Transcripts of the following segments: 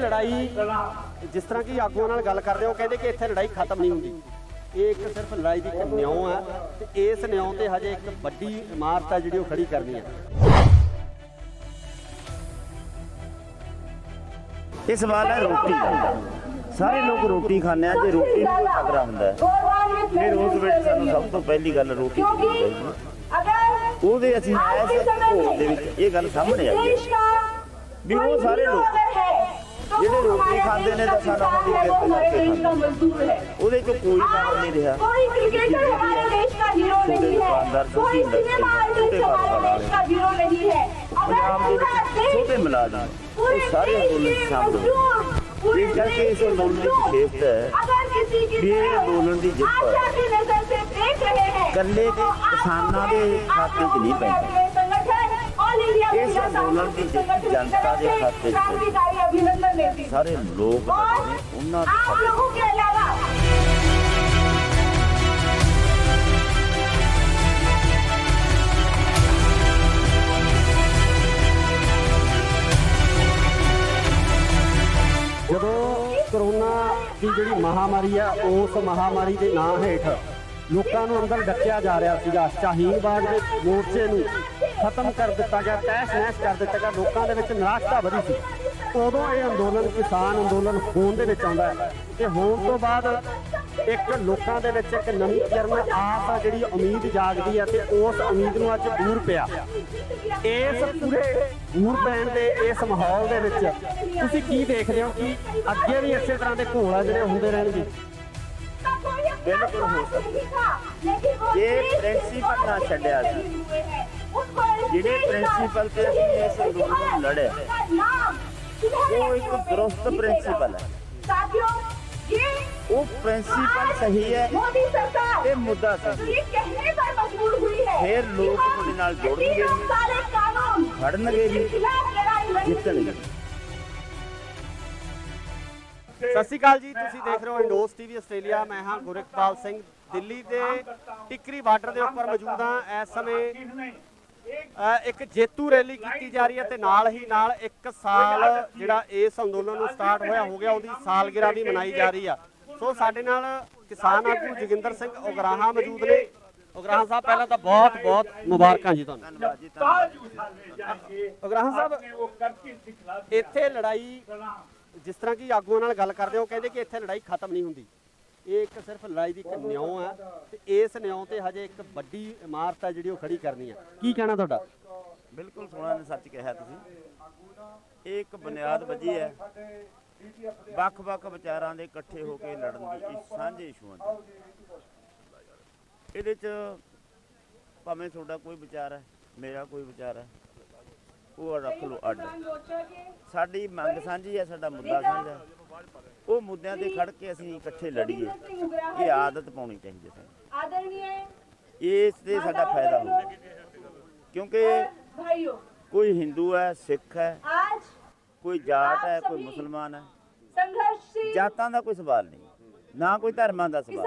लड़ाई जिस तरह की आगुआं नाल गल करदे हो कहंदे कि इत्थे लड़ाई खत्म नहीं हुंदी। ये एक सिर्फ लड़ाई की एक न्यौ है ते इस न्यौ ते हजे एक वड्डी इमारत है जिहड़ी खड़ी करनी है। ये सवाल है रोटी का। सारे लोग रोटी खाने जो रोटी में खतरा होंदा है फिर उस ਵੇਲੇ ਸਾਨੂੰ ਸਭ ਤੋਂ ਪਹਿਲੀ ਗੱਲ ਰੋਟੀ ਚਾਹੀਦੀ ਹੈ। ਉਹਦੇ ਅਸੀਂ ਇਸ ਭੋਗ ਦੇ ਵਿੱਚ ਇਹ ਗੱਲ ਸਾਹਮਣੇ ਆਈ ਹੈ ਵੀ ਉਹ ਸਾਰੇ ਲੋਕ ਜਿਹੜੇ ਰੋਟੀ ਖਾਂਦੇ ਨੇ ਤਾਂ ਸਾਨੂੰ ਉਹਦੀ ਕਿਰਤ ਕਰਕੇ ਖਾਂਦੇ ਉਹਦੇ ਚੋਂ ਕੋਈ ਬਾਹਰ ਨਹੀਂ ਰਿਹਾ। ਛੋਟੇ ਦੁਕਾਨਦਾਰ ਛੋਟੀ ਇੰਡਸਟਰੀ ਛੋਟੇ ਕਾਰੋਬਾਰ ਪੰਜਾਬ ਦੇ ਵਿੱਚ ਛੋਟੇ ਮੁਲਾਜ਼ਮ ਇਹ ਸਾਰੇ ਅੰਦੋਲਨ ਸ਼ਾਮਲ ਹੋਏ। इस करके इस आंदोलन की विशेषता है भी ये आंदोलन की जित कल्ले के किसानों के खाते च नहीं पैंदी। इस आंदोलन की जित जनता के खाते सारे लोग उन्होंने ਜਦੋਂ ਕਰੋਨਾ ਦੀ ਜਿਹੜੀ ਮਹਾਮਾਰੀ ਆ ਉਸ ਮਹਾਮਾਰੀ ਦੇ ਨਾਂ ਹੇਠ ਲੋਕਾਂ ਨੂੰ ਅੰਦਰ ਡੱਕਿਆ ਜਾ ਰਿਹਾ ਸੀਗਾ। ਸ਼ਾਹੀਨ ਬਾਗ ਦੇ ਮੋਰਚੇ ਨੂੰ ਖਤਮ ਕਰ ਦਿੱਤਾ ਗਿਆ, ਤਹਿਸ ਨਹਿਸ ਕਰ ਦਿੱਤਾ ਗਿਆ। ਲੋਕਾਂ ਦੇ ਵਿੱਚ ਨਿਰਾਸ਼ਤਾ ਵਧੀ ਸੀ। ਉਦੋਂ ਇਹ ਅੰਦੋਲਨ ਕਿਸਾਨ ਅੰਦੋਲਨ ਹੋਣ ਦੇ ਵਿੱਚ ਆਉਂਦਾ ਹੈ ਤੇ ਹੋਣ ਤੋਂ ਬਾਅਦ ਇੱਕ ਲੋਕਾਂ ਦੇ ਵਿੱਚ ਇੱਕ ਨਵੀਂ ਕਿਰਨ ਆਸ ਆ ਜਿਹੜੀ ਉਮੀਦ ਜਾਗਦੀ ਹੈ ਤੇ ਉਸ ਉਮੀਦ ਨੂੰ ਅੱਜ ਬੂਰ ਪਿਆ। ਇਸ ਪੂਰੇ ਬੂਰ ਪੈਣ ਦੇ ਇਸ ਮਾਹੌਲ ਦੇ ਵਿੱਚ ਤੁਸੀਂ ਕੀ ਦੇਖਦੇ ਹੋ ਕਿ ਅੱਗੇ ਵੀ ਇਸੇ ਤਰ੍ਹਾਂ ਦੇ ਘੋਲ ਆ ਜਿਹੜੇ ਹੁੰਦੇ ਰਹਿਣਗੇ? बिल्कुल हो सकता ये प्रिंसीपल ना छड्या जिहड़े प्रिंसीपल ते असीं इस अंदोलन लड़े वो एक दुरुस्त प्रिंसीपल है। वो प्रिंसीपल सही है ते मुद्दा सही फिर लोग तुहाडे नाल जुड़नगे खड़नगे जी जितणगे। ਸਤਿ ਸ਼੍ਰੀ ਅਕਾਲ ਜੀ, ਤੁਸੀਂ ਦੇਖ ਰਹੇ ਹੋ ਇੰਡੋਸ ਟੀਵੀ ਆਸਟ੍ਰੇਲੀਆ। ਮੈਂ ਹਾਂ ਗੁਰਿਕਪਾਲ ਸਿੰਘ, ਦਿੱਲੀ ਦੇ ਟਿੱਕਰੀ ਬਾਰਡਰ ਦੇ ਉੱਪਰ ਮੌਜੂਦ ਹਾਂ। ਇਸ ਸਮੇਂ ਇੱਕ ਜੇਤੂ ਰੈਲੀ ਕੀਤੀ ਜਾ ਰਹੀ ਹੈ ਤੇ ਨਾਲ ਹੀ ਨਾਲ 1 ਸਾਲ ਜਿਹੜਾ ਇਸ ਅੰਦੋਲਨ ਨੂੰ ਸਟਾਰਟ ਹੋਇਆ ਹੋ ਗਿਆ ਉਹਦੀ ਸਾਲਗਿਰਾ ਵੀ ਮਨਾਈ ਜਾ ਰਹੀ ਆ। ਸੋ ਸਾਡੇ ਨਾਲ ਕਿਸਾਨ ਆਗੂ ਜੋਗਿੰਦਰ ਸਿੰਘ ਉਗਰਾਹਾਂ ਮੌਜੂਦ ਨੇ। ਉਗਰਾਹਾਂ ਸਾਹਿਬ ਪਹਿਲਾਂ ਤਾਂ ਬਹੁਤ ਬਹੁਤ ਮੁਬਾਰਕਾਂ ਜੀ ਤੁਹਾਨੂੰ। ਉਗਰਾਹਾਂ ਸਾਹਿਬ, ਇੱਥੇ ਲੜਾਈ जिस तरह की आगुआं नाल गल करदे हो कहंदे कि इत्थे लड़ाई खत्म नहीं हुंदी। ये एक सिर्फ लड़ाई की एक न्यौ है ते इस न्यौ ते हजे एक वड्डी इमारत है जिहड़ी खड़ी करनी है। की कहना तुहाडा? बिल्कुल सोहना ने सच कहा तुसीं। एक बुनियाद वजी है ਵੱਖ-ਵੱਖ ਵਿਚਾਰਾਂ ਦੇ ਇਕੱਠੇ ਹੋ ਕੇ ਲੜਨ ਦੀ ਸਾਂਝੇ ਇਸ਼ੂਆਂ ਦੀ। ਇਹਦੇ 'ਚ ਭਾਵੇਂ ਤੁਹਾਡਾ ਕੋਈ ਵਿਚਾਰ ਹੈ, ਮੇਰਾ ਕੋਈ ਵਿਚਾਰ ਹੈ, ਉਹ ਰੱਖ ਲਓ ਅੱਡ। ਸਾਡੀ ਮੰਗ ਸਾਂਝੀ ਹੈ, ਸਾਡਾ ਮੁੱਦਾ ਸਾਂਝਾ। ਉਹ ਮੁੱਦਿਆਂ ਤੇ ਖੜ ਕੇ ਅਸੀਂ ਇਕੱਠੇ ਲੜੀਏ, ਇਹ ਆਦਤ ਪਾਉਣੀ ਚਾਹੀਦੀ ਹੈ। ਇਸ ਤੇ ਸਾਡਾ ਫਾਇਦਾ ਹੋਊਗਾ ਕਿਉਂਕਿ ਕੋਈ ਹਿੰਦੂ ਹੈ, ਸਿੱਖ ਹੈ, ਕੋਈ ਜਾਟ ਹੈ, ਕੋਈ ਮੁਸਲਮਾਨ ਹੈ। ਜਾਤਾਂ ਦਾ ਕੋਈ ਸਵਾਲ ਨਹੀਂ, ਨਾ ਕੋਈ ਧਰਮਾਂ ਦਾ ਸਵਾਲ।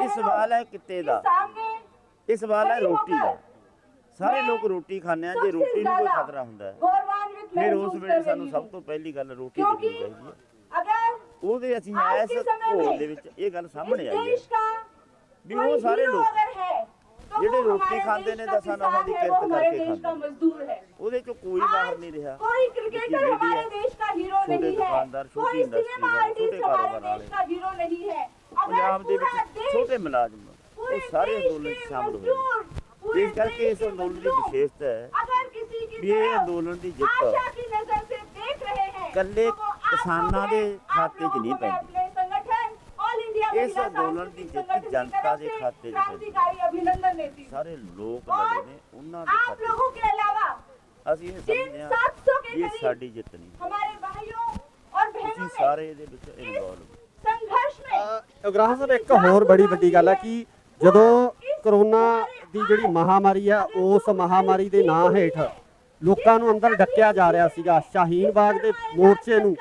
ਇਹ ਸਵਾਲ ਹੈ ਕਿੱਤੇ ਦਾ, ਇਹ ਸਵਾਲ ਹੈ ਰੋਟੀ ਦਾ। ਸਾਰੇ ਲੋਕ ਰੋਟੀ ਖਾਂਦੇ ਆ ਜੇ ਰੋਟੀ ਨੂੰ ਕੋਈ ਖਤਰਾ ਹੁੰਦਾ ਹੈ ਫਿਰ ਉਸ ਵੇਲੇ ਸਾਨੂੰ ਸਭ ਤੋਂ ਪਹਿਲੀ ਗੱਲ ਰੋਟੀ ਦੇਣੀ ਚਾਹੀਦੀ ਹੈ। ਉਹਦੇ ਅਸੀਂ ਇਸ ਭੋਗ ਦੇ ਵਿੱਚ ਇਹ ਗੱਲ ਸਾਹਮਣੇ ਆਈ ਹੈ ਵੀ ਉਹ ਸਾਰੇ ਲੋਕ ਜਿਹੜੇ ਰੋਟੀ ਖਾਂਦੇ ਨੇ ਤਾਂ ਸਾਨੂੰ ਉਹਦੀ ਕਿਰਤ ਕਰਕੇ ਖਾਂਦੇ ਉਹਦੇ ਚੋਂ ਕੋਈ ਬਾਹਰ ਨਹੀਂ ਰਿਹਾ। ਛੋਟੇ ਦੁਕਾਨਦਾਰ ਛੋਟੀ ਇੰਡਸਟਰੀ ਛੋਟੇ ਕਾਰੋਬਾਰ ਵਾਲੇ ਪੰਜਾਬ ਦੇ ਵਿੱਚ ਛੋਟੇ ਮੁਲਾਜ਼ਮ ਉਹ ਸਾਰੇ ਅੰਦੋਲਨ ਸ਼ਾਮਲ ਹੋਏ। इस करके इस आंदोलन की विशेषता है भी ये आंदोलन की जित कल्ले किसानों के खाते च नहीं पैंदी। इस आंदोलन की जित जनता के खाते च सारे लोग लड़े ने उन्हां दे खाते। ਅਸੀਂ ਇਹ ਸਮਝਦੇ ਹਾਂ ਇਹ ਸਾਡੀ ਜਿੱਤ ਨਹੀਂ, ਅਸੀਂ ਸਾਰੇ ਇਹਦੇ ਵਿੱਚ ਇਨਵੋਲਵ। ਉਗਰਾਹਾਂ ਸਾਹਿਬ, ਇੱਕ ਹੋਰ ਬੜੀ ਵੱਡੀ ਗੱਲ ਹੈ ਕਿ ਜਦੋਂ ਕਰੋਨਾ ਦੀ ਜਿਹੜੀ ਮਹਾਮਾਰੀ ਆ ਉਸ ਮਹਾਮਾਰੀ ਦੇ ਨਾਂ ਹੇਠ ਲੋਕਾਂ ਨੂੰ ਅੰਦਰ ਡੱਕਿਆ ਜਾ ਰਿਹਾ ਸੀਗਾ। ਸ਼ਾਹੀਨ ਬਾਗ ਦੇ ਮੋਰਚੇ ਨੂੰ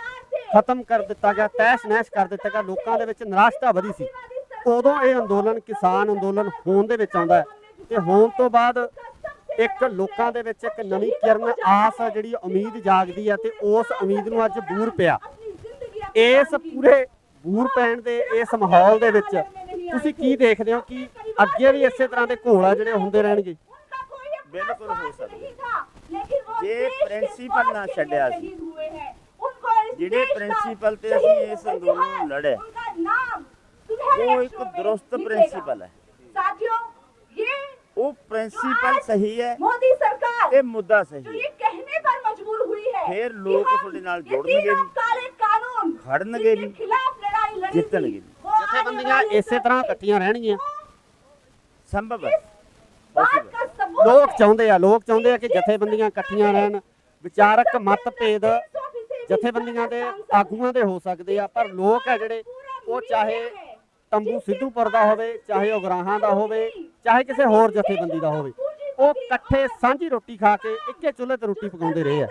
ਖਤਮ ਕਰ ਦਿੱਤਾ ਗਿਆ, ਤਹਿਸ ਨਹਿਸ ਕਰ ਦਿੱਤਾ ਗਿਆ। ਲੋਕਾਂ ਦੇ ਵਿੱਚ ਨਿਰਾਸ਼ਤਾ ਵਧੀ ਸੀ। ਉਦੋਂ ਇਹ ਅੰਦੋਲਨ ਕਿਸਾਨ ਅੰਦੋਲਨ ਹੋਣ ਦੇ ਵਿੱਚ ਆਉਂਦਾ ਹੈ ਤੇ ਹੋਣ ਤੋਂ ਬਾਅਦ ਇੱਕ ਲੋਕਾਂ ਦੇ ਵਿੱਚ ਇੱਕ ਨਵੀਂ ਕਿਰਨ ਆਸ ਜਿਹੜੀ ਉਮੀਦ ਜਾਗਦੀ ਹੈ ਤੇ ਉਸ ਉਮੀਦ ਨੂੰ ਅੱਜ ਬੂਰ ਪਿਆ। ਇਸ ਪੂਰੇ ਬੂਰ ਪੈਣ ਦੇ ਇਸ ਮਾਹੌਲ ਦੇ ਵਿੱਚ ਤੁਸੀਂ ਕੀ ਦੇਖਦੇ ਹੋ ਕਿ ਅੱਗੇ ਵੀ ਇਸੇ ਤਰ੍ਹਾਂ ਦੇ ਘੋਲ ਜਿਹੜੇ ਹੁੰਦੇ ਰਹਿਣਗੇ? ਬਿਲਕੁਲ ਹੋ ਸਕਦਾ ਜੇ ਪ੍ਰਿੰਸੀਪਲ ਨਾ ਛੱਡਿਆ ਸੀ, ਜਿਹੜੇ ਪ੍ਰਿੰਸੀਪਲ ਤੇ ਅਸੀਂ ਇਸ ਅੰਦੋਲਨ ਨੂੰ ਲੜੇ ਉਹ ਇੱਕ ਦਰੁਸਤ ਪ੍ਰਿੰਸੀਪਲ ਹੈ। ਉਹ ਪ੍ਰਿੰਸੀਪਲ ਸਹੀ ਹੈ, मोदी सरकार ਇਹ ਮੁੱਦਾ ਸਹੀ जो ਹੈ, ये कहने पर मजबूर हुई है फिर कि लोग हम ਤੁਹਾਡੇ ਨਾਲ ये ਜੁੜਨਗੇ तीन भी, काले कानून ਖੜਨਗੇ जिनके भी, खिलाफ लड़ाई लड़ी थी, ਜਿੱਤਣਗੇ ਵੀ। वो आने ਜਥੇਬੰਦੀਆਂ वाले ਇਸੇ ਤਰ੍ਹਾਂ ਇਕੱਠੀਆਂ ਰਹਿਣਗੀਆਂ। ਸੰਭਵ ਹੈ, बात possible। का सबूत ਲੋਕ है। ਚਾਹੁੰਦੇ ਆ ਕਿ ਜਥੇਬੰਦੀਆਂ ਇਕੱਠੀਆਂ ਰਹਿਣ। ਵਿਚਾਰਕ ਮਤਭੇਦ ਜਥੇਬੰਦੀਆਂ ਦੇ ਆਗੂਆਂ ਦੇ ਹੋ ਸਕਦੇ ਆ, ਪਰ ਲੋਕ ਆ ਜਿਹੜੇ ਉਹ ਚਾਹੇ ਤੰਬੂ ਸਿੱਧੂਪੁਰ ਦਾ ਹੋਵੇ, ਚਾਹੇ ਉਗਰਾਹਾਂ ਦਾ ਹੋਵੇ, ਚਾਹੇ ਕਿਸੇ ਹੋਰ ਜਥੇਬੰਦੀ ਦਾ ਹੋਵੇ, ਉਹ ਇਕੱਠੇ ਸਾਂਝੀ ਰੋਟੀ ਖਾ ਕੇ ਇੱਕੇ ਚੁੱਲ੍ਹੇ ਤੇ ਰੋਟੀ ਪਕਾਉਂਦੇ ਰਹੇ ਆ।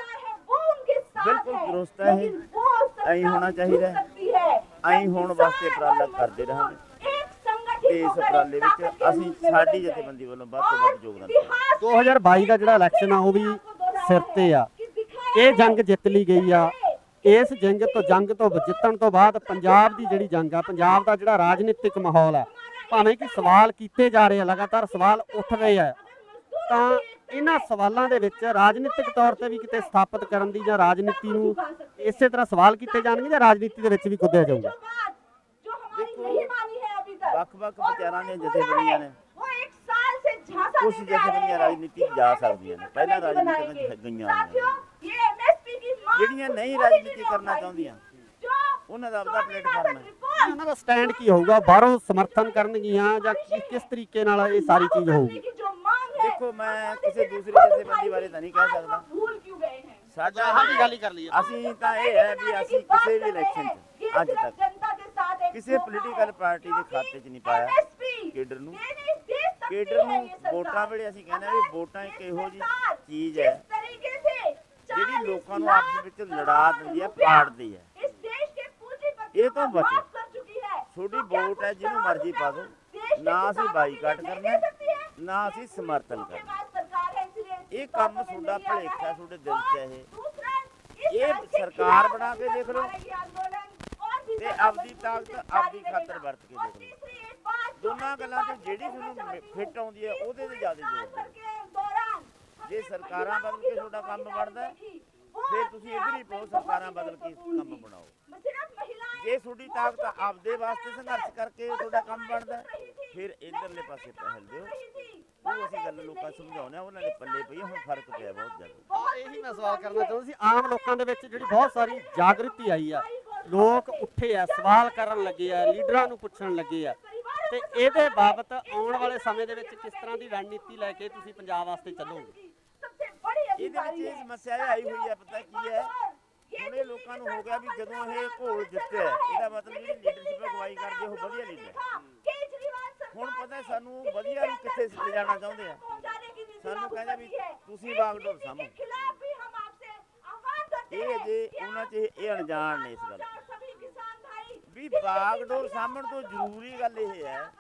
वो उनके साथ बिल्कुल है, दुरुस्त है। लेकिन वो सत्ता ऐं होना भी चाहिए। टूट सकती है। ऐं होण वास्ते ਉਪਰਾਲਾ ਕਰਦੇ ਰਹਾਂਗੇ एक संगठित ਤੇ ਇਸ होकर ਉਪਰਾਲੇ एक ਵਿੱਚ ताकत के ਅਸੀਂ रूप में ਸਾਡੀ बदल जाए। ਜਥੇਬੰਦੀ ਵੱਲੋਂ ਵੱਧ ਤੋਂ ਵੱਧ ਯੋਗਦਾਨ ਪਾਵਾਂਗੇ। इतिहास 2022 ਦਾ ਜਿਹੜਾ ਇਲੈਕਸ਼ਨ ਆ ਉਹ ਵੀ ਸਿਰ ਤੇ ਆ। ਇਹ ਜੰਗ ਜਿੱਤ ਲਈ ਗਈ ਆ। ਇਸ ਜੰਗ ਤੋਂ ਜਿੱਤਣ ਤੋਂ ਬਾਅਦ ਪੰਜਾਬ ਦੀ ਜਿਹੜੀ ਜੰਗ ਆ, ਪੰਜਾਬ ਦਾ ਜਿਹੜਾ ਰਾਜਨੀਤਿਕ ਮਾਹੌਲ ਆ, ਭਾਵੇਂ ਕਿ ਸਵਾਲ ਕੀਤੇ ਜਾ ਰਹੇ ਆ, ਲਗਾਤਾਰ ਸਵਾਲ ਉੱਠ ਰਹੇ ਆ, ਤਾਂ ਇਹਨਾਂ ਸਵਾਲਾਂ ਦੇ ਵਿੱਚ ਰਾਜਨੀਤਿਕ ਤੌਰ ਤੇ ਵੀ ਕਿਤੇ ਸਥਾਪਿਤ ਕਰਨ ਦੀ ਜਾਂ ਰਾਜਨੀਤੀ ਨੂੰ ਇਸੇ ਤਰ੍ਹਾਂ ਸਵਾਲ ਕੀਤੇ ਜਾਣਗੇ ਜਾਂ ਰਾਜਨੀਤੀ ਦੇ ਵਿੱਚ ਵੀ ਕੁੱਦਿਆ ਜਾਊਗਾ? जो हमारी नहीं मानी है अभी तक, ਵੱਖ-ਵੱਖ ਵਿਚਾਰਾਂ ਦੀਆਂ ਜਥੇਬੰਦੀਆਂ ਨੇ, वो एक साल से झांसा ਕੁਝ देते आ रहे ਜਥੇਬੰਦੀਆਂ हैं ਰਾਜਨੀਤੀ कि ਜਾ हम ਸਕਦੀਆਂ ਨੇ, MSP ਪਹਿਲਾਂ नहीं ਰਾਜਨੀਤੀ बनाएंगे। ਵਿੱਚ ਗਈਆਂ ਹੋਈਆਂ साथियों, ਨੇ। ये MSP की मांग ਜਿਹੜੀਆਂ नहीं मोदी राजनीति ने नहीं करना उठाई चाਹੁंਦੀਆਂ, थी। जो ਉਹਨਾਂ ਦਾ ਆਪਦਾ ਪਲੇਟਫਾਰਮ ਹੈ। ਉਹਨਾਂ ਦਾ ਸਟੈਂਡ ਕੀ ਹੋਊਗਾ? ਬਾਹਰੋਂ ਸਮਰਥਨ ਕਰਨਗੀਆਂ ਜਾਂ ਕਿਸ ਤਰੀਕੇ ਨਾਲ ਇਹ ਸਾਰੀ ਚੀਜ਼ ਹੋਊਗੀ? की जो मांग है, ਦੇਖੋ ਮੈਂ मोदी ਕਿਸੇ ने ਦੂਸਰੀ खुद ਜਥੇਬੰਦੀ उठाई ਬਾਰੇ थी। ਤਾਂ ਨਹੀਂ ਕਹਿ आज ਸਕਦਾ। हम भूल क्यों गए हैं? ਸਾਡਾ ਗੱਲ ਹੀ ਕਰ ਲਈਏ। ਅਸੀਂ ਤਾਂ ਇਹ ਹੈ ਵੀ ਅਸੀਂ ਕਿਸੇ ਵੀ ਇਲੈਕਸ਼ਨ 'ਚ ਅੱਜ ਤੱਕ जनता के साथ एक ਕਿਸੇ ਪੋਲੀਟੀਕਲ ਪਾਰਟੀ ਦੇ ਖਾਤੇ 'ਚ ਨਹੀਂ ਪਾਇਆ ਕੇਡਰ ਨੂੰ। ਕੇਡਰ ਨੂੰ ਵੋਟਾਂ ਵੇਲੇ ਅਸੀਂ ਕਹਿੰਦੇ ਆ ਵੀ ਵੋਟਾਂ ਇੱਕ ਇਹੋ ਜਿਹੀ ਚੀਜ਼ ਹੈ ਜਿਹੜੀ ਲੋਕਾਂ ਨੂੰ ਆਪਸ ਵਿੱਚ ਲੜਾ ਦਿੰਦੀ ਹੈ, ਪਾੜਦੀ ਹੈ। ਇਹ ਤੋਂ ਬਚੋ। ਤੁਹਾਡੀ ਵੋਟ ਹੈ, ਜਿਹਨੂੰ ਮਰਜ਼ੀ ਪਾ ਦਿਓ। ਨਾ ਅਸੀਂ ਬਾਈਕਾਟ ਕਰਨਾ, ਨਾ ਅਸੀਂ ਸਮਰਥਨ ਕਰਨਾ। ਇਹ ਕੰਮ ਤੁਹਾਡਾ ਭਲੇਖਾ ਤੁਹਾਡੇ ਦਿਲ 'ਚ ਹੈ। ਇਹ ਸਰਕਾਰ ਬਣਾ ਕੇ ਦੇਖ ਲਓ ਤੇ ਆਪਦੀ ਤਾਕਤ ਆਪਦੀ ਖਾਤਰ ਵਰਤ ਕੇ ਦੇਖ ਲਓ। ਦੋਨਾਂ ਗੱਲਾਂ 'ਚ ਜਿਹੜੀ ਤੁਹਾਨੂੰ ਫਿੱਟ ਆਉਂਦੀ ਹੈ ਉਹਦੇ ਤੇ ਜ਼ਿਆਦਾ ਜ਼ੋਰ ਦਿਓ। ਜੇ ਸਰਕਾਰਾਂ ਬਦਲ ਕੇ ਤੁਹਾਡਾ ਕੰਮ ਬਣਦਾ ਫਿਰ ਤੁਸੀਂ ਇੱਧਰ ਹੀ ਪਾਓ, ਸਰਕਾਰਾਂ ਬਦਲ ਕੇ ਕੰਮ ਬਣਾਓ। ਜੇ ਤੁਹਾਡੀ ਤਾਕਤ ਆਪਦੇ ਵਾਸਤੇ ਸੰਘਰਸ਼ ਕਰਕੇ ਤੁਹਾਡਾ ਕੰਮ ਬਣਦਾ ਫਿਰ ਇਧਰਲੇ ਪਾਸੇ ਪਹਿਲ ਦਿਓ। ਉਹ ਅਸੀਂ ਗੱਲ ਲੋਕਾਂ ਸਮਝਾਉਂਦੇ ਆ, ਉਹਨਾਂ ਦੇ ਪੱਲੇ ਪਈ ਹੁਣ ਫਰਕ ਪਿਆ ਬਹੁਤ ਜ਼ਿਆਦਾ। ਇਹੀ ਮੈਂ ਸਵਾਲ ਕਰਨਾ ਚਾਹੁੰਦਾ ਸੀ। ਆਮ ਲੋਕਾਂ ਦੇ ਵਿੱਚ ਜਿਹੜੀ ਬਹੁਤ ਸਾਰੀ ਜਾਗਰਤੀ ਆਈ ਆ, ਲੋਕ ਉੱਠੇ ਆ, ਸਵਾਲ ਕਰਨ ਲੱਗੇ ਆ, ਲੀਡਰਾਂ ਨੂੰ ਪੁੱਛਣ ਲੱਗੇ ਆ, ਤੇ ਇਹਦੇ ਬਾਬਤ ਆਉਣ ਵਾਲੇ ਸਮੇਂ ਦੇ ਵਿੱਚ ਕਿਸ ਤਰ੍ਹਾਂ ਦੀ ਰਣਨੀਤੀ ਲੈ ਕੇ ਤੁਸੀਂ ਪੰਜਾਬ ਵਾਸਤੇ ਚੱਲੋਗੇ? ਇਹਦੇ ਵਿੱਚ ਇਹ ਸਮੱਸਿਆ ਇਹ ਆਈ ਹੋਈ ਹੈ, ਪਤਾ ਕੀ ਹੈ, ਹੁਣ ਇਹ ਲੋਕਾਂ ਨੂੰ ਹੋ ਗਿਆ ਵੀ ਜਦੋਂ ਇਹ ਘੋਲ ਜਿੱਤਿਆ ਇਹਦਾ ਮਤਲਬ ਜਿਹੜੀ ਲੀਡਰਸ਼ਿਪ ਅਗਵਾਈ ਕਰਦੇ ਉਹ ਵਧੀਆ ਲੀਡਰ। ਹੁਣ ਪਤਾ ਸਾਨੂੰ ਵਧੀਆ ਨੂੰ ਕਿੱਥੇ ਲਿਜਾਣਾ ਚਾਹੁੰਦੇ ਆ। ਸਾਨੂੰ ਕਹਿੰਦੇ ਵੀ ਤੁਸੀਂ ਬਾਗਡੋਰ ਸਾਂਭੋ। ਇਹ ਅਜੇ ਉਹਨਾਂ 'ਚ ਇਹ ਅਣਜਾਣ ਨੇ ਇਸ ਗੱਲ ਵੀ ਬਾਗਡੋਰ ਸਾਂਭਣ ਤੋਂ ਜ਼ਰੂਰੀ ਗੱਲ ਇਹ ਹੈ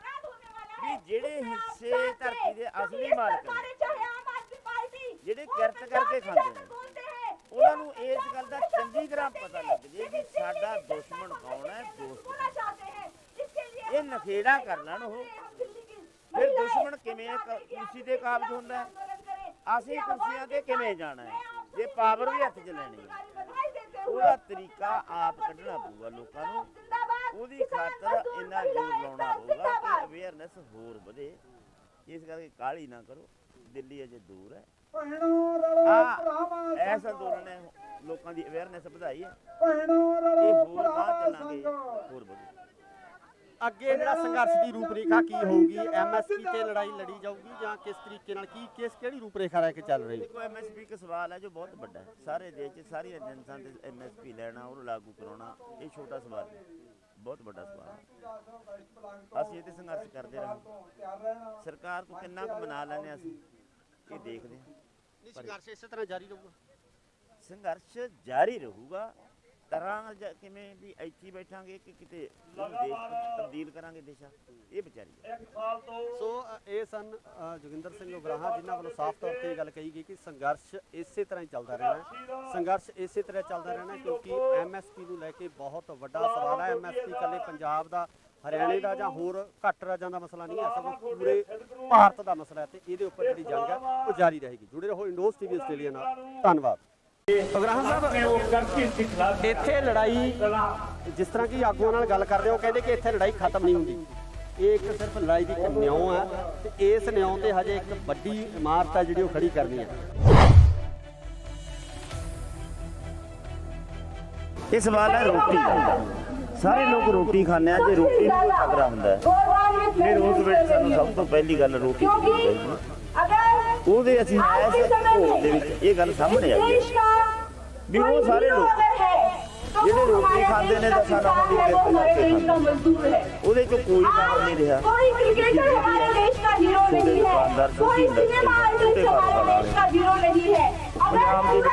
ਵੀ ਜਿਹੜੇ ਹਿੱਸੇ ਧਰਤੀ ਦੇ ਅਸਲੀ ਮਾਲਕ ਨੇ, ਜਿਹੜੇ ਕਿਰਤ ਕਰਕੇ ਖਾਂਦੇ ਨੇ, ਉਹਨਾਂ ਨੂੰ ਇਸ ਗੱਲ ਦਾ ਚੰਗੀ ਤਰ੍ਹਾਂ ਪਤਾ ਲੱਗ ਜੇ ਵੀ ਸਾਡਾ ਦੁਸ਼ਮਣ ਕੌਣ ਹੈ, ਦੋਸਤ ਕੌਣ ਹੈ। ਇਹ ਨਖੇੜਾ ਕਰ ਲੈਣ ਉਹ, ਫਿਰ ਦੁਸ਼ਮਣ ਕਿਵੇਂ ਕੁਰਸੀ ਤੇ ਕਾਬਜ਼ ਹੁੰਦਾ ਹੈ, ਅਸੀਂ ਕੁਰਸੀਆਂ ਤੇ ਕਿਵੇਂ ਜਾਣਾ ਹੈ, ਜੇ ਪਾਵਰ ਵੀ ਹੱਥ 'ਚ ਲੈਣੀ ਹੈ। ਉਹਦਾ ਤਰੀਕਾ ਆਪ ਕੱਢਣਾ ਪਊਗਾ ਲੋਕਾਂ ਨੂੰ। ਉਹਦੀ ਖਾਤਰ ਇੰਨਾ ਜ਼ੋਰ ਲਾਉਣਾ ਪਊਗਾ ਕਿ ਅਵੇਅਰਨੈਸ ਹੋਰ ਵਧੇ। ਇਸ ਕਰਕੇ ਕਾਹਲੀ ਨਾ ਕਰੋ, ਦਿੱਲੀ ਅਜੇ ਦੂਰ ਹੈ। ਐਸਾ ਅੰਦੋਲਨ ਹੈ, ਲੋਕਾਂ ਦੀ ਅਵੇਅਰਨੈਸ ਵਧਾਈ ਹੈ, ਇਹ ਹੋਰ ਬਾਹਰ ਚੱਲਾਂਗੇ ਹੋਰ ਵਧੇ। ਅੱਗੇ ਜਿਹੜਾ ਸੰਘਰਸ਼ ਦੀ ਰੂਪਰੇਖਾ ਕੀ ਹੋਊਗੀ? ਐਮਐਸਪੀ ਤੇ ਲੜਾਈ ਲੜੀ ਜਾਊਗੀ ਜਾਂ ਕਿਸ ਤਰੀਕੇ ਨਾਲ, ਕਿਹੜੀ ਰੂਪਰੇਖਾ ਲੈ ਕੇ ਚੱਲ ਰਹੀ ਹੈ? ਦੇਖੋ ਐਮਐਸਪੀ ਇੱਕ ਸਵਾਲ ਹੈ ਜੋ ਬਹੁਤ ਵੱਡਾ ਹੈ। ਸਾਰੇ ਦੇਸ਼ 'ਚ ਸਾਰੀ ਏਜੰਸੀਆਂ ਤੇ ਐਮਐਸਪੀ ਲੈਣਾ, ਉਹਨੂੰ ਲਾਗੂ ਕਰਾਉਣਾ, ਇਹ ਛੋਟਾ ਸਵਾਲ ਹੈ, ਬਹੁਤ ਵੱਡਾ ਸਵਾਲ ਹੈ। ਅਸੀਂ ਇਹ ਤੇ ਸੰਘਰਸ਼ ਕਰਦੇ ਰਹਾਂਗੇ। ਸਰਕਾਰ ਤੋਂ ਕਿੰਨਾ ਕੁ ਮਨਾ ਲੈਂਦੇ ਅਸੀਂ ਇਹ ਦੇਖਦੇ ਹਾਂ। ਸੰਘਰਸ਼ ਇਸੇ ਤਰ੍ਹਾਂ ਜਾਰੀ ਰਹੂਗਾ? ਸੰਘਰਸ਼ ਜਾਰੀ ਰਹੂਗਾ, ਤਰ੍ਹਾਂ ਕਿਵੇਂ ਵੀ ਇੱਥੇ ਬੈਠਾਂਗੇ ਕਿ ਕਿਤੇ ਇਹਨੂੰ ਦੇਸ਼ ਤਬਦੀਲ ਕਰਾਂਗੇ ਦੇਸ਼ਾ, ਇਹ ਵਿਚਾਰੀ ਹੈ। ਸੋ ਇਹ ਸਨ ਜੋਗਿੰਦਰ ਸਿੰਘ ਉਗਰਾਹਾਂ, ਜਿਨ੍ਹਾਂ ਵੱਲੋਂ ਸਾਫ਼ ਤੌਰ ਤੇ ਇਹ ਗੱਲ ਕਹੀ ਗਈ ਕਿ ਸੰਘਰਸ਼ ਇਸੇ ਤਰ੍ਹਾਂ ਹੀ ਚੱਲਦਾ ਰਹਿਣਾ ਹੈ। ਸੰਘਰਸ਼ ਇਸੇ ਤਰ੍ਹਾਂ ਚੱਲਦਾ ਰਹਿਣਾ ਕਿਉਂਕਿ ਐਮਐਸਪੀ ਨੂੰ ਲੈ ਕੇ ਬਹੁਤ ਵੱਡਾ ਸਵਾਲ ਹੈ। ਐਮਐਸਪੀ ਇਕੱਲੇ ਪੰਜਾਬ ਦਾ, ਹਰਿਆਣੇ ਦਾ ਜਾਂ ਹੋਰ ਘੱਟ ਰਾਜਾਂ ਦਾ ਮਸਲਾ ਨਹੀਂ ਹੈ, ਸਗੋਂ ਪੂਰੇ ਭਾਰਤ ਦਾ ਮਸਲਾ ਹੈ ਤੇ ਇਹਦੇ ਉੱਪਰ ਜਿਹੜੀ ਜੰਗ ਹੈ ਉਹ ਜਾਰੀ ਰਹੇਗੀ। ਜੁੜੇ ਰਹੋ ਇੰਡੋਜ਼ ਟੀਵੀ ਆਸਟ੍ਰੇਲੀਆ ਨਾਲ। ਧੰਨਵਾਦ। ਉਗਰਾਹਾਂ ਸਾਹਿਬ, ਇੱਥੇ ਲੜਾਈ ਜਿਸ ਤਰ੍ਹਾਂ ਕਿ ਆਗੂਆਂ ਨਾਲ ਗੱਲ ਕਰਦੇ ਹੋ, ਕਹਿੰਦੇ ਕਿ ਇੱਥੇ ਲੜਾਈ ਖਤਮ ਨਹੀਂ ਹੁੰਦੀ, ਇਹ ਇੱਕ ਸਿਰਫ ਲੜਾਈ ਦੀ ਇੱਕ ਨਿਉਂ ਹੈ ਤੇ ਇਸ ਨਿਉਂ ਤੇ ਹਜੇ ਇੱਕ ਵੱਡੀ ਇਮਾਰਤ ਹੈ ਜਿਹੜੀ ਉਹ ਖੜੀ ਕਰਨੀ ਹੈ। ਇਹ ਸਵਾਲ ਹੈ ਰੋਟੀ ਦਾ। ਸਾਰੇ ਲੋਕ ਰੋਟੀ ਖਾਂਦੇ ਆ, ਜੇ ਰੋਟੀ ਨੂੰ ਖਤਰਾ ਹੁੰਦਾ ਹੈ ਫਿਰ ਉਸ ਵਿੱਚ ਸਾਨੂੰ ਸਭ ਤੋਂ ਪਹਿਲੀ ਗੱਲ ਰੋਟੀ ਖਾਣੀ ਚਾਹੀਦੀ ਹੈ। ਉਹਦੇ ਅਸੀਂ ਐਸੇ ਭੋਗ ਦੇ ਵਿੱਚ ਇਹ ਗੱਲ ਸਾਹਮਣੇ ਆਈ ਹੈ ਵੀ ਉਹ ਸਾਰੇ ਲੋਕ ਜਿਹੜੇ ਰੋਟੀ ਖਾਂਦੇ ਨੇ ਦਸਾਂ ਨਾਵਾਂ ਦੀ ਕਿਰਤ ਕਰਕੇ ਖਾਂਦੇ, ਉਹਦੇ ਚੋਂ ਕੋਈ ਬਾਹਰ ਨਹੀਂ ਰਿਹਾ। ਛੋਟੇ ਦੁਕਾਨਦਾਰ, ਛੋਟੀ ਇੰਡਸਟਰੀ, ਛੋਟੇ ਕਾਰੋਬਾਰ ਵਾਲੇ, ਪੰਜਾਬ ਦੇ ਵਿੱਚ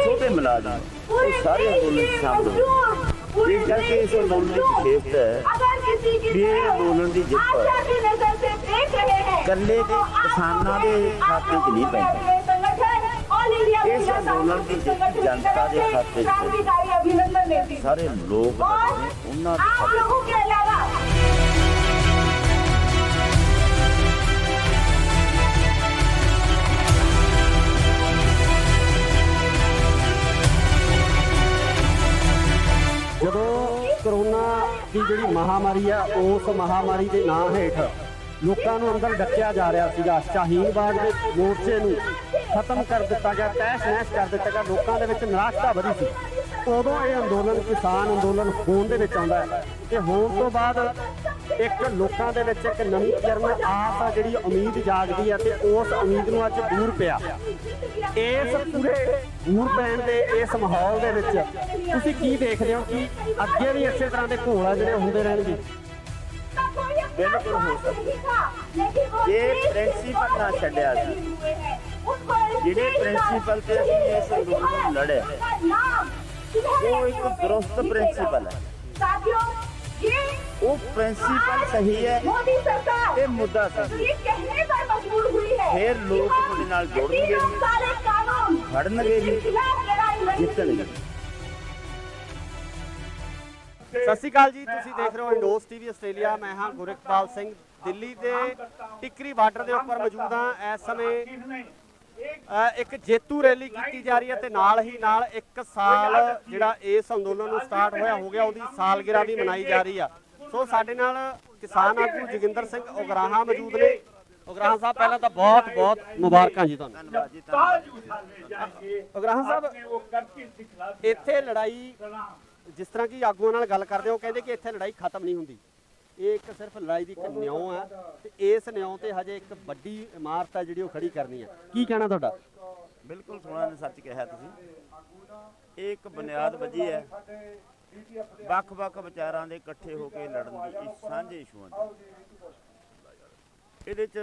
ਛੋਟੇ ਮੁਲਾਜ਼ਮ, ਇਹ ਸਾਰੇ ਅੰਦੋਲਨ ਸ਼ਾਮਲ ਹੋਏ। ਇਸ ਕਰਕੇ ਇਸ ਅੰਦੋਲਨ ਦੀ ਵਿਸ਼ੇਸ਼ਤਾ ਹੈ ਵੀ ਇਹ ਅੰਦੋਲਨ ਦੀ ਜਿੱਤ ਇਕੱਲੇ ਦੇ ਕਿਸਾਨਾਂ ਦੇ ਖਾਤੇ 'ਚ ਨਹੀਂ ਪੈਂਦੀ, ਇਸ ਅੰਦੋਲਨ ਦੀ ਜਿੱਤ ਜਨਤਾ ਦੇ ਖਾਤੇ 'ਚ ਸਾਰੇ ਲੋਕ ਨੇ ਉਹਨਾਂ ਦੇ ਖਾਤੇ। ਜਦੋਂ ਕਰੋਨਾ ਦੀ ਜਿਹੜੀ ਮਹਾਮਾਰੀ ਆ, ਉਸ ਮਹਾਮਾਰੀ ਦੇ ਨਾਂ ਹੇਠ ਲੋਕਾਂ ਨੂੰ ਅੰਦਰ ਡੱਕਿਆ ਜਾ ਰਿਹਾ ਸੀਗਾ, ਸ਼ਾਹੀਨ ਬਾਗ ਦੇ ਮੋਰਚੇ ਨੂੰ ਖਤਮ ਕਰ ਦਿੱਤਾ ਗਿਆ, ਤਹਿਸ ਨਹਿਸ ਕਰ ਦਿੱਤਾ ਗਿਆ, ਲੋਕਾਂ ਦੇ ਵਿੱਚ ਨਿਰਾਸ਼ਤਾ ਵਧੀ ਸੀ। ਉਦੋਂ ਇਹ ਅੰਦੋਲਨ ਕਿਸਾਨ ਅੰਦੋਲਨ ਹੋਣ ਦੇ ਵਿੱਚ ਆਉਂਦਾ ਹੈ ਤੇ ਹੋਣ ਤੋਂ ਬਾਅਦ ਇੱਕ ਲੋਕਾਂ ਦੇ ਵਿੱਚ ਇੱਕ ਨਵੀਂ ਕਿਰਨ ਆਸ ਆ, ਜਿਹੜੀ ਉਮੀਦ ਜਾਗਦੀ ਹੈ ਤੇ ਉਸ ਉਮੀਦ ਨੂੰ ਅੱਜ ਬੂਰ ਪਿਆ। ਇਸ ਪੂਰੇ ਬੂਰ ਪੈਣ ਦੇ ਇਸ ਮਾਹੌਲ ਦੇ ਵਿੱਚ ਤੁਸੀਂ ਕੀ ਦੇਖਦੇ ਹੋ ਕਿ ਅੱਗੇ ਵੀ ਇਸੇ ਤਰ੍ਹਾਂ ਦੇ ਘੋਲ ਆ ਜਿਹੜੇ ਹੁੰਦੇ ਰਹਿਣਗੇ? ਬਿਲਕੁਲ ਹੋ ਸਕਦਾ ਜੇ ਪ੍ਰਿੰਸੀਪਲ ਨਾ ਛੱਡਿਆ ਸੀ, ਜਿਹੜੇ ਪ੍ਰਿੰਸੀਪਲ ਤੇ ਅਸੀਂ ਇਸ ਅੰਦੋਲਨ ਨੂੰ ਲੜਿਆ ਉਹ ਇੱਕ ਦਰੁਸਤ ਪ੍ਰਿੰਸੀਪਲ ਹੈ, ਉਹ ਪ੍ਰਿੰਸੀਪਲ ਸਹੀ ਹੈ, ਇਹ ਮੁੱਦਾ ਸਹੀ ਹੈ, ਫਿਰ ਲੋਕ ਤੁਹਾਡੇ ਨਾਲ ਜੁੜਨਗੇ, ਖੜਨਗੇ ਜੀ, ਜਿੱਤਣਗੇ। ਸਤਿ ਸ਼੍ਰੀ ਅਕਾਲ ਜੀ, ਤੁਸੀਂ ਦੇਖ ਰਹੇ ਹੋ ਇੰਡੋਜ਼ ਟੀਵੀ ਆਸਟ੍ਰੇਲੀਆ। ਮੈਂ ਹਾਂ ਗੁਰਿਕਪਾਲ ਸਿੰਘ, ਦਿੱਲੀ ਦੇ ਟਿੱਕਰੀ ਬਾਰਡਰ ਦੇ ਉੱਪਰ ਮੌਜੂਦ ਹਾਂ। ਇਸ ਸਮੇਂ ਇੱਕ ਜੇਤੂ ਰੈਲੀ ਕੀਤੀ ਜਾ ਰਹੀ ਹੈ ਤੇ ਨਾਲ ਹੀ ਨਾਲ 1 ਸਾਲ ਜਿਹੜਾ ਇਸ ਅੰਦੋਲਨ ਨੂੰ ਸਟਾਰਟ ਹੋਇਆ ਹੋ ਗਿਆ, ਉਹਦੀ ਸਾਲਗਿਰਾ ਵੀ ਮਨਾਈ ਜਾ ਰਹੀ ਆ। ਸੋ ਸਾਡੇ ਨਾਲ ਕਿਸਾਨ ਆਗੂ ਜੋਗਿੰਦਰ ਸਿੰਘ ਉਗਰਾਹਾਂ ਮੌਜੂਦ ਨੇ। ਉਗਰਾਹਾਂ ਸਾਹਿਬ, ਪਹਿਲਾਂ ਤਾਂ ਬਹੁਤ ਬਹੁਤ ਮੁਬਾਰਕਾਂ ਜੀ ਤੁਹਾਨੂੰ। ਧੰਨਵਾਦ ਜੀ, ਧੰਨਵਾਦ। ਉਗਰਾਹਾਂ ਸਾਹਿਬ, ਇੱਥੇ ਲੜਾਈ ਜਿਸ ਤਰ੍ਹਾਂ ਕਿ ਆਗੂਆਂ ਨਾਲ ਗੱਲ ਕਰਦੇ ਹੋ, ਕਹਿੰਦੇ ਕਿ ਇੱਥੇ ਲੜਾਈ ਖਤਮ ਨਹੀਂ ਹੁੰਦੀ, ਇਹ ਇੱਕ ਸਿਰਫ ਲੜਾਈ ਦੀ ਇੱਕ ਨਿਉਂ ਹੈ ਤੇ ਇਸ ਨਿਉਂ ਤੇ ਹਜੇ ਇੱਕ ਵੱਡੀ ਇਮਾਰਤ ਹੈ ਜਿਹੜੀ ਉਹ ਖੜੀ ਕਰਨੀ ਹੈ। ਕੀ ਕਹਿਣਾ ਤੁਹਾਡਾ? ਬਿਲਕੁਲ ਸੋਹਣਾ ਨੇ ਸੱਚ ਕਿਹਾ ਤੁਸੀਂ। ਇਹ ਇੱਕ ਬੁਨਿਆਦ ਵੱਜੀ ਹੈ ਵੱਖ-ਵੱਖ ਵਿਚਾਰਾਂ ਦੇ ਇਕੱਠੇ ਹੋ ਕੇ ਲੜਨ ਦੀ, ਇਸ ਸਾਂਝੇ ਇਸ਼ੂਆਂ ਦੀ। ਇਹਦੇ 'ਚ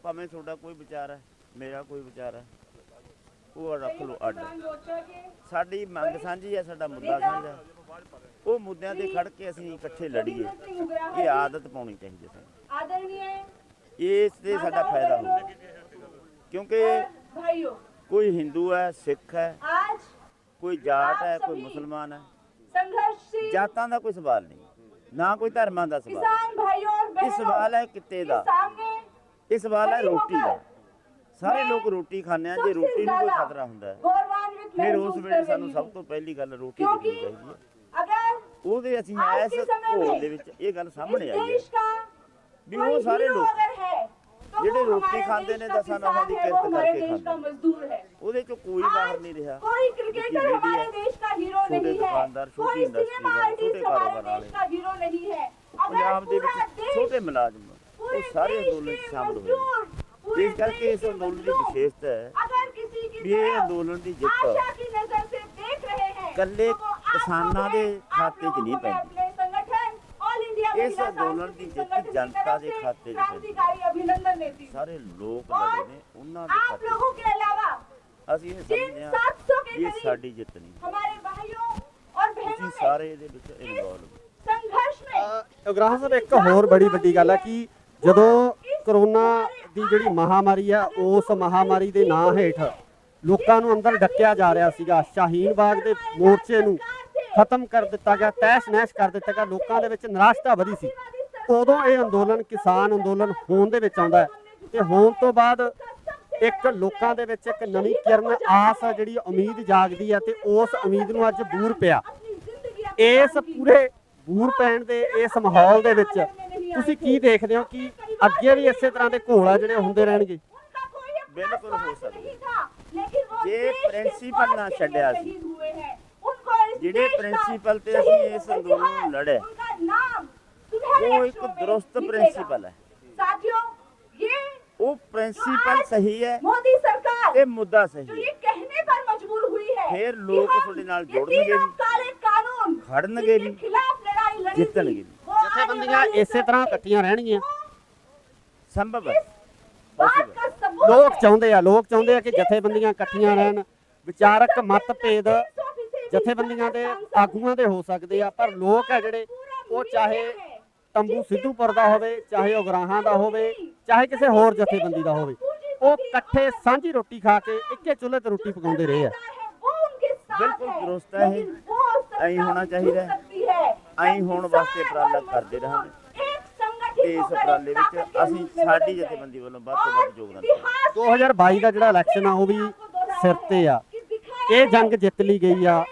ਭਾਵੇਂ ਤੁਹਾਡਾ ਕੋਈ ਵਿਚਾਰ ਹੈ, ਮੇਰਾ ਕੋਈ ਵਿਚਾਰ ਹੈ, ਉਹ ਰੱਖ ਲਓ ਅੱਡ। ਸਾਡੀ ਮੰਗ ਸਾਂਝੀ ਹੈ, ਸਾਡਾ ਮੁੱਦਾ ਸਾਂਝਾ, ਉਹ ਮੁੱਦਿਆਂ ਤੇ ਖੜ ਕੇ ਅਸੀਂ ਇਕੱਠੇ ਲੜੀਏ। ਇਹ ਆਦਤ ਪਾਉਣੀ ਚਾਹੀਦੀ ਹੈ, ਇਸ ਤੇ ਸਾਡਾ ਫਾਇਦਾ ਹੁੰਦਾ, ਕਿਉਂਕਿ ਕੋਈ ਹਿੰਦੂ ਹੈ, ਸਿੱਖ ਹੈ, ਕੋਈ ਜਾਟ ਹੈ, ਕੋਈ ਮੁਸਲਮਾਨ ਹੈ, ਜਾਤਾਂ ਦਾ ਕੋਈ ਸਵਾਲ ਨਹੀਂ, ਨਾ ਕੋਈ ਧਰਮਾਂ ਦਾ ਸਵਾਲ। ਇਹ ਸਵਾਲ ਹੈ ਕਿੱਤੇ ਦਾ, ਇਹ ਸਵਾਲ ਹੈ ਰੋਟੀ ਦਾ। ਸਾਰੇ ਲੋਕ ਰੋਟੀ ਖਾਂਦੇ ਆ, ਜੇ ਰੋਟੀ ਨੂੰ ਕੋਈ ਖਤਰਾ ਹੁੰਦਾ ਹੈ ਫਿਰ ਉਸ ਵੇਲੇ ਸਾਨੂੰ ਸਭ ਤੋਂ ਪਹਿਲੀ ਗੱਲ ਰੋਟੀ ਦੇਣੀ ਚਾਹੀਦੀ ਹੈ। ਉਹਦੇ ਅਸੀਂ ਐਸੇ ਭੋਗ ਦੇ ਵਿੱਚ ਇਹ ਗੱਲ ਸਾਹਮਣੇ ਆਈ ਹੈ ਵੀ ਉਹ ਸਾਰੇ ਲੋਕ ਜਿਹੜੇ ਰੋਟੀ ਖਾਂਦੇ ਨੇ ਦਸਾਂ ਨਾਵਾਂ ਦੀ ਕਿਰਤ ਕਰਕੇ ਖਾਂਦੇ, ਉਹਦੇ ਚੋਂ ਕੋਈ ਬਾਹਰ ਨਹੀਂ ਰਿਹਾ। ਛੋਟੇ ਦੁਕਾਨਦਾਰ, ਛੋਟੀ ਇੰਡਸਟਰੀ, ਛੋਟੇ ਕਾਰੋਬਾਰ ਵਾਲੇ, ਪੰਜਾਬ ਦੇ ਵਿੱਚ ਛੋਟੇ ਮੁਲਾਜ਼ਮ, ਉਹ ਸਾਰੇ ਅੰਦੋਲਨ 'ਚ ਸ਼ਾਮਲ ਹੋਏ। ਇਸ ਕਰਕੇ ਇਸ ਅੰਦੋਲਨ ਦੀ ਵਿਸ਼ੇਸ਼ਤਾ ਹੈ ਵੀ ਇਹ ਅੰਦੋਲਨ ਦੀ ਜਿੱਤ ਇਕੱਲੇ ਕਿਸਾਨਾਂ ਦੇ ਖਾਤੇ 'ਚ ਨਹੀਂ ਪੈਂਦੀ, ਇਸ ਅੰਦੋਲਨ ਦੀ ਜਿੱਤ ਜਨਤਾ ਦੇ ਖਾਤੇ 'ਚ ਪੈਂਦੀ। ਸਾਰੇ ਲੋਕ ਲੜੇ ਨੇ ਉਹਨਾਂ ਦੇ ਖਾਤੇ 'ਚ। ਅਸੀਂ ਇਹ ਸਮਝਦੇ ਹਾਂ ਇਹ ਸਾਡੀ ਜਿੱਤ ਨਹੀਂ, ਸਾਰੇ ਇਹਦੇ ਵਿੱਚ ਇਨਵੋਲਵ। संघर्ष में ਉਗਰਾਹਾਂ ਸਾਹਿਬ ਇੱਕ ਹੋਰ ਬੜੀ ਵੱਡੀ ਗੱਲ ਹੈ ਕਿ ਜਦੋਂ ਕਰੋਨਾ ਦੀ ਜਿਹੜੀ ਮਹਾਮਾਰੀ ਆ ਉਸ ਮਹਾਮਾਰੀ ਦੇ ਨਾਂ ਹੇਠ ਲੋਕਾਂ ਨੂੰ ਅੰਦਰ ਡੱਕਿਆ ਜਾ ਰਿਹਾ ਸੀਗਾ। ਸ਼ਾਹੀਨ ਬਾਗ ਦੇ ਮੋਰਚੇ ਨੂੰ ਖਤਮ ਕਰ ਦਿੱਤਾ ਗਿਆ, ਤਹਿਸ ਨਹਿਸ ਕਰ ਦਿੱਤਾ ਗਿਆ। ਲੋਕਾਂ ਦੇ ਵਿੱਚ ਨਿਰਾਸ਼ਤਾ ਵਧੀ ਸੀ। ਉਦੋਂ ਇਹ ਅੰਦੋਲਨ ਕਿਸਾਨ ਅੰਦੋਲਨ ਹੋਣ ਦੇ ਵਿੱਚ ਆਉਂਦਾ ਹੈ ਤੇ ਹੋਣ ਤੋਂ ਬਾਅਦ ਇੱਕ ਲੋਕਾਂ ਦੇ ਵਿੱਚ ਇੱਕ ਨਵੀਂ ਕਿਰਨ ਆਸ ਆ, ਜਿਹੜੀ ਉਮੀਦ ਜਾਗਦੀ ਹੈ ਤੇ ਉਸ ਉਮੀਦ ਨੂੰ ਅੱਜ ਬੂਰ ਪਿਆ। ਇਸ ਪੂਰੇ ਬੂਰ ਪੈਣ ਦੇ ਇਸ ਮਾਹੌਲ ਦੇ ਵਿੱਚ ਤੁਸੀਂ ਕੀ ਦੇਖਦੇ ਹੋ ਕਿ ਅੱਗੇ ਵੀ ਇਸੇ ਤਰ੍ਹਾਂ ਦੇ ਘੋਲ ਜਿਹੜੇ ਹੁੰਦੇ ਰਹਿਣਗੇ? ਬਿਲਕੁਲ ਹੋ ਸਕਦਾ ਜੇ ਪ੍ਰਿੰਸੀਪਲ ਨਾ ਛੱਡਿਆ ਸੀ, ਜਿਹੜੇ ਪ੍ਰਿੰਸੀਪਲ ਤੇ ਅਸੀਂ ਇਸ ਅੰਦੋਲਨ ਨੂੰ ਲੜੇ ਉਹ ਇੱਕ ਦਰੁਸਤ ਪ੍ਰਿੰਸੀਪਲ ਹੈ। साथियों ये ਉਹ ਪ੍ਰਿੰਸੀਪਲ ਸਹੀ ਹੈ मोदी सरकार ਤੇ ਮੁੱਦਾ जो ਸਹੀ ये ਹੈ। कहने पर मजबूर हुई है ਫਿਰ कि ਲੋਕ हम ਤੁਹਾਡੇ ਨਾਲ ये ਜੁੜਨਗੇ तीनों ਵੀ, काले कानून ਖੜਨਗੇ जिनके ਵੀ, खिलाफ लड़ाई लड़ी थी, ਜਿੱਤਣਗੇ ਵੀ। वो आने ਜਥੇਬੰਦੀਆਂ वाली ਇਸੇ ਤਰ੍ਹਾਂ ਇਕੱਠੀਆਂ ਰਹਿਣਗੀਆਂ। ਸੰਭਵ ਹੈ, बात possible। का सबूत ਲੋਕ है। ਚਾਹੁੰਦੇ ਆ ਕਿ ਜਥੇਬੰਦੀਆਂ ਇਕੱਠੀਆਂ ਰਹਿਣ। ਵਿਚਾਰਕ ਮਤਭੇਦ ਜਥੇਬੰਦੀਆਂ ਦੇ ਆਗੂਆਂ ਦੇ ਹੋ ਸਕਦੇ ਆ, ਪਰ ਲੋਕ ਆ ਜਿਹੜੇ ਉਹ ਚਾਹੇ ਤੰਬੂ ਸਿੱਧੂਪੁਰ ਦਾ ਹੋਵੇ, ਚਾਹੇ ਉਗਰਾਹਾਂ ਦਾ ਹੋਵੇ, ਚਾਹੇ ਕਿਸੇ ਹੋਰ ਜਥੇਬੰਦੀ ਦਾ ਹੋਵੇ, ਉਹ ਇਕੱਠੇ ਸਾਂਝੀ ਰੋਟੀ ਖਾ ਕੇ ਇੱਕੇ ਚੁੱਲ੍ਹੇ ਤੇ ਰੋਟੀ ਪਕਾਉਂਦੇ ਰਹੇ ਆ। ਬਿਲਕੁਲ ਦਰੁਸਤ ਹੈ ਇਹ। ਐਂ ਹੋਣਾ ਚਾਹੀਦਾ ਹੈ। ਐਂ ਹੋਣ ਵਾਸਤੇ ਉਪਰਾਲਾ ਕਰਦੇ ਰਹਾਂਗੇ ਤੇ ਇਸ ਉਪਰਾਲੇ ਵਿੱਚ ਅਸੀਂ ਸਾਡੀ ਜਥੇਬੰਦੀ ਵੱਲੋਂ ਵੱਧ ਤੋਂ ਵੱਧ ਯੋਗਦਾਨ ਦੇਵਾਂਗੇ। 2022 ਦਾ ਜਿਹੜਾ ਇਲੈਕਸ਼ਨ ਆ ਉਹ ਵੀ ਸਿਰ ਤੇ ਆ। ਇਹ ਜੰਗ ਜਿੱਤ ਲਈ ਗਈ ਆ।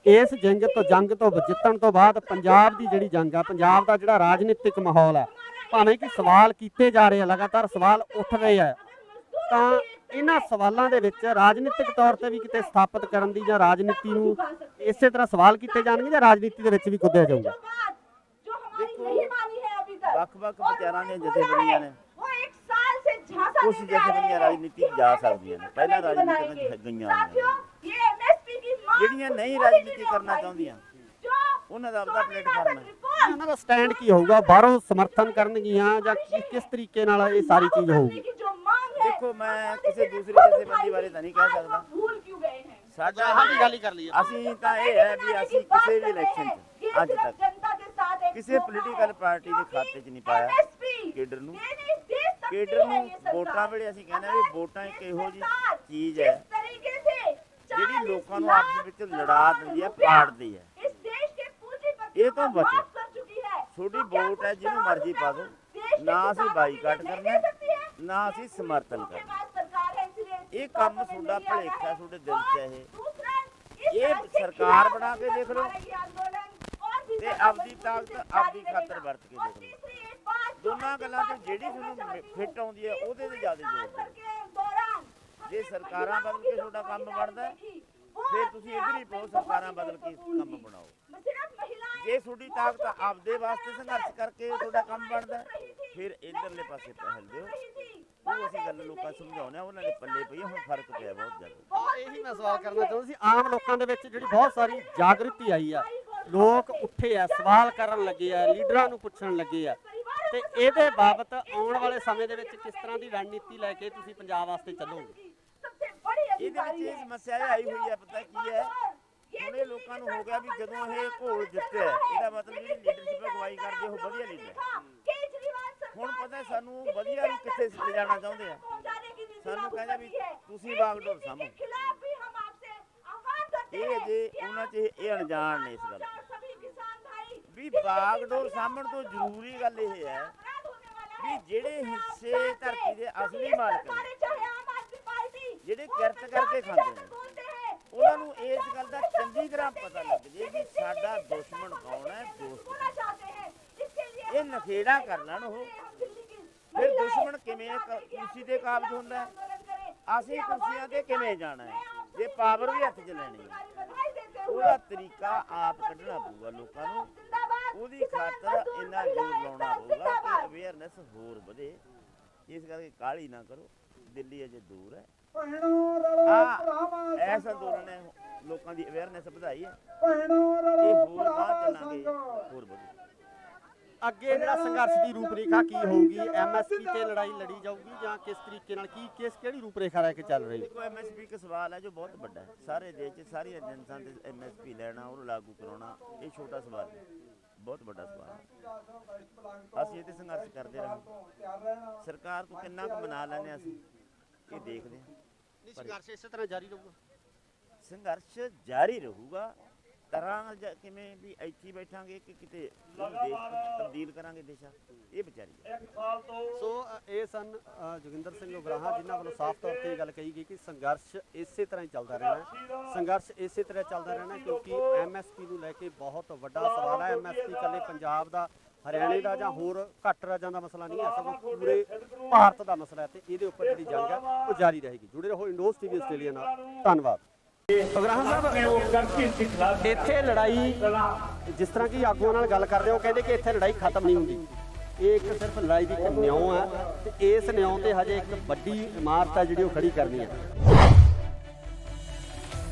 ਇਸ ਜੰਗ ਤੋਂ ਜਿੱਤਣ ਤੋਂ ਬਾਅਦ ਪੰਜਾਬ ਦੀ ਜਿਹੜੀ ਜੰਗ ਆ, ਪੰਜਾਬ ਦਾ ਜਿਹੜਾ ਰਾਜਨੀਤਿਕ ਮਾਹੌਲ ਆ, ਭਾਵੇਂ ਕਿ ਸਵਾਲ ਕੀਤੇ ਜਾ ਰਹੇ ਆ, ਲਗਾਤਾਰ ਸਵਾਲ ਉੱਠ ਰਹੇ ਆ, ਤਾਂ ਇਹਨਾਂ ਸਵਾਲਾਂ ਦੇ ਵਿੱਚ ਰਾਜਨੀਤਿਕ ਤੌਰ ਤੇ ਵੀ ਕਿਤੇ ਸਥਾਪਿਤ ਕਰਨ ਦੀ ਜਾਂ ਰਾਜਨੀਤੀ ਨੂੰ ਇਸੇ ਤਰ੍ਹਾਂ ਸਵਾਲ ਕੀਤੇ ਜਾਣਗੇ ਜਾਂ ਰਾਜਨੀਤੀ ਦੇ ਵਿੱਚ ਵੀ ਕੁੱਦਿਆ ਜਾਊਗਾ? ਵੱਖ-ਵੱਖ ਵਿਚਾਰਾਂ ਦੀਆਂ ਜਥੇਬੰਦੀਆਂ ਨੇ, ਕੁਝ ਜਥੇਬੰਦੀਆਂ ਰਾਜਨੀਤੀ ਜਾ ਸਕਦੀਆਂ ਨੇ, ਪਹਿਲਾਂ ਰਾਜਨੀਤੀ ਵਿੱਚ ਗਈਆਂ ਹੋਈਆਂ। ਜਿਹੜੀਆਂ ਨਹੀਂ ਰਾਜਨੀਤੀ ਕਰਨਾ ਚਾਹੁੰਦੀਆਂ ਉਹਨਾਂ ਦਾ ਆਪਦਾ ਪਲੇਟਫਾਰਮ ਹੈ। ਉਹਨਾਂ ਦਾ ਸਟੈਂਡ ਕੀ ਹੋਊਗਾ? ਬਾਹਰੋਂ ਸਮਰਥਨ ਕਰਨਗੀਆਂ ਜਾਂ ਕਿਸ ਤਰੀਕੇ ਨਾਲ ਇਹ ਸਾਰੀ ਚੀਜ਼ ਹੋਊਗੀ? ਦੇਖੋ, ਮੈਂ ਕਿਸੇ ਦੂਸਰੀ ਜਥੇਬੰਦੀ ਬਾਰੇ ਤਾਂ ਨਹੀਂ ਕਹਿ ਸਕਦਾ। ਸਾਡਾ ਗੱਲ ਹੀ ਕਰ ਲਈਏ। ਅਸੀਂ ਤਾਂ ਇਹ ਹੈ ਵੀ ਅਸੀਂ ਕਿਸੇ ਵੀ ਇਲੈਕਸ਼ਨ 'ਚ ਅੱਜ ਤੱਕ ਕਿਸੇ ਪੋਲੀਟੀਕਲ ਪਾਰਟੀ ਦੇ ਖਾਤੇ 'ਚ ਨਹੀਂ ਪਾਇਆ ਕੇਡਰ ਨੂੰ। ਕੇਡਰ ਨੂੰ ਵੋਟਾਂ ਵੇਲੇ ਅਸੀਂ ਕਹਿੰਦੇ ਵੀ ਵੋਟਾਂ ਇੱਕ ਇਹੋ ਜਿਹੀ ਚੀਜ਼ ਹੈ ਜਿਹੜੀ ਲੋਕਾਂ ਨੂੰ ਆਪਸ ਵਿੱਚ ਲੜਾ ਦਿੰਦੀ ਹੈ, ਪਾੜਦੀ ਹੈ। ਇਹ ਤੋਂ ਬਚੋ। ਤੁਹਾਡੀ ਵੋਟ ਹੈ, ਜਿਹਨੂੰ ਮਰਜ਼ੀ ਪਾ ਦਿਓ। ਨਾ ਅਸੀਂ ਬਾਈਕਾਟ ਕਰਨਾ, ਨਾ ਅਸੀਂ ਸਮਰਥਨ ਕਰਨਾ। ਇਹ ਕੰਮ ਤੁਹਾਡਾ ਭਲੇਖਾ ਤੁਹਾਡੇ ਦਿਲ 'ਚ ਹੈ। ਇਹ ਸਰਕਾਰ ਬਣਾ ਕੇ ਦੇਖ ਲਓ ਤੇ ਆਪਦੀ ਤਾਕਤ ਆਪਦੀ ਖਾਤਰ ਵਰਤ ਕੇ ਦੇਖ ਲਓ। ਦੋਨਾਂ ਗੱਲਾਂ ਤੋਂ ਜਿਹੜੀ ਤੁਹਾਨੂੰ ਫਿੱਟ ਆਉਂਦੀ ਹੈ ਉਹਦੇ ਤੇ ਜ਼ਿਆਦਾ ਜ਼ੋਰ ਦਿਓ। ਜੇ ਸਰਕਾਰਾਂ ਬਦਲ ਕੇ ਤੁਹਾਡਾ ਕੰਮ ਬਣਦਾ ਫਿਰ ਤੁਸੀਂ ਇੱਧਰ ਹੀ ਪਾਓ, ਸਰਕਾਰਾਂ ਬਦਲ ਕੇ ਕੰਮ ਬਣਾਓ। ਜੇ ਤੁਹਾਡੀ ਤਾਕਤ ਆਪਦੇ ਵਾਸਤੇ ਸੰਘਰਸ਼ ਕਰਕੇ ਤੁਹਾਡਾ ਕੰਮ ਬਣਦਾ ਫਿਰ ਇੱਧਰਲੇ ਪਾਸੇ ਪਹਿਲ ਦਿਓ। ਉਹ ਅਸੀਂ ਗੱਲ ਲੋਕਾਂ ਸਮਝਾਉਂਦੇ ਆ, ਉਹਨਾਂ ਦੇ ਪੱਲੇ ਪਈ ਹੁਣ ਫਰਕ ਪਿਆ ਬਹੁਤ ਜ਼ਿਆਦਾ। ਇਹੀ ਮੈਂ ਸਵਾਲ ਕਰਨਾ ਚਾਹੁੰਦਾ ਸੀ। ਆਮ ਲੋਕਾਂ ਦੇ ਵਿੱਚ ਜਿਹੜੀ ਬਹੁਤ ਸਾਰੀ ਜਾਗਰਤੀ ਆਈ ਆ, ਲੋਕ ਉੱਠੇ ਆ, ਸਵਾਲ ਕਰਨ ਲੱਗੇ ਆ, ਲੀਡਰਾਂ ਨੂੰ ਪੁੱਛਣ ਲੱਗੇ ਆ, ਤੇ ਇਹਦੇ ਬਾਬਤ ਆਉਣ ਵਾਲੇ ਸਮੇਂ ਦੇ ਵਿੱਚ ਕਿਸ ਤਰ੍ਹਾਂ ਦੀ ਰਣਨੀਤੀ ਲੈ ਕੇ ਤੁਸੀਂ ਪੰਜਾਬ ਵਾਸਤੇ ਚੱਲੋਗੇ? ਇਹਦੇ ਵਿੱਚ ਇਹ ਸਮੱਸਿਆ ਇਹ ਆਈ ਹੋਈ ਹੈ, ਪਤਾ ਕੀ ਹੈ, ਹੁਣ ਇਹ ਲੋਕਾਂ ਨੂੰ ਹੋ ਗਿਆ ਵੀ ਜਦੋਂ ਇਹ ਘੋਲ ਜਿੱਤਿਆ ਇਹਦਾ ਮਤਲਬ ਜਿਹੜੀ ਲੀਡਰਸ਼ਿਪ ਅਗਵਾਈ ਕਰਦੇ ਉਹ ਵਧੀਆ ਲੀਡਰ। ਹੁਣ ਪਤਾ ਸਾਨੂੰ ਵਧੀਆ ਨੂੰ ਕਿੱਥੇ ਲਿਜਾਣਾ ਚਾਹੁੰਦੇ ਆ। ਸਾਨੂੰ ਕਹਿੰਦੇ ਵੀ ਤੁਸੀਂ ਬਾਗਡੋਰ ਸਾਂਭੋ। ਇਹ ਅਜੇ ਉਹਨਾਂ 'ਚ ਇਹ ਅਣਜਾਣ ਨੇ ਇਸ ਗੱਲ ਵੀ ਬਾਗਡੋਰ ਸਾਂਭਣ ਤੋਂ ਜ਼ਰੂਰੀ ਗੱਲ ਇਹ ਹੈ ਵੀ ਜਿਹੜੇ ਹਿੱਸੇ ਧਰਤੀ ਦੇ ਅਸਲੀ ਮਾਲਕ ਨੇ, ਜਿਹੜੇ ਕਿਰਤ ਕਰਕੇ ਖਾਂਦੇ ਨੇ, ਉਹਨਾਂ ਨੂੰ ਇਸ ਗੱਲ ਦਾ ਚੰਗੀ ਤਰ੍ਹਾਂ ਪਤਾ ਲੱਗ ਜੇ ਵੀ ਸਾਡਾ ਦੁਸ਼ਮਣ ਕੌਣ ਹੈ, ਦੋਸਤ। ਇਹ ਨਖੇੜਾ ਕਰ ਲੈਣ ਉਹ, ਫਿਰ ਦੁਸ਼ਮਣ ਕਿਵੇਂ ਕੁਰਸੀ ਤੇ ਕਾਬਜ਼ ਹੁੰਦਾ, ਅਸੀਂ ਕੁਰਸੀਆਂ ਤੇ ਕਿਵੇਂ ਜਾਣਾ ਹੈ, ਜੇ ਪਾਵਰ ਵੀ ਹੱਥ 'ਚ ਲੈਣੀ ਹੈ। ਉਹਦਾ ਤਰੀਕਾ ਆਪ ਕੱਢਣਾ ਪਊਗਾ ਲੋਕਾਂ ਨੂੰ। ਉਹਦੀ ਖਾਤਰ ਇੰਨਾ ਜ਼ੋਰ ਲਾਉਣਾ ਪਊਗਾ ਕਿ ਅਵੇਅਰਨੈਸ ਹੋਰ ਵਧੇ। ਇਸ ਕਰਕੇ ਕਾਹਲੀ ਨਾ ਕਰੋ, ਦਿੱਲੀ ਅਜੇ ਦੂਰ ਹੈ। ਐਸਾ ਅੰਦੋਲਨ ਨੇ ਲੋਕਾਂ ਦੀ ਅਵੇਅਰਨੈਸ ਵਧਾਈ ਹੈ। ਇਹ ਹੋਰ ਬਾਅਦ ਚੱਲਾਂਗੇ, ਹੋਰ ਵਧੂ। ਅੱਗੇ ਜਿਹੜਾ ਸੰਘਰਸ਼ ਦੀ ਰੂਪਰੇਖਾ ਕੀ ਹੋਊਗੀ? ਐਮਐਸਪੀ ਤੇ ਲੜਾਈ ਲੜੀ ਜਾਊਗੀ ਜਾਂ ਕਿਸ ਤਰੀਕੇ ਨਾਲ ਕਿਹੜੀ ਰੂਪਰੇਖਾ ਲੈ ਕੇ ਚੱਲ ਰਹੀ ਹੈ? देखो एमएसपी का सवाल है जो बहुत बड़ा है, सारे देश च सारी एजेंसियां ते एमएसपी लेना और लागू कराना ये छोटा सवाल है, बहुत बड़ा सवाल है। ਅਸੀਂ ਇਹ ਸੰਘਰਸ਼ ਕਰਦੇ ਰਹਾਂਗੇ, ਸਰਕਾਰ ਤੋਂ ਕਿੰਨਾ ਕੁ ਮਨਾ ਲੈਣੇ ਅਸੀਂ ਇਹ ਦੇਖਦੇ ਹਾਂ। ਸੰਘਰਸ਼ ਇਸੇ ਤਰ੍ਹਾਂ ਜਾਰੀ ਰਹੂਗਾ। ਸੰਘਰਸ਼ ਜਾਰੀ ਰਹੂਗਾ, ਕਰਾਂਗੇ ਕਿਵੇਂ ਵੀ ਇੱਥੇ ਬੈਠਾਂਗੇ ਕਿ ਕਿਤੇ ਦੇਸ਼ ਤਬਦੀਲ ਕਰਾਂਗੇ ਦੇਸ਼ਾ, ਇਹ ਵਿਚਾਰੀ ਹੈ। ਸੋ ਇਹ ਸਨ ਜੋਗਿੰਦਰ ਸਿੰਘ ਉਗਰਾਹਾਂ ਜਿਨ੍ਹਾਂ ਵੱਲੋਂ ਸਾਫ਼ ਤੌਰ ਤੇ ਇਹ ਗੱਲ ਕਹੀ ਗਈ ਕਿ ਸੰਘਰਸ਼ ਇਸੇ ਤਰ੍ਹਾਂ ਹੀ ਚੱਲਦਾ ਰਹਿਣਾ ਹੈ। ਸੰਘਰਸ਼ ਇਸੇ ਤਰ੍ਹਾਂ ਚੱਲਦਾ ਰਹਿਣਾ ਕਿਉਂਕਿ ਐਮਐਸਪੀ ਨੂੰ ਲੈ ਕੇ ਬਹੁਤ ਵੱਡਾ ਸਵਾਲ ਹੈ। ਐਮਐਸਪੀ ਇਕੱਲੇ ਪੰਜਾਬ ਦਾ, ਹਰਿਆਣੇ ਦਾ ਜਾਂ ਹੋਰ ਘੱਟ ਰਾਜਾਂ ਦਾ ਮਸਲਾ ਨਹੀਂ ਹੈ, ਸਗੋਂ ਪੂਰੇ ਭਾਰਤ ਦਾ ਮਸਲਾ ਹੈ ਤੇ ਇਹਦੇ ਉੱਪਰ ਜਿਹੜੀ ਜੰਗ ਹੈ ਉਹ ਜਾਰੀ ਰਹੇਗੀ। ਜੁੜੇ ਰਹੋ ਇੰਡੋਸ ਟੀਵੀ ਆਸਟ੍ਰੇਲੀਆ ਨਾਲ। ਧੰਨਵਾਦ। ਉਗਰਾਹਾਂ ਸਾਹਿਬ, ਇੱਥੇ ਲੜਾਈ ਜਿਸ ਤਰ੍ਹਾਂ ਕਿ ਆਗੂਆਂ ਨਾਲ ਗੱਲ ਕਰਦੇ ਹੋ, ਕਹਿੰਦੇ ਕਿ ਇੱਥੇ ਲੜਾਈ ਖਤਮ ਨਹੀਂ ਹੁੰਦੀ, ਇਹ ਇੱਕ ਸਿਰਫ ਲੜਾਈ ਦੀ ਇੱਕ ਨਿਉਂ ਹੈ ਤੇ ਇਸ ਨਿਉਂ ਤੇ ਹਜੇ ਇੱਕ ਵੱਡੀ ਇਮਾਰਤ ਹੈ ਜਿਹੜੀ ਉਹ ਖੜੀ ਕਰਨੀ ਹੈ।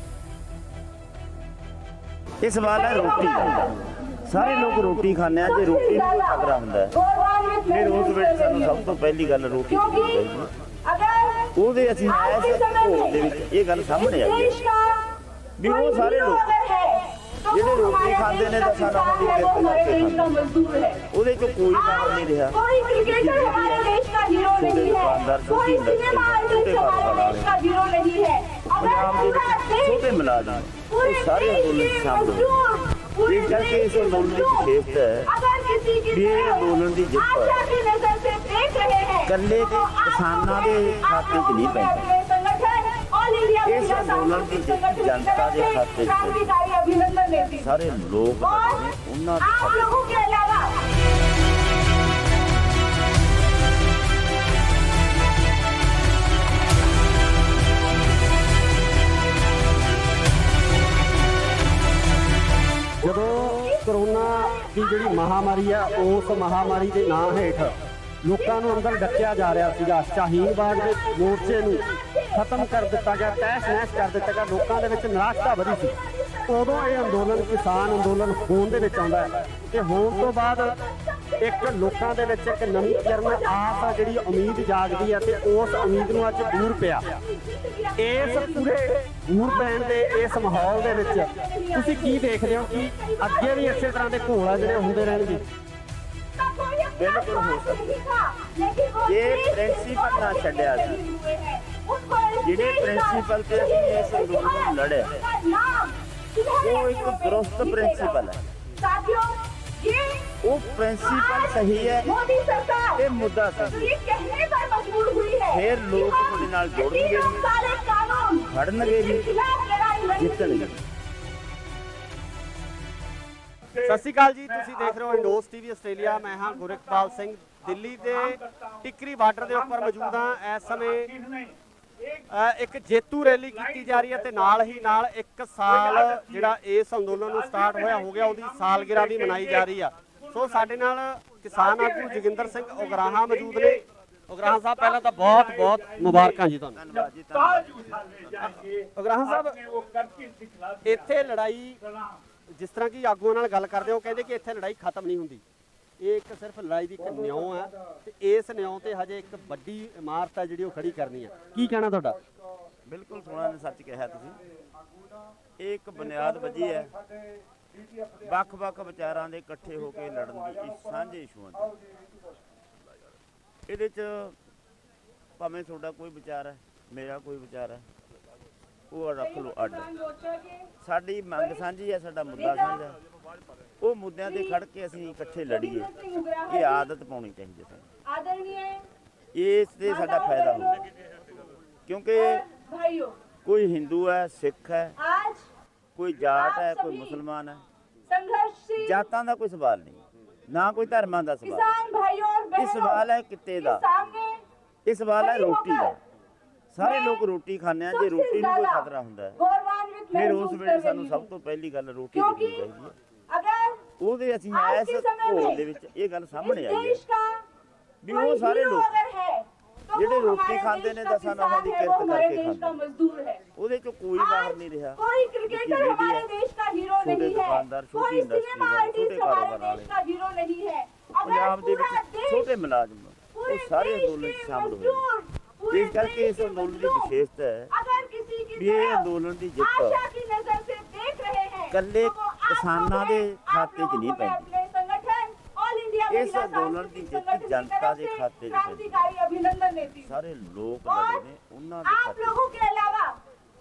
ਇਹ ਸਵਾਲ ਹੈ ਰੋਟੀ ਦਾ। ਸਾਰੇ ਲੋਕ ਰੋਟੀ ਖਾਂਦੇ ਆ, ਜੇ ਰੋਟੀ ਨੂੰ ਖਤਰਾ ਹੁੰਦਾ ਹੈ ਫਿਰ ਉਸ ਵਿੱਚ ਸਾਨੂੰ ਸਭ ਤੋਂ ਪਹਿਲੀ ਗੱਲ ਰੋਟੀ ਚਾਹੀਦੀ ਹੈ। ਉਹਦੇ ਅਸੀਂ ਇਸ ਭੋਗ ਦੇ ਵਿੱਚ ਇਹ ਗੱਲ ਸਾਹਮਣੇ ਆਈ ਹੈ ਵੀ ਉਹ ਸਾਰੇ ਲੋਕ ਜਿਹੜੇ ਰੋਟੀ ਖਾਂਦੇ ਨੇ ਤਾਂ ਸਾਨੂੰ ਉਹਦੀ ਕਿਰਤ ਕਰਕੇ ਖਾਂਦੇ, ਉਹਦੇ ਚੋਂ ਕੋਈ ਬਾਹਰ ਨਹੀਂ ਰਿਹਾ। ਛੋਟੇ ਦੁਕਾਨਦਾਰ, ਛੋਟੀ ਇੰਡਸਟਰੀ, ਛੋਟੇ ਕਾਰੋਬਾਰ ਵਾਲੇ, ਪੰਜਾਬ ਦੇ ਵਿੱਚ ਛੋਟੇ ਮੁਲਾਜ਼ਮ, ਇਹ ਸਾਰੇ ਅੰਦੋਲਨ ਸ਼ਾਮਲ ਹੋਏ। ਇਸ ਕਰਕੇ ਇਸ ਅੰਦੋਲਨ ਦੀ ਵਿਸ਼ੇਸ਼ਤਾ ਹੈ ਵੀ ਇਹ ਅੰਦੋਲਨ ਦੀ ਜਿੱਤ ਇਕੱਲੇ ਦੇ ਕਿਸਾਨਾਂ ਦੇ ਖਾਤੇ 'ਚ ਨਹੀਂ ਪੈਂਦੀ, ਇਸ ਅੰਦੋਲਨ ਦੀ ਜਿੱਤ ਜਨਤਾ ਦੇ ਖਾਤੇ 'ਚ ਸਾਰੇ ਲੋਕ ਨੇ ਉਹਨਾਂ ਦੇ ਖਾਤੇ 'ਚ। ਜਦੋਂ ਕਰੋਨਾ ਦੀ ਜਿਹੜੀ ਮਹਾਮਾਰੀ ਆ, ਉਸ ਮਹਾਮਾਰੀ ਦੇ ਨਾਂ ਹੇਠ ਲੋਕਾਂ ਨੂੰ ਅੰਦਰ ਡੱਕਿਆ ਜਾ ਰਿਹਾ ਸੀਗਾ, ਸ਼ਾਹੀਨ ਬਾਗ ਦੇ ਮੋਰਚੇ ਨੂੰ ਖਤਮ ਕਰ ਦਿੱਤਾ ਗਿਆ, ਤਹਿਸ ਨਹਿਸ ਕਰ ਦਿੱਤਾ ਗਿਆ, ਲੋਕਾਂ ਦੇ ਵਿੱਚ ਨਿਰਾਸ਼ਤਾ ਵਧੀ ਸੀ। ਉਦੋਂ ਇਹ ਅੰਦੋਲਨ ਕਿਸਾਨ ਅੰਦੋਲਨ ਹੋਣ ਦੇ ਵਿੱਚ ਆਉਂਦਾ ਹੈ ਤੇ ਹੋਣ ਤੋਂ ਬਾਅਦ ਇੱਕ ਲੋਕਾਂ ਦੇ ਵਿੱਚ ਇੱਕ ਨਵੀਂ ਕਿਰਨ ਆਸ ਆ, ਜਿਹੜੀ ਉਮੀਦ ਜਾਗਦੀ ਹੈ ਤੇ ਉਸ ਉਮੀਦ ਨੂੰ ਅੱਜ ਦੂਰ ਪਿਆ। ਇਸ ਪੂਰੇ ਦੂਰ ਪੈਣ ਦੇ ਇਸ ਮਾਹੌਲ ਦੇ ਵਿੱਚ ਤੁਸੀਂ ਕੀ ਦੇਖਦੇ ਹੋ ਕਿ ਅੱਗੇ ਵੀ ਇਸੇ ਤਰ੍ਹਾਂ ਦੇ ਘੋਲ ਆ ਜਿਹੜੇ ਹੁੰਦੇ ਰਹਿਣਗੇ? ਬਿਲਕੁਲ ਹੋ ਸਕਦਾ ਜੇ ਪ੍ਰਿੰਸੀਪਲ ਨਾ ਛੱਡਿਆ ਸੀ, ਜਿਹੜੇ ਪ੍ਰਿੰਸੀਪਲ ਤੇ ਅਸੀਂ ਇਸ ਅੰਦੋਲਨ ਨੂੰ ਲੜਿਆ ਉਹ ਇੱਕ ਦਰੁਸਤ ਪ੍ਰਿੰਸੀਪਲ ਹੈ, ਉਹ ਪ੍ਰਿੰਸੀਪਲ ਸਹੀ ਹੈ, ਇਹ ਮੁੱਦਾ ਸਹੀ ਹੈ, ਫਿਰ ਲੋਕ ਤੁਹਾਡੇ ਨਾਲ ਜੁੜਨਗੇ, ਖੜਨਗੇ ਵੀ, ਜਿੱਤਣਗੇ। ਸਤਿ ਸ਼੍ਰੀ ਅਕਾਲ ਜੀ, ਤੁਸੀਂ ਦੇਖ ਰਹੇ ਹੋ ਇੰਡੋਸ ਟੀਵੀ ਆਸਟ੍ਰੇਲੀਆ। ਮੈਂ ਹਾਂ ਗੁਰਿਕਪਾਲ ਸਿੰਘ, ਦਿੱਲੀ ਦੇ ਟਿੱਕਰੀ ਬਾਰਡਰ ਦੇ ਉੱਪਰ ਮੌਜੂਦ ਹਾਂ। ਇਸ ਸਮੇਂ ਇੱਕ ਜੇਤੂ ਰੈਲੀ ਕੀਤੀ ਜਾ ਰਹੀ ਹੈ ਤੇ ਨਾਲ ਹੀ ਨਾਲ 1 ਸਾਲ ਜਿਹੜਾ ਇਸ ਅੰਦੋਲਨ ਨੂੰ ਸਟਾਰਟ ਹੋਇਆ ਹੋ ਗਿਆ, ਉਹਦੀ ਸਾਲਗਿਰਾ ਵੀ ਮਨਾਈ ਜਾ ਰਹੀ ਆ। ਸੋ ਸਾਡੇ ਨਾਲ ਕਿਸਾਨ ਆਗੂ ਜੋਗਿੰਦਰ ਸਿੰਘ ਉਗਰਾਹਾਂ ਮੌਜੂਦ ਨੇ। ਉਗਰਾਹਾਂ ਸਾਹਿਬ, ਪਹਿਲਾਂ ਤਾਂ ਬਹੁਤ ਬਹੁਤ ਮੁਬਾਰਕਾਂ ਜੀ ਤੁਹਾਨੂੰ। ਧੰਨਵਾਦ ਜੀ, ਧੰਨਵਾਦ। ਉਗਰਾਹਾਂ ਸਾਹਿਬ, ਇੱਥੇ ਲੜਾਈ ਜਿਸ ਤਰ੍ਹਾਂ ਕਿ ਆਗੂਆਂ ਨਾਲ ਗੱਲ ਕਰਦੇ ਹੋ, ਕਹਿੰਦੇ ਕਿ ਇੱਥੇ ਲੜਾਈ ਖਤਮ ਨਹੀਂ ਹੁੰਦੀ, ਇਹ ਇੱਕ ਸਿਰਫ ਲੜਾਈ ਦੀ ਇੱਕ ਨਿਉਂ ਹੈ ਤੇ ਇਸ ਨਿਉਂ ਤੇ ਹਜੇ ਇੱਕ ਵੱਡੀ ਇਮਾਰਤ ਹੈ ਜਿਹੜੀ ਉਹ ਖੜੀ ਕਰਨੀ ਹੈ। ਕੀ ਕਹਿਣਾ ਤੁਹਾਡਾ? ਬਿਲਕੁਲ ਸੋਹਣਾ ਨੇ ਸੱਚ ਕਿਹਾ ਤੁਸੀਂ। ਇਹ ਇੱਕ ਬੁਨਿਆਦ ਵੱਜੀ ਹੈ ਵੱਖ-ਵੱਖ ਵਿਚਾਰਾਂ ਦੇ ਇਕੱਠੇ ਹੋ ਕੇ ਲੜਨ ਦੀ, ਇਸ ਸਾਂਝੇ ਇਸ਼ੂਆਂ ਦੀ। ਇਹਦੇ 'ਚ ਭਾਵੇਂ ਤੁਹਾਡਾ ਕੋਈ ਵਿਚਾਰ ਹੈ, ਮੇਰਾ ਕੋਈ ਵਿਚਾਰ ਹੈ, ਉਹ ਰੱਖ ਲਓ ਅੱਡ। ਸਾਡੀ ਮੰਗ ਸਾਂਝੀ ਹੈ, ਸਾਡਾ ਮੁੱਦਾ ਸਾਂਝਾ, ਉਹ ਮੁੱਦਿਆਂ ਤੇ ਖੜ ਕੇ ਅਸੀਂ ਇਕੱਠੇ ਲੜੀਏ। ਇਹ ਆਦਤ ਪਾਉਣੀ ਚਾਹੀਦੀ ਹੈ, ਇਸ ਤੇ ਸਾਡਾ ਫਾਇਦਾ ਹੁੰਦਾ, ਕਿਉਂਕਿ ਕੋਈ ਹਿੰਦੂ ਹੈ, ਸਿੱਖ ਹੈ, ਕੋਈ ਜਾਟ ਹੈ, ਕੋਈ ਮੁਸਲਮਾਨ ਹੈ, ਜਾਤਾਂ ਦਾ ਕੋਈ ਸਵਾਲ ਨਹੀਂ, ਨਾ ਕੋਈ ਧਰਮਾਂ ਦਾ ਸਵਾਲ। ਇਹ ਸਵਾਲ ਹੈ ਕਿੱਤੇ ਦਾ, ਇਹ ਸਵਾਲ ਹੈ ਰੋਟੀ ਦਾ। ਸਾਰੇ ਲੋਕ ਰੋਟੀ ਖਾਂਦੇ ਆ, ਜੇ ਰੋਟੀ ਨੂੰ ਕੋਈ ਖਤਰਾ ਹੁੰਦਾ ਹੈ ਫਿਰ ਉਸ ਵੇਲੇ ਸਾਨੂੰ ਸਭ ਤੋਂ ਪਹਿਲੀ ਗੱਲ ਰੋਟੀ ਦੇਖਣੀ ਚਾਹੀਦੀ ਹੈ। ਉਹਦੇ ਅਸੀਂ ਇਸ ਭੋਗ ਦੇ ਵਿੱਚ ਇਹ ਗੱਲ ਸਾਹਮਣੇ ਆਈ ਹੈ ਵੀ ਉਹ ਸਾਰੇ ਲੋਕ ਜਿਹੜੇ ਰੋਟੀ ਖਾਂਦੇ ਨੇ ਤਾਂ ਸਾਨੂੰ ਉਹਦੀ ਕਿਰਤ ਕਰਕੇ ਖਾਂਦੇ, ਉਹਦੇ ਚੋਂ ਕੋਈ ਬਾਹਰ ਨਹੀਂ ਰਿਹਾ। ਛੋਟੇ ਦੁਕਾਨਦਾਰ, ਛੋਟੀ ਇੰਡਸਟਰੀ, ਛੋਟੇ ਕਾਰੋਬਾਰ ਵਾਲੇ, ਪੰਜਾਬ ਦੇ ਵਿੱਚ ਛੋਟੇ ਮੁਲਾਜ਼ਮ ਉਹ ਸਾਰੇ ਅੰਦੋਲਨ 'ਚ ਸ਼ਾਮਲ ਹੋਏ ਨੇ। ਇਸ ਕਰਕੇ ਇਸ ਅੰਦੋਲਨ ਦੀ ਵਿਸ਼ੇਸ਼ਤਾ ਹੈ ਵੀ ਇਹ ਅੰਦੋਲਨ ਦੀ ਜਿੱਤ ਇਕੱਲੇ ਕਿਸਾਨਾਂ ਦੇ ਖਾਤੇ 'ਚ ਨਹੀਂ ਪੈਂਦੀ, ਇਸ ਅੰਦੋਲਨ ਦੀ ਜਿੱਤ ਜਨਤਾ ਦੇ ਖਾਤੇ 'ਚ ਪੈਂਦੀ। ਸਾਰੇ ਲੋਕ ਲੜੇ ਨੇ ਉਹਨਾਂ ਦੇ ਖਾਤੇ 'ਚ।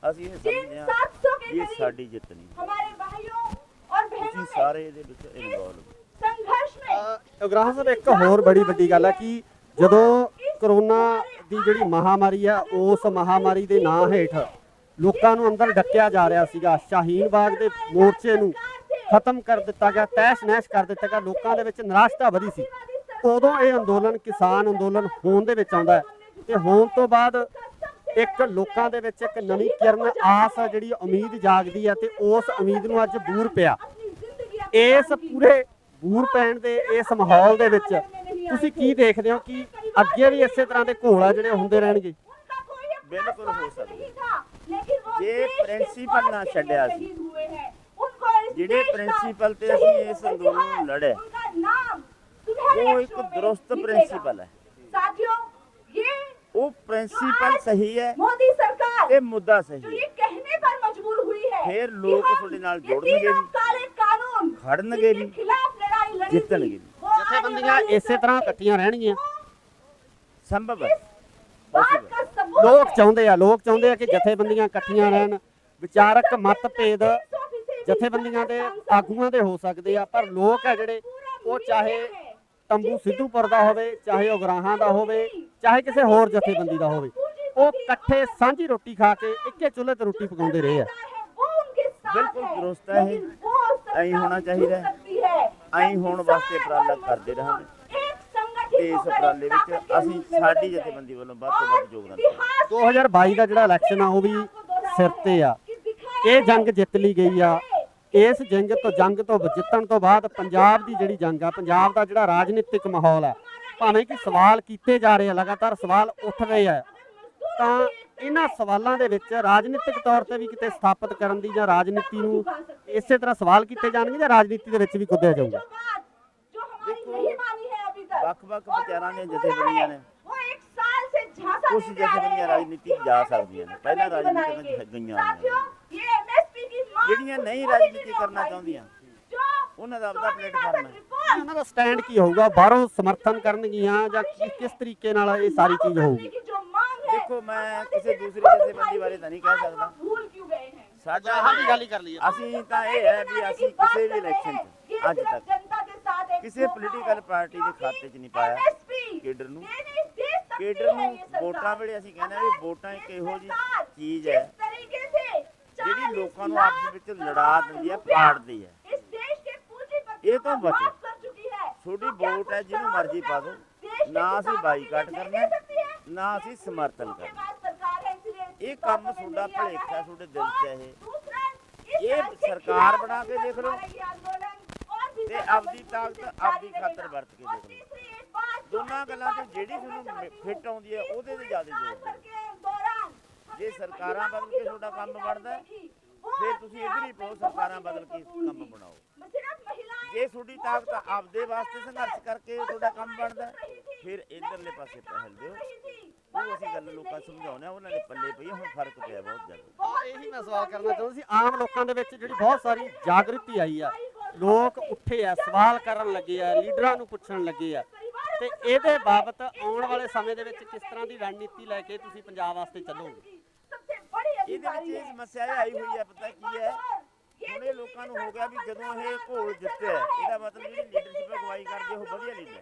ਅਸੀਂ ਇਹ ਸਮਝਦੇ ਹਾਂ ਕਿ ਇਹ ਸਾਡੀ ਜਿੱਤ ਨਹੀਂ, ਤੁਸੀਂ ਸਾਰੇ ਇਹਦੇ ਵਿੱਚ ਇਨਵੋਲਵ। ਉਗਰਾਹਾਂ ਸਾਹਿਬ ਇੱਕ ਹੋਰ ਬੜੀ ਵੱਡੀ ਗੱਲ ਹੈ ਕਿ ਜਦੋਂ ਕਰੋਨਾ ਦੀ ਜਿਹੜੀ ਮਹਾਮਾਰੀ ਆ ਉਸ ਮਹਾਮਾਰੀ ਦੇ ਨਾਂ ਹੇਠ ਲੋਕਾਂ ਨੂੰ ਅੰਦਰ ਡੱਕਿਆ ਜਾ ਰਿਹਾ ਸੀਗਾ, ਸ਼ਾਹੀਨ ਬਾਗ ਦੇ ਮੋਰਚੇ ਨੂੰ ਖਤਮ ਕਰ ਦਿੱਤਾ ਗਿਆ, ਤਹਿਸ ਨਹਿਸ ਕਰ ਦਿੱਤਾ ਗਿਆ, ਲੋਕਾਂ ਦੇ ਵਿੱਚ ਨਿਰਾਸ਼ਤਾ ਵਧੀ ਸੀ। ਉਦੋਂ ਇਹ ਅੰਦੋਲਨ ਕਿਸਾਨ ਅੰਦੋਲਨ ਹੋਣ ਦੇ ਵਿੱਚ ਆਉਂਦਾ ਹੈ ਤੇ ਹੋਣ ਤੋਂ ਬਾਅਦ ਇੱਕ ਲੋਕਾਂ ਦੇ ਵਿੱਚ ਇੱਕ ਨਵੀਂ ਕਿਰਨ ਆਸ ਜਿਹੜੀ ਉਮੀਦ ਜਾਗਦੀ ਹੈ ਤੇ ਉਸ ਉਮੀਦ ਨੂੰ ਅੱਜ ਬੂਰ ਪਿਆ। ਇਸ ਪੂਰੇ ਬੂਰ ਪੈਣ ਦੇ ਇਸ ਮਾਹੌਲ ਦੇ ਵਿੱਚ ਤੁਸੀਂ ਕੀ ਦੇਖਦੇ ਹੋ ਕਿ ਅੱਗੇ ਵੀ ਇਸੇ ਤਰ੍ਹਾਂ ਦੇ ਘੋਲ ਜਿਹੜੇ ਹੁੰਦੇ ਰਹਿਣਗੇ? ਬਿਲਕੁਲ ਹੋ ਸਕਦਾ ਜੇ ਪ੍ਰਿੰਸੀਪਲ ਨਾ ਛੱਡਿਆ ਸੀ, ਜਿਹੜੇ ਪ੍ਰਿੰਸੀਪਲ ਤੇ ਅਸੀਂ ਇਸ ਅੰਦੋਲਨ ਨੂੰ ਲੜੇ ਉਹ ਇੱਕ ਦਰੁਸਤ ਪ੍ਰਿੰਸੀਪਲ ਹੈ, ਉਹ ਪ੍ਰਿੰਸੀਪਲ ਸਹੀ ਹੈ, मोदी सरकार ਇਹ ਮੁੱਦਾ ਸਹੀ जो ਹੈ, ये कहने पर मजबूर हुई है ਫਿਰ ਲੋਕ ਤੁਹਾਡੇ ਨਾਲ ਜੁੜਨਗੇ ਵੀ, काले कानून ਖੜਨਗੇ ਵੀ, के खिलाफ लड़ाई लड़ी ਜਿੱਤਣਗੇ ਵੀ। ਜਥੇਬੰਦੀਆਂ ਇਸੇ ਤਰ੍ਹਾਂ ਇਕੱਠੀਆਂ ਰਹਿਣਗੀਆਂ। ਸੰਭਵ ਹੈ, बात possible का सबूत ਲੋਕ ਚਾਹੁੰਦੇ ਆ ਕਿ ਜਥੇਬੰਦੀਆਂ ਇਕੱਠੀਆਂ ਰਹਿਣ। ਵਿਚਾਰਕ ਮਤਭੇਦ ਜਥੇਬੰਦੀਆਂ ਦੇ ਆਗੂਆਂ ਦੇ ਹੋ ਸਕਦੇ ਆ, ਪਰ ਲੋਕ ਆ ਜਿਹੜੇ ਉਹ ਚਾਹੇ ਤੰਬੂ ਸਿੱਧੂਪੁਰ ਦਾ ਹੋਵੇ, ਚਾਹੇ ਉਗਰਾਹਾਂ ਦਾ ਹੋਵੇ, ਚਾਹੇ ਕਿਸੇ ਹੋਰ ਜਥੇਬੰਦੀ ਦਾ ਹੋਵੇ, ਉਹ ਇਕੱਠੇ ਸਾਂਝੀ ਰੋਟੀ ਖਾ ਕੇ ਇੱਕੇ ਚੁੱਲ੍ਹੇ ਤੇ ਰੋਟੀ ਪਕਾਉਂਦੇ ਰਹੇ ਆ। ਬਿਲਕੁਲ ਦਰੁਸਤ ਹੈ ਇਹ, ਐਂ ਹੋਣਾ ਚਾਹੀਦਾ ਹੈ, ਐਂ ਹੋਣ ਵਾਸਤੇ ਉਪਰਾਲਾ ਕਰਦੇ ਰਹਾਂਗੇ ਤੇ ਇਸ ਉਪਰਾਲੇ ਵਿੱਚ ਅਸੀਂ ਸਾਡੀ ਜਥੇਬੰਦੀ ਵੱਲੋਂ ਵੱਧ ਤੋਂ ਵੱਧ ਯੋਗਦਾਨ ਦੇਵਾਂਗੇ। 2022 ਦਾ ਜਿਹੜਾ ਇਲੈਕਸ਼ਨ ਆ ਉਹ ਵੀ ਸਿਰ ਤੇ ਆ, ਇਹ ਜੰਗ ਜਿੱਤ ਲਈ ਗਈ ਆ। ਇਸ ਜੰਗ ਤੋਂ ਜਿੱਤਣ ਤੋਂ ਬਾਅਦ ਪੰਜਾਬ ਦੀ ਜਿਹੜੀ ਜੰਗ ਆ, ਪੰਜਾਬ ਦਾ ਜਿਹੜਾ ਰਾਜਨੀਤਿਕ ਮਾਹੌਲ ਆ, ਭਾਵੇਂ ਕਿ ਸਵਾਲ ਕੀਤੇ ਜਾ ਰਹੇ ਆ, ਲਗਾਤਾਰ ਸਵਾਲ ਉੱਠ ਰਹੇ ਆ, ਤਾਂ ਇਹਨਾਂ ਸਵਾਲਾਂ ਦੇ ਵਿੱਚ ਰਾਜਨੀਤਿਕ ਤੌਰ ਤੇ ਵੀ ਕਿਤੇ ਸਥਾਪਿਤ ਕਰਨ ਦੀ ਜਾਂ ਰਾਜਨੀਤੀ ਨੂੰ ਇਸੇ ਤਰ੍ਹਾਂ ਸਵਾਲ ਕੀਤੇ ਜਾਣਗੇ ਜਾਂ ਰਾਜਨੀਤੀ ਦੇ ਵਿੱਚ ਵੀ ਕੁੱਦਿਆ ਜਾਊਗਾ? ਵੱਖ-ਵੱਖ ਵਿਚਾਰਾਂ ਦੀਆਂ ਜਥੇਬੰਦੀਆਂ ਨੇ, ਕੁਝ ਜਥੇਬੰਦੀਆਂ ਰਾਜਨੀਤੀ ਜਾ ਸਕਦੀਆਂ ਨੇ, ਪਹਿਲਾਂ ਰਾਜਨੀਤੀ ਵਿੱਚ ਗਈਆਂ ਹੋਈਆਂ, ਜਿਹੜੀਆਂ ਨਹੀਂ ਰਾਜਨੀਤੀ ਕਰਨਾ ਚਾਹੁੰਦੀਆਂ ਉਹਨਾਂ ਦਾ ਆਪਦਾ ਪਲੇਟਫਾਰਮ ਹੈ। ਉਹਨਾਂ ਦਾ ਸਟੈਂਡ ਕੀ ਹੋਊਗਾ? ਬਾਹਰੋਂ ਸਮਰਥਨ ਕਰਨਗੀਆਂ ਜਾਂ ਕਿਸ ਤਰੀਕੇ ਨਾਲ ਇਹ ਸਾਰੀ ਚੀਜ਼ ਹੋਊਗੀ? ਦੇਖੋ, ਮੈਂ ਕਿਸੇ ਦੂਸਰੀ ਜਥੇਬੰਦੀ ਬਾਰੇ ਤਾਂ ਨਹੀਂ ਕਹਿ ਸਕਦਾ, ਸਾਡਾ ਗੱਲ ਹੀ ਕਰ ਲਈਏ। ਅਸੀਂ ਤਾਂ ਇਹ ਹੈ ਵੀ ਅਸੀਂ ਕਿਸੇ ਵੀ ਇਲੈਕਸ਼ਨ 'ਚ ਅੱਜ ਤੱਕ ਕਿਸੇ ਪੋਲੀਟੀਕਲ ਪਾਰਟੀ ਦੇ ਖਾਤੇ 'ਚ ਨਹੀਂ ਪਾਇਆ ਕੇਡਰ ਨੂੰ। ਕੇਡਰ ਨੂੰ ਵੋਟਾਂ ਵੇਲੇ ਅਸੀਂ ਕਹਿੰਦੇ ਵੀ ਵੋਟਾਂ ਇੱਕ ਇਹੋ ਜਿਹੀ ਚੀਜ਼ ਹੈ ਜਿਹੜੀ ਲੋਕਾਂ ਨੂੰ ਆਪਸ ਵਿੱਚ ਲੜਾ ਦਿੰਦੀ ਹੈ, ਪਾੜਦੀ ਹੈ। ਇਹ ਤੋਂ ਬਚੋ, ਤੁਹਾਡੀ ਵੋਟ ਹੈ, ਜਿਹਨੂੰ ਮਰਜ਼ੀ ਪਾ ਦਿਓ, ਨਾ ਅਸੀਂ ਬਾਈਕਾਟ ਕਰਨਾ ਨਾ ਅਸੀਂ ਸਮਰਥਨ ਕਰਨਾ। ਇਹ ਕੰਮ ਤੁਹਾਡਾ ਭਲੇਖਾ ਤੁਹਾਡੇ ਦਿਲ 'ਚ ਇਹ ਸਰਕਾਰ ਬਣਾ ਕੇ ਦੇਖ ਲਓ ਤੇ ਆਪਦੀ ਤਾਕਤ ਆਪਦੀ ਖਾਤਰ ਵਰਤ ਕੇ ਦੇਖ ਲਓ। ਦੋਨਾਂ ਗੱਲਾਂ ਤੋਂ ਜਿਹੜੀ ਤੁਹਾਨੂੰ ਫਿੱਟ ਆਉਂਦੀ ਹੈ ਉਹਦੇ ਤੇ ਜ਼ਿਆਦਾ ਜ਼ੋਰ ਦਿਓ। ਜੇ ਸਰਕਾਰਾਂ ਬਦਲ ਕੇ ਤੁਹਾਡਾ ਕੰਮ ਬਣਦਾ ਫਿਰ ਤੁਸੀਂ ਇੱਧਰ ਹੀ ਪਾਓ, ਸਰਕਾਰਾਂ ਬਦਲ ਕੇ ਕੰਮ ਬਣਾਓ। ਜੇ ਤੁਹਾਡੀ ਤਾਕਤ ਆਪਦੇ ਵਾਸਤੇ ਸੰਘਰਸ਼ ਕਰਕੇ ਤੁਹਾਡਾ ਕੰਮ ਬਣਦਾ ਫਿਰ ਇੱਧਰਲੇ ਪਾਸੇ ਪਹਿਲ ਦਿਓ। ਉਹ ਅਸੀਂ ਗੱਲ ਲੋਕਾਂ ਸਮਝਾਉਂਦੇ ਆ, ਉਹਨਾਂ ਦੇ ਪੱਲੇ ਪਈ ਹੁਣ ਫਰਕ ਪਿਆ ਬਹੁਤ ਜ਼ਿਆਦਾ। ਇਹੀ ਮੈਂ ਸਵਾਲ ਕਰਨਾ ਚਾਹੁੰਦਾ ਸੀ। ਆਮ ਲੋਕਾਂ ਦੇ ਵਿੱਚ ਜਿਹੜੀ ਬਹੁਤ ਸਾਰੀ ਜਾਗਰਤੀ ਆਈ ਆ, ਲੋਕ ਉੱਠੇ ਆ, ਸਵਾਲ ਕਰਨ ਲੱਗੇ ਆ, ਲੀਡਰਾਂ ਨੂੰ ਪੁੱਛਣ ਲੱਗੇ ਆ, ਤੇ ਇਹਦੇ ਬਾਬਤ ਆਉਣ ਵਾਲੇ ਸਮੇਂ ਦੇ ਵਿੱਚ ਕਿਸ ਤਰ੍ਹਾਂ ਦੀ ਰਣਨੀਤੀ ਲੈ ਕੇ ਤੁਸੀਂ ਪੰਜਾਬ ਵਾਸਤੇ ਚੱਲੋਗੇ? ਇਹਦੇ ਵਿੱਚ ਇਹ ਸਮੱਸਿਆ ਇਹ ਆਈ ਹੋਈ ਹੈ, ਪਤਾ ਕੀ ਹੈ, ਹੁਣ ਇਹ ਲੋਕਾਂ ਨੂੰ ਹੋ ਗਿਆ ਵੀ ਜਦੋਂ ਇਹ ਘੋਲ ਜਿੱਤਿਆ ਇਹਦਾ ਮਤਲਬ ਜਿਹੜੀ ਲੀਡਰਸ਼ਿਪ ਅਗਵਾਈ ਕਰਦੇ ਉਹ ਵਧੀਆ ਲੀਡਰ।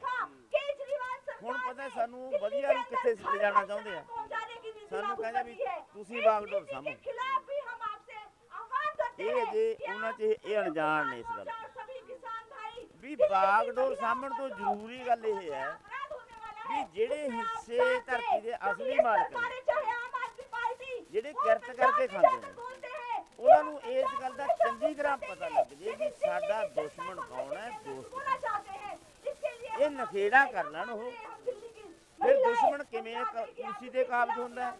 ਹੁਣ ਪਤਾ ਸਾਨੂੰ ਵਧੀਆ ਨੂੰ ਕਿੱਥੇ ਲਿਜਾਣਾ ਚਾਹੁੰਦੇ ਆ, ਸਾਨੂੰ ਕਹਿੰਦੇ ਵੀ ਤੁਸੀਂ ਬਾਗਡੋਰ ਸਾਂਭੋ। ਇਹ ਅਜੇ ਉਹਨਾਂ 'ਚ ਇਹ ਅਣਜਾਣ ਨੇ ਇਸ ਗੱਲ ਵੀ ਬਾਗਡੋਰ ਸਾਂਭਣ ਤੋਂ ਜ਼ਰੂਰੀ ਗੱਲ ਇਹ ਹੈ ਵੀ ਜਿਹੜੇ ਹਿੱਸੇ ਧਰਤੀ ਦੇ ਅਸਲੀ ਮਾਲਕ ਨੇ, ਜਿਹੜੇ ਕਿਰਤ ਕਰਕੇ ਖਾਂਦੇ ਨੇ, ਉਹਨਾਂ ਨੂੰ ਇਸ ਗੱਲ ਦਾ ਚੰਗੀ ਤਰ੍ਹਾਂ ਪਤਾ ਲੱਗ ਜੇ ਵੀ ਸਾਡਾ ਦੁਸ਼ਮਣ ਕੌਣ ਹੈ, ਦੋਸਤ। ਇਹ ਨਖੇੜਾ ਕਰ ਲੈਣ ਉਹ, ਫਿਰ ਦੁਸ਼ਮਣ ਕਿਵੇਂ ਕੁਰਸੀ ਤੇ ਕਾਬਜ਼ ਹੁੰਦਾ,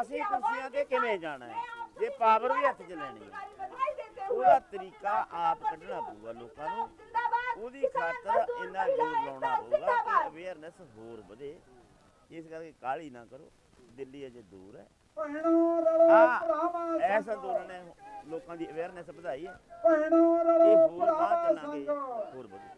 ਅਸੀਂ ਕੁਰਸੀਆਂ ਤੇ ਕਿਵੇਂ ਜਾਣਾ ਹੈ, ਜੇ ਪਾਵਰ ਵੀ ਹੱਥ 'ਚ ਲੈਣੀ ਹੈ। ਉਹਦਾ ਤਰੀਕਾ ਆਪ ਕੱਢਣਾ ਪਊਗਾ ਲੋਕਾਂ ਨੂੰ। ਉਹਦੀ ਖਾਤਰ ਇੰਨਾ ਜ਼ੋਰ ਲਾਉਣਾ ਹੋਊਗਾ ਕਿ ਅਵੇਅਰਨੈਸ ਹੋਰ ਵਧੇ। ਇਸ ਕਰਕੇ ਕਾਹਲੀ ਨਾ ਕਰੋ, ਦਿੱਲੀ ਅਜੇ ਦੂਰ ਹੈ। ਐਸਾ ਅੰਦੋਲਨ ਨੇ ਲੋਕਾਂ ਦੀ ਅਵੇਅਰਨੈਸ ਵਧਾਈ ਹੈ, ਇਹ ਹੋਰ ਬਾਅਦ ਚੱਲਾਂਗੇ ਹੋਰ ਵਧੇ।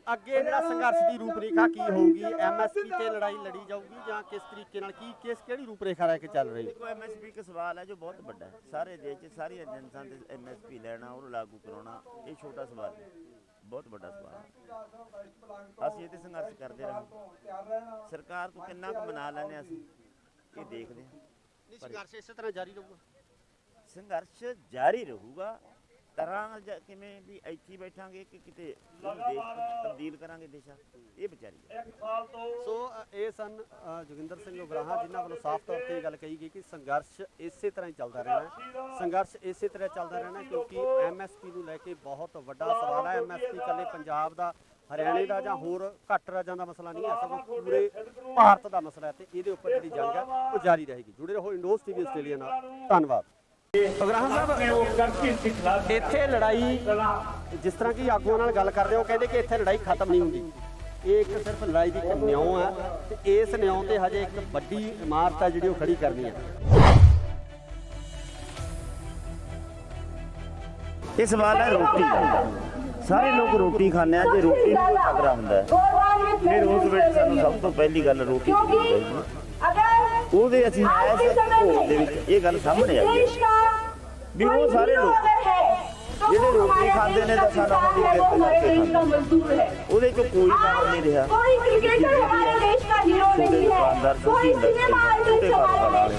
ਅੱਗੇ ਜਿਹੜਾ ਸੰਘਰਸ਼ ਦੀ ਰੂਪਰੇਖਾ ਕੀ ਹੋਊਗੀ? ਐਮਐਸਪੀ ਤੇ ਲੜਾਈ ਲੜੀ ਜਾਊਗੀ ਜਾਂ ਕਿਸ ਤਰੀਕੇ ਨਾਲ ਕਿਹੜੀ ਰੂਪਰੇਖਾ ਲੈ ਕੇ ਚੱਲ ਰਹੀ ਹੈ? ਦੇਖੋ, ਐਮਐਸਪੀ ਇੱਕ ਸਵਾਲ ਹੈ ਜੋ ਬਹੁਤ ਵੱਡਾ ਹੈ। ਸਾਰੇ ਦੇਸ਼ 'ਚ ਸਾਰੀਆਂ ਏਜੰਸੀਆਂ ਦੇ ਐਮਐਸਪੀ ਲੈਣਾ, ਉਹਨੂੰ ਲਾਗੂ ਕਰਾਉਣਾ, ਇਹ ਛੋਟਾ ਸਵਾਲ ਹੈ, ਬਹੁਤ ਵੱਡਾ ਸਵਾਲ ਹੈ। ਅਸੀਂ ਇਹਦੇ ਸੰਘਰਸ਼ ਕਰਦੇ ਰਹਾਂਗੇ। ਸਰਕਾਰ ਤੋਂ ਕਿੰਨਾ ਕੁ ਮਨਾ ਲੈਂਦੇ ਅਸੀਂ ਇਹ ਦੇਖਦੇ ਹਾਂ। ਸੰਘਰਸ਼ ਇਸੇ ਤਰ੍ਹਾਂ ਜਾਰੀ ਰਹੂਗਾ। ਸੰਘਰਸ਼ ਜਾਰੀ ਰਹੂਗਾ। ਤਰ੍ਹਾਂ ਕਿਵੇਂ ਵੀ ਇੱਥੇ ਬੈਠਾਂਗੇ ਕਿ ਕਿਤੇ ਦੇਸ਼ ਤਬਦੀਲ ਕਰਾਂਗੇ ਦੇਸ਼ਾਂ, ਇਹ ਵਿਚਾਰੀ। ਸੋ ਇਹ ਸਨ ਜੋਗਿੰਦਰ ਸਿੰਘ ਉਗਰਾਹਾਂ, ਜਿਨ੍ਹਾਂ ਵੱਲੋਂ ਸਾਫ਼ ਤੌਰ ਤੇ ਇਹ ਗੱਲ ਕਹੀ ਗਈ ਕਿ ਸੰਘਰਸ਼ ਇਸੇ ਤਰ੍ਹਾਂ ਹੀ ਚੱਲਦਾ ਰਹਿਣਾ। ਸੰਘਰਸ਼ ਇਸੇ ਤਰ੍ਹਾਂ ਚੱਲਦਾ ਰਹਿਣਾ ਕਿਉਂਕਿ ਐਮਐਸਪੀ ਨੂੰ ਲੈ ਕੇ ਬਹੁਤ ਵੱਡਾ ਸਵਾਲ ਹੈ। ਐਮਐਸਪੀ ਇਕੱਲੇ ਪੰਜਾਬ ਦਾ, ਹਰਿਆਣੇ ਦਾ ਜਾਂ ਹੋਰ ਘੱਟ ਰਾਜਾਂ ਦਾ ਮਸਲਾ ਨਹੀਂ ਹੈ, ਸਗੋਂ ਪੂਰੇ ਭਾਰਤ ਦਾ ਮਸਲਾ ਹੈ ਤੇ ਇਹਦੇ ਉੱਪਰ ਜਿਹੜੀ ਜੰਗ ਹੈ ਉਹ ਜਾਰੀ ਰਹੇਗੀ। ਜੁੜੇ ਰਹੋ ਇੰਡੋਜ਼ ਟੀਵੀ ਆਸਟ੍ਰੇਲੀਆ ਨਾਲ। ਧੰਨਵਾਦ। ਉਗਰਾਹਾਂ ਸਾਹਿਬ, ਇੱਥੇ ਲੜਾਈ ਜਿਸ ਤਰ੍ਹਾਂ ਕਿ ਆਗੂਆਂ ਨਾਲ ਗੱਲ ਕਰਦੇ ਹੋ, ਕਹਿੰਦੇ ਕਿ ਇੱਥੇ ਲੜਾਈ ਖਤਮ ਨਹੀਂ ਹੁੰਦੀ। ਇਹ ਇੱਕ ਸਿਰਫ ਲੜਾਈ ਦੀ ਇੱਕ ਨਿਉਂ ਹੈ ਤੇ ਇਸ ਨਿਉਂ ਤੇ ਹਜੇ ਇੱਕ ਵੱਡੀ ਇਮਾਰਤ ਹੈ ਜਿਹੜੀ ਉਹ ਖੜੀ ਕਰਨੀ ਹੈ। ਇਹ ਸਵਾਲ ਹੈ ਰੋਟੀ ਦਾ। ਸਾਰੇ ਲੋਕ ਰੋਟੀ ਖਾਂਦੇ ਆ, ਜੇ ਰੋਟੀ ਨੂੰ ਖਤਰਾ ਹੁੰਦਾ ਹੈ ਫਿਰ ਉਸ ਵਿੱਚ ਸਾਨੂੰ ਸਭ ਤੋਂ ਪਹਿਲੀ ਗੱਲ ਰੋਟੀ ਚਾਹੀਦੀ ਹੈ। ਉਹਦੇ ਅਸੀਂ ਇਸ ਭੋਗ ਦੇ ਵਿੱਚ ਇਹ ਗੱਲ ਸਾਹਮਣੇ ਆਈ ਹੈ ਵੀ ਉਹ ਸਾਰੇ ਲੋਕ ਜਿਹੜੇ ਰੋਟੀ ਖਾਂਦੇ ਨੇ ਤਾਂ ਸਾਡਾ ਉਹਦੀ ਕਿਰਤ ਕਰਕੇ ਉਹਦੇ ਚੋਂ ਕੋਈ ਕੰਮ ਨਹੀਂ ਰਿਹਾ। ਛੋਟੇ ਦੁਕਾਨਦਾਰ, ਛੋਟੀ ਇੰਡਸਟਰੀ, ਛੋਟੇ ਕਾਰੋਬਾਰ,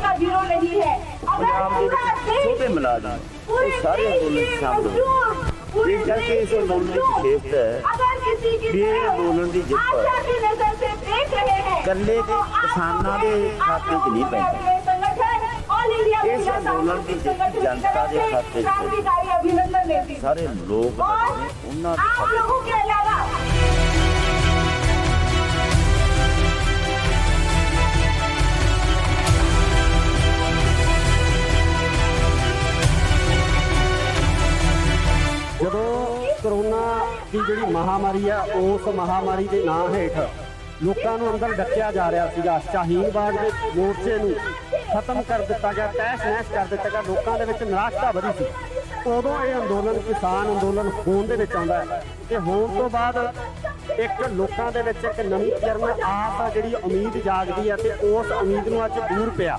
ਪੰਜਾਬ ਦੇ ਵਿੱਚ ਛੋਟੇ ਮੁਲਾਜ਼ਮ, ਇਹ ਸਾਰੇ ਅੰਦੋਲਨ ਸ਼ਾਮਲ ਹੋਏ। ਇਸ ਕਰਕੇ ਇਸ ਅੰਦੋਲਨ ਦੀ ਵਿਸ਼ੇਸ਼ਤਾ ਹੈ ਵੀ ਇਹ ਅੰਦੋਲਨ ਦੀ ਜਿੱਤ ਇਕੱਲੇ ਦੇ ਕਿਸਾਨਾਂ ਦੇ ਖਾਤੇ 'ਚ ਨਹੀਂ ਪੈਂਦੀ। ਇਸ ਅੰਦੋਲਨ ਦੀ ਜਿੱਤ ਜਨਤਾ ਦੇ ਖਾਤੇ 'ਚ ਸਾਰੇ ਲੋਕ ਉਹਨਾਂ ਦੇ ਜਦੋਂ ਕਰੋਨਾ ਦੀ ਜਿਹੜੀ ਮਹਾਮਾਰੀ ਆ, ਉਸ ਮਹਾਮਾਰੀ ਦੇ ਨਾਂ ਹੇਠ ਲੋਕਾਂ ਨੂੰ ਅੰਦਰ ਡੱਕਿਆ ਜਾ ਰਿਹਾ ਸੀਗਾ। ਸ਼ਾਹੀਨ ਬਾਗ ਦੇ ਮੋਰਚੇ ਨੂੰ ਖਤਮ ਕਰ ਦਿੱਤਾ ਗਿਆ, ਤਹਿਸ ਨਹਿਸ ਕਰ ਦਿੱਤਾ ਗਿਆ। ਲੋਕਾਂ ਦੇ ਵਿੱਚ ਨਿਰਾਸ਼ਤਾ ਵਧੀ ਸੀ। ਉਦੋਂ ਇਹ ਅੰਦੋਲਨ ਕਿਸਾਨ ਅੰਦੋਲਨ ਹੋਣ ਦੇ ਵਿੱਚ ਆਉਂਦਾ ਹੈ ਤੇ ਹੋਣ ਤੋਂ ਬਾਅਦ ਇੱਕ ਲੋਕਾਂ ਦੇ ਵਿੱਚ ਇੱਕ ਨਵੀਂ ਕਿਰਨ ਆਸ ਆ, ਜਿਹੜੀ ਉਮੀਦ ਜਾਗਦੀ ਹੈ ਤੇ ਉਸ ਉਮੀਦ ਨੂੰ ਅੱਜ ਦੂਰ ਪਿਆ।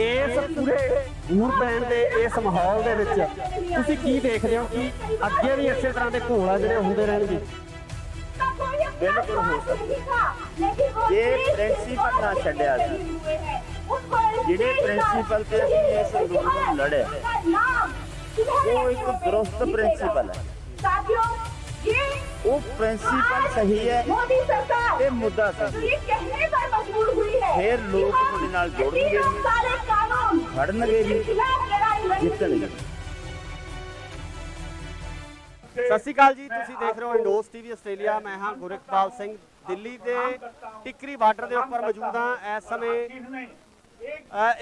ਇਸ ਪੂਰੇ ਦੂਰ ਪੈਣ ਦੇ ਇਸ ਮਾਹੌਲ ਦੇ ਵਿੱਚ ਤੁਸੀਂ ਕੀ ਦੇਖਦੇ ਹੋ ਕਿ ਅੱਗੇ ਵੀ ਇਸੇ ਤਰ੍ਹਾਂ ਦੇ ਘੋਲ ਆ ਜਿਹੜੇ ਹੁੰਦੇ ਰਹਿਣਗੇ? ਬਿਲਕੁਲ ਹੋ ਸਕਦਾ ਜੇ ਪ੍ਰਿੰਸੀਪਲ ਨਾ ਛੱਡਿਆ ਸੀ, ਜਿਹੜੇ ਪ੍ਰਿੰਸੀਪਲ ਤੇ ਅਸੀਂ ਇਸ ਅੰਦੋਲਨ ਨੂੰ ਲੜਿਆ ਉਹ ਇੱਕ ਦਰੁਸਤ ਪ੍ਰਿੰਸੀਪਲ ਹੈ। ਉਹ ਪ੍ਰਿੰਸੀਪਲ ਸਹੀ ਹੈ, ਇਹ ਮੁੱਦਾ ਸਹੀ ਹੈ, ਫਿਰ ਲੋਕ ਤੁਹਾਡੇ ਨਾਲ ਜੁੜਨਗੇ, ਖੜਨਗੇ ਵੀ, ਜਿੱਤਣਗੇ। ਸਤਿ ਸ਼੍ਰੀ ਅਕਾਲ ਜੀ, ਤੁਸੀਂ ਦੇਖ ਰਹੇ ਹੋ ਇੰਡੋਜ਼ ਟੀਵੀ ਆਸਟ੍ਰੇਲੀਆ। ਮੈਂ ਹਾਂ ਗੁਰਕਪਾਲ ਸਿੰਘ, ਦਿੱਲੀ ਦੇ ਟਿੱਕਰੀ ਬਾਰਡਰ ਦੇ ਉੱਪਰ ਮੌਜੂਦ ਹਾਂ। ਇਸ ਸਮੇਂ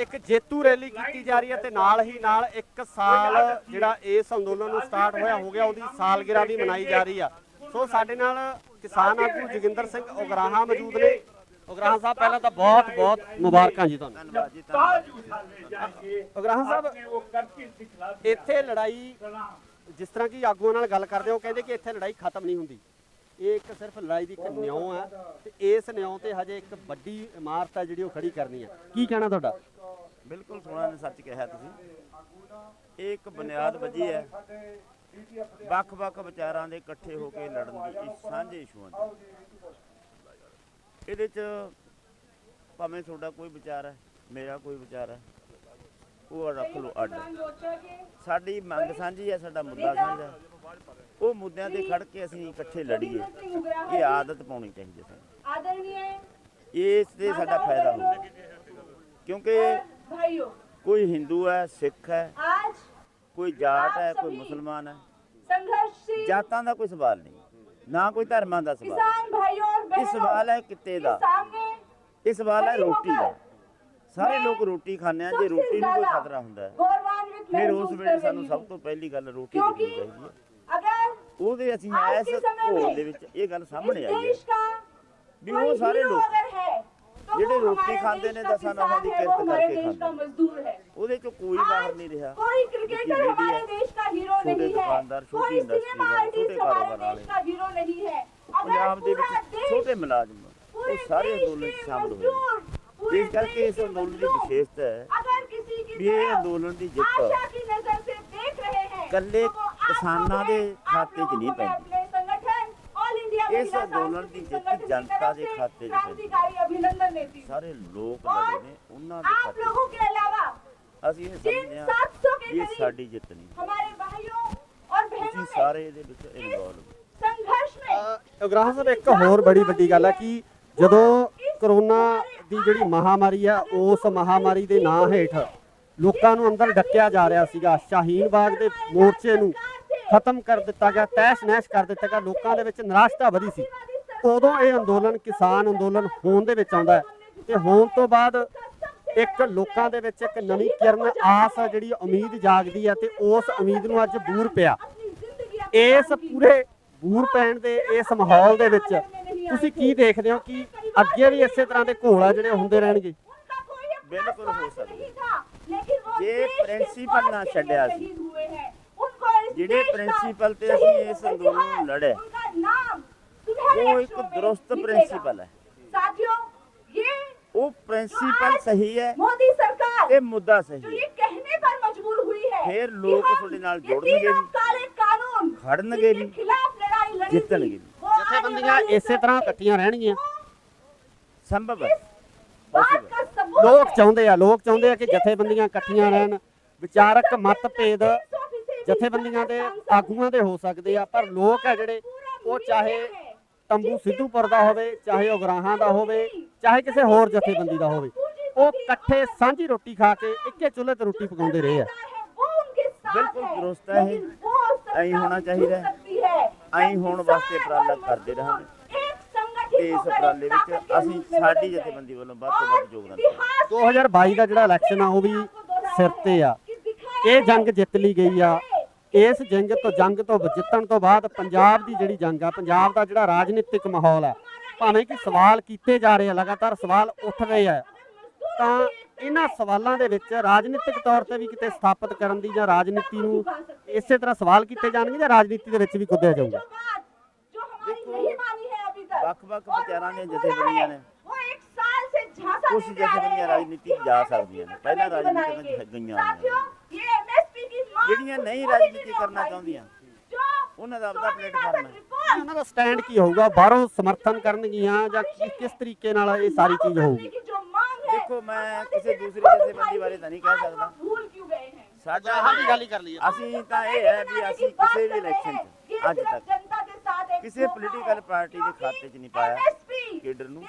ਇੱਕ ਜੇਤੂ ਰੈਲੀ ਕੀਤੀ ਜਾ ਰਹੀ ਹੈ ਤੇ ਨਾਲ ਹੀ ਨਾਲ 1 ਸਾਲ ਜਿਹੜਾ ਇਸ ਅੰਦੋਲਨ ਨੂੰ ਸਟਾਰਟ ਹੋਇਆ ਹੋ ਗਿਆ, ਉਹਦੀ ਸਾਲਗਿਰਾ ਵੀ ਮਨਾਈ ਜਾ ਰਹੀ ਆ। ਸੋ ਸਾਡੇ ਨਾਲ ਕਿਸਾਨ ਆਗੂ ਜੋਗਿੰਦਰ ਸਿੰਘ ਉਗਰਾਹਾਂ ਮੌਜੂਦ ਨੇ। ਉਗਰਾਹਾਂ ਸਾਹਿਬ, ਪਹਿਲਾਂ ਤਾਂ ਬਹੁਤ ਬਹੁਤ ਮੁਬਾਰਕਾਂ ਜੀ ਤੁਹਾਨੂੰ। ਧੰਨਵਾਦ ਜੀ, ਉਗਰਾਹਾਂ ਸਾਹਿਬ, ਇੱਥੇ ਲੜਾਈ ਜਿਸ ਤਰ੍ਹਾਂ ਕਿ ਆਗੂਆਂ ਨਾਲ ਗੱਲ ਕਰਦੇ ਹੋ, ਕਹਿੰਦੇ ਕਿ ਇੱਥੇ ਲੜਾਈ ਖਤਮ ਨਹੀਂ ਹੁੰਦੀ। ਇਹ ਇੱਕ ਸਿਰਫ ਲੜਾਈ ਦੀ ਇੱਕ ਨਿਉਂ ਹੈ ਤੇ ਇਸ ਨਿਉਂ ਤੇ ਹਜੇ ਇੱਕ ਵੱਡੀ ਇਮਾਰਤ ਹੈ ਜਿਹੜੀ ਉਹ ਖੜੀ ਕਰਨੀ ਹੈ। ਕੀ ਕਹਿਣਾ ਤੁਹਾਡਾ? ਬਿਲਕੁਲ ਸੋਹਣਾ ਨੇ ਸੱਚ ਕਿਹਾ ਤੁਸੀਂ। ਇਹ ਇੱਕ ਬੁਨਿਆਦ ਵੱਜੀ ਹੈ ਵੱਖ-ਵੱਖ ਵਿਚਾਰਾਂ ਦੇ ਇਕੱਠੇ ਹੋ ਕੇ ਲੜਨ ਦੀ, ਸਾਂਝੇ ਇਸ਼ੂਆਂ ਦੀ। ਇਹਦੇ 'ਚ ਭਾਵੇਂ ਤੁਹਾਡਾ ਕੋਈ ਵਿਚਾਰ ਹੈ, ਮੇਰਾ ਕੋਈ ਵਿਚਾਰ ਹੈ, ਉਹ ਰੱਖ ਲਓ ਅੱਡ। ਸਾਡੀ ਮੰਗ ਸਾਂਝੀ ਹੈ, ਸਾਡਾ ਮੁੱਦਾ ਸਾਂਝਾ ਹੈ। ਉਹ ਮੁੱਦਿਆਂ ਤੇ ਖੜ ਕੇ ਅਸੀਂ ਇਕੱਠੇ ਲੜੀਏ, ਇਹ ਆਦਤ ਪਾਉਣੀ ਚਾਹੀਦੀ ਹੈ ਸਾਨੂੰ। ਇਸ ਤੇ ਸਾਡਾ ਫਾਇਦਾ ਹੁੰਦਾ ਕਿਉਂਕਿ ਕੋਈ ਹਿੰਦੂ ਹੈ, ਸਿੱਖ ਹੈ, ਕੋਈ ਜਾਟ ਹੈ, ਕੋਈ ਮੁਸਲਮਾਨ ਹੈ। ਜਾਤਾਂ ਦਾ ਕੋਈ ਸਵਾਲ ਨਹੀਂ, ਨਾ ਕੋਈ ਧਰਮਾਂ ਦਾ ਸਵਾਲ। ਇਹ ਸਵਾਲ ਹੈ ਕਿੱਤੇ ਦਾ, ਇਹ ਸਵਾਲ ਹੈ ਰੋਟੀ ਦਾ। ਸਾਰੇ ਲੋਕ ਰੋਟੀ ਖਾਂਦੇ ਆ, ਜੇ ਰੋਟੀ ਨੂੰ ਕੋਈ ਖਤਰਾ ਹੁੰਦਾ ਹੈ ਫਿਰ ਉਸ ਵੇਲੇ ਸਾਨੂੰ ਸਭ ਤੋਂ ਪਹਿਲੀ ਗੱਲ ਰੋਟੀ ਦੇਖਣੀ ਚਾਹੀਦੀ ਹੈ। ਉਹਦੇ ਅਸੀਂ आज ਇਸ के समय ਘੋਲ में ਦੇ ਵਿੱਚ ਇਹ ਗੱਲ इस ਸਾਹਮਣੇ ਆਈ देश ਹੈ का ਵੀ कोई ਉਹ ਸਾਰੇ हीरो ਲੋਕ अगर है तो ਜਿਹੜੇ वो ਰੋਟੀ हमारे ਖਾਂਦੇ देश ਨੇ का ਦਸਾਂ ਨੌਹਾਂ ਦੀ किसान है, वो ਕਿਰਤ हमारे ਕਰਕੇ देश का ਖਾਂਦੇ मजदूर है। ਉਹਦੇ ਚ ਕੋਈ ਬਾਹਰ ਨਹੀਂ ਰਿਹਾ कोई क्रिकेटर मीडिया, हमारे देश का हीरो छोटे नहीं है, दुकानदार, छोटी कोई इंडस्ट्री सिनेमा वाले, आर्टिस्ट छोटे हमारे कारोबार देश का हीरो नहीं है। अगर ਪੰਜਾਬ ਦੇ पूरा ਵਿੱਚ देश, ਛੋਟੇ ਮੁਲਾਜ਼ਮ पूरे ਉਹ ਸਾਰੇ देश ਅੰਦੋਲਨ के ਚ ਸ਼ਾਮਲ ਹੋਏ मजदूर, पूरे ਇਸ ਕਰਕੇ देश ਇਸ के ਅੰਦੋਲਨ ਦੀ मजदूर, ਵਿਸ਼ੇਸ਼ਤਾ ਹੈ अगर किसी की ਵੀ ਇਹ तरफ ਅੰਦੋਲਨ ਦੀ ਜਿੱਤ आशा की नजर से देख रहे हैं, ਇਕੱਲੇ तो वो आप ਕਿਸਾਨਾਂ लोग ਦੇ हैं, आप ਖਾਤੇ 'ਚ लोगों ਨਹੀਂ को मैं ਪੈਂਦੀ अपने संगठन ऑल इंडिया इस महिला आंदोलन की सांस्कृतिक जित संगठन की जनता तरफ के से खाते 'ਚ क्रांतिकारी अभिनंदन देती हूँ। ਸਾਰੇ ਲੋਕ और ਲੜੇ ਨੇ ਉਹਨਾਂ ਦੇ आप ਖਾਤੇ लोगों के अलावा ਅਸੀਂ ਇਹ जिन ਸਮਝਦੇ ਹਾਂ 700 के ਵੀ ਇਹ करीब ਸਾਡੀ ਜਿੱਤ ਨਹੀਂ हमारे भाइयों और बहनों ਤੁਸੀਂ ने ਸਾਰੇ ਇਹਦੇ ਵਿੱਚ ਇਨਵੋਲਵ संघर्ष में ਉਗਰਾਹਾਂ ਸਾਹਿਬ ਇੱਕ ਹੋਰ ਬੜੀ ਵੱਡੀ ਗੱਲ ਹੈ ਕਿ ਜਦੋਂ ਕਰੋਨਾ ਦੀ ਜਿਹੜੀ ਮਹਾਮਾਰੀ ਆ ਉਸ ਮਹਾਮਾਰੀ ਦੇ ਨਾਂ ਹੇਠ ਲੋਕਾਂ ਨੂੰ ਅੰਦਰ ਡੱਕਿਆ ਜਾ ਰਿਹਾ ਸੀਗਾ ਸ਼ਾਹੀਨ ਬਾਗ ਦੇ ਮੋਰਚੇ ਨੂੰ ਖਤਮ ਕਰ ਦਿੱਤਾ ਗਿਆ ਤਹਿਸ ਨਹਿਸ ਕਰ ਦਿੱਤਾ ਗਿਆ ਲੋਕਾਂ ਦੇ ਵਿੱਚ ਨਿਰਾਸ਼ਤਾ ਵਧੀ ਸੀ ਉਦੋਂ ਇਹ ਅੰਦੋਲਨ ਕਿਸਾਨ ਅੰਦੋਲਨ ਹੋਣ ਦੇ ਵਿੱਚ ਆਉਂਦਾ ਹੈ ਤੇ ਹੋਣ ਤੋਂ ਬਾਅਦ ਇੱਕ ਲੋਕਾਂ ਦੇ ਵਿੱਚ ਇੱਕ ਨਵੀਂ ਕਿਰਨ ਆਸ ਆ ਜਿਹੜੀ ਉਮੀਦ ਜਾਗਦੀ ਹੈ ਤੇ ਉਸ ਉਮੀਦ ਨੂੰ ਅੱਜ ਬੂਰ ਪਿਆ अपनी जिंदगी ਇਸ ਪੂਰੇ ਬੂਰ ਪੈਣ ਦੇ ਇਸ ਮਾਹੌਲ ਦੇ ਵਿੱਚ ਤੁਸੀਂ ਕੀ ਦੇਖਦੇ ਹੋ ਕਿ ਅੱਗੇ ਵੀ ਇਸੇ ਤਰ੍ਹਾਂ ਦੇ ਘੋਲ ਆ ਜਿਹੜੇ ਹੁੰਦੇ ਰਹਿਣਗੇ उनका कोई अपना बिल्कुल हो स्वार्थ सकता है। नहीं था, लेकिन वो ये देश के प्रिंसिपल स्वार्थ ना के लिए छड्या सी। शहीद हुए हैं। उनको इस ਜਿਹੜੇ देश का प्रिंसिपल ते शहीद ਅਸੀਂ ਇਸ का ਅੰਦੋਲਨ ਨੂੰ इतिहास, ਲੜੇ उनका नाम सुनहरे ਉਹ अक्षरों ਇੱਕ में ਦਰੁਸਤ लिखेगा। ਪ੍ਰਿੰਸੀਪਲ ਹੈ साथियों, ये ਉਹ ਪ੍ਰਿੰਸੀਪਲ ਸਹੀ ਹੈ मोदी सरकार ਤੇ ਮੁੱਦਾ जो ਸਹੀ ये ਹੈ कहने पर मजबूर हुई है फिर कि लोग हम ਤੁਹਾਡੇ ਨਾਲ ये जुड़नगे तीनों भी, काले कानून खड़नगे जिनके भी, खिलाफ लड़ाई लड़ी थी, जितनगे भी। वो आने ਜਥੇਬੰਦੀਆਂ वाले ਇਸੇ ਤਰ੍ਹਾਂ समय ਇਕੱਠੀਆਂ ਰਹਿਣਗੀਆਂ ਸੰਭਵ ਹੈ बात possible। का सबूत ਲੋਕ है। ਚਾਹੁੰਦੇ ਆ ਕਿ ਜਥੇਬੰਦੀਆਂ ਇਕੱਠੀਆਂ ਰਹਿਣ ਵਿਚਾਰਕ ਮਤਭੇਦ ਜਥੇਬੰਦੀਆਂ ਦੇ ਆਗੂਆਂ ਦੇ ਹੋ ਸਕਦੇ ਆ ਪਰ ਲੋਕ ਆ ਜਿਹੜੇ ਉਹ ਚਾਹੇ ਤੰਬੂ ਸਿੱਧੂਪੁਰ ਦਾ ਹੋਵੇ ਚਾਹੇ ਉਗਰਾਹਾਂ ਦਾ ਹੋਵੇ ਚਾਹੇ ਕਿਸੇ ਹੋਰ ਜਥੇਬੰਦੀ ਦਾ ਹੋਵੇ ਉਹ ਇਕੱਠੇ ਸਾਂਝੀ ਰੋਟੀ ਖਾ ਕੇ ਇੱਕੇ ਚੁੱਲ੍ਹੇ ਤੇ ਰੋਟੀ ਪਕਾਉਂਦੇ ਰਹੇ ਆ ਬਿਲਕੁਲ ਦਰੁਸਤ ਹੈ ਇਹ। ਐਂ ਹੋਣਾ ਚਾਹੀਦਾ ਹੈ। ਐਂ ਹੋਣ ਵਾਸਤੇ ਉਪਰਾਲਾ ਕਰਦੇ ਰਹਾਂਗੇ ਤੇ ਇਸ ਉਪਰਾਲੇ ਵਿੱਚ ਅਸੀਂ ਸਾਡੀ ਜਥੇਬੰਦੀ ਵੱਲੋਂ ਵੱਧ ਤੋਂ ਵੱਧ ਯੋਗਦਾਨ ਦੇਵਾਂਗੇ। 2022 ਦਾ ਜਿਹੜਾ ਇਲੈਕਸ਼ਨ ਆ ਉਹ ਵੀ ਸਿਰ ਤੇ ਆ ਇਹ ਜੰਗ ਜਿੱਤ ਲਈ ਗਈ ਆ ਇਸ ਜੰਗ ਤੋਂ ਜਿੱਤਣ ਤੋਂ ਬਾਅਦ ਪੰਜਾਬ ਦੀ ਜਿਹੜੀ ਜੰਗ ਆ ਪੰਜਾਬ ਦਾ ਜਿਹੜਾ ਰਾਜਨੀਤਿਕ ਮਾਹੌਲ ਆ ਭਾਵੇਂ ਕਿ ਸਵਾਲ ਕੀਤੇ ਜਾ ਰਹੇ ਆ ਲਗਾਤਾਰ ਸਵਾਲ ਉੱਠ ਰਹੇ ਆ ਤਾਂ ਇਹਨਾਂ ਸਵਾਲਾਂ ਦੇ ਵਿੱਚ ਰਾਜਨੀਤਿਕ ਤੌਰ ਤੇ ਵੀ ਕਿਤੇ ਸਥਾਪਿਤ ਕਰਨ ਦੀ ਜਾਂ ਰਾਜਨੀਤੀ ਨੂੰ ਇਸੇ ਤਰ੍ਹਾਂ ਸਵਾਲ ਕੀਤੇ ਜਾਣਗੇ ਜਾਂ ਰਾਜਨੀਤੀ ਦੇ ਵਿੱਚ ਵੀ ਕੁੱਦਿਆ ਜਾਊਗਾ ਵੱਖ-ਵੱਖ ਵਿਚਾਰਾਂ ਦੀਆਂ ਜਥੇਬੰਦੀਆਂ ਨੇ कुछ ਕੁਝ ਜਥੇਬੰਦੀਆਂ ਰਾਜਨੀਤੀ 'ਚ ਜਾ ਸਕਦੀਆਂ ਨੇ ਪਹਿਲਾਂ ਰਾਜਨੀਤੀ ਵਿੱਚ ਗਈਆਂ ਹੋਈਆਂ ਜਿਹੜੀਆਂ ਨਹੀਂ ਰਾਜਨੀਤੀ ਕਰਨਾ ਚਾਹੁੰਦੀਆਂ ਉਹਨਾਂ ਦਾ ਆਪਣਾ ਪਲੇਟਫਾਰਮ ਹੈ ਉਹਨਾਂ ਦਾ ਸਟੈਂਡ ਕੀ ਹੋਊਗਾ ਬਾਹਰੋਂ ਸਮਰਥਨ ਕਰਨਗੀਆਂ ਜਾਂ ਕਿਸ ਤਰੀਕੇ ਨਾਲ ਇਹ ਸਾਰੀ ਚੀਜ਼ ਹੋਊਗੀ ਦੇਖੋ ਮੈਂ ਕਿਸੇ ਦੂਸਰੀ ਜਥੇਬੰਦੀ ਬਾਰੇ ਤਾਂ ਨਹੀਂ ਕਹਿ ਸਕਦਾ भूल क्यों गए हैं ਸਾਡਾ ਗੱਲ ਹੀ ਕਰ ਲਈਏ ਅਸੀਂ ਤਾਂ ਇਹ ਹੈ ਵੀ ਅਸੀਂ ਕਿਸੇ ਵੀ ਇਲੈਕਸ਼ਨ 'ਚ ਅੱਜ ਤੱਕ ਕਿਸੇ ਪੋਲੀਟੀਕਲ ਪਾਰਟੀ ਦੇ ਖਾਤੇ 'ਚ ਨਹੀਂ ਪਾਇਆ ਕੇਡਰ ਨੂੰ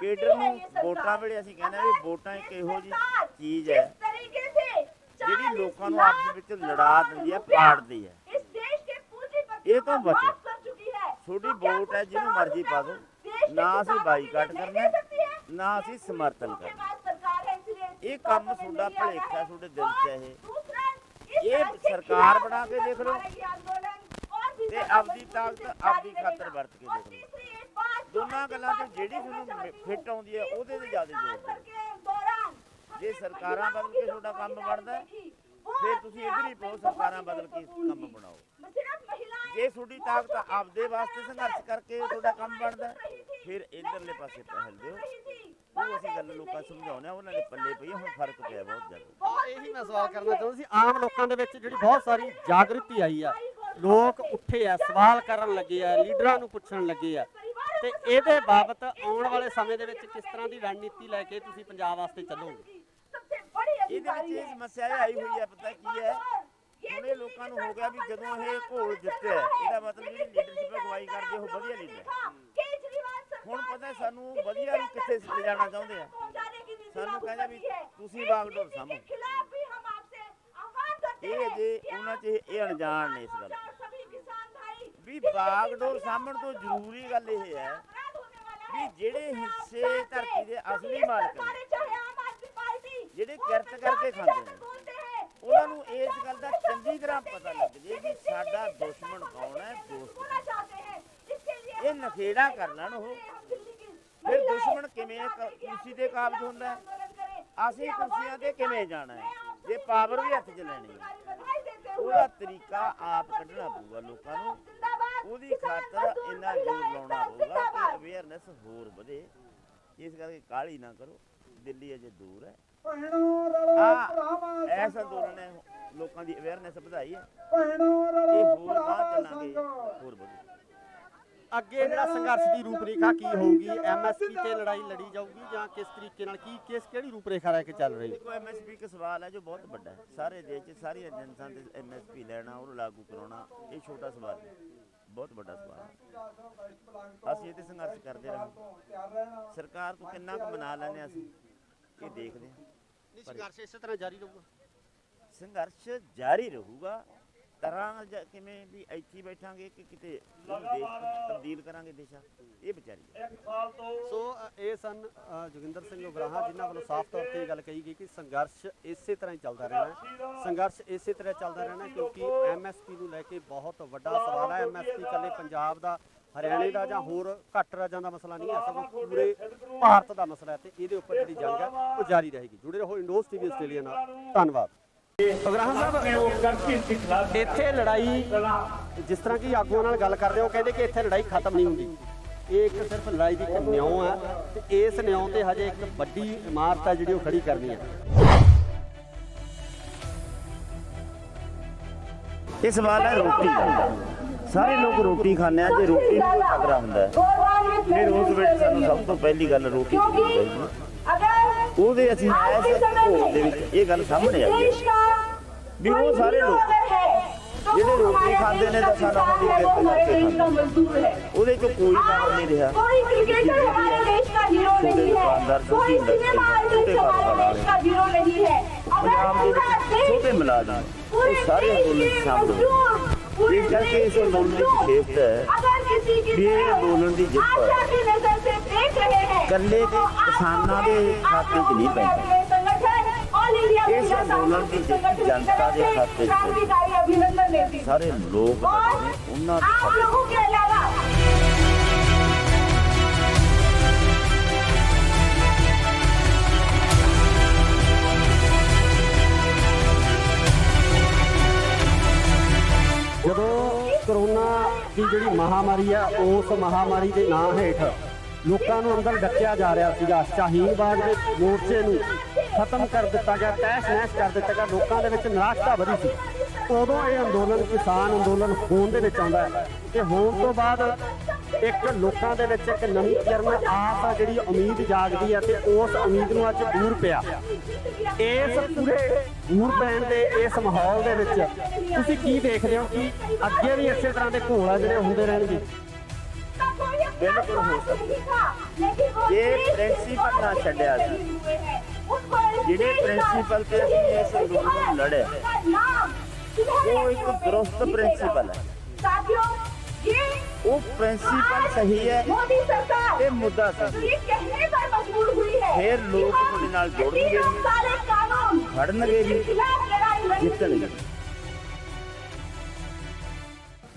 ਕੇਡਰ ਨੂੰ ਵੋਟਾਂ ਵੇਲੇ ਅਸੀਂ ਕਹਿੰਦੇ ਵੀ ਵੋਟਾਂ ਇੱਕ ਇਹੋ ਜਿਹੀ ਚੀਜ਼ ਹੈ ਜਿਹੜੀ ਲੋਕਾਂ ਨੂੰ ਆਪਸ ਵਿੱਚ ਲੜਾ ਦਿੰਦੀ ਹੈ ਪਾੜਦੀ ਹੈ ਇਹ ਤੋਂ ਬਚੋ ਤੁਹਾਡੀ ਵੋਟ ਹੈ ਜਿਹਨੂੰ ਮਰਜ਼ੀ ਪਾ ਦਿਓ ਨਾ ਅਸੀਂ ਬਾਈਕਾਟ ਕਰਨਾ ਨਾ ਅਸੀਂ ਸਮਰਥਨ ਕਰਨਾ ਇਹ ਕੰਮ ਤੁਹਾਡਾ ਭਲੇਖਾ ਤੁਹਾਡੇ ਦਿਲ 'ਚ ਇਹ ਸਰਕਾਰ ਬਣਾ ਕੇ ਦੇਖ ਲਓ ਤੇ ਆਪਦੀ ਤਾਕਤ ਆਪਦੀ ਖਾਤਰ ਵਰਤ ਕੇ ਦੇਖ ਲਓ ਦੋਨਾਂ ਗੱਲਾਂ ਤੇ ਜਿਹੜੀ ਤੁਹਾਨੂੰ ਫਿੱਟ ਆਉਂਦੀ ਹੈ ਉਹਦੇ ਤੇ ਜ਼ਿਆਦਾ ਜ਼ੋਰ ਦਿਓ ਜੇ ਸਰਕਾਰਾਂ ਬਦਲ ਕੇ ਤੁਹਾਡਾ ਕੰਮ ਬਣਦਾ ਫਿਰ ਤੁਸੀਂ ਇੱਧਰ ਹੀ ਪਾਓ ਸਰਕਾਰਾਂ ਬਦਲ ਕੇ ਕੰਮ ਬਣਾਓ ਜੇ ਤੁਹਾਡੀ ਤਾਕਤ ਆਪਦੇ ਵਾਸਤੇ ਸੰਘਰਸ਼ ਕਰਕੇ ਤੁਹਾਡਾ ਕੰਮ ਬਣਦਾ ਫਿਰ ਇਧਰਲੇ ਪਾਸੇ ਪਹਿਲ ਦਿਓ ਉਹ ਅਸੀਂ ਗੱਲ ਲੋਕਾਂ ਸਮਝਾਉਂਦੇ ਆ ਉਹਨਾਂ ਦੇ ਪੱਲੇ ਪਈ ਹੁਣ ਫਰਕ ਪਿਆ ਬਹੁਤ ਜ਼ਿਆਦਾ ਇਹੀ ਮੈਂ ਸਵਾਲ ਕਰਨਾ ਚਾਹੁੰਦਾ ਸੀ ਆਮ ਲੋਕਾਂ ਦੇ ਵਿੱਚ ਜਿਹੜੀ ਬਹੁਤ ਸਾਰੀ ਜਾਗਰਤੀ ਆਈ ਆ ਲੋਕ ਉੱਠੇ ਆ ਸਵਾਲ ਕਰਨ ਲੱਗੇ ਆ ਲੀਡਰਾਂ ਨੂੰ ਪੁੱਛਣ ਲੱਗੇ ਆ ਤੇ ਇਹਦੇ ਬਾਬਤ ਆਉਣ ਵਾਲੇ ਸਮੇਂ ਦੇ ਵਿੱਚ ਕਿਸ ਤਰ੍ਹਾਂ ਦੀ ਰਣਨੀਤੀ ਲੈ ਕੇ ਤੁਸੀਂ ਪੰਜਾਬ ਵਾਸਤੇ ਚੱਲੋਗੇ ਇਹਦੇ ਵਿੱਚ ਇਹ ਸਮੱਸਿਆ ਇਹ ਆਈ ਹੋਈ ਹੈ ਪਤਾ ਕੀ ਹੈ ਹੁਣ ਇਹ ਲੋਕਾਂ ਨੂੰ ਹੋ ਗਿਆ ਵੀ ਜਦੋਂ ਇਹ ਘੋਲ ਜਿੱਤਿਆ ਇਹਦਾ ਮਤਲਬ ਜਿਹੜੀ ਲੀਡਰਸ਼ਿਪ ਅਗਵਾਈ ਕਰਦੇ ਉਹ ਵਧੀਆ ਲੀਡਰ ਹੁਣ ਪਤਾ ਸਾਨੂੰ ਵਧੀਆ ਨੂੰ ਕਿੱਥੇ ਲਿਜਾਣਾ ਚਾਹੁੰਦੇ ਆ ਸਾਨੂੰ ਕਹਿੰਦਾ ਵੀ ਤੁਸੀਂ ਬਾਗਡੋਰ ਸਾਂਭੋ ਇਹ ਅਜੇ ਉਹਨਾਂ 'ਚ ਇਹ ਅਣਜਾਣ ਨੇ ਇਸ ਗੱਲ ਵੀ ਬਾਗਡੋਰ ਸਾਂਭਣ ਤੋਂ ਜ਼ਰੂਰੀ ਗੱਲ ਇਹ ਹੈ ਵੀ ਜਿਹੜੇ ਹਿੱਸੇ ਧਰਤੀ ਦੇ ਅਸਲੀ ਮਾਲਕ ਨੇ ਜਿਹੜੇ ਕਿਰਤ ਕਰਕੇ ਖਾਂਦੇ ਨੇ ਉਹਨਾਂ ਨੂੰ ਇਸ ਗੱਲ ਦਾ ਚੰਗੀ ਤਰ੍ਹਾਂ ਪਤਾ ਲੱਗ ਜੇ ਵੀ ਸਾਡਾ ਦੁਸ਼ਮਣ ਕੌਣ ਹੈ ਨਖੇੜਾ ਕਰ ਲੈਣ ਉਹ ਫਿਰ ਦੁਸ਼ਮਣ ਕਿਵੇਂ ਕੁਰਸੀ ਤੇ ਕਾਬਜ ਹੁੰਦਾ ਹੈ, ਅਸੀਂ ਕੁਰਸੀਆਂ ਤੇ ਕਿਵੇਂ ਜਾਣਾ ਹੈ ਜੇ ਪਾਵਰ ਵੀ ਹੱਥ 'ਚ ਲੈਣੀ ਹੈ। ਉਹਦਾ ਤਰੀਕਾ ਆਪ ਕੱਢਣਾ ਪਊਗਾ ਲੋਕਾਂ ਨੂੰ, ਉਹਦੀ ਖਾਤਰ ਇੰਨਾ ਜ਼ੋਰ ਲਾਉਣਾ ਪਊਗਾ ਕਿ ਅਵੇਅਰਨੈਸ ਹੋਰ ਵਧੇ। ਇਸ ਕਰਕੇ ਕਾਹਲੀ ਨਾ ਕਰੋ, ਦਿੱਲੀ ਅਜੇ ਦੂਰ ਹੈ। ਐਸਾ ਅੰਦੋਲਨ ਨੇ ਲੋਕਾਂ ਦੀ ਅਵੇਅਰਨੈਸ ਵਧਾਈ ਹੈ, ਇਹ ਹੋਰ ਬਾਹਰ ਚੱਲਾਂਗੇ ਹੋਰ ਵਧੇ। ਅੱਗੇ ਜਿਹੜਾ ਸੰਘਰਸ਼ ਦੀ ਰੂਪਰੇਖਾ ਕੀ ਹੋਊਗੀ? ਐਮਐਸਪੀ ਤੇ ਲੜਾਈ ਲੜੀ ਜਾਊਗੀ ਜਾਂ ਕਿਸ ਤਰੀਕੇ ਨਾਲ ਕਿਹੜੀ ਰੂਪਰੇਖਾ ਲੈ ਕੇ ਚੱਲ ਰਹੀ ਹੈ? ਦੇਖੋ ਐਮਐਸਪੀ ਇੱਕ ਸਵਾਲ ਹੈ ਜੋ ਬਹੁਤ ਵੱਡਾ ਹੈ, ਸਾਰੇ ਦੇਸ਼ 'ਚ ਸਾਰੀਆਂ ਏਜੰਸੀਆਂ ਤੇ ਐਮਐਸਪੀ ਲੈਣਾ ਉਹਨੂੰ ਲਾਗੂ ਕਰਾਉਣਾ ਇਹ ਛੋਟਾ ਸਵਾਲ ਹੈ, ਬਹੁਤ ਵੱਡਾ ਸਵਾਲ ਹੈ। ਅਸੀਂ ਇਹ ਤੇ ਸੰਘਰਸ਼ ਕਰਦੇ ਰਹਾਂਗੇ, ਸਰਕਾਰ ਤੋਂ ਕਿੰਨਾ ਕੁ ਮਨਾ ਲੈਂਦੇ ਅਸੀਂ ਇਹ ਦੇਖਦੇ ਹਾਂ। ਸੰਘਰਸ਼ ਇਸੇ ਤਰ੍ਹਾਂ ਜਾਰੀ ਰਹੂਗਾ? ਸੰਘਰਸ਼ ਜਾਰੀ ਰਹੂਗਾ। ਤਰ੍ਹਾਂ ਕਿਵੇਂ ਵੀ ਇੱਥੇ ਬੈਠਾਂਗੇ ਕਿ ਕਿਤੇ ਦੇਸ਼ ਤਬਦੀਲ ਕਰਾਂਗੇ ਦੇਸ਼ਾ, ਇਹ ਵਿਚਾਰੀ। ਸੋ ਇਹ ਸਨ ਜੋਗਿੰਦਰ ਸਿੰਘ ਉਗਰਾਹਾਂ ਜਿਨ੍ਹਾਂ ਵੱਲੋਂ ਸਾਫ਼ ਤੌਰ ਤੇ ਇਹ ਗੱਲ ਕਹੀ ਗਈ ਕਿ ਸੰਘਰਸ਼ ਇਸੇ ਤਰ੍ਹਾਂ ਹੀ ਚੱਲਦਾ ਰਹਿਣਾ, ਸੰਘਰਸ਼ ਇਸੇ ਤਰ੍ਹਾਂ ਚੱਲਦਾ ਰਹਿਣਾ ਕਿਉਂਕਿ ਐਮਐਸਪੀ ਨੂੰ ਲੈ ਕੇ ਬਹੁਤ ਵੱਡਾ ਸਵਾਲ ਹੈ। ਐਮਐਸਪੀ ਇਕੱਲੇ ਪੰਜਾਬ ਦਾ, ਹਰਿਆਣੇ ਦਾ ਜਾਂ ਹੋਰ ਘੱਟ ਰਾਜਾਂ ਦਾ ਮਸਲਾ ਨਹੀਂ ਹੈ, ਸਗੋਂ ਪੂਰੇ ਭਾਰਤ ਦਾ ਮਸਲਾ ਹੈ ਤੇ ਇਹਦੇ ਉੱਪਰ ਜਿਹੜੀ ਜੰਗ ਹੈ ਉਹ ਜਾਰੀ ਰਹੇਗੀ। ਜੁੜੇ ਰਹੋ ਇੰਡੋਜ਼ ਟੀਵੀ ਆਸਟ੍ਰੇਲੀਆ ਨਾਲ। ਧੰਨਵਾਦ। ਉਗਰਾਹਾਂ ਸਾਹਿਬ, ਇੱਥੇ ਲੜਾਈ ਜਿਸ ਤਰ੍ਹਾਂ ਕਿ ਆਗੂਆਂ ਨਾਲ ਗੱਲ ਕਰਦੇ ਹੋ ਕਹਿੰਦੇ ਕਿ ਇੱਥੇ ਲੜਾਈ ਖਤਮ ਨਹੀਂ ਹੁੰਦੀ, ਇਹ ਇੱਕ ਸਿਰਫ ਲੜਾਈ ਦੀ ਇੱਕ ਨਿਉਂ ਹੈ ਤੇ ਇਸ ਨਿਉਂ ਤੇ ਹਜੇ ਇੱਕ ਵੱਡੀ ਇਮਾਰਤ ਹੈ ਜਿਹੜੀ ਉਹ ਖੜੀ ਕਰਨੀ ਹੈ। ਇਹ ਸਵਾਲ ਹੈ ਰੋਟੀ ਦਾ। ਸਾਰੇ ਲੋਕ ਰੋਟੀ ਖਾਂਦੇ ਆ, ਜੇ ਰੋਟੀ ਨੂੰ ਖਤਰਾ ਹੁੰਦਾ ਹੈ ਫਿਰ ਉਸ ਵਿੱਚ ਸਾਨੂੰ ਸਭ ਤੋਂ ਪਹਿਲੀ ਗੱਲ ਰੋਟੀ ਖਾਣੀ ਚਾਹੀਦੀ ਹੈ। ਉਹਦੇ ਅਸੀਂ ਇਸ ਭੋਗ ਦੇ ਵਿੱਚ ਇਹ ਗੱਲ ਸਾਹਮਣੇ ਆਈ ਹੈ ਵੀ ਉਹ ਸਾਰੇ ਲੋਕ ਜਿਹੜੇ ਰੋਟੀ ਖਾਂਦੇ ਨੇ ਤਾਂ ਸਾਨੂੰ ਉਹਦੀ ਕਿਰਤ ਉਹਦੇ ਚੋਂ ਕੋਈ ਕੰਮ ਨਹੀਂ ਰਿਹਾ। ਛੋਟੇ ਦੁਕਾਨਦਾਰ, ਛੋਟੀ ਇੰਡਸਟਰੀ, ਛੋਟੇ ਕਾਰੋਬਾਰ ਵਾਲੇ, ਪੰਜਾਬ ਦੇ ਵਿੱਚ ਛੋਟੇ ਮੁਲਾਜ਼ਮ, ਇਹ ਸਾਰੇ ਅੰਦੋਲਨ ਸ਼ਾਮਲ। ਇਸ ਕਰਕੇ ਇਸ ਅੰਦੋਲਨ ਦੀ ਵਿਸ਼ੇਸ਼ਤਾ ਹੈ ਵੀ ਇਹ ਅੰਦੋਲਨ ਦੀ ਜਿੱਤ ਇਕੱਲੇ ਦੇ ਕਿਸਾਨਾਂ ਦੇ ਖਾਤੇ 'ਚ ਨਹੀਂ ਪੈਂਦੀ, ਇਸ ਅੰਦੋਲਨ ਦੀ ਜਿੱਤ ਜਨਤਾ ਦੇ ਖਾਤੇ 'ਚ ਸਾਰੇ ਲੋਕ ਨੇ ਉਹਨਾਂ ਦੇ ਜਦੋਂ ਕਰੋਨਾ ਦੀ ਜਿਹੜੀ ਮਹਾਮਾਰੀ ਆ ਉਸ ਮਹਾਮਾਰੀ ਦੇ ਨਾਂ ਹੇਠ ਲੋਕਾਂ ਨੂੰ ਅੰਦਰ ਡੱਕਿਆ ਜਾ ਰਿਹਾ ਸੀਗਾ, ਸ਼ਾਹੀਨ ਬਾਗ ਦੇ ਮੋਰਚੇ ਨੂੰ ਖਤਮ ਕਰ ਦਿੱਤਾ ਗਿਆ, ਤਹਿਸ ਨਹਿਸ ਕਰ ਦਿੱਤਾ ਗਿਆ, ਲੋਕਾਂ ਦੇ ਵਿੱਚ ਨਿਰਾਸ਼ਤਾ ਵਧੀ ਸੀ। ਉਦੋਂ ਇਹ ਅੰਦੋਲਨ ਕਿਸਾਨ ਅੰਦੋਲਨ ਹੋਣ ਦੇ ਵਿੱਚ ਆਉਂਦਾ ਹੈ ਤੇ ਹੋਣ ਤੋਂ ਬਾਅਦ ਇੱਕ ਲੋਕਾਂ ਦੇ ਵਿੱਚ ਇੱਕ ਨਵੀਂ ਕਿਰਨ ਆਸ ਆ ਜਿਹੜੀ ਉਮੀਦ ਜਾਗਦੀ ਹੈ ਤੇ ਉਸ ਉਮੀਦ ਨੂੰ ਅੱਜ ਦੂਰ ਪਿਆ। ਇਸ ਪੂਰੇ ਦੂਰ ਪੈਣ ਦੇ ਇਸ ਮਾਹੌਲ ਦੇ ਵਿੱਚ ਤੁਸੀਂ ਕੀ ਦੇਖਦੇ ਹੋ ਕਿ ਅੱਗੇ ਵੀ ਇਸੇ ਤਰ੍ਹਾਂ ਦੇ ਘੋਲ ਆ ਜਿਹੜੇ ਹੁੰਦੇ ਰਹਿਣਗੇ? ਬਿਲਕੁਲ ਹੋ ਸਕਦਾ ਜੇ ਪ੍ਰਿੰਸੀਪਲ ਨਾ ਛੱਡਿਆ ਸੀ, ਜਿਹੜੇ ਪ੍ਰਿੰਸੀਪਲ ਤੇ ਅਸੀਂ ਇਸ ਅੰਦੋਲਨ ਨੂੰ ਲੜਿਆ ਉਹ ਇੱਕ ਦਰੁਸਤ ਪ੍ਰਿੰਸੀਪਲ ਹੈ, ਉਹ ਪ੍ਰਿੰਸੀਪਲ ਸਹੀ ਹੈ, ਇਹ ਮੁੱਦਾ ਸਹੀ ਹੈ, ਫਿਰ ਲੋਕ ਤੁਹਾਡੇ ਨਾਲ ਜੁੜਨਗੇ, ਖੜਨਗੇ ਜੀ, ਜਿੱਤਣਗੇ।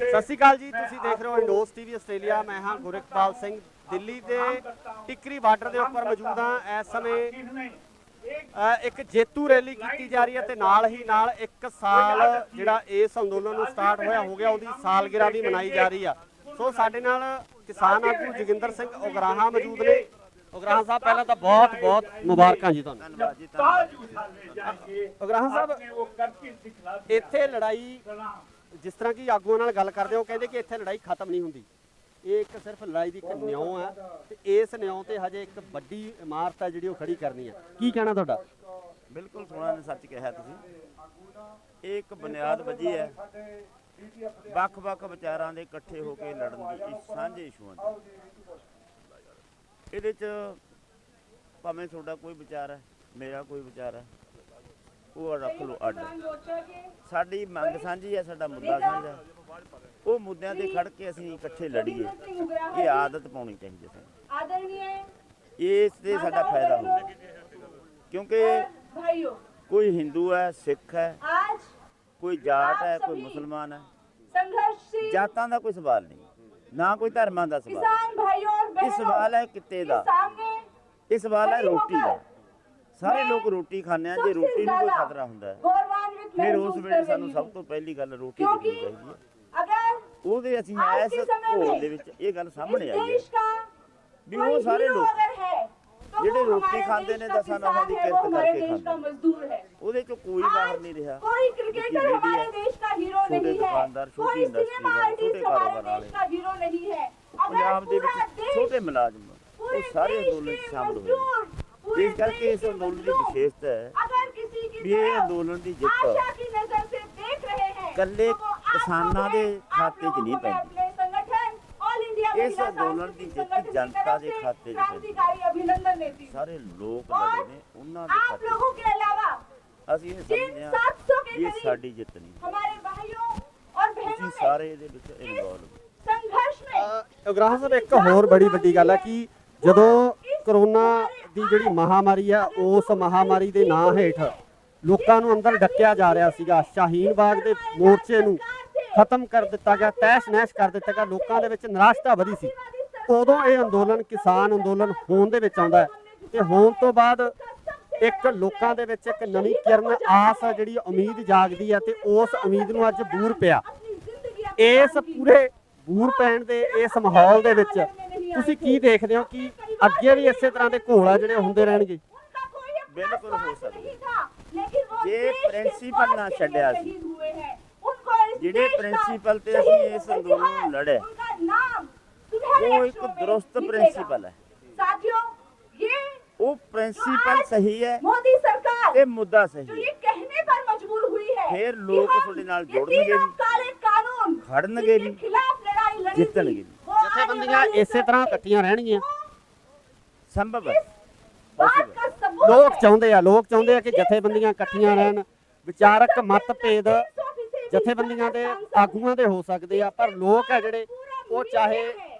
ਸਤਿ ਸ਼੍ਰੀ ਅਕਾਲ ਜੀ, ਤੁਸੀਂ ਦੇਖ ਰਹੇ ਹੋ ਇੰਡੋਜ਼ ਟੀਵੀ ਆਸਟ੍ਰੇਲੀਆ। ਮੈਂ ਹਾਂ ਗੁਰਿਕਪਾਲ ਸਿੰਘ, ਦਿੱਲੀ ਦੇ ਟਿੱਕਰੀ ਬਾਰਡਰ ਦੇ ਉੱਪਰ ਮੌਜੂਦ ਹਾਂ। ਇਸ ਸਮੇਂ ਇੱਕ ਜੇਤੂ ਰੈਲੀ ਕੀਤੀ ਜਾ ਰਹੀ ਹੈ ਤੇ ਨਾਲ ਹੀ ਨਾਲ 1 ਸਾਲ ਜਿਹੜਾ ਇਸ ਅੰਦੋਲਨ ਨੂੰ ਸਟਾਰਟ ਹੋਇਆ ਹੋ ਗਿਆ ਉਹਦੀ ਸਾਲਗਿਰਾ ਵੀ ਮਨਾਈ ਜਾ ਰਹੀ ਆ। ਸੋ ਸਾਡੇ ਨਾਲ ਕਿਸਾਨ ਆਗੂ ਜੋਗਿੰਦਰ ਸਿੰਘ ਉਗਰਾਹਾਂ ਮੌਜੂਦ ਨੇ। ਉਗਰਾਹਾਂ ਸਾਹਿਬ, ਪਹਿਲਾਂ ਤਾਂ ਬਹੁਤ ਬਹੁਤ ਮੁਬਾਰਕਾਂ ਜੀ ਤੁਹਾਨੂੰ। ਧੰਨਵਾਦ ਜੀ, ਧੰਨਵਾਦ। ਉਗਰਾਹਾਂ ਸਾਹਿਬ, ਇੱਥੇ ਲੜਾਈ ਜਿਸ ਤਰ੍ਹਾਂ ਕਿ ਆਗੂਆਂ ਨਾਲ ਗੱਲ ਕਰਦੇ ਹੋ ਕਹਿੰਦੇ ਕਿ ਇੱਥੇ ਲੜਾਈ ਖਤਮ ਨਹੀਂ ਹੁੰਦੀ, ਇਹ ਇੱਕ ਸਿਰਫ ਲੜਾਈ ਦੀ ਇੱਕ ਨਿਉਂ ਹੈ ਤੇ ਇਸ ਨਿਉਂ ਤੇ ਹਜੇ ਇੱਕ ਵੱਡੀ ਇਮਾਰਤ ਹੈ ਜਿਹੜੀ ਉਹ ਖੜੀ ਕਰਨੀ ਹੈ। ਕੀ ਕਹਿਣਾ ਤੁਹਾਡਾ? ਬਿਲਕੁਲ ਸੋਹਣਾ ਨੇ ਸੱਚ ਕਿਹਾ ਤੁਸੀਂ। ਇਹ ਇੱਕ ਬੁਨਿਆਦ ਵੱਜੀ ਹੈ ਵੱਖ-ਵੱਖ ਵਿਚਾਰਾਂ ਦੇ ਇਕੱਠੇ ਹੋ ਕੇ ਲੜਨ ਦੀ, ਸਾਂਝੇ ਇਸ਼ੂਆਂ ਦੀ। ਇਹਦੇ 'ਚ ਭਾਵੇਂ ਤੁਹਾਡਾ ਕੋਈ ਵਿਚਾਰ ਹੈ, ਮੇਰਾ ਕੋਈ ਵਿਚਾਰ ਹੈ, ਉਹ ਰੱਖ ਲਓ ਅੱਡ। ਸਾਡੀ ਮੰਗ ਸਾਂਝੀ ਹੈ, ਸਾਡਾ ਮੁੱਦਾ ਸਾਂਝਾ, ਉਹ ਮੁੱਦਿਆਂ ਤੇ ਖੜ ਕੇ ਅਸੀਂ ਇਕੱਠੇ ਲੜੀਏ। ਇਹ ਆਦਤ ਪਾਉਣੀ ਚਾਹੀਦੀ ਹੈ, ਇਸ ਤੇ ਸਾਡਾ ਫਾਇਦਾ ਹੁੰਦਾ ਕਿਉਂਕਿ ਕੋਈ ਹਿੰਦੂ ਹੈ, ਸਿੱਖ ਹੈ, ਕੋਈ ਜਾਟ ਹੈ, ਕੋਈ ਮੁਸਲਮਾਨ ਹੈ, ਜਾਤਾਂ ਦਾ ਕੋਈ ਸਵਾਲ ਨਹੀਂ। ਨਾ ਕੋਈ ਧਰਮਾਂ ਦਾ ਸਵਾਲ किसान भाइयों और ਇਹ बहनों ਸਵਾਲ ਹੈ ਕਿੱਤੇ के ਦਾ, सामने ਇਹ ਸਵਾਲ ਹੈ ਰੋਟੀ ਦਾ। ਸਾਰੇ ਲੋਕ ਰੋਟੀ ਖਾਂਦੇ ਆ, ਜੇ ਰੋਟੀ ਨੂੰ ਕੋਈ ਖਤਰਾ ਹੁੰਦਾ ਹੈ गौरवान्वित ਫਿਰ ਉਸ महसूस ਵੇਲੇ कर ਸਾਨੂੰ रही ਸਭ हूँ ਤੋਂ ਪਹਿਲੀ ਗੱਲ ਰੋਟੀ क्योंकि ਦੇਖਣੀ ਚਾਹੀਦੀ ਹੈ। अगर ਉਹਦੇ ਅਸੀਂ आज ਇਸ के समय ਘੋਲ में ਦੇ ਵਿੱਚ ਇਹ ਗੱਲ इस ਸਾਹਮਣੇ ਆਈ ਹੈ देश का ਵੀ कोई ਉਹ ਸਾਰੇ हीरो ਲੋਕ अगर है तो ਜਿਹੜੇ वो ਰੋਟੀ हमारे ਖਾਂਦੇ देश ਨੇ का ਤਾਂ ਸਾਨੂੰ किसान ਆਪਣੀ है, वो ਕਿਰਤ हमारे ਕਰਕੇ देश का ਖਾਂਦੇ मजदूर है। ਉਹਦੇ ਚ ਕੋਈ ਬਾਹਰ नहीं ਰਿਹਾ। कोई क्रिकेटर मीडिया, हमारे देश का हीरो छोटे नहीं है, दुकानदार, छोटी कोई इंडस्ट्री सिनेमा वाले, आर्टिस्ट छोटे हमारे कारोबार देश का हीरो नहीं है। ਪੰਜਾਬ ਦੇ पूरा ਵਿੱਚ देश, ਛੋਟੇ ਮੁਲਾਜ਼ਮ पूरे ਉਹ ਸਾਰੇ देश ਅੰਦੋਲਨ के ਚ ਸ਼ਾਮਲ ਹੋਏ मजदूर, पूरे ਇਸ ਕਰਕੇ देश ਇਸ के ਅੰਦੋਲਨ ਦੀ मजदूर, ਵਿਸ਼ੇਸ਼ਤਾ ਹੈ अगर किसी की ਵੀ ਇਹ तरफ ਅੰਦੋਲਨ ਦੀ ਜਿੱਤ आशा की नजर से देख रहे हैं ਇਕੱਲੇ तो वो आप ਕਿਸਾਨਾਂ लोग ਦੇ हैं, आप ਖਾਤੇ 'ਚ लोगों ਨਹੀਂ को मैं ਪੈਂਦੀ। अपने संगठन ऑल इंडिया इस महिला आंदोलन की सांस्कृतिक जित संगठन की जनता तरफ के से खाते 'ਚ क्रांतिकारी अभिनंदन देती हूँ। ਸਾਰੇ ਲੋਕ और ਲੜੇ ਨੇ ਉਹਨਾਂ ਦੇ आप ਖਾਤੇ लोगों के अलावा ਅਸੀਂ ਇਹ जिन ਸਮਝਦੇ ਹਾਂ 700 के ਵੀ ਇਹ करीब ਸਾਡੀ ਜਿੱਤ ਨਹੀਂ, हमारे भाइयों और बहनों ਅਸੀਂ ने ਸਾਰੇ ਇਹਦੇ ਵਿੱਚ ਇਨਵੋਲਵ। संघर्ष में ਉਗਰਾਹਾਂ ਸਾਹਿਬ ਇੱਕ ਹੋਰ ਬੜੀ ਵੱਡੀ ਗੱਲ ਹੈ ਕਿ ਜਦੋਂ ਕਰੋਨਾ ਦੀ ਜਿਹੜੀ ਮਹਾਮਾਰੀ ਆ ਉਸ ਮਹਾਮਾਰੀ ਦੇ ਨਾਂ ਹੇਠ ਲੋਕਾਂ ਨੂੰ ਅੰਦਰ ਡੱਕਿਆ ਜਾ ਰਿਹਾ ਸੀਗਾ, ਸ਼ਾਹੀਨ ਬਾਗ ਦੇ ਮੋਰਚੇ ਨੂੰ ਖਤਮ ਕਰ ਦਿੱਤਾ ਗਿਆ, ਤਹਿਸ ਨਹਿਸ ਕਰ ਦਿੱਤਾ ਗਿਆ, ਲੋਕਾਂ ਦੇ ਵਿੱਚ ਨਿਰਾਸ਼ਤਾ ਵਧੀ ਸੀ। ਉਦੋਂ ਇਹ ਅੰਦੋਲਨ ਕਿਸਾਨ ਅੰਦੋਲਨ ਹੋਣ ਦੇ ਵਿੱਚ ਆਉਂਦਾ ਹੈ ਤੇ ਹੋਣ ਤੋਂ ਬਾਅਦ ਇੱਕ ਲੋਕਾਂ ਦੇ ਵਿੱਚ ਇੱਕ ਨਵੀਂ ਕਿਰਨ ਆਸ ਆ, ਜਿਹੜੀ ਉਮੀਦ ਜਾਗਦੀ ਹੈ ਤੇ ਉਸ ਉਮੀਦ ਨੂੰ ਅੱਜ ਬੂਰ ਪਿਆ। ਇਸ ਪੂਰੇ ਬੂਰ ਪੈਣ ਦੇ ਇਸ ਮਾਹੌਲ ਦੇ ਵਿੱਚ ਤੁਸੀਂ ਕੀ ਦੇਖਦੇ ਹੋ ਕਿ ਅੱਗੇ ਵੀ ਇਸੇ ਤਰ੍ਹਾਂ ਦੇ ਘੋਲ ਜਿਹੜੇ ਹੁੰਦੇ ਰਹਿਣਗੇ? ਬਿਲਕੁਲ ਹੋ ਸਕਦਾ ਜੇ ਪ੍ਰਿੰਸੀਪਲ ਨਾ ਛੱਡਿਆ ਸੀ, ਜਿਹੜੇ ਪ੍ਰਿੰਸੀਪਲ ਤੇ ਅਸੀਂ ਇਸ ਅੰਦੋਲਨ ਨੂੰ ਲੜੇ ਉਹ ਇੱਕ ਦਰੁਸਤ ਪ੍ਰਿੰਸੀਪਲ ਹੈ। साथियों ये ਉਹ ਪ੍ਰਿੰਸੀਪਲ ਸਹੀ ਹੈ मोदी सरकार ਤੇ ਮੁੱਦਾ जो ਸਹੀ ये ਹੈ, कहने पर मजबूर हुई है फिर कि लोग हम ਤੁਹਾਡੇ ਨਾਲ ये जुड़नगे तीनों भी, काले कानून खड़नगे जिनके भी, खिलाफ लड़ाई लड़ी थी, जितनगे भी। वो आने ਜਥੇਬੰਦੀਆਂ वाले ਇਸੇ ਤਰ੍ਹਾਂ समय ਇਕੱਠੀਆਂ ਰਹਿਣਗੀਆਂ। ਸੰਭਵ ਹੈ। बात का सबूत ਲੋਕ है। ਚਾਹੁੰਦੇ ਆ ਕਿ ਜਥੇਬੰਦੀਆਂ ਇਕੱਠੀਆਂ ਰਹਿਣ, ਵਿਚਾਰਕ ਮਤਭੇਦ ਜਥੇਬੰਦੀਆਂ ਦੇ ਆਗੂਆਂ ਦੇ ਹੋ ਸਕਦੇ ਆ, ਪਰ ਲੋਕ ਆ ਜਿਹੜੇ ਉਹ ਚਾਹੇ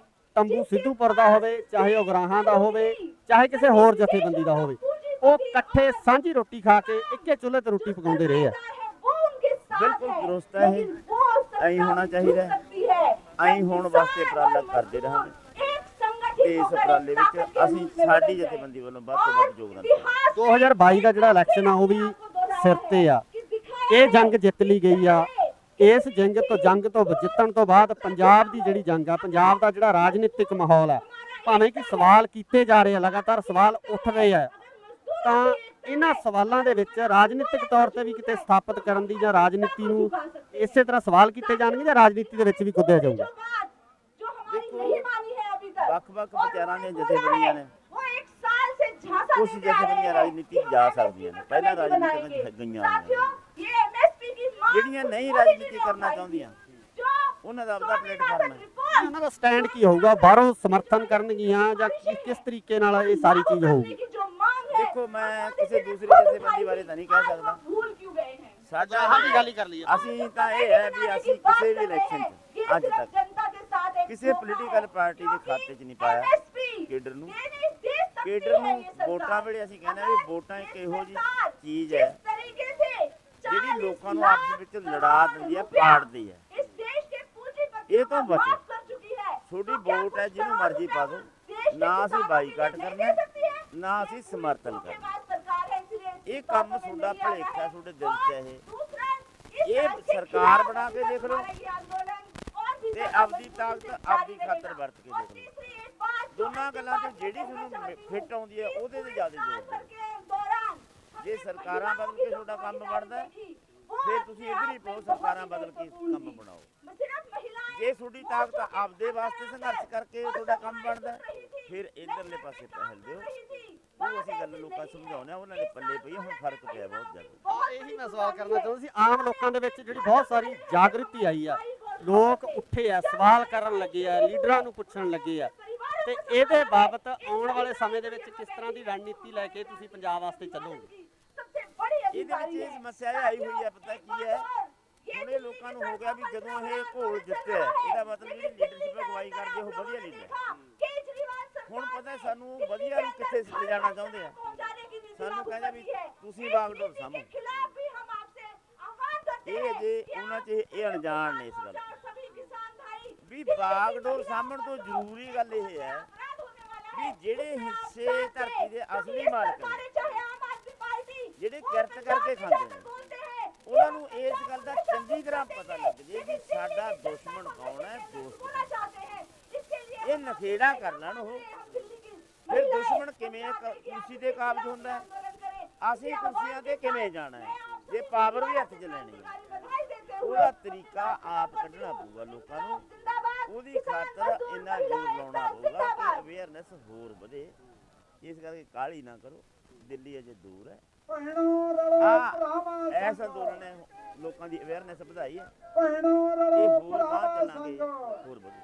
ਤੰਬੂ ਸਿੱਧੂਪੁਰ ਦਾ ਹੋਵੇ, ਚਾਹੇ ਉਗਰਾਹਾਂ ਦਾ ਹੋਵੇ, ਚਾਹੇ ਕਿਸੇ ਹੋਰ ਜਥੇਬੰਦੀ ਦਾ ਹੋਵੇ, ਉਹ ਇਕੱਠੇ ਸਾਂਝੀ ਰੋਟੀ ਖਾ ਕੇ ਇੱਕੇ ਚੁੱਲ੍ਹੇ ਤੇ ਰੋਟੀ ਪਕਾਉਂਦੇ ਰਹੇ ਆ। वो उनके साथ बिल्कुल है, दुरुस्त है। लेकिन वो सत्ता ऐं होना भी चाहिए। झुक सकती है। ऐं होण वास्ते किसान उपराला और करते मजदूर रहांगे। एक संगठित ਤੇ ਇਸ होकर एक ਉਪਰਾਲੇ ताकत ਵਿੱਚ के ਅਸੀਂ रूप में ਸਾਡੀ बदल जाए। ਜਥੇਬੰਦੀ ਵੱਲੋਂ ਵੱਧ ਤੋਂ ਵੱਧ ਯੋਗਦਾਨ ਦੇਵਾਂਗੇ। इतिहास 2022 ਦਾ ਜਿਹੜਾ ਇਲੈਕਸ਼ਨ ਆ ਉਹ ਵੀ ਸਿਰ ਤੇ ਆ। ਇਹ ਜੰਗ ਜਿੱਤ ਲਈ ਗਈ ਆ। ਇਸ ਜੰਗ ਤੋਂ ਜਿੱਤਣ ਤੋਂ ਬਾਅਦ ਪੰਜਾਬ ਦੀ ਜਿਹੜੀ ਜੰਗ ਆ, ਪੰਜਾਬ ਦਾ ਜਿਹੜਾ ਰਾਜਨੀਤਿਕ ਮਾਹੌਲ ਆ, ਭਾਵੇਂ ਕਿ ਸਵਾਲ ਕੀਤੇ ਜਾ ਰਹੇ ਆ, ਲਗਾਤਾਰ ਸਵਾਲ ਉੱਠ ਰਹੇ ਆ, ਤਾਂ ਇਹਨਾਂ ਸਵਾਲਾਂ ਦੇ ਵਿੱਚ ਰਾਜਨੀਤਿਕ ਤੌਰ ਤੇ ਵੀ ਕਿਤੇ ਸਥਾਪਿਤ ਕਰਨ ਦੀ ਜਾਂ ਰਾਜਨੀਤੀ ਨੂੰ ਇਸੇ ਤਰ੍ਹਾਂ ਸਵਾਲ ਕੀਤੇ ਜਾਣਗੇ ਜਾਂ ਰਾਜਨੀਤੀ ਦੇ ਵਿੱਚ ਵੀ ਕੁੱਦਿਆ ਜਾਊਗਾ? जो हमारी नहीं मानी है अभी तक ਵੱਖ-ਵੱਖ ਵਿਚਾਰਾਂ ਦੀਆਂ ਜਥੇਬੰਦੀਆਂ ਨੇ, वो एक साल से झांसा ਕੁਝ देते आ रहे ਜਥੇਬੰਦੀਆਂ हैं ਰਾਜਨੀਤੀ कि ਜਾ हम ਸਕਦੀਆਂ ਨੇ, MSP ਪਹਿਲਾਂ कमेटी ਰਾਜਨੀਤੀ बनाएंगे। ਵਿੱਚ ਗਈਆਂ ਹੋਈਆਂ साथियों, ਨੇ। ये MSP की मांग ਜਿਹੜੀਆਂ नहीं मोदी राजनीति जी ने करना उठाई चाहती हैं, थी। जो ਉਹਨਾਂ ਦਾ ਆਪਦਾ ਪਲੇਟਫਾਰਮ ਹੈ। रिपोर्ट ਉਹਨਾਂ ਦਾ ਸਟੈਂਡ ਕੀ ਹੋਊਗਾ? ਬਾਹਰੋਂ ਸਮਰਥਨ ਕਰਨਗੀਆਂ ਜਾਂ ਕਿਸ ਤਰੀਕੇ ਨਾਲ ਇਹ ਸਾਰੀ ਚੀਜ਼ ਹੋਊਗੀ? की जो मांग है ਦੇਖੋ ਮੈਂ मोदी ਕਿਸੇ जी ने ਦੂਸਰੀ खुद ਜਥੇਬੰਦੀ उठाई ਬਾਰੇ थी। ਤਾਂ ਨਹੀਂ ਕਹਿ आज ਸਕਦਾ। हम भूल क्यों गए हैं? ਸਾਡਾ ਗੱਲ ਹੀ ਕਰ ਲਈਏ। ਅਸੀਂ ਤਾਂ ਇਹ ਹੈ ਵੀ ਅਸੀਂ ਕਿਸੇ ਵੀ ਇਲੈਕਸ਼ਨ 'ਚ ਅੱਜ ਤੱਕ जनता के साथ एक ਕਿਸੇ ਪੋਲੀਟੀਕਲ ਪਾਰਟੀ ਦੇ ਖਾਤੇ 'ਚ ਨਹੀਂ ਪਾਇਆ ਕੇਡਰ ਨੂੰ। ਕੇਡਰ ਨੂੰ ਵੋਟਾਂ ਵੇਲੇ ਅਸੀਂ ਕਹਿੰਦੇ ਆ ਵੀ ਵੋਟਾਂ ਇੱਕ ਇਹੋ ਜਿਹੀ ਚੀਜ਼ ਹੈ ਜਿਹੜੀ ਲੋਕਾਂ ਨੂੰ ਆਪਸ ਵਿੱਚ ਲੜਾ ਦਿੰਦੀ ਹੈ, ਪਾੜਦੀ ਹੈ। ਇਹ ਤੋਂ ਬਚੋ। ਤੁਹਾਡੀ ਵੋਟ ਹੈ, ਜਿਹਨੂੰ ਮਰਜ਼ੀ ਪਾ ਦਿਓ। ਨਾ ਅਸੀਂ ਬਾਈਕਾਟ ਕਰਨਾ, ਨਾ ਅਸੀਂ ਸਮਰਥਨ ਕਰਨਾ। ਇਹ ਕੰਮ ਤੁਹਾਡਾ ਭਲੇਖਾ ਤੁਹਾਡੇ ਦਿਲ 'ਚ ਹੈ। ਇਹ ਸਰਕਾਰ ਬਣਾ ਕੇ ਦੇਖ ਲਓ ਤੇ ਆਪਦੀ ਤਾਕਤ ਆਪਦੀ ਖਾਤਰ ਵਰਤ ਕੇ ਦੇਖ ਲਓ। ਦੋਨਾਂ ਗੱਲਾਂ 'ਚ ਜਿਹੜੀ ਤੁਹਾਨੂੰ ਫਿੱਟ ਆਉਂਦੀ ਹੈ ਉਹਦੇ ਤੇ ਜ਼ਿਆਦਾ ਜ਼ੋਰ ਦਿਓ। ਜੇ ਸਰਕਾਰਾਂ ਬਦਲ ਕੇ ਤੁਹਾਡਾ ਕੰਮ ਬਣਦਾ ਫਿਰ ਤੁਸੀਂ ਇੱਧਰ ਹੀ ਪਾਓ, ਸਰਕਾਰਾਂ ਬਦਲ ਕੇ ਕੰਮ ਬਣਾਓ। ਜੇ ਤੁਹਾਡੀ ਤਾਕਤ ਆਪਦੇ ਵਾਸਤੇ ਸੰਘਰਸ਼ ਕਰਕੇ ਤੁਹਾਡਾ ਕੰਮ ਬਣਦਾ ਫਿਰ ਇਧਰਲੇ ਪਾਸੇ ਪਹਿਲ ਦਿਓ। ਉਹ ਅਸੀਂ ਗੱਲ ਲੋਕਾਂ ਸਮਝਾਉਂਦੇ ਆ, ਉਹਨਾਂ ਦੇ ਪੱਲੇ ਪਈ ਹੁਣ ਫਰਕ ਪਿਆ ਬਹੁਤ ਜ਼ਿਆਦਾ। ਇਹੀ ਮੈਂ ਸਵਾਲ ਕਰਨਾ ਚਾਹੁੰਦਾ ਸੀ। ਆਮ ਲੋਕਾਂ ਦੇ ਵਿੱਚ ਜਿਹੜੀ ਬਹੁਤ ਸਾਰੀ ਜਾਗਰੂਕਤੀ ਆਈ ਆ, ਲੋਕ ਉੱਠੇ ਆ, ਸਵਾਲ ਕਰਨ ਲੱਗੇ ਆ, ਲੀਡਰਾਂ ਨੂੰ ਪੁੱਛਣ ਲੱਗੇ ਆ, ਤੇ ਇਹਦੇ ਬਾਬਤ ਆਉਣ ਵਾਲੇ ਸਮੇਂ ਦੇ ਵਿੱਚ ਕਿਸ ਤਰ੍ਹਾਂ ਦੀ ਰਣਨੀਤੀ ਲੈ ਕੇ ਤੁਸੀਂ ਪੰਜਾਬ ਵਾਸਤੇ ਚੱਲੋਗੇ? ਇਹਦੇ ਵਿੱਚ ਇਹ ਸਮੱਸਿਆ ਇਹ ਆਈ ਹੋਈ ਹੈ, ਪਤਾ ਕੀ ਹੈ, ਹੁਣ ਇਹ ਲੋਕਾਂ ਨੂੰ ਹੋ ਗਿਆ ਵੀ ਜਦੋਂ ਇਹ ਘੋਲ ਜਿੱਤਿਆ ਇਹਦਾ ਮਤਲਬ ਜਿਹੜੀ ਲੀਡਰਸ਼ਿਪ ਅਗਵਾਈ ਕਰਦੇ ਉਹ ਵਧੀਆ ਲੀਡਰ। ਹੁਣ ਪਤਾ ਸਾਨੂੰ ਵਧੀਆ ਨੂੰ ਕਿੱਥੇ ਲਿਜਾਣਾ ਚਾਹੁੰਦੇ ਆ। ਸਾਨੂੰ ਕਹਿੰਦਾ ਵੀ ਤੁਸੀਂ ਬਾਗਡੋਰ ਸਾਹਮਣੇ। ਇਹ ਅਜੇ ਉਹਨਾਂ 'ਚ ਇਹ ਅਣਜਾਣ ਨੇ ਇਸ ਗੱਲ ਵੀ ਇਹਦੀ ਬਾਗਡੋਰ ਸਾਂਭਣ ਤੋਂ ਜ਼ਰੂਰੀ ਗੱਲ ਇਹ ਹੈ ਵੀ ਜਿਹੜੇ ਹਿੱਸੇ ਧਰਤੀ ਦੇ ਅਸਲੀ ਮਾਲਕ ਨੇ, ਜਿਹੜੇ ਕਿਰਤ ਕਰਕੇ ਖਾਂਦੇ ਨੇ, ਉਹਨਾਂ ਨੂੰ ਇਸ ਗੱਲ ਦਾ ਚੰਗੀ ਤਰ੍ਹਾਂ ਪਤਾ ਲੱਗ ਜੇ ਵੀ ਸਾਡਾ ਦੁਸ਼ਮਣ ਕੌਣ ਹੈ, ਦੋਸਤ ਕੌਣ ਹੈ। ਇਹ ਨਖੇੜਾ ਕਰ ਲੈਣ ਉਹ, ਫਿਰ ਦੁਸ਼ਮਣ ਕਿਵੇਂ ਕੁਰਸੀ ਤੇ ਕਾਬਜ ਹੁੰਦਾ ਹੈ, ਅਸੀਂ ਕੁਰਸੀਆਂ ਤੇ ਕਿਵੇਂ ਜਾਣਾ ਹੈ, ਜੇ ਪਾਵਰ ਵੀ ਹੱਥ 'ਚ ਲੈਣੀ ਹੈ। ਉਹਦਾ ਤਰੀਕਾ ਆਪ ਕੱਢਣਾ ਪਊਗਾ ਲੋਕਾਂ ਨੂੰ, ਉਹਦੀ ਖਾਤਰ ਇੰਨਾ ਜ਼ੋਰ ਲਾਉਣਾ ਪਊਗਾ ਕਿ ਅਵੇਅਰਨੈਸ ਹੋਰ ਵਧੇ। ਇਸ ਕਰਕੇ ਕਾਹਲੀ ਨਾ ਕਰੋ, ਦਿੱਲੀ ਅਜੇ ਦੂਰ ਹੈ। ਐਸਾ ਅੰਦੋਲਨ ਨੇ ਲੋਕਾਂ ਦੀ ਅਵੇਅਰਨੈਸ ਵਧਾਈ ਹੈ, ਇਹ ਹੋਰ ਬਾਅਦ ਚੱਲਾਂਗੇ ਹੋਰ ਵਧੇ।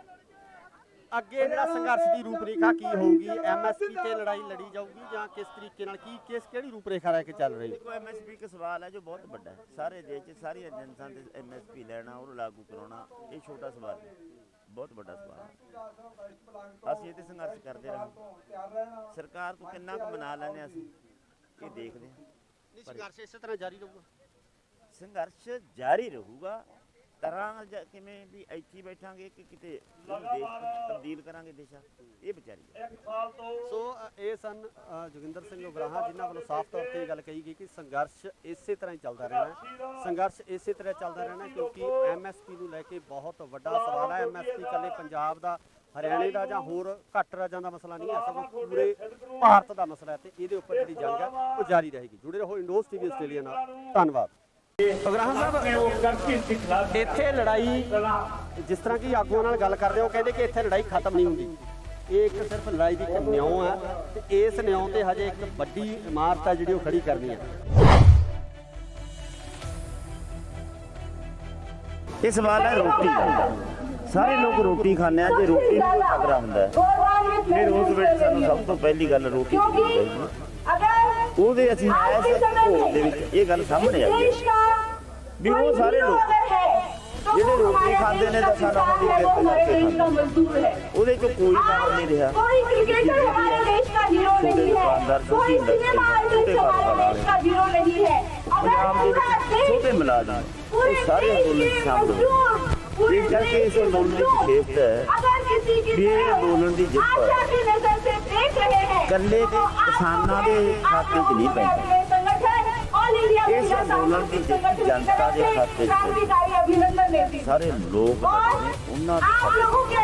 ਅੱਗੇ ਜਿਹੜਾ ਸੰਘਰਸ਼ ਦੀ ਰੂਪਰੇਖਾ ਕੀ ਹੋਊਗੀ? ਐਮਐਸਪੀ ਤੇ ਲੜਾਈ ਲੜੀ ਜਾਊਗੀ ਜਾਂ ਕਿਸ ਤਰੀਕੇ ਨਾਲ, ਕਿਹੜੀ ਰੂਪਰੇਖਾ ਲੈ ਕੇ ਚੱਲ ਰਹੀ ਹੈ? ਦੇਖੋ, ਐਮਐਸਪੀ ਇੱਕ ਸਵਾਲ ਹੈ ਜੋ ਬਹੁਤ ਵੱਡਾ ਹੈ। ਸਾਰੇ ਦੇਸ਼ 'ਚ ਸਾਰੀਆਂ ਏਜੰਸੀਆਂ ਦੇ ਐਮਐਸਪੀ ਲੈਣਾ, ਉਹਨੂੰ ਲਾਗੂ ਕਰਾਉਣਾ, ਇਹ ਛੋਟਾ ਸਵਾਲ ਹੈ, ਬਹੁਤ ਵੱਡਾ ਸਵਾਲ ਹੈ। ਅਸੀਂ ਇਹ ਤੇ ਸੰਘਰਸ਼ ਕਰਦੇ ਰਹਾਂਗੇ। ਸਰਕਾਰ ਤੋਂ ਕਿੰਨਾ ਕੁ ਮਨਾ ਲੈਂਦੇ ਅਸੀਂ, ਇਹ ਦੇਖਦੇ ਹਾਂ। ਸੰਘਰਸ਼ ਇਸੇ ਤਰ੍ਹਾਂ ਜਾਰੀ ਰਹੂਗਾ? ਸੰਘਰਸ਼ ਜਾਰੀ ਰਹੂਗਾ। ਤਰ੍ਹਾਂ ਕਿਵੇਂ ਵੀ ਇੱਥੇ ਬੈਠਾਂਗੇ ਕਿ ਕਿਤੇ ਦੇਸ਼ ਤਬਦੀਲ ਕਰਾਂਗੇ ਦੇਸ਼ਾਂ, ਇਹ ਵਿਚਾਰੀ ਹੈ। ਸੋ ਇਹ ਸਨ ਜੋਗਿੰਦਰ ਸਿੰਘ ਉਗਰਾਹਾਂ, ਜਿਨ੍ਹਾਂ ਵੱਲੋਂ ਸਾਫ਼ ਤੌਰ ਤੇ ਇਹ ਗੱਲ ਕਹੀ ਗਈ ਕਿ ਸੰਘਰਸ਼ ਇਸੇ ਤਰ੍ਹਾਂ ਹੀ ਚੱਲਦਾ ਰਹਿਣਾ, ਸੰਘਰਸ਼ ਇਸੇ ਤਰ੍ਹਾਂ ਚੱਲਦਾ ਰਹਿਣਾ, ਕਿਉਂਕਿ ਐਮਐਸਪੀ ਨੂੰ ਲੈ ਕੇ ਬਹੁਤ ਵੱਡਾ ਸਵਾਲ ਹੈ। ਐਮਐਸਪੀ ਇਕੱਲੇ ਪੰਜਾਬ ਦਾ, ਹਰਿਆਣੇ ਦਾ ਜਾਂ ਹੋਰ ਘੱਟ ਰਾਜਾਂ ਦਾ ਮਸਲਾ ਨਹੀਂ ਹੈ, ਸਗੋਂ ਪੂਰੇ ਭਾਰਤ ਦਾ ਮਸਲਾ ਹੈ ਤੇ ਇਹਦੇ ਉੱਪਰ ਜਿਹੜੀ ਜੰਗ ਹੈ ਉਹ ਜਾਰੀ ਰਹੇਗੀ। ਜੁੜੇ ਰਹੋ ਇੰਡੋਜ਼ ਟੀਵੀ ਆਸਟ੍ਰੇਲੀਆ ਨਾਲ। ਧੰਨਵਾਦ। ਉਗਰਾਹਾਂ ਸਾਹਿਬ, ਇੱਥੇ ਲੜਾਈ, ਜਿਸ ਤਰ੍ਹਾਂ ਕਿ ਆਗੂਆਂ ਨਾਲ ਗੱਲ ਕਰਦੇ ਹੋ, ਕਹਿੰਦੇ ਕਿ ਇੱਥੇ ਲੜਾਈ ਖਤਮ ਨਹੀਂ ਹੁੰਦੀ, ਇਹ ਇੱਕ ਸਿਰਫ ਲੜਾਈ ਦੀ ਇੱਕ ਨਿਉਂ ਹੈ ਤੇ ਇਸ ਨਿਉਂ ਤੇ ਹਜੇ ਇੱਕ ਵੱਡੀ ਇਮਾਰਤ ਹੈ ਜਿਹੜੀ ਉਹ ਖੜੀ ਕਰਨੀ ਹੈ। ਇਹ ਸਵਾਲ ਹੈ ਰੋਟੀ ਦਾ। ਸਾਰੇ ਲੋਕ ਰੋਟੀ ਖਾਂਦੇ ਆ, ਜੇ ਰੋਟੀ ਨੂੰ ਖਤਰਾ ਹੁੰਦਾ ਹੈ, ਫਿਰ ਉਸ ਵਿੱਚ ਸਾਨੂੰ ਸਭ ਤੋਂ ਪਹਿਲੀ ਗੱਲ ਰੋਟੀ ਚਾਹੀਦੀ ਹੈ। ਉਹਦੇ ਅਸੀਂ ਇਸ ਭੋਗ ਦੇ ਵਿੱਚ ਇਹ ਗੱਲ ਸਾਹਮਣੇ ਆਈ ਹੈ ਵੀ ਉਹ ਸਾਰੇ ਲੋਕ ਜਿਹੜੇ ਰੋਟੀ ਖਾਂਦੇ ਨੇ ਤਾਂ ਸਾਡਾ ਉਹਦੀ ਕਿਰਤ ਕਰਕੇ ਖਾਂਦੇ, ਉਹਦੇ ਚੋਂ ਕੋਈ ਕੰਮ ਨਹੀਂ ਰਿਹਾ। ਛੋਟੇ ਦੁਕਾਨਦਾਰ, ਛੋਟੀ ਇੰਡਸਟਰੀ, ਛੋਟੇ ਕਾਰੋਬਾਰ ਵਾਲੇ, ਪੰਜਾਬ ਦੇ ਵਿੱਚ ਛੋਟੇ ਮੁਲਾਜ਼ਮ, ਇਹ ਸਾਰੇ ਅੰਦੋਲਨ ਸ਼ਾਮਲ ਹੋਏ। ਇਸ ਕਰਕੇ ਇਸ ਅੰਦੋਲਨ ਦੀ ਵਿਸ਼ੇਸ਼ਤਾ ਹੈ ਵੀ ਇਹ ਅੰਦੋਲਨ ਦੀ ਜਿੱਤ ਇਕੱਲੇ ਦੇ ਕਿਸਾਨਾਂ ਦੇ ਖਾਤੇ 'ਚ ਨਹੀਂ ਪੈਂਦੀ, ਇਸ ਅੰਦੋਲਨ ਦੀ ਜਿੱਤ ਜਨਤਾ ਦੇ ਖਾਤੇ 'ਚ ਸਾਰੇ ਲੋਕ ਨੇ, ਉਹਨਾਂ ਦੇ ਖਾਤੇ 'ਚ।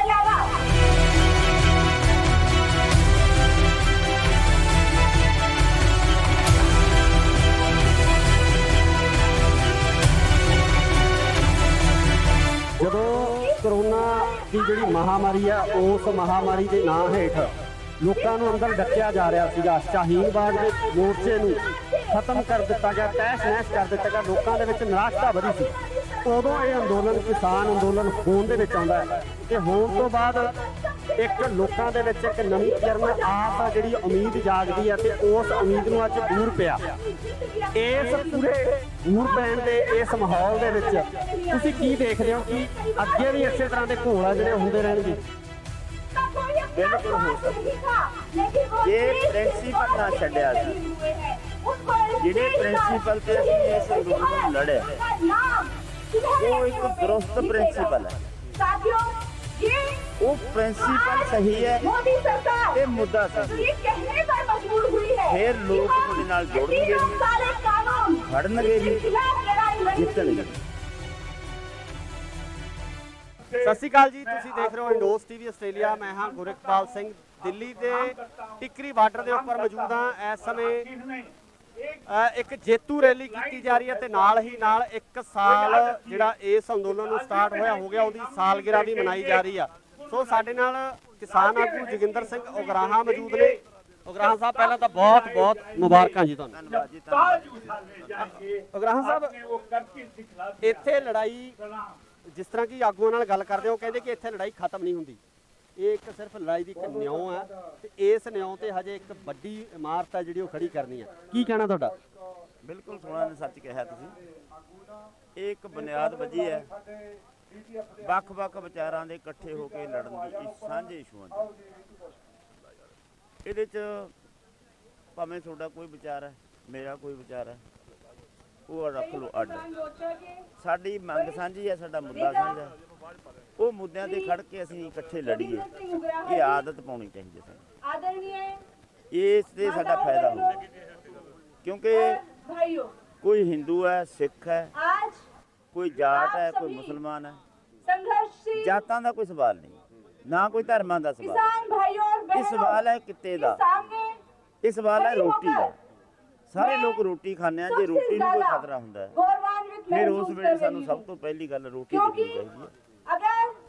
ਜਦੋਂ ਕਰੋਨਾ ਦੀ ਜਿਹੜੀ ਮਹਾਮਾਰੀ ਆ, ਉਸ ਮਹਾਮਾਰੀ ਦੇ ਨਾਂ ਹੇਠ ਲੋਕਾਂ ਨੂੰ ਅੰਦਰ ਡੱਕਿਆ ਜਾ ਰਿਹਾ ਸੀਗਾ, ਸ਼ਾਹੀਨ ਬਾਗ ਦੇ ਮੋਰਚੇ ਨੂੰ ਖਤਮ ਕਰ ਦਿੱਤਾ ਗਿਆ, ਤਹਿਸ ਨਹਿਸ ਕਰ ਦਿੱਤਾ ਗਿਆ, ਲੋਕਾਂ ਦੇ ਵਿੱਚ ਨਿਰਾਸ਼ਤਾ ਵਧੀ ਸੀ। ਉਦੋਂ ਇਹ ਅੰਦੋਲਨ ਕਿਸਾਨ ਅੰਦੋਲਨ ਹੋਣ ਦੇ ਵਿੱਚ ਆਉਂਦਾ ਹੈ ਤੇ ਹੋਣ ਤੋਂ ਬਾਅਦ ਇੱਕ ਲੋਕਾਂ ਦੇ ਵਿੱਚ ਇੱਕ ਨਵੀਂ ਕਿਰਨ ਆਸ ਆ, ਜਿਹੜੀ ਉਮੀਦ ਜਾਗਦੀ ਹੈ ਤੇ ਉਸ ਉਮੀਦ ਨੂੰ ਅੱਜ ਦੂਰ ਪਿਆ। ਇਸ ਪੂਰੇ ਦੂਰ ਪੈਣ ਦੇ ਇਸ ਮਾਹੌਲ ਦੇ ਵਿੱਚ ਤੁਸੀਂ ਕੀ ਦੇਖਦੇ ਹੋ ਕਿ ਅੱਗੇ ਵੀ ਇਸੇ ਤਰ੍ਹਾਂ ਦੇ ਘੋਲ ਆ ਜਿਹੜੇ ਹੁੰਦੇ ਰਹਿਣਗੇ? ਬਿਲਕੁਲ ਹੋ ਸਕਦਾ ਜੇ ਪ੍ਰਿੰਸੀਪਲ ਨਾ ਛੱਡਿਆ ਸੀ, ਜਿਹੜੇ ਪ੍ਰਿੰਸੀਪਲ ਤੇ ਅਸੀਂ ਇਸ ਅੰਦੋਲਨ ਨੂੰ ਲੜਿਆ, ਉਹ ਇੱਕ ਦਰੁਸਤ ਪ੍ਰਿੰਸੀਪਲ ਹੈ, ਉਹ ਪ੍ਰਿੰਸੀਪਲ ਸਹੀ ਹੈ, ਇਹ ਮੁੱਦਾ ਸਹੀ ਹੈ, ਫਿਰ ਲੋਕ ਤੁਹਾਡੇ ਨਾਲ ਜੁੜਨਗੇ, ਖੜਨਗੇ ਜੀ, ਜਿੱਤਣਗੇ। ਸਤਿ ਸ਼੍ਰੀ ਅਕਾਲ ਜੀ, ਤੁਸੀਂ ਦੇਖ ਰਹੇ ਹੋ ਇੰਡੋਜ਼ ਟੀਵੀ ਆਸਟ੍ਰੇਲੀਆ। ਮੈਂ ਹਾਂ ਗੁਰਿਕਪਾਲ ਸਿੰਘ, ਦਿੱਲੀ ਦੇ ਟਿੱਕਰੀ ਬਾਰਡਰ ਦੇ ਉੱਪਰ ਮੌਜੂਦ ਹਾਂ। ਇਸ ਸਮੇਂ ਇੱਕ ਜੇਤੂ ਰੈਲੀ ਕੀਤੀ ਜਾ ਰਹੀ ਹੈ ਤੇ ਨਾਲ ਹੀ ਨਾਲ 1 ਸਾਲ ਜਿਹੜਾ ਇਸ ਅੰਦੋਲਨ ਨੂੰ ਸਟਾਰਟ ਹੋਇਆ ਹੋ ਗਿਆ, ਉਹਦੀ ਸਾਲਗਿਰਾ ਵੀ ਮਨਾਈ ਜਾ ਰਹੀ ਆ। ਸੋ ਸਾਡੇ ਨਾਲ ਕਿਸਾਨ ਆਗੂ ਜੋਗਿੰਦਰ ਸਿੰਘ ਉਗਰਾਹਾਂ ਮੌਜੂਦ ਨੇ। ਉਗਰਾਹਾਂ ਸਾਹਿਬ, ਪਹਿਲਾਂ ਤਾਂ ਬਹੁਤ ਬਹੁਤ ਮੁਬਾਰਕਾਂ ਜੀ ਤੁਹਾਨੂੰ। ਧੰਨਵਾਦ ਜੀ, ਧੰਨਵਾਦ। ਉਗਰਾਹਾਂ ਸਾਹਿਬ, ਇੱਥੇ ਲੜਾਈ, ਜਿਸ ਤਰ੍ਹਾਂ ਕਿ ਆਗੂਆਂ ਨਾਲ ਗੱਲ ਕਰਦੇ ਹੋ, ਕਹਿੰਦੇ ਕਿ ਇੱਥੇ ਲੜਾਈ ਖਤਮ ਨਹੀਂ ਹੁੰਦੀ, ਇਹ ਇੱਕ ਸਿਰਫ ਲੜਾਈ ਦੀ ਇੱਕ ਨਿਉਂ ਹੈ ਤੇ ਇਸ ਨਿਉਂ ਤੇ ਹਜੇ ਇੱਕ ਵੱਡੀ ਇਮਾਰਤ ਹੈ ਜਿਹੜੀ ਉਹ ਖੜੀ ਕਰਨੀ ਹੈ। ਕੀ ਕਹਿਣਾ ਤੁਹਾਡਾ? ਬਿਲਕੁਲ ਸੋਹਣਾ ਨੇ ਸੱਚ ਕਿਹਾ ਤੁਸੀਂ। ਇਹ ਇੱਕ ਬੁਨਿਆਦ ਵੱਜੀ ਹੈ ਵੱਖ-ਵੱਖ ਵਿਚਾਰਾਂ ਦੇ ਇਕੱਠੇ ਹੋ ਕੇ ਲੜਨ ਦੀ, ਸਾਂਝੇ ਇਸ਼ੂਆਂ ਦੀ। ਇਹਦੇ 'ਚ ਭਾਵੇਂ ਤੁਹਾਡਾ ਕੋਈ ਵਿਚਾਰ ਹੈ, ਮੇਰਾ ਕੋਈ ਵਿਚਾਰ ਹੈ, ਉਹ ਰੱਖ ਲਓ ਅੱਡ। ਸਾਡੀ ਮੰਗ ਸਾਂਝੀ ਹੈ, ਸਾਡਾ ਮੁੱਦਾ ਸਾਂਝਾ, ਉਹ ਮੁੱਦਿਆਂ ਤੇ ਖੜ ਕੇ ਅਸੀਂ ਇਕੱਠੇ ਲੜੀਏ। ਇਹ ਆਦਤ ਪਾਉਣੀ ਚਾਹੀਦੀ ਹੈ ਸਾਨੂੰ, ਇਸ ਤੇ ਸਾਡਾ ਫਾਇਦਾ ਹੋਊਗਾ। ਕਿਉਂਕਿ ਕੋਈ ਹਿੰਦੂ ਹੈ, ਸਿੱਖ ਹੈ, ਕੋਈ ਜਾਟ ਹੈ, ਕੋਈ ਮੁਸਲਮਾਨ ਹੈ, ਜਾਤਾਂ ਦਾ ਕੋਈ ਸਵਾਲ ਨਹੀਂ, ਨਾ ਕੋਈ ਧਰਮਾਂ ਦਾ ਸਵਾਲ। ਇਹ ਸਵਾਲ ਹੈ ਕਿੱਤੇ ਦਾ, ਇਹ ਸਵਾਲ ਹੈ ਰੋਟੀ ਦਾ। ਸਾਰੇ ਲੋਕ ਰੋਟੀ ਖਾਂਦੇ ਆ, ਜੇ ਰੋਟੀ ਨੂੰ ਕੋਈ ਖਤਰਾ ਹੁੰਦਾ ਹੈ ਫਿਰ ਉਸ ਵੇਲੇ ਸਾਨੂੰ ਸਭ ਤੋਂ ਪਹਿਲੀ ਗੱਲ ਰੋਟੀ ਦੇਖਣੀ ਚਾਹੀਦੀ ਹੈ।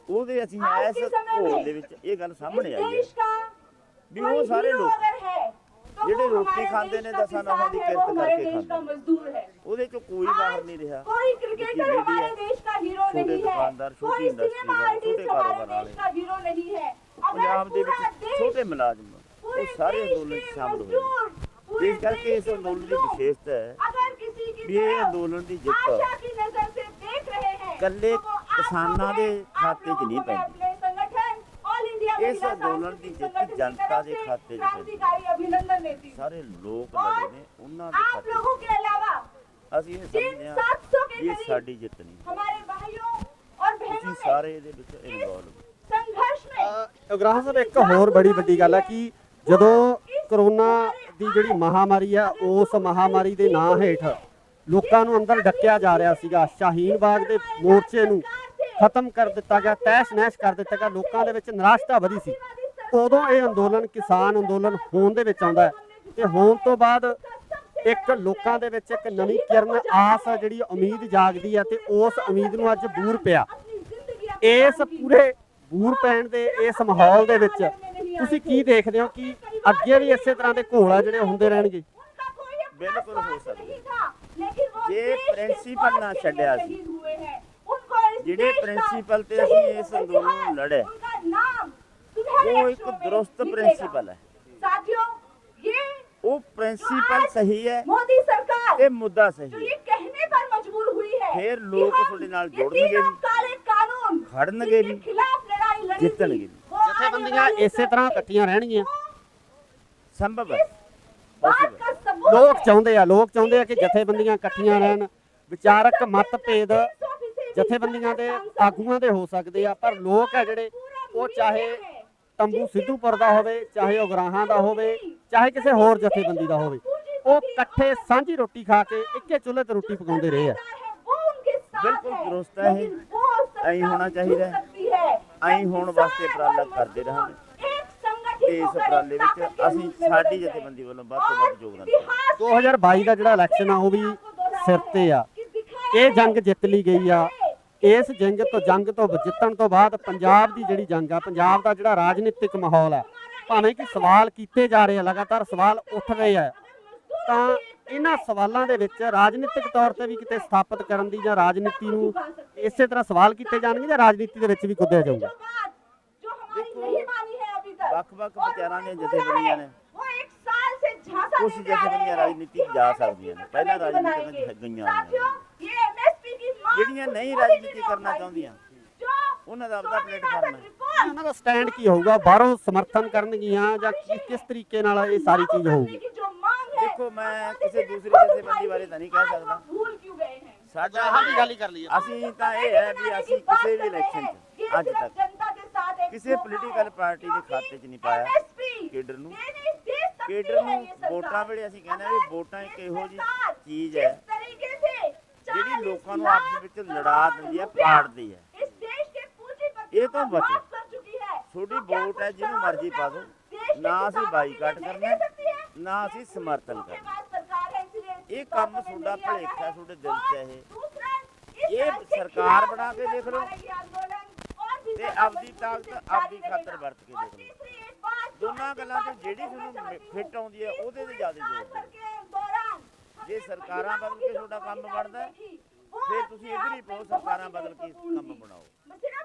ਉਹਦੇ ਅਸੀਂ ਇਸ ਘੋਲ ਦੇ ਵਿੱਚ ਇਹ ਗੱਲ ਸਾਹਮਣੇ ਆਈ ਹੈ ਵੀ ਉਹ ਸਾਰੇ ਲੋਕ ਜਿਹੜੇ ਰੋਟੀ ਖਾਂਦੇ ਨੇ ਦਸਾਂ ਨੌਹਾਂ ਦੀ ਕਿਰਤ ਕਰਕੇ ਖਾਂਦੇ, ਉਹਦੇ ਚੋਂ ਕੋਈ ਬਾਹਰ ਨਹੀਂ ਰਿਹਾ। ਛੋਟੇ ਦੁਕਾਨਦਾਰ, ਛੋਟੀ ਇੰਡਸਟਰੀ ਵਾਲੇ, ਛੋਟੇ ਕਾਰੋਬਾਰ ਵਾਲੇ, ਪੰਜਾਬ ਦੇ ਵਿੱਚ ਛੋਟੇ ਮੁਲਾਜ਼ਮ, ਉਹ ਸਾਰੇ ਅੰਦੋਲਨ 'ਚ ਸ਼ਾਮਲ ਹੋਏ। ਇਸ ਕਰਕੇ ਇਸ ਅੰਦੋਲਨ ਦੀ ਵਿਸ਼ੇਸ਼ਤਾ ਹੈ ਵੀ ਇਹ ਅੰਦੋਲਨ ਦੀ ਜਿੱਤ ਇਕੱਲੇ ਕਿਸਾਨਾਂ ਦੇ ਖਾਤੇ 'ਚ ਨਹੀਂ ਪੈਂਦੀ, ਇਸ ਅੰਦੋਲਨ ਦੀ ਜਿੱਤ ਜਨਤਾ ਦੇ ਖਾਤੇ 'ਚ ਪੈਂਦੀ। ਸਾਰੇ ਲੋਕ ਲੜੇ ਨੇ, ਉਹਨਾਂ ਦੇ ਖਾਤੇ 'ਚ। ਅਸੀਂ ਇਹ ਸਮਝਦੇ ਹਾਂ ਕਿ ਇਹ ਸਾਡੀ ਜਿੱਤ ਨਹੀਂ, ਅਸੀਂ ਸਾਰੇ ਇਹਦੇ ਵਿੱਚ ਇਨਵੋਲਵ। ਉਗਰਾਹਾਂ ਸਾਹਿਬ, ਇੱਕ ਹੋਰ ਬੜੀ ਵੱਡੀ ਗੱਲ ਹੈ ਕਿ ਜਦੋਂ ਕਰੋਨਾ ਦੀ ਜਿਹੜੀ ਮਹਾਮਾਰੀ ਹੈ, ਉਸ ਮਹਾਮਾਰੀ ਦੇ ਨਾਂ ਹੇਠ ਲੋਕਾਂ ਨੂੰ ਅੰਦਰ ਡੱਕਿਆ ਜਾ ਰਿਹਾ ਸੀਗਾ। ਸ਼ਾਹੀਨ ਬਾਗ ਦੇ ਮੋਰਚੇ ਨੂੰ ਖਤਮ ਕਰ ਦਿੱਤਾ ਗਿਆ, ਤਹਿਸ ਨਹਿਸ ਕਰ ਦਿੱਤਾ ਗਿਆ, ਲੋਕਾਂ ਦੇ ਵਿੱਚ ਨਿਰਾਸ਼ਤਾ ਵਧੀ ਸੀ। ਉਦੋਂ ਇਹ ਅੰਦੋਲਨ ਕਿਸਾਨ ਅੰਦੋਲਨ ਹੋਣ ਦੇ ਵਿੱਚ ਆਉਂਦਾ ਹੈ ਤੇ ਹੋਣ ਤੋਂ ਬਾਅਦ ਇੱਕ ਲੋਕਾਂ ਦੇ ਵਿੱਚ ਇੱਕ ਨਵੀਂ ਕਿਰਨ, ਆਸ ਜਿਹੜੀ ਉਮੀਦ ਜਾਗਦੀ ਹੈ ਤੇ ਉਸ ਉਮੀਦ ਨੂੰ ਅੱਜ ਬੂਰ ਪਿਆ। ਇਸ ਪੂਰੇ ਬੂਰ ਪੈਣ ਦੇ ਇਸ ਮਾਹੌਲ ਦੇ ਵਿੱਚ ਤੁਸੀਂ ਕੀ ਦੇਖਦੇ ਹੋ ਕਿ ਅੱਗੇ ਵੀ ਇਸੇ ਤਰ੍ਹਾਂ ਦੇ ਘੋਲ ਜਿਹੜੇ ਹੁੰਦੇ ਰਹਿਣਗੇ? ਬਿਲਕੁਲ ਹੋ ਸਕਦਾ ਜੇ ਪ੍ਰਿੰਸੀਪਲ ਨਾ ਛੱਡਿਆ ਸੀ, ਜਿਹੜੇ ਪ੍ਰਿੰਸੀਪਲ ਤੇ ਅਸੀਂ ਇਸ ਅੰਦੋਲਨ ਨੂੰ ਲੜੇ, ਉਹ ਇੱਕ ਦਰੁਸਤ ਪ੍ਰਿੰਸੀਪਲ ਹੈ। ਉਹ ਪ੍ਰਿੰਸੀਪਲ ਸਹੀ ਹੈ, ਇਹ ਮੁੱਦਾ ਸਹੀ ਹੈ, ਫਿਰ ਲੋਕ ਤੁਹਾਡੇ ਨਾਲ ਜੁੜਨਗੇ ਵੀ, ਖੜਨਗੇ ਵੀ, ਜਿੱਤਣਗੇ ਵੀ। ਜਥੇਬੰਦੀਆਂ ਇਸੇ ਤਰ੍ਹਾਂ ਇਕੱਠੀਆਂ ਰਹਿਣਗੀਆਂ? ਸੰਭਵ ਹੈ, ਲੋਕ ਚਾਹੁੰਦੇ ਆ ਕਿ ਜਥੇਬੰਦੀਆਂ ਇਕੱਠੀਆਂ ਰਹਿਣ। ਵਿਚਾਰਕ ਮਤਭੇਦ ਜਥੇਬੰਦੀਆਂ ਦੇ ਆਗੂਆਂ ਦੇ ਹੋ ਸਕਦੇ ਆ, ਪਰ ਲੋਕ ਹੈ ਜਿਹੜੇ ਉਹ ਚਾਹੇ ਤੰਬੂ ਸਿੱਧੂਪੁਰ ਦਾ ਹੋਵੇ, ਚਾਹੇ ਉਗਰਾਹਾਂ ਦਾ ਹੋਵੇ, ਚਾਹੇ ਕਿਸੇ ਹੋਰ ਜਥੇਬੰਦੀ ਦਾ ਹੋਵੇ, ਉਹ ਇਕੱਠੇ ਸਾਂਝੀ ਰੋਟੀ ਖਾ ਕੇ ਇੱਕੇ ਚੁੱਲ੍ਹੇ ਤੇ ਰੋਟੀ ਪਕਾਉਂਦੇ ਰਹੇ ਆ। ਬਿਲਕੁਲ ਦਰੁਸਤ ਹੈ, ਐਂ ਹੋਣਾ ਚਾਹੀਦਾ, ਐਂ ਹੋਣ ਵਾਸਤੇ ਉਪਰਾਲਾ ਕਰਦੇ ਰਹਾਂਗੇ। ਤੇ ਇਸ ਉਪਰਾਲੇ ਵਿੱਚ ਅਸੀਂ ਸਾਡੀ ਜਥੇਬੰਦੀ ਵੱਲੋਂ ਵੱਧ ਤੋਂ ਵੱਧ ਯੋਗਦਾਨ ਦੇਵਾਂਗੇ। 2022 ਦਾ ਜਿਹੜਾ ਇਲੈਕਸ਼ਨ ਆ ਉਹ ਵੀ ਸਿਰ ਤੇ ਆ, ਇਹ ਜੰਗ ਜਿੱਤ ਲਈ ਗਈ ਆ। ਇਸ ਜੰਗ ਤੋਂ ਜਿੱਤਣ ਤੋਂ ਬਾਅਦ ਪੰਜਾਬ ਦੀ ਜਿਹੜੀ ਜੰਗ ਆ, ਪੰਜਾਬ ਦਾ ਜਿਹੜਾ ਰਾਜਨੀਤਿਕ ਮਾਹੌਲ ਆ, ਭਾਵੇਂ ਕਿ ਸਵਾਲ ਕੀਤੇ ਜਾ ਰਹੇ ਆ, ਲਗਾਤਾਰ ਸਵਾਲ ਉੱਠ ਰਹੇ ਆ, ਤਾਂ ਇਹਨਾਂ ਸਵਾਲਾਂ ਦੇ ਵਿੱਚ ਰਾਜਨੀਤਿਕ ਤੌਰ ਤੇ ਵੀ ਕਿਤੇ ਸਥਾਪਿਤ ਕਰਨ ਦੀ ਜਾਂ ਰਾਜਨੀਤੀ ਨੂੰ ਇਸੇ ਤਰ੍ਹਾਂ ਸਵਾਲ ਕੀਤੇ ਜਾਣਗੇ ਜਾਂ ਰਾਜਨੀਤੀ ਦੇ ਵਿੱਚ ਵੀ ਕੁੱਦਿਆ ਜਾਊਗਾ? ਵੱਖ-ਵੱਖ ਵਿਚਾਰਾਂ ਦੀਆਂ ਜਥੇਬੰਦੀਆਂ ਨੇ, ਕੁਝ ਜਥੇਬੰਦੀਆਂ ਰਾਜਨੀਤੀ ਜਾ ਸਕਦੀਆਂ ਨੇ, ਪਹਿਲਾਂ ਰਾਜਨੀਤੀ ਵਿੱਚ ਗਈਆਂ ਹੋਈਆਂ, ਜਿਹੜੀਆਂ ਨਹੀਂ ਰਾਜਨੀਤੀ ਕਰਨਾ ਚਾਹੁੰਦੀਆਂ ਉਹਨਾਂ ਦਾ ਆਪਣਾ ਪਲੇਟਫਾਰਮ ਹੈ। ਉਹਨਾਂ ਦਾ ਸਟੈਂਡ ਕੀ ਹੋਊਗਾ? ਬਾਹਰੋਂ ਸਮਰਥਨ ਕਰਨਗੀਆਂ ਜਾਂ ਕਿਸ ਤਰੀਕੇ ਨਾਲ ਇਹ ਸਾਰੀ ਚੀਜ਼ ਹੋਊਗੀ? ਦੇਖੋ, ਮੈਂ ਕਿਸੇ ਦੂਸਰੀ ਜਥੇਬੰਦੀ ਬਾਰੇ ਤਾਂ ਨਹੀਂ ਕਹਿ ਸਕਦਾ, ਸਾਡਾ ਗੱਲ ਹੀ ਕਰ ਲਈ। ਅਸੀਂ ਤਾਂ ਇਹ ਹੈ ਵੀ ਅਸੀਂ ਕਿਸੇ ਵੀ ਇਲੈਕਸ਼ਨ 'ਚ ਅੱਜ ਤੱਕ ਕਿਸੇ ਪੋਲੀਟੀਕਲ ਪਾਰਟੀ ਦੇ ਖਾਤੇ 'ਚ ਨਹੀਂ ਪਾਇਆ ਕੇਡਰ ਨੂੰ। ਕੇਡਰ ਨੂੰ ਵੋਟਾਂ ਵੇਲੇ ਅਸੀਂ ਕਹਿੰਦੇ ਵੀ ਵੋਟਾਂ ਇੱਕ ਇਹੋ ਜਿਹੀ ਚੀਜ਼ ਹੈ ਜਿਹੜੀ ਲੋਕਾਂ ਨੂੰ ਆਪਸ ਵਿੱਚ ਲੜਾ ਦਿੰਦੀ ਹੈ, ਪਾੜਦੀ ਹੈ। ਇਹ ਤੋਂ ਬਚੋ, ਤੁਹਾਡੀ ਵੋਟ ਹੈ, ਜਿਹਨੂੰ ਮਰਜ਼ੀ ਪਾ ਦਿਓ, ਨਾ ਅਸੀਂ ਬਾਈਕਾਟ ਕਰਨਾ, ਨਾ ਅਸੀਂ ਸਮਰਥਨ ਕਰਨਾ। ਇਹ ਕੰਮ ਤੁਹਾਡਾ ਭਲੇਖਾ ਤੁਹਾਡੇ ਦਿਲ 'ਚ ਇਹ ਸਰਕਾਰ ਬਣਾ ਕੇ ਦੇਖ ਲਓ ਤੇ ਆਪਦੀ ਤਾਕਤ ਆਪਦੀ ਖਾਤਰ ਵਰਤ ਕੇ ਦੇਖ ਲਓ। ਦੋਨਾਂ ਗੱਲਾਂ ਤੋਂ ਜਿਹੜੀ ਤੁਹਾਨੂੰ ਫਿੱਟ ਆਉਂਦੀ ਹੈ ਉਹਦੇ ਤੇ ਜ਼ਿਆਦਾ ਜ਼ੋਰ ਦਿਓ। ਜੇ ਸਰਕਾਰਾਂ ਬਦਲ ਕੇ ਤੁਹਾਡਾ ਕੰਮ ਬਣਦਾ ਫਿਰ ਤੁਸੀਂ ਇੱਧਰ ਹੀ ਪਾਓ, ਸਰਕਾਰਾਂ ਬਦਲ ਕੇ ਕੰਮ ਬਣਾਓ।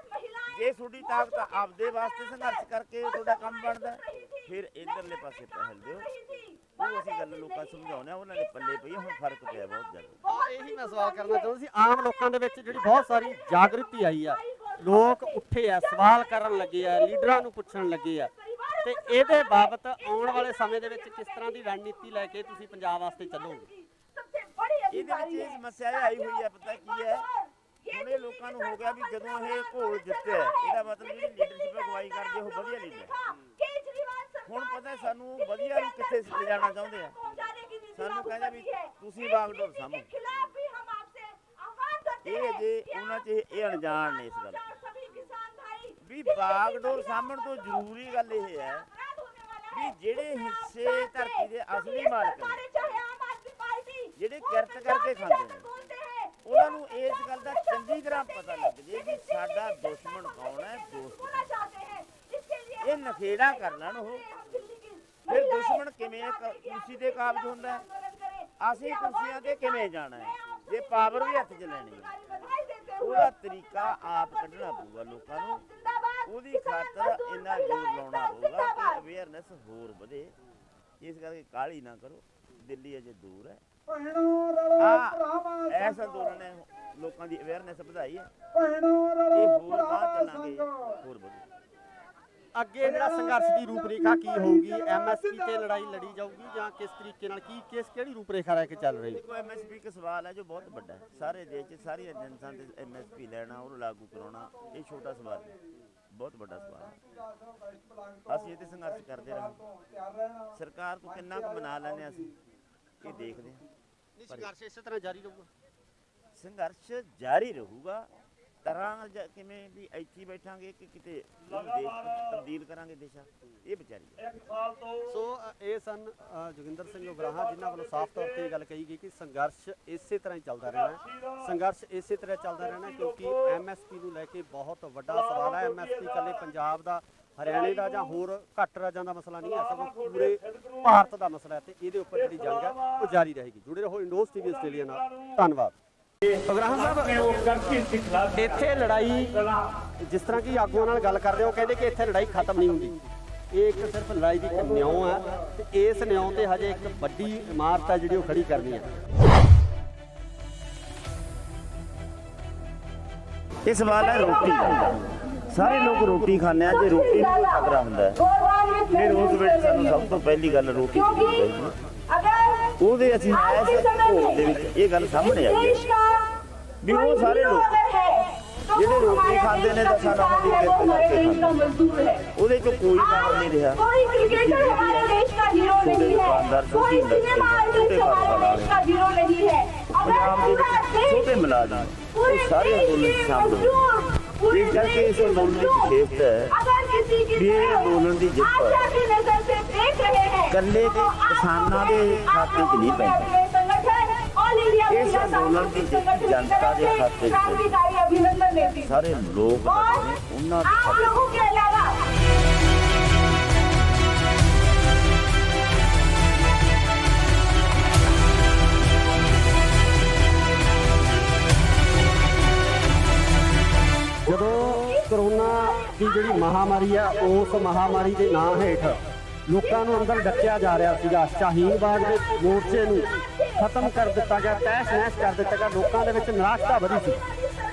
ਜੇ ਤੁਹਾਡੀ ਤਾਕਤ ਆਪਦੇ ਵਾਸਤੇ ਸੰਘਰਸ਼ ਕਰਕੇ ਤੁਹਾਡਾ ਕੰਮ ਬਣਦਾ ਫਿਰ ਇੱਧਰਲੇ ਪਾਸੇ ਪਹਿਲ ਦਿਓ। ਉਹ ਅਸੀਂ ਗੱਲ ਲੋਕਾਂ ਸਮਝਾਉਂਦੇ ਆ, ਉਹਨਾਂ ਦੇ ਪੱਲੇ ਪਈ ਹੁਣ ਫਰਕ ਪਿਆ ਬਹੁਤ ਜ਼ਿਆਦਾ। ਇਹੀ ਮੈਂ ਸਵਾਲ ਕਰਨਾ ਚਾਹੁੰਦਾ ਸੀ, ਆਮ ਲੋਕਾਂ ਦੇ ਵਿੱਚ ਜਿਹੜੀ ਬਹੁਤ ਸਾਰੀ ਜਾਗਰਤੀ ਆਈ ਆ, ਲੋਕ ਉੱਠੇ ਆ, ਸਵਾਲ ਕਰਨ ਲੱਗੇ ਆ, ਲੀਡਰਾਂ ਨੂੰ ਪੁੱਛਣ ਲੱਗੇ ਆ, ਤੇ ਇਹਦੇ ਬਾਬਤ ਆਉਣ ਵਾਲੇ ਸਮੇਂ ਦੇ ਵਿੱਚ ਕਿਸ ਤਰ੍ਹਾਂ ਦੀ ਰਣਨੀਤੀ ਲੈ ਕੇ ਤੁਸੀਂ ਪੰਜਾਬ ਵਾਸਤੇ ਚੱਲੋਗੇ? ਇਹਦੇ ਵਿੱਚ ਇਹ ਸਮੱਸਿਆ ਇਹ ਆਈ ਹੋਈ ਹੈ, ਪਤਾ ਕੀ ਹੈ, ਹੁਣ ਇਹ ਲੋਕਾਂ ਨੂੰ ਹੋ ਗਿਆ ਵੀ ਜਦੋਂ ਇਹ ਘੋਲ ਜਿੱਤਿਆ ਇਹਦਾ ਮਤਲਬ ਜਿਹੜੀ ਲੀਡਰਸ਼ਿਪ ਅਗਵਾਈ ਕਰਦੇ ਉਹ ਵਧੀਆ ਲੀਡਰ। ਹੁਣ ਪਤਾ ਸਾਨੂੰ ਵਧੀਆ ਨੂੰ ਕਿੱਥੇ ਲਿਜਾਣਾ ਚਾਹੁੰਦੇ ਆ, ਸਾਨੂੰ ਕਹਿੰਦੇ ਵੀ ਤੁਸੀਂ ਬਾਗਡੋਰ ਸਾਂਭੋ। ਇਹ ਅਜੇ ਉਹਨਾਂ 'ਚ ਇਹ ਅਣਜਾਣ ਨੇ ਇਸ ਗੱਲ ਵੀ ਬਾਗਡੋਰ ਸਾਂਭਣ ਤੋਂ ਜ਼ਰੂਰੀ ਗੱਲ ਇਹ ਹੈ ਵੀ ਜਿਹੜੇ ਹਿੱਸੇ ਧਰਤੀ ਦੇ ਅਸਲੀ ਮਾਲਕ ਨੇ, ਜਿਹੜੇ ਕਿਰਤ ਕਰਕੇ ਖਾਂਦੇ ਨੇ, ਉਹਨਾਂ ਨੂੰ ਇਸ ਗੱਲ ਦਾ ਚੰਗੀ ਤਰ੍ਹਾਂ ਪਤਾ ਲੱਗ ਜੇ ਵੀ ਸਾਡਾ ਦੁਸ਼ਮਣ ਕੌਣ ਹੈ, ਦੋਸਤ। ਇਹ ਨਖੇੜਾ ਕਰ ਲੈਣ ਉਹ, ਫਿਰ ਦੁਸ਼ਮਣ ਕਿਵੇਂ ਕੁਰਸੀ ਤੇ ਕਾਬਜ਼ ਹੁੰਦਾ, ਅਸੀਂ ਕੁਰਸੀਆਂ ਤੇ ਕਿਵੇਂ ਜਾਣਾ ਹੈ, ਜੇ ਪਾਵਰ ਵੀ ਹੱਥ 'ਚ ਲੈਣੀ ਹੈ। ਉਹਦਾ ਤਰੀਕਾ ਆਪ ਕੱਢਣਾ ਪਊਗਾ ਲੋਕਾਂ ਨੂੰ, ਉਹਦੀ ਖਾਤਰ ਇੰਨਾ ਜ਼ੋਰ ਲਾਉਣਾ ਪਊਗਾ ਕਿ ਅਵੇਅਰਨੈਸ ਹੋਰ ਵਧੇ। ਇਸ ਕਰਕੇ ਕਾਹਲੀ ਨਾ ਕਰੋ, ਦਿੱਲੀ ਅਜੇ ਦੂਰ ਹੈ। ਐਸਾ ਅੰਦੋਲਨ ਨੇ ਲੋਕਾਂ ਦੀ ਅਵੇਅਰਨੈਸ ਵਧਾਈ ਹੈ, ਇਹ ਹੋਰ ਬਾਹਰ ਚੱਲਾਂਗੇ ਹੋਰ ਵਧੇ। ਅੱਗੇ ਜਿਹੜਾ ਸੰਘਰਸ਼ ਦੀ ਰੂਪਰੇਖਾ ਕੀ ਹੋਊਗੀ, ਐਮਐਸਪੀ ਤੇ ਲੜਾਈ ਲੜੀ ਜਾਊਗੀ ਜਾਂ ਕਿਸ ਤਰੀਕੇ ਨਾਲ ਕਿਹੜੀ ਰੂਪਰੇਖਾ ਲੈ ਕੇ ਚੱਲ ਰਹੀ ਹੈ? ਦੇਖੋ ਐਮਐਸਪੀ ਇੱਕ ਸਵਾਲ ਹੈ ਜੋ ਬਹੁਤ ਵੱਡਾ ਹੈ, ਸਾਰੇ ਦੇਸ਼ 'ਚ ਸਾਰੀ ਏਜੰਸੀਆਂ ਦੇ ਐਮਐਸਪੀ ਲੈਣਾ, ਉਹਨੂੰ ਲਾਗੂ ਕਰਾਉਣਾ, ਇਹ ਛੋਟਾ ਸਵਾਲ ਹੈ, ਬਹੁਤ ਵੱਡਾ ਸਵਾਲ ਹੈ। ਅਸੀਂ ਇਹ ਤੇ ਸੰਘਰਸ਼ ਕਰਦੇ ਰਹਾਂਗੇ, ਸਰਕਾਰ ਤੋਂ ਕਿੰਨਾ ਕੁ ਮਨਾ ਲੈਂਦੇ ਅਸੀਂ ਇਹ ਦੇਖਦੇ ਹਾਂ। ਸੰਘਰਸ਼ ਇਸੇ ਤਰ੍ਹਾਂ ਜਾਰੀ ਰਹੂਗਾ, ਸੰਘਰਸ਼ ਜਾਰੀ ਰਹੂਗਾ। ਤਰ੍ਹਾਂ ਕਿਵੇਂ ਵੀ ਇੱਥੇ ਬੈਠਾਂਗੇ ਕਿ ਕਿਤੇ ਦੇਸ਼ ਤਬਦੀਲ ਕਰਾਂਗੇ ਦੇਸ਼ਾਂ, ਇਹ ਵਿਚਾਰੀ। ਸੋ ਇਹ ਸਨ ਜੋਗਿੰਦਰ ਸਿੰਘ ਉਗਰਾਹਾਂ, ਜਿਨ੍ਹਾਂ ਵੱਲੋਂ ਸਾਫ਼ ਤੌਰ ਤੇ ਇਹ ਗੱਲ ਕਹੀ ਗਈ ਕਿ ਸੰਘਰਸ਼ ਇਸੇ ਤਰ੍ਹਾਂ ਹੀ ਚੱਲਦਾ ਰਹਿਣਾ, ਸੰਘਰਸ਼ ਇਸੇ ਤਰ੍ਹਾਂ ਚੱਲਦਾ ਰਹਿਣਾ, ਕਿਉਂਕਿ ਐਮਐਸਪੀ ਨੂੰ ਲੈ ਕੇ ਬਹੁਤ ਵੱਡਾ ਸਵਾਲ ਹੈ। ਐਮਐਸਪੀ ਇਕੱਲੇ ਪੰਜਾਬ ਦਾ, ਹਰਿਆਣੇ ਦਾ ਜਾਂ ਹੋਰ ਘੱਟ ਰਾਜਾਂ ਦਾ ਮਸਲਾ ਨਹੀਂ ਹੈ, ਸਗੋਂ ਪੂਰੇ ਭਾਰਤ ਦਾ ਮਸਲਾ ਹੈ ਤੇ ਇਹਦੇ ਉੱਪਰ ਜਿਹੜੀ ਜੰਗ ਹੈ ਉਹ ਜਾਰੀ ਰਹੇਗੀ। ਜੁੜੇ ਰਹੋ ਇੰਡੋਜ਼ ਟੀਵੀ ਆਸਟ੍ਰੇਲੀਆ ਨਾਲ। ਧੰਨਵਾਦ। ਉਗਰਾਹਾਂ ਸਾਹਿਬ, ਇੱਥੇ ਲੜਾਈ ਜਿਸ ਤਰ੍ਹਾਂ ਕਿ ਆਗੂਆਂ ਨਾਲ ਗੱਲ ਕਰਦੇ ਹੋ, ਕਹਿੰਦੇ ਕਿ ਇੱਥੇ ਲੜਾਈ ਖਤਮ ਨਹੀਂ ਹੁੰਦੀ, ਇਹ ਇੱਕ ਸਿਰਫ ਲੜਾਈ ਦੀ ਇੱਕ ਨਿਉਂ ਹੈ ਤੇ ਇਸ ਨਿਉਂ ਤੇ ਹਜੇ ਇੱਕ ਵੱਡੀ ਇਮਾਰਤ ਹੈ ਜਿਹੜੀ ਉਹ ਖੜੀ ਕਰਨੀ ਹੈ। ਇਹ ਸਵਾਲ ਹੈ ਰੋਟੀ ਦਾ। ਸਾਰੇ ਲੋਕ ਰੋਟੀ ਖਾਂਦੇ ਆ, ਜੇ ਰੋਟੀ ਨੂੰ ਖਤਰਾ ਹੁੰਦਾ ਹੈ ਫਿਰ ਉਸ ਵਿੱਚ ਸਾਨੂੰ ਸਭ ਤੋਂ ਪਹਿਲੀ ਗੱਲ ਰੋਟੀ ਚਾਹੀਦੀ ਹੈ। ਉਹਦੇ ਅਸੀਂ ਇਸ ਘੋਲ ਦੇ ਵਿੱਚ ਇਹ ਗੱਲ ਸਾਹਮਣੇ ਆਈ ਹੈ ਵੀ ਉਹ ਸਾਰੇ ਲੋਕ ਜਿਹੜੇ ਰੋਟੀ ਖਾਂਦੇ ਨੇ ਤਾਂ ਸਾਡਾ ਉਹਦੀ ਕਿਰਤ ਕਰਕੇ ਖਾਂਦੇ, ਉਹਦੇ 'ਚ ਕੋਈ ਕੰਮ ਨਹੀਂ ਰਿਹਾ। ਛੋਟੇ ਦੁਕਾਨਦਾਰ, ਛੋਟੀ ਇੰਡਸਟਰੀ, ਛੋਟੇ ਕਾਰੋਬਾਰ, ਪੰਜਾਬ ਦੇ ਵਿੱਚ ਛੋਟੇ ਮੁਲਾਜ਼ਮ, ਇਹ ਸਾਰੇ ਅੰਦੋਲਨ ਸ਼ਾਮਲ। ਇਸ ਕਰਕੇ ਇਸ ਅੰਦੋਲਨ ਦੀ ਵਿਸ਼ੇਸ਼ਤਾ ਹੈ ਵੀ ਇਹ ਅੰਦੋਲਨ ਦੀ ਜਿੱਤ ਇਕੱਲੇ ਦੇ ਕਿਸਾਨਾਂ ਦੇ ਖਾਤੇ 'ਚ ਨਹੀਂ ਪੈਂਦੀ, ਇਸ ਅੰਦੋਲਨ ਦੀ ਜਿੱਤ ਜਨਤਾ ਦੇ ਖਾਤੇ 'ਚ ਸਾਰੇ ਲੋਕ ਨੇ, ਉਹਨਾਂ ਦੇ ਜਦੋਂ ਕਰੋਨਾ ਦੀ ਜਿਹੜੀ ਮਹਾਮਾਰੀ ਆ, ਉਸ ਮਹਾਮਾਰੀ ਦੇ ਨਾਂ ਹੇਠ ਲੋਕਾਂ ਨੂੰ ਅੰਦਰ ਡੱਕਿਆ ਜਾ ਰਿਹਾ ਸੀਗਾ, ਸ਼ਾਹੀਨ ਬਾਗ ਦੇ ਮੋਰਚੇ ਨੂੰ ਖਤਮ ਕਰ ਦਿੱਤਾ ਗਿਆ, ਤਹਿਸ ਨਹਿਸ ਕਰ ਦਿੱਤਾ ਗਿਆ, ਲੋਕਾਂ ਦੇ ਵਿੱਚ ਨਿਰਾਸ਼ਤਾ ਵਧੀ ਸੀ।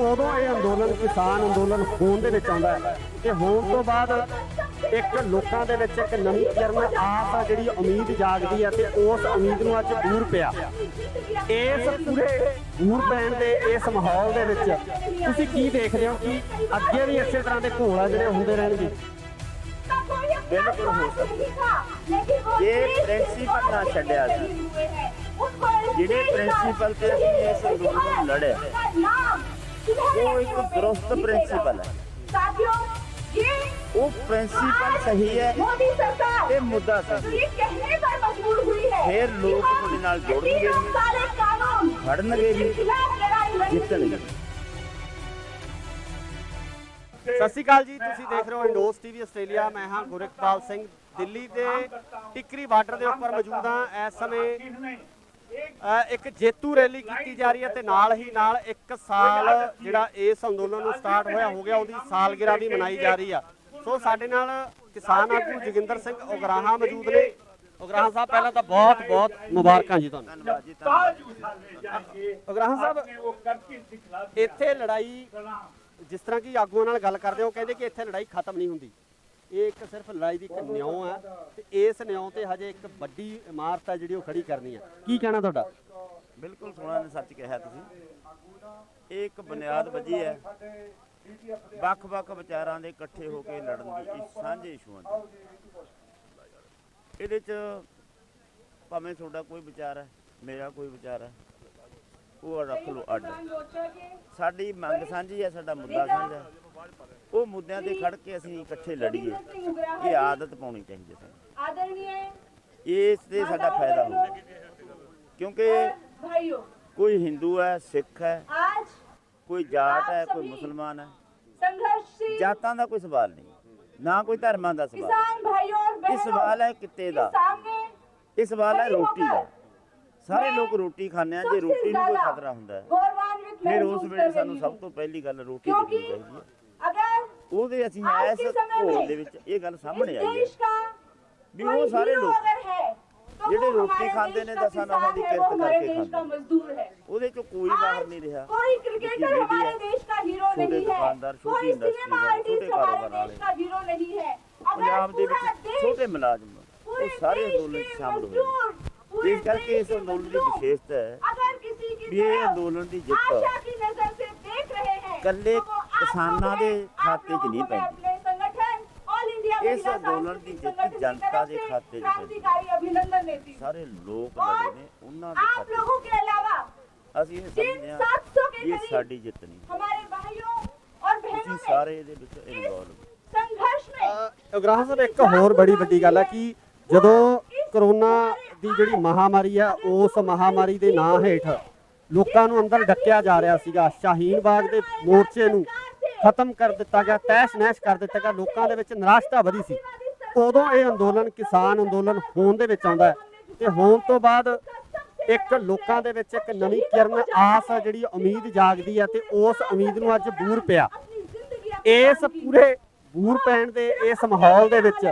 ਉਦੋਂ ਇਹ ਅੰਦੋਲਨ ਕਿਸਾਨ ਅੰਦੋਲਨ ਹੋਣ ਦੇ ਵਿੱਚ ਆਉਂਦਾ ਹੈ ਤੇ ਹੋਣ ਤੋਂ ਬਾਅਦ ਇੱਕ ਲੋਕਾਂ ਦੇ ਵਿੱਚ ਇੱਕ ਨਵੀਂ ਕਿਰਨ ਆਸ ਆ, ਜਿਹੜੀ ਉਮੀਦ ਜਾਗਦੀ ਹੈ ਤੇ ਉਸ ਉਮੀਦ ਨੂੰ ਅੱਜ ਬੂਰ ਪਿਆ। ਇਸ ਪੂਰੇ ਬੂਰ ਪੈਣ ਦੇ ਇਸ ਮਾਹੌਲ ਦੇ ਵਿੱਚ ਤੁਸੀਂ ਕੀ ਦੇਖਦੇ ਹੋ ਕਿ ਅੱਗੇ ਵੀ ਇਸੇ ਤਰ੍ਹਾਂ ਦੇ ਘੋਲ ਆ ਜਿਹੜੇ ਹੁੰਦੇ ਰਹਿਣਗੇ? ਬਿਲਕੁਲ ਹੋ ਸਕਦਾ ਜੇ ਪ੍ਰਿੰਸੀਪਲ ਨਾ ਛੱਡਿਆ ਸੀ, ਜਿਹੜੇ ਪ੍ਰਿੰਸੀਪਲ ਤੇ ਅਸੀਂ ਇਸ ਅੰਦੋਲਨ ਨੂੰ ਲੜਿਆ, ਉਹ ਇੱਕ ਦਰੁਸਤ ਪ੍ਰਿੰਸੀਪਲ ਹੈ, ਉਹ ਪ੍ਰਿੰਸੀਪਲ ਸਹੀ ਹੈ ਤੇ ਮੁੱਦਾ ਸਹੀ ਹੈ, ਫਿਰ ਲੋਕ ਤੁਹਾਡੇ ਨਾਲ ਜੁੜਨਗੇ, ਖੜਨਗੇ ਵੀ, ਜਿੱਤਣਗੇ। ਸਤਿ ਸ਼੍ਰੀ ਅਕਾਲ ਜੀ, ਤੁਸੀਂ ਦੇਖ ਰਹੇ ਹੋ ਇੰਡੋਜ਼ ਟੀਵੀ ਆਸਟ੍ਰੇਲੀਆ। ਮੈਂ ਹਾਂ ਗੁਰਿਕਪਾਲ ਸਿੰਘ, ਦਿੱਲੀ ਦੇ ਟਿੱਕਰੀ ਬਾਰਡਰ ਦੇ ਉੱਪਰ ਮੌਜੂਦ ਹਾਂ। ਇਸ ਸਮੇਂ ਇੱਕ ਜੇਤੂ ਰੈਲੀ ਕੀਤੀ ਜਾ ਰਹੀ ਹੈ ਤੇ ਨਾਲ ਹੀ ਨਾਲ 1 ਸਾਲ ਜਿਹੜਾ ਇਸ ਅੰਦੋਲਨ ਨੂੰ ਸਟਾਰਟ ਹੋਇਆ ਹੋ ਗਿਆ, ਉਹਦੀ ਸਾਲਗਿਰਾ ਵੀ ਮਨਾਈ ਜਾ ਰਹੀ ਆ। ਸੋ ਸਾਡੇ ਨਾਲ ਕਿਸਾਨ ਆਗੂ ਜੋਗਿੰਦਰ ਸਿੰਘ ਉਗਰਾਹਾਂ ਮੌਜੂਦ ਨੇ। ਉਗਰਾਹਾਂ ਸਾਹਿਬ, ਪਹਿਲਾਂ ਤਾਂ ਬਹੁਤ ਬਹੁਤ ਮੁਬਾਰਕਾਂ ਜੀ ਤੁਹਾਨੂੰ। ਧੰਨਵਾਦ ਜੀ, ਧੰਨਵਾਦ। ਉਗਰਾਹਾਂ ਸਾਹਿਬ, ਇੱਥੇ ਲੜਾਈ ਜਿਸ ਤਰ੍ਹਾਂ ਕਿ ਆਗੂਆਂ ਨਾਲ ਗੱਲ ਕਰਦੇ ਹੋ, ਕਹਿੰਦੇ ਕਿ ਇੱਥੇ ਲੜਾਈ ਖਤਮ ਨਹੀਂ ਹੁੰਦੀ, ਇਹ ਇੱਕ ਸਿਰਫ ਲੜਾਈ ਦੀ ਇੱਕ ਨਿਉਂ ਹੈ ਤੇ ਇਸ ਨਿਉਂ ਤੇ ਹਜੇ ਇੱਕ ਵੱਡੀ ਇਮਾਰਤ ਹੈ ਜਿਹੜੀ ਉਹ ਖੜੀ ਕਰਨੀ ਹੈ। ਕੀ ਕਹਿਣਾ ਤੁਹਾਡਾ? ਬਿਲਕੁਲ ਸੋਹਣਾ ਨੇ ਸੱਚ ਕਿਹਾ ਤੁਸੀਂ। ਇਹ ਇੱਕ ਬੁਨਿਆਦ ਵੱਜੀ ਹੈ ਵੱਖ-ਵੱਖ ਵਿਚਾਰਾਂ ਦੇ ਇਕੱਠੇ ਹੋ ਕੇ ਲੜਨ ਦੀ, ਇਸ ਸਾਂਝੇ ਇਸ਼ੂਆਂ ਦੀ। ਇਹਦੇ 'ਚ ਭਾਵੇਂ ਤੁਹਾਡਾ ਕੋਈ ਵਿਚਾਰ ਹੈ, ਮੇਰਾ ਕੋਈ ਵਿਚਾਰ ਹੈ, ਉਹ ਰੱਖ ਲਓ ਅੱਡ। ਸਾਡੀ ਮੰਗ ਸਾਂਝੀ ਹੈ, ਸਾਡਾ ਮੁੱਦਾ ਸਾਂਝਾ ਹੈ। ਉਹ ਮੁੱਦਿਆਂ ਤੇ ਖੜ ਕੇ ਅਸੀਂ ਇਕੱਠੇ ਲੜੀਏ, ਇਹ ਆਦਤ ਪਾਉਣੀ ਚਾਹੀਦੀ ਹੈ ਸਾਨੂੰ। ਇਸ ਤੇ ਸਾਡਾ ਫਾਇਦਾ ਹੋਊਗਾ, ਕਿਉਂਕਿ ਕੋਈ ਹਿੰਦੂ ਹੈ, ਸਿੱਖ ਹੈ, ਕੋਈ ਜਾਟ ਹੈ, ਕੋਈ ਮੁਸਲਮਾਨ ਹੈ। ਜਾਤਾਂ ਦਾ ਕੋਈ ਸਵਾਲ ਨਹੀਂ, ਨਾ ਕੋਈ ਧਰਮਾਂ ਦਾ ਸਵਾਲ। ਇਹ ਸਵਾਲ ਹੈ ਕਿੱਤੇ ਦਾ, ਇਹ ਸਵਾਲ ਹੈ ਰੋਟੀ ਦਾ। ਸਾਰੇ ਲੋਕ ਰੋਟੀ ਖਾਂਦੇ ਆ। ਜੇ ਰੋਟੀ ਨੂੰ ਕੋਈ ਖਤਰਾ ਹੁੰਦਾ ਹੈ, ਫਿਰ ਉਸ ਵੇਲੇ ਸਾਨੂੰ ਸਭ ਤੋਂ ਪਹਿਲੀ ਗੱਲ ਰੋਟੀ ਦੇਖਣੀ ਚਾਹੀਦੀ ਹੈ। ਉਹਦੇ ਅਸੀਂ ਇਸ ਘੋਲ ਦੇ ਵਿੱਚ ਇਹ ਗੱਲ ਸਾਹਮਣੇ ਆਈ ਹੈ ਵੀ ਉਹ ਸਾਰੇ ਲੋਕ ਜਿਹੜੇ ਰੋਟੀ ਖਾਂਦੇ ਨੇ ਦਸਾਂ ਨੌਹਾਂ ਦੀ ਕਿਰਤ ਕਰਕੇ ਖਾਂਦੇ, ਉਹਦੇ ਚੋਂ ਕੋਈ ਬਾਹਰ ਨਹੀਂ ਰਿਹਾ। ਛੋਟੇ ਦੁਕਾਨਦਾਰ, ਛੋਟੀ ਇੰਡਸਟਰੀ ਵਾਲੇ, ਛੋਟੇ ਕਾਰੋਬਾਰ ਵਾਲੇ, ਪੰਜਾਬ ਦੇ ਵਿੱਚ ਛੋਟੇ ਮੁਲਾਜ਼ਮ, ਉਹ ਸਾਰੇ ਅੰਦੋਲਨ 'ਚ ਸ਼ਾਮਲ ਹੋਏ। ਇਸ ਕਰਕੇ ਇਸ ਅੰਦੋਲਨ ਦੀ ਵਿਸ਼ੇਸ਼ਤਾ ਹੈ ਵੀ ਇਹ ਅੰਦੋਲਨ ਦੀ ਜਿੱਤ ਇਕੱਲੇ ਕਿਸਾਨਾਂ ਦੇ ਖਾਤੇ 'ਚ ਨਹੀਂ ਪੈਂਦੀ, ਇਸ ਅੰਦੋਲਨ ਦੀ ਜਿੱਤ ਜਨਤਾ ਦੇ ਖਾਤੇ 'ਚ ਪੈਂਦੀ। ਸਾਰੇ ਲੋਕ ਲੜੇ ਨੇ, ਉਹਨਾਂ ਦੇ ਖਾਤੇ 'ਚ। ਅਸੀਂ ਇਹ ਸਮਝਦੇ ਹਾਂ ਕਿ ਇਹ ਸਾਡੀ ਜਿੱਤ ਨਹੀਂ, ਤੁਸੀਂ ਸਾਰੇ ਇਹਦੇ ਵਿੱਚ ਇਨਵੋਲਵ। ਉਗਰਾਹਾਂ ਸਾਹਿਬ, ਇੱਕ ਹੋਰ ਬੜੀ ਵੱਡੀ ਗੱਲ ਹੈ ਕਿ ਜਦੋਂ ਕਰੋਨਾ ਦੀ ਜਿਹੜੀ ਮਹਾਮਾਰੀ ਹੈ, ਉਸ ਮਹਾਮਾਰੀ ਦੇ ਨਾਂ ਹੇਠ ਲੋਕਾਂ ਨੂੰ ਅੰਦਰ ਡੱਕਿਆ ਜਾ ਰਿਹਾ ਸੀਗਾ। ਸ਼ਾਹੀਨ ਬਾਗ ਦੇ ਮੋਰਚੇ ਨੂੰ ਖਤਮ ਕਰ ਦਿੱਤਾ ਗਿਆ, ਤਹਿਸ ਨਹਿਸ ਕਰ ਦਿੱਤਾ ਗਿਆ। ਲੋਕਾਂ ਦੇ ਵਿੱਚ ਨਿਰਾਸ਼ਤਾ ਵਧੀ ਸੀ। ਉਦੋਂ ਇਹ ਅੰਦੋਲਨ ਕਿਸਾਨ ਅੰਦੋਲਨ ਹੋਣ ਦੇ ਵਿੱਚ ਆਉਂਦਾ ਹੈ ਤੇ ਹੋਣ ਤੋਂ ਬਾਅਦ ਇੱਕ ਲੋਕਾਂ ਦੇ ਵਿੱਚ ਇੱਕ ਨਵੀਂ ਕਿਰਨ, ਆਸ ਜਿਹੜੀ ਉਮੀਦ ਜਾਗਦੀ ਹੈ ਤੇ ਉਸ ਉਮੀਦ ਨੂੰ ਅੱਜ ਬੂਰ ਪਿਆ। ਇਸ ਪੂਰੇ ਬੂਰ ਪੈਣ ਦੇ ਇਸ ਮਾਹੌਲ ਦੇ ਵਿੱਚ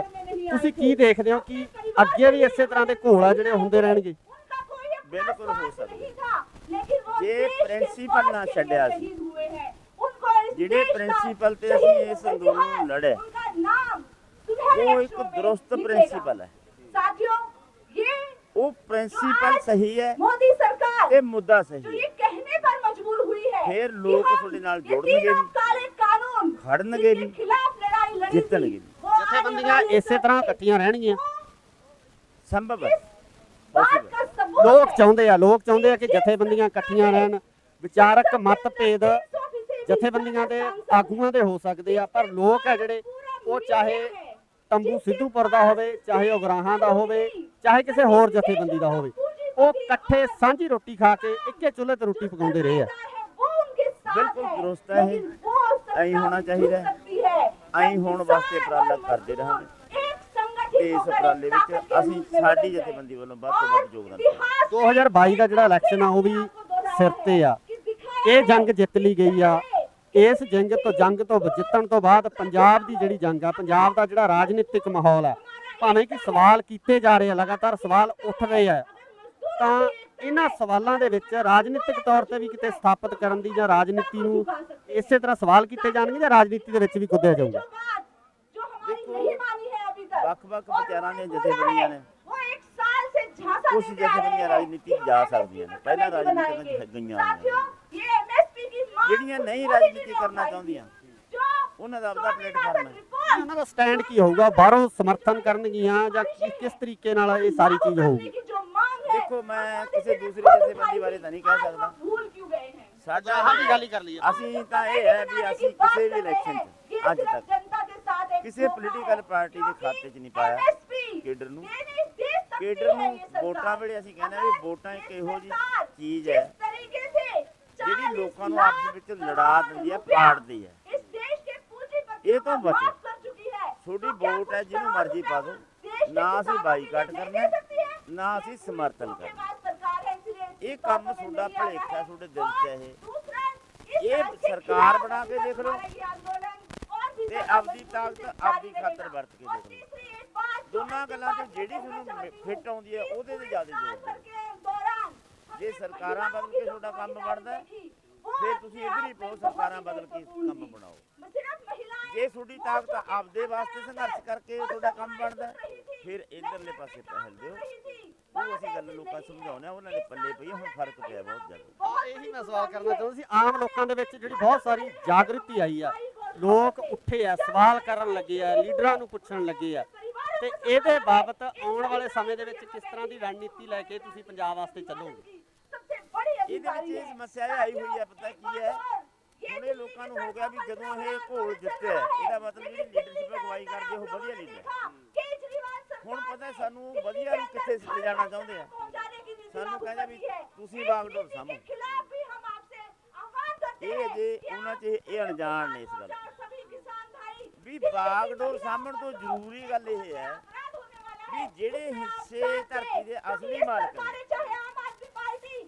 ਤੁਸੀਂ ਕੀ ਦੇਖਦੇ ਹੋ ਕਿ ਅੱਗੇ ਵੀ ਇਸੇ ਤਰ੍ਹਾਂ ਦੇ ਘੋਲ ਜਿਹੜੇ ਹੁੰਦੇ ਰਹਿਣਗੇ? ਬਿਲਕੁਲ ਹੋ ਸਕਦਾ ਜੇ ਪ੍ਰਿੰਸੀਪਲ ਨਾ ਛੱਡਿਆ ਸੀ, ਜਿਹੜੇ ਪ੍ਰਿੰਸੀਪਲ ਤੇ ਅਸੀਂ ਇਸ ਅੰਦੋਲਨ ਨੂੰ ਲੜੇ, ਉਹ ਇੱਕ ਦਰੁਸਤ ਪ੍ਰਿੰਸੀਪਲ ਹੈ। ਉਹ ਪ੍ਰਿੰਸੀਪਲ ਸਹੀ ਹੈ, ਇਹ ਮੁੱਦਾ ਸਹੀ ਹੈ, ਫਿਰ ਲੋਕ ਤੁਹਾਡੇ ਨਾਲ ਜੁੜਨਗੇ ਵੀ, ਖੜਨਗੇ ਵੀ, ਜਿੱਤਣਗੇ ਵੀ। ਜਥੇਬੰਦੀਆਂ ਇਸੇ ਤਰ੍ਹਾਂ ਇਕੱਠੀਆਂ ਰਹਿਣਗੀਆਂ? ਸੰਭਵ ਹੈ, ਲੋਕ ਚਾਹੁੰਦੇ ਆ ਕਿ ਜਥੇਬੰਦੀਆਂ ਇਕੱਠੀਆਂ ਰਹਿਣ। ਵਿਚਾਰਕ ਮਤਭੇਦ ਜਥੇਬੰਦੀਆਂ ਦੇ ਆਗੂਆਂ ਦੇ ਹੋ ਸਕਦੇ ਆ, ਪਰ ਲੋਕ ਹੈ ਜਿਹੜੇ ਉਹ ਚਾਹੇ ਤੰਬੂ ਸਿੱਧੂਪੁਰ ਦਾ ਹੋਵੇ, ਚਾਹੇ ਉਗਰਾਹਾਂ ਦਾ ਹੋਵੇ, ਚਾਹੇ ਕਿਸੇ ਹੋਰ ਜਥੇਬੰਦੀ ਦਾ ਹੋਵੇ, ਉਹ ਇਕੱਠੇ ਸਾਂਝੀ ਰੋਟੀ ਖਾ ਕੇ ਇੱਕੇ ਚੁੱਲ੍ਹੇ ਤੇ ਰੋਟੀ ਪਕਾਉਂਦੇ ਰਹੇ ਆ। ਬਿਲਕੁਲ ਦਰੁਸਤ ਹੈ, ਐਂ ਹੋਣਾ ਚਾਹੀਦਾ, ਐਂ ਹੋਣ ਵਾਸਤੇ ਉਪਰਾਲਾ ਕਰਦੇ ਰਹਾਂਗੇ। ਤੇ ਇਸ ਉਪਰਾਲੇ ਵਿੱਚ ਅਸੀਂ ਸਾਡੀ ਜਥੇਬੰਦੀ ਵੱਲੋਂ ਵੱਧ ਤੋਂ ਵੱਧ ਯੋਗਦਾਨ ਦੇਵਾਂਗੇ। 2022 ਦਾ ਜਿਹੜਾ ਇਲੈਕਸ਼ਨ ਆ ਉਹ ਵੀ ਸਿਰ ਤੇ ਆ। ਇਹ ਜੰਗ ਜਿੱਤ ਲਈ ਗਈ ਆ। ਇਸ ਜੰਗ ਤੋਂ ਜਿੱਤਣ ਤੋਂ ਬਾਅਦ ਪੰਜਾਬ ਦੀ ਜਿਹੜੀ ਜੰਗ ਆ, ਪੰਜਾਬ ਦਾ ਜਿਹੜਾ ਰਾਜਨੀਤਿਕ ਮਾਹੌਲ ਆ, ਭਾਵੇਂ ਕਿ ਸਵਾਲ ਕੀਤੇ ਜਾ ਰਹੇ ਆ, ਲਗਾਤਾਰ ਸਵਾਲ ਉੱਠ ਰਹੇ ਆ, ਤਾਂ ਇਹਨਾਂ ਸਵਾਲਾਂ ਦੇ ਵਿੱਚ ਰਾਜਨੀਤਿਕ ਤੌਰ ਤੇ ਵੀ ਕਿਤੇ ਸਥਾਪਿਤ ਕਰਨ ਦੀ ਜਾਂ ਰਾਜਨੀਤੀ ਨੂੰ ਇਸੇ ਤਰ੍ਹਾਂ ਸਵਾਲ ਕੀਤੇ ਜਾਣਗੇ ਜਾਂ ਰਾਜਨੀਤੀ ਦੇ ਵਿੱਚ ਵੀ ਕੁੱਦਿਆ ਜਾਊਗਾ? ਵੱਖ-ਵੱਖ ਵਿਚਾਰਾਂ ਦੀਆਂ ਜਥੇਬੰਦੀਆਂ ਨੇ, ਕੁਝ ਜਥੇਬੰਦੀਆਂ ਰਾਜਨੀਤੀ ਜਾ ਸਕਦੀਆਂ ਨੇ, ਪਹਿਲਾਂ ਰਾਜਨੀਤੀ ਵਿੱਚ ਗਈਆਂ ਹੋਈਆਂ। ਜਿਹੜੀਆਂ ਨਹੀਂ ਰਾਜਨੀਤੀ ਕਰਨਾ ਚਾਹੁੰਦੀਆਂ, ਉਹਨਾਂ ਦਾ ਆਪਣਾ ਪਲੇਟਫਾਰਮ ਹੈ। ਉਹਨਾਂ ਦਾ ਸਟੈਂਡ ਕੀ ਹੋਊਗਾ? ਬਾਹਰੋਂ ਸਮਰਥਨ ਕਰਨਗੀਆਂ ਜਾਂ ਕਿਸ ਤਰੀਕੇ ਨਾਲ ਇਹ ਸਾਰੀ ਚੀਜ਼ ਹੋਊਗੀ? ਦੇਖੋ, ਮੈਂ ਕਿਸੇ ਦੂਸਰੀ ਜਥੇਬੰਦੀ ਬਾਰੇ ਤਾਂ ਨਹੀਂ ਕਹਿ ਸਕਦਾ। ਸਾਡਾ ਗੱਲ ਹੀ ਕਰ ਲਈ। ਅਸੀਂ ਤਾਂ ਇਹ ਹੈ ਵੀ ਅਸੀਂ ਕਿਸੇ ਵੀ ਇਲੈਕਸ਼ਨ 'ਚ ਅੱਜ ਤੱਕ ਕਿਸੇ ਪੋਲੀਟੀਕਲ ਪਾਰਟੀ ਦੇ ਖਾਤੇ 'ਚ ਨਹੀਂ ਪਾਇਆ ਕੇਡਰ ਨੂੰ। ਕੇਡਰ ਨੂੰ ਵੋਟਾਂ ਵੇਲੇ ਅਸੀਂ ਕਹਿੰਦੇ ਵੀ ਵੋਟਾਂ ਇੱਕ ਇਹੋ ਜਿਹੀ ਚੀਜ਼ ਹੈ ਜਿਹੜੀ ਲੋਕਾਂ ਨੂੰ ਆਪਸ ਵਿੱਚ ਲੜਾ ਦਿੰਦੀ ਹੈ, ਪਾੜਦੀ ਹੈ। ਇਹ ਤੋਂ ਬਚੋ, ਤੁਹਾਡੀ ਵੋਟ ਹੈ, ਜਿਹਨੂੰ ਮਰਜ਼ੀ ਪਾ ਦਿਓ। ਨਾ ਅਸੀਂ ਬਾਈਕਾਟ ਕਰਨਾ, ਨਾ ਅਸੀਂ ਸਮਰਥਨ ਕਰਨਾ। ਇਹ ਕੰਮ ਤੁਹਾਡਾ ਭਲੇਖਾ ਤੁਹਾਡੇ ਦਿਲ 'ਚ ਇਹ ਸਰਕਾਰ ਬਣਾ ਕੇ ਦੇਖ ਲਓ ਤੇ ਆਪਦੀ ਤਾਕਤ ਆਪਦੀ ਖਾਤਰ ਵਰਤ ਕੇ ਦੇਖ ਲਓ। ਦੋਨਾਂ ਗੱਲਾਂ 'ਚ ਜਿਹੜੀ ਤੁਹਾਨੂੰ ਫਿੱਟ ਆਉਂਦੀ ਹੈ ਉਹਦੇ ਤੇ ਜ਼ਿਆਦਾ ਜ਼ੋਰ ਦਿਓ। ਜੇ ਸਰਕਾਰਾਂ ਬਦਲ ਕੇ ਤੁਹਾਡਾ ਕੰਮ ਬਣਦਾ, ਫਿਰ ਤੁਸੀਂ ਇੱਧਰ ਹੀ ਪਾਓ, ਸਰਕਾਰਾਂ ਬਦਲ ਕੇ ਕੰਮ ਬਣਾਓ। ਜੇ ਤੁਹਾਡੀ ਤਾਕਤ ਆਪਦੇ ਵਾਸਤੇ ਸੰਘਰਸ਼ ਕਰਕੇ ਤੁਹਾਡਾ ਕੰਮ ਬਣਦਾ, ਫਿਰ ਇਧਰਲੇ ਪਾਸੇ ਪਹਿਲ ਦਿਓ। ਉਹ ਅਸੀਂ ਗੱਲ ਲੋਕਾਂ ਸਮਝਾਉਂਦੇ ਆ, ਉਹਨਾਂ ਦੇ ਪੱਲੇ ਪਈ ਆ, ਹੁਣ ਫਰਕ ਪਿਆ ਬਹੁਤ ਜ਼ਿਆਦਾ। ਇਹੀ ਮੈਂ ਸਵਾਲ ਕਰਨਾ ਚਾਹੁੰਦਾ ਸੀ। ਆਮ ਲੋਕਾਂ ਦੇ ਵਿੱਚ ਜਿਹੜੀ ਬਹੁਤ ਸਾਰੀ ਜਾਗ੍ਰਿਤੀ ਆਈ ਆ, ਲੋਕ ਉੱਠੇ ਆ, ਸਵਾਲ ਕਰਨ ਲੱਗੇ ਆ, ਲੀਡਰਾਂ ਨੂੰ ਪੁੱਛਣ ਲੱਗੇ ਆ, ਤੇ ਇਹਦੇ ਬਾਬਤ ਆਉਣ ਵਾਲੇ ਸਮੇਂ ਦੇ ਵਿੱਚ ਕਿਸ ਤਰ੍ਹਾਂ ਦੀ ਰਣਨੀਤੀ ਲੈ ਕੇ ਤੁਸੀਂ ਪੰਜਾਬ ਵਾਸਤੇ ਚੱਲੋਗੇ? ਇਹਦੇ ਵਿੱਚ ਇਹ ਸਮੱਸਿਆ ਇਹ ਆਈ ਹੋਈ ਹੈ, ਪਤਾ ਕੀ ਹੈ, ਹੁਣ ਇਹ ਲੋਕਾਂ ਨੂੰ ਹੋ ਗਿਆ ਵੀ ਜਦੋਂ ਇਹ ਘੋਲ ਜਿੱਤਿਆ, ਇਹਦਾ ਮਤਲਬ ਜਿਹੜੀ ਲੀਡਰਸ਼ਿਪ ਅਗਵਾਈ ਕਰਦੇ ਉਹ ਵਧੀਆ ਲੀਡਰ। ਹੁਣ ਪਤਾ ਸਾਨੂੰ ਵਧੀਆ ਨੂੰ ਕਿੱਥੇ ਲਿਜਾਣਾ ਚਾਹੁੰਦੇ ਆ, ਸਾਨੂੰ ਕਹਿੰਦਾ ਵੀ ਤੁਸੀਂ ਬਾਗਡੋਰ ਸਾਂਭੋ। ਇਹ ਅਜੇ ਉਹਨਾਂ 'ਚ ਇਹ ਅਣਜਾਣ ਨੇ ਇਸ ਗੱਲ ਵੀ ਬਾਗਡੋਰ ਸਾਂਭਣ ਤੋਂ ਜ਼ਰੂਰੀ ਗੱਲ ਇਹ ਹੈ ਵੀ ਜਿਹੜੇ ਹਿੱਸੇ ਧਰਤੀ ਦੇ ਅਸਲੀ ਮਾਲਕ ਨੇ,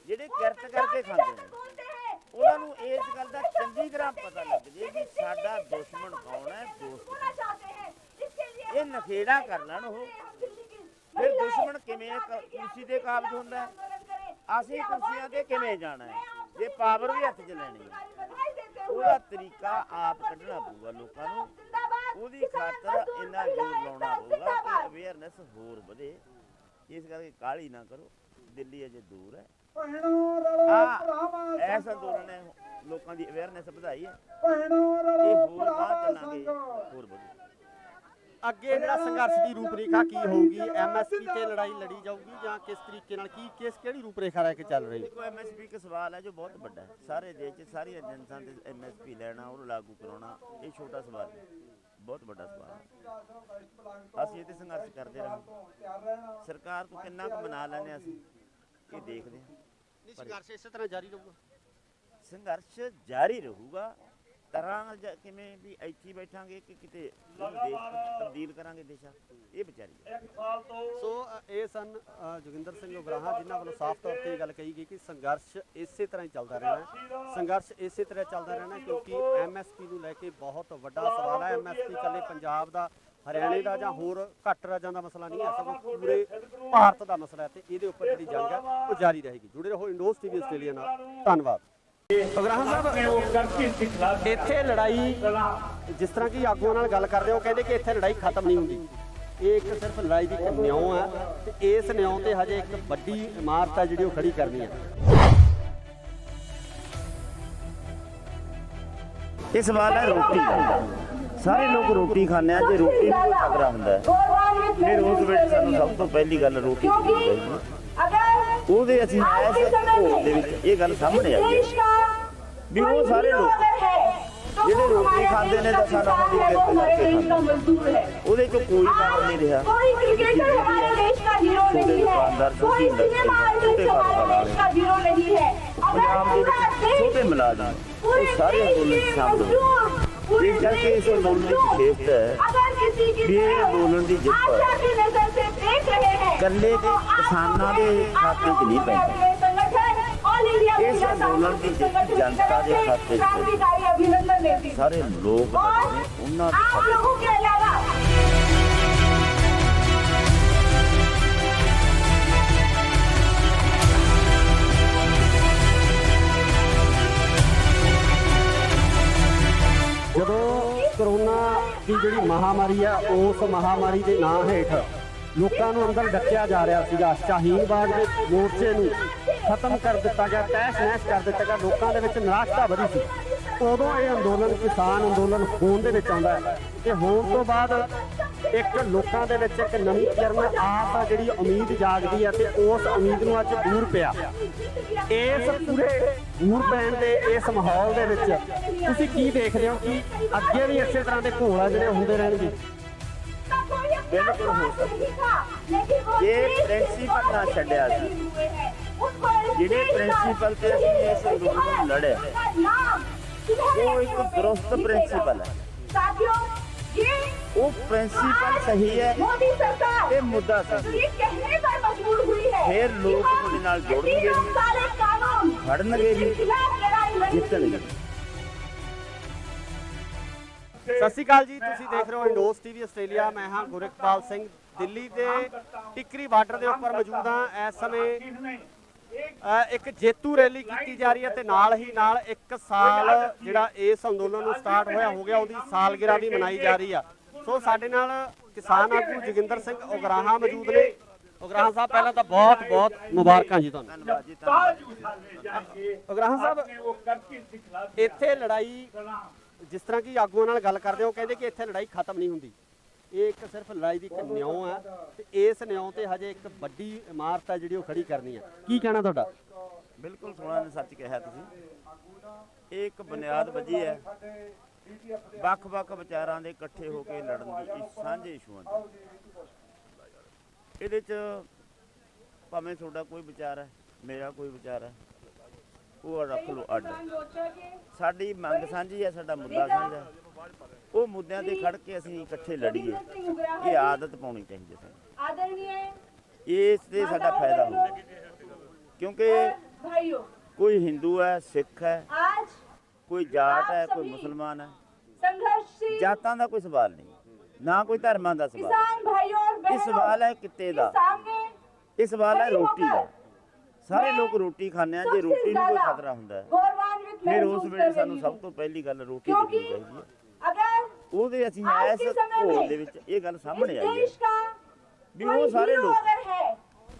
ਜਿਹੜੇ ਕਿਰਤ ਕਰਕੇ ਖਾਂਦੇ ਨੇ, ਉਹਨਾਂ ਨੂੰ ਇਸ ਗੱਲ ਦਾ ਚੰਗੀ ਤਰ੍ਹਾਂ ਪਤਾ ਲੱਗ ਜੇ ਵੀ ਸਾਡਾ ਦੁਸ਼ਮਣ ਕੌਣ ਹੈ, ਦੋਸਤ ਕੌਣ। ਇਹ ਨਖੇੜਾ ਕਰ ਲੈਣ ਉਹ, ਫਿਰ ਦੁਸ਼ਮਣ ਕਿਵੇਂ ਕੁਰਸੀ ਤੇ ਕਾਬਜ਼ ਹੁੰਦਾ, ਅਸੀਂ ਕੁਰਸੀਆਂ ਤੇ ਕਿਵੇਂ ਜਾਣਾ ਹੈ, ਜੇ ਪਾਵਰ ਵੀ ਹੱਥ 'ਚ ਲੈਣੀ ਹੈ, ਉਹਦਾ ਤਰੀਕਾ ਆਪ ਕੱਢਣਾ ਪਊਗਾ ਲੋਕਾਂ ਨੂੰ। ਉਹਦੀ ਖਾਤਰ ਇੰਨਾ ਜ਼ੋਰ ਲਾਉਣਾ ਪਊਗਾ ਕਿ ਅਵੇਅਰਨੈਸ ਹੋਰ ਵਧੇ। ਇਸ ਕਰਕੇ ਕਾਹਲੀ ਨਾ ਕਰੋ, ਦਿੱਲੀ ਅਜੇ ਦੂਰ ਹੈ। ਐਸਾ ਅੰਦੋਲਨ ਨੇ ਲੋਕਾਂ ਦੀ ਅਵੇਅਰਨੈਸ ਵਧਾਈ ਹੈ, ਇਹ ਹੋਰ ਬਾਹਰ ਚੱਲਾਂਗੇ ਹੋਰ ਵਧੇ। ਅੱਗੇ ਜਿਹੜਾ ਸੰਘਰਸ਼ ਦੀ ਰੂਪਰੇਖਾ ਕੀ ਹੋਊਗੀ? ਐਮਐਸਪੀ ਤੇ ਲੜਾਈ ਲੜੀ ਜਾਊਗੀ ਜਾਂ ਕਿਸ ਤਰੀਕੇ ਨਾਲ, ਕਿਹੜੀ ਰੂਪਰੇਖਾ ਲੈ ਕੇ ਚੱਲ ਰਹੀ ਹੈ? ਦੇਖੋ, ਐਮਐਸਪੀ ਇੱਕ ਸਵਾਲ ਹੈ ਜੋ ਬਹੁਤ ਵੱਡਾ ਹੈ। ਸਾਰੇ ਦੇਸ਼ 'ਚ ਸਾਰੀ ਏਜੰਸੀਆਂ ਦੇ ਐਮਐਸਪੀ ਲੈਣਾ, ਉਹਨੂੰ ਲਾਗੂ ਕਰਾਉਣਾ, ਇਹ ਛੋਟਾ ਸਵਾਲ ਹੈ, ਬਹੁਤ ਵੱਡਾ ਸਵਾਲ ਹੈ। ਅਸੀਂ ਇਹ ਤੇ ਸੰਘਰਸ਼ ਕਰਦੇ ਰਹਾਂਗੇ। ਸਰਕਾਰ ਤੋਂ ਕਿੰਨਾ ਕੁ ਮਨਾ ਲੈਂਦੇ ਅਸੀਂ, ਇਹ ਦੇਖਦੇ ਹਾਂ। ਸੰਘਰਸ਼ ਇਸੇ ਤਰ੍ਹਾਂ ਜਾਰੀ ਰਹੂਗਾ? ਸੰਘਰਸ਼ ਜਾਰੀ ਰਹੂਗਾ। ਤਰ੍ਹਾਂ ਕਿਵੇਂ ਵੀ ਇੱਥੇ ਬੈਠਾਂਗੇ ਕਿ ਕਿਤੇ ਦੇਸ਼ ਤਬਦੀਲ ਕਰਾਂਗੇ ਦੇਸ਼ਾਂ, ਇਹ ਵਿਚਾਰੀ। ਸੋ ਇਹ ਸਨ ਜੋਗਿੰਦਰ ਸਿੰਘ ਉਗਰਾਹਾਂ, ਜਿਨ੍ਹਾਂ ਵੱਲੋਂ ਸਾਫ਼ ਤੌਰ ਤੇ ਇਹ ਗੱਲ ਕਹੀ ਗਈ ਕਿ ਸੰਘਰਸ਼ ਇਸੇ ਤਰ੍ਹਾਂ ਹੀ ਚੱਲਦਾ ਰਹਿਣਾ, ਸੰਘਰਸ਼ ਇਸੇ ਤਰ੍ਹਾਂ ਚੱਲਦਾ ਰਹਿਣਾ, ਕਿਉਂਕਿ ਐਮਐਸਪੀ ਨੂੰ ਲੈ ਕੇ ਬਹੁਤ ਵੱਡਾ ਸਵਾਲ ਹੈ। ਐਮਐਸਪੀ ਇਕੱਲੇ ਪੰਜਾਬ ਦਾ, ਹਰਿਆਣੇ ਦਾ ਜਾਂ ਹੋਰ ਘੱਟ ਰਾਜਾਂ ਦਾ ਮਸਲਾ ਨਹੀਂ ਹੈ, ਸਗੋਂ ਪੂਰੇ ਭਾਰਤ ਦਾ ਮਸਲਾ ਹੈ, ਤੇ ਇਹਦੇ ਉੱਪਰ ਜਿਹੜੀ ਜੰਗ ਹੈ ਉਹ ਜਾਰੀ ਰਹੇਗੀ। ਜੁੜੇ ਰਹੋ ਇੰਡੋਜ਼ ਟੀਵੀ ਆਸਟ੍ਰੇਲੀਆ ਨਾਲ। ਧੰਨਵਾਦ। ਉਗਰਾਹਾਂ ਸਾਹਿਬ, ਇੱਥੇ ਲੜਾਈ, ਜਿਸ ਤਰ੍ਹਾਂ ਕਿ ਆਗੂਆਂ ਨਾਲ ਗੱਲ ਕਰਦੇ ਹੋ, ਕਹਿੰਦੇ ਕਿ ਇੱਥੇ ਲੜਾਈ ਖਤਮ ਨਹੀਂ ਹੁੰਦੀ, ਇਹ ਇੱਕ ਸਿਰਫ ਲੜਾਈ ਦੀ ਇੱਕ ਨਿਉਂ ਹੈ, ਤੇ ਇਸ ਨਿਉਂ ਤੇ ਹਜੇ ਇੱਕ ਵੱਡੀ ਇਮਾਰਤ ਹੈ ਜਿਹੜੀ ਉਹ ਖੜੀ ਕਰਨੀ ਹੈ। ਇਹ ਸਵਾਲ ਹੈ ਰੋਟੀ ਦਾ। ਸਾਰੇ ਲੋਕ ਰੋਟੀ ਖਾਂਦੇ ਆ, ਜੇ ਰੋਟੀ ਨੂੰ ਖਤਰਾ ਹੁੰਦਾ ਹੈ, ਫਿਰ ਉਸ ਵਿੱਚ ਸਾਨੂੰ ਸਭ ਤੋਂ ਪਹਿਲੀ ਗੱਲ ਰੋਟੀ ਚਾਹੀਦੀ ਹੈ। ਉਹਦੇ ਅਸੀਂ ਇਸ ਘੋਲ ਦੇ ਵਿੱਚ ਇਹ ਗੱਲ ਸਾਹਮਣੇ ਆਈ ਹੈ ਵੀ ਉਹ ਸਾਰੇ ਲੋਕ ਜਿਹੜੇ ਰੋਟੀ ਖਾਂਦੇ ਨੇ ਤਾਂ ਸਾਡਾ ਉਹਦੀ ਕਿਰਤ ਕਰਕੇ ਉਹਦੇ ਚੋਂ ਕੋਈ ਕੰਮ ਨਹੀਂ ਰਿਹਾ। ਛੋਟੇ ਦੁਕਾਨਦਾਰ, ਛੋਟੀ ਇੰਡਸਟਰੀ, ਛੋਟੇ ਕਾਰੋਬਾਰ, ਪੰਜਾਬ ਦੇ ਵਿੱਚ ਛੋਟੇ ਮੁਲਾਜ਼ਮ, ਇਹ ਸਾਰੇ ਅੰਦੋਲਨ ਸ਼ਾਮਲ। ਇਸ ਕਰਕੇ ਇਸ ਅੰਦੋਲਨ ਦੀ ਵਿਸ਼ੇਸ਼ਤਾ ਹੈ ਵੀ ਇਹ ਅੰਦੋਲਨ ਦੀ ਜਿੱਤ ਇਕੱਲੇ ਦੇ ਕਿਸਾਨਾਂ ਦੇ ਖਾਤੇ 'ਚ ਨਹੀਂ ਪੈਂਦੀ, ਇਸ ਅੰਦੋਲਨ ਦੀ ਜਿੱਤ ਜਨਤਾ ਦੇ ਖਾਤੇ 'ਚ ਸਾਰੇ ਲੋਕ ਨੇ, ਉਹਨਾਂ ਦੇ ਜਦੋਂ ਕਰੋਨਾ ਦੀ ਜਿਹੜੀ ਮਹਾਮਾਰੀ ਆ, ਉਸ ਮਹਾਮਾਰੀ ਦੇ ਨਾਂ ਹੇਠ ਲੋਕਾਂ ਨੂੰ ਅੰਦਰ ਡੱਕਿਆ ਜਾ ਰਿਹਾ ਸੀਗਾ, ਸ਼ਾਹੀਨ ਬਾਗ ਦੇ ਮੋਰਚੇ ਨੂੰ ਖਤਮ ਕਰ ਦਿੱਤਾ ਗਿਆ, ਤਹਿਸ ਨਹਿਸ ਕਰ ਦਿੱਤਾ ਗਿਆ, ਲੋਕਾਂ ਦੇ ਵਿੱਚ ਨਿਰਾਸ਼ਤਾ ਵਧੀ ਸੀ। ਉਦੋਂ ਇਹ ਅੰਦੋਲਨ ਕਿਸਾਨ ਅੰਦੋਲਨ ਹੋਣ ਦੇ ਵਿੱਚ ਆਉਂਦਾ ਹੈ, ਤੇ ਹੋਣ ਤੋਂ ਬਾਅਦ ਇੱਕ ਲੋਕਾਂ ਦੇ ਵਿੱਚ ਇੱਕ ਨਵੀਂ ਕਿਰਨ ਆਸ ਆ, ਜਿਹੜੀ ਉਮੀਦ ਜਾਗਦੀ ਹੈ, ਤੇ ਉਸ ਉਮੀਦ ਨੂੰ ਅੱਜ ਦੂਰ ਪਿਆ। ਇਸ ਪੂਰੇ ਦੂਰ ਪੈਣ ਦੇ ਇਸ ਮਾਹੌਲ ਦੇ ਵਿੱਚ ਤੁਸੀਂ ਕੀ ਦੇਖਦੇ ਹੋ ਕਿ ਅੱਗੇ ਵੀ ਇਸੇ ਤਰ੍ਹਾਂ ਦੇ ਘੋਲ ਆ ਜਿਹੜੇ ਹੁੰਦੇ ਰਹਿਣਗੇ? ਬਿਲਕੁਲ ਹੋ ਸਕਦਾ ਜੇ ਪ੍ਰਿੰਸੀਪਲ ਨਾ ਛੱਡਿਆ ਸੀ, ਜਿਹੜੇ ਪ੍ਰਿੰਸੀਪਲ ਤੇ ਅਸੀਂ ਇਸ ਅੰਦੋਲਨ ਨੂੰ ਲੜਿਆ, ਉਹ ਇੱਕ ਦਰੁਸਤ ਪ੍ਰਿੰਸੀਪਲ ਹੈ, ਉਹ ਪ੍ਰਿੰਸੀਪਲ ਸਹੀ ਹੈ, ਇਹ ਮੁੱਦਾ ਸਹੀ ਹੈ, ਫਿਰ ਲੋਕ ਤੁਹਾਡੇ ਨਾਲ ਜੁੜਨਗੇ, ਖੜਨਗੇ ਵੀ, ਜਿੱਤਣਗੇ। ਸਤਿ ਸ਼੍ਰੀ ਅਕਾਲ ਜੀ, ਤੁਸੀਂ ਦੇਖ ਰਹੇ ਹੋ ਇੰਡੋਜ਼ ਟੀਵੀ ਆਸਟ੍ਰੇਲੀਆ। ਮੈਂ ਹਾਂ ਗੁਰਿਕਪਾਲ ਸਿੰਘ, ਦਿੱਲੀ ਦੇ ਟਿੱਕਰੀ ਬਾਰਡਰ ਦੇ ਉੱਪਰ ਮੌਜੂਦ ਹਾਂ। ਇਸ ਸਮੇਂ ਇੱਕ ਜੇਤੂ ਰੈਲੀ ਕੀਤੀ ਜਾ ਰਹੀ ਹੈ, ਤੇ ਨਾਲ ਹੀ ਨਾਲ 1 ਸਾਲ ਜਿਹੜਾ ਇਸ ਅੰਦੋਲਨ ਨੂੰ ਸਟਾਰਟ ਹੋ ਗਿਆ, ਉਹਦੀ ਸਾਲਗਿਰਾ ਵੀ ਮਨਾਈ ਜਾ ਰਹੀ ਆ। ਸੋ ਸਾਡੇ ਨਾਲ ਕਿਸਾਨ ਆਗੂ ਜੋਗਿੰਦਰ ਸਿੰਘ ਉਗਰਾਹਾਂ ਮੌਜੂਦ ਨੇ, ਉਗਰਾਹਾਂ ਸਾਹਿਬ ਪਹਿਲਾਂ ਤਾਂ ਬਹੁਤ ਬਹੁਤ ਮੁਬਾਰਕਾਂ ਜੀ ਤੁਹਾਨੂੰ। ਧੰਨਵਾਦ ਜੀ, ਧੰਨਵਾਦ। ਉਗਰਾਹਾਂ ਸਾਹਿਬ ਇੱਥੇ ਲੜਾਈ ਜਿਸ ਤਰ੍ਹਾਂ ਕਿ ਆਗੂਆਂ ਨਾਲ ਗੱਲ ਕਰਦੇ ਹੋ ਕਹਿੰਦੇ ਕਿ ਇੱਥੇ ਲੜਾਈ ਖਤਮ ਨਹੀਂ ਹੁੰਦੀ, ਇਹ ਇੱਕ ਸਿਰਫ ਲੜਾਈ ਦੀ ਇੱਕ ਨਿਉਂ ਹੈ ਤੇ ਇਸ ਨਿਉਂ ਤੇ ਹਜੇ ਇੱਕ ਵੱਡੀ ਇਮਾਰਤ ਹੈ ਜਿਹੜੀ ਉਹ ਖੜੀ ਕਰਨੀ ਹੈ। ਕੀ ਕਹਿਣਾ ਤੁਹਾਡਾ? ਬਿਲਕੁਲ ਸੋਹਣਾ ਨੇ ਸੱਚ ਕਿਹਾ ਤੁਸੀਂ। ਇਹ ਇੱਕ ਬੁਨਿਆਦ ਵੱਜੀ ਹੈ ਵੱਖ-ਵੱਖ ਵਿਚਾਰਾਂ ਦੇ ਇਕੱਠੇ ਹੋ ਕੇ ਲੜਨ ਦੀ, ਇਸ ਸਾਂਝੇ ਇਸ਼ੂਆਂ ਦੀ। ਇਹਦੇ 'ਚ ਭਾਵੇਂ ਤੁਹਾਡਾ ਕੋਈ ਵਿਚਾਰ ਹੈ, ਮੇਰਾ ਕੋਈ ਵਿਚਾਰ ਹੈ, ਉਹ ਰੱਖ ਲਓ ਅੱਡ। ਸਾਡੀ ਮੰਗ ਸਾਂਝੀ ਹੈ, ਸਾਡਾ ਮੁੱਦਾ ਸਾਂਝਾ ਹੈ। ਉਹ ਮੁੱਦਿਆਂ ਤੇ ਖੜ ਕੇ ਅਸੀਂ ਇਕੱਠੇ ਲੜੀਏ, ਇਹ ਆਦਤ ਪਾਉਣੀ ਚਾਹੀਦੀ ਹੈ ਸਾਨੂੰ। ਇਸ ਤੇ ਸਾਡਾ ਫਾਇਦਾ ਹੁੰਦਾ, ਕਿਉਂਕਿ ਕੋਈ ਹਿੰਦੂ ਹੈ, ਸਿੱਖ ਹੈ, ਕੋਈ ਜਾਟ ਹੈ, ਕੋਈ ਮੁਸਲਮਾਨ ਹੈ। ਜਾਤਾਂ ਦਾ ਕੋਈ ਸਵਾਲ ਨਹੀਂ, ਨਾ ਕੋਈ ਧਰਮਾਂ ਦਾ ਸਵਾਲ। ਇਹ ਸਵਾਲ ਹੈ ਕਿੱਤੇ ਦਾ, ਇਹ ਸਵਾਲ ਹੈ ਰੋਟੀ ਦਾ। ਸਾਰੇ ਲੋਕ ਰੋਟੀ ਖਾਂਦੇ ਆ, ਜੇ ਰੋਟੀ ਨੂੰ ਕੋਈ ਖਤਰਾ ਹੁੰਦਾ ਹੈ ਫਿਰ ਉਸ ਵੇਲੇ ਸਾਨੂੰ ਸਭ ਤੋਂ ਪਹਿਲੀ ਗੱਲ ਰੋਟੀ ਦੇਖਣੀ ਚਾਹੀਦੀ ਹੈ। ਉਹਦੇ ਅਸੀਂ ਇਸ ਘੋਲ ਦੇ ਵਿੱਚ ਇਹ ਗੱਲ ਸਾਹਮਣੇ ਆਈ ਹੈ ਵੀ ਉਹ ਸਾਰੇ ਲੋਕ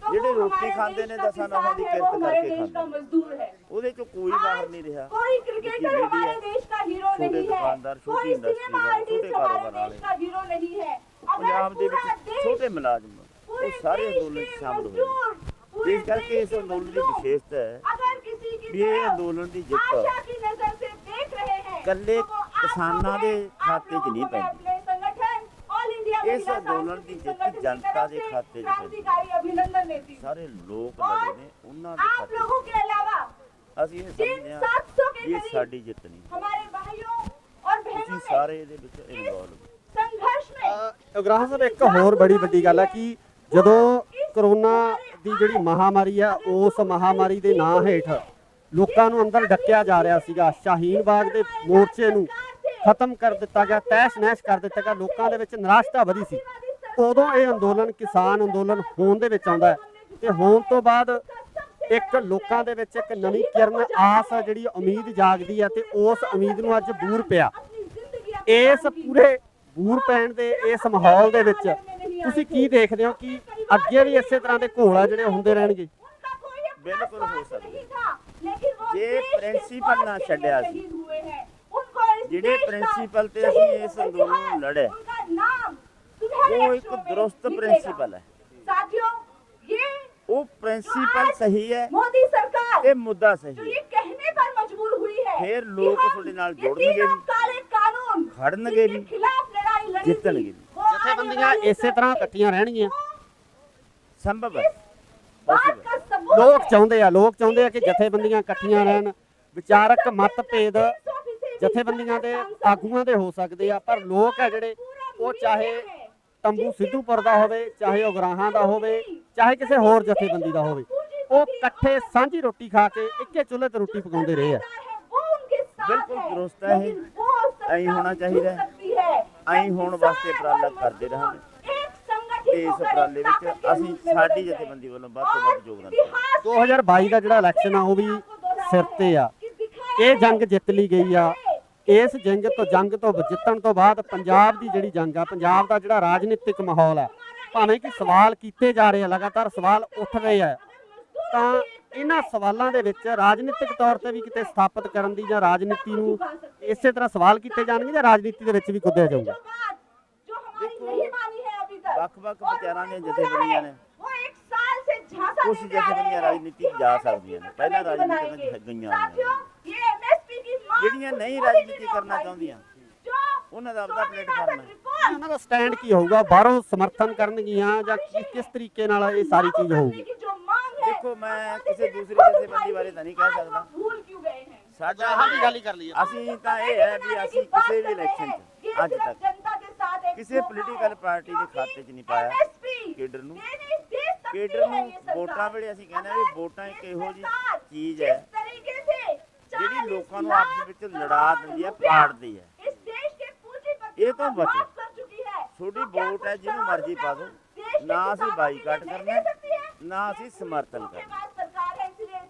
ਜਿਹੜੇ ਰੋਟੀ ਖਾਂਦੇ ਨੇ ਦਸਾਂ ਨੌਹਾਂ ਦੀ ਕਿਰਤ ਕਰਕੇ ਖਾਂਦੇ, ਉਹਦੇ ਚੋਂ ਕੋਈ ਬਾਹਰ ਨਹੀਂ ਰਿਹਾ। ਛੋਟੇ ਦੁਕਾਨਦਾਰ, ਛੋਟੀ ਇੰਡਸਟਰੀ ਵਾਲੇ, ਛੋਟੇ ਕਾਰੋਬਾਰ ਵਾਲੇ, ਪੰਜਾਬ ਦੇ ਵਿੱਚ ਛੋਟੇ ਮੁਲਾਜ਼ਮ, ਉਹ ਸਾਰੇ ਅੰਦੋਲਨ 'ਚ ਸ਼ਾਮਲ ਹੋਏ। ਇਸ ਕਰਕੇ ਇਸ ਅੰਦੋਲਨ ਦੀ ਵਿਸ਼ੇਸ਼ਤਾ ਹੈ ਵੀ ਇਹ ਅੰਦੋਲਨ ਦੀ ਜਿੱਤ ਇਕੱਲੇ ਕਿਸਾਨਾਂ ਦੇ ਖਾਤੇ 'ਚ ਨਹੀਂ ਪੈਂਦੀ, ਇਸ ਅੰਦੋਲਨ ਦੀ ਜਿੱਤ ਜਨਤਾ ਦੇ ਖਾਤੇ 'ਚ ਪੈਂਦੀ। ਸਾਰੇ ਲੋਕ ਲੜੇ ਨੇ, ਉਹਨਾਂ ਦੇ ਖਾਤੇ 'ਚ। ਅਸੀਂ ਇਹ ਸਮਝਦੇ ਹਾਂ ਕਿ ਇਹ ਸਾਡੀ ਜਿੱਤ ਨਹੀਂ, ਤੁਸੀਂ ਸਾਰੇ ਇਹਦੇ ਵਿੱਚ ਇਨਵੋਲਵ। ਉਗਰਾਹਾਂ ਸਾਹਿਬ ਇੱਕ ਹੋਰ ਬੜੀ ਵੱਡੀ ਗੱਲ ਹੈ ਕਿ ਜਦੋਂ ਕਰੋਨਾ ਦੀ ਜਿਹੜੀ ਮਹਾਮਾਰੀ ਹੈ ਉਸ ਮਹਾਮਾਰੀ ਦੇ ਨਾਂ ਹੇਠ ਲੋਕਾਂ ਨੂੰ ਅੰਦਰ ਡੱਕਿਆ ਜਾ ਰਿਹਾ ਸੀਗਾ, ਸ਼ਾਹੀਨ ਬਾਗ ਦੇ ਮੋਰਚੇ ਨੂੰ ਖਤਮ ਕਰ ਦਿੱਤਾ ਗਿਆ, ਤਹਿਸ ਨਹਿਸ ਕਰ ਦਿੱਤਾ ਗਿਆ, ਲੋਕਾਂ ਦੇ ਵਿੱਚ ਨਿਰਾਸ਼ਤਾ ਵਧੀ ਸੀ। ਉਦੋਂ ਇਹ ਅੰਦੋਲਨ ਕਿਸਾਨ ਅੰਦੋਲਨ ਹੋਣ ਦੇ ਵਿੱਚ ਆਉਂਦਾ ਹੈ ਤੇ ਹੋਣ ਤੋਂ ਬਾਅਦ ਇੱਕ ਲੋਕਾਂ ਦੇ ਵਿੱਚ ਇੱਕ ਨਵੀਂ ਕਿਰਨ ਆਸ ਜਿਹੜੀ ਉਮੀਦ ਜਾਗਦੀ ਹੈ ਤੇ ਉਸ ਉਮੀਦ ਨੂੰ ਅੱਜ ਬੂਰ ਪਿਆ। ਇਸ ਪੂਰੇ ਬੂਰ ਪੈਣ ਦੇ ਇਸ ਮਾਹੌਲ ਦੇ ਵਿੱਚ ਤੁਸੀਂ ਕੀ ਦੇਖਦੇ ਹੋ ਕਿ ਅੱਗੇ ਵੀ ਇਸੇ ਤਰ੍ਹਾਂ ਦੇ ਘੋਲ ਜਿਹੜੇ ਹੁੰਦੇ ਰਹਿਣਗੇ? ਬਿਲਕੁਲ ਹੋ ਸਕਦਾ ਜੇ ਪ੍ਰਿੰਸੀਪਲ ਨਾ ਛੱਡਿਆ ਸੀ, ਜਿਹੜੇ ਪ੍ਰਿੰਸੀਪਲ ਤੇ ਅਸੀਂ ਇਸ ਅੰਦੋਲਨ ਨੂੰ ਲੜੇ, ਉਹ ਇੱਕ ਦਰੁਸਤ ਪ੍ਰਿੰਸੀਪਲ ਹੈ। ਉਹ ਪ੍ਰਿੰਸੀਪਲ ਸਹੀ ਹੈ, ਇਹ ਮੁੱਦਾ ਸਹੀ ਹੈ, ਫਿਰ ਲੋਕ ਤੁਹਾਡੇ ਨਾਲ ਜੁੜਨਗੇ ਵੀ, ਖੜਨਗੇ ਵੀ, ਜਿੱਤਣਗੇ ਵੀ। ਜਥੇਬੰਦੀਆਂ ਇਸੇ ਤਰ੍ਹਾਂ ਇਕੱਠੀਆਂ ਰਹਿਣਗੀਆਂ? ਸੰਭਵ ਹੈ, ਲੋਕ ਚਾਹੁੰਦੇ ਆ ਕਿ ਜਥੇਬੰਦੀਆਂ ਇਕੱਠੀਆਂ ਰਹਿਣ। ਵਿਚਾਰਕ ਮਤਭੇਦ ਜਥੇਬੰਦੀਆਂ ਦੇ ਆਗੂਆਂ ਦੇ ਹੋ ਸਕਦੇ ਆ, ਪਰ ਲੋਕ ਆ ਜਿਹੜੇ ਉਹ ਚਾਹੇ ਤੰਬੂ ਸਿੱਧੂਪੁਰ ਦਾ ਹੋਵੇ, ਚਾਹੇ ਉਗਰਾਹਾਂ ਦਾ ਹੋਵੇ, ਚਾਹੇ ਕਿਸੇ ਹੋਰ ਜਥੇਬੰਦੀ ਦਾ ਹੋਵੇ, ਉਹ ਇਕੱਠੇ ਸਾਂਝੀ ਰੋਟੀ ਖਾ ਕੇ ਇੱਕੇ ਚੁੱਲ੍ਹੇ ਤੇ ਰੋਟੀ ਪਕਾਉਂਦੇ ਰਹੇ ਆ। ਬਿਲਕੁਲ ਦਰੁਸਤ ਹੈ, ਐਂ ਹੋਣਾ ਚਾਹੀਦਾ, ਐਂ ਹੋਣ ਵਾਸਤੇ ਉਪਰਾਲਾ ਕਰਦੇ ਰਹਾਂਗੇ ਤੇ ਇਸ ਉਪਰਾਲੇ ਵਿੱਚ ਅਸੀਂ ਸਾਡੀ ਜਥੇਬੰਦੀ ਵੱਲੋਂ ਵੱਧ ਤੋਂ ਵੱਧ ਯੋਗਦਾਨ ਦੇਵਾਂਗੇ। 2022 ਦਾ ਜਿਹੜਾ ਇਲੈਕਸ਼ਨ ਆ ਉਹ ਵੀ ਸਿਰ ਤੇ ਆ, ਇਹ ਜੰਗ ਜਿੱਤ ਲਈ ਗਈ ਆ। ਇਸ ਜੰਗ ਤੋਂ ਜਿੱਤਣ ਤੋਂ ਬਾਅਦ ਪੰਜਾਬ ਦੀ ਜਿਹੜੀ ਜੰਗ ਆ, ਪੰਜਾਬ ਦਾ ਜਿਹੜਾ ਰਾਜਨੀਤਿਕ ਮਾਹੌਲ ਆ, ਭਾਵੇਂ ਕਿ ਸਵਾਲ ਕੀਤੇ ਜਾ ਰਹੇ ਆ, ਲਗਾਤਾਰ ਸਵਾਲ ਉੱਠ ਰਹੇ ਆ, ਤਾਂ ਇਹਨਾਂ ਸਵਾਲਾਂ ਦੇ ਵਿੱਚ ਰਾਜਨੀਤਿਕ ਤੌਰ ਤੇ ਵੀ ਕਿਤੇ ਸਥਾਪਿਤ ਕਰਨ ਦੀ ਜਾਂ ਰਾਜਨੀਤੀ ਨੂੰ ਇਸੇ ਤਰ੍ਹਾਂ ਸਵਾਲ ਕੀਤੇ ਜਾਣਗੇ ਜਾਂ ਰਾਜਨੀਤੀ ਦੇ ਵਿੱਚ ਵੀ ਕੁੱਦਿਆ ਜਾਊਗਾ? ਵੱਖ-ਵੱਖ ਵਿਚਾਰਾਂ ਦੀਆਂ ਜਥੇਬੰਦੀਆਂ ਨੇ, ਕੁਝ ਜਥੇਬੰਦੀਆਂ ਰਾਜਨੀਤੀ ਜਾ ਸਕਦੀਆਂ ਨੇ, ਪਹਿਲਾਂ ਰਾਜਨੀਤੀ ਵਿੱਚ ਗਈਆਂ ਹੋਈਆਂ, ਜਿਹੜੀਆਂ ਨਹੀਂ ਰਾਜਨੀਤੀ ਕਰਨਾ ਚਾਹੁੰਦੀਆਂ ਉਹਨਾਂ ਦਾ ਆਪਣਾ ਪਲੇਟਫਾਰਮ ਹੈ। ਉਹਨਾਂ ਦਾ ਸਟੈਂਡ ਕੀ ਹੋਊਗਾ? ਬਾਹਰੋਂ ਸਮਰਥਨ ਕਰਨਗੀਆਂ ਜਾਂ ਕਿਸ ਤਰੀਕੇ ਨਾਲ ਇਹ ਸਾਰੀ ਚੀਜ਼ ਹੋਊਗੀ? ਦੇਖੋ, ਮੈਂ ਕਿਸੇ ਦੂਸਰੀ ਜਥੇਬੰਦੀ ਬਾਰੇ ਤਾਂ ਨਹੀਂ ਕਹਿ ਸਕਦਾ, ਸਾਡਾ ਗੱਲ ਹੀ ਕਰ ਲਈ। ਅਸੀਂ ਤਾਂ ਇਹ ਹੈ ਵੀ ਅਸੀਂ ਕਿਸੇ ਵੀ ਇਲੈਕਸ਼ਨ 'ਚ ਅੱਜ ਤੱਕ ਕਿਸੇ ਪੋਲੀਟੀਕਲ ਪਾਰਟੀ ਦੇ ਖਾਤੇ 'ਚ ਨਹੀਂ ਪਾਇਆ ਕੇਡਰ ਨੂੰ। ਕੇਡਰ ਨੂੰ ਵੋਟਾਂ ਵੇਲੇ ਅਸੀਂ ਕਹਿੰਦੇ ਵੀ ਵੋਟਾਂ ਇੱਕ ਇਹੋ ਜਿਹੀ ਚੀਜ਼ ਹੈ ਜਿਹੜੀ ਲੋਕਾਂ ਨੂੰ ਆਪਸ ਵਿੱਚ ਲੜਾ ਦਿੰਦੀ ਹੈ, ਪਾੜਦੀ ਹੈ। ਇਹ ਤੋਂ ਬਚੋ, ਤੁਹਾਡੀ ਵੋਟ ਹੈ, ਜਿਹਨੂੰ ਮਰਜ਼ੀ ਪਾ ਦਿਓ, ਨਾ ਅਸੀਂ ਬਾਈਕਾਟ ਕਰਨਾ, ਨਾ ਅਸੀਂ ਸਮਰਥਨ ਕਰਨਾ।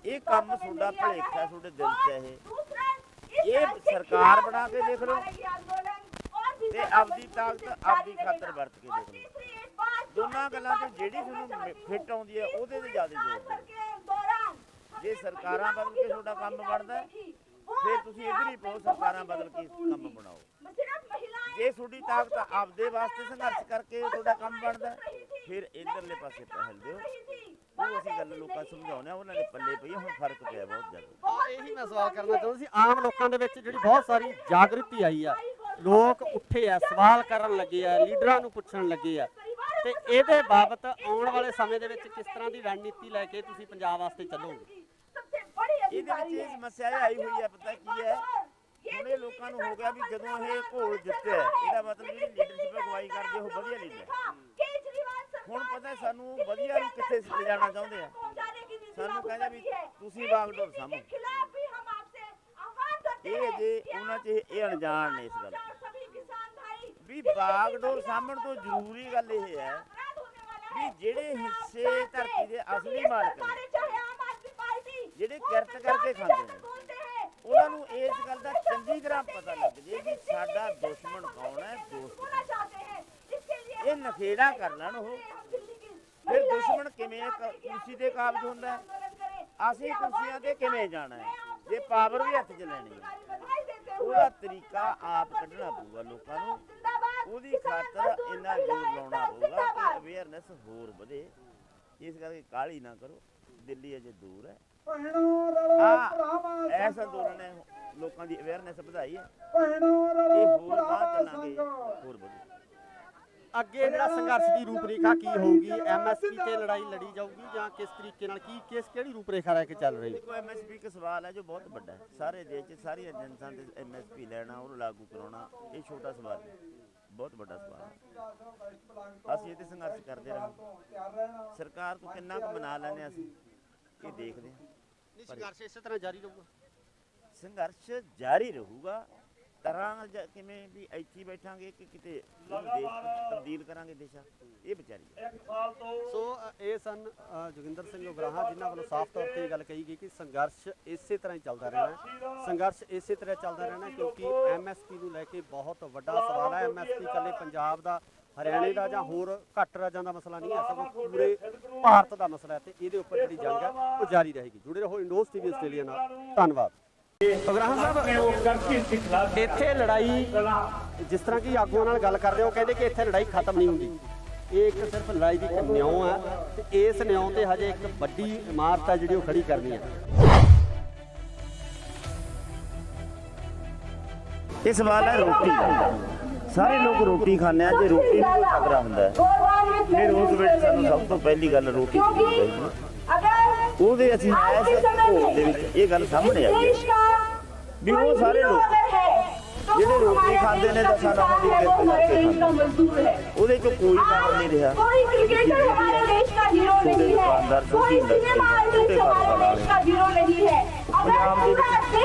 ਇਹ ਕੰਮ ਤੁਹਾਡਾ ਭਲੇਖਾ ਤੁਹਾਡੇ ਦਿਲ 'ਚ ਇਹ ਸਰਕਾਰ ਬਣਾ ਕੇ ਦੇਖ ਲਓ ਤੇ ਆਪਦੀ ਤਾਕਤ ਆਪਦੀ ਖਾਤਰ ਵਰਤ ਕੇ ਦੇਖ ਲਓ। ਦੋਨਾਂ ਗੱਲਾਂ ਤੋਂ ਜਿਹੜੀ ਤੁਹਾਨੂੰ ਫਿੱਟ ਆਉਂਦੀ ਹੈ ਉਹਦੇ ਤੇ ਜ਼ਿਆਦਾ ਜ਼ੋਰ ਦਿਓ। ਜੇ ਸਰਕਾਰਾਂ ਬਦਲ ਕੇ ਤੁਹਾਡਾ ਕੰਮ ਬਣਦਾ ਹੈ, ਫਿਰ ਤੁਸੀਂ ਇੱਧਰ ਹੀ ਪਾਓ ਸਰਕਾਰਾਂ ਬਦਲ ਕੇ ਕੰਮ ਬਣਾਓ। ਜੇ ਤੁਹਾਡੀ ਤਾਕਤ ਆਪਦੇ ਵਾਸਤੇ ਸੰਘਰਸ਼ ਕਰਕੇ ਤੁਹਾਡਾ ਕੰਮ ਬਣਦਾ ਫਿਰ ਇਧਰਲੇ ਪਾਸੇ ਪਹਿਲ ਦਿਓ। ਉਹ ਅਸੀਂ ਗੱਲ ਲੋਕਾਂ ਸਮਝਾਉਂਦੇ ਆ, ਉਹਨਾਂ ਦੇ ਪੱਲੇ ਪਈ ਹੁਣ ਫਰਕ ਪਿਆ ਬਹੁਤ ਜ਼ਿਆਦਾ। ਇਹੀ ਮੈਂ ਸਵਾਲ ਕਰਨਾ ਚਾਹੁੰਦਾ ਸੀ, ਆਮ ਲੋਕਾਂ ਦੇ ਵਿੱਚ ਜਿਹੜੀ ਬਹੁਤ ਸਾਰੀ ਜਾਗਰਤੀ ਆਈ ਆ, ਲੋਕ ਉੱਠੇ ਆ, ਸਵਾਲ ਕਰਨ ਲੱਗੇ ਆ, ਲੀਡਰਾਂ ਨੂੰ ਪੁੱਛਣ ਲੱਗੇ ਆ, ਤੇ ਇਹਦੇ ਬਾਬਤ ਆਉਣ ਵਾਲੇ ਸਮੇਂ ਦੇ ਵਿੱਚ ਕਿਸ ਤਰ੍ਹਾਂ ਦੀ ਰਣਨੀਤੀ ਲੈ ਕੇ ਤੁਸੀਂ ਪੰਜਾਬ ਵਾਸਤੇ ਚੱਲੋਗੇ? ਇਹਦੇ ਵਿੱਚ ਇਹ ਸਮੱਸਿਆ ਇਹ ਆਈ ਹੋਈ ਹੈ, ਪਤਾ ਕੀ ਹੈ, ਹੁਣ ਇਹ ਲੋਕਾਂ ਨੂੰ ਹੋ ਗਿਆ ਵੀ ਜਦੋਂ ਇਹ ਘੋਲ ਜਿੱਤਿਆ ਇਹਦਾ ਮਤਲਬ ਜਿਹੜੀ ਲੀਡਰਸ਼ਿਪ ਅਗਵਾਈ ਕਰਦੇ ਉਹ ਵਧੀਆ ਲੀਡਰ। ਹੁਣ ਪਤਾ ਸਾਨੂੰ ਵਧੀਆ ਨੂੰ ਕਿੱਥੇ ਲਿਜਾਣਾ ਚਾਹੁੰਦੇ ਆ, ਸਾਨੂੰ ਕਹਿੰਦਾ ਵੀ ਤੁਸੀਂ ਬਾਗਡੋਰ ਸਾਂਭੋ। ਇਹ ਅਜੇ ਉਹਨਾਂ 'ਚ ਇਹ ਅਣਜਾਣ ਨੇ ਇਸ ਗੱਲ ਵੀ ਬਾਗਡੋਰ ਸਾਂਭਣ ਤੋਂ ਜ਼ਰੂਰੀ ਗੱਲ ਇਹ ਹੈ ਵੀ ਜਿਹੜੇ ਹਿੱਸੇ ਧਰਤੀ ਦੇ ਅਸਲੀ ਮਾਲਕ ਨੇ, ਜਿਹੜੇ ਕਿਰਤ ਕਰਕੇ ਖਾਂਦੇ ਨੇ, ਉਹਨਾਂ ਨੂੰ ਇਸ ਗੱਲ ਦਾ ਚੰਗੀ ਤਰ੍ਹਾਂ ਪਤਾ ਲੱਗ ਜੇ ਵੀ ਸਾਡਾ ਦੁਸ਼ਮਣ ਕੌਣ ਹੈ, ਦੋਸਤ। ਇਹ ਨਖੇੜਾ ਕਰ ਲੈਣ ਉਹ, ਫਿਰ ਦੁਸ਼ਮਣ ਕਿਵੇਂ ਕੁਰਸੀ ਤੇ ਕਾਬਜ਼ ਹੁੰਦਾ ਹੈ, ਅਸੀਂ ਕੁਰਸੀਆਂ ਤੇ ਕਿਵੇਂ ਜਾਣਾ ਹੈ, ਜੇ ਪਾਵਰ ਵੀ ਹੱਥ 'ਚ ਲੈਣੀ ਹੈ। ਉਹਦਾ ਤਰੀਕਾ ਆਪ ਕੱਢਣਾ ਪਊਗਾ ਲੋਕਾਂ ਨੂੰ, ਉਹਦੀ ਖਾਤਰ ਇੰਨਾ ਜ਼ੋਰ ਲਾਉਣਾ ਪਊਗਾ ਕਿ ਅਵੇਅਰਨੈਸ ਹੋਰ ਵਧੇ। ਇਸ ਕਰਕੇ ਕਾਹਲੀ ਨਾ ਕਰੋ, ਦਿੱਲੀ ਅਜੇ ਦੂਰ ਹੈ। ਐਸਾ ਅੰਦੋਲਨ ਨੇ ਲੋਕਾਂ ਦੀ ਅਵੇਅਰਨੈਸ ਵਧਾਈ ਹੈ, ਇਹ ਹੋਰ ਬਾਅਦ ਚੱਲਾਂਗੇ ਹੋਰ ਵਧੇ। ਅੱਗੇ ਜਿਹੜਾ ਸੰਘਰਸ਼ ਦੀ ਰੂਪਰੇਖਾ ਕੀ ਹੋਊਗੀ? ਐਮਐਸਪੀ ਤੇ ਲੜਾਈ ਲੜੀ ਜਾਊਗੀ ਜਾਂ ਕਿਸ ਤਰੀਕੇ ਨਾਲ, ਕਿਹੜੀ ਰੂਪਰੇਖਾ ਲੈ ਕੇ ਚੱਲ ਰਹੀ ਹੈ? ਦੇਖੋ, ਐਮਐਸਪੀ ਇੱਕ ਸਵਾਲ ਹੈ ਜੋ ਬਹੁਤ ਵੱਡਾ ਹੈ। ਸਾਰੇ ਦੇਸ਼ 'ਚ ਸਾਰੀਆਂ ਏਜੰਸੀਆਂ ਦੇ ਐਮਐਸਪੀ ਲੈਣਾ, ਉਹਨੂੰ ਲਾਗੂ ਕਰਾਉਣਾ, ਇਹ ਛੋਟਾ ਸਵਾਲ ਹੈ, ਬਹੁਤ ਵੱਡਾ ਸਵਾਲ ਹੈ। ਅਸੀਂ ਇਹਦੇ ਸੰਘਰਸ਼ ਕਰਦੇ ਰਹਾਂਗੇ। ਸਰਕਾਰ ਤੋਂ ਕਿੰਨਾ ਕੁ ਬਣਾ ਲੈਂਦੇ ਅਸੀਂ ਇਹ ਦੇਖਦੇ ਹਾਂ। ਸੰਘਰਸ਼ ਇਸੇ ਤਰ੍ਹਾਂ ਜਾਰੀ ਰਹੂਗਾ? ਸੰਘਰਸ਼ ਜਾਰੀ ਰਹੂਗਾ। ਤਰ੍ਹਾਂ ਕਿਵੇਂ ਵੀ ਇੱਥੇ ਬੈਠਾਂਗੇ ਕਿ ਕਿਤੇ ਦੇਸ਼ ਤਬਦੀਲ ਕਰਾਂਗੇ ਦੇਸ਼ਾਂ, ਇਹ ਵਿਚਾਰੀ ਹੈ। ਸੋ ਇਹ ਸਨ ਜੋਗਿੰਦਰ ਸਿੰਘ ਉਗਰਾਹਾਂ, ਜਿਨ੍ਹਾਂ ਵੱਲੋਂ ਸਾਫ਼ ਤੌਰ ਤੇ ਇਹ ਗੱਲ ਕਹੀ ਗਈ ਕਿ ਸੰਘਰਸ਼ ਇਸੇ ਤਰ੍ਹਾਂ ਹੀ ਚੱਲਦਾ ਰਹਿਣਾ, ਸੰਘਰਸ਼ ਇਸੇ ਤਰ੍ਹਾਂ ਚੱਲਦਾ ਰਹਿਣਾ, ਕਿਉਂਕਿ ਐਮਐਸਪੀ ਨੂੰ ਲੈ ਕੇ ਬਹੁਤ ਵੱਡਾ ਸਵਾਲ ਹੈ। ਐਮਐਸਪੀ ਇਕੱਲੇ ਪੰਜਾਬ ਦਾ, ਹਰਿਆਣੇ ਦਾ ਜਾਂ ਹੋਰ ਘੱਟ ਰਾਜਾਂ ਦਾ ਮਸਲਾ ਨਹੀਂ ਹੈ, ਸਗੋਂ ਪੂਰੇ ਭਾਰਤ ਦਾ ਮਸਲਾ ਹੈ, ਤੇ ਇਹਦੇ ਉੱਪਰ ਜਿਹੜੀ ਜੰਗ ਹੈ ਉਹ ਜਾਰੀ ਰਹੇਗੀ। ਜੁੜੇ ਰਹੋ ਇੰਡੋਜ਼ ਟੀਵੀ ਆਸਟ੍ਰੇਲੀਆ ਨਾਲ। ਧੰਨਵਾਦ। ਉਗਰਾਹਾਂ ਸਾਹਿਬ, ਇੱਥੇ ਲੜਾਈ, ਜਿਸ ਤਰ੍ਹਾਂ ਕਿ ਆਗੂਆਂ ਨਾਲ ਗੱਲ ਕਰਦੇ ਹੋ, ਕਹਿੰਦੇ ਕਿ ਇੱਥੇ ਲੜਾਈ ਖਤਮ ਨਹੀਂ ਹੁੰਦੀ, ਇਹ ਇੱਕ ਸਿਰਫ ਲੜਾਈ ਦੀ ਇੱਕ ਨਿਉਂ ਹੈ, ਤੇ ਇਸ ਨਿਉਂ ਤੇ ਹਜੇ ਇੱਕ ਵੱਡੀ ਇਮਾਰਤ ਹੈ ਜਿਹੜੀ ਉਹ ਖੜੀ ਕਰਨੀ ਹੈ। ਇਹ ਸਵਾਲ ਹੈ ਰੋਟੀ ਦਾ। ਸਾਰੇ ਲੋਕ ਰੋਟੀ ਖਾਂਦੇ ਆ, ਜੇ ਰੋਟੀ ਨੂੰ ਖਤਰਾ ਹੁੰਦਾ ਹੈ ਫਿਰ ਉਸ ਵਿੱਚ ਸਾਨੂੰ ਸਭ ਤੋਂ ਪਹਿਲੀ ਗੱਲ ਰੋਟੀ ਚਾਹੀਦੀ ਹੈ। ਉਹਦੇ ਅਸੀਂ ਇਸ ਘੋਲ ਦੇ ਵਿੱਚ ਇਹ ਗੱਲ ਸਾਹਮਣੇ ਆਈ ਹੈ ਵੀ ਉਹ ਸਾਰੇ ਲੋਕ ਜਿਹੜੇ ਰੋਟੀ ਖਾਂਦੇ ਨੇ ਤਾਂ ਸਾਡਾ ਦੀ ਉਹਦੇ ਚੋਂ ਕੋਈ ਕੰਮ ਨਹੀਂ ਰਿਹਾ। ਦੁਕਾਨਦਾਰ, ਛੋਟੀ ਪੰਜਾਬ ਦੇ ਵਿੱਚ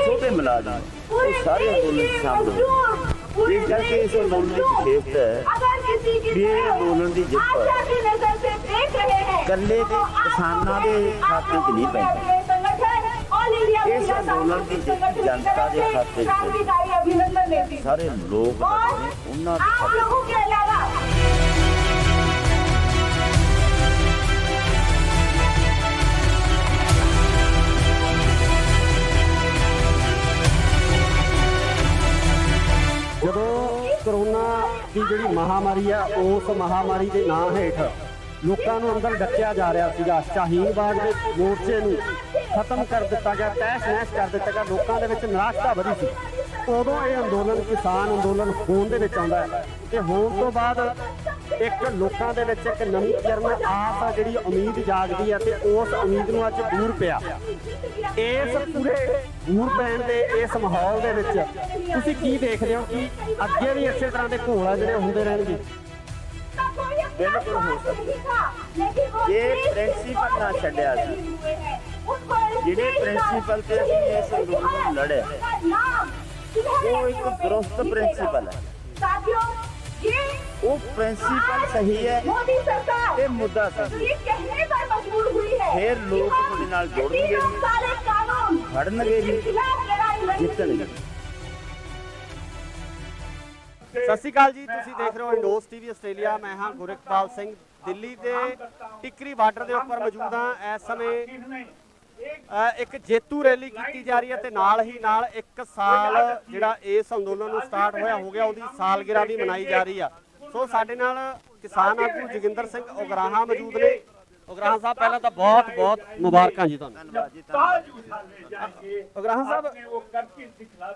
ਛੋਟੇ ਮੁਲਾਜ਼ਮ, ਇਹ ਸਾਰੇ ਅੰਦੋਲਨ ਸ਼ਾਮਲ। ਇਸ ਕਰਕੇ ਇਸ ਅੰਦੋਲਨ ਦੀ ਵਿਸ਼ੇਸ਼ਤਾ ਹੈ ਵੀ ਇਹ ਅੰਦੋਲਨ ਦੀ ਜਿੱਤ ਇਕੱਲੇ ਦੇ ਕਿਸਾਨਾਂ ਦੇ ਖਾਤੇ 'ਚ ਨਹੀਂ ਪੈਂਦੀ, ਇਸ ਅੰਦੋਲਨ ਦੀ ਜਿੱਤ ਜਨਤਾ ਦੇ ਖਾਤੇ 'ਚ ਸਾਰੇ ਲੋਕ ਨੇ, ਉਹਨਾਂ ਦੇ ਜਦੋਂ ਕਰੋਨਾ ਦੀ ਜਿਹੜੀ ਮਹਾਮਾਰੀ ਆ, ਉਸ ਮਹਾਮਾਰੀ ਦੇ ਨਾਂ ਹੇਠ ਲੋਕਾਂ ਨੂੰ ਅੰਦਰ ਡੱਕਿਆ ਜਾ ਰਿਹਾ ਸੀਗਾ, ਸ਼ਾਹੀਨ ਬਾਗ ਦੇ ਮੋਰਚੇ ਨੂੰ ਖਤਮ ਕਰ ਦਿੱਤਾ ਗਿਆ, ਤਹਿਸ ਨਹਿਸ ਕਰ ਦਿੱਤਾ ਗਿਆ, ਲੋਕਾਂ ਦੇ ਵਿੱਚ ਨਿਰਾਸ਼ਤਾ ਵਧੀ ਸੀ। ਉਦੋਂ ਇਹ ਅੰਦੋਲਨ ਕਿਸਾਨ ਅੰਦੋਲਨ ਹੋਣ ਦੇ ਵਿੱਚ ਆਉਂਦਾ ਹੈ, ਤੇ ਹੋਣ ਤੋਂ ਬਾਅਦ ਇੱਕ ਲੋਕਾਂ ਦੇ ਵਿੱਚ ਇੱਕ ਨਵੀਂ ਕਿਰਨ ਆਸ ਆ, ਜਿਹੜੀ ਉਮੀਦ ਜਾਗਦੀ ਹੈ, ਤੇ ਉਸ ਉਮੀਦ ਨੂੰ ਅੱਜ ਬੂਰ ਪਿਆ। ਇਸ ਪੂਰੇ ਬੂਰ ਪੈਣ ਦੇ ਇਸ ਮਾਹੌਲ ਦੇ ਵਿੱਚ ਤੁਸੀਂ ਕੀ ਦੇਖਦੇ ਹੋ ਕਿ ਅੱਗੇ ਵੀ ਇਸੇ ਤਰ੍ਹਾਂ ਦੇ ਘੋਲ ਆ ਜਿਹੜੇ ਹੁੰਦੇ ਰਹਿਣਗੇ? ਬਿਲਕੁਲ ਹੋ ਸਕਦਾ ਜੇ ਪ੍ਰਿੰਸੀਪਲ ਨਾ ਛੱਡਿਆ ਸੀ, ਜਿਹੜੇ ਪ੍ਰਿੰਸੀਪਲ ਤੇ ਅਸੀਂ ਇਸ ਅੰਦੋਲਨ ਨੂੰ ਲੜਿਆ, ਉਹ ਇੱਕ ਦਰੁਸਤ ਪ੍ਰਿੰਸੀਪਲ ਹੈ, ਉਹ ਪ੍ਰਿੰਸੀਪਲ ਸਹੀ ਹੈ ਤੇ ਮੁੱਦਾ ਸਹੀ ਹੈ, ਫਿਰ ਲੋਕ ਤੁਹਾਡੇ ਨਾਲ ਜੁੜਨਗੇ, ਖੜਨਗੇ, ਜਿੱਤਣਗੇ। ਸਤਿ ਸ਼੍ਰੀ ਅਕਾਲ ਜੀ, ਤੁਸੀਂ ਦੇਖ ਰਹੇ ਹੋ ਇੰਡੋਸ ਟੀਵੀ ਆਸਟ੍ਰੇਲੀਆ। ਮੈਂ ਹਾਂ ਗੁਰਕਪਾਲ ਸਿੰਘ। ਦਿੱਲੀ ਦੇ ਟਿੱਕਰੀ ਬਾਰਡਰ ਦੇ ਉੱਪਰ ਮੌਜੂਦ ਹਾਂ। ਇਸ ਸਮੇਂ ਇੱਕ ਜੇਤੂ ਰੈਲੀ ਕੀਤੀ ਜਾ ਰਹੀ ਹੈ ਤੇ ਨਾਲ ਹੀ ਨਾਲ 1 ਸਾਲ ਜਿਹੜਾ ਇਸ ਅੰਦੋਲਨ ਨੂੰ ਸਟਾਰਟ ਹੋਇਆ ਹੋ ਗਿਆ, ਉਹਦੀ ਸਾਲਗਿਰਾ ਵੀ ਮਨਾਈ ਜਾ ਰਹੀ ਆ। ਸੋ ਸਾਡੇ ਨਾਲ ਕਿਸਾਨ ਆਗੂ ਜੋਗਿੰਦਰ ਸਿੰਘ ਉਗਰਾਹਾਂ ਮੌਜੂਦ ਨੇ। ਉਗਰਾਹਾਂ ਸਾਹਿਬ, ਪਹਿਲਾਂ ਤਾਂ ਬਹੁਤ ਬਹੁਤ ਮੁਬਾਰਕਾਂ ਜੀ ਤੁਹਾਨੂੰ। ਧੰਨਵਾਦ ਜੀ, ਧੰਨਵਾਦ। ਉਗਰਾਹਾਂ ਸਾਹਿਬ,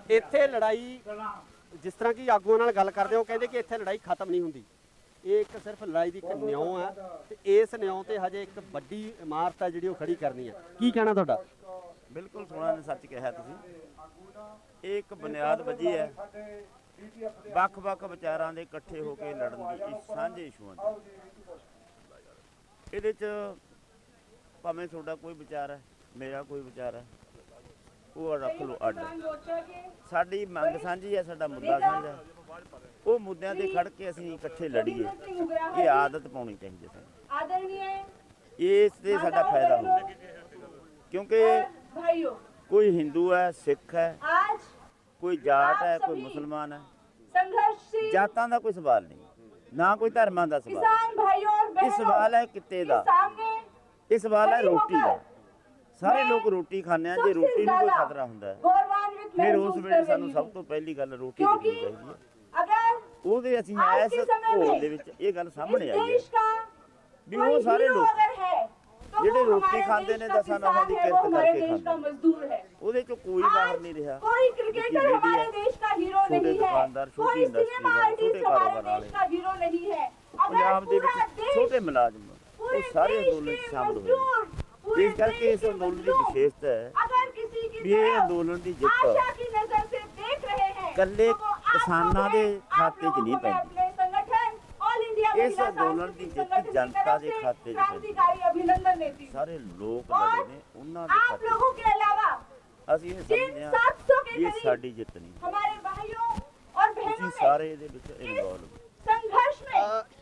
ਇੱਥੇ ਲੜਾਈ, ਜਿਸ ਤਰ੍ਹਾਂ ਕਿ ਆਗੂਆਂ ਨਾਲ ਗੱਲ ਕਰਦੇ ਹੋ, ਕਹਿੰਦੇ ਕਿ ਇੱਥੇ ਲੜਾਈ ਖਤਮ ਨਹੀਂ ਹੁੰਦੀ। ਇਹ ਇੱਕ ਸਿਰਫ ਲੜਾਈ ਦੀ ਇੱਕ ਨਿਉਂ ਹੈ ਤੇ ਇਸ ਨਿਉਂ ਤੇ ਹਜੇ ਇੱਕ ਵੱਡੀ ਇਮਾਰਤ ਹੈ ਜਿਹੜੀ ਉਹ ਖੜੀ ਕਰਨੀ ਹੈ। ਕੀ ਕਹਿਣਾ ਤੁਹਾਡਾ? ਬਿਲਕੁਲ ਸੋਹਣਾ ਨੇ ਸੱਚ ਕਿਹਾ ਤੁਸੀਂ। ਇਹ ਇੱਕ ਬੁਨਿਆਦ ਵੱਜੀ ਹੈ ਵੱਖ-ਵੱਖ ਵਿਚਾਰਾਂ ਦੇ ਇਕੱਠੇ ਹੋ ਕੇ ਲੜਨ ਦੀ, ਇਸ ਸਾਂਝੇ ਇਸ਼ੂਆਂ ਦੀ। ਇਹਦੇ 'ਚ ਭਾਵੇਂ ਤੁਹਾਡਾ ਕੋਈ ਵਿਚਾਰ ਹੈ, ਮੇਰਾ ਕੋਈ ਵਿਚਾਰ ਹੈ, ਉਹ ਰੱਖ ਲਓ ਅੱਡ। ਸਾਡੀ ਮੰਗ ਸਾਂਝੀ ਹੈ, ਸਾਡਾ ਮੁੱਦਾ ਸਾਂਝਾ ਹੈ। ਉਹ ਮੁੱਦਿਆਂ ਤੇ ਖੜ ਕੇ ਅਸੀਂ ਇਕੱਠੇ ਲੜੀਏ, ਇਹ ਆਦਤ ਪਾਉਣੀ ਚਾਹੀਦੀ ਹੈ ਸਾਨੂੰ। ਇਸ ਤੇ ਸਾਡਾ ਫਾਇਦਾ ਹੁੰਦਾ, ਕਿਉਂਕਿ ਕੋਈ ਹਿੰਦੂ ਹੈ, ਸਿੱਖ ਹੈ, ਕੋਈ ਜਾਟ ਹੈ, ਕੋਈ ਮੁਸਲਮਾਨ ਹੈ। ਜਾਤਾਂ ਦਾ ਕੋਈ ਸਵਾਲ ਨਹੀਂ, ਨਾ ਕੋਈ ਧਰਮਾਂ ਦਾ ਸਵਾਲ। ਇਹ ਸਵਾਲ ਹੈ ਕਿੱਤੇ ਦਾ, ਇਹ ਸਵਾਲ ਹੈ ਰੋਟੀ ਦਾ। ਸਾਰੇ ਲੋਕ ਰੋਟੀ ਖਾਂਦੇ ਆ। ਜੇ ਰੋਟੀ ਨੂੰ ਕੋਈ ਖਤਰਾ ਹੁੰਦਾ ਹੈ, ਫਿਰ ਉਸ ਵੇਲੇ ਸਾਨੂੰ ਸਭ ਤੋਂ ਪਹਿਲੀ ਗੱਲ ਰੋਟੀ ਦੇਖਣੀ ਚਾਹੀਦੀ ਹੈ। ਉਹਦੇ ਅਸੀਂ ਇਸ ਘੋਲ ਦੇ ਵਿੱਚ ਇਹ ਗੱਲ ਸਾਹਮਣੇ ਆਈ ਹੈ ਵੀ ਉਹ ਸਾਰੇ ਲੋਕ ਜਿਹੜੇ ਰੋਟੀ ਖਾਂਦੇ ਨੇ ਦਸਾਂ ਨੌਹਾਂ ਦੀ ਕਿਰਤ ਕਰਕੇ ਖਾਂਦੇ, ਉਹਦੇ ਚੋਂ ਕੋਈ ਬਾਹਰ ਨਹੀਂ ਰਿਹਾ। ਛੋਟੇ ਦੁਕਾਨਦਾਰ, ਛੋਟੀ ਇੰਡਸਟਰੀ ਵਾਲੇ, ਛੋਟੇ ਕਾਰੋਬਾਰ ਵਾਲੇ, ਪੰਜਾਬ ਦੇ ਵਿੱਚ ਛੋਟੇ ਮੁਲਾਜ਼ਮ, ਉਹ ਸਾਰੇ ਅੰਦੋਲਨ 'ਚ ਸ਼ਾਮਲ ਹੋਏ। ਇਸ ਕਰਕੇ ਇਸ ਅੰਦੋਲਨ ਦੀ ਵਿਸ਼ੇਸ਼ਤਾ ਹੈ ਵੀ ਇਹ ਅੰਦੋਲਨ ਦੀ ਜਿੱਤ ਇਕੱਲੇ ਕਿਸਾਨਾਂ ਦੇ ਖਾਤੇ 'ਚ ਨਹੀਂ ਪੈਂਦੀ। ਇਸ ਅੰਦੋਲਨ ਦੀ ਜਿੱਤ ਜਨਤਾ ਦੇ ਖਾਤੇ 'ਚ ਪੈਂਦੀ। ਸਾਰੇ ਲੋਕ ਲੜੇ ਨੇ, ਉਹਨਾਂ ਦੇ ਖਾਤੇ 'ਚ। ਅਸੀਂ ਇਹ ਸਮਝਦੇ ਹਾਂ ਕਿ ਇਹ ਸਾਡੀ ਜਿੱਤ ਨਹੀਂ, ਅਸੀਂ ਸਾਰੇ ਇਹਦੇ ਵਿੱਚ ਇਨਵੋਲਵ।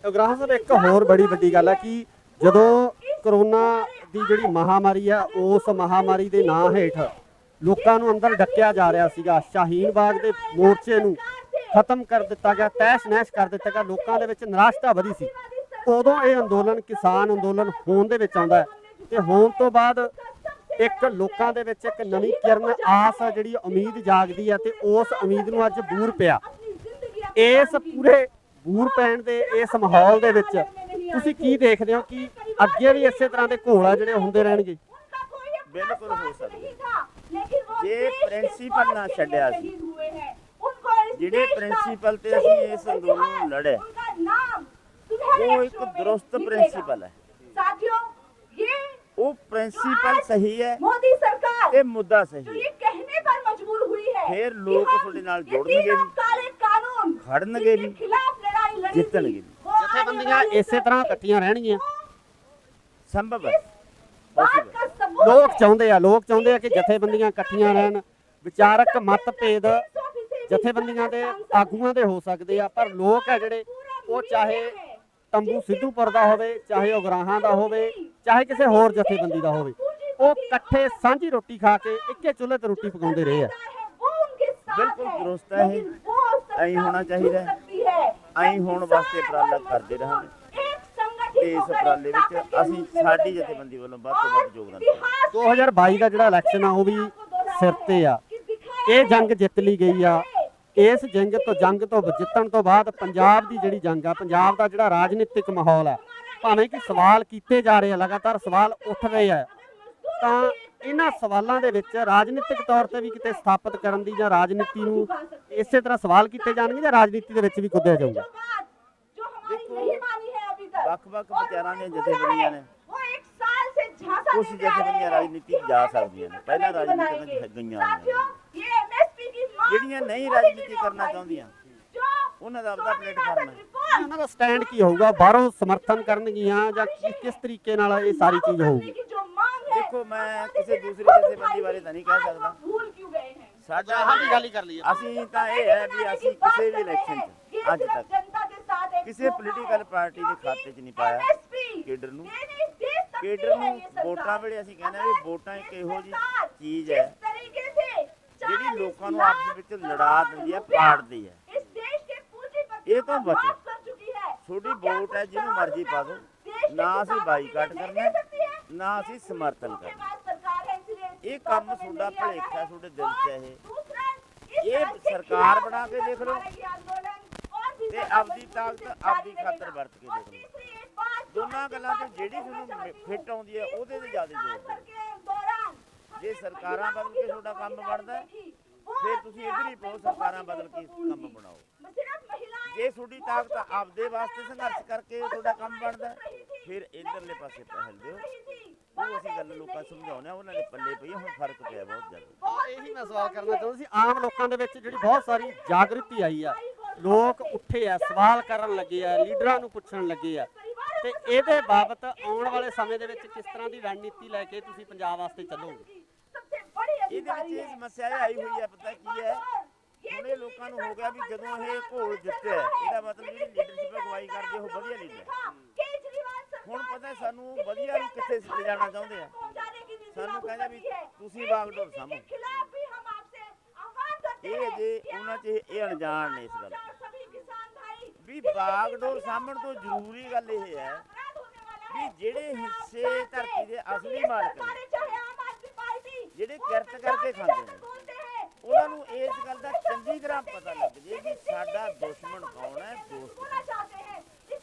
ਉਗਰਾਹਾਂ ਸਾਹਿਬ, ਇੱਕ ਹੋਰ ਬੜੀ ਵੱਡੀ ਗੱਲ ਹੈ ਕਿ ਜਦੋਂ ਕਰੋਨਾ ਦੀ ਜਿਹੜੀ ਮਹਾਮਾਰੀ ਆ, ਉਸ ਮਹਾਮਾਰੀ ਦੇ ਨਾਂ ਹੇਠ ਲੋਕਾਂ ਨੂੰ ਅੰਦਰ ਡੱਕਿਆ ਜਾ ਰਿਹਾ ਸੀਗਾ। ਸ਼ਾਹੀਨ ਬਾਗ ਦੇ ਮੋਰਚੇ ਨੂੰ ਖਤਮ ਕਰ ਦਿੱਤਾ ਗਿਆ, ਤਹਿਸ ਨਹਿਸ ਕਰ ਦਿੱਤਾ ਗਿਆ। ਲੋਕਾਂ ਦੇ ਵਿੱਚ ਨਿਰਾਸ਼ਤਾ ਵਧੀ ਸੀ। ਉਦੋਂ ਇਹ ਅੰਦੋਲਨ ਕਿਸਾਨ ਅੰਦੋਲਨ ਹੋਣ ਦੇ ਵਿੱਚ ਆਉਂਦਾ ਹੈ ਤੇ ਹੋਣ ਤੋਂ ਬਾਅਦ ਇੱਕ ਲੋਕਾਂ ਦੇ ਵਿੱਚ ਇੱਕ ਨਵੀਂ ਕਿਰਨ, ਆਸ ਜਿਹੜੀ ਉਮੀਦ ਜਾਗਦੀ ਹੈ ਤੇ ਉਸ ਉਮੀਦ ਨੂੰ ਅੱਜ ਬੂਰ ਪਿਆ। ਇਸ ਪੂਰੇ ਬੂਰ ਪੈਣ ਦੇ ਇਸ ਮਾਹੌਲ ਦੇ ਵਿੱਚ ਤੁਸੀਂ ਕੀ ਦੇਖਦੇ ਹੋ ਕਿ ਅੱਗੇ ਵੀ ਇਸੇ ਤਰ੍ਹਾਂ ਦੇ ਘੋਲ ਜਿਹੜੇ ਹੁੰਦੇ ਰਹਿਣਗੇ? ਬਿਲਕੁਲ ਹੋ ਸਕਦਾ ਜੇ ਪ੍ਰਿੰਸੀਪਲ ਨਾ ਛੱਡਿਆ ਸੀ, ਜਿਹੜੇ ਪ੍ਰਿੰਸੀਪਲ ਤੇ ਅਸੀਂ ਇਸ ਅੰਦੋਲਨ ਨੂੰ ਲੜੇ, ਉਹ ਇੱਕ ਦਰੁਸਤ ਪ੍ਰਿੰਸੀਪਲ ਹੈ। ਉਹ ਪ੍ਰਿੰਸੀਪਲ ਸਹੀ ਹੈ, ਇਹ ਮੁੱਦਾ ਸਹੀ ਹੈ, ਫਿਰ ਲੋਕ ਤੁਹਾਡੇ ਨਾਲ ਜੁੜਨਗੇ ਵੀ, ਖੜਨਗੇ ਵੀ, ਜਿੱਤਣਗੇ ਵੀ। ਜਥੇਬੰਦੀਆਂ ਇਸੇ ਤਰ੍ਹਾਂ ਇਕੱਠੀਆਂ ਰਹਿਣਗੀਆਂ? ਸੰਭਵ ਹੈ, ਲੋਕ ਚਾਹੁੰਦੇ ਆ ਕਿ ਜਥੇਬੰਦੀਆਂ ਇਕੱਠੀਆਂ ਰਹਿਣ। ਵਿਚਾਰਕ ਮਤਭੇਦ ਜਥੇਬੰਦੀਆਂ ਦੇ ਆਗੂਆਂ ਦੇ ਹੋ ਸਕਦੇ ਆ, ਪਰ ਲੋਕ ਆ ਜਿਹੜੇ, ਉਹ ਚਾਹੇ ਤੰਬੂ ਸਿੱਧੂਪੁਰ ਦਾ ਹੋਵੇ, ਚਾਹੇ ਉਗਰਾਹਾਂ ਦਾ ਹੋਵੇ, ਚਾਹੇ ਕਿਸੇ ਹੋਰ ਜਥੇਬੰਦੀ ਦਾ ਹੋਵੇ, ਉਹ ਇਕੱਠੇ ਸਾਂਝੀ ਰੋਟੀ ਖਾ ਕੇ ਇੱਕੇ ਚੁੱਲ੍ਹੇ ਤੇ ਰੋਟੀ ਪਕਾਉਂਦੇ ਰਹੇ ਆ। ਬਿਲਕੁਲ ਦਰੁਸਤ ਹੈ, ਐਂ ਹੋਣਾ ਚਾਹੀਦਾ। ਐਂ ਹੋਣ ਵਾਸਤੇ ਉਪਰਾਲਾ ਕਰਦੇ ਰਹਾਂਗੇ ਤੇ ਇਸ ਉਪਰਾਲੇ ਵਿੱਚ ਅਸੀਂ ਸਾਡੀ ਜਥੇਬੰਦੀ ਵੱਲੋਂ ਵੱਧ ਤੋਂ ਵੱਧ ਯੋਗਦਾਨ ਦੇਵਾਂਗੇ। 2022 ਦਾ ਜਿਹੜਾ ਇਲੈਕਸ਼ਨ ਆ ਉਹ ਵੀ ਸਿਰ ਤੇ ਆ। ਇਹ ਜੰਗ ਜਿੱਤ ਲਈ ਗਈ ਆ। ਇਸ ਜੰਗ ਤੋਂ ਜਿੱਤਣ ਤੋਂ ਬਾਅਦ ਪੰਜਾਬ ਦੀ ਜਿਹੜੀ ਜੰਗ ਆ, ਪੰਜਾਬ ਦਾ ਜਿਹੜਾ ਰਾਜਨੀਤਿਕ ਮਾਹੌਲ ਆ, ਭਾਵੇਂ ਕਿ ਸਵਾਲ ਕੀਤੇ ਜਾ ਰਹੇ ਆ, ਲਗਾਤਾਰ ਸਵਾਲ ਉੱਠ ਰਹੇ ਆ, ਤਾਂ ਇਹਨਾਂ ਸਵਾਲਾਂ ਦੇ ਵਿੱਚ ਰਾਜਨੀਤਿਕ ਤੌਰ ਤੇ ਵੀ ਕਿਤੇ ਸਥਾਪਿਤ ਕਰਨ ਦੀ ਜਾਂ ਰਾਜਨੀਤੀ ਨੂੰ ਇਸੇ ਤਰ੍ਹਾਂ ਸਵਾਲ ਕੀਤੇ ਜਾਣਗੇ ਜਾਂ ਰਾਜਨੀਤੀ ਦੇ ਵਿੱਚ ਵੀ ਕੁੱਦਿਆ ਜਾਊਗਾ? ਵੱਖ-ਵੱਖ ਵਿਚਾਰਾਂ ਦੀਆਂ ਜਥੇਬੰਦੀਆਂ ਨੇ, ਕੁਝ ਜਥੇਬੰਦੀਆਂ ਰਾਜਨੀਤੀ ਜਾ ਸਕਦੀਆਂ ਨੇ, ਪਹਿਲਾਂ ਰਾਜਨੀਤੀ ਵਿੱਚ ਗਈਆਂ ਨੇ। ਜਿਹੜੀਆਂ ਨਹੀਂ ਰਾਜਨੀਤੀ ਕਰਨਾ ਚਾਹੁੰਦੀਆਂ, ਉਹਨਾਂ ਦਾ ਆਪਣਾ ਪਲੇਟਫਾਰਮ ਹੈ। ਉਹਨਾਂ ਦਾ ਸਟੈਂਡ ਕੀ ਹੋਊਗਾ? ਬਾਹਰੋਂ ਸਮਰਥਨ ਕਰਨਗੀਆਂ ਜਾਂ ਕਿਸ ਤਰੀਕੇ ਨਾਲ ਇਹ ਸਾਰੀ ਚੀਜ਼ ਹੋਊਗੀ? ਦੇਖੋ, ਮੈਂ ਕਿਸੇ ਦੂਸਰੀ ਜਥੇਬੰਦੀ ਬਾਰੇ ਤਾਂ ਨਹੀਂ ਕਹਿ ਸਕਦਾ। ਸਾਡਾ ਗੱਲ ਹੀ ਕਰ ਲਈਏ। ਅਸੀਂ ਤਾਂ ਇਹ ਹੈ ਵੀ ਅਸੀਂ ਕਿਸੇ ਵੀ ਇਲੈਕਸ਼ਨ 'ਚ ਅੱਜ ਤੱਕ ਕਿਸੇ ਪੋਲੀਟੀਕਲ ਪਾਰਟੀ ਦੇ ਖਾਤੇ 'ਚ ਨਹੀਂ ਪਾਇਆ ਕੇਡਰ ਨੂੰ। ਵੋਟਾਂ ਵੇਲੇ ਅਸੀਂ ਕਹਿੰਦੇ ਵੀ ਵੋਟਾਂ ਇੱਕ ਇਹੋ ਜਿਹੀ ਚੀਜ਼ ਹੈ ਜਿਹੜੀ ਲੋਕਾਂ ਨੂੰ ਆਪਸ ਵਿੱਚ ਲੜਾ ਦਿੰਦੀ ਹੈ, ਪਾੜਦੀ ਹੈ। ਇਹ ਤੋਂ ਬਚੋ। माफ कर चुकी है। ਤੁਹਾਡੀ तो क्या ਵੋਟ ਹੈ, कुछ ਜਿਹਨੂੰ सवाल ਮਰਜ਼ੀ है? ਪਾ ਦਿਓ। देश के ਨਾ ਅਸੀਂ किसानों ਬਾਈਕਾਟ को ये ਕਰਨਾ नहीं दे सकती है? ਨਾ ਅਸੀਂ ਸਮਰਥਨ उसके ਕਰਨਾ। बाद सरकार है, इसलिए इस ਇਹ बातों ਕੰਮ में ਤੁਹਾਡਾ नहीं आना ਭਲੇਖਾ है। ਤੁਹਾਡੇ ਦਿਲ 'ਚ ਹੈ ਇਹ। दूसरा, इस ਇਹ राज्य के ਸਰਕਾਰ खिलाफ ਬਣਾ ਕੇ ਦੇਖ ਲਓ हमारा ये आंदोलन और भी ਤੇ ज्यादा ਆਪਦੀ मजबूती ਤਾਕਤ से ਆਪਦੀ जारी ਖਾਤਰ रहेगा। ਵਰਤ ਕੇ और ਦੇਖ ਲਓ। तीसरी एक बात जो ਦੋਨਾਂ अंतिम ਗੱਲਾਂ 'ਚ बात ਜਿਹੜੀ मैं कहना ਤੁਹਾਨੂੰ चाहती हूँ, ਫਿੱਟ ਆਉਂਦੀ ਹੈ इस ਉਹਦੇ ਤੇ पूरे ਜ਼ਿਆਦਾ साल ਜ਼ੋਰ भर ਦਿਓ। के दौरान ਜੇ हमने ਸਰਕਾਰਾਂ महिलाओं ਬਦਲ की ਕੇ जो ਤੁਹਾਡਾ ਕੰਮ भागीदारी ਬਣਦਾ ਹੈ, देखी, वो ਫਿਰ अपने ਤੁਸੀਂ ਇੱਧਰ ਹੀ आप ਪਾਓ, में ਸਰਕਾਰਾਂ बहुत ही ਬਦਲ ਕੇ महत्वपूर्ण ਕੰਮ थी। ਬਣਾਓ। सिर्फ महिलाएं ਜੇ ਤੁਹਾਡੀ ਤਾਕਤ ਆਪਦੇ ਵਾਸਤੇ ਸੰਘਰਸ਼ ਕਰਕੇ और ਤੁਹਾਡਾ ਕੰਮ समाज ਬਣਦਾ कर रही थी। ਫਿਰ ਇਧਰਲੇ ਪਾਸੇ ਪਹਿਲ ਦਿਓ। कर रही थी। ਉਹ ਅਸੀਂ ਗੱਲ ਲੋਕਾਂ ਨੂੰ ਸਮਝਾਉਂਦੇ ਆ, ਉਹਨਾਂ ਦੇ ਪੱਲੇ ਪਈ ਆ, ਹੁਣ ਫਰਕ ਪਿਆ ਬਹੁਤ ਜ਼ਿਆਦਾ। ਹਾਂ, ਇਹੀ ਮੈਂ ਸਵਾਲ ਕਰਨਾ ਚਾਹੁੰਦਾ ਸੀ। ਆਮ ਲੋਕਾਂ ਦੇ ਵਿੱਚ ਜਿਹੜੀ ਬਹੁਤ ਸਾਰੀ ਜਾਗਰਤੀ ਆਈ ਆ, ਲੋਕ ਉੱਠੇ ਆ, ਸਵਾਲ ਕਰਨ ਲੱਗੇ ਆ, ਲੀਡਰਾਂ ਨੂੰ ਪੁੱਛਣ ਲੱਗੇ ਆ, ਤੇ ਇਹਦੇ ਬਾਬਤ ਆਉਣ ਵਾਲੇ ਸਮੇਂ ਦੇ ਵਿੱਚ ਕਿਸ ਤਰ੍ਹਾਂ ਦੀ ਰਣਨੀਤੀ ਲੈ ਕੇ ਤੁਸੀਂ ਪੰਜਾਬ ਵਾਸਤੇ ਚੱਲੋਗੇ? सबसे बड़ी ਇਹਦੇ ਵਿੱਚ अधिकारी ਇਹ है। ਸਮੱਸਿਆ ਇਹ ਆਈ ਹੋਈ ਹੈ, ਪਤਾ ਕੀ ਹੈ, ਹੁਣ ਇਹ ਲੋਕਾਂ ਨੂੰ ਹੋ ਗਿਆ ਵੀ ਜਦੋਂ ਇਹ ਘੋਲ ਜਿੱਤਿਆ, ਇਹਦਾ ਮਤਲਬ ਜਿਹੜੀ ਲੀਡਰਸ਼ਿਪ ਅਗਵਾਈ ਕਰਦੇ ਉਹ ਵਧੀਆ ਲੀਡਰ ਹੈ। ਹੁਣ ਪਤਾ ਸਾਨੂੰ ਵਧੀਆ ਨੂੰ ਕਿੱਥੇ ਲਿਜਾਣਾ ਚਾਹੁੰਦੇ ਆ। ਸਾਨੂੰ ਕਹਿੰਦਾ ਵੀ ਤੁਸੀਂ ਬਾਗਡੋਰ ਸਾਂਭੋ। ਇਹ ਅਜੇ ਉਹਨਾਂ 'ਚ ਇਹ ਅਣਜਾਣ ਨੇ ਇਸ ਗੱਲ ਵੀ ਬਾਗਡੋਰ ਸਾਂਭਣ ਤੋਂ ਜ਼ਰੂਰੀ ਗੱਲ ਇਹ ਹੈ ਵੀ ਜਿਹੜੇ ਹਿੱਸੇ ਧਰਤੀ ਦੇ ਅਸਲੀ ਮਾਲਕ ਨੇ, ਜਿਹੜੇ ਕਿਰਤ ਕਰਕੇ ਖਾਂਦੇ ਨੇ, ਉਹਨਾਂ ਨੂੰ ਇਸ ਗੱਲ ਦਾ ਚੰਗੀ ਤਰ੍ਹਾਂ ਪਤਾ ਲੱਗ ਜੇ ਵੀ ਸਾਡਾ ਦੁਸ਼ਮਣ ਕੌਣ ਹੈ, ਦੋਸਤ ਕੌਣ ਹੈ।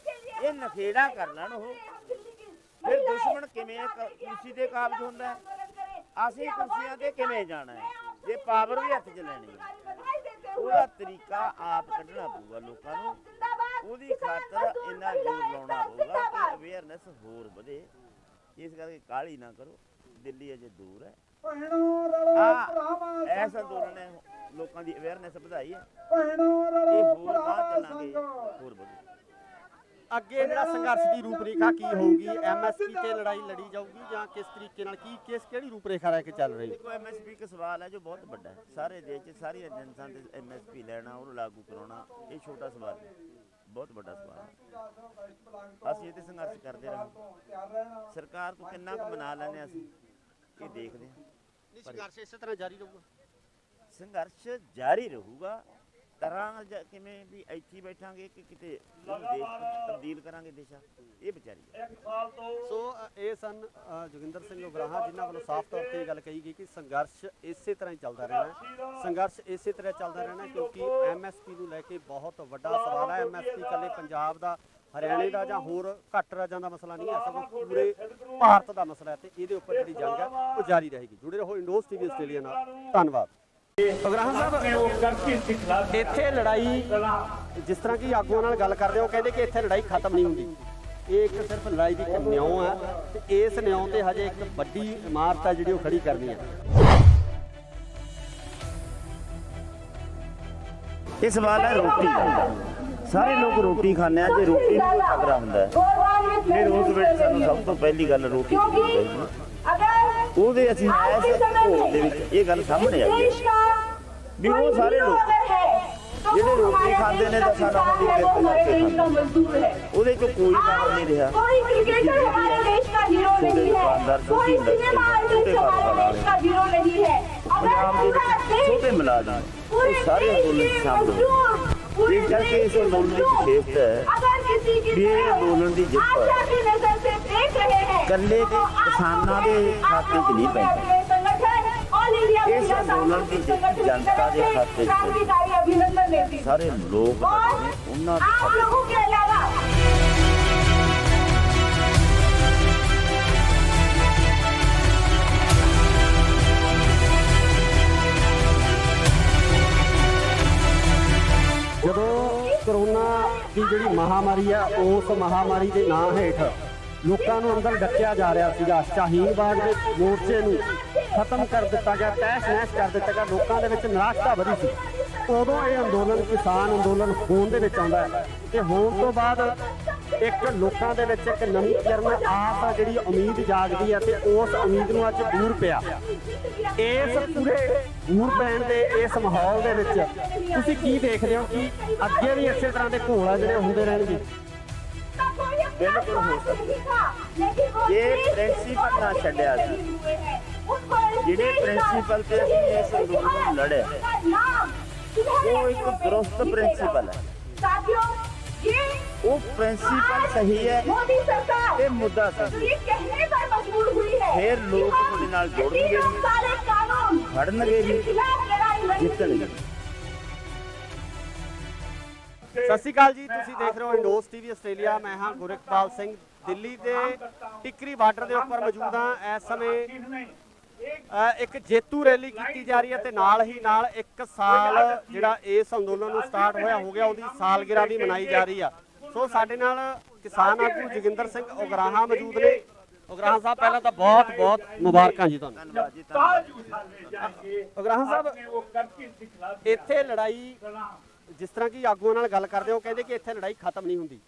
ਇਹ ਨਖੇੜਾ ਕਰ ਲੈਣ ਉਹ, ਫਿਰ ਦੁਸ਼ਮਣ ਕਿਵੇਂ ਕੁਰਸੀ ਤੇ ਕਾਬਜ ਹੁੰਦਾ ਹੈ, ਅਸੀਂ ਕੁਰਸੀਆਂ ਤੇ ਕਿਵੇਂ ਜਾਣਾ ਹੈ, ਜੇ ਪਾਵਰ ਵੀ ਹੱਥ 'ਚ ਲੈਣੀ ਹੈ। ਉਹਦਾ ਤਰੀਕਾ ਆਪ ਕੱਢਣਾ ਪਊਗਾ ਲੋਕਾਂ ਨੂੰ, ਉਹਦੀ ਖਾਤਰ ਇੰਨਾ ਜ਼ੋਰ ਲਾਉਣਾ ਪਊਗਾ ਕਿ ਅਵੇਅਰਨੈਸ ਹੋਰ ਵਧੇ। ਇਸ ਕਰਕੇ ਕਾਹਲੀ ਨਾ ਕਰੋ, ਦਿੱਲੀ ਅਜੇ ਦੂਰ ਹੈ। ਐਸਾ ਅੰਦੋਲਨ ਨੇ ਲੋਕਾਂ ਦੀ ਅਵੇਅਰਨੈਸ ਵਧਾਈ ਹੈ, ਇਹ ਹੋਰ ਬਾਅਦ ਚੱਲਾਂਗੇ ਹੋਰ ਵਧੂ। ਅੱਗੇ ਜਿਹੜਾ ਸੰਘਰਸ਼ ਦੀ ਰੂਪਰੇਖਾ ਕੀ ਹੋਊਗੀ? ਐਮਐਸਪੀ ਤੇ ਲੜਾਈ ਲੜੀ ਜਾਊਗੀ ਜਾਂ ਕਿਸ ਤਰੀਕੇ ਨਾਲ, ਕਿਹੜੀ ਰੂਪਰੇਖਾ ਲੈ ਕੇ ਚੱਲ ਰਹੀ ਹੈ? ਦੇਖੋ ਐਮਐਸਪੀ ਇੱਕ ਸਵਾਲ ਹੈ ਜੋ ਬਹੁਤ ਵੱਡਾ ਹੈ, ਸਾਰੇ ਦੇਸ਼ 'ਚ ਸਾਰੀ ਏਜੰਸੀਆਂ ਦੇ ਐਮਐਸਪੀ ਲੈਣਾ, ਉਹਨੂੰ ਲਾਗੂ ਕਰਾਉਣਾ, ਇਹ ਛੋਟਾ ਸਵਾਲ ਹੈ, ਬਹੁਤ ਵੱਡਾ ਸਵਾਲ ਹੈ। ਅਸੀਂ ਇਹ ਤੇ ਸੰਘਰਸ਼ ਕਰਦੇ ਰਹਾਂਗੇ। ਸਰਕਾਰ ਤੋਂ ਕਿੰਨਾ ਕੁ ਮਨਾ ਲੈਂਦੇ ਅਸੀਂ ਇਹ ਦੇਖਦੇ ਹਾਂ। ਸੰਘਰਸ਼ ਇਸੇ ਤਰ੍ਹਾਂ ਜਾਰੀ ਰਹੂਗਾ? ਸੰਘਰਸ਼ ਜਾਰੀ ਰਹੂਗਾ। ਤਰ੍ਹਾਂ ਕਿਵੇਂ ਵੀ ਇੱਥੇ ਬੈਠਾਂਗੇ ਕਿ ਕਿਤੇ ਉਹਨੂੰ ਦੇਸ਼ ਤਬਦੀਲ ਕਰਾਂਗੇ ਦੇਸ਼ਾ, ਇਹ ਵਿਚਾਰੀ ਹੈ। ਸੋ ਇਹ ਸਨ ਜੋਗਿੰਦਰ ਸਿੰਘ ਉਗਰਾਹਾਂ, ਜਿਨ੍ਹਾਂ ਵੱਲੋਂ ਸਾਫ਼ ਤੌਰ ਤੇ ਇਹ ਗੱਲ ਕਹੀ ਗਈ ਕਿ ਸੰਘਰਸ਼ ਇਸੇ ਤਰ੍ਹਾਂ ਹੀ ਚੱਲਦਾ ਰਹਿਣਾ ਹੈ। ਸੰਘਰਸ਼ ਇਸੇ ਤਰ੍ਹਾਂ ਚੱਲਦਾ ਰਹਿਣਾ ਕਿਉਂਕਿ ਐਮਐਸਪੀ ਨੂੰ ਲੈ ਕੇ ਬਹੁਤ ਵੱਡਾ ਸਵਾਲ ਹੈ। ਐਮਐਸਪੀ ਇਕੱਲੇ ਪੰਜਾਬ ਦਾ, ਹਰਿਆਣੇ ਦਾ ਜਾਂ ਹੋਰ ਘੱਟ ਰਾਜਾਂ ਦਾ ਮਸਲਾ ਨਹੀਂ ਹੈ, ਸਗੋਂ ਪੂਰੇ ਭਾਰਤ ਦਾ ਮਸਲਾ ਹੈ ਤੇ ਇਹਦੇ ਉੱਪਰ ਜਿਹੜੀ ਜੰਗ ਹੈ ਉਹ ਜਾਰੀ ਰਹੇਗੀ। ਜੁੜੇ ਰਹੋ ਇੰਡੋਜ਼ ਟੀਵੀ ਆਸਟ੍ਰੇਲੀਆ ਨਾਲ। ਧੰਨਵਾਦ। ਉਗਰਾਹਾਂ ਸਾਹਿਬ, ਇੱਥੇ ਲੜਾਈ, ਜਿਸ ਤਰ੍ਹਾਂ ਕਿ ਆਗੂਆਂ ਨਾਲ ਗੱਲ ਕਰਦੇ ਹੋ, ਕਹਿੰਦੇ ਕਿ ਇੱਥੇ ਲੜਾਈ ਖਤਮ ਨਹੀਂ ਹੁੰਦੀ, ਇਹ ਇੱਕ ਸਿਰਫ ਲੜਾਈ ਦੀ ਇੱਕ ਨਿਉਂ ਹੈ ਤੇ ਇਸ ਨਿਉਂ ਤੇ ਹਜੇ ਇੱਕ ਵੱਡੀ ਇਮਾਰਤ ਹੈ ਜਿਹੜੀ ਉਹ ਖੜੀ ਕਰਨੀ ਹੈ। ਇਹ ਸਵਾਲ ਹੈ ਰੋਟੀ ਦਾ। ਸਾਰੇ ਲੋਕ ਰੋਟੀ ਖਾਂਦੇ ਆ, ਜੇ ਰੋਟੀ ਨੂੰ ਖਤਰਾ ਹੁੰਦਾ ਹੈ, ਫਿਰ ਉਸ ਵਿੱਚ ਸਾਨੂੰ ਸਭ ਤੋਂ ਪਹਿਲੀ ਗੱਲ ਰੋਟੀ ਦੀ ਚਾਹੀਦੀ ਹੈ। ਉਹਦੇ ਅਸੀਂ ਇਸ ਘੋਲ ਦੇ ਵਿੱਚ ਇਹ ਗੱਲ ਸਾਹਮਣੇ ਆਈ ਹੈ ਵੀ ਉਹ ਸਾਰੇ ਲੋਕ ਜਿਹੜੇ ਰੋਟੀ ਖਾਂਦੇ ਨੇ ਤਾਂ ਸਾਡਾ ਉਹਦੀ ਕਿਰਤ ਕਰਕੇ ਖਾਂਦੇ, ਉਹਦੇ ਚੋਂ ਕੋਈ ਕੰਮ ਨਹੀਂ ਰਿਹਾ। कोई क्रिकेटर हमारे देश का हीरो नहीं है, कोई सिनेमा आर्टिस्ट हमारे देश का हीरो नहीं है। ਪੰਜਾਬ ਦੇ ਵਿੱਚ ਛੋਟੇ ਮੁਲਾਜ਼ਮ ਇਹ ਸਾਰੇ ਅੰਦੋਲਨ 'ਚ ਸ਼ਾਮਲ ਹੋਏ। ਇਸ ਕਰਕੇ ਇਸ ਅੰਦੋਲਨ ਦੀ ਵਿਸ਼ੇਸ਼ਤਾ ਹੈ अगर किसी की ਵੀ ਇਹ ਅੰਦੋਲਨ ਦੀ ਜਿੱਤ आशा की नजर से देख रहे हैं, ਇਕੱਲੇ ਦੇ ਕਿਸਾਨਾਂ ਦੇ ਖਾਤੇ 'ਚ ਨਹੀਂ ਪੈਂਦਾ। संगठन ऑल इंडिया इस आंदोलन की जनता के खाते से क्रांतिकारी अभिनंदन देती हूं। ਸਾਰੇ ਲੋਕ और ਨੇ ਉਹਨਾਂ ਦੇ आप लोगों के अलावा ਜਦੋਂ ਕਰੋਨਾ ਦੀ ਜਿਹੜੀ ਮਹਾਮਾਰੀ ਆ, ਉਸ ਮਹਾਮਾਰੀ ਦੇ ਨਾਂ ਹੇਠ ਲੋਕਾਂ ਨੂੰ ਅੰਦਰ ਡੱਕਿਆ ਜਾ ਰਿਹਾ ਸੀਗਾ, ਸ਼ਾਹੀਨ ਬਾਗ ਦੇ ਮੋਰਚੇ ਨੂੰ ਖਤਮ ਕਰ ਦਿੱਤਾ ਗਿਆ, ਤਹਿਸ ਨਹਿਸ ਕਰ ਦਿੱਤਾ ਗਿਆ, ਲੋਕਾਂ ਦੇ ਵਿੱਚ ਨਿਰਾਸ਼ਤਾ ਵਧੀ ਸੀ। ਉਦੋਂ ਇਹ ਅੰਦੋਲਨ ਕਿਸਾਨ ਅੰਦੋਲਨ ਹੋਣ ਦੇ ਵਿੱਚ ਆਉਂਦਾ ਹੈ ਤੇ ਹੋਣ ਤੋਂ ਬਾਅਦ ਇੱਕ ਲੋਕਾਂ ਦੇ ਵਿੱਚ ਇੱਕ ਨਵੀਂ ਕਿਰਨ ਆਸ ਆ, ਜਿਹੜੀ ਉਮੀਦ ਜਾਗਦੀ ਹੈ ਤੇ ਉਸ ਉਮੀਦ ਨੂੰ ਅੱਜ ਦੂਰ ਪਿਆ। ਇਸ ਪੂਰੇ ਦੂਰ ਪੈਣ ਦੇ ਇਸ ਮਾਹੌਲ ਦੇ ਵਿੱਚ ਤੁਸੀਂ ਕੀ ਦੇਖਦੇ ਹੋ ਕਿ ਅੱਗੇ ਵੀ ਇਸੇ ਤਰ੍ਹਾਂ ਦੇ ਘੋਲ ਆ ਜਿਹੜੇ ਹੁੰਦੇ ਰਹਿਣਗੇ? ਬਿਲਕੁਲ ਹੋ ਸਕਦਾ ਇਹ ਪ੍ਰਿੰਸੀਪਲ ਨਾ ਛੱਡਿਆ ਸੀ, ਜਿਹੜੇ ਪ੍ਰਿੰਸੀਪਲ ਤੇ ਅਸੀਂ ਇਸ ਅੰਦੋਲਨ ਨੂੰ ਲੜਿਆ ਉਹ ਇੱਕ ਦਰੁਸਤ ਪ੍ਰਿੰਸੀਪਲ ਹੈ। वो प्रिंसिपल सही है मोदी सरकार ये मुद्दा जो सही ये कहने पर मजबूर हुई है फिर लोग कि वो ਤੁਹਾਡੇ ਨਾਲ ਜੁੜਨਗੇ ऐसे ਵੀ, सारे कानून ਖੜਨਗੇ ਵੀ, जिसके खिलाफ लड़ाई लड़ेंगे। ਜਿੱਤਣਗੇ। ਸਤਿ ਸ਼੍ਰੀ ਅਕਾਲ ਜੀ, ਤੁਸੀਂ ਦੇਖ ਰਹੇ ਹੋ ਇੰਡੋਸ ਟੀਵੀ ਆਸਟ੍ਰੇਲੀਆ। ਮੈਂ ਹਾਂ ਗੁਰਕਪਾਲ ਸਿੰਘ, ਦਿੱਲੀ ਦੇ ਟਿੱਕਰੀ ਬਾਰਡਰ ਦੇ ਉੱਪਰ ਮੌਜੂਦ ਹਾਂ। ਇਸ ਸਮੇਂ ਇੱਕ ਜੇਤੂ ਰੈਲੀ ਕੀਤੀ ਜਾ ਰਹੀ ਹੈ ਤੇ ਨਾਲ ਹੀ ਨਾਲ 1 ਸਾਲ ਜਿਹੜਾ ਇਸ ਅੰਦੋਲਨ ਨੂੰ ਸਟਾਰਟ ਹੋਇਆ ਹੋ ਗਿਆ, ਉਹਦੀ ਸਾਲਗਿਰਾ ਵੀ ਮਨਾਈ ਜਾ ਰਹੀ ਆ। ਸੋ ਸਾਡੇ ਨਾਲ ਕਿਸਾਨ ਆਗੂ ਜੋਗਿੰਦਰ ਸਿੰਘ ਉਗਰਾਹਾਂ ਮੌਜੂਦ ਨੇ। ਉਗਰਾਹਾਂ ਸਾਹਿਬ, ਪਹਿਲਾਂ ਤਾਂ ਬਹੁਤ ਬਹੁਤ ਮੁਬਾਰਕਾਂ ਜੀ ਤੁਹਾਨੂੰ। ਧੰਨਵਾਦ ਜੀ, ਧੰਨਵਾਦ। ਉਗਰਾਹਾਂ ਸਾਹਿਬ, ਇੱਥੇ ਲੜਾਈ ਜਿਸ ਤਰ੍ਹਾਂ ਕਿ ਆਗੂਆਂ ਨਾਲ ਗੱਲ ਕਰਦੇ ਹੋ, ਕਹਿੰਦੇ ਕਿ ਇੱਥੇ ਲੜਾਈ ਖਤਮ ਨਹੀਂ ਹੁੰਦੀ।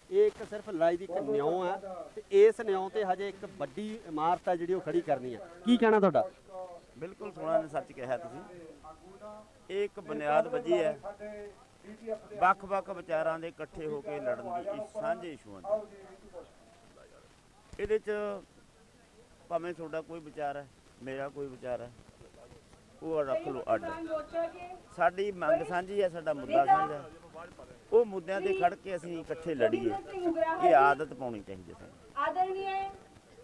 ਇਹ ਇੱਕ ਸਿਰਫ ਲੜਾਈ ਦੀ ਇੱਕ ਨਿਉਂ ਹੈ ਤੇ ਇਸ ਨਿਉਂ ਤੇ ਹਜੇ ਇੱਕ ਵੱਡੀ ਇਮਾਰਤ ਹੈ ਜਿਹੜੀ ਉਹ ਖੜੀ ਕਰਨੀ ਹੈ। ਕੀ ਕਹਿਣਾ ਤੁਹਾਡਾ? ਬਿਲਕੁਲ ਸੋਹਣਾ ਨੇ ਸੱਚ ਕਿਹਾ ਤੁਸੀਂ। ਇਹ ਇੱਕ ਬੁਨਿਆਦ ਵੱਜੀ ਹੈ ਵੱਖ-ਵੱਖ ਵਿਚਾਰਾਂ ਦੇ ਇਕੱਠੇ ਹੋ ਕੇ ਲੜਨ ਦੀ, ਇਸ ਸਾਂਝੇ ਇਸ਼ੂਆਂ ਦੀ। ਇਹਦੇ 'ਚ ਭਾਵੇਂ ਤੁਹਾਡਾ ਕੋਈ ਵਿਚਾਰ ਹੈ, ਮੇਰਾ ਕੋਈ ਵਿਚਾਰ ਹੈ, ਉਹ ਰੱਖ ਲਓ ਅੱਡ। ਸਾਡੀ ਮੰਗ ਸਾਂਝੀ ਹੈ, ਸਾਡਾ ਮੁੱਦਾ ਸਾਂਝਾ ਹੈ। ਉਹ ਮੁੱਦਿਆਂ ਤੇ ਖੜ ਕੇ ਅਸੀਂ ਇਕੱਠੇ ਲੜੀਏ, ਇਹ ਆਦਤ ਪਾਉਣੀ ਚਾਹੀਦੀ ਹੈ ਸਾਨੂੰ।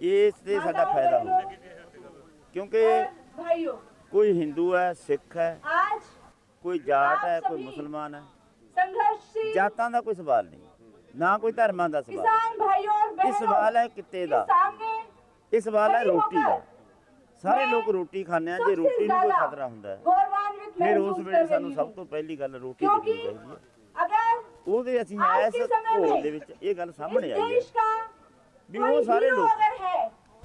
ਇਸ ਤੇ ਸਾਡਾ ਫਾਇਦਾ ਹੁੰਦਾ, ਕਿਉਂਕਿ भाइयों, ਕੋਈ ਹਿੰਦੂ ਹੈ, ਸਿੱਖ ਹੈ, आज ਕੋਈ ਜਾਟ ਹੈ, ਕੋਈ ਮੁਸਲਮਾਨ ਹੈ। संघर्षशील ਜਾਤਾਂ ਦਾ ਕੋਈ ਸਵਾਲ ਨਹੀਂ, ਨਾ ਕੋਈ ਧਰਮਾਂ ਦਾ ਸਵਾਲ। किसान भाइयों और ਇਹ बहनों ਸਵਾਲ ਹੈ ਕਿੱਤੇ ਦਾ, के सामने ਇਹ ਸਵਾਲ ਹੈ ਰੋਟੀ ਦਾ। ਸਾਰੇ ਲੋਕ ਰੋਟੀ ਖਾਂਦੇ ਆ, ਜੇ ਰੋਟੀ ਨੂੰ ਕੋਈ ਖਤਰਾ ਹੁੰਦਾ ਹੈ गौरवान्वित ਫਿਰ ਉਸ महसूस ਵੇਲੇ कर ਸਾਨੂੰ रही ਸਭ हूँ, ਤੋਂ ਪਹਿਲੀ ਗੱਲ ਰੋਟੀ क्योंकि ਦੇਖਣੀ ਚਾਹੀਦੀ ਹੈ। अगर ਉਹਦੇ ਅਸੀਂ आज ਇਸ के समय ਘੋਲ में ਦੇ ਵਿੱਚ ਇਹ ਗੱਲ इस ਸਾਹਮਣੇ ਆਈ ਹੈ देश का ਵੀ कोई ਉਹ ਸਾਰੇ हीरो ਲੋਕ अगर है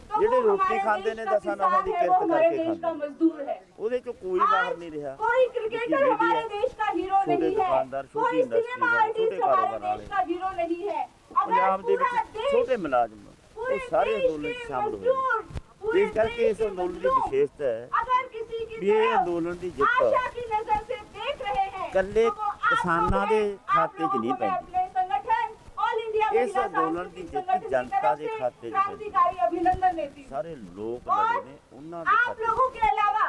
तो ਜਿਹੜੇ वो ਰੋਟੀ हमारे ਖਾਂਦੇ देश ਨੇ का ਤਾਂ ਸਾਨੂੰ किसान ਆਪਣੀ है, वो ਕਿਰਤ हमारे ਕਰਕੇ देश का ਖਾਂਦੇ। मजदूर है। ਉਹਦੇ ਚੋਂ ਕੋਈ ਬਾਹਰ ਨਹੀਂ ਰਿਹਾ। कोई क्रिकेटर जितनी हमारे मीडिया, देश का हीरो छोटे नहीं है, दुकानदार, छोटी कोई इंडस्ट्री सिनेमा वाले, आर्टिस्ट छोटे हमारे कारोबार देश का हीरो नहीं है। अगर ਪੰਜਾਬ ਦੇ पूरा ਵਿੱਚ देश, ਛੋਟੇ ਮੁਲਾਜ਼ਮ पूरे ਉਹ ਸਾਰੇ देश ਅੰਦੋਲਨ 'ਚ के ਸ਼ਾਮਲ ਹੋਏ। मजदूर, पूरे ਇਸ ਕਰਕੇ देश ਇਸ के ਅੰਦੋਲਨ ਦੀ मजदूर ਵਿਸ਼ੇਸ਼ਤਾ ਹੈ अगर किसी की ਵੀ ਇਹ तरफ ਅੰਦੋਲਨ ਦੀ ਜਿੱਤ आशा की नजर से देख रहे हैं, ਇਕੱਲੇ तो वो आप ਕਿਸਾਨਾਂ लोग ਦੇ हैं, आप ਖਾਤੇ 'ਚ लोगों ਨਹੀਂ को मैं ਪੈਂਦੀ। अपने संगठन ऑल इंडिया इस महिला आंदोलन की सांस्कृतिक जित संगठन की जनता तरफ के से खाते 'ਚ क्रांतिकारी अभिनंदन देती हूँ। ਸਾਰੇ ਲੋਕ और ਲੜੇ ਨੇ ਉਹਨਾਂ ਦੇ आप ਖਾਤੇ 'ਚ। लोगों के अलावा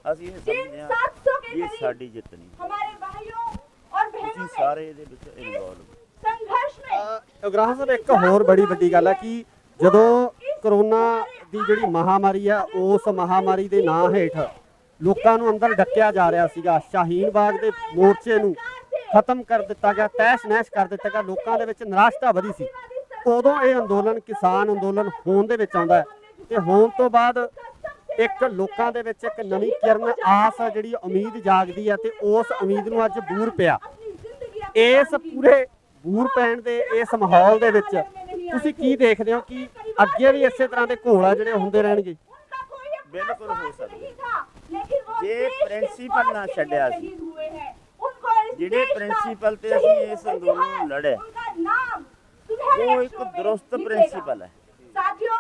ਅਸੀਂ ਇਹ जिन ਸਮਝਦੇ ਹਾਂ 700 के ਵੀ ਇਹ करीब ਸਾਡੀ ਜਿੱਤ ਨਹੀਂ, हमारे भाइयों और बहनों ਅਸੀਂ ने ਸਾਰੇ ਇਹਦੇ ਵਿੱਚ ਇਨਵੋਲਵ। संघर्ष में ਉਗਰਾਹਾਂ ਸਾਹਿਬ, ਇੱਕ ਹੋਰ ਬੜੀ ਵੱਡੀ ਗੱਲ ਹੈ ਕਿ ਜਦੋਂ ਕਰੋਨਾ ਦੀ ਜਿਹੜੀ ਮਹਾਮਾਰੀ ਆ, ਉਸ ਮਹਾਮਾਰੀ ਦੇ ਨਾਂ ਹੇਠ ਲੋਕਾਂ ਨੂੰ ਅੰਦਰ ਡੱਕਿਆ ਜਾ ਰਿਹਾ ਸੀਗਾ। ਸ਼ਾਹੀਨ ਬਾਗ ਦੇ ਮੋਰਚੇ ਨੂੰ ਖਤਮ ਕਰ ਦਿੱਤਾ ਗਿਆ, ਤਹਿਸ ਨਹਿਸ ਕਰ ਦਿੱਤਾ ਗਿਆ। ਲੋਕਾਂ ਦੇ ਵਿੱਚ ਨਿਰਾਸ਼ਤਾ ਵਧੀ ਸੀ। ਉਦੋਂ ਇਹ ਅੰਦੋਲਨ ਕਿਸਾਨ ਅੰਦੋਲਨ ਹੋਣ ਦੇ ਵਿੱਚ ਆਉਂਦਾ ਹੈ ਤੇ ਹੋਣ ਤੋਂ ਬਾਅਦ ਇੱਕ ਲੋਕਾਂ ਦੇ ਵਿੱਚ ਇੱਕ ਨਵੀਂ ਕਿਰਨ, ਆਸ ਜਿਹੜੀ ਉਮੀਦ ਜਾਗਦੀ ਹੈ ਤੇ ਉਸ ਉਮੀਦ ਨੂੰ ਅੱਜ ਬੂਰ ਪਿਆ। ਇਸ ਪੂਰੇ ਬੂਰ ਪੈਣ ਦੇ ਇਸ ਮਾਹੌਲ ਦੇ ਵਿੱਚ ਤੁਸੀਂ ਕੀ ਦੇਖਦੇ ਹੋ ਕਿ ਅੱਗੇ ਵੀ ਇਸੇ ਤਰ੍ਹਾਂ ਦੇ ਘੋਲ ਜਿਹੜੇ ਹੁੰਦੇ ਰਹਿਣਗੇ? ਬਿਲਕੁਲ ਹੋ ਸਕਦਾ ਜੇ ਪ੍ਰਿੰਸੀਪਲ ਨਾ ਛੱਡਿਆ ਸੀ, ਜਿਹੜੇ ਪ੍ਰਿੰਸੀਪਲ ਤੇ ਅਸੀਂ ਇਸ ਅੰਦੋਲਨ ਨੂੰ ਲੜੇ, ਉਹ ਇੱਕ ਦਰੁਸਤ ਪ੍ਰਿੰਸੀਪਲ ਹੈ। साथियों,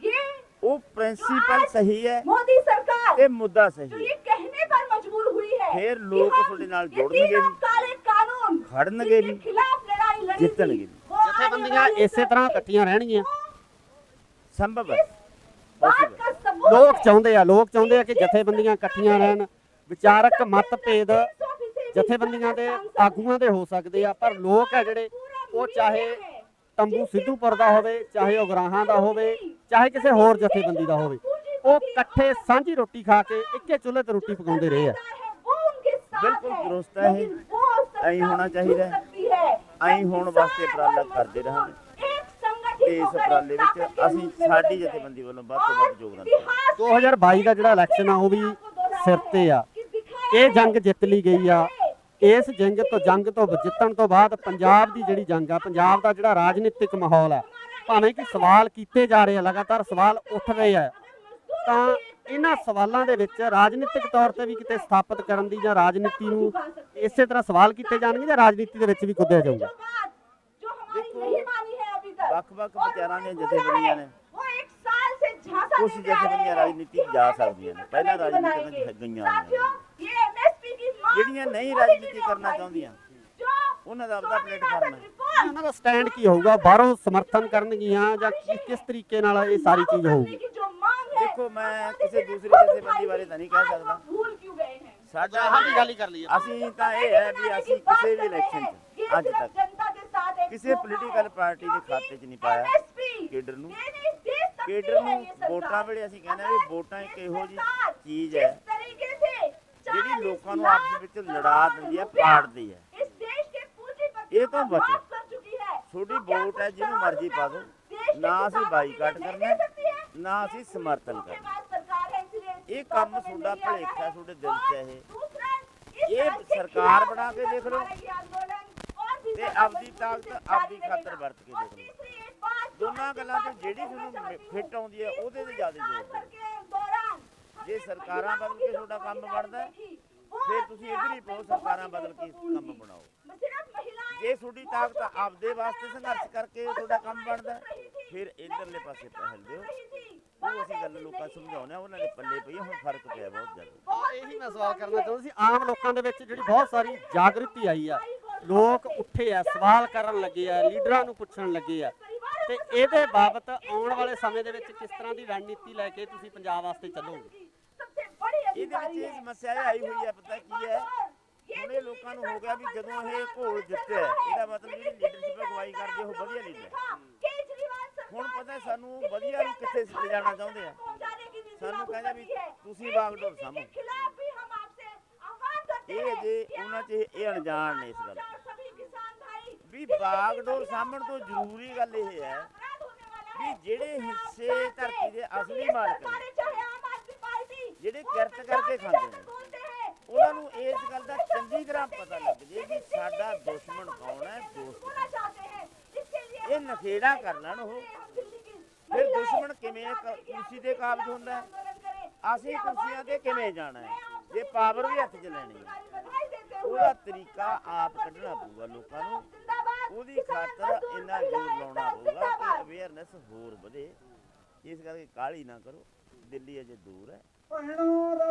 ये ਉਹ ਪ੍ਰਿੰਸੀਪਲ ਸਹੀ ਹੈ, मोदी सरकार ਇਹ ਮੁੱਦਾ जो ਸਹੀ ये ਹੈ। कहने पर मजबूर हुई है फिर कि लोग हम ਤੁਹਾਡੇ ਨਾਲ ये जुड़नगे तीनों भी, काले कानून ਖੜਨਗੇ जिनके ਵੀ, खिलाफ लड़ाई लड़ी थी, ਜਿੱਤਣਗੇ ਵੀ। वो आने ਜਥੇਬੰਦੀਆਂ वाले ਇਸੇ ਤਰ੍ਹਾਂ समय ਇਕੱਠੀਆਂ ਰਹਿਣਗੀਆਂ। ਸੰਭਵ ਹੈ, बात possible का सबूत ਲੋਕ है। ਚਾਹੁੰਦੇ ਆ ਕਿ ਜਥੇਬੰਦੀਆਂ ਇਕੱਠੀਆਂ ਰਹਿਣ। ਵਿਚਾਰਕ ਮਤਭੇਦ ਜਥੇਬੰਦੀਆਂ ਦੇ ਆਗੂਆਂ ਦੇ ਹੋ ਸਕਦੇ ਆ, ਪਰ ਲੋਕ ਆ ਜਿਹੜੇ ਉਹ ਚਾਹੇ ਤੰਬੂ ਸਿੱਧੂਪੁਰ ਦਾ ਹੋਵੇ, ਚਾਹੇ ਉਗਰਾਹਾਂ ਦਾ ਹੋਵੇ, ਚਾਹੇ ਕਿਸੇ ਹੋਰ ਜਥੇਬੰਦੀ ਦਾ ਹੋਵੇ, ਉਹ ਇਕੱਠੇ ਸਾਂਝੀ ਰੋਟੀ ਖਾ ਕੇ ਇੱਕੇ ਚੁੱਲ੍ਹੇ ਤੇ ਰੋਟੀ ਪਕਾਉਂਦੇ ਰਹੇ ਆ। ਬਿਲਕੁਲ ਦਰੁਸਤ ਹੈ ਇਹ। ਐਂ ਹੋਣਾ ਚਾਹੀਦਾ ਹੈ। ਐਂ ਹੋਣ ਵਾਸਤੇ ਉਪਰਾਲਾ ਕਰਦੇ ਰਹਾਂਗੇ ਤੇ ਇਸ ਉਪਰਾਲੇ ਵਿੱਚ ਅਸੀਂ ਸਾਡੀ ਜਥੇਬੰਦੀ ਵੱਲੋਂ ਵੱਧ ਤੋਂ ਵੱਧ ਯੋਗਦਾਨ ਦੇਵਾਂਗੇ। 2022 ਦਾ ਜਿਹੜਾ ਇਲੈਕਸ਼ਨ ਆ ਉਹ ਵੀ ਸਿਰ ਤੇ ਆ। ਇਹ ਜੰਗ ਜਿੱਤ ਲਈ ਗਈ ਆ। ਇਸ ਜੰਗ ਤੋਂ ਜਿੱਤਣ ਤੋਂ ਬਾਅਦ ਪੰਜਾਬ ਦੀ ਜਿਹੜੀ ਜੰਗ ਆ, ਪੰਜਾਬ ਦਾ ਜਿਹੜਾ ਰਾਜਨੀਤਿਕ ਮਾਹੌਲ ਆ, ਭਾਵੇਂ ਕਿ ਸਵਾਲ ਕੀਤੇ ਜਾ ਰਹੇ ਆ, ਲਗਾਤਾਰ ਸਵਾਲ ਉੱਠ ਰਹੇ ਆ, ਤਾਂ ਇਹਨਾਂ ਸਵਾਲਾਂ ਦੇ ਵਿੱਚ ਰਾਜਨੀਤਿਕ ਤੌਰ ਤੇ ਵੀ ਕਿਤੇ ਸਥਾਪਿਤ ਕਰਨ ਦੀ ਜਾਂ ਰਾਜਨੀਤੀ ਨੂੰ ਇਸੇ ਤਰ੍ਹਾਂ ਸਵਾਲ ਕੀਤੇ ਜਾਣਗੇ ਜਾਂ ਰਾਜਨੀਤੀ ਦੇ ਵਿੱਚ ਵੀ ਕੁੱਦਿਆ ਜਾਊਗਾ? ਵੱਖ-ਵੱਖ ਵਿਚਾਰਾਂ ਦੀਆਂ ਜਥੇਬੰਦੀਆਂ ਨੇ, ਕੁਝ ਜਥੇਬੰਦੀਆਂ ਰਾਜਨੀਤੀ ਜਾ ਸਕਦੀਆਂ ਨੇ, ਪਹਿਲਾਂ ਰਾਜਨੀਤੀ ਵਿੱਚ ਗਈਆਂ ਹੋਈਆਂ। ਜਿਹੜੀਆਂ ਨਹੀਂ ਰਾਜਨੀਤੀ ਕਰਨਾ ਚਾਹੁੰਦੀਆਂ ਉਹਨਾਂ ਦਾ ਆਪਣਾ ਪਲੇਟਫਾਰਮ ਹੈ। ਉਹਨਾਂ ਦਾ ਸਟੈਂਡ ਕੀ ਹੋਊਗਾ? ਬਾਹਰੋਂ ਸਮਰਥਨ ਕਰਨਗੀਆਂ ਜਾਂ ਕਿਸ ਤਰੀਕੇ ਨਾਲ ਇਹ ਸਾਰੀ ਚੀਜ਼ ਹੋਊਗੀ? ਦੇਖੋ, ਮੈਂ ਕਿਸੇ ਦੂਸਰੀ ਜਥੇਬੰਦੀ ਬਾਰੇ ਤਾਂ ਨਹੀਂ ਕਹਿ ਸਕਦਾ। ਸਾਡਾ ਗੱਲ ਹੀ ਕਰ ਲਈਏ। ਅਸੀਂ ਤਾਂ ਇਹ ਹੈ ਵੀ ਅਸੀਂ ਕਿਸੇ ਵੀ ਇਲੈਕਸ਼ਨ 'ਚ ਅੱਜ ਤੱਕ ਕਿਸੇ ਪੋਲੀਟੀਕਲ ਪਾਰਟੀ ਦੇ ਖਾਤੇ 'ਚ ਨਹੀਂ ਪਾਇਆ ਕੇਡਰ ਨੂੰ। ਕੇਡਰ ਨੂੰ ਵੋਟਾਂ ਵੇਲੇ ਅਸੀਂ ਕਹਿੰਦੇ ਵੀ ਵੋਟਾਂ ਇੱਕ ਇਹੋ ਜਿਹੀ ਚੀਜ਼ ਹੈ ਜਿਹੜੀ ਲੋਕਾਂ ਨੂੰ ਆਪਸ ਵਿੱਚ ਲੜਾ ਦਿੰਦੀ ਹੈ, ਪਾੜਦੀ ਹੈ। ਇਹ ਤੋਂ ਬਚੋ। ਤੁਹਾਡੀ ਵੋਟ ਹੈ, ਜਿਹਨੂੰ ਮਰਜ਼ੀ ਪਾ ਦਿਓ। ਨਾ ਅਸੀਂ ਬਾਈਕਾਟ ਕਰਨਾ, ਨਾ ਅਸੀਂ ਸਮਰਥਨ ਕਰਨਾ। ਇਹ ਕੰਮ ਤੁਹਾਡਾ ਭਲੇਖਾ ਤੁਹਾਡੇ ਦਿਲ 'ਚ ਇਹ ਸਰਕਾਰ ਬਣਾ ਕੇ ਦੇਖ ਲਓ ਤੇ ਆਪਦੀ ਤਾਕਤ ਆਪਦੀ ਖਾਤਰ ਵਰਤ ਕੇ ਦੇਖ ਲਓ। ਦੋਨਾਂ ਗੱਲਾਂ 'ਚ ਜਿਹੜੀ ਤੁਹਾਨੂੰ ਫਿੱਟ ਆਉਂਦੀ ਹੈ ਉਹਦੇ ਤੇ ਜ਼ਿਆਦਾ ਜ਼ੋਰ ਦਿਓ। ਜੇ ਸਰਕਾਰਾਂ ਬਦਲ ਕੇ ਤੁਹਾਡਾ ਕੰਮ ਬਣਦਾ ਫਿਰ ਤੁਸੀਂ ਇੱਧਰ ਹੀ ਪਾਓ, ਸਰਕਾਰਾਂ ਬਦਲ ਕੇ ਕੰਮ ਬਣਾਓ। ਜੇ ਤੁਹਾਡੀ ਤਾਕਤ ਆਪਦੇ ਵਾਸਤੇ ਸੰਘਰਸ਼ ਕਰਕੇ ਤੁਹਾਡਾ ਕੰਮ ਬਣਦਾ ਫਿਰ ਇਧਰਲੇ ਪਾਸੇ ਪਹਿਲ ਦਿਓ। ਉਹ ਅਸੀਂ ਗੱਲ ਲੋਕਾਂ ਸਮਝਾਉਂਦੇ ਆ, ਉਹਨਾਂ ਦੇ ਪੱਲੇ ਪਈ ਹੁਣ ਫਰਕ ਪਿਆ ਬਹੁਤ ਜ਼ਿਆਦਾ। ਇਹੀ ਮੈਂ ਸਵਾਲ ਕਰਨਾ ਚਾਹੁੰਦਾ ਸੀ। ਆਮ ਲੋਕਾਂ ਦੇ ਵਿੱਚ ਜਿਹੜੀ ਬਹੁਤ ਸਾਰੀ ਜਾਗਰਤੀ ਆਈ ਆ, ਲੋਕ ਉੱਠੇ ਆ, ਸਵਾਲ ਕਰਨ ਲੱਗੇ ਆ, ਲੀਡਰਾਂ ਨੂੰ ਪੁੱਛਣ ਲੱਗੇ ਆ, ਤੇ ਇਹਦੇ ਬਾਬਤ ਆਉਣ ਵਾਲੇ ਸਮੇਂ ਦੇ ਵਿੱਚ ਕਿਸ ਤਰ੍ਹਾਂ ਦੀ ਰਣਨੀਤੀ ਲੈ ਕੇ ਤੁਸੀਂ ਪੰਜਾਬ ਵਾਸਤੇ ਚੱਲੋਗੇ? ਇਹਦੇ ਵਿੱਚ ਇਹ ਸਮੱਸਿਆ ਇਹ ਆਈ ਹੋਈ ਹੈ, ਪਤਾ ਕੀ ਹੈ, ਹੁਣ ਇਹ ਲੋਕਾਂ ਨੂੰ ਹੋ ਗਿਆ ਵੀ ਜਦੋਂ ਇਹ ਘੋਲ ਜਿੱਤਿਆ ਇਹਦਾ ਮਤਲਬ ਜਿਹੜੀ ਲੀਡਰਸ਼ਿਪ ਅਗਵਾਈ ਕਰਦੇ ਉਹ ਵਧੀਆ ਲੀਡਰ। ਹੁਣ ਪਤਾ ਸਾਨੂੰ ਵਧੀਆ ਨੂੰ ਕਿੱਥੇ ਲਿਜਾਣਾ ਚਾਹੁੰਦੇ ਆ। ਸਾਨੂੰ ਕਹਿੰਦਾ ਵੀ ਤੁਸੀਂ ਬਾਗਡੋਰ ਸਾਹਮਣੇ ਇਹ ਅਜੇ ਉਹਨਾਂ 'ਚ ਇਹ ਅਣਜਾਣ ਨੇ ਇਸ ਗੱਲ ਵੀ ਬਾਗਡੋਰ ਸਾਹਮਣ ਤੋਂ ਜ਼ਰੂਰੀ ਗੱਲ ਇਹ ਹੈ ਵੀ ਜਿਹੜੇ ਹਿੱਸੇ ਧਰਤੀ ਦੇ ਅਸਲੀ ਮਾਲਕ ਨੇ, ਜਿਹੜੇ ਕਿਰਤ ਕਰਕੇ ਖਾਂਦੇ ਨੇ, ਉਹਨਾਂ ਨੂੰ ਇਸ ਗੱਲ ਦਾ ਚੰਗੀ ਤਰ੍ਹਾਂ ਪਤਾ ਲੱਗ ਜੇ ਵੀ ਸਾਡਾ ਦੁਸ਼ਮਣ ਕੌਣ ਹੈ, ਦੋਸਤ। ਇਹ ਨਖੇੜਾ ਕਰ ਲੈਣ ਉਹ, ਫਿਰ ਦੁਸ਼ਮਣ ਕਿਵੇਂ ਕੁਰਸੀ ਤੇ ਕਾਬਜ ਹੁੰਦਾ, ਅਸੀਂ ਕੁਰਸੀਆਂ ਤੇ ਕਿਵੇਂ ਜਾਣਾ ਹੈ, ਜੇ ਪਾਵਰ ਵੀ ਹੱਥ 'ਚ ਲੈਣੀ ਹੈ। ਉਹਦਾ ਤਰੀਕਾ ਆਪ ਕੱਢਣਾ ਪਊਗਾ ਲੋਕਾਂ ਨੂੰ। ਉਹਦੀ ਖਾਤਰ ਇੰਨਾ ਜ਼ੋਰ ਲਾਉਣਾ ਪਊਗਾ ਕਿ ਅਵੇਅਰਨੈਸ ਹੋਰ ਵਧੇ। ਇਸ ਕਰਕੇ ਕਾਹਲੀ ਨਾ ਕਰੋ, ਦਿੱਲੀ ਅਜੇ ਦੂਰ ਹੈ।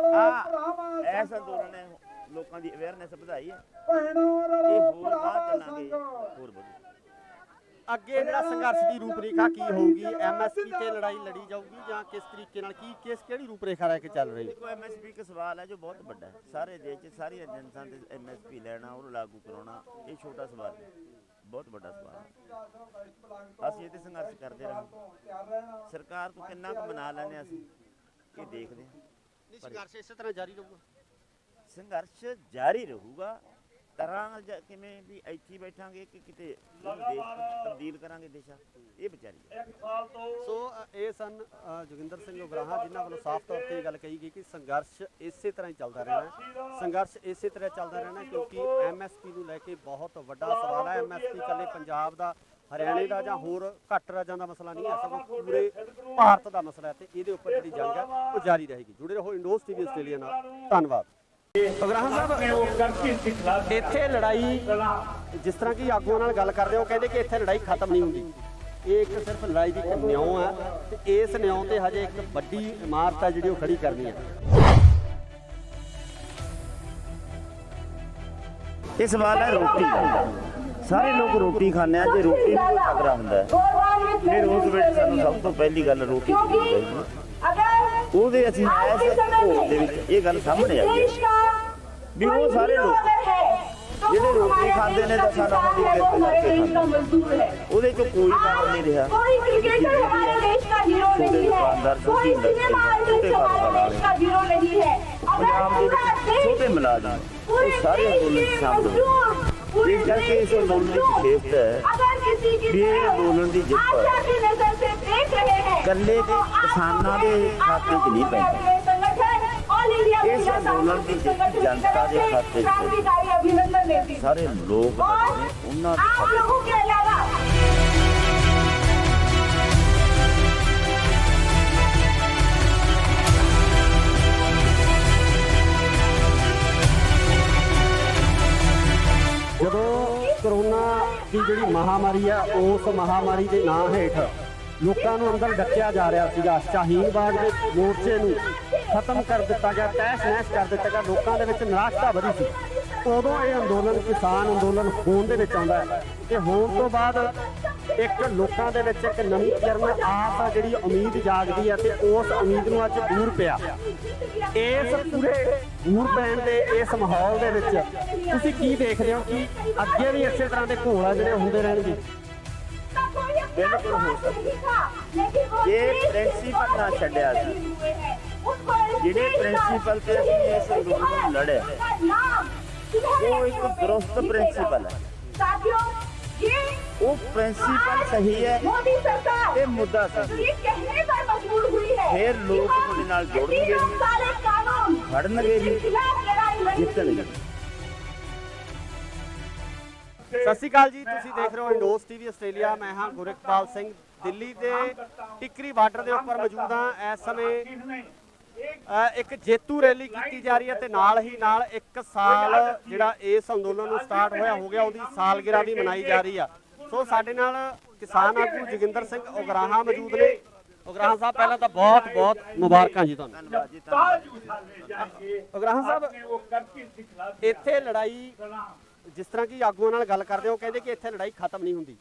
ਐਸਾ ਅੰਦੋਲਨ ਨੇ ਲੋਕਾਂ ਦੀ ਅਵੇਅਰਨੈਸ ਵਧਾਈ ਹੈ। ਇਹ ਹੋਰ ਬਾਅਦ ਚੱਲਾਂਗੇ ਹੋਰ ਵਧੂ। ਅੱਗੇ ਜਿਹੜਾ ਸੰਘਰਸ਼ ਦੀ ਰੂਪਰੇਖਾ ਕੀ ਹੋਊਗੀ? ਐਮਐਸਪੀ ਤੇ ਲੜਾਈ ਲੜੀ ਜਾਊਗੀ ਜਾਂ ਕਿਸ ਤਰੀਕੇ ਨਾਲ ਕਿਹੜੀ ਰੂਪਰੇਖਾ ਲੈ ਕੇ ਚੱਲ ਰਹੀ ਹੈ? ਦੇਖੋ, ਐਮਐਸਪੀ ਇੱਕ ਸਵਾਲ ਹੈ ਜੋ ਬਹੁਤ ਵੱਡਾ ਹੈ। ਸਾਰੇ ਦੇਸ਼ 'ਚ ਸਾਰੀ ਏਜੰਸੀਆਂ ਦੇ ਐਮਐਸਪੀ ਲੈਣਾ, ਉਹਨੂੰ ਲਾਗੂ ਕਰਾਉਣਾ, ਇਹ ਛੋਟਾ ਸਵਾਲ ਹੈ, ਬਹੁਤ ਵੱਡਾ ਸਵਾਲ ਹੈ। ਅਸੀਂ ਇਹਦੇ ਸੰਘਰਸ਼ ਕਰਦੇ ਰਹਾਂਗੇ। ਸਰਕਾਰ ਤੋਂ ਕਿੰਨਾ ਕੁ ਮਨਾ ਲੈਂਦੇ ਅਸੀਂ ਇਹ ਦੇਖਦੇ ਹਾਂ। ਸੰਘਰਸ਼ ਇਸੇ ਤਰ੍ਹਾਂ ਜਾਰੀ ਰਹੂਗਾ? ਸੰਘਰਸ਼ ਜਾਰੀ ਰਹੂਗਾ। ਤਰ੍ਹਾਂ ਕਿਵੇਂ ਵੀ ਇੱਥੇ ਬੈਠਾਂਗੇ ਕਿ ਕਿਤੇ ਦੇਸ਼ ਤਬਦੀਲ ਕਰਾਂਗੇ ਦੇਸ਼ਾ, ਇਹ ਵਿਚਾਰੀ। ਸੋ ਇਹ ਸਨ ਜੋਗਿੰਦਰ ਸਿੰਘ ਉਗਰਾਹਾਂ, ਜਿਨ੍ਹਾਂ ਵੱਲੋਂ ਸਾਫ਼ ਤੌਰ ਤੇ ਇਹ ਗੱਲ ਕਹੀ ਗਈ ਕਿ ਸੰਘਰਸ਼ ਇਸੇ ਤਰ੍ਹਾਂ ਹੀ ਚੱਲਦਾ ਰਹਿਣਾ। ਸੰਘਰਸ਼ ਇਸੇ ਤਰ੍ਹਾਂ ਚੱਲਦਾ ਰਹਿਣਾ ਕਿਉਂਕਿ ਐਮਐਸਪੀ ਨੂੰ ਲੈ ਕੇ ਬਹੁਤ ਵੱਡਾ ਸਵਾਲ ਹੈ। ਐਮਐਸਪੀ ਇਕੱਲੇ ਪੰਜਾਬ ਦਾ, ਹਰਿਆਣੇ ਦਾ ਜਾਂ ਹੋਰ ਘੱਟ ਰਾਜਾਂ ਦਾ ਮਸਲਾ ਨਹੀਂ ਹੈ, ਸਗੋਂ ਪੂਰੇ ਭਾਰਤ ਦਾ ਮਸਲਾ ਹੈ ਤੇ ਇਹਦੇ ਉੱਪਰ ਜਿਹੜੀ ਜੰਗ ਹੈ ਉਹ ਜਾਰੀ ਰਹੇਗੀ। ਜੁੜੇ ਰਹੋ ਇੰਡੋਜ਼ ਟੀਵੀ ਆਸਟ੍ਰੇਲੀਆ ਨਾਲ। ਧੰਨਵਾਦ। ਉਗਰਾਹਾਂ ਸਾਹਿਬ, ਇੱਥੇ ਲੜਾਈ ਜਿਸ ਤਰ੍ਹਾਂ ਕਿ ਆਗੂਆਂ ਨਾਲ ਗੱਲ ਕਰਦੇ ਹੋ, ਕਹਿੰਦੇ ਕਿ ਇੱਥੇ ਲੜਾਈ ਖਤਮ ਨਹੀਂ ਹੁੰਦੀ। ਇਹ ਇੱਕ ਸਿਰਫ ਲੜਾਈ ਦੀ ਇੱਕ ਨਿਉਂ ਹੈ ਤੇ ਇਸ ਨਿਉਂ ਤੇ ਹਜੇ ਇੱਕ ਵੱਡੀ ਇਮਾਰਤ ਹੈ ਜਿਹੜੀ ਉਹ ਖੜੀ ਕਰਨੀ ਹੈ। ਇਹ ਸਵਾਲ ਹੈ ਰੋਟੀ ਦਾ। ਸਾਰੇ ਲੋਕ ਰੋਟੀ ਖਾਂਦੇ ਆ, ਜੇ ਰੋਟੀ ਨੂੰ ਖਤਰਾ ਹੁੰਦਾ ਹੈ ਫਿਰ ਉਸ ਵਿੱਚ ਸਾਨੂੰ ਸਭ ਤੋਂ ਪਹਿਲੀ ਗੱਲ ਰੋਟੀ ਚਾਹੀਦੀ ਹੈ। ਉਹਦੇ ਅਸੀਂ ਇਸ ਘੋਲ ਦੇ ਵਿੱਚ ਇਹ ਗੱਲ ਸਾਹਮਣੇ ਆਈ ਹੈ ਵੀ ਉਹ ਸਾਰੇ ਲੋਕ ਜਿਹੜੇ ਰੋਟੀ ਖਾਂਦੇ ਨੇ ਤਾਂ ਸਾਡਾ ਉਹਦੀ ਉਹਦੇ ਚ ਕੋਈ ਕੰਮ ਨਹੀਂ ਰਿਹਾ। ਦੁਕਾਨਦਾਰ ਛੋਟੇ ਪੰਜਾਬ ਦੇ ਵਿੱਚ ਛੋਟੇ ਮੁਲਾਜ਼ਮ ਇਹ ਸਾਰੇ ਅੰਦੋਲਨ ਸ਼ਾਮਲ। ਇਸ ਕਰਕੇ ਇਸ ਅੰਦੋਲਨ ਦੀ ਵਿਸ਼ੇਸ਼ਤਾ ਹੈ ਵੀ ਇਹ ਅੰਦੋਲਨ ਦੀ ਜਿੱਤ ਇਕੱਲੇ ਦੇ ਕਿਸਾਨਾਂ ਦੇ ਖਾਤੇ 'ਚ ਨਹੀਂ ਪੈਂਦੀ। ਇਸ ਅੰਦੋਲਨ ਦੀ ਜਿੱਤ ਜਨਤਾ ਦੇ ਖਾਤੇ 'ਚ ਸਾਰੇ ਲੋਕ ਨੇ, ਉਹਨਾਂ ਦੇ ਜਦੋਂ ਕਰੋਨਾ ਦੀ ਜਿਹੜੀ ਮਹਾਮਾਰੀ ਆ, ਉਸ ਮਹਾਮਾਰੀ ਦੇ ਨਾਂ ਹੇਠ ਲੋਕਾਂ ਨੂੰ ਅੰਦਰ ਡੱਕਿਆ ਜਾ ਰਿਹਾ ਸੀਗਾ। ਸ਼ਾਹੀਨ ਬਾਗ ਦੇ ਮੋਰਚੇ ਨੂੰ ਖਤਮ ਕਰ ਦਿੱਤਾ ਗਿਆ, ਤਹਿਸ ਨਹਿਸ ਕਰ ਦਿੱਤਾ ਗਿਆ। ਲੋਕਾਂ ਦੇ ਵਿੱਚ ਨਿਰਾਸ਼ਤਾ ਵਧੀ ਸੀ। ਉਦੋਂ ਇਹ ਅੰਦੋਲਨ ਕਿਸਾਨ ਅੰਦੋਲਨ ਹੋਣ ਦੇ ਵਿੱਚ ਆਉਂਦਾ ਹੈ ਤੇ ਹੋਣ ਤੋਂ ਬਾਅਦ ਇੱਕ ਲੋਕਾਂ ਦੇ ਵਿੱਚ ਇੱਕ ਨਵੀਂ ਕਿਰਨ ਆਸ ਆ ਜਿਹੜੀ ਉਮੀਦ ਜਾਗਦੀ ਹੈ ਤੇ ਉਸ ਉਮੀਦ ਨੂੰ ਅੱਜ ਦੂਰ ਪਿਆ। ਇਸ ਪੂਰੇ ਦੂਰ ਪੈਣ ਦੇ ਇਸ ਮਾਹੌਲ ਦੇ ਵਿੱਚ ਤੁਸੀਂ ਕੀ ਦੇਖਦੇ ਹੋ ਕਿ ਅੱਗੇ ਵੀ ਇਸੇ ਤਰ੍ਹਾਂ ਦੇ ਘੋਲ ਆ ਜਿਹੜੇ ਹੁੰਦੇ ਰਹਿਣਗੇ? ਬਿਲਕੁਲ ਹੋ ਸਕਦਾ ਜੇ ਪ੍ਰਿੰਸੀਪਲ ਨਾ ਛੱਡਿਆ ਸੀ, ਜਿਹੜੇ ਪ੍ਰਿੰਸੀਪਲ ਤੇ ਅਸੀਂ ਇਸ ਅੰਦੋਲਨ ਨੂੰ ਲੜਿਆ ਉਹ ਇੱਕ ਦਰੁਸਤ ਪ੍ਰਿੰਸੀਪਲ ਹੈ। ਉਹ ਪ੍ਰਿੰਸੀਪਲ ਸਹੀ ਹੈ ਤੇ ਮੁੱਦਾ ਸਹੀ ਹੈ। ਫਿਰ ਲੋਕ ਤੁਹਾਡੇ ਨਾਲ ਜੁੜਨਗੇ, ਖੜਨਗੇ ਵੀ, ਜਿੱਤਣਗੇ। ਸਤਿ ਸ਼੍ਰੀ ਅਕਾਲ ਜੀ, ਤੁਸੀਂ ਦੇਖ ਰਹੇ ਹੋ ਇੰਡੋਸ ਟੀਵੀ ਆਸਟ੍ਰੇਲੀਆ। ਮੈਂ ਹਾਂ ਗੁਰਕਪਾਲ ਸਿੰਘ, ਦਿੱਲੀ ਦੇ ਟਿਕਰੀ ਬਾਰਡਰ ਦੇ ਉੱਪਰ ਮੌਜੂਦ ਹਾਂ। ਇਸ ਸਮੇਂ ਇੱਕ ਜੇਤੂ ਰੈਲੀ ਕੀਤੀ ਜਾ ਰਹੀ ਹੈ ਤੇ ਨਾਲ ਹੀ ਨਾਲ 1 ਸਾਲ ਜਿਹੜਾ ਇਸ ਅੰਦੋਲਨ ਨੂੰ ਸਟਾਰਟ ਹੋਇਆ ਹੋ ਗਿਆ ਉਹਦੀ ਸਾਲਗਿਰਾ ਵੀ ਮਨਾਈ ਜਾ ਰਹੀ ਆ। ਸੋ ਸਾਡੇ ਨਾਲ ਕਿਸਾਨ ਆਗੂ ਜੋਗਿੰਦਰ ਸਿੰਘ ਉਗਰਾਹਾਂ ਮੌਜੂਦ ਨੇ। ਉਗਰਾਹਾਂ ਸਾਹਿਬ, ਪਹਿਲਾਂ ਤਾਂ ਬਹੁਤ ਬਹੁਤ ਮੁਬਾਰਕਾਂ ਜੀ ਤੁਹਾਨੂੰ। ਧੰਨਵਾਦ ਜੀ, ਧੰਨਵਾਦ। ਉਗਰਾਹਾਂ ਸਾਹਿਬ, ਇੱਥੇ ਲੜਾਈ ਜਿਸ ਤਰ੍ਹਾਂ ਕਿ ਆਗੂਆਂ ਨਾਲ ਗੱਲ ਕਰਦੇ ਹੋ, ਕਹਿੰਦੇ ਕਿ ਇੱਥੇ ਲੜਾਈ ਖਤਮ ਨਹੀਂ ਹੁੰਦੀ।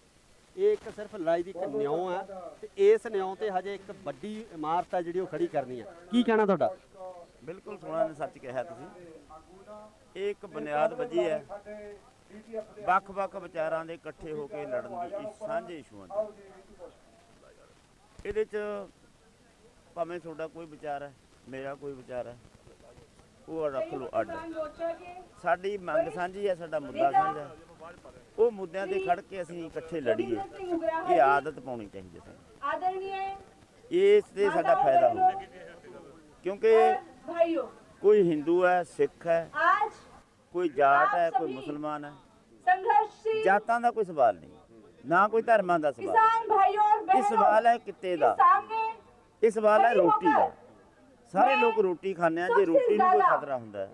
ਇਹ ਇੱਕ ਸਿਰਫ ਲੜਾਈ ਦੀ ਇੱਕ ਨਿਉਂ ਹੈ ਤੇ ਇਸ ਨਿਉਂ ਤੇ ਹਜੇ ਇੱਕ ਵੱਡੀ ਇਮਾਰਤ ਹੈ ਜਿਹੜੀ ਉਹ ਖੜੀ ਕਰਨੀ ਹੈ। ਕੀ ਕਹਿਣਾ ਤੁਹਾਡਾ? ਬਿਲਕੁਲ ਸੋਹਣਾ ਨੇ ਸੱਚ ਕਿਹਾ ਤੁਸੀਂ। ਇਹ ਇੱਕ ਬੁਨਿਆਦ ਵੱਜੀ ਹੈ ਵੱਖ-ਵੱਖ ਵਿਚਾਰਾਂ ਦੇ ਇਕੱਠੇ ਹੋ ਕੇ ਲੜਨ ਦੀ, ਸਾਂਝੇ ਇਸ਼ੂਆਂ ਦੀ। ਇਹਦੇ 'ਚ ਭਾਵੇਂ ਤੁਹਾਡਾ ਕੋਈ ਵਿਚਾਰ ਹੈ, ਮੇਰਾ ਕੋਈ ਵਿਚਾਰ ਹੈ, ਉਹ ਰੱਖ ਲਓ ਅੱਡ। ਸਾਡੀ ਮੰਗ ਸਾਂਝੀ ਹੈ, ਸਾਡਾ ਮੁੱਦਾ ਸਾਂਝਾ ਹੈ। ਉਹ ਮੁੱਦਿਆਂ ਤੇ ਖੜ ਕੇ ਅਸੀਂ ਇਕੱਠੇ ਲੜੀਏ। ਇਹ ਆਦਤ ਪਾਉਣੀ ਚਾਹੀਦੀ ਹੈ। ਇਸ ਤੇ ਸਾਡਾ ਫਾਇਦਾ ਹੁੰਦਾ, ਕਿਉਂਕਿ ਕੋਈ ਹਿੰਦੂ ਹੈ, ਸਿੱਖ ਹੈ, ਕੋਈ ਜਾਟ ਹੈ, ਕੋਈ ਮੁਸਲਮਾਨ ਹੈ। ਜਾਤਾਂ ਦਾ ਕੋਈ ਸਵਾਲ ਨਹੀਂ, ਨਾ ਕੋਈ ਧਰਮਾਂ ਦਾ ਸਵਾਲ। ਇਹ ਸਵਾਲ ਹੈ ਕਿੱਤੇ ਦਾ, ਇਹ ਸਵਾਲ ਹੈ ਰੋਟੀ ਦਾ। ਸਾਰੇ ਲੋਕ ਰੋਟੀ ਖਾਂਦੇ ਆ। ਜੇ ਰੋਟੀ ਨੂੰ ਕੋਈ ਖਤਰਾ ਹੁੰਦਾ ਹੈ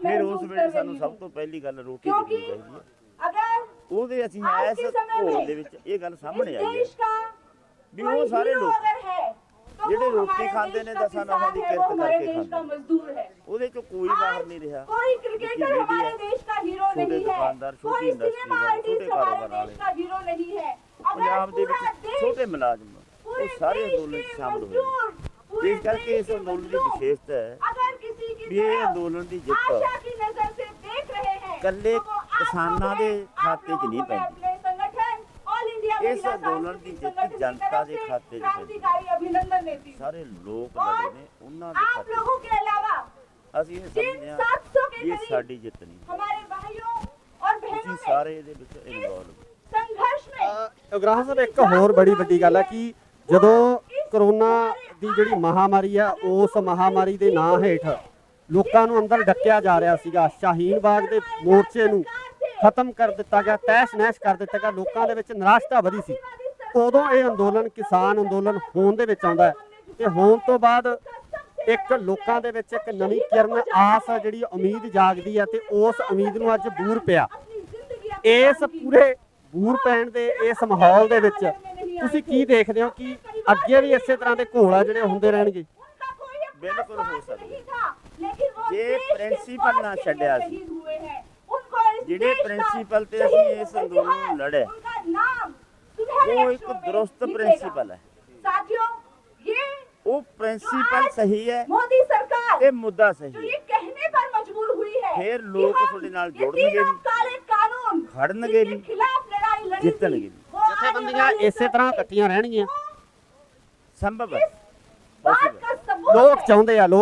ਫਿਰ ਉਸ ਵੇਲੇ ਸਾਨੂੰ ਸਭ ਤੋਂ ਪਹਿਲੀ ਗੱਲ ਰੋਟੀ ਦੇਖਣੀ ਚਾਹੀਦੀ ਹੈ। ਉਹਦੇ ਅਸੀਂ ਇਸ ਘੋਲ ਦੇ ਵਿੱਚ ਇਹ ਗੱਲ ਸਾਹਮਣੇ ਆਈ ਹੈ ਵੀ ਉਹ ਸਾਰੇ ਲੋਕ ਜਿਹੜੇ ਰੋਟੀ ਖਾਂਦੇ ਨੇ ਦਸਾਂ ਨੌਹਾਂ ਦੀ ਕਿਰਤ ਕਰਕੇ ਖਾਂਦੇ, ਉਹਦੇ ਚੋਂ ਕੋਈ ਬਾਹਰ ਨਹੀਂ ਰਿਹਾ। ਛੋਟੇ ਦੁਕਾਨਦਾਰ, ਛੋਟੀ ਇੰਡਸਟਰੀ ਵਾਲੇ, ਛੋਟੇ ਕਾਰੋਬਾਰ ਵਾਲੇ, ਪੰਜਾਬ ਦੇ ਵਿੱਚ ਛੋਟੇ ਮੁਲਾਜ਼ਮ, ਉਹ ਸਾਰੇ ਅੰਦੋਲਨ 'ਚ ਸ਼ਾਮਲ ਹੋਏ। ਇਸ ਕਰਕੇ ਇਸ ਅੰਦੋਲਨ ਦੀ ਵਿਸ਼ੇਸ਼ਤਾ ਹੈ ਵੀ ਇਹ ਅੰਦੋਲਨ ਦੀ ਜਿੱਤ ਇਕੱਲੇ ਕਿਸਾਨਾਂ ਦੇ ਖਾਤੇ 'ਚ ਨਹੀਂ ਪੈਂਦੀ। ਇਸ ਅੰਦੋਲਨ ਦੀ ਜਿੱਤ ਜਨਤਾ ਦੇ ਖਾਤੇ 'ਚ ਪੈਂਦੀ। ਸਾਰੇ ਲੋਕ ਲੜੇ ਨੇ, ਉਹਨਾਂ ਦੇ ਖਾਤੇ 'ਚ। ਅਸੀਂ ਇਹ ਸਮਝਦੇ ਹਾਂ ਕਿ ਇਹ ਸਾਡੀ ਜਿੱਤ ਨਹੀਂ, ਤੁਸੀਂ ਸਾਰੇ ਇਹਦੇ ਵਿੱਚ ਇਨਵੋਲਵ। ਉਗਰਾਹਾਂ ਸਾਹਿਬ, ਇੱਕ ਹੋਰ ਬੜੀ ਵੱਡੀ ਗੱਲ ਹੈ ਕਿ ਜਦੋਂ ਕਰੋਨਾ ਦੀ ਜਿਹੜੀ ਮਹਾਮਾਰੀ ਆ, ਉਸ ਮਹਾਮਾਰੀ ਦੇ ਨਾਂ ਹੇਠ ਲੋਕਾਂ ਨੂੰ ਅੰਦਰ ਡੱਕਿਆ ਜਾ ਰਿਹਾ ਸੀਗਾ। ਸ਼ਾਹੀਨ ਬਾਗ ਦੇ ਮੋਰਚੇ ਨੂੰ ਖਤਮ ਕਰ ਦਿੱਤਾ ਗਿਆ, ਤਹਿਸ ਨਹਿਸ ਕਰ ਦਿੱਤਾ ਗਿਆ। ਲੋਕਾਂ ਦੇ ਵਿੱਚ ਨਿਰਾਸ਼ਤਾ ਵਧੀ ਸੀ। ਉਦੋਂ ਇਹ ਅੰਦੋਲਨ ਕਿਸਾਨ ਅੰਦੋਲਨ ਹੋਣ ਦੇ ਵਿੱਚ ਆਉਂਦਾ ਹੈ ਤੇ ਹੋਣ ਤੋਂ ਬਾਅਦ ਇੱਕ ਲੋਕਾਂ ਦੇ ਵਿੱਚ ਇੱਕ ਨਵੀਂ ਕਿਰਨ ਆਸ ਆ ਜਿਹੜੀ ਉਮੀਦ ਜਾਗਦੀ ਹੈ ਤੇ ਉਸ ਉਮੀਦ ਨੂੰ ਅੱਜ ਬੂਰ ਪਿਆ। ਇਸ ਪੂਰੇ ਬੂਰ ਪੈਣ ਦੇ ਇਸ ਮਾਹੌਲ ਦੇ ਵਿੱਚ ਤੁਸੀਂ ਕੀ ਦੇਖਦੇ ਹੋ ਕਿ ਅੱਗੇ ਵੀ ਇਸੇ ਤਰ੍ਹਾਂ ਦੇ ਘੋਲ ਆ ਜਿਹੜੇ ਹੁੰਦੇ ਰਹਿਣਗੇ? ਬਿਲਕੁਲ ਹੋ ਸਕਦਾ ਜੇ ਪ੍ਰਿੰਸੀਪਲ ਨਾ ਛੱਡਿਆ ਸੀ, ਜਿਹੜੇ ਪ੍ਰਿੰਸੀਪਲ ਤੇ ਅਸੀਂ ਇਸ ਅੰਦੋਲਨ ਨੂੰ ਲੜਿਆ ਉਹ ਇੱਕ ਦਰੁਸਤ ਪ੍ਰਿੰਸੀਪਲ ਹੈ। ਉਹ ਪ੍ਰਿੰਸੀਪਲ ਸਹੀ ਹੈ ਤੇ ਮੁੱਦਾ ਸਹੀ ਹੈ। ਫਿਰ ਲੋਕ ਤੁਹਾਡੇ ਨਾਲ ਜੁੜਨਗੇ ਵੀ, ਖੜਨਗੇ ਵੀ, ਜਿੱਤਣਗੇ ਵੀ। ਜਥੇਬੰਦੀਆਂ ਇਸੇ ਤਰ੍ਹਾਂ ਇਕੱਠੀਆਂ ਰਹਿਣਗੀਆਂ? ਸੰਭਵ ਹੈ। ਲੋਕ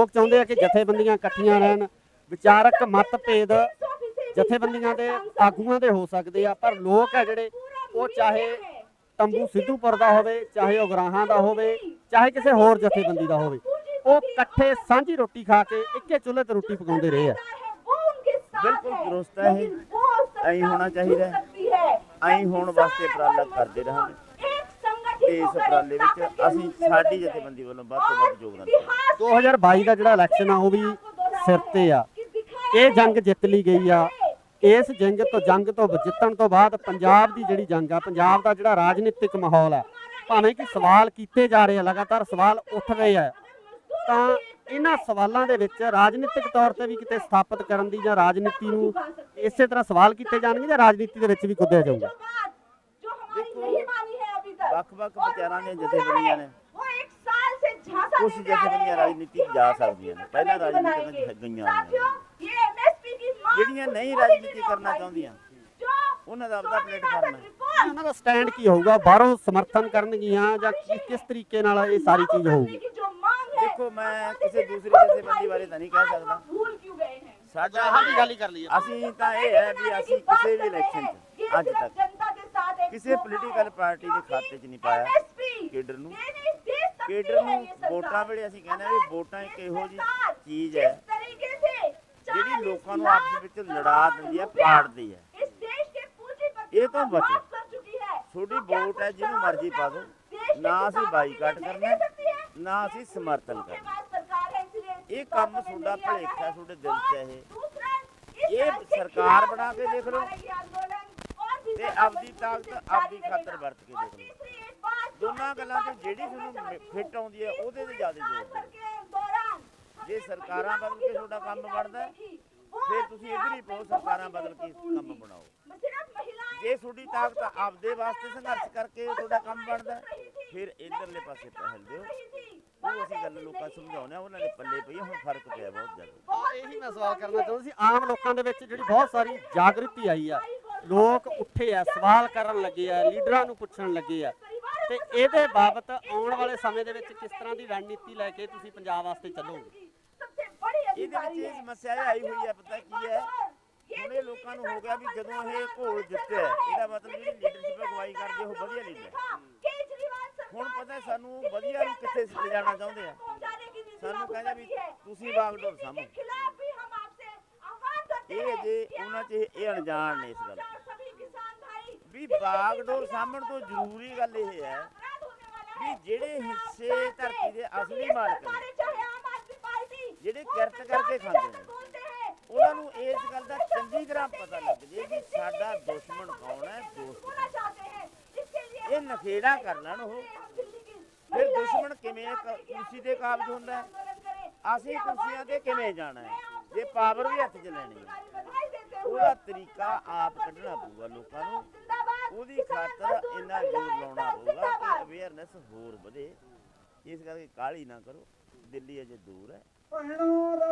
ਚਾਹੁੰਦੇ ਆ ਕਿ ਜਥੇਬੰਦੀਆਂ ਇਕੱਠੀਆਂ ਰਹਿਣ। ਵਿਚਾਰਕ ਮਤਭੇਦ ਜਥੇਬੰਦੀਆਂ ਦੇ ਆਗੂਆਂ ਦੇ ਹੋ ਸਕਦੇ ਆ, ਪਰ ਲੋਕ ਆ ਜਿਹੜੇ ਉਹ ਚਾਹੇ ਤੰਬੂ ਸਿੱਧੂਪੁਰ ਦਾ ਹੋਵੇ, ਚਾਹੇ ਉਗਰਾਹਾਂ ਦਾ ਹੋਵੇ, ਚਾਹੇ ਕਿਸੇ ਹੋਰ ਜਥੇਬੰਦੀ ਦਾ ਹੋਵੇ, ਉਹ ਇਕੱਠੇ ਸਾਂਝੀ ਰੋਟੀ ਖਾ ਕੇ ਇੱਕੇ ਚੁੱਲ੍ਹੇ ਤੇ ਰੋਟੀ ਪਕਾਉਂਦੇ ਰਹੇ ਆ। ਬਿਲਕੁਲ ਦਰੁਸਤ ਹੈ। ਐਂ ਹੋਣਾ ਚਾਹੀਦਾ, ਐਂ ਹੋਣ ਵਾਸਤੇ ਉਪਰਾਲਾ ਕਰਦੇ ਰਹਾਂਗੇ। ਤੇ ਇਸ ਉਪਰਾਲੇ ਵਿੱਚ ਅਸੀਂ ਸਾਡੀ ਜਥੇਬੰਦੀ ਵੱਲੋਂ ਵੱਧ ਤੋਂ ਵੱਧ ਯੋਗਦਾਨ ਦੇਵਾਂਗੇ। 2022 ਦਾ ਜਿਹੜਾ ਇਲੈਕਸ਼ਨ ਆ ਉਹ ਵੀ ਸਿਰ ਤੇ ਆ। ਇਹ ਜੰਗ ਜਿੱਤ ਲਈ ਗਈ ਆ। ਇਸ ਜੰਗ ਤੋਂ ਜਿੱਤਣ ਤੋਂ ਬਾਅਦ ਪੰਜਾਬ ਦੀ ਜਿਹੜੀ ਜੰਗ ਆ, ਪੰਜਾਬ ਦਾ ਜਿਹੜਾ ਰਾਜਨੀਤਿਕ ਮਾਹੌਲ ਆ, ਭਾਵੇਂ ਕਿ ਸਵਾਲ ਕੀਤੇ ਜਾ ਰਹੇ ਆ, ਲਗਾਤਾਰ ਸਵਾਲ ਉੱਠ ਰਹੇ ਆ, ਤਾਂ ਇਹਨਾਂ ਸਵਾਲਾਂ ਦੇ ਵਿੱਚ ਰਾਜਨੀਤਿਕ ਤੌਰ ਤੇ ਵੀ ਕਿਤੇ ਸਥਾਪਿਤ ਕਰਨ ਦੀ ਜਾਂ ਰਾਜਨੀਤੀ ਨੂੰ ਇਸੇ ਤਰ੍ਹਾਂ ਸਵਾਲ ਕੀਤੇ ਜਾਣਗੇ ਜਾਂ ਰਾਜਨੀਤੀ ਦੇ ਵਿੱਚ ਵੀ ਕੁੱਦਿਆ ਜਾਊਗਾ? ਦੇਖੋ ਵੱਖ-ਵੱਖ ਵਿਚਾਰਾਂ ਦੀਆਂ ਜਥੇਬੰਦੀਆਂ ਨੇ वो 1 साल से झांसा ਕੁਝ देते आ रहे ਜਥੇਬੰਦੀਆਂ हैं। ਰਾਜਨੀਤੀ ਜਾ ਸਕਦੀਆਂ ਨੇ ਪਹਿਲਾਂ नहीं ਰਾਜਨੀਤੀ बनाएंगे। ਵਿੱਚ ਗਈਆਂ ਹੋਈਆਂ साथियों, ये MSP की मांग ਜਿਹੜੀਆਂ ਨਹੀਂ पूरी ਰਾਜਨੀਤੀ नहीं हो ਕਰਨਾ पाएगी। ਚਾਹੁੰਦੀਆਂ जो ਉਹਨਾਂ ਦਾ ਆਪਦਾ ਪਲੇਟਫਾਰਮ ਹੈ रिपोर्ट ਉਹਨਾਂ ਦਾ ਸਟੈਂਡ ਕੀ ਹੋਊਗਾ? ਬਾਹਰੋਂ ਸਮਰਥਨ ਕਰਨਗੀਆਂ ਜਾਂ ਕਿਸ ਤਰੀਕੇ ਨਾਲ ਇਹ ਸਾਰੀ ਚੀਜ਼ ਹੋਊਗੀ? की जो मांग है, ਦੇਖੋ ਮੈਂ आप ਕਿਸੇ मोदी ਦੂਸਰੀ जी ने ਜਥੇਬੰਦੀ ਬਾਰੇ ਤਾਂ ਨਹੀਂ ਕਹਿ आज ਸਕਦਾ हम भूल क्यों गए हैं? ਸਾਡਾ ਗੱਲ ਹੀ ਕਰ ਲਈਏ। ਅਸੀਂ ਤਾਂ ਇਹ ਹੈ ਵੀ ਅਸੀਂ ਕਿਸੇ ਵੀ ਇਲੈਕਸ਼ਨ 'ਚ ਅੱਜ ਤੱਕ जनता के साथ एक ਕਿਸੇ ਪੋਲੀਟੀਕਲ ਪਾਰਟੀ ਦੇ ਖਾਤੇ 'ਚ ਨਹੀਂ ਪਾਇਆ ਕੇਡਰ ਨੂੰ। ਕੇਡਰ ਨੂੰ ਵੋਟਾਂ ਵੇਲੇ ਅਸੀਂ ਕਹਿੰਦੇ ਆ ਵੀ ਵੋਟਾਂ ਇੱਕ ਇਹੋ ਜਿਹੀ ਚੀਜ਼ ਹੈ ਜਿਹੜੀ ਲੋਕਾਂ ਨੂੰ ਆਪਸ ਵਿੱਚ ਲੜਾ ਦਿੰਦੀ ਹੈ, ਪਾੜਦੀ ਹੈ। ਇਹ ਤੋਂ ਬਚੋ। ਤੁਹਾਡੀ ਵੋਟ ਹੈ, ਜਿਹਨੂੰ ਮਰਜ਼ੀ ਪਾ ਦਿਓ। ਨਾ ਅਸੀਂ ਬਾਈਕਾਟ ਕਰਨਾ, ਨਾ ਅਸੀਂ ਸਮਰਥਨ ਕਰਨਾ। ਇਹ ਕੰਮ ਤੁਹਾਡਾ ਭਲੇਖਾ ਤੁਹਾਡੇ ਦਿਲ 'ਚ ਇਹ ਸਰਕਾਰ ਬਣਾ ਕੇ ਦੇਖ ਲਓ ਤੇ ਆਪਦੀ ਤਾਕਤ ਆਪਦੀ ਖਾਤਰ ਵਰਤ ਕੇ ਦੇਖ ਲਓ। ਦੋਨਾਂ ਗੱਲਾਂ 'ਚ ਜਿਹੜੀ ਤੁਹਾਨੂੰ ਫਿੱਟ ਆਉਂਦੀ ਹੈ ਉਹਦੇ ਤੇ ਜ਼ਿਆਦਾ ਜ਼ੋਰ ਦਿਓ। ਜੇ ਸਰਕਾਰਾਂ ਬਦਲ ਕੇ ਤੁਹਾਡਾ ਕੰਮ ਬਣਦਾ ਫਿਰ ਤੁਸੀਂ ਇੱਧਰ ਹੀ ਪਾਓ, ਸਰਕਾਰਾਂ ਬਦਲ ਕੇ ਕੰਮ ਬਣਾਓ। ਜੇ ਤੁਹਾਡੀ ਤਾਕਤ ਆਪਦੇ ਵਾਸਤੇ ਸੰਘਰਸ਼ ਕਰਕੇ ਤੁਹਾਡਾ ਕੰਮ ਬਣਦਾ ਫਿਰ ਇਧਰਲੇ ਪਾਸੇ ਪਹਿਲ ਦਿਓ। ਉਹ ਅਸੀਂ ਗੱਲ ਲੋਕਾਂ ਸਮਝਾਉਂਦੇ ਆ, ਉਹਨਾਂ ਦੇ ਪੱਲੇ ਪਈ ਹੁਣ ਫਰਕ ਪਿਆ ਬਹੁਤ ਜ਼ਿਆਦਾ। ਇਹੀ ਮੈਂ ਸਵਾਲ ਕਰਨਾ ਚਾਹੁੰਦਾ ਸੀ। ਆਮ ਲੋਕਾਂ ਦੇ ਵਿੱਚ ਜਿਹੜੀ ਬਹੁਤ ਸਾਰੀ ਜਾਗਰਤੀ ਆਈ ਆ, ਲੋਕ ਉੱਠੇ ਆ, ਸਵਾਲ ਕਰਨ ਲੱਗੇ ਆ, ਲੀਡਰਾਂ ਨੂੰ ਪੁੱਛਣ ਲੱਗੇ ਆ, ਤੇ ਇਹਦੇ ਬਾਬਤ ਆਉਣ ਵਾਲੇ ਸਮੇਂ ਦੇ ਵਿੱਚ ਕਿਸ ਤਰ੍ਹਾਂ ਦੀ ਰਣਨੀਤੀ ਲੈ ਕੇ ਤੁਸੀਂ ਪੰਜਾਬ ਵਾਸਤੇ ਚੱਲੋਗੇ? ਇਹਦੇ ਵਿੱਚ ਇਹ ਸਮੱਸਿਆ ਇਹ ਆਈ ਹੋਈ ਹੈ, ਪਤਾ ਕੀ ਹੈ, ਹੁਣ ਇਹ ਲੋਕਾਂ ਨੂੰ ਹੋ ਗਿਆ ਵੀ ਜਦੋਂ ਇਹ ਘੋਲ ਜਿੱਤਿਆ ਇਹਦਾ ਮਤਲਬ ਜਿਹੜੀ ਲੀਡਰਸ਼ਿਪ ਅਗਵਾਈ ਕਰਦੇ ਉਹ ਵਧੀਆ ਲੀਡਰ। ਹੁਣ ਪਤਾ ਸਾਨੂੰ ਵਧੀਆ ਨੂੰ ਕਿੱਥੇ ਲਿਜਾਣਾ ਚਾਹੁੰਦੇ ਆ। ਸਾਨੂੰ ਕਹਿੰਦਾ ਵੀ ਤੁਸੀਂ ਬਾਗਡੋਰ ਸਾਂਭੋ। ਇਹ ਅਜੇ ਉਹਨਾਂ 'ਚ ਇਹ ਅਣਜਾਣ ਨੇ ਇਸ ਗੱਲ ਵੀ ਬਾਗਡੋਰ ਸਾਂਭਣ ਤੋਂ ਜ਼ਰੂਰੀ ਗੱਲ ਇਹ ਹੈ ਵੀ ਜਿਹੜੇ ਹਿੱਸੇ ਧਰਤੀ ਦੇ ਅਸਲੀ ਮਾਲਕ ਨੇ, ਜਿਹੜੇ ਕਿਰਤ ਕਰਕੇ ਖਾਂਦੇ ਨੇ, ਉਹਨਾਂ ਨੂੰ ਇਸ ਗੱਲ ਦਾ ਚੰਗੀ ਤਰ੍ਹਾਂ ਪਤਾ ਲੱਗ ਜੇ ਵੀ ਸਾਡਾ ਦੁਸ਼ਮਣ ਕੌਣ ਹੈ, ਦੋਸਤ ਕੌਣ। ਇਹ ਨਖੇੜਾ ਕਰ ਲੈਣ ਉਹ, ਫਿਰ ਦੁਸ਼ਮਣ ਕਿਵੇਂ ਕੁਰਸੀ ਤੇ ਕਾਬਜ ਹੁੰਦਾ ਹੈ, ਅਸੀਂ ਕੁਰਸੀਆਂ ਤੇ ਕਿਵੇਂ ਜਾਣਾ ਹੈ, ਜੇ ਪਾਵਰ ਵੀ ਹੱਥ 'ਚ ਲੈਣੀ ਹੈ। ਉਹਦਾ ਤਰੀਕਾ ਆਪ ਕੱਢਣਾ ਪਊਗਾ ਲੋਕਾਂ ਨੂੰ। ਉਹਦੀ ਖਾਤਰ ਇੰਨਾ ਜ਼ੋਰ ਲਾਉਣਾ ਪਊਗਾ ਕਿ ਅਵੇਅਰਨੈਸ ਹੋਰ ਵਧੇ। ਇਸ ਕਰਕੇ ਕਾਹਲੀ ਨਾ ਕਰੋ, ਦਿੱਲੀ ਅਜੇ ਦੂਰ ਹੈ।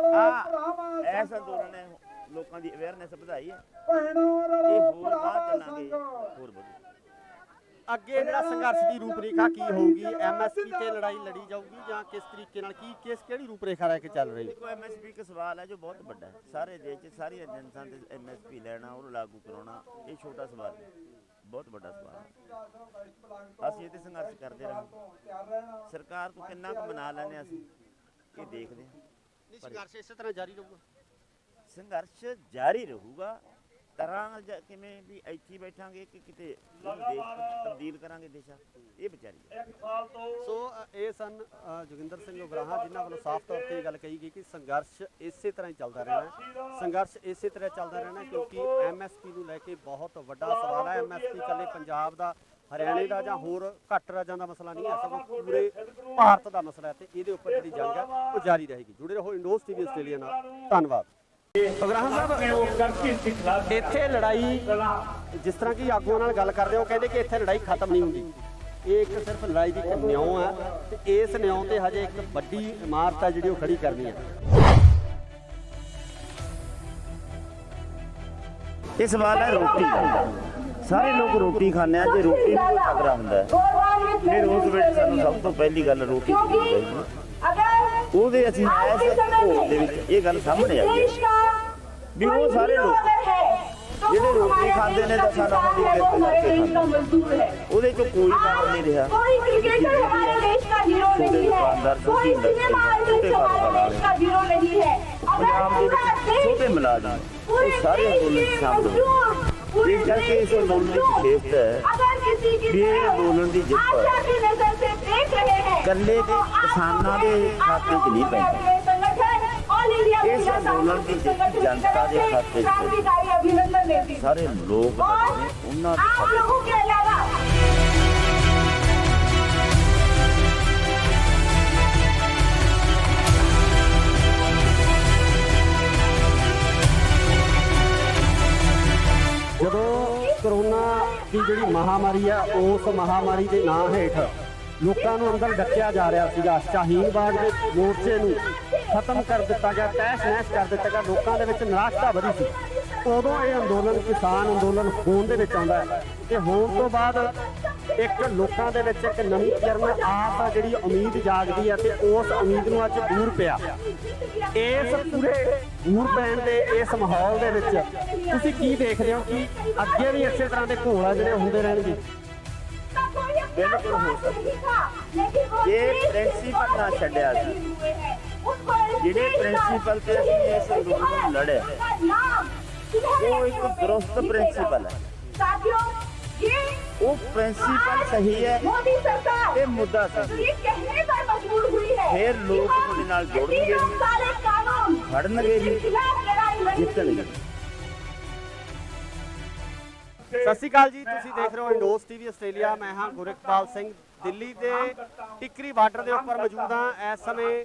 ਐਸਾ ਅੰਦੋਲਨ ਨੇ ਲੋਕਾਂ ਦੀ ਅਵੇਅਰਨੈਸ ਵਧਾਈ ਹੈ। ਇਹ ਹੋਰ ਬਾਅਦ ਚੱਲਾਂਗੇ, ਹੋਰ ਵਧੇ। ਅੱਗੇ ਜਿਹੜਾ ਸੰਘਰਸ਼ ਦੀ ਰੂਪਰੇਖਾ ਕੀ ਹੋਊਗੀ? ਐਮਐਸਪੀ ਤੇ ਲੜਾਈ ਲੜੀ ਜਾਊਗੀ ਜਾਂ ਕਿਸ ਤਰੀਕੇ ਨਾਲ, ਕਿਹੜੀ ਰੂਪਰੇਖਾ ਲੈ ਕੇ ਚੱਲ ਰਹੀ ਹੈ? ਦੇਖੋ ਐਮਐਸਪੀ ਇੱਕ ਸਵਾਲ ਹੈ ਜੋ ਬਹੁਤ ਵੱਡਾ ਹੈ। ਸਾਰੇ ਦੇਸ਼ 'ਚ ਸਾਰੀ ਏਜੰਸੀਆਂ ਤੇ ਐਮਐਸਪੀ ਲੈਣਾ, ਉਹਨੂੰ ਲਾਗੂ ਕਰਾਉਣਾ, ਇਹ ਛੋਟਾ ਸਵਾਲ ਹੈ, ਬਹੁਤ ਵੱਡਾ ਸਵਾਲ ਹੈ। ਅਸੀਂ ਇਹ ਤੇ ਸੰਘਰਸ਼ ਕਰਦੇ ਰਹਾਂਗੇ। ਸਰਕਾਰ ਤੋਂ ਕਿੰਨਾ ਕੁ ਮਨਾ ਲੈਂਦੇ ਅਸੀਂ ਇਹ ਦੇਖਦੇ ਹਾਂ। ਸੰਘਰਸ਼ ਇਸੇ ਤਰ੍ਹਾਂ ਜਾਰੀ ਰਹੂਗਾ। ਸੰਘਰਸ਼ ਜਾਰੀ ਰਹੂਗਾ। ਤਰ੍ਹਾਂ ਕਿਵੇਂ ਵੀ ਇੱਥੇ ਬੈਠਾਂਗੇ ਕਿ ਕਿਤੇ ਦੇਸ਼ ਤਬਦੀਲ ਕਰਾਂਗੇ ਦੇਸ਼ਾ, ਇਹ ਵਿਚਾਰੀ ਹੈ। ਸੋ ਇਹ ਸਨ ਜੋਗਿੰਦਰ ਸਿੰਘ ਉਗਰਾਹਾਂ, ਜਿਨ੍ਹਾਂ ਵੱਲੋਂ ਸਾਫ਼ ਤੌਰ ਤੇ ਇਹ ਗੱਲ ਕਹੀ ਗਈ ਕਿ ਸੰਘਰਸ਼ ਇਸੇ ਤਰ੍ਹਾਂ ਹੀ ਚੱਲਦਾ ਰਹਿਣਾ ਹੈ। ਸੰਘਰਸ਼ ਇਸੇ ਤਰ੍ਹਾਂ ਚੱਲਦਾ ਰਹਿਣਾ ਕਿਉਂਕਿ ਐਮਐਸਪੀ ਨੂੰ ਲੈ ਕੇ ਬਹੁਤ ਵੱਡਾ ਸਵਾਲ ਹੈ। ਐਮਐਸਪੀ ਇਕੱਲੇ ਪੰਜਾਬ ਦਾ, ਹਰਿਆਣੇ ਦਾ ਜਾਂ ਹੋਰ ਘੱਟ ਰਾਜਾਂ ਦਾ ਮਸਲਾ ਨਹੀਂ ਹੈ, ਸਗੋਂ ਪੂਰੇ ਭਾਰਤ ਦਾ ਮਸਲਾ ਹੈ ਤੇ ਇਹਦੇ ਉੱਪਰ ਜਿਹੜੀ ਜੰਗ ਹੈ ਉਹ ਜਾਰੀ ਰਹੇਗੀ। ਜੁੜੇ ਰਹੋ ਇੰਡੋਜ਼ ਟੀਵੀ ਆਸਟ੍ਰੇਲੀਆ ਨਾਲ। ਧੰਨਵਾਦ। ਉਗਰਾਹਾਂ ਸਾਹਿਬ, ਇੱਥੇ ਲੜਾਈ, ਜਿਸ ਤਰ੍ਹਾਂ ਕਿ ਆਗੂਆਂ ਨਾਲ ਗੱਲ ਕਰਦੇ ਹੋ, ਕਹਿੰਦੇ ਕਿ ਇੱਥੇ ਲੜਾਈ ਖਤਮ ਨਹੀਂ ਹੁੰਦੀ। ਇਹ ਇੱਕ ਸਿਰਫ ਲੜਾਈ ਦੀ ਇੱਕ ਨਿਉਂ ਹੈ ਤੇ ਇਸ ਨਿਉਂ ਤੇ ਹਜੇ ਇੱਕ ਵੱਡੀ ਇਮਾਰਤ ਹੈ ਜਿਹੜੀ ਉਹ ਖੜੀ ਕਰਨੀ ਹੈ। ਇਹ ਸਵਾਲ ਹੈ ਰੋਟੀ ਦਾ। ਸਾਰੇ ਲੋਕ ਰੋਟੀ ਖਾਂਦੇ ਆ, ਜੇ ਰੋਟੀ ਨੂੰ ਖਤਰਾ ਹੁੰਦਾ ਹੈ ਫਿਰ ਉਸ ਵਿੱਚ ਸਾਨੂੰ ਸਭ ਤੋਂ ਪਹਿਲੀ ਗੱਲ ਰੋਟੀ ਚਾਹੀਦੀ ਹੈ। ਉਹਦੇ ਅਸੀਂ ਐਸੇ ਘੋਲ ਦੇ ਵਿੱਚ ਇਹ ਗੱਲ ਸਾਹਮਣੇ ਆਈ ਹੈ ਵੀ ਉਹ ਸਾਰੇ ਲੋਕ ਜਿਹੜੇ ਰੋਟੀ ਖਾਂਦੇ ਨੇ ਤਾਂ ਸਾਡਾ ਉਹਦੀ ਉਹਦੇ ਚ ਕੋਈ ਕੰਮ ਨਹੀਂ ਰਿਹਾ। ਦੁਕਾਨਦਾਰ, ਛੋਟੀ ਇੰਡਸਟਰੀ, ਛੋਟੇ ਕਾਰੋਬਾਰ, ਪੰਜਾਬ ਦੇ ਵਿੱਚ ਛੋਟੇ ਮੁਲਾਜ਼ਮ, ਇਹ ਸਾਰੇ ਅੰਦੋਲਨ ਸ਼ਾਮਲ। ਇਸ ਕਰਕੇ ਇਸ ਅੰਦੋਲਨ ਦੀ ਵਿਸ਼ੇਸ਼ਤਾ ਹੈ ਵੀ ਇਹ ਅੰਦੋਲਨ ਦੀ ਜਿੱਤ ਇਕੱਲੇ ਦੇ ਕਿਸਾਨਾਂ ਦੇ ਖਾਤੇ 'ਚ ਨਹੀਂ ਪੈਂਦੀ। ਇਸ ਅੰਦੋਲਨ ਦੀ ਜਿੱਤ ਜਨਤਾ ਦੇ ਖਾਤੇ 'ਚ ਸਾਰੇ ਲੋਕ ਨੇ, ਉਹਨਾਂ ਦੇ ਖਾਤੇ 'ਚ। ਜਦੋਂ ਕਰੋਨਾ ਦੀ ਜਿਹੜੀ ਮਹਾਮਾਰੀ ਆ ਉਸ ਮਹਾਮਾਰੀ ਦੇ ਨਾਂ ਹੇਠ ਲੋਕਾਂ ਨੂੰ ਅੰਦਰ ਡੱਕਿਆ ਜਾ ਰਿਹਾ ਸੀਗਾ। ਸ਼ਾਹੀਨ ਬਾਗ ਦੇ ਮੋਰਚੇ ਨੂੰ ਖਤਮ ਕਰ ਦਿੱਤਾ ਗਿਆ, ਤਹਿਸ ਨਹਿਸ ਕਰ ਦਿੱਤਾ ਗਿਆ। ਲੋਕਾਂ ਦੇ ਵਿੱਚ ਨਿਰਾਸ਼ਤਾ ਵਧੀ ਸੀ। ਉਦੋਂ ਇਹ ਅੰਦੋਲਨ ਕਿਸਾਨ ਅੰਦੋਲਨ ਹੋਣ ਦੇ ਵਿੱਚ ਆਉਂਦਾ ਹੈ ਤੇ ਹੋਣ ਤੋਂ ਬਾਅਦ ਇੱਕ ਲੋਕਾਂ ਦੇ ਵਿੱਚ ਇੱਕ ਨਵੀਂ ਕਿਰਨ ਆਸ ਆ, ਜਿਹੜੀ ਉਮੀਦ ਜਾਗਦੀ ਹੈ ਤੇ ਉਸ ਉਮੀਦ ਨੂੰ ਅੱਜ ਬੂਰ ਪਿਆ। ਇਸ ਪੂਰੇ ਬੂਰ ਪੈਣ ਦੇ ਇਸ ਮਾਹੌਲ ਦੇ ਵਿੱਚ ਤੁਸੀਂ ਕੀ ਦੇਖਦੇ ਹੋ ਕਿ ਅੱਗੇ ਵੀ ਇਸੇ ਤਰ੍ਹਾਂ ਦੇ ਘੋਲ ਆ ਜਿਹੜੇ ਹੁੰਦੇ ਰਹਿਣਗੇ? ਬਿਲਕੁਲ ਹੋ ਸਕਦਾ ਜੇ ਪ੍ਰਿੰਸੀਪਲ ਨਾ ਛੱਡਿਆ ਸੀ, ਜਿਹੜੇ ਪ੍ਰਿੰਸੀਪਲ ਤੇ ਅਸੀਂ ਇਸ ਅੰਦੋਲਨ ਨੂੰ ਲੜਿਆ ਉਹ ਇੱਕ ਦਰੁਸਤ ਪ੍ਰਿੰਸੀਪਲ ਹੈ। ਉਹ ਪ੍ਰਿੰਸੀਪਲ ਸਹੀ ਹੈ ਤੇ ਮੁੱਦਾ ਸਹੀ ਹੈ। ਫਿਰ ਲੋਕ ਤੁਹਾਡੇ ਨਾਲ ਜੁੜਨਗੇ, ਖੜਨਗੇ ਜੀ, ਜਿੱਤਣਗੇ। ਸਤਿ ਸ਼੍ਰੀ ਅਕਾਲ ਜੀ, ਤੁਸੀਂ ਦੇਖ ਰਹੇ ਹੋ ਇੰਡੋਸ ਟੀਵੀ ਆਸਟ੍ਰੇਲੀਆ। ਮੈਂ ਹਾਂ ਗੁਰਕਪਾਲ ਸਿੰਘ, ਦਿੱਲੀ ਦੇ ਟਿਕਰੀ ਬਾਰਡਰ ਦੇ ਉੱਪਰ ਮੌਜੂਦ ਹਾਂ। ਇਸ ਸਮੇਂ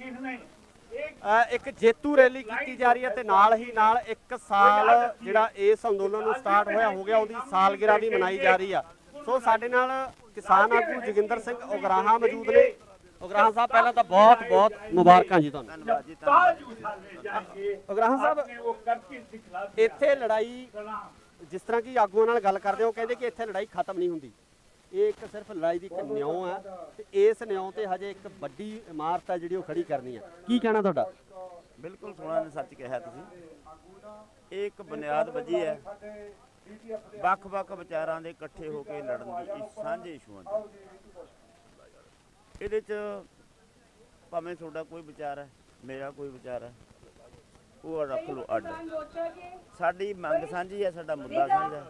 ਇੱਕ ਜੇਤੂ ਰੈਲੀ ਕੀਤੀ ਜਾ ਰਹੀ ਹੈ ਤੇ ਨਾਲ ਹੀ ਨਾਲ 1 ਸਾਲ ਜਿਹੜਾ ਇਸ ਅੰਦੋਲਨ ਨੂੰ ਸਟਾਰਟ ਹੋਇਆ ਹੋ ਗਿਆ, ਉਹਦੀ ਸਾਲਗਿਰਾ ਵੀ ਮਨਾਈ ਜਾ ਰਹੀ ਆ। ਸੋ ਸਾਡੇ ਨਾਲ ਕਿਸਾਨ ਆਗੂ ਜੋਗਿੰਦਰ ਸਿੰਘ ਉਗਰਾਹਾਂ ਮੌਜੂਦ ਨੇ। ਉਗਰਾਹਾਂ ਸਾਹਿਬ, ਪਹਿਲਾਂ ਤਾਂ ਬਹੁਤ ਬਹੁਤ ਮੁਬਾਰਕਾਂ ਜੀ ਤੁਹਾਨੂੰ। ਧੰਨਵਾਦ ਜੀ, ਧੰਨਵਾਦ। ਉਗਰਾਹਾਂ ਸਾਹਿਬ, ਇੱਥੇ ਲੜਾਈ ਜਿਸ ਤਰ੍ਹਾਂ ਕਿ ਆਗੂਆਂ ਨਾਲ ਗੱਲ ਕਰਦੇ ਹੋ, ਕਹਿੰਦੇ ਕਿ ਇੱਥੇ ਲੜਾਈ ਖਤਮ ਨਹੀਂ ਹੁੰਦੀ। ਇਹ ਇੱਕ ਸਿਰਫ ਲੜਾਈ ਦੀ ਇੱਕ ਨਿਉਂ ਹੈ ਤੇ ਇਸ ਨਿਉਂ ਤੇ ਹਜੇ ਇੱਕ ਵੱਡੀ ਇਮਾਰਤ ਹੈ ਜਿਹੜੀ ਉਹ ਖੜੀ ਕਰਨੀ ਹੈ। ਕੀ ਕਹਿਣਾ ਤੁਹਾਡਾ? ਬਿਲਕੁਲ ਸੋਹਣਾ ਨੇ ਸੱਚ ਕਿਹਾ ਤੁਸੀਂ। ਇਹ ਇੱਕ ਬੁਨਿਆਦ ਵੱਜੀ ਹੈ ਵੱਖ-ਵੱਖ ਵਿਚਾਰਾਂ ਦੇ ਇਕੱਠੇ ਹੋ ਕੇ ਲੜਨ ਦੀ, ਸਾਂਝੇ ਇਸ਼ੂਆਂ ਦੀ। ਇਹਦੇ 'ਚ ਭਾਵੇਂ ਤੁਹਾਡਾ ਕੋਈ ਵਿਚਾਰ ਹੈ, ਮੇਰਾ ਕੋਈ ਵਿਚਾਰ ਹੈ, ਉਹ ਰੱਖ ਲਓ ਅੱਡ। ਸਾਡੀ ਮੰਗ ਸਾਂਝੀ ਹੈ, ਸਾਡਾ ਮੁੱਦਾ ਸਾਂਝਾ ਹੈ।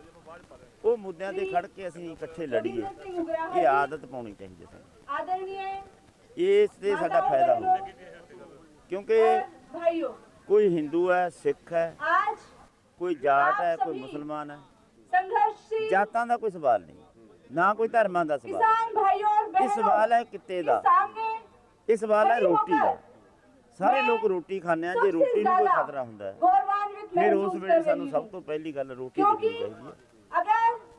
ਉਹ ਮੁੱਦਿਆਂ ਤੇ ਖੜ ਕੇ ਅਸੀਂ ਇਕੱਠੇ ਲੜੀਏ। ਇਹ ਆਦਤ ਪਾਉਣੀ ਚਾਹੀਦੀ ਹੈ। ਇਸ ਤੇ ਸਾਡਾ ਫਾਇਦਾ ਹੁੰਦਾ, ਕਿਉਂਕਿ ਕੋਈ ਹਿੰਦੂ ਹੈ, ਸਿੱਖ ਹੈ, ਕੋਈ ਜਾਟ ਹੈ, ਕੋਈ ਮੁਸਲਮਾਨ ਹੈ। ਜਾਤਾਂ ਦਾ ਕੋਈ ਸਵਾਲ ਨਹੀਂ, ਨਾ ਕੋਈ ਧਰਮਾਂ ਦਾ ਸਵਾਲ। ਇਹ ਸਵਾਲ ਹੈ ਕਿੱਤੇ ਦਾ, ਇਹ ਸਵਾਲ ਹੈ ਰੋਟੀ ਦਾ। ਸਾਰੇ ਲੋਕ ਰੋਟੀ ਖਾਂਦੇ ਆ। ਜੇ ਰੋਟੀ ਨੂੰ ਕੋਈ ਖਤਰਾ ਹੁੰਦਾ ਹੈ ਫਿਰ ਉਸ ਵੇਲੇ ਸਾਨੂੰ ਸਭ ਤੋਂ ਪਹਿਲੀ ਗੱਲ ਰੋਟੀ ਦੇਖਣੀ ਚਾਹੀਦੀ ਹੈ।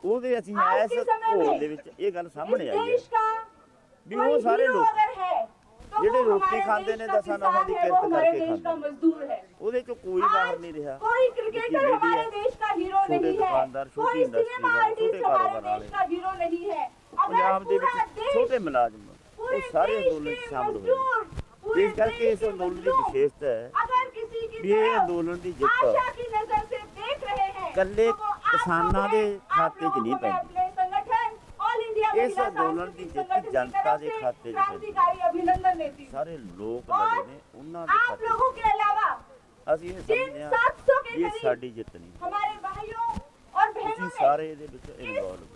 ਉਹਦੇ ਅਸੀਂ ਇਸ ਘੋਲ ਦੇ ਵਿੱਚ ਇਹ ਗੱਲ ਸਾਹਮਣੇ ਆਈ ਹੈ ਵੀ ਉਹ ਸਾਰੇ ਲੋਕ ਜਿਹੜੇ ਰੋਟੀ ਖਾਂਦੇ ਨੇ ਦਸਾਂ ਨਸਾਂ ਦੀ ਕਿਰਤ ਕਰਕੇ ਖਾਂਦੇ, ਉਹਦੇ ਚੋਂ ਕੋਈ ਬਾਹਰ ਨਹੀਂ ਰਿਹਾ। ਛੋਟੇ ਦੁਕਾਨਦਾਰ, ਛੋਟੀ ਇੰਡਸਟਰੀ ਵਾਲੇ, ਛੋਟੇ ਕਾਰੋਬਾਰ ਵਾਲੇ, ਪੰਜਾਬ ਦੇ ਵਿੱਚ ਛੋਟੇ ਮੁਲਾਜ਼ਮ, ਉਹ ਸਾਰੇ ਅੰਦੋਲਨ 'ਚ ਸ਼ਾਮਲ ਹੋਏ। ਇਸ ਕਰਕੇ ਇਸ ਅੰਦੋਲਨ ਦੀ ਵਿਸ਼ੇਸ਼ਤਾ ਹੈ ਵੀ ਇਹ ਅੰਦੋਲਨ ਦੀ ਜਿੱਤ ਇਕੱਲੇ ਕਿਸਾਨਾਂ ਦੇ ਖਾਤੇ 'ਚ ਨਹੀਂ ਪੈਂਦੀ। ਇਸ ਅੰਦੋਲਨ ਦੀ ਜਿੱਤ ਜਨਤਾ ਦੇ ਖਾਤੇ 'ਚ ਪੈਂਦੀ। ਸਾਰੇ ਲੋਕ ਲੜੇ ਨੇ, ਉਹਨਾਂ ਦੇ ਖਾਤੇ 'ਚ। ਅਸੀਂ ਇਹ ਸਮਝਦੇ ਹਾਂ ਕਿ ਇਹ ਸਾਡੀ ਜਿੱਤ ਨਹੀਂ, ਤੁਸੀਂ ਸਾਰੇ ਇਹਦੇ ਵਿੱਚ ਇਨਵੋਲਵ।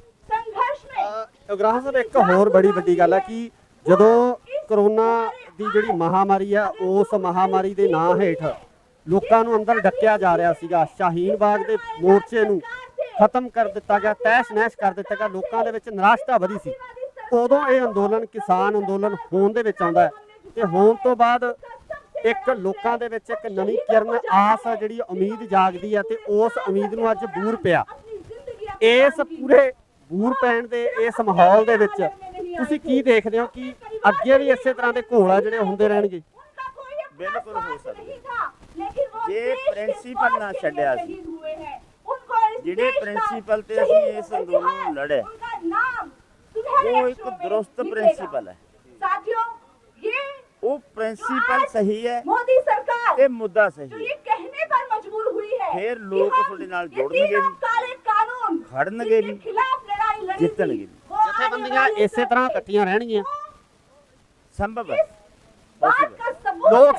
ਉਗਰਾਹਾਂ ਸਾਹਿਬ, ਇੱਕ ਹੋਰ ਬੜੀ ਵੱਡੀ ਗੱਲ ਹੈ ਕਿ ਜਦੋਂ ਕਰੋਨਾ ਦੀ ਜਿਹੜੀ ਮਹਾਮਾਰੀ ਆ ਉਸ ਮਹਾਮਾਰੀ ਦੇ ਨਾਂ ਹੇਠ ਲੋਕਾਂ ਨੂੰ ਅੰਦਰ ਡੱਕਿਆ ਜਾ ਰਿਹਾ ਸੀਗਾ। ਸ਼ਾਹੀਨ ਬਾਗ ਦੇ ਮੋਰਚੇ ਨੂੰ ਖਤਮ ਕਰ ਦਿੱਤਾ ਗਿਆ, ਤਹਿਸ ਨਹਿਸ ਕਰ ਦਿੱਤਾ ਗਿਆ। ਲੋਕਾਂ ਦੇ ਵਿੱਚ ਨਿਰਾਸ਼ਤਾ ਵਧੀ ਸੀ। ਉਦੋਂ ਇਹ ਅੰਦੋਲਨ ਕਿਸਾਨ ਅੰਦੋਲਨ ਹੋਣ ਦੇ ਵਿੱਚ ਆਉਂਦਾ ਹੈ ਤੇ ਹੋਣ ਤੋਂ ਬਾਅਦ ਇੱਕ ਲੋਕਾਂ ਦੇ ਵਿੱਚ ਇੱਕ ਨਵੀਂ ਕਿਰਨ ਆਸ ਆ, ਜਿਹੜੀ ਉਮੀਦ ਜਾਗਦੀ ਹੈ ਤੇ ਉਸ ਉਮੀਦ ਨੂੰ ਅੱਜ ਬੂਰ ਪਿਆ। ਇਸ ਪੂਰੇ ਬੂਰ ਪੈਣ ਦੇ ਇਸ ਮਾਹੌਲ ਦੇ ਵਿੱਚ ਤੁਸੀਂ ਕੀ ਦੇਖਦੇ ਹੋ ਕਿ ਅੱਗੇ ਵੀ ਇਸੇ ਤਰ੍ਹਾਂ ਦੇ ਘੋਲ ਆ ਜਿਹੜੇ ਹੁੰਦੇ ਰਹਿਣਗੇ? ਬਿਲਕੁਲ ਹੋ ਸਕਦਾ ਜੇ ਪ੍ਰਿੰਸੀਪਲ ਨਾ ਛੱਡਿਆ ਸੀ, ਜਿਹੜੇ ਪ੍ਰਿੰਸੀਪਲ ਤੇ ਅਸੀਂ ਇਸ ਅੰਦੋਲਨ ਨੂੰ ਲੜਿਆ ਉਹ ਇੱਕ ਦਰੁਸਤ ਪ੍ਰਿੰਸੀਪਲ ਹੈ। ਉਹ ਪ੍ਰਿੰਸੀਪਲ ਸਹੀ ਹੈ ਤੇ ਮੁੱਦਾ ਸਹੀ ਹੈ। ਫਿਰ ਲੋਕ ਤੁਹਾਡੇ ਨਾਲ ਜੁੜਨਗੇ ਜੀ, ਖੜਨਗੇ ਜੀ, ਜਿੱਤਣਗੇ ਜੀ। ਜਥੇਬੰਦੀਆਂ ਇਸੇ ਤਰ੍ਹਾਂ ਇਕੱਠੀਆਂ ਰਹਿਣਗੀਆਂ? ਸੰਭਵ ਹੈ। ਲੋਕ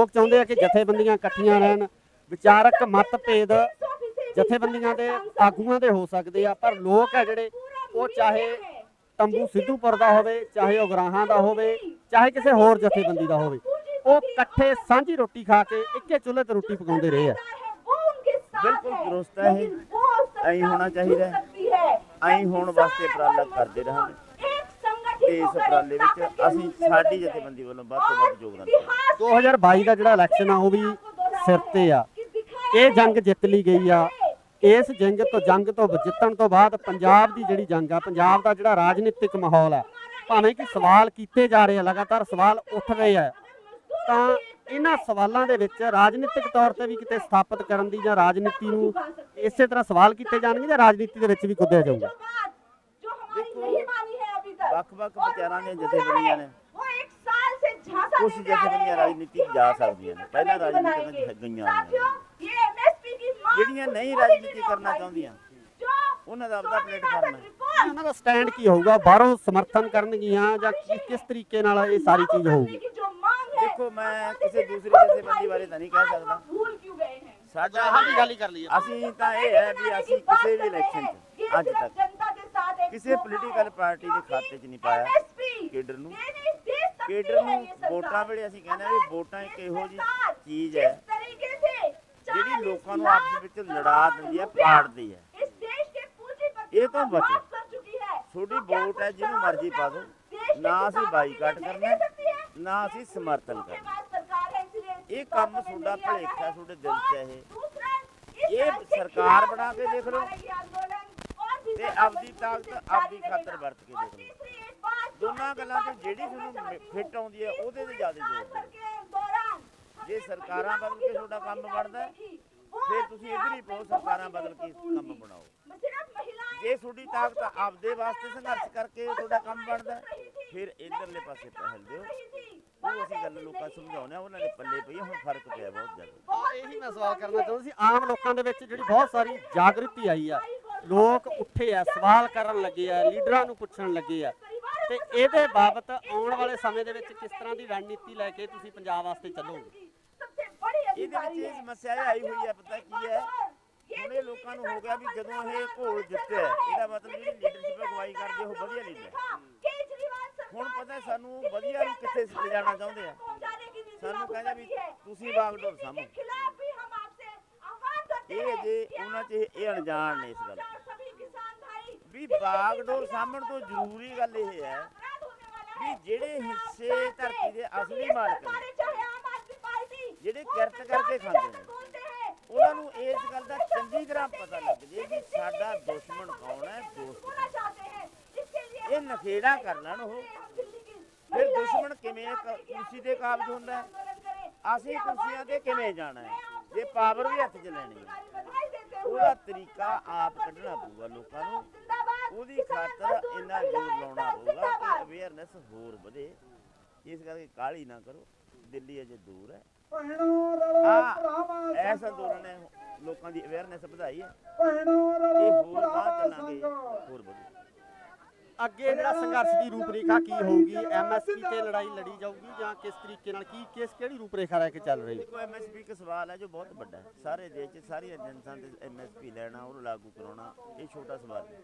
ਚਾਹੁੰਦੇ ਆ ਕਿ ਜਥੇਬੰਦੀਆਂ ਇਕੱਠੀਆਂ ਰਹਿਣ। ਵਿਚਾਰਕ ਮਤਭੇਦ ਜਥੇਬੰਦੀਆਂ ਦੇ ਆਗੂਆਂ ਦੇ ਹੋ ਸਕਦੇ ਆ, ਪਰ ਲੋਕ ਆ ਜਿਹੜੇ ਉਹ ਚਾਹੇ ਤੰਬੂ ਸਿੱਧੂਪੁਰ ਦਾ ਹੋਵੇ, ਚਾਹੇ ਉਗਰਾਹਾਂ ਦਾ ਹੋਵੇ, ਚਾਹੇ ਕਿਸੇ ਹੋਰ ਜਥੇਬੰਦੀ ਦਾ ਹੋਵੇ, ਉਹ ਇਕੱਠੇ ਸਾਂਝੀ ਰੋਟੀ ਖਾ ਕੇ ਇੱਕੇ ਚੁੱਲ੍ਹੇ ਤੇ ਰੋਟੀ ਪਕਾਉਂਦੇ ਰਹੇ ਆ। ਬਿਲਕੁਲ ਦਰੁਸਤ ਹੈ। ਐਂ ਹੋਣਾ ਚਾਹੀਦਾ, ਐਂ ਹੋਣ ਵਾਸਤੇ ਉਪਰਾਲਾ ਕਰਦੇ ਰਹਾਂਗੇ ਤੇ ਇਸ ਉਪਰਾਲੇ ਵਿੱਚ ਅਸੀਂ ਸਾਡੀ ਜਥੇਬੰਦੀ ਵੱਲੋਂ ਵੱਧ ਤੋਂ ਵੱਧ ਯੋਗਦਾਨ ਦੇਵਾਂਗੇ। 2022 ਦਾ ਜਿਹੜਾ ਇਲੈਕਸ਼ਨ ਆ ਉਹ ਵੀ ਸਿਰ ਤੇ ਆ। ਇਹ ਜੰਗ ਜਿੱਤ ਲਈ ਗਈ ਆ, ਇਸ ਜੰਗ ਤੋਂ ਜਿੱਤਣ ਤੋਂ ਬਾਅਦ ਪੰਜਾਬ ਦੀ ਜਿਹੜੀ ਜੰਗ ਆ, ਪੰਜਾਬ ਦਾ ਜਿਹੜਾ ਰਾਜਨੀਤਿਕ ਮਾਹੌਲ ਹੈ, ਭਾਵੇਂ ਕਿ ਸਵਾਲ ਕੀਤੇ ਜਾ ਰਹੇ ਆ, ਲਗਾਤਾਰ ਸਵਾਲ ਉੱਠ ਰਹੇ ਆ, ਤਾਂ ਇਹਨਾਂ ਸਵਾਲਾਂ ਦੇ ਵਿੱਚ ਰਾਜਨੀਤਿਕ ਤੌਰ ਤੇ ਵੀ ਕਿਤੇ ਸਥਾਪਿਤ ਕਰਨ ਦੀ ਜਾਂ ਰਾਜਨੀਤੀ ਨੂੰ ਇਸੇ ਤਰ੍ਹਾਂ ਸਵਾਲ ਕੀਤੇ ਜਾਣਗੇ ਜਾਂ ਰਾਜਨੀਤੀ ਦੇ ਵਿੱਚ ਵੀ ਕੁੱਦਿਆ ਜਾਊਗਾ। ਵੱਖ-ਵੱਖ ਵਿਚਾਰਾਂ ਦੀਆਂ ਜਥੇਬੰਦੀਆਂ ਨੇ, ਕੁਝ ਜਥੇਬੰਦੀਆਂ ਰਾਜਨੀਤੀ ਜਾ ਸਕਦੀਆਂ ਨੇ, ਪਹਿਲਾਂ ਰਾਜਨੀਤੀ ਵਿੱਚ ਗਈਆਂ ਨੇ। ਜਿਹੜੀਆਂ ਨਹੀਂ ਰਾਜਨੀਤੀ ਕਰਨਾ ਚਾਹੁੰਦੀਆਂ ਉਹਨਾਂ ਦਾ ਆਪਦਾ ਪਲੇਟਫਾਰਮ ਹੈ। ਉਹਨਾਂ ਦਾ ਸਟੈਂਡ ਕੀ ਹੋਊਗਾ? ਬਾਹਰੋਂ ਸਮਰਥਨ ਕਰਨਗੀਆਂ ਜਾਂ ਕਿਸ ਤਰੀਕੇ ਨਾਲ ਇਹ ਸਾਰੀ ਚੀਜ਼ ਹੋਊਗੀ? ਦੇਖੋ, ਮੈਂ ਕਿਸੇ ਦੂਸਰੀ ਜਥੇਬੰਦੀ ਬਾਰੇ ਤਾਂ ਨਹੀਂ ਕਹਿ ਸਕਦਾ। ਸਾਡਾ ਗੱਲ ਹੀ ਕਰ ਲਈ ਅਸੀਂ ਤਾਂ ਇਹ ਹੈ ਵੀ ਅਸੀਂ ਕਿਸੇ ਵੀ ਇਲੈਕਸ਼ਨ 'ਚ ਅੱਜ ਤੱਕ ਕਿਸੇ ਪੋਲੀਟੀਕਲ ਪਾਰਟੀ ਦੇ ਖਾਤੇ 'ਚ ਨਹੀਂ ਪਾਇਆ ਕੇਡਰ ਨੂੰ। ਕੇਡਰ ਨੂੰ ਵੋਟਾਂ ਵੇਲੇ ਅਸੀਂ ਕਹਿੰਦੇ ਵੀ ਵੋਟਾਂ ਇੱਕ ਇਹੋ ਜਿਹੀ ਚੀਜ਼ ਹੈ ਜਿਹੜੀ ਲੋਕਾਂ ਨੂੰ ਆਪਸ ਵਿੱਚ ਲੜਾ ਦਿੰਦੀ ਹੈ, ਪਾੜਦੀ ਹੈ। ਇਹ ਤੋਂ ਬਚੋ। ਤੁਹਾਡੀ ਵੋਟ ਹੈ, ਜਿਹਨੂੰ ਮਰਜ਼ੀ ਪਾ ਦਿਓ। ਨਾ ਅਸੀਂ ਬਾਈਕਾਟ ਕਰਨਾ, ਨਾ ਅਸੀਂ ਸਮਰਥਨ ਕਰਨਾ। ਇਹ ਕੰਮ ਤੁਹਾਡਾ ਭਲੇਖਾ ਤੁਹਾਡੇ ਦਿਲ 'ਚ ਇਹ ਸਰਕਾਰ ਬਣਾ ਕੇ ਦੇਖ ਲਓ ਤੇ ਆਪਦੀ ਤਾਕਤ ਆਪਦੀ ਖਾਤਰ ਵਰਤ ਕੇ ਦੇਖ ਲਓ। ਦੋਨਾਂ ਗੱਲਾਂ 'ਚ ਜਿਹੜੀ ਤੁਹਾਨੂੰ ਫਿੱਟ ਆਉਂਦੀ ਹੈ ਉਹਦੇ ਤੇ ਜ਼ਿਆਦਾ ਜ਼ੋਰ ਦਿਓ। ਜੇ ਸਰਕਾਰਾਂ ਬਦਲ ਕੇ ਤੁਹਾਡਾ ਕੰਮ ਬਣਦਾ ਫਿਰ ਤੁਸੀਂ ਇੱਧਰ ਹੀ ਪਾਓ, ਸਰਕਾਰਾਂ ਬਦਲ ਕੇ ਕੰਮ ਬਣਾਓ। ਜੇ ਤੁਹਾਡੀ ਤਾਕਤ ਆਪਦੇ ਵਾਸਤੇ ਸੰਘਰਸ਼ ਕਰਕੇ ਤੁਹਾਡਾ ਕੰਮ ਬਣਦਾ ਫਿਰ ਇਧਰਲੇ ਪਾਸੇ ਪਹਿਲ ਦਿਓ। ਉਹ ਅਸੀਂ ਗੱਲ ਲੋਕਾਂ ਸਮਝਾਉਂਦੇ ਆ, ਉਹਨਾਂ ਦੇ ਪੱਲੇ ਪਈ ਹੁਣ ਫਰਕ ਪਿਆ ਬਹੁਤ ਜ਼ਿਆਦਾ। ਇਹੀ ਮੈਂ ਸਵਾਲ ਕਰਨਾ ਚਾਹੁੰਦਾ ਸੀ। ਆਮ ਲੋਕਾਂ ਦੇ ਵਿੱਚ ਜਿਹੜੀ ਬਹੁਤ ਸਾਰੀ ਜਾਗਰਤੀ ਆਈ ਆ, ਲੋਕ ਉੱਠੇ ਆ, ਸਵਾਲ ਕਰਨ ਲੱਗੇ ਆ, ਲੀਡਰਾਂ ਨੂੰ ਪੁੱਛਣ ਲੱਗੇ ਆ, ਤੇ ਇਹਦੇ ਬਾਬਤ ਆਉਣ ਵਾਲੇ ਸਮੇਂ ਦੇ ਵਿੱਚ ਕਿਸ ਤਰ੍ਹਾਂ ਦੀ ਰਣਨੀਤੀ ਲੈ ਕੇ ਤੁਸੀਂ ਪੰਜਾਬ ਵਾਸਤੇ ਚੱਲੋਗੇ? ਇਹਦੇ ਵਿੱਚ ਇਹ ਸਮੱਸਿਆ ਇਹ ਆਈ ਹੋਈ ਹੈ, ਪਤਾ ਕੀ ਹੈ, ਹੁਣ ਇਹ ਲੋਕਾਂ ਨੂੰ ਹੋ ਗਿਆ ਵੀ ਜਦੋਂ ਇਹ ਘੋਲ ਜਿੱਤਿਆ ਇਹਦਾ ਮਤਲਬ ਜਿਹੜੀ ਲੀਡਰਸ਼ਿਪ ਅਗਵਾਈ ਕਰਦੇ ਉਹ ਵਧੀਆ ਲੀਡਰ। ਹੁਣ ਪਤਾ ਸਾਨੂੰ ਵਧੀਆ ਨੂੰ ਕਿੱਥੇ ਲਿਜਾਣਾ ਚਾਹੁੰਦੇ ਆ। ਸਾਨੂੰ ਕਹਿੰਦਾ ਵੀ ਤੁਸੀਂ ਬਾਗਡੋਰ ਸਾਹਮਣੇ। ਇਹ ਅਜੇ ਉਹਨਾਂ 'ਚ ਇਹ ਅਣਜਾਣ ਨੇ ਇਸ ਗੱਲ ਵੀ ਬਾਗਡੋਰ ਸਾਹਮਣ ਤੋਂ ਜ਼ਰੂਰੀ ਗੱਲ ਇਹ ਹੈ ਵੀ ਜਿਹੜੇ ਹਿੱਸੇ ਧਰਤੀ ਦੇ ਅਸਲੀ ਮਾਲਕ ਨੇ, ਜਿਹੜੇ ਕਿਰਤ ਕਰਕੇ ਖਾਂਦੇ ਨੇ, ਉਹਨਾਂ ਨੂੰ ਇਸ ਗੱਲ ਦਾ ਚੰਗੀ ਤਰ੍ਹਾਂ ਪਤਾ ਲੱਗ ਜੇ ਵੀ ਸਾਡਾ ਦੁਸ਼ਮਣ ਕੌਣ ਹੈ, ਦੋਸਤ ਕੌਣ। ਇਹ ਨਖੇੜਾ ਕਰ ਲੈਣ ਉਹ। ਫਿਰ ਦੁਸ਼ਮਣ ਕਿਵੇਂ ਕੁਰਸੀ ਤੇ ਕਾਬਜ਼ ਹੁੰਦਾ, ਅਸੀਂ ਕੁਰਸੀਆਂ ਤੇ ਕਿਵੇਂ ਜਾਣਾ ਹੈ, ਜੇ ਪਾਵਰ ਵੀ ਹੱਥ 'ਚ ਲੈਣੀ ਹੈ। ਉਹਦਾ ਤਰੀਕਾ ਆਪ ਕੱਢਣਾ ਪਊਗਾ ਲੋਕਾਂ ਨੂੰ। ਉਹਦੀ ਖਾਤਰ ਇੰਨਾ ਜ਼ੋਰ ਲਾਉਣਾ ਪਊਗਾ ਕਿ ਅਵੇਅਰਨੈਸ ਹੋਰ ਵਧੇ। ਇਸ ਕਰਕੇ ਕਾਹਲੀ ਨਾ ਕਰੋ, ਦਿੱਲੀ ਅਜੇ ਦੂਰ ਹੈ। ਐਸਾ ਅੰਦੋਲਨ ਨੇ ਲੋਕਾਂ ਦੀ ਅਵੇਅਰਨੈਸ ਵਧਾਈ ਹੈ। ਇਹ ਹੋਰ ਬਾਹਰ ਚੱਲਾਂਗੇ ਹੋਰ ਵਧੂ। ਅੱਗੇ ਜਿਹੜਾ ਸੰਘਰਸ਼ ਦੀ ਰੂਪਰੇਖਾ ਕੀ ਹੋਊਗੀ? ਐਮਐਸਪੀ ਤੇ ਲੜਾਈ ਲੜੀ ਜਾਊਗੀ ਜਾਂ ਕਿਸ ਤਰੀਕੇ ਨਾਲ ਕਿਹੜੀ ਰੂਪਰੇਖਾ ਲੈ ਕੇ ਚੱਲ ਰਹੀ ਹੈ? ਦੇਖੋ, ਐਮਐਸਪੀ ਇੱਕ ਸਵਾਲ ਹੈ ਜੋ ਬਹੁਤ ਵੱਡਾ ਹੈ। ਸਾਰੇ ਦੇਸ਼ 'ਚ ਸਾਰੀ ਏਜੰਸੀਆਂ ਦੇ ਐਮਐਸਪੀ ਲੈਣਾ, ਉਹਨੂੰ ਲਾਗੂ ਕਰਾਉਣਾ, ਇਹ ਛੋਟਾ ਸਵਾਲ ਹੈ,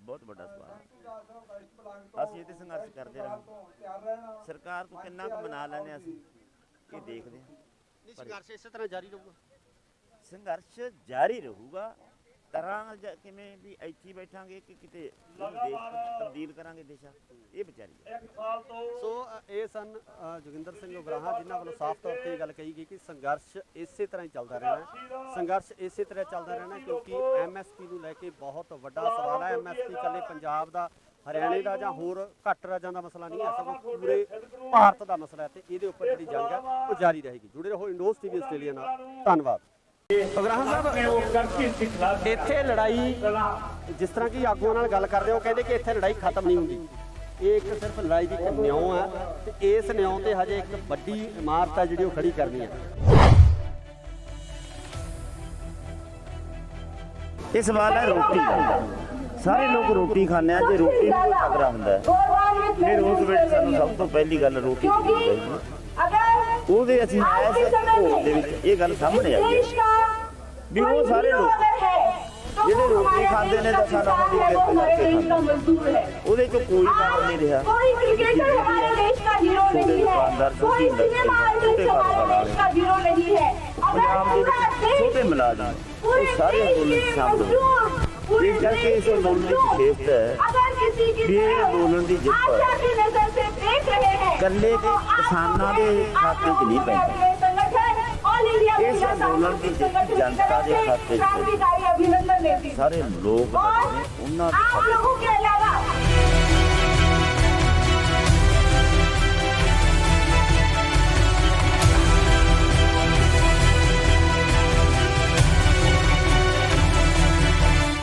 ਬਹੁਤ ਵੱਡਾ ਸਵਾਲ ਹੈ। ਅਸੀਂ ਇਹ ਤੇ ਸੰਘਰਸ਼ ਕਰਦੇ ਰਹਾਂਗੇ। ਸਰਕਾਰ ਤੋਂ ਕਿੰਨਾ ਕੁ ਮਨਾ ਲੈਂਦੇ ਅਸੀਂ ਇਹ ਦੇਖਦੇ ਹਾਂ। ਸੰਘਰਸ਼ ਇਸੇ ਤਰ੍ਹਾਂ ਜਾਰੀ ਰਹੂਗਾ। ਸੰਘਰਸ਼ ਜਾਰੀ ਰਹੂਗਾ। ਤਰ੍ਹਾਂ ਕਿਵੇਂ ਵੀ ਇੱਥੇ ਬੈਠਾਂਗੇ ਕਿ ਕਿਤੇ ਦੇਸ਼ ਤਬਦੀਲ ਕਰਾਂਗੇ ਦੇਸ਼ਾਂ, ਇਹ ਵਿਚਾਰੀ। ਸੋ ਇਹ ਸਨ ਜੋਗਿੰਦਰ ਸਿੰਘ ਉਗਰਾਹਾਂ, ਜਿਨ੍ਹਾਂ ਵੱਲੋਂ ਸਾਫ਼ ਤੌਰ ਤੇ ਇਹ ਗੱਲ ਕਹੀ ਗਈ ਕਿ ਸੰਘਰਸ਼ ਇਸੇ ਤਰ੍ਹਾਂ ਹੀ ਚੱਲਦਾ ਰਹਿਣਾ। ਸੰਘਰਸ਼ ਇਸੇ ਤਰ੍ਹਾਂ ਚੱਲਦਾ ਰਹਿਣਾ ਕਿਉਂਕਿ ਐਮਐਸਪੀ ਨੂੰ ਲੈ ਕੇ ਬਹੁਤ ਵੱਡਾ ਸਵਾਲ ਹੈ। ਐਮਐਸਪੀ ਇਕੱਲੇ ਪੰਜਾਬ ਦਾ, ਹਰਿਆਣੇ ਦਾ ਜਾਂ ਹੋਰ ਘੱਟ ਰਾਜਾਂ ਦਾ ਮਸਲਾ ਨਹੀਂ ਹੈ, ਸਗੋਂ ਪੂਰੇ ਭਾਰਤ ਦਾ ਮਸਲਾ ਹੈ ਤੇ ਇਹਦੇ ਉੱਪਰ ਜਿਹੜੀ ਜੰਗ ਹੈ ਉਹ ਜਾਰੀ ਰਹੇਗੀ। ਜੁੜੇ ਰਹੋ ਇੰਡੋਜ਼ ਟੀਵੀ ਆਸਟ੍ਰੇਲੀਆ ਨਾਲ। ਧੰਨਵਾਦ। ਉਗਰਾਹਾਂ ਸਾਹਿਬ, ਇੱਥੇ ਲੜਾਈ ਜਿਸ ਤਰ੍ਹਾਂ ਕਿ ਆਗੂਆਂ ਨਾਲ ਗੱਲ ਕਰਦੇ ਹੋ, ਕਹਿੰਦੇ ਕਿ ਇੱਥੇ ਲੜਾਈ ਖਤਮ ਨਹੀਂ ਹੁੰਦੀ। ਇਹ ਇੱਕ ਸਿਰਫ ਲੜਾਈ ਦੀ ਇੱਕ ਨਿਉਂ ਹੈ ਤੇ ਇਸ ਨਿਉਂ ਤੇ ਹਜੇ ਇੱਕ ਵੱਡੀ ਇਮਾਰਤ ਹੈ ਜਿਹੜੀ ਉਹ ਖੜੀ ਕਰਨੀ ਹੈ। ਇਹ ਸਵਾਲ ਹੈ ਰੋਟੀ ਦਾ। ਸਾਰੇ ਲੋਕ ਰੋਟੀ ਖਾਂਦੇ ਆ, ਜੇ ਰੋਟੀ ਨੂੰ ਖਤਰਾ ਹੁੰਦਾ ਹੈ ਫਿਰ ਉਸ ਵਿੱਚ ਸਾਨੂੰ ਸਭ ਤੋਂ ਪਹਿਲੀ ਗੱਲ ਰੋਟੀ ਚਾਹੀਦੀ ਹੈ। ਉਹਦੇ ਅਸੀਂ ਐਸੇ ਘੋਲ ਦੇ ਵਿੱਚ ਇਹ ਗੱਲ ਸਾਹਮਣੇ ਆਈ ਹੈ ਵੀ ਉਹ ਸਾਰੇ ਲੋਕ ਜਿਹੜੇ ਰੋਟੀ ਖਾਂਦੇ ਨੇ ਤਾਂ ਸਾਡਾ ਉਹਦੀ ਕਿਰਤ ਕਰਕੇ ਖਾਂਦੇ, ਉਹਦੇ 'ਚ ਕੋਈ ਕੰਮ ਨਹੀਂ ਰਿਹਾ। ਛੋਟੇ ਦੁਕਾਨਦਾਰ, ਛੋਟੀ ਇੰਡਸਟਰੀ, ਛੋਟੇ ਕਾਰੋਬਾਰ, ਪੰਜਾਬ ਦੇ ਵਿੱਚ ਛੋਟੇ ਮੁਲਾਜ਼ਮ, ਇਹ ਸਾਰੇ ਅੰਦੋਲਨ ਸ਼ਾਮਲ ਹੋਏ। ਇਸ ਕਰਕੇ ਇਸ ਅੰਦੋਲਨ ਦੀ ਵਿਸ਼ੇਸ਼ਤਾ ਹੈ ਵੀ ਇਹ ਅੰਦੋਲਨ ਦੀ ਜਿੱਤ ਇਕੱਲੇ ਦੇ ਕਿਸਾਨਾਂ ਦੇ ਖਾਤੇ 'ਚ ਨਹੀਂ ਪੈਂਦੀ। इस अंदोलन की जनता के खाते क्रांतिकारी अभिनंदन देती हूं। सारे लोग और ने उन्होंने आप लोगों के अलावा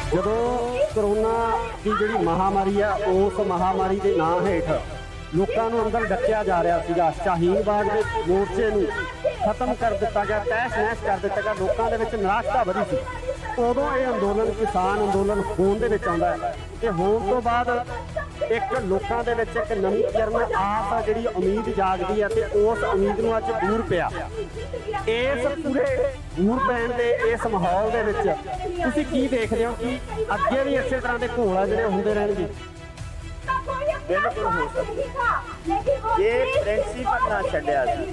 ਜਦੋਂ ਕਰੋਨਾ ਦੀ ਜਿਹੜੀ ਮਹਾਮਾਰੀ ਆ ਉਸ ਮਹਾਮਾਰੀ ਦੇ ਨਾਂ ਹੇਠ ਲੋਕਾਂ ਨੂੰ ਅੰਦਰ ਡੱਕਿਆ ਜਾ ਰਿਹਾ ਸੀਗਾ। ਸ਼ਾਹੀਨ ਬਾਗ ਦੇ ਮੋਰਚੇ ਨੂੰ ਖਤਮ ਕਰ ਦਿੱਤਾ ਗਿਆ, ਤਹਿਸ ਨਹਿਸ ਕਰ ਦਿੱਤਾ ਗਿਆ। ਲੋਕਾਂ ਦੇ ਵਿੱਚ ਨਿਰਾਸ਼ਤਾ ਵਧੀ ਸੀ। ਉਦੋਂ ਇਹ ਅੰਦੋਲਨ ਕਿਸਾਨ ਅੰਦੋਲਨ ਹੋਣ ਦੇ ਵਿੱਚ ਆਉਂਦਾ ਹੈ ਤੇ ਹੋਣ ਤੋਂ ਬਾਅਦ ਇੱਕ ਲੋਕਾਂ ਦੇ ਵਿੱਚ ਇੱਕ ਨਵੀਂ ਕਿਰਨ ਆਸ ਆ, ਜਿਹੜੀ ਉਮੀਦ ਜਾਗਦੀ ਹੈ ਤੇ ਉਸ ਉਮੀਦ ਨੂੰ ਅੱਜ ਦੂਰ ਪਿਆ। ਇਸ ਪੂਰੇ ਦੂਰ ਪੈਣ ਦੇ ਇਸ ਮਾਹੌਲ ਦੇ ਵਿੱਚ ਤੁਸੀਂ ਕੀ ਦੇਖਦੇ ਹੋ ਕਿ ਅੱਗੇ ਵੀ ਇਸੇ ਤਰ੍ਹਾਂ ਦੇ ਘੋਲ ਆ ਜਿਹੜੇ ਹੁੰਦੇ ਰਹਿਣਗੇ? बिल्कुल हो सकता ये प्रिंसीपल ना छड्या सी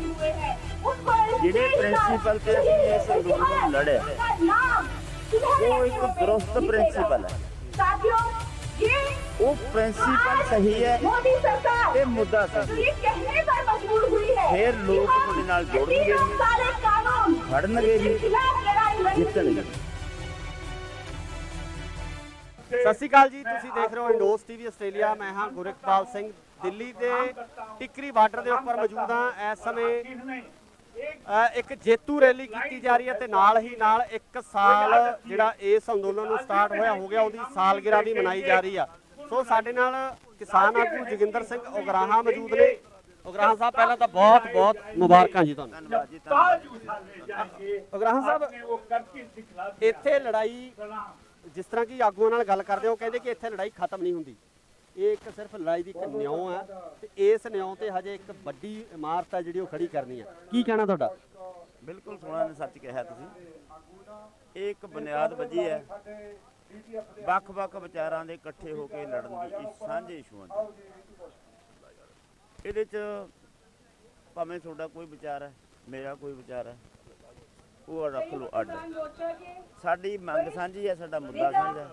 जिहड़े प्रिंसीपल ते असीं इस अंदोलन नूं लड़े वो एक दुरुस्त प्रिंसीपल है। वो प्रिंसीपल सही है ते मुद्दा सही फिर लोग तुहाडे नाल जुड़नगे खड़नगे जी जितणगे। ਸਤਿ ਸ਼੍ਰੀ ਅਕਾਲ ਜੀ, ਤੁਸੀਂ ਦੇਖ ਰਹੇ ਹੋ ਇੰਡੋਸ ਟੀਵੀ ਆਸਟ੍ਰੇਲੀਆ। ਮੈਂ ਹਾਂ ਗੁਰਿਕਪਾਲ ਸਿੰਘ, ਦਿੱਲੀ ਦੇ ਟਿਕਰੀ ਬਾਰਡਰ ਦੇ ਉੱਪਰ ਮੌਜੂਦ ਹਾਂ। ਇਸ ਸਮੇਂ ਇੱਕ ਜੇਤੂ ਰੈਲੀ ਕੀਤੀ ਜਾ ਰਹੀ ਹੈ ਤੇ ਨਾਲ ਹੀ ਨਾਲ 1 ਸਾਲ ਜਿਹੜਾ ਇਸ ਅੰਦੋਲਨ ਨੂੰ ਸਟਾਰਟ ਹੋਇਆ ਹੋ ਗਿਆ, ਉਹਦੀ ਸਾਲਗਿਰਾ ਵੀ ਮਨਾਈ ਜਾ ਰਹੀ ਆ। ਸੋ ਸਾਡੇ ਨਾਲ ਕਿਸਾਨ ਆਗੂ ਜੋਗਿੰਦਰ ਸਿੰਘ ਉਗਰਾਹਾਂ ਮੌਜੂਦ ਨੇ। ਉਗਰਾਹਾਂ ਸਾਹਿਬ, ਪਹਿਲਾਂ ਤਾਂ ਬਹੁਤ ਬਹੁਤ ਮੁਬਾਰਕਾਂ ਜੀ ਤੁਹਾਨੂੰ। ਧੰਨਵਾਦ ਜੀ, ਧੰਨਵਾਦ। ਉਗਰਾਹਾਂ ਸਾਹਿਬ, ਇੱਥੇ ਲੜਾਈ ਜਿਸ ਤਰ੍ਹਾਂ ਕਿ ਆਗੂਆਂ ਨਾਲ ਗੱਲ ਕਰਦੇ ਹੋ, ਕਹਿੰਦੇ ਕਿ ਇੱਥੇ ਲੜਾਈ ਖਤਮ ਨਹੀਂ ਹੁੰਦੀ। ਇਹ ਇੱਕ ਸਿਰਫ ਲੜਾਈ ਦੀ ਇੱਕ ਨਿਉਂ ਹੈ ਤੇ ਇਸ ਨਿਉਂ ਤੇ ਹਜੇ ਇੱਕ ਵੱਡੀ ਇਮਾਰਤ ਹੈ ਜਿਹੜੀ ਉਹ ਖੜੀ ਕਰਨੀ ਹੈ। ਕੀ ਕਹਿਣਾ ਤੁਹਾਡਾ? ਬਿਲਕੁਲ ਸੋਹਣਾ ਨੇ ਸੱਚ ਕਿਹਾ ਤੁਸੀਂ। ਇਹ ਇੱਕ ਬੁਨਿਆਦ ਵੱਜੀ ਹੈ ਵੱਖ-ਵੱਖ ਵਿਚਾਰਾਂ ਦੇ ਇਕੱਠੇ ਹੋ ਕੇ ਲੜਨ ਦੀ, ਇਸ ਸਾਂਝੇ ਇਸ਼ੂਆਂ ਦੀ। ਇਹਦੇ 'ਚ ਭਾਵੇਂ ਤੁਹਾਡਾ ਕੋਈ ਵਿਚਾਰ ਹੈ, ਮੇਰਾ ਕੋਈ ਵਿਚਾਰ ਹੈ, ਉਹ ਰੱਖ ਲਓ ਅੱਡ। ਸਾਡੀ ਮੰਗ ਸਾਂਝੀ ਹੈ, ਸਾਡਾ ਮੁੱਦਾ ਸਾਂਝਾ ਹੈ।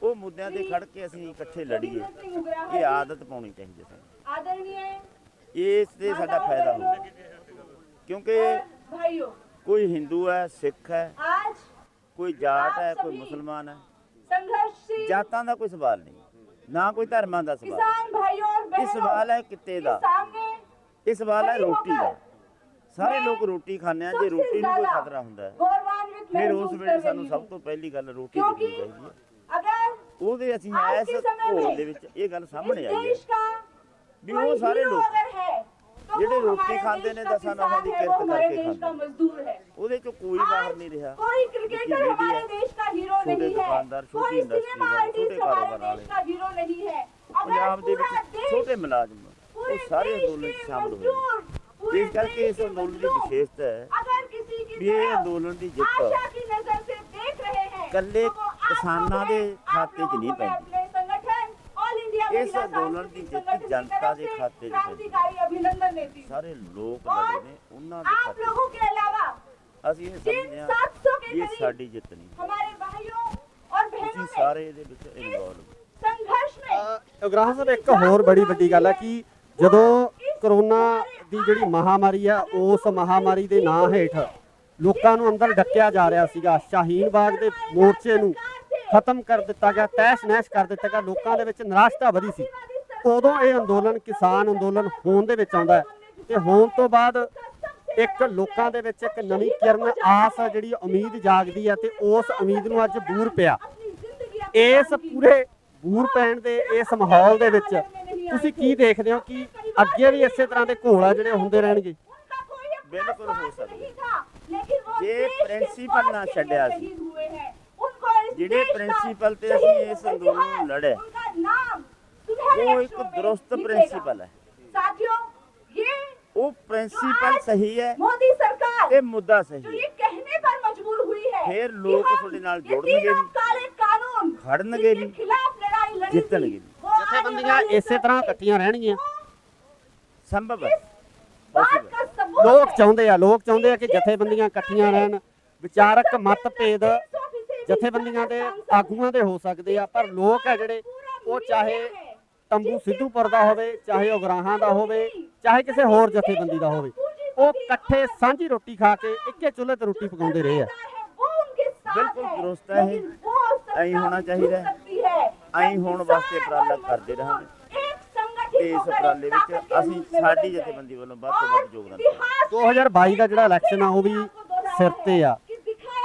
ਉਹ ਮੁੱਦਿਆਂ ਤੇ ਖੜ ਕੇ ਅਸੀਂ ਇਕੱਠੇ ਲੜੀਏ, ਇਹ ਆਦਤ ਪਾਉਣੀ ਚਾਹੀਦੀ ਹੈ ਸਾਨੂੰ। ਇਸ ਤੇ ਸਾਡਾ ਫਾਇਦਾ ਹੋਊਗਾ ਕਿਉਂਕਿ ਕੋਈ ਹਿੰਦੂ ਹੈ, ਸਿੱਖ ਹੈ, ਕੋਈ ਜਾਟ ਹੈ, ਕੋਈ ਮੁਸਲਮਾਨ ਹੈ। ਜਾਤਾਂ ਦਾ ਕੋਈ ਸਵਾਲ ਨਹੀਂ, ਨਾ ਕੋਈ ਧਰਮਾਂ ਦਾ ਸਵਾਲ। ਇਹ ਸਵਾਲ ਹੈ ਕਿੱਤੇ ਦਾ, ਇਹ ਸਵਾਲ ਹੈ ਰੋਟੀ ਦਾ। ਸਾਰੇ ਲੋਕ ਰੋਟੀ ਖਾਂਦੇ ਆ। ਜੇ ਰੋਟੀ ਨੂੰ ਕੋਈ ਖਤਰਾ ਹੁੰਦਾ ਹੈ ਫਿਰ ਉਸ ਵੇਲੇ ਸਾਨੂੰ ਸਭ ਤੋਂ ਪਹਿਲੀ ਗੱਲ ਰੋਟੀ ਦੇਖਣੀ ਚਾਹੀਦੀ ਹੈ। ਉਹਦੇ ਅਸੀਂ ਇਸ ਘੋਲ ਦੇ ਵਿੱਚ ਇਹ ਗੱਲ ਸਾਹਮਣੇ ਆਈ ਹੈ ਵੀ ਉਹ ਸਾਰੇ ਲੋਕ ਜਿਹੜੇ ਰੋਟੀ ਖਾਂਦੇ ਨੇ ਦਸਾਂ ਨੌਹਾਂ ਦੀ ਕਿਰਤ ਕਰਕੇ ਖਾਂਦੇ, ਉਹਦੇ ਚੋਂ ਕੋਈ ਬਾਹਰ ਨਹੀਂ ਰਿਹਾ। ਛੋਟੇ ਦੁਕਾਨਦਾਰ, ਛੋਟੀ ਇੰਡਸਟਰੀ, ਛੋਟੇ ਕਾਰੋਬਾਰ ਵਾਲੇ, ਪੰਜਾਬ ਦੇ ਵਿੱਚ ਛੋਟੇ ਮੁਲਾਜ਼ਮ, ਉਹ ਸਾਰੇ ਅੰਦੋਲਨ 'ਚ ਸ਼ਾਮਲ ਹੋਏ। ਇਸ ਕਰਕੇ ਇਸ ਅੰਦੋਲਨ ਦੀ ਵਿਸ਼ੇਸ਼ਤਾ ਹੈ ਵੀ ਇਹ ਅੰਦੋਲਨ ਦੀ ਜਿੱਤ ਇਕੱਲੇ ਕਿਸਾਨਾਂ ਦੇ ਖਾਤੇ 'ਚ ਨਹੀਂ ਪੈਂਦੀ। ਇਸ ਅੰਦੋਲਨ ਦੀ ਜਿੱਤ ਜਨਤਾ ਦੇ ਖਾਤੇ 'ਚ ਪੈਂਦੀ। ਸਾਰੇ ਲੋਕ ਲੜੇ ਨੇ ਉਹਨਾਂ ਦੇ ਖਾਤੇ। ਅਸੀਂ ਇਹ ਸਮਝਦੇ ਹਾਂ ਕਿ ਇਹ ਸਾਡੀ ਜਿੱਤ ਨਹੀਂ, ਤੁਸੀਂ ਸਾਰੇ ਇਹਦੇ ਵਿੱਚ ਇਨਵੋਲਵ। ਉਗਰਾਹਾਂ ਸਾਹਿਬ, ਇੱਕ ਹੋਰ ਬੜੀ ਵੱਡੀ ਗੱਲ ਹੈ ਕਿ ਜਦੋਂ ਕਰੋਨਾ ਦੀ ਜਿਹੜੀ ਮਹਾਮਾਰੀ ਆ ਉਸ ਮਹਾਮਾਰੀ ਦੇ ਨਾਂ ਹੇਠ ਲੋਕਾਂ ਨੂੰ ਅੰਦਰ ਡੱਕਿਆ ਜਾ ਰਿਹਾ ਸੀਗਾ। ਸ਼ਾਹੀਨ ਬਾਗ ਦੇ ਮੋਰਚੇ ਨੂੰ ਖਤਮ ਕਰ ਦਿੱਤਾ ਗਿਆ, ਤਹਿਸ ਨਹਿਸ ਕਰ ਦਿੱਤਾ ਗਿਆ। ਲੋਕਾਂ ਦੇ ਵਿੱਚ ਨਿਰਾਸ਼ਤਾ ਵਧੀ ਸੀ। ਉਦੋਂ ਇਹ ਅੰਦੋਲਨ ਕਿਸਾਨ ਅੰਦੋਲਨ ਹੋਣ ਦੇ ਵਿੱਚ ਆਉਂਦਾ ਹੈ ਤੇ ਹੋਣ ਤੋਂ ਬਾਅਦ ਇੱਕ ਲੋਕਾਂ ਦੇ ਵਿੱਚ ਇੱਕ ਨਵੀਂ ਕਿਰਨ ਆਸ ਆ, ਜਿਹੜੀ ਉਮੀਦ ਜਾਗਦੀ ਹੈ ਤੇ ਉਸ ਉਮੀਦ ਨੂੰ ਅੱਜ ਬੂਰ ਪਿਆ। ਇਸ ਪੂਰੇ ਬੂਰ ਪੈਣ ਦੇ ਇਸ ਮਾਹੌਲ ਦੇ ਵਿੱਚ ਤੁਸੀਂ ਕੀ ਦੇਖਦੇ ਹੋ ਕਿ ਅੱਗੇ ਵੀ ਇਸੇ ਤਰ੍ਹਾਂ ਦੇ ਘੋਲ ਆ ਜਿਹੜੇ ਹੁੰਦੇ ਰਹਿਣਗੇ? ਬਿਲਕੁਲ ਹੋ ਸਕਦਾ ਜੇ ਪ੍ਰਿੰਸੀਪਲ ਨਾ ਛੱਡਿਆ ਸੀ। ਜਿਹੜੇ ਪ੍ਰਿੰਸੀਪਲ ਤੇ ਅਸੀਂ ਇਸ ਅੰਦੋਲਨ ਨੂੰ ਲੜੇ ਉਹ ਇੱਕ ਦੁਰਸਤ ਪ੍ਰਿੰਸੀਪਲ ਹੈ। वो प्रिंसिपल सही है, मोदी सरकार ये मुद्दा सही है, ये कहने पर मजबूर हुई है। फिर लोग ਤੁਹਾਡੇ ਨਾਲ ਜੁੜਨਗੇ ਵੀ, ਖੜਨਗੇ ਵੀ, ਜਿੱਤਣਗੇ ਵੀ। ਜਥੇਬੰਦੀਆਂ ਇਸੇ ਤਰ੍ਹਾਂ ਇਕੱਠੀਆਂ ਰਹਿਣਗੀਆਂ, ਸੰਭਵ ਹੈ। ਲੋਕ ਚਾਹੁੰਦੇ ਆ ਕਿ ਜਥੇਬੰਦੀਆਂ ਇਕੱਠੀਆਂ ਰਹਿਣ। ਵਿਚਾਰਕ ਮਤਭੇਦ ਜਥੇਬੰਦੀਆਂ ਦੇ ਆਗੂਆਂ ਦੇ ਹੋ ਸਕਦੇ ਆ, ਪਰ ਲੋਕ ਆ ਜਿਹੜੇ ਉਹ ਚਾਹੇ ਤੰਬੂ ਸਿੱਧੂਪੁਰ ਦਾ ਹੋਵੇ, ਚਾਹੇ ਉਗਰਾਹਾਂ ਦਾ ਹੋਵੇ, ਚਾਹੇ ਕਿਸੇ ਹੋਰ ਜਥੇਬੰਦੀ ਦਾ ਹੋਵੇ, ਉਹ ਇਕੱਠੇ ਸਾਂਝੀ ਰੋਟੀ ਖਾ ਕੇ ਇੱਕੇ ਚੁੱਲ੍ਹੇ ਤੇ ਰੋਟੀ ਪਕਾਉਂਦੇ ਰਹੇ ਆ। ਬਿਲਕੁਲ ਦਰੁਸਤ ਹੈ ਇਹ। ਐਂ ਹੋਣਾ ਚਾਹੀਦਾ ਹੈ। ਐਂ ਹੋਣ ਵਾਸਤੇ ਉਪਰਾਲਾ ਕਰਦੇ ਰਹਾਂਗੇ ਤੇ ਇਸ ਉਪਰਾਲੇ ਵਿੱਚ ਅਸੀਂ ਸਾਡੀ ਜਥੇਬੰਦੀ ਵੱਲੋਂ ਵੱਧ ਤੋਂ ਵੱਧ ਯੋਗਦਾਨ ਦੇਵਾਂਗੇ। 2022 ਦਾ ਜਿਹੜਾ ਇਲੈਕਸ਼ਨ ਆ ਉਹ ਵੀ ਸਿਰ ਤੇ ਆ।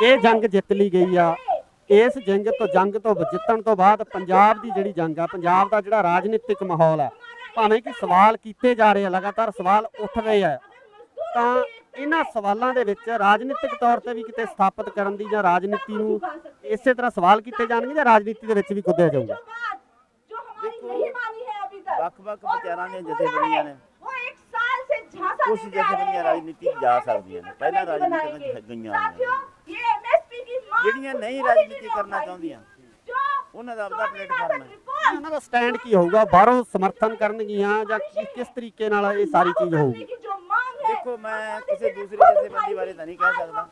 ਇਹ ਜੰਗ ਜਿੱਤ ਲਈ ਗਈ ਆ। ਇਸ ਜੰਗ ਤੋਂ ਜਿੱਤਣ ਤੋਂ ਬਾਅਦ ਪੰਜਾਬ ਦੀ ਜਿਹੜੀ ਜੰਗ ਆ, ਪੰਜਾਬ ਦਾ ਜਿਹੜਾ ਰਾਜਨੀਤਿਕ ਮਾਹੌਲ ਆ, ਭਾਵੇਂ ਕਿ ਸਵਾਲ ਕੀਤੇ ਜਾ ਰਹੇ ਆ, ਲਗਾਤਾਰ ਸਵਾਲ ਉੱਠ ਰਹੇ ਆ, ਤਾਂ ਇਹਨਾਂ ਸਵਾਲਾਂ ਦੇ ਵਿੱਚ ਰਾਜਨੀਤਿਕ ਤੌਰ ਤੇ ਵੀ ਕਿਤੇ ਸਥਾਪਿਤ ਕਰਨ ਦੀ ਜਾਂ ਰਾਜਨੀਤੀ ਨੂੰ ਇਸੇ ਤਰ੍ਹਾਂ ਸਵਾਲ ਕੀਤੇ ਜਾਣਗੇ ਜਾਂ ਰਾਜਨੀਤੀ ਦੇ ਵਿੱਚ ਵੀ ਕੁੱਦਿਆ ਜਾਊਗਾ। ਵੱਖ-ਵੱਖ ਵਿਚਾਰਾਂ ਦੀਆਂ ਜਥੇਬੰਦੀਆਂ ਨੇ, ਕੁਝ ਜਥੇਬੰਦੀਆਂ ਰਾਜਨੀਤੀ ਜਾ ਸਕਦੀਆਂ ਨੇ, ਪਹਿਲਾਂ ਰਾਜਨੀਤੀ ਵਿੱਚ ਗਈਆਂ ਹੋਈਆਂ, ਜਿਹੜੀਆਂ ਨਹੀਂ ਰਾਜਨੀਤੀ ਕਰਨਾ ਚਾਹੁੰਦੀਆਂ ਉਹਨਾਂ ਦਾ ਆਪਦਾ ਪਲੇਟਫਾਰਮ ਹੈ। ਉਹਨਾਂ ਦਾ ਸਟੈਂਡ ਕੀ ਹੋਊਗਾ? ਬਾਹਰੋਂ ਸਮਰਥਨ ਕਰਨਗੀਆਂ ਜਾਂ ਕਿਸ ਤਰੀਕੇ ਨਾਲ ਇਹ ਸਾਰੀ ਚੀਜ਼ ਹੋਊਗੀ? ਦੇਖੋ, ਮੈਂ ਕਿਸੇ ਦੂਸਰੀ ਜਥੇਬੰਦੀ ਬਾਰੇ ਤਾਂ ਨਹੀਂ ਕਹਿ ਸਕਦਾ।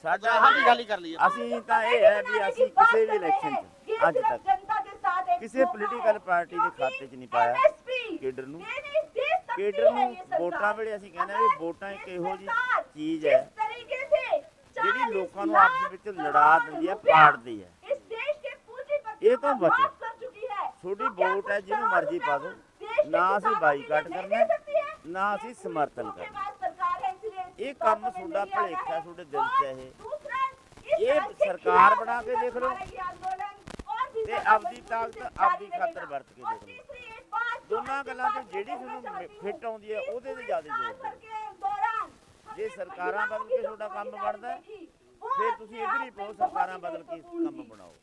ਸਾਡਾ ਗੱਲ ਹੀ ਕਰ ਲਈ। ਅਸੀਂ ਤਾਂ ਇਹ ਹੈ ਵੀ ਅਸੀਂ ਕਿਸੇ ਵੀ ਇਲੈਕਸ਼ਨ 'ਚ ਅੱਜ ਤੱਕ ਕਿਸੇ ਪੋਲੀਟੀਕਲ ਪਾਰਟੀ ਦੇ ਖਾਤੇ 'ਚ ਨਹੀਂ ਪਾਇਆ ਕੇਡਰ ਨੂੰ। ਕੇਡਰ ਨੂੰ ਵੋਟਾਂ ਵੇਲੇ ਅਸੀਂ ਕਹਿੰਦੇ ਵੀ ਵੋਟਾਂ ਇੱਕ ਇਹੋ ਜਿਹੀ ਚੀਜ਼ ਹੈ ਜਿਹੜੀ ਲੋਕਾਂ ਨੂੰ ਆਪਸ ਵਿੱਚ ਲੜਾ ਦਿੰਦੀ ਹੈ, ਪਾੜਦੀ ਹੈ। ਇਹ ਤੋਂ ਬਚੋ। ਤੁਹਾਡੀ ਵੋਟ ਹੈ, ਜਿਹਨੂੰ ਮਰਜ਼ੀ ਪਾ ਦਿਓ। ਨਾ ਅਸੀਂ ਬਾਈਕਾਟ ਕਰਨਾ, ਨਾ ਅਸੀਂ ਸਮਰਥਨ ਕਰਨਾ। ਇਹ ਕੰਮ ਤੁਹਾਡਾ ਭਲੇਖਾ ਤੁਹਾਡੇ ਦਿਲ 'ਚ ਇਹ ਸਰਕਾਰ ਬਣਾ ਕੇ ਦੇਖ ਲਓ ਤੇ ਆਪਦੀ ਤਾਕਤ ਆਪਦੀ ਖਾਤਰ ਵਰਤ ਕੇ ਦੇਖ ਲਓ। ਦੋਨਾਂ ਗੱਲਾਂ 'ਚ ਜਿਹੜੀ ਤੁਹਾਨੂੰ ਫਿੱਟ ਆਉਂਦੀ ਹੈ ਉਹਦੇ ਤੇ ਜ਼ਿਆਦਾ ਜ਼ੋਰ ਦਿਓ। ਜੇ ਸਰਕਾਰਾਂ ਬਦਲ ਕੇ ਤੁਹਾਡਾ ਕੰਮ ਬਣਦਾ ਫਿਰ ਤੁਸੀਂ ਇੱਧਰ ਹੀ ਪਾਓ, ਸਰਕਾਰਾਂ ਬਦਲ ਕੇ ਕੰਮ ਬਣਾਓ।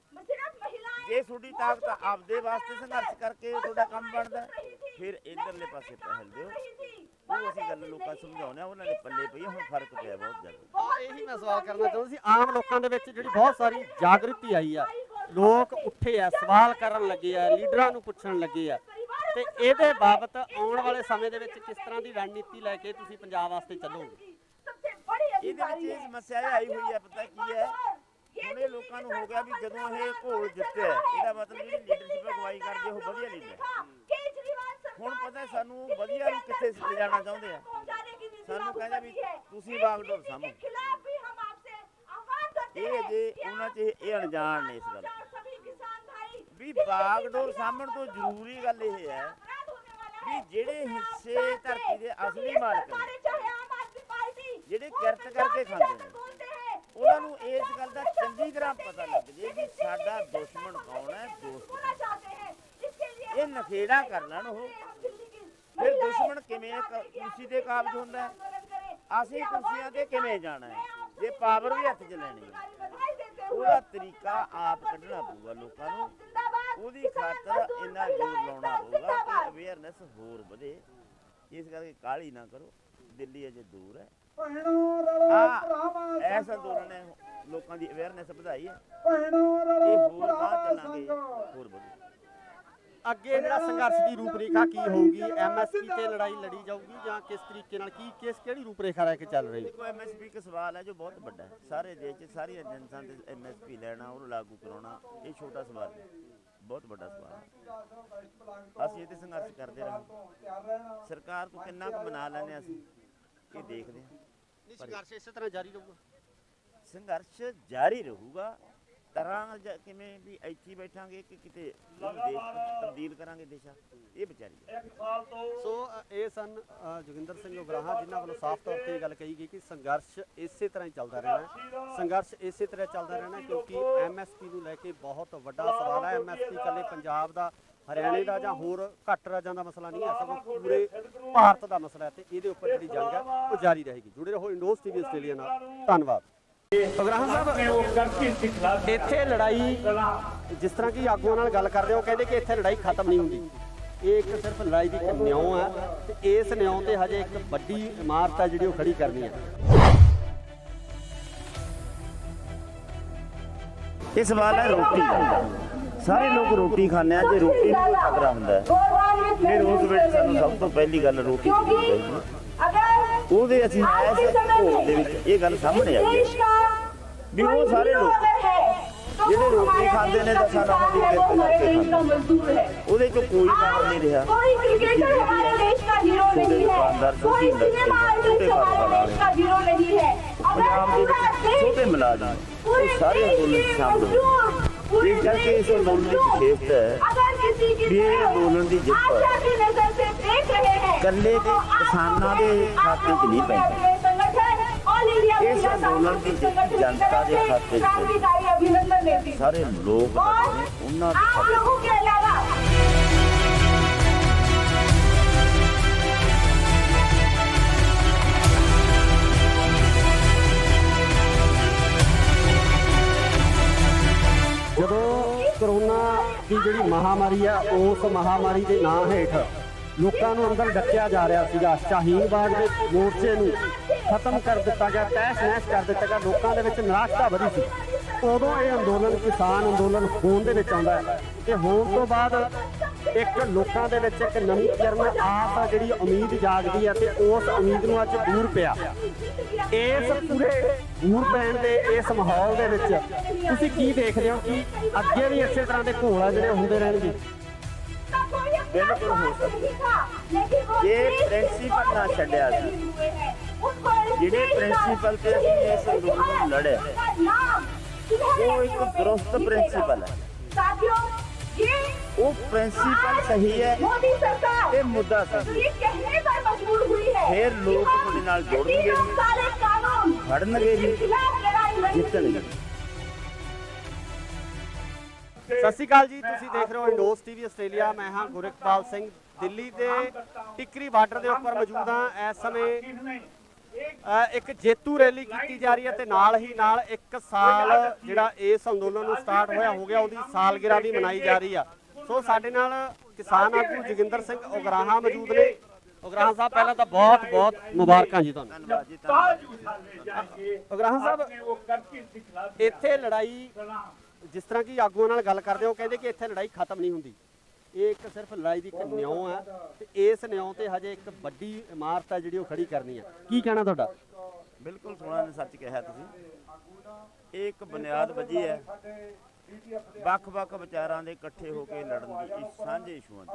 ਜੇ ਤੁਹਾਡੀ ਤਾਕਤ ਆਪਦੇ ਵਾਸਤੇ ਸੰਘਰਸ਼ ਕਰਕੇ ਤੁਹਾਡਾ ਕੰਮ ਬਣਦਾ ਫਿਰ ਇਧਰਲੇ ਪਾਸੇ ਪਹਿਲ ਦਿਓ। ਉਹ ਅਸੀਂ ਗੱਲ ਲੋਕਾਂ ਸਮਝਾਉਂਦੇ ਆ, ਉਹਨਾਂ ਦੇ ਪੱਲੇ ਪਈ ਹੁਣ ਫਰਕ ਪਿਆ ਬਹੁਤ ਜ਼ਿਆਦਾ। ਇਹੀ ਮੈਂ ਸਵਾਲ ਕਰਨਾ ਚਾਹੁੰਦਾ ਸੀ। ਆਮ ਲੋਕਾਂ ਦੇ ਵਿੱਚ ਜਿਹੜੀ ਬਹੁਤ ਸਾਰੀ ਜਾਗਰਤੀ ਆਈ ਆ, ਲੋਕ ਉੱਠੇ ਆ, ਸਵਾਲ ਕਰਨ ਲੱਗੇ ਆ, ਲੀਡਰਾਂ ਨੂੰ ਪੁੱਛਣ ਲੱਗੇ ਆ, ਤੇ ਇਹਦੇ ਬਾਬਤ ਆਉਣ ਵਾਲੇ ਸਮੇਂ ਦੇ ਵਿੱਚ ਕਿਸ ਤਰ੍ਹਾਂ ਦੀ ਰਣਨੀਤੀ ਲੈ ਕੇ ਤੁਸੀਂ ਪੰਜਾਬ ਵਾਸਤੇ ਚੱਲੋਗੇ? ਇਹਦੇ ਵਿੱਚ ਇਹ ਸਮੱਸਿਆ ਇਹ ਆਈ ਹੋਈ ਹੈ, ਪਤਾ ਕੀ ਹੈ, ਹੁਣ ਇਹ ਲੋਕਾਂ ਨੂੰ ਹੋ ਗਿਆ ਵੀ ਜਦੋਂ ਇਹ ਘੋਲ ਜਿੱਤਿਆ ਇਹਦਾ ਮਤਲਬ ਜਿਹੜੀ ਲੀਡਰਸ਼ਿਪ ਅਗਵਾਈ ਕਰਦੇ ਉਹ ਵਧੀਆ ਲੀਡਰ। ਹੁਣ ਪਤਾ ਸਾਨੂੰ ਵਧੀਆ ਨੂੰ ਕਿੱਥੇ ਲਿਜਾਣਾ ਚਾਹੁੰਦੇ ਆ। ਸਾਨੂੰ ਕਹਿੰਦਾ ਵੀ ਤੁਸੀਂ ਬਾਗਡੋਰ ਸਾਹਮਣੇ। ਇਹ ਅਜੇ ਉਹਨਾਂ 'ਚ ਇਹ ਅਣਜਾਣ ਨੇ ਇਸ ਗੱਲ ਵੀ ਬਾਗਡੋਰ ਸਾਹਮਣ ਤੋਂ ਜ਼ਰੂਰੀ ਗੱਲ ਇਹ ਹੈ ਵੀ ਜਿਹੜੇ ਹਿੱਸੇ ਧਰਤੀ ਦੇ ਅਸਲੀ ਮਾਲਕ ਨੇ, ਜਿਹੜੇ ਕਿਰਤ ਕਰਕੇ ਖਾਂਦੇ ਨੇ, ਉਹਨਾਂ ਨੂੰ ਇਸ ਗੱਲ ਦਾ ਚੰਗੀ ਤਰ੍ਹਾਂ ਪਤਾ ਲੱਗ ਜੇ ਵੀ ਸਾਡਾ ਦੁਸ਼ਮਣ ਕੌਣ ਹੈ, ਦੋਸਤ। ਇਹ ਨਖੇੜਾ ਕਰ ਲੈਣ ਉਹ, ਫਿਰ ਦੁਸ਼ਮਣ ਕਿਵੇਂ ਕੁਰਸੀ ਤੇ ਕਾਬਜ ਹੁੰਦਾ, ਅਸੀਂ ਕੁਰਸੀਆਂ ਤੇ ਕਿਵੇਂ ਜਾਣਾ ਹੈ, ਜੇ ਪਾਵਰ ਵੀ ਹੱਥ 'ਚ ਲੈਣੀ ਹੈ। ਉਹਦਾ ਤਰੀਕਾ ਆਪ ਕੱਢਣਾ ਪਊਗਾ ਲੋਕਾਂ ਨੂੰ। ਉਹਦੀ ਖਾਤਰ ਇੰਨਾ ਜ਼ੋਰ ਲਾਉਣਾ ਪਊਗਾ ਕਿ ਅਵੇਅਰਨੈਸ ਹੋਰ ਵਧੇ। ਇਸ ਕਰਕੇ ਕਾਹਲੀ ਨਾ ਕਰੋ, ਦਿੱਲੀ ਅਜੇ ਦੂਰ ਹੈ। ਐਸਾ ਅੰਦੋਲਨ ਨੇ ਲੋਕਾਂ ਦੀ ਅਵੇਅਰਨੈਸ ਵਧਾਈ ਹੈ। ਇਹ ਹੋਰ ਬਾਅਦ ਚੱਲਾਂਗੇ, ਹੋਰ ਵਧੂ। ਅੱਗੇ ਜਿਹੜਾ ਸੰਘਰਸ਼ ਦੀ ਰੂਪਰੇਖਾ ਕੀ ਹੋਊਗੀ? ਐਮਐਸਪੀ ਤੇ ਲੜਾਈ ਲੜੀ ਜਾਊਗੀ ਜਾਂ ਕਿਸ ਤਰੀਕੇ ਨਾਲ, ਕਿਹੜੀ ਰੂਪਰੇਖਾ ਲੈ ਕੇ ਚੱਲ ਰਹੀ ਹੈ? ਦੇਖੋ, ਐਮਐਸਪੀ ਇੱਕ ਸਵਾਲ ਹੈ ਜੋ ਬਹੁਤ ਵੱਡਾ ਹੈ। ਸਾਰੇ ਦੇਸ਼ 'ਚ ਸਾਰੀਆਂ ਏਜੰਸੀਆਂ ਦੇ ਐਮਐਸਪੀ ਲੈਣਾ, ਉਹਨੂੰ ਲਾਗੂ ਕਰਾਉਣਾ, ਇਹ ਛੋਟਾ ਸਵਾਲ ਹੈ, ਬਹੁਤ ਵੱਡਾ ਸਵਾਲ ਹੈ। ਅਸੀਂ ਇਹਦੇ ਸੰਘਰਸ਼ ਕਰਦੇ ਰਹਾਂਗੇ। ਸਰਕਾਰ ਤੋਂ ਕਿੰਨਾ ਕੁ ਮਨਾ ਲੈਂਦੇ ਅਸੀਂ ਇਹ ਦੇਖਦੇ ਹਾਂ। ਸੰਘਰਸ਼ ਇਸੇ ਤਰ੍ਹਾਂ ਜਾਰੀ ਰਹੂਗਾ। ਸੰਘਰਸ਼ ਜਾਰੀ ਰਹੂਗਾ। ਤਰ੍ਹਾਂ ਕਿਵੇਂ ਵੀ ਇੱਥੇ ਬੈਠਾਂਗੇ ਕਿ ਕਿਤੇ ਦੇਸ਼ ਤਬਦੀਲ ਕਰਾਂਗੇ ਦੇਸ਼ਾਂ, ਇਹ ਵਿਚਾਰੀ। ਸੋ ਇਹ ਸਨ ਜੋਗਿੰਦਰ ਸਿੰਘ ਉਗਰਾਹਾਂ, ਜਿਨ੍ਹਾਂ ਵੱਲੋਂ ਸਾਫ਼ ਤੌਰ ਤੇ ਇਹ ਗੱਲ ਕਹੀ ਗਈ ਕਿ ਸੰਘਰਸ਼ ਇਸੇ ਤਰ੍ਹਾਂ ਹੀ ਚੱਲਦਾ ਰਹਿਣਾ। ਸੰਘਰਸ਼ ਇਸੇ ਤਰ੍ਹਾਂ ਚੱਲਦਾ ਰਹਿਣਾ ਕਿਉਂਕਿ ਐਮਐਸਪੀ ਨੂੰ ਲੈ ਕੇ ਬਹੁਤ ਵੱਡਾ ਸਵਾਲ ਹੈ। ਐਮਐਸਪੀ ਇਕੱਲੇ ਪੰਜਾਬ ਦਾ, ਹਰਿਆਣੇ ਦਾ ਜਾਂ ਹੋਰ ਘੱਟ ਰਾਜਾਂ ਦਾ ਮਸਲਾ ਨਹੀਂ ਹੈ, ਸਗੋਂ ਪੂਰੇ ਭਾਰਤ ਦਾ ਮਸਲਾ ਹੈ ਤੇ ਇਹਦੇ ਉੱਪਰ ਜਿਹੜੀ ਜੰਗ ਹੈ ਉਹ ਜਾਰੀ ਰਹੇਗੀ। ਜੁੜੇ ਰਹੋ ਇੰਡੋਜ਼ ਟੀਵੀ ਆਸਟ੍ਰੇਲੀਆ ਨਾਲ। ਧੰਨਵਾਦ। ਉਗਰਾਹਾਂ ਸਾਹਿਬ, ਇੱਥੇ ਲੜਾਈ, ਜਿਸ ਤਰ੍ਹਾਂ ਕਿ ਆਗੂਆਂ ਨਾਲ ਗੱਲ ਕਰਦੇ ਹੋ, ਕਹਿੰਦੇ ਕਿ ਇੱਥੇ ਲੜਾਈ ਖਤਮ ਨਹੀਂ ਹੁੰਦੀ। ਇਹ ਇੱਕ ਸਿਰਫ ਲੜਾਈ ਦੀ ਇੱਕ ਨਿਉਂ ਹੈ ਤੇ ਇਸ ਨਿਉਂ ਤੇ ਹਜੇ ਇੱਕ ਵੱਡੀ ਇਮਾਰਤ ਹੈ ਜਿਹੜੀ ਉਹ ਖੜੀ ਕਰਨੀ ਹੈ। ਇਹ ਸਵਾਲ ਹੈ ਰੋਟੀ ਦਾ। ਸਾਰੇ ਲੋਕ ਰੋਟੀ ਖਾਂਦੇ ਆ, ਜੇ ਰੋਟੀ ਨੂੰ ਖਤਰਾ ਹੁੰਦਾ ਹੈ ਫਿਰ ਉਸ ਵਿੱਚ ਸਾਨੂੰ ਸਭ ਤੋਂ ਪਹਿਲੀ ਗੱਲ ਰੋਟੀ ਚਾਹੀਦੀ ਹੈ। ਉਹਦੇ ਅਸੀਂ ਇਸ ਘੋਲ ਦੇ ਵਿੱਚ ਇਹ ਗੱਲ ਸਾਹਮਣੇ ਆਈ ਹੈ ਵੀ ਉਹ ਸਾਰੇ ਲੋਕ ਜਿਹੜੇ ਰੋਟੀ ਖਾਂਦੇ ਨੇ ਤਾਂ ਸਾਡਾ ਉਹਦੀ ਕਿਰਤ ਕਰਕੇ ਖਾਂਦੇ, ਉਹਦੇ 'ਚ ਕੋਈ ਕੰਮ ਨਹੀਂ ਰਿਹਾ। हीरो छोटे नहीं है, दुकानदार, कोई छोटी सिनेमा इंडस्ट्री, आर्टिस्ट छोटे हमारे कारोबार देश का हीरो नहीं है। अगर पंजाब के पूरा देश, छोटे मुलाजिम पूरे वो सारे देश आंदोलन के शामिल मजदूर, हुए। पूरे इस करके देश इस के आंदोलन की मजदूर, विशेषता है अगर किसी की भी ये तरफ आंदोलन की जित आशा की नजर से देख रहे हैं, इकल्ले तो के आप किसानां लोग दे हैं, खाते आप च नहीं लोगों ने पैंदा। अपने संगठन ऑल इंडिया इस महिला आंदोलन की सांस्कृतिक जित संगठन की जनता तरफ दे से खाते च क्रांतिकारी अभिनंदन देती हूं। सारे लोग और लड़े ने उन्हां दे आप खाते लोगों के अलावा ਜਦੋਂ ਕਰੋਨਾ ਦੀ ਜਿਹੜੀ ਮਹਾਮਾਰੀ ਆ ਉਸ ਮਹਾਮਾਰੀ ਦੇ ਨਾਂ ਹੇਠ ਲੋਕਾਂ ਨੂੰ ਅੰਦਰ ਡੱਕਿਆ ਜਾ ਰਿਹਾ ਸੀਗਾ। ਸ਼ਾਹੀਨ ਬਾਗ ਦੇ ਮੋਰਚੇ ਨੂੰ ਖਤਮ ਕਰ ਦਿੱਤਾ ਗਿਆ, ਤਹਿਸ ਨਹਿਸ ਕਰ ਦਿੱਤਾ ਗਿਆ। ਲੋਕਾਂ ਦੇ ਵਿੱਚ ਨਿਰਾਸ਼ਤਾ ਵਧੀ ਸੀ। ਉਦੋਂ ਇਹ ਅੰਦੋਲਨ ਕਿਸਾਨ ਅੰਦੋਲਨ ਹੋਣ ਦੇ ਵਿੱਚ ਆਉਂਦਾ ਹੈ ਤੇ ਹੋਣ ਤੋਂ ਬਾਅਦ ਇੱਕ ਲੋਕਾਂ ਦੇ ਵਿੱਚ ਇੱਕ ਨਵੀਂ ਕਿਰਨ ਆਸ ਆ, ਜਿਹੜੀ ਉਮੀਦ ਜਾਗਦੀ ਹੈ ਤੇ ਉਸ ਉਮੀਦ ਨੂੰ ਅੱਜ ਦੂਰ ਪਿਆ। ਇਸ ਪੂਰੇ ਦੂਰ ਪੈਣ ਦੇ ਇਸ ਮਾਹੌਲ ਦੇ ਵਿੱਚ ਤੁਸੀਂ ਕੀ ਦੇਖਦੇ ਹੋ ਕਿ ਅੱਗੇ ਵੀ ਇਸੇ ਤਰ੍ਹਾਂ ਦੇ ਘੋਲ ਆ ਜਿਹੜੇ ਹੁੰਦੇ ਰਹਿਣਗੇ? बिल्कुल हो सकता ये प्रिंसीपल ना छड्या सी ਜਿਹੜੇ ਪ੍ਰਿੰਸੀਪਲ ਤੇ ਅਸੀਂ ਇਸ ਅੰਦੋਲਨ ਨੂੰ ਲੜਿਆ ਉਹ ਇੱਕ ਦਰੁਸਤ ਪ੍ਰਿੰਸੀਪਲ ਹੈ। साथियों ये ਉਹ ਪ੍ਰਿੰਸੀਪਲ ਸਹੀ ਹੈ मोदी सरकार ਤੇ ਮੁੱਦਾ तो ਸਹੀ ये कहने पर मजबूर हुई है ਫਿਰ ਲੋਕ ਤੁਹਾਡੇ ਨਾਲ ਜੁੜਨਗੇ ਜੀ, सारे कानून ਖੜਨਗੇ ਜੀ, के खिलाफ लड़ाई लड़नी ਜਿੱਤਣਗੇ। ਸਤਿ ਸ਼੍ਰੀ ਅਕਾਲ ਜੀ, ਤੁਸੀਂ ਦੇਖ ਰਹੇ ਹੋ ਇੰਡੋਸ ਟੀਵੀ ਆਸਟ੍ਰੇਲੀਆ। ਮੈਂ ਹਾਂ ਗੁਰਕਪਾਲ ਸਿੰਘ, ਦਿੱਲੀ ਦੇ ਟਿਕਰੀ ਬਾਰਡਰ ਦੇ ਉੱਪਰ ਮੌਜੂਦ ਹਾਂ। ਇਸ ਸਮੇਂ ਇੱਕ ਜੇਤੂ ਰੈਲੀ ਕੀਤੀ ਜਾ ਰਹੀ ਹੈ ਤੇ ਨਾਲ ਹੀ ਨਾਲ 1 ਸਾਲ ਜਿਹੜਾ ਇਸ ਅੰਦੋਲਨ ਨੂੰ ਸਟਾਰਟ ਹੋਇਆ ਹੋ ਗਿਆ, ਉਹਦੀ ਸਾਲਗਿਰਾ ਵੀ ਮਨਾਈ ਜਾ ਰਹੀ ਆ। ਸੋ ਸਾਡੇ ਨਾਲ ਕਿਸਾਨ ਆਗੂ ਜੋਗਿੰਦਰ ਸਿੰਘ ਉਗਰਾਹਾਂ ਮੌਜੂਦ ਨੇ। ਉਗਰਾਹਾਂ ਸਾਹਿਬ, ਪਹਿਲਾਂ ਤਾਂ ਬਹੁਤ ਬਹੁਤ ਮੁਬਾਰਕਾਂ ਜੀ ਤੁਹਾਨੂੰ। ਧੰਨਵਾਦ ਜੀ, ਧੰਨਵਾਦ। ਉਗਰਾਹਾਂ ਸਾਹਿਬ, ਇੱਥੇ ਲੜਾਈ ਜਿਸ ਤਰ੍ਹਾਂ ਕਿ ਆਗੂਆਂ ਨਾਲ ਗੱਲ ਕਰਦੇ ਹੋ, ਕਹਿੰਦੇ ਕਿ ਇੱਥੇ ਲੜਾਈ ਖਤਮ ਨਹੀਂ ਹੁੰਦੀ। ਇਹ ਇੱਕ ਸਿਰਫ ਲੜਾਈ ਦੀ ਇੱਕ ਨਿਉਂ ਹੈ ਤੇ ਇਸ ਨਿਉਂ ਤੇ ਹਜੇ ਇੱਕ ਵੱਡੀ ਇਮਾਰਤ ਹੈ ਜਿਹੜੀ ਉਹ ਖੜੀ ਕਰਨੀ ਹੈ। ਕੀ ਕਹਿਣਾ ਤੁਹਾਡਾ? ਬਿਲਕੁਲ ਸੋਹਣਾ ਨੇ ਸੱਚ ਕਿਹਾ ਤੁਸੀਂ। ਇਹ ਇੱਕ ਬੁਨਿਆਦ ਵੱਜੀ ਹੈ ਵੱਖ-ਵੱਖ ਵਿਚਾਰਾਂ ਦੇ ਇਕੱਠੇ ਹੋ ਕੇ ਲੜਨ ਦੀ, ਇਸ ਸਾਂਝੇ ਇਸ਼ੂਆਂ ਦੀ।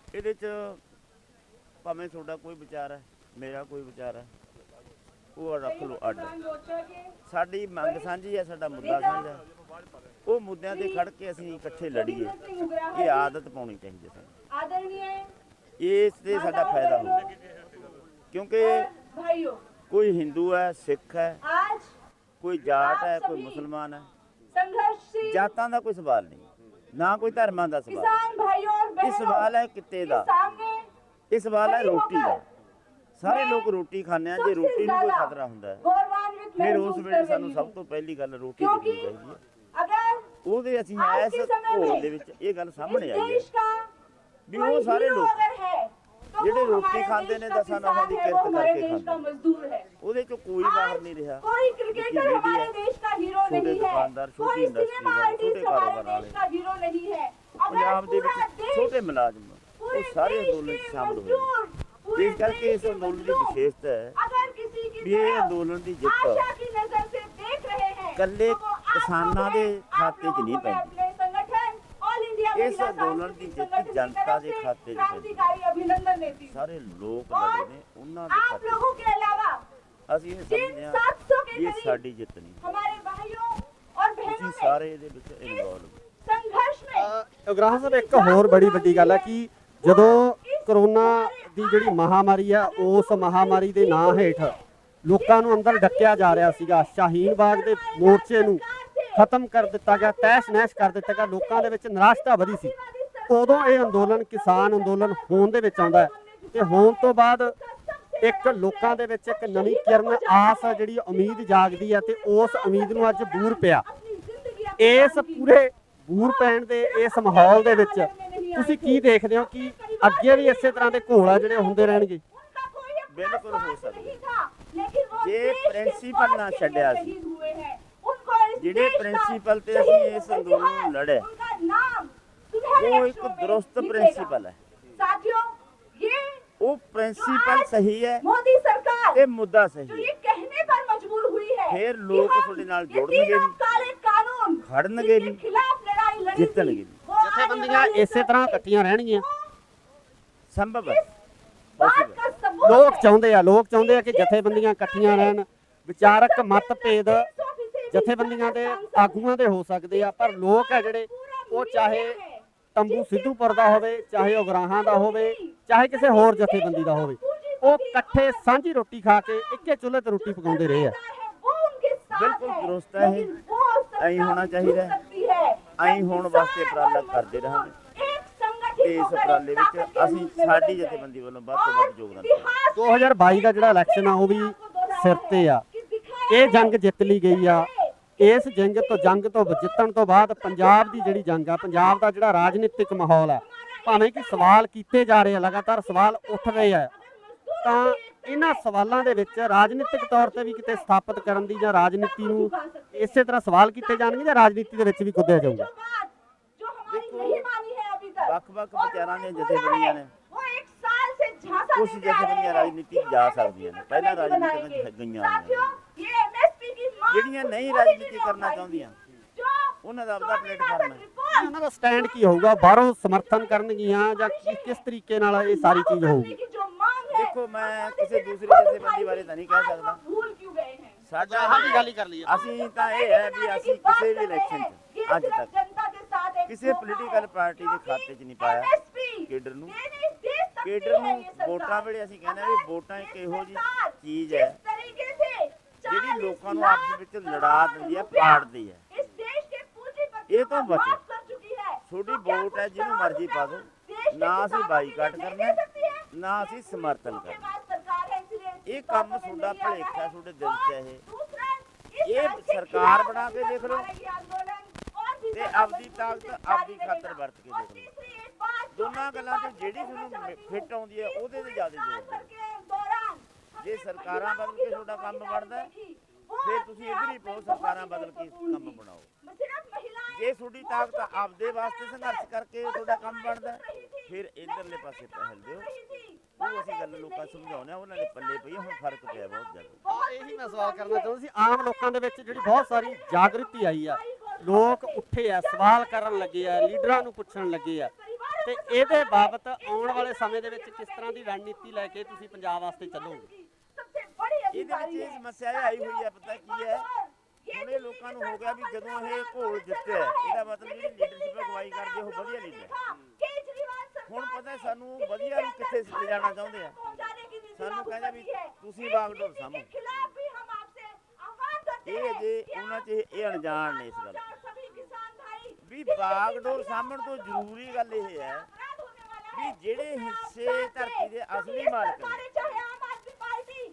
ਇਹਦੇ 'ਚ ਭਾਵੇਂ ਤੁਹਾਡਾ ਕੋਈ ਵਿਚਾਰ ਹੈ, ਮੇਰਾ ਕੋਈ ਵਿਚਾਰ ਹੈ, ਉਹ ਰੱਖ ਲਓ ਅੱਡ। ਸਾਡੀ ਮੰਗ ਸਾਂਝੀ ਹੈ, ਸਾਡਾ ਮੁੱਦਾ ਸਾਂਝਾ ਹੈ। ਉਹ ਮੁੱਦਿਆਂ ਤੇ ਖੜ ਕੇ ਅਸੀਂ ਇਕੱਠੇ ਲੜੀਏ, ਇਹ ਆਦਤ ਪਾਉਣੀ ਚਾਹੀਦੀ ਹੈ ਸਾਨੂੰ। आदरणीय ਇਸ ਤੇ ਸਾਡਾ ਫਾਇਦਾ ਹੁੰਦਾ, ਕਿਉਂਕਿ भाइयों, ਕੋਈ ਹਿੰਦੂ ਹੈ, ਸਿੱਖ ਹੈ, आज ਕੋਈ ਜਾਟ ਹੈ, ਕੋਈ ਮੁਸਲਮਾਨ ਹੈ। संघर्षशील ਜਾਤਾਂ ਦਾ ਕੋਈ ਸਵਾਲ ਨਹੀਂ, ਨਾ ਕੋਈ ਧਰਮਾਂ ਦਾ ਸਵਾਲ। किसान भाइयों और ਇਹ बहनों ਸਵਾਲ ਹੈ ਕਿੱਤੇ ਦਾ, के सामने ਇਹ सवाल है रोटी का। ਸਾਰੇ ਲੋਕ ਰੋਟੀ ਖਾਂਦੇ ਆ, ਜੇ ਰੋਟੀ ਨੂੰ ਕੋਈ ਖਤਰਾ ਹੁੰਦਾ ਹੈ गौरवान्वित ਫਿਰ ਉਸ महसूस ਵੇਲੇ कर ਸਾਨੂੰ रही ਸਭ हूँ, ਤੋਂ ਪਹਿਲੀ ਗੱਲ ਰੋਟੀ क्योंकि ਦੇਖਣੀ ਚਾਹੀਦੀ ਹੈ। अगर ਉਹਦੇ ਅਸੀਂ आज ਇਸ के समय ਘੋਲ में ਦੇ ਵਿੱਚ ਇਹ ਗੱਲ इस ਸਾਹਮਣੇ ਆਈ ਹੈ देश का ਵੀ कोई ਉਹ ਸਾਰੇ हीरो ਲੋਕ अगर है तो ਜਿਹੜੇ वो ਰੋਟੀ हमारे ਖਾਂਦੇ देश ਨੇ का ਦਸਾਂ किसान ਨਸਾਂ ਦੀ है, वो ਕਿਰਤ हमारे ਕਰਕੇ देश का ਖਾਂਦੇ। मजदूर है। ਉਹਦੇ ਚੋਂ ਕੋਈ ਬਾਹਰ नहीं ਰਿਹਾ। कोई क्रिकेटर जितनी हमारे मीडिया, देश का हीरो छोटे नहीं है, दुकानदार, छोटी कोई इंडस्ट्री सिनेमा वाले, आर्टिस्ट छोटे हमारे कारोबार देश का हीरो नहीं है। अगर ਪੰਜਾਬ ਦੇ पूरा ਵਿੱਚ देश, ਛੋਟੇ ਮੁਲਾਜ਼ਮ पूरे ਉਹ ਸਾਰੇ देश ਅੰਦੋਲਨ 'ਚ के ਸ਼ਾਮਲ ਹੋਏ। मजदूर, पूरे ਇਸ ਕਰਕੇ देश ਇਸ के ਅੰਦੋਲਨ ਦੀ मजदूर, ਵਿਸ਼ੇਸ਼ਤਾ ਹੈ अगर किसी की ਵੀ ਇਹ तरफ ਅੰਦੋਲਨ ਦੀ ਜਿੱਤ आशा की नजर से देख रहे हैं, ਇਕੱਲੇ तो वो आप ਕਿਸਾਨਾਂ लोग ਦੇ हैं, आप ਖਾਤੇ 'ਚ लोगों ਨਹੀਂ ने ਪੈਂਦੀ। अपने संगठन ऑल इंडिया इस महिला आंदोलन की सांस्कृतिक जित संगठन की जनता तरफ के से खाते 'ਚ क्रांतिकारी अभिनंदन देती हूँ। ਸਾਰੇ ਲੋਕ और ਲੜੇ ਨੇ ਉਹਨਾਂ ਦੇ आप ਖਾਤੇ 'ਚ। लोगों के अलावा ਅਸੀਂ ਇਹ जिन ਸਮਝਦੇ ਹਾਂ 700 के ਇਹ करीब ਸਾਡੀ ਜਿੱਤ ਨਹੀਂ, हमारे भाइयों और बहनों ਤੁਸੀਂ ने ਸਾਰੇ ਇਹਦੇ ਵਿੱਚ ਇਨਵੋਲਵ। संघर्ष में ਉਗਰਾਹਾਂ ਸਾਹਿਬ, ਇੱਕ ਹੋਰ ਬੜੀ ਵੱਡੀ ਗੱਲ ਹੈ ਕਿ ਜਦੋਂ ਕਰੋਨਾ ਦੀ ਜਿਹੜੀ ਮਹਾਮਾਰੀ ਆ ਉਸ ਮਹਾਮਾਰੀ ਦੇ ਨਾਂ ਹੇਠ ਲੋਕਾਂ ਨੂੰ ਅੰਦਰ ਡੱਕਿਆ ਜਾ ਰਿਹਾ ਸੀਗਾ। ਸ਼ਾਹੀਨ ਬਾਗ ਦੇ ਮੋਰਚੇ ਨੂੰ ਖਤਮ ਕਰ ਦਿੱਤਾ ਗਿਆ, ਤਹਿਸ ਨਹਿਸ ਕਰ ਦਿੱਤਾ ਗਿਆ। ਲੋਕਾਂ ਦੇ ਵਿੱਚ ਨਿਰਾਸ਼ਤਾ ਵਧੀ ਸੀ। ਉਦੋਂ ਇਹ ਅੰਦੋਲਨ ਕਿਸਾਨ ਅੰਦੋਲਨ ਹੋਣ ਦੇ ਵਿੱਚ ਆਉਂਦਾ ਹੈ ਤੇ ਹੋਣ ਤੋਂ ਬਾਅਦ ਇੱਕ ਲੋਕਾਂ ਦੇ ਵਿੱਚ ਇੱਕ ਨਵੀਂ ਕਿਰਨ ਆਸ ਆ, ਜਿਹੜੀ ਉਮੀਦ ਜਾਗਦੀ ਹੈ ਤੇ ਉਸ ਉਮੀਦ ਨੂੰ ਅੱਜ ਬੂਰ ਪਿਆ। ਇਸ ਪੂਰੇ ਬੂਰ ਪੈਣ ਦੇ ਇਸ ਮਾਹੌਲ ਦੇ ਵਿੱਚ ਤੁਸੀਂ ਕੀ ਦੇਖਦੇ ਹੋ ਕਿ ਅੱਗੇ ਵੀ ਇਸੇ ਤਰ੍ਹਾਂ ਦੇ ਘੋਲ ਆ ਜਿਹੜੇ ਹੁੰਦੇ ਰਹਿਣਗੇ? ਬਿਲਕੁਲ ਹੋ ਸਕਦਾ। ਜੇ ਪ੍ਰਿੰਸੀਪਲ ਨਾ ਛੱਡਿਆ ਸੀ, ਜਿਹੜੇ ਪ੍ਰਿੰਸੀਪਲ ਤੇ ਅਸੀਂ ਇਸ ਅੰਦੋਲਨ ਨੂੰ ਲੜਿਆ, ਉਹ ਇੱਕ ਦਰੁਸਤ ਪ੍ਰਿੰਸੀਪਲ ਹੈ। साथियों, ये ਉਹ ਪ੍ਰਿੰਸੀਪਲ ਸਹੀ ਹੈ मोदी सरकार ਤੇ ਮੁੱਦਾ जो ਸਹੀ ये ਹੈ। कहने पर मजबूर हुई है फिर कि लोग हम थोड़े नाल ये जोड़नगे तीनों भी, काले कानून खड़नगे जिनके भी, खिलाफ लड़ाई लड़ी थी, जितनगे भी। वो आने ਜਥੇਬੰਦੀਆਂ वाली ਇਸੇ ਤਰ੍ਹਾਂ ਇਕੱਠੀਆਂ ਰਹਿਣਗੀਆਂ। ਸੰਭਵ ਹੈ बात का सबूत ਲੋਕ ਚਾਹੁੰਦੇ ਆ ਕਿ ਜਥੇਬੰਦੀਆਂ ਇਕੱਠੀਆਂ ਰਹਿਣ, ਵਿਚਾਰਕ ਮਤਭੇਦ ਜਥੇਬੰਦੀਆਂ ਦੇ ਆਗੂਆਂ ਦੇ ਹੋ ਸਕਦੇ ਆ, ਪਰ ਲੋਕ ਆ ਜਿਹੜੇ ਉਹ ਚਾਹੇ ਤੰਬੂ ਸਿੱਧੂਪੁਰ ਦਾ ਹੋਵੇ, ਚਾਹੇ ਉਗਰਾਹਾਂ ਦਾ ਹੋਵੇ, ਚਾਹੇ ਕਿਸੇ ਹੋਰ ਜਥੇਬੰਦੀ ਦਾ ਹੋਵੇ, ਉਹ ਇਕੱਠੇ ਸਾਂਝੀ ਰੋਟੀ ਖਾ ਕੇ ਇੱਕੇ ਚੁੱਲ੍ਹੇ ਤੇ ਰੋਟੀ ਪਕਾਉਂਦੇ ਰਹੇ ਆ। ਬਿਲਕੁਲ ਦਰੁਸਤ ਹੈ ਇਹ। ਐਂ ਹੋਣਾ ਚਾਹੀਦਾ ਹੈ। ਐਂ ਹੋਣ ਵਾਸਤੇ ਉਪਰਾਲਾ ਕਰਦੇ ਰਹਾਂਗੇ ਤੇ ਇਸ ਉਪਰਾਲੇ ਵਿੱਚ ਅਸੀਂ ਸਾਡੀ ਜਥੇਬੰਦੀ ਵੱਲੋਂ ਵੱਧ ਤੋਂ ਵੱਧ ਯੋਗਦਾਨ ਦੇਵਾਂਗੇ। 2022 ਦਾ ਜਿਹੜਾ ਇਲੈਕਸ਼ਨ ਆ ਉਹ ਵੀ ਸਿਰ ਤੇ ਆ। ਇਹ ਜੰਗ ਜਿੱਤ ਲਈ ਗਈ ਆ। ਇਸ ਜੰਗ ਤੋਂ ਜਿੱਤਣ ਤੋਂ ਬਾਅਦ ਪੰਜਾਬ ਦੀ ਜਿਹੜੀ ਜੰਗ ਆ, ਪੰਜਾਬ ਦਾ ਜਿਹੜਾ ਰਾਜਨੀਤਿਕ ਮਾਹੌਲ ਆ, ਭਾਵੇਂ ਕਿ ਸਵਾਲ ਕੀਤੇ ਜਾ ਰਹੇ ਆ, ਲਗਾਤਾਰ ਸਵਾਲ ਉੱਠ ਰਹੇ ਆ, ਤਾਂ ਇਹਨਾਂ ਸਵਾਲਾਂ ਦੇ ਵਿੱਚ ਰਾਜਨੀਤਿਕ ਤੌਰ ਤੇ ਵੀ ਕਿਤੇ ਸਥਾਪਿਤ ਕਰਨ ਦੀ ਜਾਂ ਰਾਜਨੀਤੀ ਨੂੰ ਇਸੇ ਤਰ੍ਹਾਂ ਸਵਾਲ ਕੀਤੇ ਜਾਣਗੇ ਜਾਂ ਰਾਜਨੀਤੀ ਦੇ ਵਿੱਚ ਵੀ ਕੁੱਦਿਆ ਜਾਊਗਾ। ਵੱਖ-ਵੱਖ ਵਿਚਾਰਾਂ ਦੀਆਂ ਜਥੇਬੰਦੀਆਂ ਨੇ, ਕੁਝ ਜਥੇਬੰਦੀਆਂ ਰਾਜਨੀਤੀ ਜਾ ਸਕਦੀਆਂ ਨੇ, ਪਹਿਲਾਂ ਰਾਜਨੀਤੀ ਵਿੱਚ ਗਈਆਂ ਹੋਈਆਂ, ਜਿਹੜੀਆਂ ਨਹੀਂ ਰਾਜਨੀਤੀ ਕਰਨਾ ਚਾਹੁੰਦੀਆਂ ਉਹਨਾਂ ਦਾ ਆਪਦਾ ਪਲੇਟਫਾਰਮ ਹੈ। ਉਹਨਾਂ ਦਾ ਸਟੈਂਡ ਕੀ ਹੋਊਗਾ? ਬਾਹਰੋਂ ਸਮਰਥਨ ਕਰਨਗੀਆਂ ਜਾਂ ਕਿਸ ਤਰੀਕੇ ਨਾਲ ਇਹ ਸਾਰੀ ਚੀਜ਼ ਹੋਊਗੀ? ਦੇਖੋ, ਮੈਂ ਕਿਸੇ ਦੂਸਰੀ ਜਥੇਬੰਦੀ ਬਾਰੇ ਤਾਂ ਨਹੀਂ ਕਹਿ ਸਕਦਾ। ਸਾਡਾ ਗੱਲ ਹੀ ਕਰ ਲਈ। ਅਸੀਂ ਤਾਂ ਇਹ ਹੈ ਵੀ ਅਸੀਂ ਕਿਸੇ ਵੀ ਇਲੈਕਸ਼ਨ 'ਚ ਅੱਜ ਤੱਕ ਕਿਸੇ ਪੋਲੀਟੀਕਲ ਪਾਰਟੀ ਦੇ ਖਾਤੇ 'ਚ ਨਹੀਂ ਪਾਇਆ ਕੇਡਰ ਨੂੰ। ਕੇਡਰ ਨੂੰ ਵੋਟਾਂ ਵੇਲੇ ਅਸੀਂ ਕਹਿੰਦੇ ਵੀ ਵੋਟਾਂ ਇੱਕ ਇਹੋ ਜਿਹੀ ਚੀਜ਼ ਹੈ ਜਿਹੜੀ ਲੋਕਾਂ ਨੂੰ ਆਪਸ ਵਿੱਚ ਲੜਾ ਦਿੰਦੀ ਹੈ, ਪਾੜਦੀ ਹੈ। ਇਹ ਤੋਂ ਬਚੋ। ਤੁਹਾਡੀ ਵੋਟ ਹੈ, ਜਿਹਨੂੰ ਮਰਜ਼ੀ ਪਾ ਦਿਓ। ਨਾ ਅਸੀਂ ਬਾਈਕਾਟ ਕਰਨਾ, ਨਾ ਅਸੀਂ ਸਮਰਥਨ ਕਰਨਾ। ਇਹ ਕੰਮ ਤੁਹਾਡਾ ਭਲੇਖਾ ਤੁਹਾਡੇ ਦਿਲ 'ਚ ਇਹ ਸਰਕਾਰ ਬਣਾ ਕੇ ਦੇਖ ਲਓ ਤੇ ਆਪਦੀ ਤਾਕਤ ਆਪਦੀ ਖਾਤਰ ਵਰਤ ਕੇ ਦੇਖ ਲਓ। ਦੋਨਾਂ ਗੱਲਾਂ 'ਚ ਜਿਹੜੀ ਤੁਹਾਨੂੰ ਫਿੱਟ ਆਉਂਦੀ ਹੈ ਉਹਦੇ ਤੇ ਜ਼ਿਆਦਾ ਜ਼ੋਰ ਦਿਓ। ਜੇ ਸਰਕਾਰਾਂ ਬਦਲ ਕੇ ਤੁਹਾਡਾ ਕੰਮ ਬਣਦਾ ਫਿਰ ਤੁਸੀਂ ਇੱਧਰ ਹੀ ਪਾਓ, ਸਰਕਾਰਾਂ ਬਦਲ ਕੇ ਕੰਮ ਬਣਾਓ। ਜੇ ਤੁਹਾਡੀ ਤਾਕਤ ਆਪਦੇ ਵਾਸਤੇ ਸੰਘਰਸ਼ ਕਰਕੇ ਤੁਹਾਡਾ ਕੰਮ ਬਣਦਾ ਫਿਰ ਇਧਰਲੇ ਪਾਸੇ ਪਹਿਲ ਦਿਓ। ਉਹ ਅਸੀਂ ਗੱਲ ਲੋਕਾਂ ਸਮਝਾਉਂਦੇ ਆ, ਉਹਨਾਂ ਦੇ ਪੱਲੇ ਪਈ ਹੁਣ ਫਰਕ ਪਿਆ ਬਹੁਤ ਜ਼ਿਆਦਾ। ਇਹੀ ਮੈਂ ਸਵਾਲ ਕਰਨਾ ਚਾਹੁੰਦਾ ਸੀ। ਆਮ ਲੋਕਾਂ ਦੇ ਵਿੱਚ ਜਿਹੜੀ ਬਹੁਤ ਸਾਰੀ ਜਾਗਰਤੀ ਆਈ ਆ, ਲੋਕ ਉੱਠੇ ਆ, ਸਵਾਲ ਕਰਨ ਲੱਗੇ ਆ, ਲੀਡਰਾਂ ਨੂੰ ਪੁੱਛਣ ਲੱਗੇ ਆ, ਤੇ ਇਹਦੇ ਬਾਬਤ ਆਉਣ ਵਾਲੇ ਸਮੇਂ ਦੇ ਵਿੱਚ ਕਿਸ ਤਰ੍ਹਾਂ ਦੀ ਰਣਨੀਤੀ ਲੈ ਕੇ ਤੁਸੀਂ ਪੰਜਾਬ ਵਾਸਤੇ ਚੱਲੋਗੇ? ਇਹਦੇ ਵਿੱਚ ਇਹ ਸਮੱਸਿਆ ਇਹ ਆਈ ਹੋਈ ਹੈ, ਪਤਾ ਕੀ ਹੈ, ਹੁਣ ਇਹ ਲੋਕਾਂ ਨੂੰ ਹੋ ਗਿਆ ਵੀ ਜਦੋਂ ਇਹ ਘੋਲ ਜਿੱਤਿਆ ਇਹਦਾ ਮਤਲਬ ਜਿਹੜੀ ਲੀਡਰਸ਼ਿਪ ਅਗਵਾਈ ਕਰਦੇ ਉਹ ਵਧੀਆ ਲੀਡਰ। ਹੁਣ ਪਤਾ ਸਾਨੂੰ ਵਧੀਆ ਨੂੰ ਕਿੱਥੇ ਲਿਜਾਣਾ ਚਾਹੁੰਦੇ ਆ। ਸਾਨੂੰ ਕਹਿੰਦਾ ਵੀ ਤੁਸੀਂ ਬਾਗਡੋਰ ਸਾਂਭੋ। ਇਹ ਅਜੇ ਉਹਨਾਂ 'ਚ ਇਹ ਅਣਜਾਣ ਨੇ ਇਸ ਗੱਲ ਵੀ ਬਾਗਡੋਰ ਸਾਂਭਣ ਤੋਂ ਜ਼ਰੂਰੀ ਗੱਲ ਇਹ ਹੈ ਵੀ ਜਿਹੜੇ ਹਿੱਸੇ ਧਰਤੀ ਦੇ ਅਸਲੀ ਮਾਲਕ ਨੇ,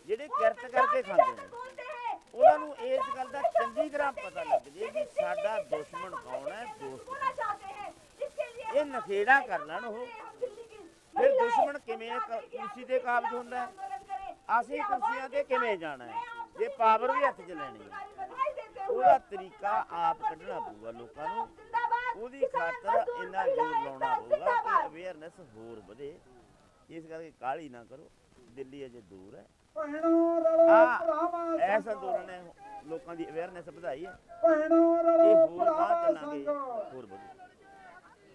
ਜਿਹੜੇ ਕਿਰਤ ਕਰਕੇ ਖਾਂਦੇ ਨੇ, ਉਹਨਾਂ ਨੂੰ ਇਸ ਗੱਲ ਦਾ ਚੰਗੀ ਤਰ੍ਹਾਂ ਪਤਾ ਲੱਗ ਜੇ ਵੀ ਸਾਡਾ ਦੁਸ਼ਮਣ ਕੌਣ ਹੈ, ਦੋਸਤ। ਇਹ ਨਖੇੜਾ ਕਰ ਲੈਣ ਉਹ, ਫਿਰ ਦੁਸ਼ਮਣ ਕਿਵੇਂ ਕੁਰਸੀ ਤੇ ਕਾਬਜ਼ ਹੁੰਦਾ, ਅਸੀਂ ਕੁਰਸੀਆਂ ਤੇ ਕਿਵੇਂ ਜਾਣਾ ਹੈ, ਜੇ ਪਾਵਰ ਵੀ ਹੱਥ 'ਚ ਲੈਣੀ ਹੈ। ਉਹਦਾ ਤਰੀਕਾ ਆਪ ਕੱਢਣਾ ਪਊਗਾ ਲੋਕਾਂ ਨੂੰ। ਉਹਦੀ ਖਾਤਰ ਇੰਨਾ ਜ਼ੋਰ ਲਾਉਣਾ ਪਊਗਾ ਕਿ ਅਵੇਅਰਨੈਸ ਹੋਰ ਵਧੇ। ਇਸ ਕਰਕੇ ਕਾਹਲੀ ਨਾ ਕਰੋ, ਦਿੱਲੀ ਅਜੇ ਦੂਰ ਹੈ। ਐਸਾ ਅੰਦੋਲਨ ਨੇ ਲੋਕਾਂ ਦੀ ਅਵੇਅਰਨੈਸ ਵਧਾਈ ਹੈ। ਇਹ ਹੋਰ ਬਾਅਦ ਚੱਲਾਂਗੇ, ਹੋਰ ਵਧੇ।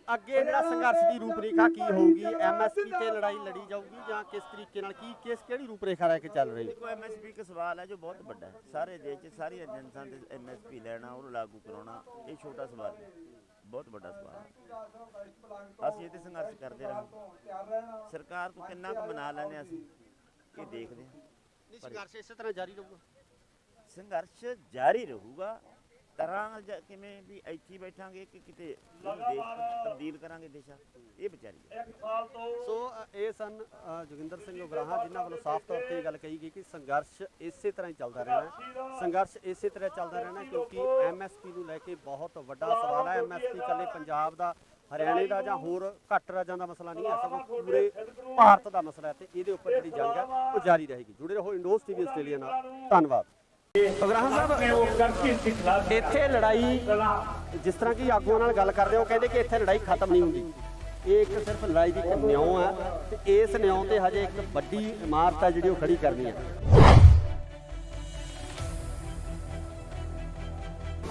ਅੱਗੇ ਜਿਹੜਾ ਸੰਘਰਸ਼ ਦੀ ਰੂਪਰੇਖਾ ਕੀ ਹੋਊਗੀ? ਐਮਐਸਪੀ ਤੇ ਲੜਾਈ ਲੜੀ ਜਾਊਗੀ ਜਾਂ ਕਿਸ ਤਰੀਕੇ ਨਾਲ, ਕਿਹੜੀ ਰੂਪਰੇਖਾ ਲੈ ਕੇ ਚੱਲ ਰਹੀ ਹੈ? ਦੇਖੋ, ਐਮਐਸਪੀ ਇੱਕ ਸਵਾਲ ਹੈ ਜੋ ਬਹੁਤ ਵੱਡਾ ਹੈ। ਸਾਰੇ ਦੇਸ਼ 'ਚ ਸਾਰੀ ਏਜੰਸੀਆਂ ਦੇ ਐਮਐਸਪੀ ਲੈਣਾ, ਉਹਨੂੰ ਲਾਗੂ ਕਰਾਉਣਾ, ਇਹ ਛੋਟਾ ਸਵਾਲ ਹੈ, ਬਹੁਤ ਵੱਡਾ ਸਵਾਲ ਹੈ। ਅਸੀਂ ਇਹ ਤੇ ਸੰਘਰਸ਼ ਕਰਦੇ ਰਹਾਂਗੇ। ਸਰਕਾਰ ਤੋਂ ਕਿੰਨਾ ਕੁ ਮਨਾ ਲੈਂਦੇ ਅਸੀਂ ਇਹ ਦੇਖਦੇ ਹਾਂ। ਸੰਘਰਸ਼ ਇਸੇ ਤਰ੍ਹਾਂ ਜਾਰੀ ਰਹੂਗਾ। ਸੰਘਰਸ਼ ਜਾਰੀ ਰਹੂਗਾ। ਤਰ੍ਹਾਂ ਕਿਵੇਂ ਵੀ ਇੱਥੇ ਬੈਠਾਂਗੇ ਕਿ ਕਿਤੇ ਦੇਸ਼ ਤਬਦੀਲ ਕਰਾਂਗੇ ਦੇਸ਼ਾਂ, ਇਹ ਵਿਚਾਰੀ। ਸੋ ਇਹ ਸਨ ਜੋਗਿੰਦਰ ਸਿੰਘ ਉਗਰਾਹਾਂ, ਜਿਨ੍ਹਾਂ ਵੱਲੋਂ ਸਾਫ਼ ਤੌਰ ਤੇ ਇਹ ਗੱਲ ਕਹੀ ਗਈ ਕਿ ਸੰਘਰਸ਼ ਇਸੇ ਤਰ੍ਹਾਂ ਹੀ ਚੱਲਦਾ ਰਹਿਣਾ। ਸੰਘਰਸ਼ ਇਸੇ ਤਰ੍ਹਾਂ ਚੱਲਦਾ ਰਹਿਣਾ ਕਿਉਂਕਿ ਐਮਐਸਪੀ ਨੂੰ ਲੈ ਕੇ ਬਹੁਤ ਵੱਡਾ ਸਵਾਲ ਹੈ। ਐਮਐਸਪੀ ਇਕੱਲੇ ਪੰਜਾਬ ਦਾ, ਹਰਿਆਣੇ ਦਾ ਜਾਂ ਹੋਰ ਘੱਟ ਰਾਜਾਂ ਦਾ ਮਸਲਾ ਨਹੀਂ ਹੈ, ਸਗੋਂ ਪੂਰੇ ਭਾਰਤ ਦਾ ਮਸਲਾ ਹੈ ਤੇ ਇਹਦੇ ਉੱਪਰ ਜਿਹੜੀ ਜੰਗ ਹੈ ਉਹ ਜਾਰੀ ਰਹੇਗੀ। ਜੁੜੇ ਰਹੋ ਇੰਡੋਜ਼ ਟੀਵੀ ਆਸਟ੍ਰੇਲੀਆ ਨਾਲ। ਧੰਨਵਾਦ। ਉਗਰਾਹਾਂ ਸਾਹਿਬ, ਇੱਥੇ ਲੜਾਈ, ਜਿਸ ਤਰ੍ਹਾਂ ਕਿ ਆਗੂਆਂ ਨਾਲ ਗੱਲ ਕਰਦੇ ਹੋ, ਕਹਿੰਦੇ ਕਿ ਇੱਥੇ ਲੜਾਈ ਖਤਮ ਨਹੀਂ ਹੁੰਦੀ। ਇਹ ਇੱਕ ਸਿਰਫ ਲੜਾਈ ਦੀ ਇੱਕ ਨਿਉਂ ਹੈ ਤੇ ਇਸ ਨਿਉਂ ਤੇ ਹਜੇ ਇੱਕ ਵੱਡੀ ਇਮਾਰਤ ਹੈ ਜਿਹੜੀ ਉਹ ਖੜੀ ਕਰਨੀ ਹੈ।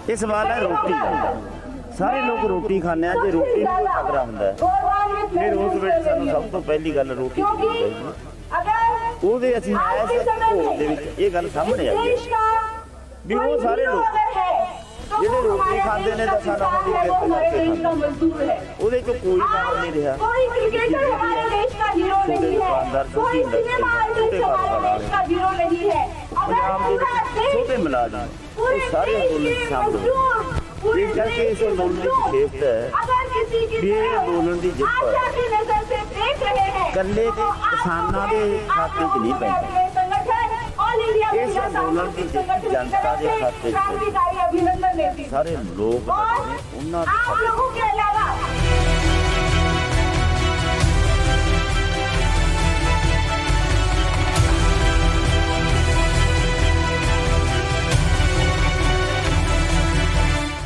ਇਹ ਸਵਾਲ ਹੈ ਰੋਟੀ ਦਾ। ਸਾਰੇ ਲੋਕ ਰੋਟੀ ਖਾਂਦੇ ਆ, ਜੇ ਰੋਟੀ ਨੂੰ ਖਤਰਾ ਹੁੰਦਾ ਹੈ गौरवान्वित ਫਿਰ ਉਸ महसूस ਵਿੱਚ कर ਸਾਨੂੰ रही ਸਭ हूँ ਤੋਂ ਪਹਿਲੀ ਗੱਲ ਰੋਟੀ ਦੀ क्योंकि ਚਾਹੀਦੀ ਹੈ। अगर ਉਹਦੇ ਅਸੀਂ आज के ਐਸੇ समय ਭੋਗ ਦੇ में ਵਿੱਚ ਇਹ ਗੱਲ इस ਸਾਹਮਣੇ ਆਈ देश ਹੈ का भी वो कोई सारे हीरो लोग अगर है तो ਜਿਹੜੇ वो ਰੋਟੀ हमारे ਖਾਂਦੇ देश ਨੇ का ਤਾਂ ਸਾਡਾ किसान ਉਹਦੀ है, वो ਕਿਰਤ हमारे ਕਰਕੇ देश का ਖਾਂਦੇ मजदूर है। ਉਹਦੇ ਚੋਂ ਕੋਈ ਬਾਹਰ ਨਹੀਂ ਰਿਹਾ। कोई क्रिकेटर हमारे देश का हीरो छोटे नहीं है, दुकानदार, छोटी कोई इंडस्ट्री, सिनेमा छोटे आर्टिस्ट हमारे कारोबार देश का हीरो नहीं है। अगर ਪੰਜਾਬ ਦੇ पूरा ਵਿੱਚ देश, ਛੋਟੇ ਮੁਲਾਜ਼ਮ पूरे ਉਹ ਸਾਰੇ देश ਅੰਦੋਲਨ के ਚ ਸ਼ਾਮਲ ਹੋਏ। मजदूर, पूरे ਇਸ ਕਰਕੇ देश ਇਸ ਅੰਦੋਲਨ ਦੀ मजदूर, ਵਿਸ਼ੇਸ਼ਤਾ ਹੈ अगर किसी की ਵੀ ਇਹ तरफ ਅੰਦੋਲਨ ਦੀ ਜਿੱਤ आशा की नजर से देख रहे हैं, ਇਕੱਲੇ तो ਦੇ आप ਕਿਸਾਨਾਂ लोग ਦੇ हैं, ਖਾਤੇ 'ਚ आप ਨਹੀਂ लोगों ਪੈਂਦਾ। ने अपने संगठन ऑल इंडिया इस महिला आंदोलन की सांस्कृतिक संगठन की जनता तरफ के से खाते से क्रांतिकारी अभिनंदन देती हूँ। ਸਾਰੇ ਲੋਕ और ਲੜੇ ਨੇ ਉਹਨਾਂ ਦੇ आप ਖਾਤੇ 'ਚ। लोगों के अलावा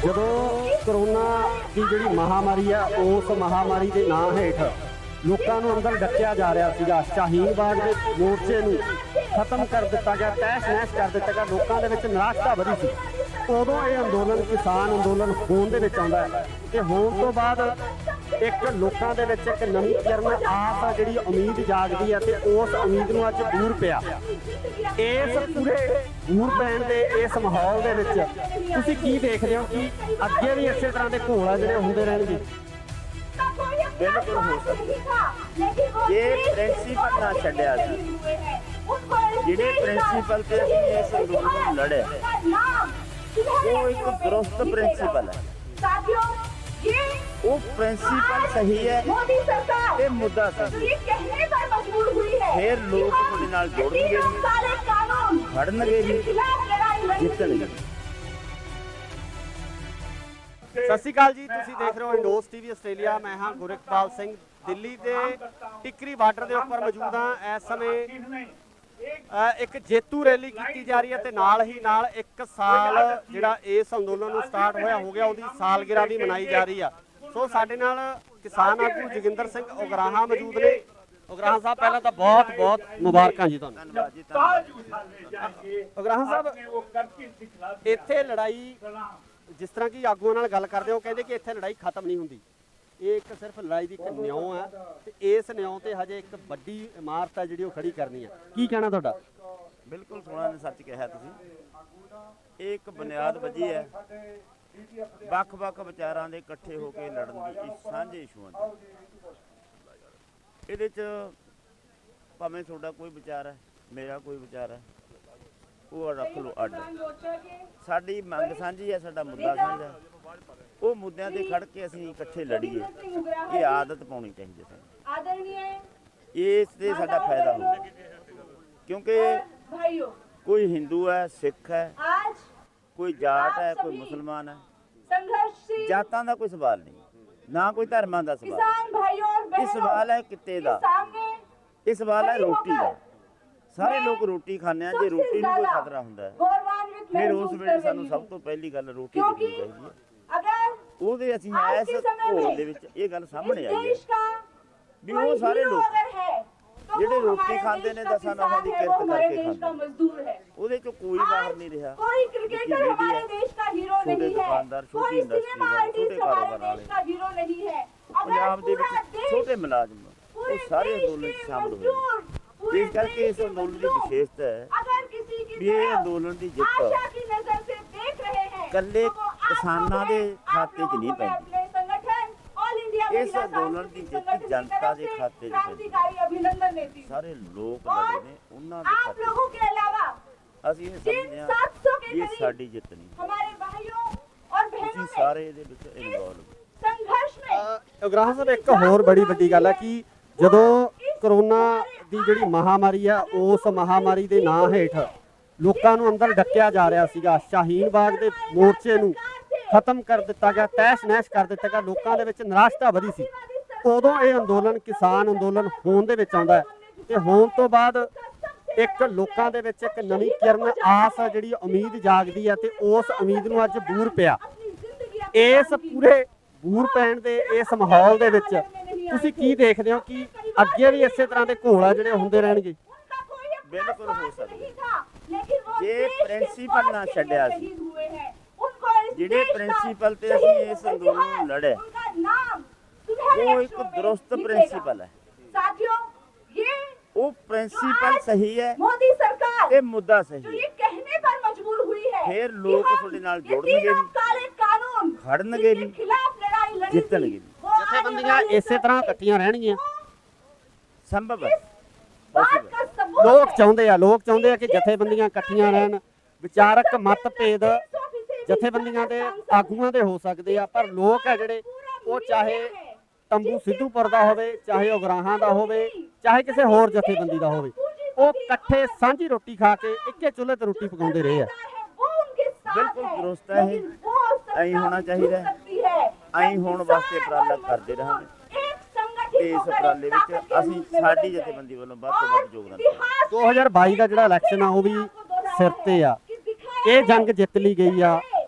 ਜਦੋਂ ਕਰੋਨਾ ਦੀ ਜਿਹੜੀ ਮਹਾਮਾਰੀ ਆ ਉਸ ਮਹਾਮਾਰੀ ਦੇ ਨਾਂ ਹੇਠ ਲੋਕਾਂ ਨੂੰ ਅੰਦਰ ਡੱਕਿਆ ਜਾ ਰਿਹਾ ਸੀਗਾ। ਸ਼ਾਹੀਨ ਬਾਗ ਦੇ ਮੋਰਚੇ ਨੂੰ ਖਤਮ ਕਰ ਦਿੱਤਾ ਗਿਆ, ਤਹਿਸ ਨਹਿਸ ਕਰ ਦਿੱਤਾ ਗਿਆ। ਲੋਕਾਂ ਦੇ ਵਿੱਚ ਨਿਰਾਸ਼ਤਾ ਵਧੀ ਸੀ। ਉਦੋਂ ਇਹ ਅੰਦੋਲਨ ਕਿਸਾਨ ਅੰਦੋਲਨ ਹੋਣ ਦੇ ਵਿੱਚ ਆਉਂਦਾ ਹੈ ਤੇ ਹੋਣ ਤੋਂ ਬਾਅਦ ਇੱਕ ਲੋਕਾਂ ਦੇ ਵਿੱਚ ਇੱਕ ਨਵੀਂ ਕਿਰਨ ਆਸ ਆ, ਜਿਹੜੀ ਉਮੀਦ ਜਾਗਦੀ ਹੈ ਤੇ ਉਸ ਉਮੀਦ ਨੂੰ ਅੱਜ ਬੂਰ ਪਿਆ। ਇਸ ਪੂਰੇ ਬੂਰ ਪੈਣ ਦੇ ਇਸ ਮਾਹੌਲ ਦੇ ਵਿੱਚ ਤੁਸੀਂ ਕੀ ਦੇਖਦੇ ਹੋ ਕਿ ਅੱਗੇ ਵੀ ਇਸੇ ਤਰ੍ਹਾਂ ਦੇ ਘੋਲ ਆ ਜਿਹੜੇ ਹੁੰਦੇ ਰਹਿਣਗੇ? बिल्कुल हो सकता ये प्रिंसिपल ना छड्या सी ਜਿਹੜੇ ਪ੍ਰਿੰਸੀਪਲ ਤੇ ਅਸੀਂ ਇਸ ਅੰਦੋਲਨ ਨੂੰ ਲੜੇ ਉਹ ਇੱਕ ਦਰੁਸਤ ਪ੍ਰਿੰਸੀਪਲ ਹੈ। ਉਹ ਪ੍ਰਿੰਸੀਪਲ ਸਹੀ ਹੈ मोदी सरकार ਤੇ ਮੁੱਦਾ तो ਸਹੀ ये कहने पर मजबूर हुई है ਫਿਰ ਲੋਕ कि ਤੁਹਾਡੇ ਨਾਲ हम ਜੁੜਨਗੇ तीनों ਜੀ, सारे कानून ਖੜਨਗੇ ਜੀ, के खिलाफ लड़ाई लड़ेंगे। ਜਿੱਤਣਗੇ। ਸਤਿ ਸ਼੍ਰੀ ਅਕਾਲ ਜੀ, ਤੁਸੀਂ ਦੇਖ ਰਹੇ ਹੋ ਇੰਡੋਸ ਟੀਵੀ ਆਸਟ੍ਰੇਲੀਆ। ਮੈਂ ਹਾਂ ਗੁਰਿਕਪਾਲ ਸਿੰਘ, ਦਿੱਲੀ ਦੇ ਟਿਕਰੀ ਬਾਰਡਰ ਦੇ ਉੱਪਰ ਮੌਜੂਦ ਹਾਂ। ਇਸ ਸਮੇਂ ਇੱਕ ਜੇਤੂ ਰੈਲੀ ਕੀਤੀ ਜਾ ਰਹੀ ਹੈ ਤੇ ਨਾਲ ਹੀ ਨਾਲ 1 ਸਾਲ ਜਿਹੜਾ ਇਸ ਅੰਦੋਲਨ ਨੂੰ ਸਟਾਰਟ ਹੋਇਆ ਹੋ ਗਿਆ, ਉਹਦੀ ਸਾਲਗਿਰਾ ਵੀ ਮਨਾਈ ਜਾ ਰਹੀ ਆ। ਸੋ ਸਾਡੇ ਨਾਲ ਕਿਸਾਨ ਆਗੂ ਜੋਗਿੰਦਰ ਸਿੰਘ ਉਗਰਾਹਾਂ ਮੌਜੂਦ ਨੇ। ਉਗਰਾਹਾਂ ਸਾਹਿਬ, ਪਹਿਲਾਂ ਤਾਂ ਬਹੁਤ ਬਹੁਤ ਮੁਬਾਰਕਾਂ ਜੀ ਤੁਹਾਨੂੰ। ਧੰਨਵਾਦ ਜੀ, ਧੰਨਵਾਦ। ਉਗਰਾਹਾਂ ਸਾਹਿਬ, ਇੱਥੇ ਲੜਾਈ ਜਿਸ ਤਰ੍ਹਾਂ ਕਿ ਆਗੂਆਂ ਨਾਲ ਗੱਲ ਕਰਦੇ ਹੋ, ਕਹਿੰਦੇ ਕਿ ਇੱਥੇ ਲੜਾਈ ਖਤਮ ਨਹੀਂ ਹੁੰਦੀ। ਇਹ ਇੱਕ ਸਿਰਫ ਲੜਾਈ ਦੀ ਇੱਕ ਨਿਉਂ ਹੈ ਤੇ ਇਸ ਨਿਉਂ ਤੇ ਹਜੇ ਇੱਕ ਵੱਡੀ ਇਮਾਰਤ ਹੈ ਜਿਹੜੀ ਉਹ ਖੜੀ ਕਰਨੀ ਹੈ। ਕੀ ਕਹਿਣਾ ਤੁਹਾਡਾ? ਬਿਲਕੁਲ ਸੋਹਣਾ ਨੇ ਸੱਚ ਕਿਹਾ ਤੁਸੀਂ। ਇਹ ਇੱਕ ਬੁਨਿਆਦ ਵੱਜੀ ਹੈ ਵੱਖ-ਵੱਖ ਵਿਚਾਰਾਂ ਦੇ ਇਕੱਠੇ ਹੋ ਕੇ ਲੜਨ ਦੀ, ਇਸ ਸਾਂਝੇ ਇਸ਼ੂਆਂ ਦੀ। ਇਹਦੇ 'ਚ ਭਾਵੇਂ ਤੁਹਾਡਾ ਕੋਈ ਵਿਚਾਰ ਹੈ, ਮੇਰਾ ਕੋਈ ਵਿਚਾਰ ਹੈ, ਉਹ ਰੱਖ ਲਓ ਅੱਡ। ਸਾਡੀ ਮੰਗ ਸਾਂਝੀ ਹੈ, ਸਾਡਾ ਮੁੱਦਾ ਸਾਂਝਾ ਹੈ। ਉਹ ਮੁੱਦਿਆਂ ਤੇ ਖੜ ਕੇ ਅਸੀਂ ਇਕੱਠੇ ਲੜੀਏ, ਇਹ ਆਦਤ ਪਾਉਣੀ ਚਾਹੀਦੀ ਹੈ ਸਾਨੂੰ। आदरणीय ਇਸ ਤੇ ਸਾਡਾ ਫਾਇਦਾ ਹੋਊਗਾ, ਕਿਉਂਕਿ भाइयों, ਕੋਈ ਹਿੰਦੂ ਹੈ, ਸਿੱਖ ਹੈ, आज ਕੋਈ ਜਾਟ ਹੈ, ਕੋਈ ਮੁਸਲਮਾਨ ਹੈ। संघर्षशील ਜਾਤਾਂ ਦਾ ਕੋਈ ਸਵਾਲ ਨਹੀਂ, ਨਾ ਕੋਈ ਧਰਮਾਂ ਦਾ ਸਵਾਲ। किसान भाइयों और ਇਹ बहनों ਸਵਾਲ ਹੈ ਕਿੱਤੇ ਦਾ, के सामने ਇਹ ਸਵਾਲ ਹੈ ਰੋਟੀ ਦਾ। ਸਾਰੇ ਲੋਕ ਰੋਟੀ ਖਾਂਦੇ ਆ, ਜੇ ਰੋਟੀ ਨੂੰ ਕੋਈ ਖਤਰਾ ਹੁੰਦਾ ਹੈ गौरवान्वित ਫਿਰ ਉਸ महसूस ਵੇਲੇ कर ਸਾਨੂੰ रही ਸਭ हूँ ਤੋਂ ਪਹਿਲੀ ਗੱਲ ਰੋਟੀ क्योंकि ਦੇਖਣੀ ਚਾਹੀਦੀ ਹੈ। अगर ਉਹਦੇ ਅਸੀਂ आज ਇਸ के समय ਘੋਲ में ਦੇ ਵਿੱਚ ਇਹ ਗੱਲ इस ਸਾਹਮਣੇ ਆਈ ਹੈ देश का ਵੀ कोई ਉਹ ਸਾਰੇ हीरो ਲੋਕ अगर है तो ਜਿਹੜੇ वो ਰੋਟੀ हमारे ਖਾਂਦੇ देश ਨੇ का ਤਾਂ ਸਾਨੂੰ किसान ਉਹਦੀ है, वो ਕਿਰਤ हमारे ਕਰਕੇ देश का ਖਾਂਦੇ। मजदूर है। ਉਹਦੇ ਚੋਂ ਕੋਈ ਬਾਹਰ ਨਹੀਂ ਰਿਹਾ। कोई क्रिकेटर विकी हमारे रेड्डी देश का हीरो छोटे नहीं है, दुकानदार, छोटी कोई इंडस्ट्री सिनेमा वाले, आर्टिस्ट छोटे हमारे कारोबार देश का हीरो नहीं है। अगर ਪੰਜਾਬ ਦੇ पूरा ਵਿੱਚ देश, ਛੋਟੇ ਮੁਲਾਜ਼ਮ पूरे ਉਹ ਸਾਰੇ देश ਅੰਦੋਲਨ 'ਚ के ਸ਼ਾਮਲ ਹੋਏ। मजदूर, पूरे ਇਸ ਕਰਕੇ देश ਇਸ के ਅੰਦੋਲਨ ਦੀ मजदूर, ਵਿਸ਼ੇਸ਼ਤਾ ਹੈ अगर किसी की ਵੀ ਇਹ तरफ ਅੰਦੋਲਨ ਦੀ ਜਿੱਤ आशा की नजर से देख रहे हैं, ਇਕੱਲੇ तो वो आप ਕਿਸਾਨਾਂ लोग ਦੇ हैं, आप ਖਾਤੇ 'ਚ लोगों ਨਹੀਂ को मैं ਪੈਂਦੀ। अपने संगठन ऑल इंडिया इस महिला आंदोलन की सांस्कृतिक जित संगठन की जनता तरफ के से खाते 'ਚ क्रांतिकारी अभिनंदन देती हूँ। ਸਾਰੇ ਲੋਕ और ਲੜੇ ਨੇ ਉਹਨਾਂ ਦੇ आप ਖਾਤੇ 'ਚ। लोगों के अलावा ਅਸੀਂ ਇਹ जिन ਸਮਝਦੇ ਹਾਂ 700 के ਵੀ ਇਹ करीब ਸਾਡੀ ਜਿੱਤ ਨਹੀਂ, हमारे भाइयों और बहनों ਤੁਸੀਂ ने ਸਾਰੇ ਇਹਦੇ ਵਿੱਚ ਇਨਵੋਲਵ। संघर्ष में ਉਗਰਾਹਾਂ ਸਾਹਿਬ, ਇੱਕ ਹੋਰ ਬੜੀ ਵੱਡੀ ਗੱਲ ਹੈ ਕਿ ਜਦੋਂ ਕਰੋਨਾ ਦੀ ਜਿਹੜੀ ਮਹਾਮਾਰੀ ਆ ਉਸ ਮਹਾਮਾਰੀ ਦੇ ਨਾਂ ਹੇਠ ਲੋਕਾਂ ਨੂੰ ਅੰਦਰ ਡੱਕਿਆ ਜਾ ਰਿਹਾ ਸੀਗਾ। ਸ਼ਾਹੀਨ ਬਾਗ ਦੇ ਮੋਰਚੇ ਨੂੰ ਖਤਮ ਕਰ ਦਿੱਤਾ ਗਿਆ, ਤਹਿਸ ਨਹਿਸ ਕਰ ਦਿੱਤਾ ਗਿਆ। ਲੋਕਾਂ ਦੇ ਵਿੱਚ ਨਿਰਾਸ਼ਤਾ ਵਧੀ ਸੀ। ਉਦੋਂ ਇਹ ਅੰਦੋਲਨ ਕਿਸਾਨ ਅੰਦੋਲਨ ਹੋਣ ਦੇ ਵਿੱਚ ਆਉਂਦਾ ਹੈ ਤੇ ਹੋਣ ਤੋਂ ਬਾਅਦ ਇੱਕ ਲੋਕਾਂ ਦੇ ਵਿੱਚ ਇੱਕ ਨਵੀਂ ਕਿਰਨ ਆਸ ਆ, ਜਿਹੜੀ ਉਮੀਦ ਜਾਗਦੀ ਹੈ ਤੇ ਉਸ ਉਮੀਦ ਨੂੰ ਅੱਜ ਬੂਰ ਪਿਆ। ਇਸ ਪੂਰੇ ਬੂਰ ਪੈਣ ਦੇ ਇਸ ਮਾਹੌਲ ਦੇ ਵਿੱਚ ਤੁਸੀਂ ਕੀ ਦੇਖਦੇ ਹੋ ਕਿ ਅੱਗੇ ਵੀ ਇਸੇ ਤਰ੍ਹਾਂ ਦੇ ਘੋਲ ਆ ਜਿਹੜੇ ਹੁੰਦੇ ਰਹਿਣਗੇ? ਬਿਲਕੁਲ ਹੋ ਸਕਦਾ। ਜੇ ਪ੍ਰਿੰਸੀਪਲ ਨਾ ਛੱਡਿਆ ਸੀ, ਜਿਹੜੇ ਪ੍ਰਿੰਸੀਪਲ ਤੇ ਅਸੀਂ ਇਸ ਅੰਦੋਲਨ ਨੂੰ ਲੜੇ वो एक दुरुस्त प्रिंसिपल है। साथियों, ये वो प्रिंसिपल सही है, मोदी सरकार ये मुद्दा जो सही ये है, कहने पर मजबूर हुई है फिर कि लोग हम ਤੁਹਾਡੇ ਨਾਲ ये ਜੁੜਨਗੇ तीनों ਵੀ, काले कानून ਖੜਨਗੇ जिनके ਵੀ, खिलाफ लड़ाई लड़ी थी, ਜਿੱਤਣਗੇ ਵੀ। वो आने ਜਥੇਬੰਦੀਆਂ वाले ਇਸੇ ਤਰ੍ਹਾਂ समय ਇਕੱਠੀਆਂ ਰਹਿਣਗੀਆਂ। ਸੰਭਵ ਹੈ, बात possible का सबूत ਲੋਕ है। ਚਾਹੁੰਦੇ ਆ ਕਿ ਜਥੇਬੰਦੀਆਂ ਇਕੱਠੀਆਂ ਰਹਿਣ। ਵਿਚਾਰਕ ਮਤਭੇਦ ਜਥੇਬੰਦੀਆਂ ਦੇ ਆਗੂਆਂ ਦੇ ਹੋ ਸਕਦੇ ਆ, ਪਰ ਲੋਕ ਆ ਜਿਹੜੇ ਉਹ ਚਾਹੇ ਤੰਬੂ ਸਿੱਧੂਪੁਰ ਦਾ ਹੋਵੇ, ਚਾਹੇ ਉਗਰਾਹਾਂ ਦਾ ਹੋਵੇ, ਚਾਹੇ ਕਿਸੇ ਹੋਰ ਜਥੇਬੰਦੀ ਦਾ ਹੋਵੇ, ਉਹ ਇਕੱਠੇ ਸਾਂਝੀ ਰੋਟੀ ਖਾ ਕੇ ਇੱਕੇ ਚੁੱਲ੍ਹੇ ਤੇ ਰੋਟੀ ਪਕਾਉਂਦੇ ਰਹੇ ਆ। ਬਿਲਕੁਲ ਦਰੁਸਤ ਹੈ ਇਹ, ਐਂ ਹੋਣਾ ਚਾਹੀਦਾ ਹੈ, ਐਂ ਹੋਣ ਵਾਸਤੇ ਉਪਰਾਲਾ ਕਰਦੇ ਰਹਾਂਗੇ ਤੇ ਇਸ ਉਪਰਾਲੇ ਵਿੱਚ ਅਸੀਂ ਸਾਡੀ ਜਥੇਬੰਦੀ ਵੱਲੋਂ ਵੱਧ ਤੋਂ ਵੱਧ ਯੋਗਦਾਨ ਦੇਵਾਂਗੇ। 2022 ਦਾ ਜਿਹੜਾ ਇਲੈਕਸ਼ਨ ਆ ਉਹ ਵੀ ਸਿਰ ਤੇ ਆ। ਇਹ ਜੰਗ ਜਿੱਤ ਲਈ ਗਈ ਆ।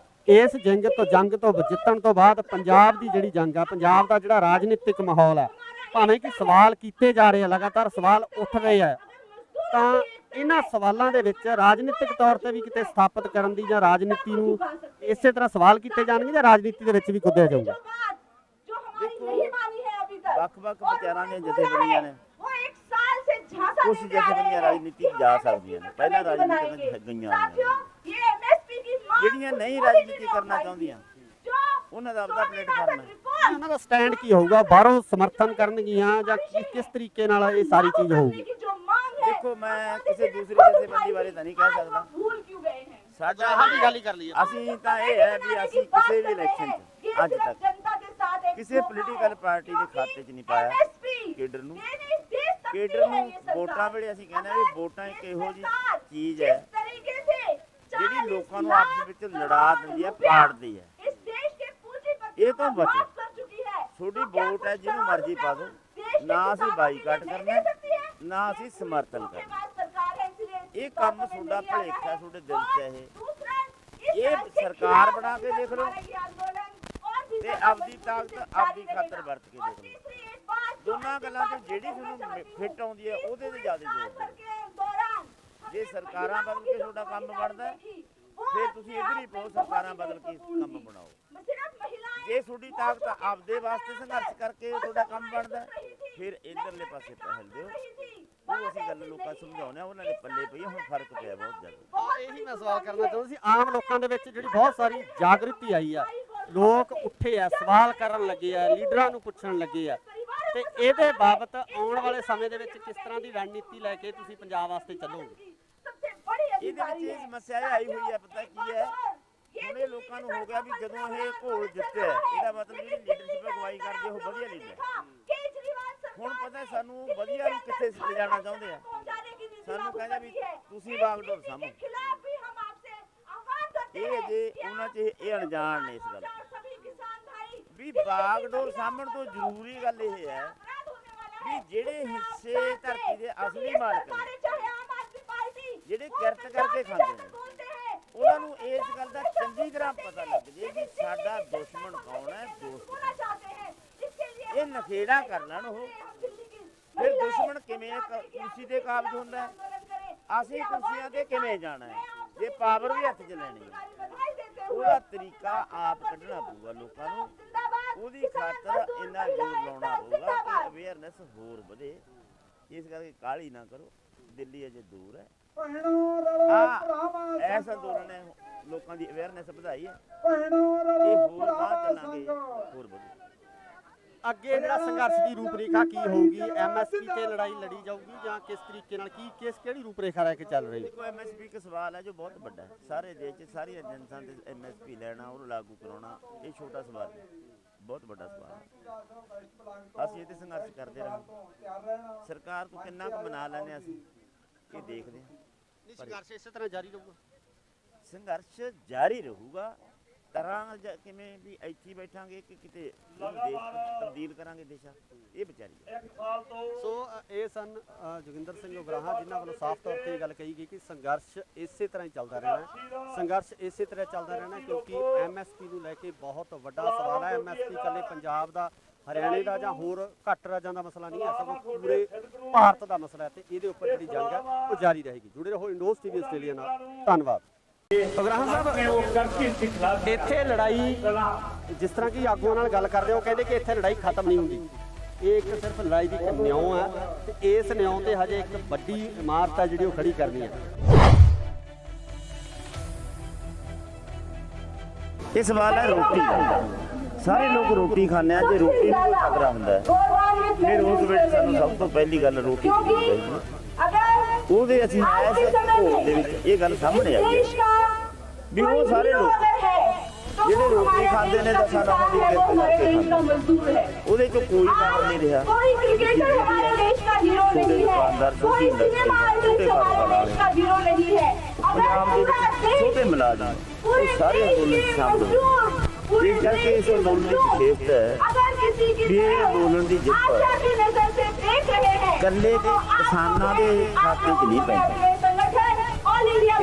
ਇਸ ਜੰਗ ਤੋਂ ਜਿੱਤਣ ਤੋਂ ਬਾਅਦ ਪੰਜਾਬ ਦੀ ਜਿਹੜੀ ਜੰਗ ਆ, ਪੰਜਾਬ ਦਾ ਜਿਹੜਾ ਰਾਜਨੀਤਿਕ ਮਾਹੌਲ ਆ, ਭਾਵੇਂ ਕਿ ਸਵਾਲ ਕੀਤੇ ਜਾ ਰਹੇ ਆ, ਲਗਾਤਾਰ ਸਵਾਲ ਉੱਠ ਰਹੇ ਆ, ਤਾਂ ਇਹਨਾਂ ਸਵਾਲਾਂ ਦੇ ਵਿੱਚ ਰਾਜਨੀਤਿਕ ਤੌਰ ਤੇ ਵੀ ਕਿਤੇ ਸਥਾਪਿਤ ਕਰਨ ਦੀ ਜਾਂ ਰਾਜਨੀਤੀ ਨੂੰ ਇਸੇ ਤਰ੍ਹਾਂ ਸਵਾਲ ਕੀਤੇ ਜਾਣਗੇ ਜਾਂ ਰਾਜਨੀਤੀ ਦੇ ਵਿੱਚ ਵੀ ਕੁੱਦਿਆ ਜਾਊਗਾ। ਵੱਖ-ਵੱਖ ਵਿਚਾਰਾਂ ਦੀਆਂ ਜਥੇਬੰਦੀਆਂ ਨੇ, ਕੁਝ ਜਥੇਬੰਦੀਆਂ ਰਾਜਨੀਤੀ ਜਾ ਸਕਦੀਆਂ ਨੇ, ਪਹਿਲਾਂ ਰਾਜਨੀਤੀ ਵਿੱਚ ਗਈਆਂ ਹੋਈਆਂ ਨੇ। ਜਿਹੜੀਆਂ ਨਹੀਂ ਰਾਜਨੀਤੀ ਕਰਨਾ ਚਾਹੁੰਦੀਆਂ ਉਹਨਾਂ ਦਾ ਆਪਦਾ ਪਲੇਟਫਾਰਮ ਹੈ। ਉਹਨਾਂ ਦਾ ਸਟੈਂਡ ਕੀ ਹੋਊਗਾ? ਬਾਹਰੋਂ ਸਮਰਥਨ ਕਰਨਗੀਆਂ ਜਾਂ ਕਿਸ ਤਰੀਕੇ ਨਾਲ ਇਹ ਸਾਰੀ ਚੀਜ਼ ਹੋਊਗੀ? ਦੇਖੋ, ਮੈਂ ਕਿਸੇ ਦੂਸਰੀ ਜਥੇਬੰਦੀ ਬਾਰੇ ਤਾਂ ਨਹੀਂ ਕਹਿ ਸਕਦਾ। ਸਾਡਾ ਗੱਲ ਹੀ ਕਰ ਲਈਏ। ਅਸੀਂ ਤਾਂ ਇਹ ਹੈ ਵੀ ਅਸੀਂ ਕਿਸੇ ਵੀ ਇਲੈਕਸ਼ਨ 'ਚ ਅੱਜ ਤੱਕ ਕਿਸੇ ਪੋਲੀਟੀਕਲ ਪਾਰਟੀ ਦੇ ਖਾਤੇ 'ਚ ਨਹੀਂ ਪਾਇਆ ਕੇਡਰ ਨੂੰ। ਕੇਡਰ ਨੂੰ ਵੋਟਾਂ ਵੇਲੇ ਅਸੀਂ ਕਹਿੰਦੇ ਵੀ ਵੋਟਾਂ ਇੱਕ ਇਹੋ ਜਿਹੀ ਚੀਜ਼ ਹੈ ਜਿਹੜੀ ਲੋਕਾਂ ਨੂੰ ਆਪਸ ਵਿੱਚ ਲੜਾ ਦਿੰਦੀ ਹੈ, ਪਾੜਦੀ ਹੈ। ਇਹ ਤੋਂ ਬਚੋ। ਤੁਹਾਡੀ ਵੋਟ ਹੈ, ਜਿਹਨੂੰ ਮਰਜ਼ੀ ਪਾ ਦਿਓ। ਨਾ ਅਸੀਂ ਬਾਈਕਾਟ ਕਰਨਾ, ਨਾ ਅਸੀਂ ਸਮਰਥਨ ਕਰਨਾ। ਇਹ ਕੰਮ ਤੁਹਾਡਾ ਭਲੇਖਾ ਤੁਹਾਡੇ ਦਿਲ 'ਚ ਇਹ ਸਰਕਾਰ ਬਣਾ ਕੇ ਦੇਖ ਲਓ ਤੇ ਆਪਦੀ ਤਾਕਤ ਆਪਦੀ ਖਾਤਰ ਵਰਤ ਕੇ ਦੇਖ ਲਓ। ਦੋਨਾਂ ਗੱਲਾਂ 'ਚ ਜਿਹੜੀ ਤੁਹਾਨੂੰ ਫਿੱਟ ਆਉਂਦੀ ਹੈ ਉਹਦੇ ਤੇ ਜ਼ਿਆਦਾ ਜ਼ੋਰ ਦਿਓ। ਜੇ ਸਰਕਾਰਾਂ ਬਦਲ ਕੇ ਤੁਹਾਡਾ ਕੰਮ ਬਣਦਾ ਫਿਰ ਤੁਸੀਂ ਇੱਧਰ ਹੀ ਪਾਓ, ਸਰਕਾਰਾਂ ਬਦਲ ਕੇ ਕੰਮ ਬਣਾਓ। ਜੇ ਤੁਹਾਡੀ ਤਾਕਤ ਆਪਦੇ ਵਾਸਤੇ ਸੰਘਰਸ਼ ਕਰਕੇ ਤੁਹਾਡਾ ਕੰਮ ਬਣਦਾ ਫਿਰ ਇੱਧਰਲੇ ਪਾਸੇ ਪਹਿਲ ਦਿਓ। ਉਹ ਅਸੀਂ ਗੱਲ ਲੋਕਾਂ ਸਮਝਾਉਂਦੇ ਆ, ਉਹਨਾਂ ਦੇ ਪੱਲੇ ਪਈ ਹੁਣ ਫਰਕ ਪਿਆ ਬਹੁਤ ਜ਼ਿਆਦਾ। ਇਹੀ ਮੈਂ ਸਵਾਲ ਕਰਨਾ ਚਾਹੁੰਦਾ ਸੀ। ਆਮ ਲੋਕਾਂ ਦੇ ਵਿੱਚ ਜਿਹੜੀ ਬਹੁਤ ਸਾਰੀ ਜਾਗਰਤੀ ਆਈ ਆ, ਲੋਕ ਉੱਠੇ ਆ, ਸਵਾਲ ਕਰਨ ਲੱਗੇ ਆ, ਲੀਡਰਾਂ ਨੂੰ ਪੁੱਛਣ ਲੱਗੇ ਆ, ਤੇ ਇਹਦੇ ਬਾਬਤ ਆਉਣ ਵਾਲੇ ਸਮੇਂ ਦੇ ਵਿੱਚ ਕਿਸ ਤਰ੍ਹਾਂ ਦੀ ਰਣਨੀਤੀ ਲੈ ਕੇ ਤੁਸੀਂ ਪੰਜਾਬ ਵਾਸਤੇ ਚੱਲੋਗੇ? ਇਹਦੇ ਵਿੱਚ ਇਹ ਸਮੱਸਿਆ ਇਹ ਆਈ ਹੋਈ ਹੈ, ਪਤਾ ਕੀ ਹੈ, ਹੁਣ ਇਹ ਲੋਕਾਂ ਨੂੰ ਹੋ ਗਿਆ ਵੀ ਜਦੋਂ ਇਹ ਘੋਲ ਜਿੱਤਿਆ ਇਹਦਾ ਮਤਲਬ ਜਿਹੜੀ ਲੀਡਰਸ਼ਿਪ ਅਗਵਾਈ ਕਰਦੇ ਉਹ ਵਧੀਆ ਲੀਡਰ। ਹੁਣ ਪਤਾ ਸਾਨੂੰ ਵਧੀਆ ਨੂੰ ਕਿੱਥੇ ਲਿਜਾਣਾ ਚਾਹੁੰਦੇ ਆ। ਸਾਨੂੰ ਕਹਿੰਦੇ ਵੀ ਤੁਸੀਂ ਬਾਗਡੋਰ ਸਾਂਭੋ। ਇਹ ਅਜੇ ਉਹਨਾਂ 'ਚ ਇਹ ਅਣਜਾਣ ਨੇ ਇਸ ਗੱਲ ਵੀ ਬਾਗਡੋਰ ਸਾਂਭਣ ਤੋਂ ਜ਼ਰੂਰੀ ਗੱਲ ਇਹ ਹੈ ਵੀ ਜਿਹੜੇ ਹਿੱਸੇ ਧਰਤੀ ਦੇ ਅਸਲੀ ਮਾਲਕ ਨੇ, ਜਿਹੜੇ ਕਿਰਤ ਕਰਕੇ ਖਾਂਦੇ ਨੇ, ਉਹਨਾਂ ਨੂੰ ਇਸ ਗੱਲ ਦਾ ਚੰਗੀ ਤਰ੍ਹਾਂ ਪਤਾ ਲੱਗ ਜੇ ਵੀ ਸਾਡਾ ਦੁਸ਼ਮਣ ਕੌਣ ਹੈ, ਦੋਸਤ। ਇਹ ਨਖੇੜਾ ਕਰ ਲੈਣ ਉਹ, ਫਿਰ ਦੁਸ਼ਮਣ ਕਿਵੇਂ ਕੁਰਸੀ ਤੇ ਕਾਬਜ਼ ਹੁੰਦਾ ਹੈ, ਅਸੀਂ ਕੁਰਸੀਆਂ ਤੇ ਕਿਵੇਂ ਜਾਣਾ ਹੈ, ਜੇ ਪਾਵਰ ਵੀ ਹੱਥ 'ਚ ਲੈਣੀ ਹੈ। ਉਹਦਾ ਤਰੀਕਾ ਆਪ ਕੱਢਣਾ ਪਊਗਾ ਲੋਕਾਂ ਨੂੰ। ਉਹਦੀ ਖਾਤਰ ਇੰਨਾ ਜ਼ੋਰ ਲਾਉਣਾ ਪਊਗਾ ਕਿ ਅਵੇਅਰਨੈਸ ਹੋਰ ਵਧੇ। ਇਸ ਕਰਕੇ ਕਾਹਲੀ ਨਾ ਕਰੋ, ਦਿੱਲੀ ਅਜੇ ਦੂਰ ਹੈ। ਐਸਾ ਅੰਦੋਲਨ ਨੇ ਲੋਕਾਂ ਦੀ ਅਵੇਅਰਨੈਸ ਵਧਾਈ ਹੈ। ਇਹ ਹੋਰ ਬਾਅਦ ਚੱਲਾਂਗੇ, ਹੋਰ ਵਧੇ। ਅੱਗੇ ਜਿਹੜਾ ਸੰਘਰਸ਼ ਦੀ ਰੂਪਰੇਖਾ ਕੀ ਹੋਊਗੀ? ਐਮਐਸਪੀ ਤੇ ਲੜਾਈ ਲੜੀ ਜਾਊਗੀ ਜਾਂ ਕਿਸ ਤਰੀਕੇ ਨਾਲ, ਕਿਹੜੀ ਰੂਪਰੇਖਾ ਲੈ ਕੇ ਚੱਲ ਰਹੀ ਹੈ? ਦੇਖੋ, ਐਮਐਸਪੀ ਇੱਕ ਸਵਾਲ ਹੈ ਜੋ ਬਹੁਤ ਵੱਡਾ ਹੈ। ਸਾਰੇ ਦੇਸ਼ 'ਚ ਸਾਰੀ ਏਜੰਸੀਆਂ ਦੇ ਐਮਐਸਪੀ ਲੈਣਾ, ਉਹਨੂੰ ਲਾਗੂ ਕਰਾਉਣਾ, ਇਹ ਛੋਟਾ ਸਵਾਲ ਹੈ, ਬਹੁਤ ਵੱਡਾ ਸਵਾਲ ਹੈ। ਅਸੀਂ ਇਹ ਤੇ ਸੰਘਰਸ਼ ਕਰਦੇ ਰਹਾਂਗੇ। ਸਰਕਾਰ ਤੋਂ ਕਿੰਨਾ ਕੁ ਮਨਾ ਲੈਂਦੇ ਅਸੀਂ ਇਹ ਦੇਖਦੇ ਹਾਂ। ਸੰਘਰਸ਼ ਇਸੇ ਤਰ੍ਹਾਂ ਜਾਰੀ ਰਹੂਗਾ। ਸੰਘਰਸ਼ ਜਾਰੀ ਰਹੂਗਾ। ਤਰ੍ਹਾਂ ਕਿਵੇਂ ਵੀ ਇੱਥੇ ਬੈਠਾਂਗੇ ਕਿ ਕਿਤੇ ਦੇਸ਼ ਤਬਦੀਲ ਕਰਾਂਗੇ ਦੇਸ਼ਾਂ, ਇਹ ਵਿਚਾਰੀ। ਸੋ ਇਹ ਸਨ ਜੋਗਿੰਦਰ ਸਿੰਘ ਉਗਰਾਹਾਂ, ਜਿਨ੍ਹਾਂ ਵੱਲੋਂ ਸਾਫ਼ ਤੌਰ ਤੇ ਇਹ ਗੱਲ ਕਹੀ ਗਈ ਕਿ ਸੰਘਰਸ਼ ਇਸੇ ਤਰ੍ਹਾਂ ਹੀ ਚੱਲਦਾ ਰਹਿਣਾ। ਸੰਘਰਸ਼ ਇਸੇ ਤਰ੍ਹਾਂ ਚੱਲਦਾ ਰਹਿਣਾ ਕਿਉਂਕਿ ਐਮਐਸਪੀ ਨੂੰ ਲੈ ਕੇ ਬਹੁਤ ਵੱਡਾ ਸਵਾਲ ਹੈ। ਐਮਐਸਪੀ ਇਕੱਲੇ ਪੰਜਾਬ ਦਾ, ਹਰਿਆਣੇ ਦਾ ਜਾਂ ਹੋਰ ਘੱਟ ਰਾਜਾਂ ਦਾ ਮਸਲਾ ਨਹੀਂ ਹੈ, ਸਗੋਂ ਪੂਰੇ ਭਾਰਤ ਦਾ ਮਸਲਾ ਹੈ ਤੇ ਇਹਦੇ ਉੱਪਰ ਜਿਹੜੀ ਜੰਗ ਹੈ ਉਹ ਜਾਰੀ ਰਹੇਗੀ। ਜੁੜੇ ਰਹੋ ਇੰਡੋਜ਼ ਟੀਵੀ ਆਸਟ੍ਰੇਲੀਆ ਨਾਲ। ਧੰਨਵਾਦ। ਉਗਰਾਹਾਂ ਸਾਹਿਬ, ਇੱਥੇ ਲੜਾਈ ਜਿਸ ਤਰ੍ਹਾਂ ਕਿ ਆਗੂਆਂ ਨਾਲ ਗੱਲ ਕਰਦੇ ਉਹ ਕਹਿੰਦੇ ਕਿ ਇੱਥੇ ਲੜਾਈ ਖਤਮ ਨਹੀਂ ਹੁੰਦੀ। ਇਹ ਇੱਕ ਸਿਰਫ ਲੜਾਈ ਦੀ ਇੱਕ ਨਿਉਂ ਹੈ ਤੇ ਇਸ ਨਿਉਂ ਤੇ ਹਜੇ ਇੱਕ ਵੱਡੀ ਇਮਾਰਤ ਹੈ ਜਿਹੜੀ ਉਹ ਖੜੀ ਕਰਨੀ ਹੈ। ਇਹ ਸਵਾਲ ਹੈ ਰੋਟੀ ਦਾ। ਸਾਰੇ ਲੋਕ ਰੋਟੀ ਖਾਂਦੇ ਆ, ਜੇ ਰੋਟੀ ਨੂੰ ਖਤਰਾ ਹੁੰਦਾ ਹੈ ਫਿਰ ਉਸ ਵਿੱਚ ਸਾਨੂੰ ਸਭ ਤੋਂ ਪਹਿਲੀ ਗੱਲ ਰੋਟੀ ਖਾਣੀ ਚਾਹੀਦੀ ਹੈ। ਉਹਦੇ ਅਸੀਂ ਇਸ ਭੋਗ ਦੇ ਵਿੱਚ ਇਹ ਗੱਲ ਸਾਹਮਣੇ ਆਈ ਹੈ ਵੀ ਉਹ ਸਾਰੇ ਲੋਕ ਜਿਹੜੇ ਰੋਟੀ ਖਾਂਦੇ ਨੇ ਤਾਂ ਸਾਨੂੰ ਦੀ ਕਿਰਤ ਕਰਕੇ ਖਾਂਦੇ, ਉਹਦੇ ਚੋਂ ਕੋਈ ਬਾਹਰ ਨਹੀਂ ਰਿਹਾ। कोई क्रिकेटर हमारे देश का हीरो नहीं है, कोई सिनेमा आर्टिस्ट हमारे देश का हीरो नहीं है। ਪੰਜਾਬ ਦੇ ਵਿੱਚ ਛੋਟੇ ਮੁਲਾਜ਼ਮ ਇਹ ਸਾਰੇ ਅੰਦੋਲਨ 'ਚ ਸ਼ਾਮਲ ਹੋਏ। ਇਸ ਕਰਕੇ ਇਸ ਅੰਦੋਲਨ ਦੀ ਵਿਸ਼ੇਸ਼ਤਾ ਹੈ ਵੀ ਇਹ ਅੰਦੋਲਨ ਦੀ ਜਿੱਤ ਇਕੱਲੇ ਦੇ ਕਿਸਾਨਾਂ ਦੇ ਖਾਤੇ 'ਚ ਨਹੀਂ ਪੈਂਦੀ।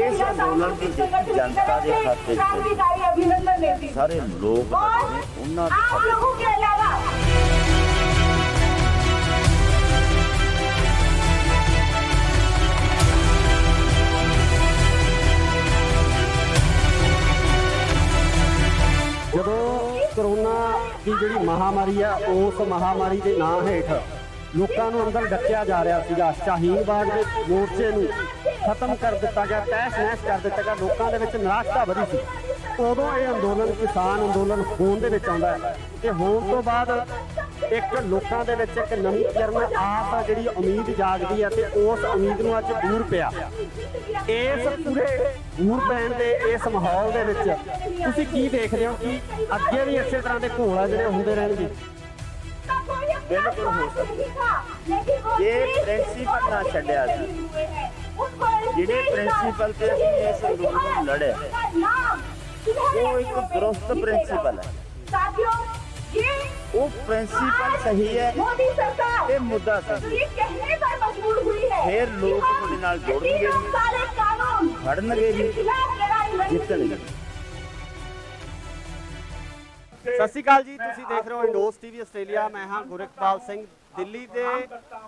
ਇਸ ਅੰਦੋਲਨ ਦੀ ਜਿੱਤ ਜਨਤਾ ਦੇ ਖਾਤੇ 'ਚ ਪੈਂਦੀ। ਸਾਰੇ ਲੋਕ ਜਿਹੜੇ ਨੇ ਉਹਨਾਂ ਦੇ ਖਾਤੇ 'ਚ। ਜਦੋਂ ਕਰੋਨਾ ਦੀ ਜਿਹੜੀ ਮਹਾਮਾਰੀ ਆ ਉਸ ਮਹਾਮਾਰੀ ਦੇ ਨਾਂ ਹੇਠ ਲੋਕਾਂ ਨੂੰ ਅੰਦਰ ਡੱਕਿਆ ਜਾ ਰਿਹਾ ਸੀਗਾ। ਸ਼ਾਹੀਨ ਬਾਗ ਦੇ ਮੋਰਚੇ ਨੂੰ ਖਤਮ ਕਰ ਦਿੱਤਾ ਗਿਆ, ਤਹਿਸ ਨਹਿਸ ਕਰ ਦਿੱਤਾ ਗਿਆ। ਲੋਕਾਂ ਦੇ ਵਿੱਚ ਨਿਰਾਸ਼ਤਾ ਵਧੀ ਸੀ। ਉਦੋਂ ਇਹ ਅੰਦੋਲਨ ਕਿਸਾਨ ਅੰਦੋਲਨ ਹੋਣ ਦੇ ਵਿੱਚ ਆਉਂਦਾ ਹੈ ਤੇ ਹੋਣ ਤੋਂ ਬਾਅਦ ਇੱਕ ਲੋਕਾਂ ਦੇ ਵਿੱਚ ਇੱਕ ਨਵੀਂ ਕਿਰਨ ਆਸ ਆ, ਜਿਹੜੀ ਉਮੀਦ ਜਾਗਦੀ ਹੈ ਤੇ ਉਸ ਉਮੀਦ ਨੂੰ ਅੱਜ ਬੂਰ ਪਿਆ। ਇਸ ਪੂਰੇ ਬੂਰ ਪੈਣ ਦੇ ਇਸ ਮਾਹੌਲ ਦੇ ਵਿੱਚ ਤੁਸੀਂ ਕੀ ਦੇਖਦੇ ਹੋ ਕਿ ਅੱਗੇ ਵੀ ਇਸੇ ਤਰ੍ਹਾਂ ਦੇ ਘੋਲ ਜਿਹੜੇ ਹੁੰਦੇ ਰਹਿਣਗੇ? ਬਿਲਕੁਲ ਹੋ ਸਕਦਾ ਜੇ ਪ੍ਰਿੰਸੀਪਲ ਨਾ ਛੱਡਿਆ ਸੀ, ਜਿਹੜੇ ਪ੍ਰਿੰਸੀਪਲ ਤੇ ਅਸੀਂ ਇਸ ਅੰਦੋਲਨ ਨੂੰ ਲੜਿਆ ਉਹ ਇੱਕ ਦਰੁਸਤ ਪ੍ਰਿੰਸੀਪਲ ਹੈ। ਉਹ ਪ੍ਰਿੰਸੀਪਲ ਸਹੀ ਹੈ, ਇਹ ਮੁੱਦਾ ਸਹੀ ਹੈ। ਫਿਰ ਲੋਕ ਤੁਹਾਡੇ ਨਾਲ ਜੁੜਨਗੇ, ਖੜਨਗੇ ਜੀ, ਜਿੱਤਣਗੇ। ਸਤਿ ਸ਼੍ਰੀ ਅਕਾਲ ਜੀ, ਤੁਸੀਂ ਦੇਖ ਰਹੇ ਹੋ ਇੰਡੋਸ ਟੀਵੀ ਆਸਟ੍ਰੇਲੀਆ। ਮੈਂ ਹਾਂ ਗੁਰਕਪਾਲ ਸਿੰਘ, ਦਿੱਲੀ ਦੇ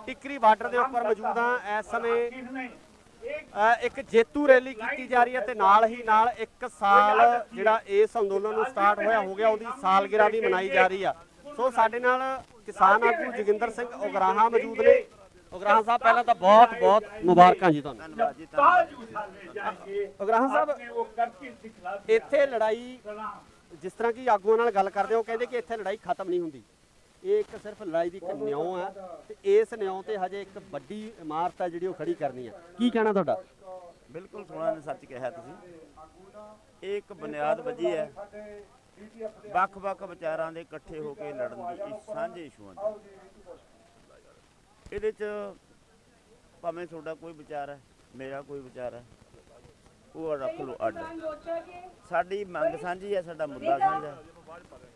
ਟਿਕਰੀ ਬਾਰਡਰ ਦੇ ਉੱਪਰ ਮੌਜੂਦ ਹਾਂ। ਇਸ ਸਮੇਂ ਇੱਕ ਜੇਤੂ ਰੈਲੀ ਕੀਤੀ ਜਾ ਰਹੀ ਹੈ ਤੇ ਨਾਲ ਹੀ ਨਾਲ 1 ਸਾਲ ਜਿਹੜਾ ਇਸ ਅੰਦੋਲਨ ਨੂੰ ਸਟਾਰਟ ਹੋਇਆ ਹੋ ਗਿਆ, ਉਹਦੀ ਸਾਲਗਿਰਾ ਵੀ ਮਨਾਈ ਜਾ ਰਹੀ ਆ। ਸੋ ਸਾਡੇ ਨਾਲ ਕਿਸਾਨ ਆਗੂ ਜੋਗਿੰਦਰ ਸਿੰਘ ਉਗਰਾਹਾਂ ਮੌਜੂਦ ਨੇ। ਉਗਰਾਹਾਂ ਸਾਹਿਬ, ਪਹਿਲਾਂ ਤਾਂ ਬਹੁਤ ਬਹੁਤ ਮੁਬਾਰਕਾਂ ਜੀ ਤੁਹਾਨੂੰ। ਧੰਨਵਾਦ ਜੀ, ਧੰਨਵਾਦ। ਉਗਰਾਹਾਂ ਸਾਹਿਬ, ਇੱਥੇ ਲੜਾਈ ਜਿਸ ਤਰ੍ਹਾਂ ਕਿ ਆਗੂਆਂ ਨਾਲ ਗੱਲ ਕਰਦੇ ਉਹ ਕਹਿੰਦੇ ਕਿ ਇੱਥੇ ਲੜਾਈ ਖਤਮ ਨਹੀਂ ਹੁੰਦੀ। ਇਹ ਇੱਕ ਸਿਰਫ ਲੜਾਈ ਦੀ ਇੱਕ ਨਿਉਂ ਹੈ ਤੇ ਇਸ ਨਿਉਂ ਤੇ ਹਜੇ ਇੱਕ ਵੱਡੀ ਇਮਾਰਤ ਹੈ ਜਿਹੜੀ ਉਹ ਖੜੀ ਕਰਨੀ ਹੈ। ਕੀ ਕਹਿਣਾ ਤੁਹਾਡਾ? ਬਿਲਕੁਲ ਸੋਹਣਾ ਨੇ ਸੱਚ ਕਿਹਾ ਤੁਸੀਂ। ਇਹ ਇੱਕ ਬੁਨਿਆਦ ਵੱਜੀ ਹੈ ਵੱਖ-ਵੱਖ ਵਿਚਾਰਾਂ ਦੇ ਇਕੱਠੇ ਹੋ ਕੇ ਲੜਨ ਦੀ, ਇਸ ਸਾਂਝੇ ਇਸ਼ੂਆਂ ਦੀ। ਇਹਦੇ 'ਚ ਭਾਵੇਂ ਤੁਹਾਡਾ ਕੋਈ ਵਿਚਾਰ ਹੈ, ਮੇਰਾ ਕੋਈ ਵਿਚਾਰ ਹੈ, ਉਹ ਰੱਖ ਲਓ ਅੱਡ। ਸਾਡੀ ਮੰਗ ਸਾਂਝੀ ਹੈ, ਸਾਡਾ ਮੁੱਦਾ ਸਾਂਝਾ ਹੈ।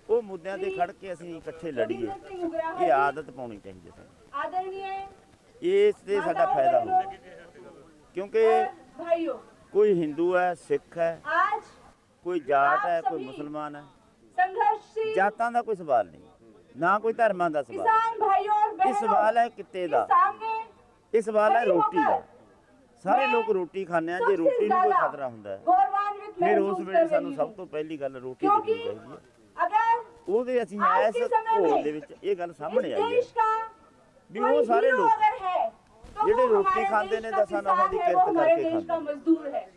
ਉਹ ਮੁੱਦਿਆਂ ਤੇ ਖੜ ਕੇ ਅਸੀਂ ਇਕੱਠੇ ਲੜੀਏ, ਇਹ ਆਦਤ ਪਾਉਣੀ ਚਾਹੀਦੀ ਹੈ। ਇਸ ਤੇ ਸਾਡਾ ਫਾਇਦਾ ਹੁੰਦਾ ਕਿਉਂਕਿ ਕੋਈ ਹਿੰਦੂ ਹੈ, ਸਿੱਖ ਹੈ, ਕੋਈ ਜਾਟ ਹੈ, ਕੋਈ ਮੁਸਲਮਾਨ ਹੈ। ਜਾਤਾਂ ਦਾ ਕੋਈ ਸਵਾਲ ਨਹੀਂ, ਨਾ ਕੋਈ ਧਰਮਾਂ ਦਾ ਸਵਾਲ। ਇਹ ਸਵਾਲ ਹੈ ਕਿੱਤੇ ਦਾ, ਇਹ ਸਵਾਲ ਹੈ ਰੋਟੀ ਦਾ। ਸਾਰੇ ਲੋਕ ਰੋਟੀ ਖਾਂਦੇ ਆ, ਜੇ ਰੋਟੀ ਨੂੰ ਕੋਈ ਖਤਰਾ ਹੁੰਦਾ ਹੈ ਫਿਰ ਉਸ ਵੇਲੇ ਸਾਨੂੰ ਸਭ ਤੋਂ ਪਹਿਲੀ ਗੱਲ ਰੋਟੀ ਦੇਣੀ ਚਾਹੀਦੀ ਹੈ। ਉਹਦੇ ਅਸੀਂ ਇਸ ਭੋਗ ਦੇ ਵਿੱਚ ਇਹ ਗੱਲ ਸਾਹਮਣੇ ਆਈ ਹੈ ਵੀ ਉਹ ਸਾਰੇ ਲੋਕ ਜਿਹੜੇ ਰੋਟੀ ਖਾਂਦੇ ਨੇ ਤਾਂ ਸਾਨੂੰ ਦੀ ਕਿਰਤ ਕਰਕੇ ਖਾਂਦੇ,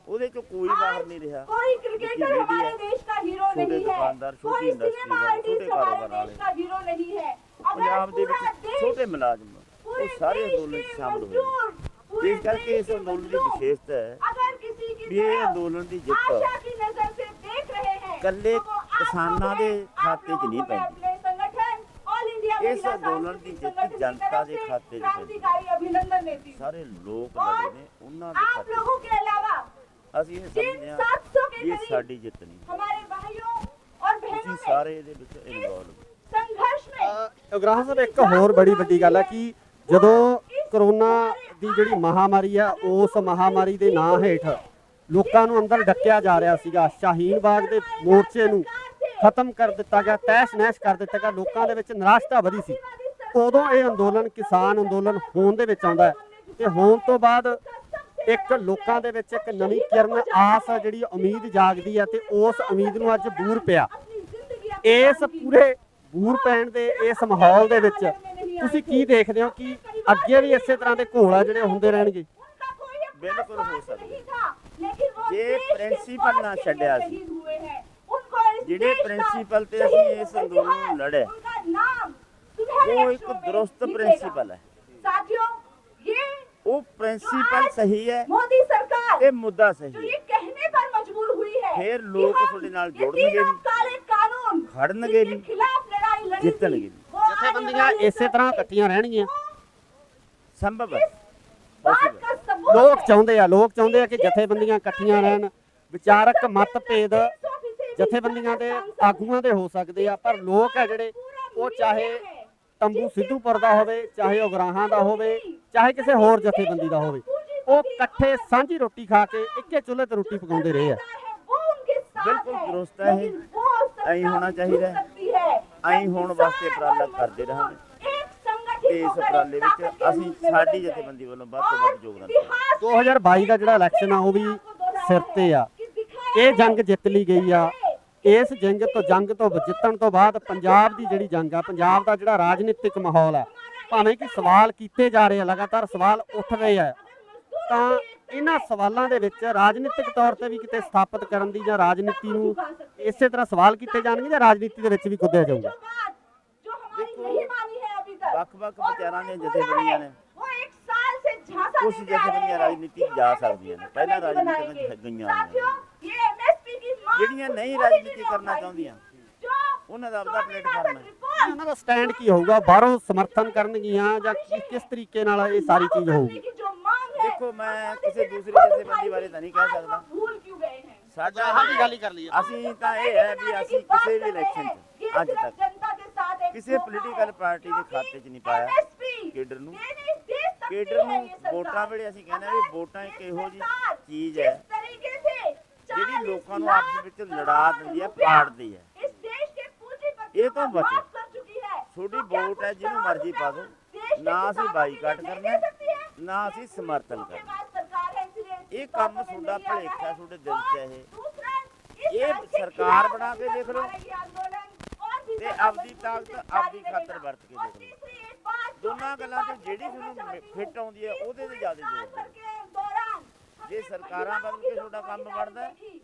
ਉਹਦੇ ਚੋਂ ਕੋਈ ਬਾਹਰ ਨਹੀਂ ਰਿਹਾ। ਛੋਟੇ ਦੁਕਾਨਦਾਰ, ਛੋਟੀ ਇੰਡਸਟਰੀ, ਛੋਟੇ ਕਾਰੋਬਾਰ ਵਾਲੇ, ਪੰਜਾਬ ਦੇ ਵਿੱਚ ਛੋਟੇ ਮੁਲਾਜ਼ਮ, ਉਹ ਸਾਰੇ ਅੰਦੋਲਨ 'ਚ ਸ਼ਾਮਲ ਹੋਏ। ਇਸ ਕਰਕੇ ਇਸ ਅੰਦੋਲਨ ਦੀ ਵਿਸ਼ੇਸ਼ਤਾ ਹੈ ਵੀ ਇਹ ਅੰਦੋਲਨ ਦੀ ਜਿੱਤ ਇਕੱਲੇ ਕਿਸਾਨਾਂ ਦੇ ਖਾਤੇ 'ਚ ਨਹੀਂ ਪੈਂਦੀ। ਇਸ ਅੰਦੋਲਨ ਦੀ ਜਿੱਤ ਜਨਤਾ ਦੇ ਖਾਤੇ 'ਚ ਪੈਂਦੀ। ਸਾਰੇ ਲੋਕ ਲੜੇ ਨੇ ਉਹਨਾਂ ਦੇ ਖਾਤੇ 'ਚ। ਅਸੀਂ ਇਹ ਸਮਝਦੇ ਹਾਂ ਕਿ ਇਹ ਸਾਡੀ ਜਿੱਤ ਨਹੀਂ, ਤੁਸੀਂ ਸਾਰੇ ਇਹਦੇ ਵਿੱਚ ਇਨਵੋਲਵ। ਉਗਰਾਹਾਂ ਸਾਹਿਬ, ਇੱਕ ਹੋਰ ਬੜੀ ਵੱਡੀ ਗੱਲ ਹੈ ਕਿ ਜਦੋਂ ਕਰੋਨਾ ਦੀ ਜਿਹੜੀ ਮਹਾਮਾਰੀ ਆ ਉਸ ਮਹਾਮਾਰੀ ਦੇ ਨਾਂ ਹੇਠ ਲੋਕਾਂ ਨੂੰ ਅੰਦਰ ਡੱਕਿਆ ਜਾ ਰਿਹਾ ਸੀਗਾ। ਸ਼ਾਹੀਨ ਬਾਗ ਦੇ ਮੋਰਚੇ ਨੂੰ ਖਤਮ ਕਰ ਦਿੱਤਾ ਗਿਆ, ਤਹਿਸ ਨਹਿਸ ਕਰ ਦਿੱਤਾ ਗਿਆ। ਲੋਕਾਂ ਦੇ ਵਿੱਚ ਨਿਰਾਸ਼ਤਾ ਵਧੀ ਸੀ। ਉਦੋਂ ਇਹ ਅੰਦੋਲਨ ਕਿਸਾਨ ਅੰਦੋਲਨ ਹੋਣ ਦੇ ਵਿੱਚ ਆਉਂਦਾ ਹੈ ਤੇ ਹੋਣ ਤੋਂ ਬਾਅਦ ਇੱਕ ਲੋਕਾਂ ਦੇ ਵਿੱਚ ਇੱਕ ਨਵੀਂ ਕਿਰਨ ਆਸ ਆ, ਜਿਹੜੀ ਉਮੀਦ ਜਾਗਦੀ ਹੈ ਤੇ ਉਸ ਉਮੀਦ ਨੂੰ ਅੱਜ ਬੂਰ ਪਿਆ। ਇਸ ਪੂਰੇ ਬੂਰ ਪੈਣ ਦੇ ਇਸ ਮਾਹੌਲ ਦੇ ਵਿੱਚ ਤੁਸੀਂ ਕੀ ਦੇਖਦੇ ਹੋ ਕਿ ਅੱਗੇ ਵੀ ਇਸੇ ਤਰ੍ਹਾਂ ਦੇ ਘੋਲ ਜਿਹੜੇ ਹੁੰਦੇ ਰਹਿਣਗੇ? ਬਿਲਕੁਲ ਹੋ ਸਕਦਾ ਜੇ ਪ੍ਰਿੰਸੀਪਲ ਨਾ ਛੱਡਿਆ ਸੀ, ਜਿਹੜੇ ਪ੍ਰਿੰਸੀਪਲ ਤੇ ਅਸੀਂ ਇਸ ਅੰਦੋਲਨ ਨੂੰ ਲੜੇ ਉਹ ਇੱਕ ਦਰੁਸਤ ਪ੍ਰਿੰਸੀਪਲ ਹੈ। ਉਹ ਪ੍ਰਿੰਸੀਪਲ ਸਹੀ ਹੈ, मोदी सरकार ਇਹ ਮੁੱਦਾ जो ਸਹੀ ये ਹੈ, कहने पर मजबूर हुई है ਫਿਰ कि ਲੋਕ हम ਤੁਹਾਡੇ ਨਾਲ ये ਜੁੜਨਗੇ तीन ਵੀ, काले कानून ਖੜਨਗੇ जिनके ਵੀ, खिलाफ लड़ाई लड़ी थी, ਜਿੱਤਣਗੇ ਵੀ। वो आने ਜਥੇਬੰਦੀਆਂ वाले ਇਸੇ ਤਰ੍ਹਾਂ ਇਕੱਠੀਆਂ ਰਹਿਣਗੀਆਂ? ਸੰਭਵ ਹੈ, बात possible। का सबूत ਲੋਕ है। ਚਾਹੁੰਦੇ ਆ ਕਿ ਜਥੇਬੰਦੀਆਂ ਇਕੱਠੀਆਂ ਰਹਿਣ। ਵਿਚਾਰਕ ਮਤਭੇਦ ਜਥੇਬੰਦੀਆਂ ਦੇ ਆਗੂਆਂ ਦੇ ਹੋ ਸਕਦੇ ਆ, ਪਰ ਲੋਕ ਆ ਜਿਹੜੇ ਉਹ ਚਾਹੇ ਤੰਬੂ ਸਿੱਧੂਪੁਰ ਦਾ ਹੋਵੇ, ਚਾਹੇ ਉਗਰਾਹਾਂ ਦਾ ਹੋਵੇ, ਚਾਹੇ ਕਿਸੇ ਹੋਰ ਜਥੇਬੰਦੀ ਦਾ ਹੋਵੇ, ਉਹ ਇਕੱਠੇ ਸਾਂਝੀ ਰੋਟੀ ਖਾ ਕੇ ਇੱਕੇ ਚੁੱਲ੍ਹੇ ਤੇ ਰੋਟੀ ਪਕਾਉਂਦੇ ਰਹੇ ਆ। ਬਿਲਕੁਲ ਦਰੁਸਤ ਹੈ ਇਹ, ਐਂ ਹੋਣਾ ਚਾਹੀਦਾ ਹੈ, ਐਂ ਹੋਣ ਵਾਸਤੇ ਉਪਰਾਲਾ ਕਰਦੇ ਰਹਾਂਗੇ ਤੇ ਇਸ ਉਪਰਾਲੇ ਵਿੱਚ ਅਸੀਂ ਸਾਡੀ ਜਥੇਬੰਦੀ ਵੱਲੋਂ ਵੱਧ ਤੋਂ ਵੱਧ ਯੋਗਦਾਨ ਦੇਵਾਂਗੇ। 2022 ਦਾ ਜਿਹੜਾ ਇਲੈਕਸ਼ਨ ਆ ਉਹ ਵੀ ਸਿਰ ਤੇ ਆ। ਇਹ ਜੰਗ ਜਿੱਤ ਲਈ ਗਈ ਆ। ਇਸ ਜੰਗ ਤੋਂ ਜਿੱਤਣ ਤੋਂ ਬਾਅਦ ਪੰਜਾਬ ਦੀ ਜਿਹੜੀ ਜੰਗ ਆ, ਪੰਜਾਬ ਦਾ ਜਿਹੜਾ ਰਾਜਨੀਤਿਕ ਮਾਹੌਲ ਆ, ਭਾਵੇਂ ਕਿ ਸਵਾਲ ਕੀਤੇ ਜਾ ਰਹੇ ਆ, ਲਗਾਤਾਰ ਸਵਾਲ ਉੱਠ ਰਹੇ ਆ, ਤਾਂ ਇਹਨਾਂ ਸਵਾਲਾਂ ਦੇ ਵਿੱਚ ਰਾਜਨੀਤਿਕ ਤੌਰ ਤੇ ਵੀ ਕਿਤੇ ਸਥਾਪਿਤ ਕਰਨ ਦੀ ਜਾਂ ਰਾਜਨੀਤੀ ਨੂੰ ਇਸੇ ਤਰ੍ਹਾਂ ਸਵਾਲ ਕੀਤੇ ਜਾਣਗੇ ਜਾਂ ਰਾਜਨੀਤੀ ਦੇ ਵਿੱਚ ਵੀ ਕੁੱਦਿਆ ਜਾਊਗਾ? ਵੱਖ-ਵੱਖ ਵਿਚਾਰਾਂ ਦੀਆਂ ਜਥੇਬੰਦੀਆਂ ਨੇ, ਕੁਝ ਜਥੇਬੰਦੀਆਂ ਰਾਜਨੀਤੀ ਜਾ ਸਕਦੀਆਂ ਨੇ, ਪਹਿਲਾਂ ਰਾਜਨੀਤੀ ਵਿੱਚ ਗਈਆਂ ਹੋਈਆਂ ਨੇ। ਜਿਹੜੀਆਂ ਨਹੀਂ ਰਾਜਨੀਤੀ ਕਰਨਾ ਚਾਹੁੰਦੀਆਂ ਉਹਨਾਂ ਦਾ ਆਪਦਾ ਪਲੇਟਫਾਰਮ ਹੈ। ਉਹਨਾਂ ਦਾ ਸਟੈਂਡ ਕੀ ਹੋਊਗਾ? ਬਾਹਰੋਂ ਸਮਰਥਨ ਕਰਨਗੀਆਂ ਜਾਂ ਕਿਸ ਤਰੀਕੇ ਨਾਲ ਇਹ ਸਾਰੀ ਚੀਜ਼ ਹੋਊਗੀ? ਦੇਖੋ, ਮੈਂ ਕਿਸੇ ਦੂਸਰੀ ਜਥੇਬੰਦੀ ਬਾਰੇ ਤਾਂ ਨਹੀਂ ਕਹਿ ਸਕਦਾ। ਸਾਡਾ ਗੱਲ ਹੀ ਕਰ ਲਈਏ। ਅਸੀਂ ਤਾਂ ਇਹ ਹੈ ਵੀ ਅਸੀਂ ਕਿਸੇ ਵੀ ਇਲੈਕਸ਼ਨ 'ਚ ਅੱਜ ਤੱਕ ਕਿਸੇ ਪੋਲੀਟੀਕਲ ਪਾਰਟੀ ਦੇ ਖਾਤੇ 'ਚ ਨਹੀਂ ਪਾਇਆ ਕੇਡਰ ਨੂੰ। ਕੇਡਰ ਨੂੰ ਵੋਟਾਂ ਵੇਲੇ ਅਸੀਂ ਕਹਿੰਦੇ ਵੀ ਵੋਟਾਂ ਇੱਕ ਇਹੋ ਜਿਹੀ ਚੀਜ਼ ਹੈ ਜਿਹੜੀ ਲੋਕਾਂ ਨੂੰ ਆਪਸ ਵਿੱਚ ਲੜਾ ਦਿੰਦੀ ਹੈ, ਪਾੜਦੀ ਹੈ। ਇਹ ਤੋਂ ਬਚੋ। ਤੁਹਾਡੀ ਵੋਟ ਹੈ, ਜਿਹਨੂੰ ਮਰਜ਼ੀ ਪਾ ਦਿਓ। ਨਾ ਅਸੀਂ ਬਾਈਕਾਟ ਕਰਨਾ, ਨਾ ਅਸੀਂ ਸਮਰਥਨ ਕਰਨਾ। ਇਹ ਕੰਮ ਤੁਹਾਡਾ ਭਲੇਖਾ ਤੁਹਾਡੇ ਦਿਲ 'ਚ ਹੈ। ਇਹ ਸਰਕਾਰ ਬਣਾ ਕੇ ਦੇਖ ਲਓ ਤੇ ਆਪਦੀ ਤਾਕਤ ਆਪਦੀ ਖਾਤਰ ਵਰਤ ਕੇ ਦੇਖ ਲਓ। ਦੋਨਾਂ ਗੱਲਾਂ 'ਚ ਜਿਹੜੀ ਤੁਹਾਨੂੰ ਫਿੱਟ ਆਉਂਦੀ ਹੈ ਉਹਦੇ ਤੇ ਜ਼ਿਆਦਾ ਜ਼ੋਰ ਦਿਓ। ਜੇ ਸਰਕਾਰਾਂ ਬਦਲ ਕੇ ਤੁਹਾਡਾ ਕੰਮ ਬਣਦਾ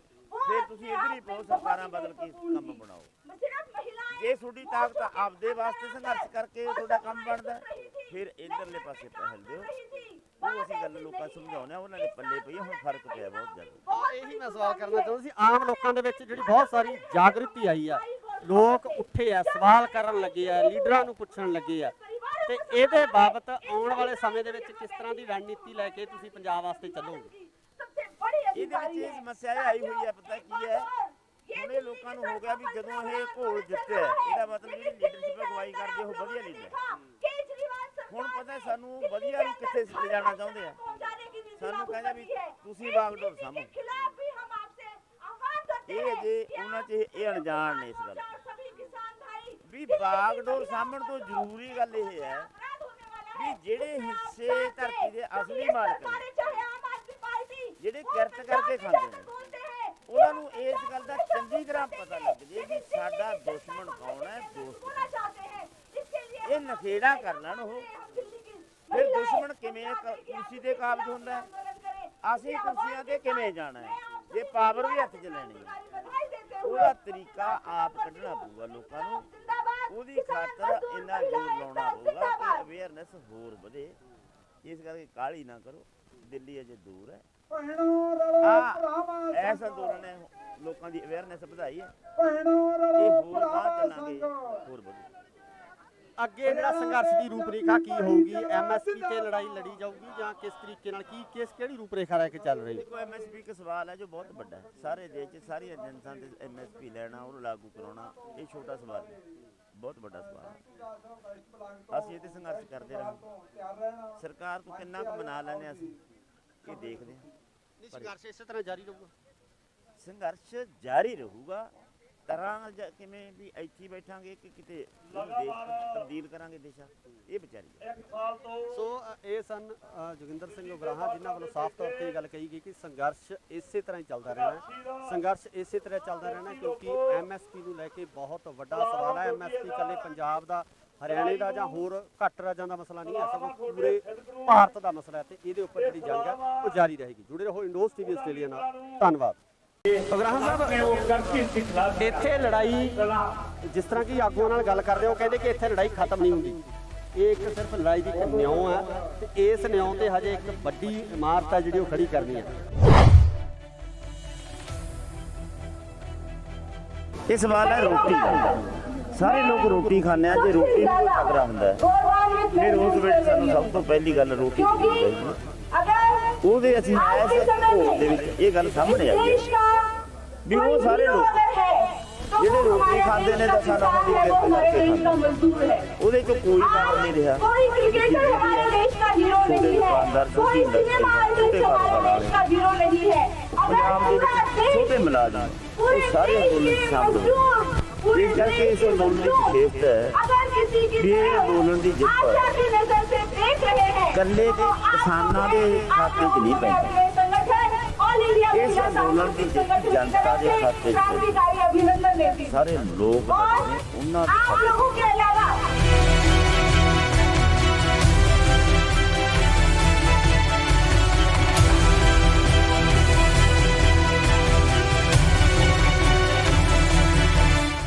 ਫਿਰ ਤੁਸੀਂ ਇੱਧਰ ਹੀ ਪਾਓ, ਸਰਕਾਰਾਂ ਬਦਲ ਕੇ ਕੰਮ ਬਣਾਓ। ਜੇ ਤੁਹਾਡੀ ਤਾਕਤ ਆਪਦੇ ਵਾਸਤੇ ਸੰਘਰਸ਼ ਕਰਕੇ ਤੁਹਾਡਾ ਕੰਮ ਬਣਦਾ ਫਿਰ ਇੱਧਰਲੇ ਪਾਸੇ ਪਹਿਲ ਦਿਓ। ਉਹ ਅਸੀਂ ਗੱਲ ਲੋਕਾਂ ਸਮਝਾਉਂਦੇ ਆ, ਉਹਨਾਂ ਦੇ ਪੱਲੇ ਪਈ ਹੁਣ ਫਰਕ ਪਿਆ ਬਹੁਤ ਜ਼ਿਆਦਾ। ਇਹੀ ਮੈਂ ਸਵਾਲ ਕਰਨਾ ਚਾਹੁੰਦਾ ਸੀ। ਆਮ ਲੋਕਾਂ ਦੇ ਵਿੱਚ ਜਿਹੜੀ ਬਹੁਤ ਸਾਰੀ ਜਾਗਰਤੀ ਆਈ ਆ, ਲੋਕ ਉੱਠੇ ਆ, ਸਵਾਲ ਕਰਨ ਲੱਗੇ ਆ, ਲੀਡਰਾਂ ਨੂੰ ਪੁੱਛਣ ਲੱਗੇ ਆ, ਤੇ ਇਹਦੇ ਬਾਬਤ ਆਉਣ ਵਾਲੇ ਸਮੇਂ ਦੇ ਵਿੱਚ ਕਿਸ ਤਰ੍ਹਾਂ ਦੀ ਰਣਨੀਤੀ ਲੈ ਕੇ ਤੁਸੀਂ ਪੰਜਾਬ ਵਾਸਤੇ ਚੱਲੋਗੇ? ਇਹਦੇ ਵਿੱਚ ਇਹ ਸਮੱਸਿਆ ਇਹ ਆਈ ਹੋਈ ਹੈ, ਪਤਾ ਕੀ ਹੈ, ਹੁਣ ਇਹ ਲੋਕਾਂ ਨੂੰ ਹੋ ਗਿਆ ਵੀ ਜਦੋਂ ਇਹ ਘੋਲ ਜਿੱਤਿਆ ਇਹਦਾ ਮਤਲਬ ਜਿਹੜੀ ਲੀਡਰਸ਼ਿਪ ਅਗਵਾਈ ਕਰਦੇ ਉਹ ਵਧੀਆ ਲੀਡਰ। ਹੁਣ ਪਤਾ ਸਾਨੂੰ ਵਧੀਆ ਨੂੰ ਕਿੱਥੇ ਲਿਜਾਣਾ ਚਾਹੁੰਦੇ ਆ। ਸਾਨੂੰ ਕਹਿੰਦਾ ਵੀ ਤੁਸੀਂ ਬਾਗਡੋਰ ਸਾਂਭੋ। ਇਹ ਅਜੇ ਉਹਨਾਂ 'ਚ ਇਹ ਅਣਜਾਣ ਨੇ ਇਸ ਗੱਲ ਵੀ ਬਾਗਡੋਰ ਸਾਂਭਣ ਤੋਂ ਜ਼ਰੂਰੀ ਗੱਲ ਇਹ ਹੈ ਵੀ ਜਿਹੜੇ ਹਿੱਸੇ ਧਰਤੀ ਦੇ ਅਸਲੀ ਮਾਲਕ ਨੇ, ਜਿਹੜੇ ਕਿਰਤ ਕਰਕੇ ਖਾਂਦੇ ਨੇ, ਉਹਨਾਂ ਨੂੰ ਇਸ ਗੱਲ ਦਾ ਚੰਗੀ ਤਰ੍ਹਾਂ ਪਤਾ ਲੱਗ ਜੇ ਵੀ ਸਾਡਾ ਦੁਸ਼ਮਣ ਕੌਣ ਹੈ, ਦੋਸਤ। ਇਹ ਨਖੇੜਾ ਕਰ ਲੈਣ ਉਹ, ਫਿਰ ਦੁਸ਼ਮਣ ਕਿਵੇਂ ਕੁਰਸੀ ਤੇ ਕਾਬਜ ਹੁੰਦਾ, ਅਸੀਂ ਕੁਰਸੀਆਂ ਤੇ ਕਿਵੇਂ ਜਾਣਾ ਹੈ, ਜੇ ਪਾਵਰ ਵੀ ਹੱਥ 'ਚ ਲੈਣੀ ਹੈ। ਉਹਦਾ ਤਰੀਕਾ ਆਪ ਕੱਢਣਾ ਪਊਗਾ ਲੋਕਾਂ ਨੂੰ। ਉਹਦੀ ਖਾਤਰ ਇੰਨਾ ਜ਼ੋਰ ਲਾਉਣਾ ਪਊਗਾ ਕਿ ਅਵੇਅਰਨੈਸ ਹੋਰ ਵਧੇ। ਇਸ ਕਰਕੇ ਕਾਹਲੀ ਨਾ ਕਰੋ, ਦਿੱਲੀ ਅਜੇ ਦੂਰ ਹੈ। ਐਸਾ ਅੰਦੋਲਨ ਨੇ ਲੋਕਾਂ ਦੀ ਅਵੇਅਰਨੈਸ ਵਧਾਈ ਹੈ। ਇਹ ਹੋਰ ਬਾਹਰ ਚੱਲਾਂਗੇ, ਹੋਰ ਵਧੇ। ਅੱਗੇ ਜਿਹੜਾ ਸੰਘਰਸ਼ ਦੀ ਰੂਪਰੇਖਾ ਕੀ ਹੋਊਗੀ? ਐਮਐਸਪੀ ਤੇ ਲੜਾਈ ਲੜੀ ਜਾਊਗੀ ਜਾਂ ਕਿਸ ਤਰੀਕੇ ਨਾਲ, ਕਿਹੜੀ ਰੂਪਰੇਖਾ ਲੈ ਕੇ ਚੱਲ ਰਹੀ ਹੈ? ਦੇਖੋ, ਐਮਐਸਪੀ ਇੱਕ ਸਵਾਲ ਹੈ ਜੋ ਬਹੁਤ ਵੱਡਾ ਹੈ। ਸਾਰੇ ਦੇਸ਼ 'ਚ ਸਾਰੀਆਂ ਏਜੰਸੀਆਂ ਦੇ ਐਮਐਸਪੀ ਲੈਣਾ, ਉਹਨੂੰ ਲਾਗੂ ਕਰਾਉਣਾ, ਇਹ ਛੋਟਾ ਸਵਾਲ ਹੈ, ਬਹੁਤ ਵੱਡਾ ਸਵਾਲ ਹੈ। ਅਸੀਂ ਇਹਦੇ ਸੰਘਰਸ਼ ਕਰਦੇ ਰਹਾਂਗੇ। ਸਰਕਾਰ ਤੋਂ ਕਿੰਨਾ ਕੁ ਮਨਾ ਲੈਂਦੇ ਅਸੀਂ ਇਹ ਦੇਖਦੇ ਹਾਂ। ਸੰਘਰਸ਼ ਇਸੇ ਤਰ੍ਹਾਂ ਜਾਰੀ ਰਹੂਗਾ? ਸੰਘਰਸ਼ ਜਾਰੀ ਰਹੂਗਾ। ਤਰ੍ਹਾਂ ਕਿਵੇਂ ਵੀ ਇੱਥੇ ਬੈਠਾਂਗੇ ਕਿ ਕਿਤੇ ਇਹਨੂੰ ਦੇਸ਼ ਤਬਦੀਲ ਕਰਾਂਗੇ ਦੇਸ਼ਾ, ਇਹ ਵਿਚਾਰੀ ਹੈ। ਸੋ ਇਹ ਸਨ ਜੋਗਿੰਦਰ ਸਿੰਘ ਉਗਰਾਹਾਂ, ਜਿਨ੍ਹਾਂ ਵੱਲੋਂ ਸਾਫ਼ ਤੌਰ ਤੇ ਇਹ ਗੱਲ ਕਹੀ ਗਈ ਕਿ ਸੰਘਰਸ਼ ਇਸੇ ਤਰ੍ਹਾਂ ਹੀ ਚੱਲਦਾ ਰਹਿਣਾ ਹੈ। ਸੰਘਰਸ਼ ਇਸੇ ਤਰ੍ਹਾਂ ਚੱਲਦਾ ਰਹਿਣਾ ਕਿਉਂਕਿ ਐਮਐਸਪੀ ਨੂੰ ਲੈ ਕੇ ਬਹੁਤ ਵੱਡਾ ਸਵਾਲ ਹੈ। ਐਮਐਸਪੀ ਇਕੱਲੇ ਪੰਜਾਬ ਦਾ, ਹਰਿਆਣੇ ਦਾ ਜਾਂ ਹੋਰ ਘੱਟ ਰਾਜਾਂ ਦਾ ਮਸਲਾ ਨਹੀਂ ਹੈ, ਸਗੋਂ ਪੂਰੇ ਭਾਰਤ ਦਾ ਮਸਲਾ ਹੈ ਤੇ ਇਹਦੇ ਉੱਪਰ ਜਿਹੜੀ ਜੰਗ ਹੈ ਉਹ ਜਾਰੀ ਰਹੇਗੀ। ਜੁੜੇ ਰਹੋ ਇੰਡੋਜ਼ ਟੀਵੀ ਆਸਟ੍ਰੇਲੀਆ ਨਾਲ। ਧੰਨਵਾਦ। ਉਗਰਾਹਾਂ ਸਾਹਿਬ, ਇੱਥੇ ਲੜਾਈ ਜਿਸ ਤਰ੍ਹਾਂ ਕਿ ਆਗੂਆਂ ਨਾਲ ਗੱਲ ਕਰਦੇ ਹੋ, ਕਹਿੰਦੇ ਕਿ ਇੱਥੇ ਲੜਾਈ ਖਤਮ ਨਹੀਂ ਹੁੰਦੀ, ਇਹ ਇੱਕ ਸਿਰਫ ਲੜਾਈ ਦੀ ਇੱਕ ਨਿਉਂ ਹੈ ਤੇ ਇਸ ਨਿਉਂ ਤੇ ਹਜੇ ਇੱਕ ਵੱਡੀ ਇਮਾਰਤ ਹੈ ਜਿਹੜੀ ਉਹ ਖੜੀ ਕਰਨੀ ਹੈ। ਇਹ ਸਵਾਲ ਹੈ ਰੋਟੀ ਦਾ। ਸਾਰੇ ਲੋਕ ਰੋਟੀ ਖਾਂਦੇ ਆ, ਜੇ ਰੋਟੀ ਨੂੰ ਖਤਰਾ ਹੁੰਦਾ ਹੈ ਫਿਰ ਉਸ ਵਿੱਚ ਸਾਨੂੰ ਸਭ ਤੋਂ ਪਹਿਲੀ ਗੱਲ ਰੋਟੀ ਚਾਹੀਦੀ ਹੈ। ਉਹਦੇ ਅਸੀਂ ਇਸ ਭੋਗ ਦੇ ਵਿੱਚ ਇਹ ਗੱਲ ਸਾਹਮਣੇ ਆਈ ਹੈ ਵੀ ਉਹ ਸਾਰੇ ਲੋਕ ਜਿਹੜੇ ਰੋਟੀ ਖਾਂਦੇ ਨੇ ਤਾਂ ਸਾਨੂੰ ਦੀ ਕਿਰਤ ਕਰਕੇ ਖਾਂਦੇ, ਉਹਦੇ ਚੋਂ ਕੋਈ ਬਾਹਰ ਨਹੀਂ ਰਿਹਾ। ਛੋਟੇ ਦੁਕਾਨਦਾਰ, ਛੋਟੀ ਇੰਡਸਟਰੀ, ਛੋਟੇ ਕਾਰੋਬਾਰ ਵਾਲੇ, ਪੰਜਾਬ ਦੇ ਵਿੱਚ ਛੋਟੇ ਮੁਲਾਜ਼ਮ, ਉਹ ਸਾਰੇ ਅੰਦੋਲਨ ਸ਼ਾਮਲ ਹੋਏ। ਇਸ ਕਰਕੇ ਇਸ ਅੰਦੋਲਨ ਦੀ ਵਿਸ਼ੇਸ਼ਤਾ ਹੈ ਵੀ ਇਹ ਅੰਦੋਲਨ ਦੀ ਜਿੱਤ ਇਕੱਲੇ ਦੇ ਕਿਸਾਨਾਂ ਦੇ ਖਾਤੇ 'ਚ ਨਹੀਂ ਪੈਂਦੀ, ਇਸ ਅੰਦੋਲਨ ਦੀ ਜਿੱਤ ਜਨਤਾ ਦੇ ਖਾਤੇ 'ਚ ਸਾਰੇ ਲੋਕ ਨੇ ਉਹਨਾਂ ਦੇ ਖਾਤੇ।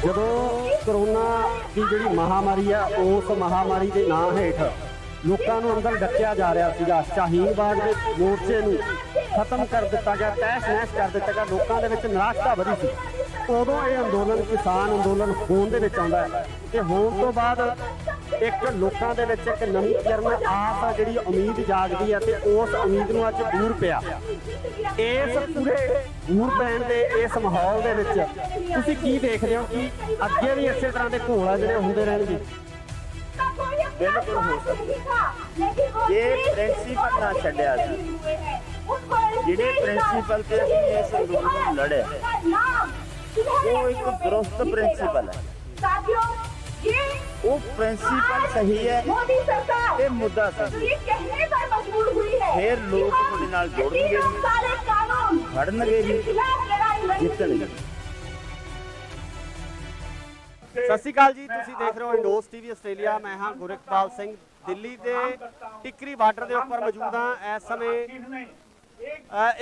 ਜਦੋਂ ਕਰੋਨਾ ਦੀ ਜਿਹੜੀ ਮਹਾਮਾਰੀ ਆ, ਉਸ ਮਹਾਮਾਰੀ ਦੇ ਨਾਂ ਹੇਠ ਲੋਕਾਂ ਨੂੰ ਅੰਦਰ ਡੱਕਿਆ ਜਾ ਰਿਹਾ ਸੀਗਾ, ਸ਼ਾਹੀਨ ਬਾਗ ਦੇ ਮੋਰਚੇ ਨੂੰ ਖਤਮ ਕਰ ਦਿੱਤਾ ਗਿਆ, ਤਹਿਸ ਨਹਿਸ ਕਰ ਦਿੱਤਾ ਗਿਆ, ਲੋਕਾਂ ਦੇ ਵਿੱਚ ਨਿਰਾਸ਼ਤਾ ਵਧੀ ਸੀ। ਉਦੋਂ ਇਹ ਅੰਦੋਲਨ ਕਿਸਾਨ ਅੰਦੋਲਨ ਹੋਣ ਦੇ ਵਿੱਚ ਆਉਂਦਾ ਹੈ ਤੇ ਹੋਣ ਤੋਂ ਬਾਅਦ ਇੱਕ ਲੋਕਾਂ ਦੇ ਵਿੱਚ ਇੱਕ ਨਵੀਂ ਕਿਰਨ ਆਸ ਆ, ਜਿਹੜੀ ਉਮੀਦ ਜਾਗਦੀ ਹੈ ਤੇ ਉਸ ਉਮੀਦ ਨੂੰ ਅੱਜ ਬੂਰ ਪਿਆ। ਇਸ ਪੂਰੇ ਬੂਰ ਪੈਣ ਦੇ ਇਸ ਮਾਹੌਲ ਦੇ ਵਿੱਚ ਤੁਸੀਂ ਕੀ ਦੇਖਦੇ ਹੋ ਕਿ ਅੱਗੇ ਵੀ ਇਸੇ ਤਰ੍ਹਾਂ ਦੇ ਘੋਲ ਆ ਜਿਹੜੇ ਹੁੰਦੇ ਰਹਿਣਗੇ? ਬਿਲਕੁਲ ਹੋ ਸਕਦਾ ਜੇ ਪ੍ਰਿੰਸੀਪਲ ਨਾ ਛੱਡਿਆ ਸੀ, ਜਿਹੜੇ ਪ੍ਰਿੰਸੀਪਲ ਤੇ ਅਸੀਂ ਇਸ ਅੰਦੋਲਨ ਨੂੰ ਲੜਿਆ ਉਹ ਇੱਕ ਦਰੁਸਤ ਪ੍ਰਿੰਸੀਪਲ ਹੈ, ਉਹ ਪ੍ਰਿੰਸੀਪਲ ਸਹੀ ਹੈ, ਇਹ ਮੁੱਦਾ ਸਹੀ ਹੈ, ਫਿਰ ਲੋਕ ਤੁਹਾਡੇ ਨਾਲ ਜੁੜਨਗੇ, ਖੜਨਗੇ ਜੀ, ਜਿੱਤਣਗੇ। ਸਤਿ ਸ਼੍ਰੀ ਅਕਾਲ ਜੀ, ਤੁਸੀਂ ਦੇਖ ਰਹੇ ਹੋ ਇੰਡੋਜ਼ ਟੀਵੀ ਆਸਟ੍ਰੇਲੀਆ। ਮੈਂ ਹਾਂ ਗੁਰਿਕਪਾਲ ਸਿੰਘ, ਦਿੱਲੀ ਦੇ ਟਿਕਰੀ ਬਾਰਡਰ ਦੇ ਉੱਪਰ ਮੌਜੂਦ ਹਾਂ। ਇਸ ਸਮੇਂ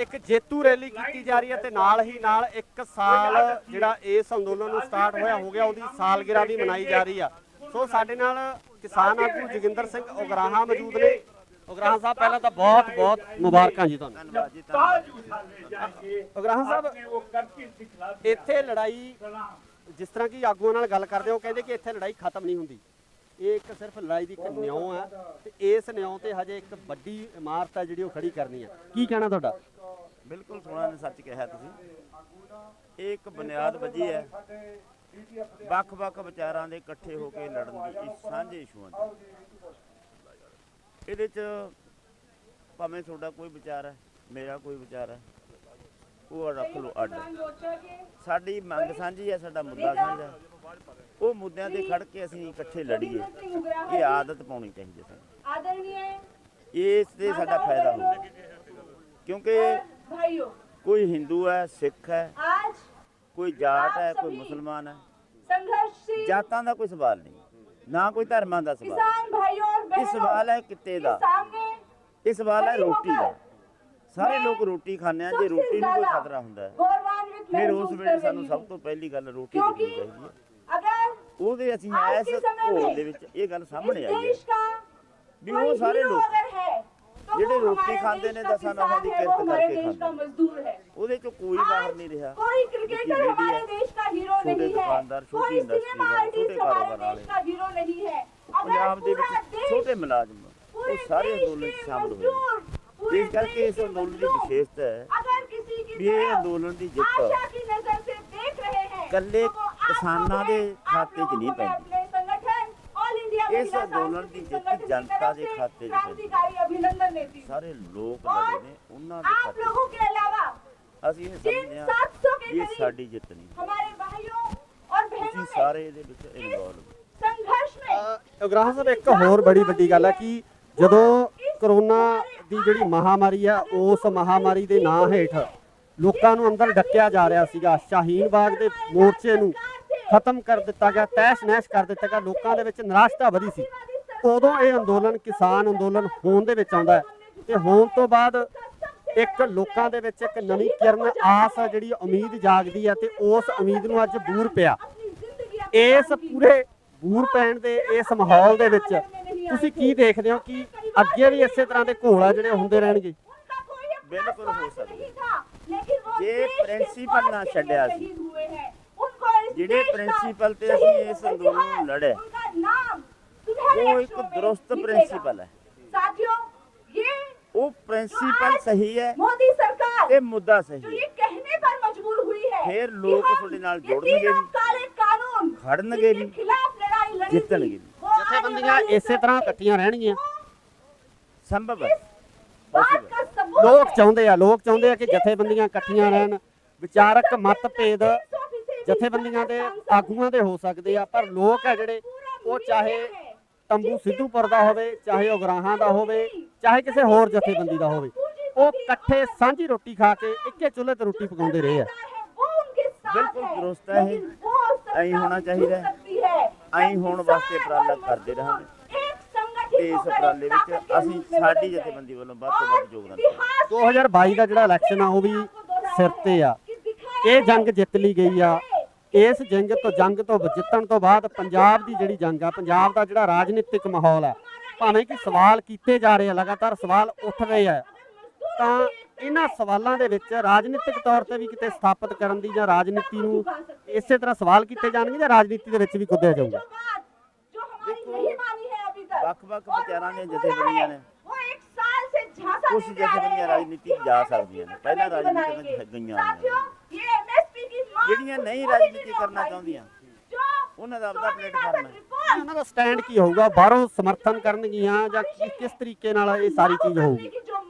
ਇੱਕ ਜੇਤੂ ਰੈਲੀ ਕੀਤੀ ਜਾ ਰਹੀ ਹੈ ਤੇ ਨਾਲ ਹੀ ਨਾਲ 1 ਸਾਲ ਜਿਹੜਾ ਇਸ ਅੰਦੋਲਨ ਨੂੰ ਸਟਾਰਟ ਹੋਇਆ ਹੋ ਗਿਆ, ਉਹਦੀ ਸਾਲਗਿਰਾ ਵੀ ਮਨਾਈ ਜਾ ਰਹੀ ਆ। ਸੋ ਸਾਡੇ ਨਾਲ ਕਿਸਾਨ ਆਗੂ ਜੋਗਿੰਦਰ ਸਿੰਘ ਉਗਰਾਹਾਂ ਮੌਜੂਦ ਨੇ। ਉਗਰਾਹਾਂ ਸਾਹਿਬ, ਪਹਿਲਾਂ ਤਾਂ ਬਹੁਤ ਬਹੁਤ ਮੁਬਾਰਕਾਂ ਜੀ ਤੁਹਾਨੂੰ। ਧੰਨਵਾਦ ਜੀ, ਧੰਨਵਾਦ। ਉਗਰਾਹਾਂ ਸਾਹਿਬ, ਇੱਥੇ ਲੜਾਈ ਜਿਸ ਤਰ੍ਹਾਂ ਕਿ ਆਗੂਆਂ ਨਾਲ ਗੱਲ ਕਰਦੇ ਹੋ, ਕਹਿੰਦੇ ਕਿ ਇੱਥੇ ਲੜਾਈ ਖਤਮ ਨਹੀਂ ਹੁੰਦੀ, ਇਹ ਇੱਕ ਸਿਰਫ ਲੜਾਈ ਦੀ ਇੱਕ ਨਿਉਂ ਹੈ ਤੇ ਇਸ ਨਿਉਂ ਤੇ ਹਜੇ ਇੱਕ ਵੱਡੀ ਇਮਾਰਤ ਹੈ ਜਿਹੜੀ ਉਹ ਖੜੀ ਕਰਨੀ ਹੈ। ਕੀ ਕਹਿਣਾ ਤੁਹਾਡਾ? ਬਿਲਕੁਲ ਸੋਹਣਾ ਨੇ ਸੱਚ ਕਿਹਾ ਤੁਸੀਂ। ਇਹ ਇੱਕ ਬੁਨਿਆਦ ਵੱਜੀ ਹੈ ਵੱਖ-ਵੱਖ ਵਿਚਾਰਾਂ ਦੇ ਇਕੱਠੇ ਹੋ ਕੇ ਲੜਨ ਦੀ, ਇਸ ਸਾਂਝੇ ਇਸ਼ੂਆਂ ਦੀ। ਇਹਦੇ 'ਚ ਭਾਵੇਂ ਤੁਹਾਡਾ ਕੋਈ ਵਿਚਾਰ ਹੈ, ਮੇਰਾ ਕੋਈ ਵਿਚਾਰ ਹੈ, ਉਹ ਰੱਖ ਲਓ ਅੱਡ। ਸਾਡੀ ਮੰਗ ਸਾਂਝੀ ਹੈ, ਸਾਡਾ ਮੁੱਦਾ ਸਾਂਝਾ, ਉਹ ਮੁੱਦਿਆਂ ਤੇ ਖੜ ਕੇ ਅਸੀਂ ਇਕੱਠੇ ਲੜੀਏ। ਇਹ ਆਦਤ ਪਾਉਣੀ ਚਾਹੀਦੀ ਹੈ, ਇਸ ਤੇ ਸਾਡਾ ਫਾਇਦਾ ਹੁੰਦਾ, ਕਿਉਂਕਿ ਕੋਈ ਹਿੰਦੂ ਹੈ, ਸਿੱਖ ਹੈ, ਕੋਈ ਜਾਟ ਹੈ, ਕੋਈ ਮੁਸਲਮਾਨ ਹੈ, ਜਾਤਾਂ ਦਾ ਕੋਈ ਸਵਾਲ ਨਹੀਂ, ਨਾ ਕੋਈ ਧਰਮਾਂ ਦਾ ਸਵਾਲ। ਇਹ ਸਵਾਲ ਹੈ ਕਿੱਤੇ ਦਾ, ਇਹ ਸਵਾਲ ਹੈ ਰੋਟੀ ਦਾ। ਸਾਰੇ ਲੋਕ ਰੋਟੀ ਖਾਂਦੇ ਆ, ਜੇ ਰੋਟੀ ਨੂੰ ਕੋਈ ਖਤਰਾ ਹੁੰਦਾ ਹੈ ਫਿਰ ਉਸ ਵੇਲੇ ਸਾਨੂੰ ਸਭ ਤੋਂ ਪਹਿਲੀ ਗੱਲ ਰੋਟੀ ਦੇਣੀ ਚਾਹੀਦੀ ਹੈ। ਉਹਦੇ ਅਸੀਂ ਇਸ ਭੋਗ ਦੇ ਵਿੱਚ ਇਹ ਗੱਲ ਸਾਹਮਣੇ ਆਈ ਹੈ ਵੀ ਉਹ ਸਾਰੇ ਲੋਕ ਜਿਹੜੇ ਰੋਟੀ ਖਾਂਦੇ ਨੇ ਤਾਂ ਸਾਨੂੰ ਦੀ ਕਿਰਤ ਕਰਕੇ ਖਾਂਦੇ, ਉਹਦੇ ਚੋਂ ਕੋਈ ਬਾਹਰ ਨਹੀਂ ਰਿਹਾ। ਛੋਟੇ ਦੁਕਾਨਦਾਰ, ਛੋਟੀ ਇੰਡਸਟਰੀ, ਛੋਟੇ ਕਾਰੋਬਾਰ ਵਾਲੇ, ਪੰਜਾਬ ਦੇ ਵਿੱਚ ਛੋਟੇ ਮੁਲਾਜ਼ਮ, ਉਹ ਸਾਰੇ ਅੰਦੋਲਨ 'ਚ ਸ਼ਾਮਲ ਹੋਏ। ਇਸ ਕਰਕੇ ਇਸ ਅੰਦੋਲਨ ਦੀ ਵਿਸ਼ੇਸ਼ਤਾ ਹੈ ਵੀ ਇਹ ਅੰਦੋਲਨ ਦੀ ਜਿੱਤ ਇਕੱਲੇ ਕਿਸਾਨਾਂ ਦੇ ਖਾਤੇ 'ਚ ਨਹੀਂ ਪੈਂਦੀ, ਇਸ ਅੰਦੋਲਨ ਦੀ ਜਿੱਤ ਜਨਤਾ ਦੇ ਖਾਤੇ 'ਚ ਪੈਂਦੀ। ਸਾਰੇ ਲੋਕ ਲੜੇ ਨੇ ਉਹਨਾਂ ਦੇ ਖਾਤੇ। ਅਸੀਂ ਇਹ ਸਮਝਦੇ ਹਾਂ ਇਹ ਸਾਡੀ ਜਿੱਤ ਨਹੀਂ, ਸਾਰੇ ਇਹਦੇ ਵਿੱਚ ਇਨਵੋਲਵ। संघर्ष में ਉਗਰਾਹਾਂ ਸਾਹਿਬ ਇੱਕ ਹੋਰ ਬੜੀ ਵੱਡੀ ਗੱਲ ਹੈ ਕਿ ਜਦੋਂ ਕਰੋਨਾ ਦੀ ਜਿਹੜੀ ਮਹਾਮਾਰੀ ਆ ਉਸ ਮਹਾਮਾਰੀ ਦੇ ਨਾਂ ਹੇਠ ਲੋਕਾਂ ਨੂੰ ਅੰਦਰ ਡੱਕਿਆ ਜਾ ਰਿਹਾ ਸੀਗਾ। ਸ਼ਾਹੀਨ ਬਾਗ ਦੇ ਮੋਰਚੇ ਨੂੰ ਖਤਮ ਕਰ ਦਿੱਤਾ ਗਿਆ, ਤਹਿਸ ਨਹਿਸ ਕਰ ਦਿੱਤਾ ਗਿਆ। ਲੋਕਾਂ ਦੇ ਵਿੱਚ ਨਿਰਾਸ਼ਤਾ ਵਧੀ ਸੀ। ਉਦੋਂ ਇਹ ਅੰਦੋਲਨ ਕਿਸਾਨ ਅੰਦੋਲਨ ਹੋਣ ਦੇ ਵਿੱਚ ਆਉਂਦਾ ਹੈ ਤੇ ਹੋਣ ਤੋਂ ਬਾਅਦ ਇੱਕ ਲੋਕਾਂ ਦੇ ਵਿੱਚ ਇੱਕ ਨਵੀਂ ਕਿਰਨ ਆਸ ਜਿਹੜੀ ਉਮੀਦ ਜਾਗਦੀ ਹੈ ਤੇ ਉਸ ਉਮੀਦ ਨੂੰ ਅੱਜ ਬੂਰ ਪਿਆ। ਇਸ ਪੂਰੇ ਬੂਰ ਪੈਣ ਦੇ ਇਸ ਮਾਹੌਲ ਦੇ ਵਿੱਚ ਤੁਸੀਂ ਕੀ ਦੇਖਦੇ ਹੋ ਕਿ ਅੱਗੇ ਵੀ ਇਸੇ ਤਰ੍ਹਾਂ ਦੇ ਘੋਲ ਜਿਹੜੇ ਹੁੰਦੇ ਰਹਿਣਗੇ? ਬਿਲਕੁਲ ਹੋ ਸਕਦਾ ਜੇ ਪ੍ਰਿੰਸੀਪਲ ਨਾ ਛੱਡਿਆ ਸੀ, ਜਿਹੜੇ ਪ੍ਰਿੰਸੀਪਲ ਤੇ ਅਸੀਂ ਇਸ ਅੰਦੋਲਨ ਨੂੰ ਲੜੇ ਉਹ ਇੱਕ ਦਰੁਸਤ ਪ੍ਰਿੰਸੀਪਲ ਹੈ। ਉਹ ਪ੍ਰਿੰਸੀਪਲ ਸਹੀ ਹੈ, मोदी सरकार ਤੇ ਮੁੱਦਾ ਸਹੀ जो ਹੈ। ये कहने पर मजबूर हुई है ਫਿਰ ਲੋਕ ਤੁਹਾਡੇ ਨਾਲ ये ਜੁੜਨਗੇ तीनों ਵੀ, काले कानून ਖੜਨਗੇ ਵੀ, जिनके खिलाफ लड़ाई लड़ी थी, ਜਿੱਤਣਗੇ ਵੀ। वो आने ਜਥੇਬੰਦੀਆਂ वाले ਇਸੇ ਤਰ੍ਹਾਂ ਇਕੱਠੀਆਂ ਰਹਿਣਗੀਆਂ। ਸੰਭਵ ਹੈ, बात possible। का सबूत ਲੋਕ है। ਚਾਹੁੰਦੇ ਆ ਕਿ ਜਥੇਬੰਦੀਆਂ ਇਕੱਠੀਆਂ ਰਹਿਣ। ਵਿਚਾਰਕ ਮਤਭੇਦ ਜਥੇਬੰਦੀਆਂ ਦੇ ਆਗੂਆਂ ਦੇ ਹੋ ਸਕਦੇ ਆ, ਪਰ ਲੋਕ ਆ ਜਿਹੜੇ ਉਹ ਚਾਹੇ ਤੰਬੂ ਸਿੱਧੂਪੁਰ ਦਾ ਹੋਵੇ, ਚਾਹੇ ਉਗਰਾਹਾਂ ਦਾ ਹੋਵੇ, ਚਾਹੇ ਕਿਸੇ ਹੋਰ ਜਥੇਬੰਦੀ ਦਾ ਹੋਵੇ, ਉਹ ਇਕੱਠੇ ਸਾਂਝੀ ਰੋਟੀ ਖਾ ਕੇ ਇੱਕੇ ਚੁੱਲ੍ਹੇ ਤੇ ਰੋਟੀ ਪਕਾਉਂਦੇ ਰਹੇ ਆ। ਬਿਲਕੁਲ ਦਰੁਸਤ ਹੈ ਇਹ। ਐਂ ਹੋਣਾ ਚਾਹੀਦਾ ਹੈ। ਐਂ ਹੋਣ ਵਾਸਤੇ ਉਪਰਾਲਾ ਕਰਦੇ ਰਹਾਂਗੇ ਤੇ ਇਸ ਉਪਰਾਲੇ ਵਿੱਚ ਅਸੀਂ ਸਾਡੀ ਜਥੇਬੰਦੀ ਵੱਲੋਂ ਵੱਧ ਤੋਂ ਵੱਧ ਯੋਗਦਾਨ ਦੇਵਾਂਗੇ। 2022 ਦਾ ਜਿਹੜਾ ਇਲੈਕਸ਼ਨ ਆ ਉਹ ਵੀ ਸਿਰ ਤੇ ਆ। ਇਹ ਜੰਗ ਜਿੱਤ ਲਈ ਗਈ ਆ। ਇਸ ਜੰਗ ਤੋਂ ਜਿੱਤਣ ਤੋਂ ਬਾਅਦ ਪੰਜਾਬ ਦੀ ਜਿਹੜੀ ਜੰਗ ਆ, ਪੰਜਾਬ ਦਾ ਜਿਹੜਾ ਰਾਜਨੀਤਿਕ ਮਾਹੌਲ ਆ, ਭਾਵੇਂ ਕਿ ਸਵਾਲ ਕੀਤੇ ਜਾ ਰਹੇ ਆ, ਲਗਾਤਾਰ ਸਵਾਲ ਉੱਠ ਰਹੇ ਆ, ਤਾਂ ਇਹਨਾਂ ਸਵਾਲਾਂ ਦੇ ਵਿੱਚ ਰਾਜਨੀਤਿਕ ਤੌਰ ਤੇ ਵੀ ਕਿਤੇ ਸਥਾਪਿਤ ਕਰਨ ਦੀ ਜਾਂ ਰਾਜਨੀਤੀ ਨੂੰ ਇਸੇ ਤਰ੍ਹਾਂ ਸਵਾਲ ਕੀਤੇ ਜਾਣਗੇ ਜਾਂ ਰਾਜਨੀਤੀ ਦੇ ਵਿੱਚ ਵੀ ਕੁੱਦਿਆ ਜਾਊਗਾ? ਵੱਖ-ਵੱਖ ਵਿਚਾਰਾਂ ਦੀਆਂ ਜਥੇਬੰਦੀਆਂ ਨੇ, ਕੁਝ ਜਥੇਬੰਦੀਆਂ ਰਾਜਨੀਤੀ ਜਾ ਸਕਦੀਆਂ ਨੇ, ਪਹਿਲਾਂ ਰਾਜਨੀਤੀ ਵਿੱਚ ਗਈਆਂ ਹੋਈਆਂ। ਜਿਹੜੀਆਂ ਨਹੀਂ ਰਾਜਨੀਤੀ ਕਰਨਾ ਚਾਹੁੰਦੀਆਂ ਉਹਨਾਂ ਦਾ ਆਪਦਾ ਪਲੇਟਫਾਰਮ ਹੈ। ਉਹਨਾਂ ਦਾ ਸਟੈਂਡ ਕੀ ਹੋਊਗਾ? ਬਾਹਰੋਂ ਸਮਰਥਨ ਕਰਨਗੀਆਂ ਜਾਂ ਕਿਸ ਤਰੀਕੇ ਨਾਲ ਇਹ ਸਾਰੀ ਚੀਜ਼ ਹੋਊਗੀ?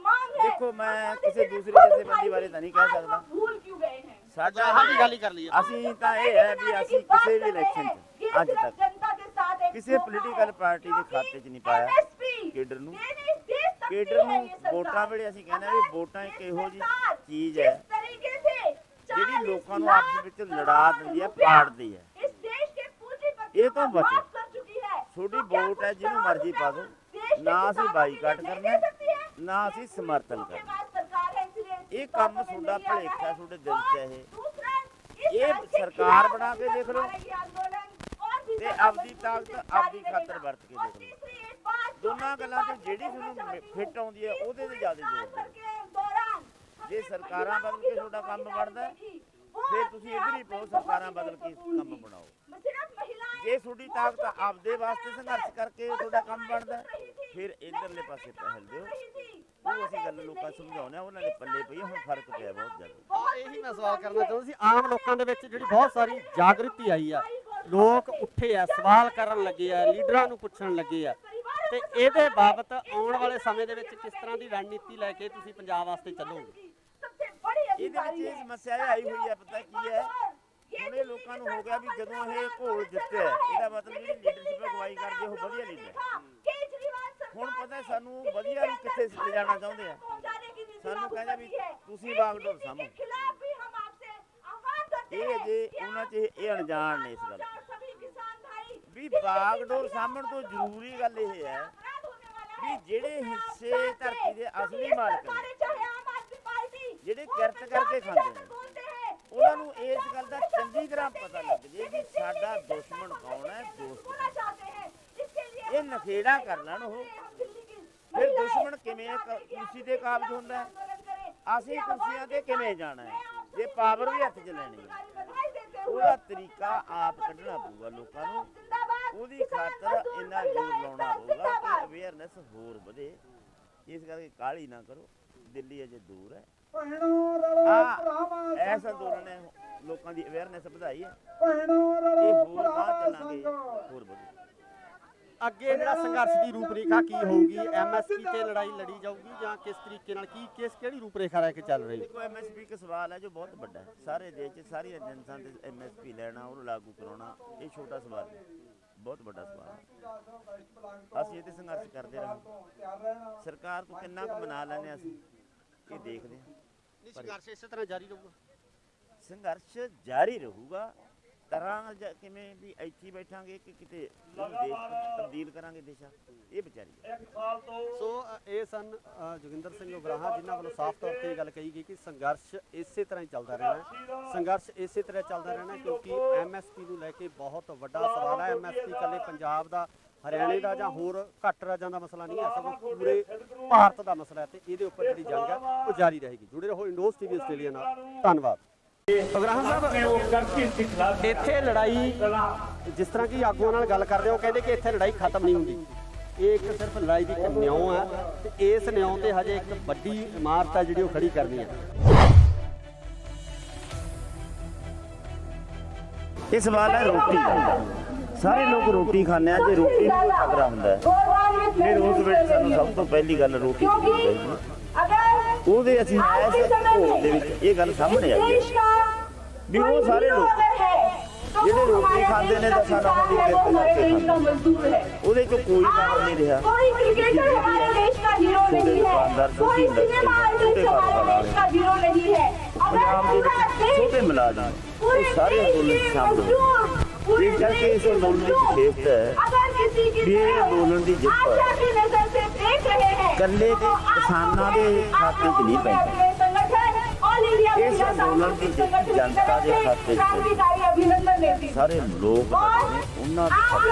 ਦੇਖੋ, ਮੈਂ ਕਿਸੇ ਦੂਸਰੀ ਜਥੇਬੰਦੀ ਬਾਰੇ ਤਾਂ ਨਹੀਂ ਕਹਿ ਸਕਦਾ। ਸਾਡਾ ਗੱਲ ਹੀ ਕਰ ਲਈਏ। ਅਸੀਂ ਤਾਂ ਇਹ ਹੈ ਵੀ ਅਸੀਂ ਕਿਸੇ ਵੀ ਇਲੈਕਸ਼ਨ 'ਚ ਅੱਜ ਤੱਕ ਕਿਸੇ ਪੋਲੀਟੀਕਲ ਪਾਰਟੀ ਦੇ ਖਾਤੇ 'ਚ ਨਹੀਂ ਪਾਇਆ ਕੇਡਰ ਨੂੰ। ਕੇਡਰ ਨੂੰ ਵੋਟਾਂ ਵੇਲੇ ਅਸੀਂ ਕਹਿੰਦੇ ਵੀ ਵੋਟਾਂ ਇੱਕ ਇਹੋ ਜਿਹੀ ਚੀਜ਼ ਹੈ ਜਿਹੜੀ ਲੋਕਾਂ ਨੂੰ ਆਪਸ ਵਿੱਚ ਲੜਾ ਦਿੰਦੀ ਹੈ, ਪਾੜਦੀ ਹੈ। ਇਹ ਤੋਂ ਬਚੋ। ਤੁਹਾਡੀ ਵੋਟ ਹੈ, ਜਿਹਨੂੰ ਮਰਜ਼ੀ ਪਾ ਦਿਓ। ਨਾ ਅਸੀਂ ਬਾਈਕਾਟ ਕਰਨਾ, ਨਾ ਅਸੀਂ ਸਮਰਥਨ ਕਰਨਾ। ਇਹ ਕੰਮ ਤੁਹਾਡਾ ਭਲੇਖਾ ਤੁਹਾਡੇ ਦਿਲ 'ਚ ਇਹ ਸਰਕਾਰ ਬਣਾ ਕੇ ਦੇਖ ਲਓ ਤੇ ਆਪਦੀ ਤਾਕਤ ਆਪਦੀ ਖਾਤਰ ਵਰਤ ਕੇ ਦੇਖ ਲਓ। ਦੋਨਾਂ ਗੱਲਾਂ ਤੇ ਜਿਹੜੀ ਤੁਹਾਨੂੰ ਫਿੱਟ ਆਉਂਦੀ ਹੈ ਉਹਦੇ ਤੇ ਜ਼ਿਆਦਾ ਜ਼ੋਰ ਦਿਓ। ਜੇ ਸਰਕਾਰਾਂ ਬਦਲ ਕੇ ਤੁਹਾਡਾ ਕੰਮ ਬਣਦਾ ਫਿਰ ਤੁਸੀਂ ਇੱਧਰ ਹੀ ਪਾਓ, ਸਰਕਾਰਾਂ ਬਦਲ ਕੇ ਕੰਮ ਬਣਾਓ। ਜੇ ਤੁਹਾਡੀ ਤਾਕਤ ਆਪਦੇ ਵਾਸਤੇ ਸੰਘਰਸ਼ ਕਰਕੇ ਤੁਹਾਡਾ ਕੰਮ ਬਣਦਾ ਫਿਰ ਇੱਧਰਲੇ ਪਾਸੇ ਪਹਿਲ ਦਿਓ। ਉਹ ਅਸੀਂ ਗੱਲ ਲੋਕਾਂ ਸਮਝਾਉਂਦੇ ਆ, ਉਹਨਾਂ ਦੇ ਪੱਲੇ ਪਈ ਹੁਣ ਫਰਕ ਪਿਆ ਬਹੁਤ ਜ਼ਿਆਦਾ। ਇਹੀ ਮੈਂ ਸਵਾਲ ਕਰਨਾ ਚਾਹੁੰਦਾ ਸੀ। ਆਮ ਲੋਕਾਂ ਦੇ ਵਿੱਚ ਜਿਹੜੀ ਬਹੁਤ ਸਾਰੀ ਜਾਗਰਤੀ ਆਈ ਆ, ਲੋਕ ਉੱਠੇ ਆ, ਸਵਾਲ ਕਰਨ ਲੱਗੇ ਆ, ਲੀਡਰਾਂ ਨੂੰ ਪੁੱਛਣ ਲੱਗੇ ਆ, ਤੇ ਇਹਦੇ ਬਾਬਤ ਆਉਣ ਵਾਲੇ ਸਮੇਂ ਦੇ ਵਿੱਚ ਕਿਸ ਤਰ੍ਹਾਂ ਦੀ ਰਣਨੀਤੀ ਲੈ ਕੇ ਤੁਸੀਂ ਪੰਜਾਬ ਵਾਸਤੇ ਚੱਲੋਗੇ? ਇਹਦੇ ਵਿੱਚ ਇਹ ਸਮੱਸਿਆ ਇਹ ਆਈ ਹੋਈ ਹੈ, ਪਤਾ ਕੀ ਹੈ, ਹੁਣ ਇਹ ਲੋਕਾਂ ਨੂੰ ਹੋ ਗਿਆ ਵੀ ਜਦੋਂ ਇਹ ਘੋਲ ਜਿੱਤਿਆ ਇਹਦਾ ਮਤਲਬ ਜਿਹੜੀ ਲੀਡਰਸ਼ਿਪ ਅਗਵਾਈ ਕਰਦੇ ਉਹ ਵਧੀਆ ਲੀਡਰ। ਹੁਣ ਪਤਾ ਸਾਨੂੰ ਵਧੀਆ ਨੂੰ ਕਿੱਥੇ ਲਿਜਾਣਾ ਚਾਹੁੰਦੇ ਆ। ਸਾਨੂੰ ਕਹਿੰਦੇ ਵੀ ਤੁਸੀਂ ਬਾਗਡੋਰ ਸਾਂਭੋ। ਇਹ ਅਜੇ ਉਹਨਾਂ 'ਚ ਇਹ ਅਣਜਾਣ ਨੇ ਇਸ ਗੱਲ ਵੀ ਬਾਗਡੋਰ ਸਾਂਭਣ ਤੋਂ ਜ਼ਰੂਰੀ ਗੱਲ ਇਹ ਹੈ ਵੀ ਜਿਹੜੇ ਹਿੱਸੇ ਧਰਤੀ ਦੇ ਅਸਲੀ ਮਾਲਕ ਨੇ, ਜਿਹੜੇ ਕਿਰਤ ਕਰਕੇ ਖਾਂਦੇ ਨੇ, ਉਹਨਾਂ ਨੂੰ ਇਸ ਗੱਲ ਦਾ ਚੰਗੀ ਤਰ੍ਹਾਂ ਪਤਾ ਲੱਗ ਜੇ ਵੀ ਸਾਡਾ ਦੁਸ਼ਮਣ ਕੌਣ ਹੈ, ਦੋਸਤ। ਇਹ ਨਖੇੜਾ ਕਰ ਲੈਣ ਉਹ, ਫਿਰ ਦੁਸ਼ਮਣ ਕਿਵੇਂ ਕੁਰਸੀ ਤੇ ਕਾਬਜ ਹੁੰਦਾ ਹੈ, ਅਸੀਂ ਕੁਰਸੀਆਂ ਤੇ ਕਿਵੇਂ ਜਾਣਾ ਹੈ, ਜੇ ਪਾਵਰ ਵੀ ਹੱਥ 'ਚ ਲੈਣੀ ਹੈ। ਉਹਦਾ ਤਰੀਕਾ ਆਪ ਕੱਢਣਾ ਪਊਗਾ ਲੋਕਾਂ ਨੂੰ। ਉਹਦੀ ਖਾਤਰ ਇੰਨਾ ਜ਼ੋਰ ਲਾਉਣਾ ਪਊਗਾ ਕਿ ਅਵੇਅਰਨੈਸ ਹੋਰ ਵਧੇ। ਇਸ ਕਰਕੇ ਕਾਹਲੀ ਨਾ ਕਰੋ, ਦਿੱਲੀ ਅਜੇ ਦੂਰ ਹੈ। ਐਸਾ ਅੰਦੋਲਨ ਨੇ ਲੋਕਾਂ ਦੀ ਅਵੇਅਰਨੈਸ ਵਧਾਈ ਹੈ। ਇਹ ਹੋਰ ਬਾਅਦ ਚੱਲਾਂਗੇ, ਹੋਰ ਵਧੇ। ਅੱਗੇ ਜਿਹੜਾ ਸੰਘਰਸ਼ ਦੀ ਰੂਪਰੇਖਾ ਕੀ ਹੋਊਗੀ? ਐਮਐਸਪੀ ਤੇ ਲੜਾਈ ਲੜੀ ਜਾਊਗੀ ਜਾਂ ਕਿਸ ਤਰੀਕੇ ਨਾਲ ਕਿਹੜੀ ਰੂਪਰੇਖਾ ਲੈ ਕੇ ਚੱਲ ਰਹੀ ਹੈ? देखो एमएसपी का सवाल है जो बहुत बड़ा है, सारे देश च सारी जनता ने एमएसपी लेना और लागू कराना ये छोटा सवाल है, बहुत बड़ा सवाल है। ਅਸੀਂ ਇਹ ਸੰਘਰਸ਼ ਕਰਦੇ ਰਹਾਂਗੇ, ਸਰਕਾਰ ਤੋਂ ਕਿੰਨਾ ਕੁ ਮਨਾ ਲੈਣੇ ਅਸੀਂ ਇਹ ਦੇਖਦੇ ਹਾਂ। ਸੰਘਰਸ਼ ਇਸੇ ਤਰ੍ਹਾਂ ਜਾਰੀ ਰਹੂਗਾ। ਸੰਘਰਸ਼ ਜਾਰੀ ਰਹੂਗਾ, ਕਰਾਂਗੇ ਕਿਵੇਂ ਵੀ ਇੱਥੇ ਬੈਠਾਂਗੇ ਕਿ ਕਿਤੇ ਦੇਸ਼ ਤਬਦੀਲ ਕਰਾਂਗੇ ਦੇਸ਼ਾ, ਇਹ ਵਿਚਾਰੀ। ਸੋ ਇਹ ਸਨ ਜੋਗਿੰਦਰ ਸਿੰਘ ਉਗਰਾਹਾਂ ਜਿਨ੍ਹਾਂ ਵੱਲੋਂ ਸਾਫ਼ ਤੌਰ ਤੇ ਇਹ ਗੱਲ ਕਹੀ ਗਈ ਕਿ ਸੰਘਰਸ਼ ਇਸੇ ਤਰ੍ਹਾਂ ਹੀ ਚੱਲਦਾ ਰਹਿਣਾ ਹੈ। ਸੰਘਰਸ਼ ਇਸੇ ਤਰ੍ਹਾਂ ਚੱਲਦਾ ਰਹਿਣਾ ਕਿਉਂਕਿ ਐਮਐਸਪੀ ਨੂੰ ਲੈ ਕੇ ਬਹੁਤ ਵੱਡਾ ਸਵਾਲ ਹੈ। ਐਮਐਸਪੀ ਇਕੱਲੇ ਪੰਜਾਬ ਦਾ, ਹਰਿਆਣੇ ਦਾ ਜਾਂ ਹੋਰ ਘੱਟ ਰਾਜਾਂ ਦਾ ਮਸਲਾ ਨਹੀਂ ਹੈ, ਸਗੋਂ ਪੂਰੇ ਭਾਰਤ ਦਾ ਮਸਲਾ ਹੈ ਤੇ ਇਹਦੇ ਉੱਪਰ ਜਿਹੜੀ ਜੰਗ ਹੈ ਉਹ ਜਾਰੀ ਰਹੇਗੀ। ਜੁੜੇ ਰਹੋ ਇੰਡੋਸ ਟੀਵੀ ਆਸਟ੍ਰੇਲੀਆ ਨਾਲ। ਧੰਨਵਾਦ। ਉਗਰਾਹਾਂ ਸਾਹਿਬ, ਇੱਥੇ ਲੜਾਈ ਜਿਸ ਤਰ੍ਹਾਂ ਕਿ ਆਗੂਆਂ ਨਾਲ ਗੱਲ ਕਰਦੇ ਹੋ ਕਹਿੰਦੇ ਕਿ ਇੱਥੇ ਲੜਾਈ ਖਤਮ ਨਹੀਂ ਹੁੰਦੀ, ਇਹ ਇੱਕ ਸਿਰਫ ਲੜਾਈ ਦੀ ਇੱਕ ਨਿਉਂ ਹੈ ਤੇ ਇਸ ਨਿਉਂ ਤੇ ਹਜੇ ਇੱਕ ਵੱਡੀ ਇਮਾਰਤ ਹੈ ਜਿਹੜੀ ਉਹ ਖੜੀ ਕਰਨੀ ਹੈ। ਇਹ ਸਵਾਲ ਹੈ ਰੋਟੀ ਦਾ। ਸਾਰੇ ਲੋਕ ਰੋਟੀ ਖਾਂਦੇ ਆ, ਜੇ ਰੋਟੀ ਨੂੰ ਖਤਰਾ ਹੁੰਦਾ ਹੈ ਫਿਰ ਉਸ ਵਿੱਚ ਸਾਨੂੰ ਸਭ ਤੋਂ ਪਹਿਲੀ ਗੱਲ ਰੋਟੀ ਚਾਹੀਦੀ ਹੈ। ਉਹਦੇ ਅਸੀਂ ਇਸ ਭੋਗ ਦੇ ਵਿੱਚ ਇਹ ਗੱਲ ਸਾਹਮਣੇ ਆਈ ਹੈ ਵੀ ਉਹ ਸਾਰੇ ਲੋਕ ਜਿਹੜੇ ਰੋਟੀ ਖਾਂਦੇ ਨੇ ਤਾਂ ਸਾਨੂੰ ਦੀ ਕਿਰਤ ਕਰਕੇ ਖਾਂਦੇ, ਉਹਦੇ ਚੋਂ ਕੋਈ ਕੰਮ ਨਹੀਂ ਰਿਹਾ। ਛੋਟੇ ਦੁਕਾਨਦਾਰ, ਛੋਟੀ ਇੰਡਸਟਰੀ, ਛੋਟੇ ਕਾਰੋਬਾਰ ਪੰਜਾਬ ਦੇ ਵਿੱਚ ਛੋਟੇ ਮੁਲਾਜ਼ਮ ਇਹ ਸਾਰੇ ਅੰਦੋਲਨ ਸ਼ਾਮਲ ਹੋਏ। ਇਸ ਕਰਕੇ ਇਸ ਅੰਦੋਲਨ ਦੀ ਵਿਸ਼ੇਸ਼ਤਾ ਹੈ ਵੀ ਇਹ ਅੰਦੋਲਨ ਦੀ ਜਿੱਤ ਇਕੱਲੇ ਦੇ ਕਿਸਾਨਾਂ ਦੇ ਖਾਤੇ 'ਚ ਨਹੀਂ ਪੈਂਦੀ, ਇਸ ਅੰਦੋਲਨ ਦੀ ਜਿੱਤ ਜਨਤਾ ਦੇ ਖਾਤੇ 'ਚ ਸਾਰੇ ਲੋਕ ਨੇ ਉਹਨਾਂ ਦੇ ਖਾਤੇ।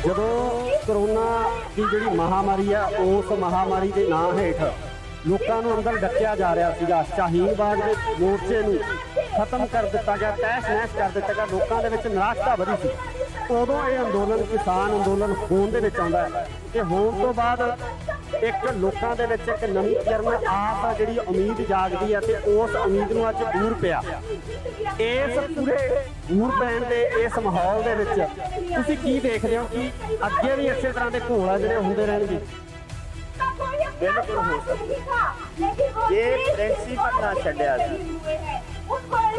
ਜਦੋਂ ਕਰੋਨਾ ਦੀ ਜਿਹੜੀ ਮਹਾਮਾਰੀ ਆ ਉਸ ਮਹਾਮਾਰੀ ਦੇ ਨਾਂ ਹੇਠ ਲੋਕਾਂ ਨੂੰ ਅੰਦਰ ਡੱਕਿਆ ਜਾ ਰਿਹਾ ਸੀਗਾ, ਸ਼ਾਹੀਨ ਬਾਗ ਦੇ ਮੋਰਚੇ ਨੂੰ ਖਤਮ ਕਰ ਦਿੱਤਾ ਗਿਆ, ਤਹਿਸ ਨਹਿਸ ਕਰ ਦਿੱਤਾ ਗਿਆ, ਲੋਕਾਂ ਦੇ ਵਿੱਚ ਨਿਰਾਸ਼ਤਾ ਵਧੀ ਸੀ। ਉਦੋਂ ਇਹ ਅੰਦੋਲਨ ਕਿਸਾਨ ਅੰਦੋਲਨ ਹੋਣ ਦੇ ਵਿੱਚ ਆਉਂਦਾ ਹੈ ਤੇ ਹੋਣ ਤੋਂ ਬਾਅਦ ਇੱਕ ਲੋਕਾਂ ਦੇ ਵਿੱਚ ਇੱਕ ਨਵੀਂ ਕਿਰਨ ਆਸ ਆ ਜਿਹੜੀ ਉਮੀਦ ਜਾਗਦੀ ਹੈ ਤੇ ਉਸ ਉਮੀਦ ਨੂੰ ਅੱਜ ਦੂਰ ਪਿਆ। ਇਸ ਪੂਰੇ ਦੂਰ ਪੈਣ ਦੇ ਇਸ ਮਾਹੌਲ ਦੇ ਵਿੱਚ ਤੁਸੀਂ ਕੀ ਦੇਖਦੇ ਹੋ ਕਿ ਅੱਗੇ ਵੀ ਇਸੇ ਤਰ੍ਹਾਂ ਦੇ ਘੋਲ ਆ ਜਿਹੜੇ ਹੁੰਦੇ ਰਹਿਣਗੇ? ਬਿਲਕੁਲ ਹੋ ਸਕਦਾ ਜੇ ਪ੍ਰਿੰਸੀਪਲ ਨਾ ਛੱਡਿਆ ਸੀ,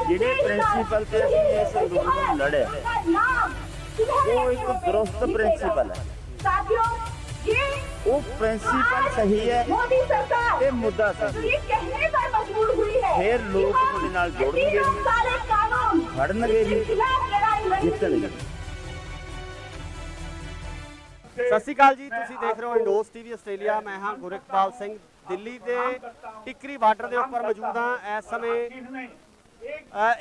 ਜਿਹੜੇ ਪ੍ਰਿੰਸੀਪਲ ਤੇ ਅਸੀਂ ਇਸ ਅੰਦੋਲਨ ਨੂੰ ਲੜਿਆ ਉਹ ਇੱਕ ਦਰੁਸਤ ਪ੍ਰਿੰਸੀਪਲ ਹੈ, ਉਹ ਪ੍ਰਿੰਸੀਪਲ ਸਹੀ ਹੈ, ਇਹ ਮੁੱਦਾ ਸਹੀ ਹੈ, ਫਿਰ ਲੋਕ ਤੁਹਾਡੇ ਨਾਲ ਜੁੜਨਗੇ, ਖੜਨਗੇ ਜੀ, ਜਿੱਤਣਗੇ। ਸਤਿ ਸ਼੍ਰੀ ਅਕਾਲ ਜੀ, ਤੁਸੀਂ ਦੇਖ ਰਹੇ ਹੋ ਇੰਡੋਸ ਟੀਵੀ ਆਸਟ੍ਰੇਲੀਆ। ਮੈਂ ਹਾਂ ਗੁਰਿਕਪਾਲ ਸਿੰਘ, ਦਿੱਲੀ ਦੇ ਟਿਕਰੀ ਬਾਰਡਰ ਦੇ ਉੱਪਰ ਮੌਜੂਦ ਹਾਂ। ਇਸ ਸਮੇਂ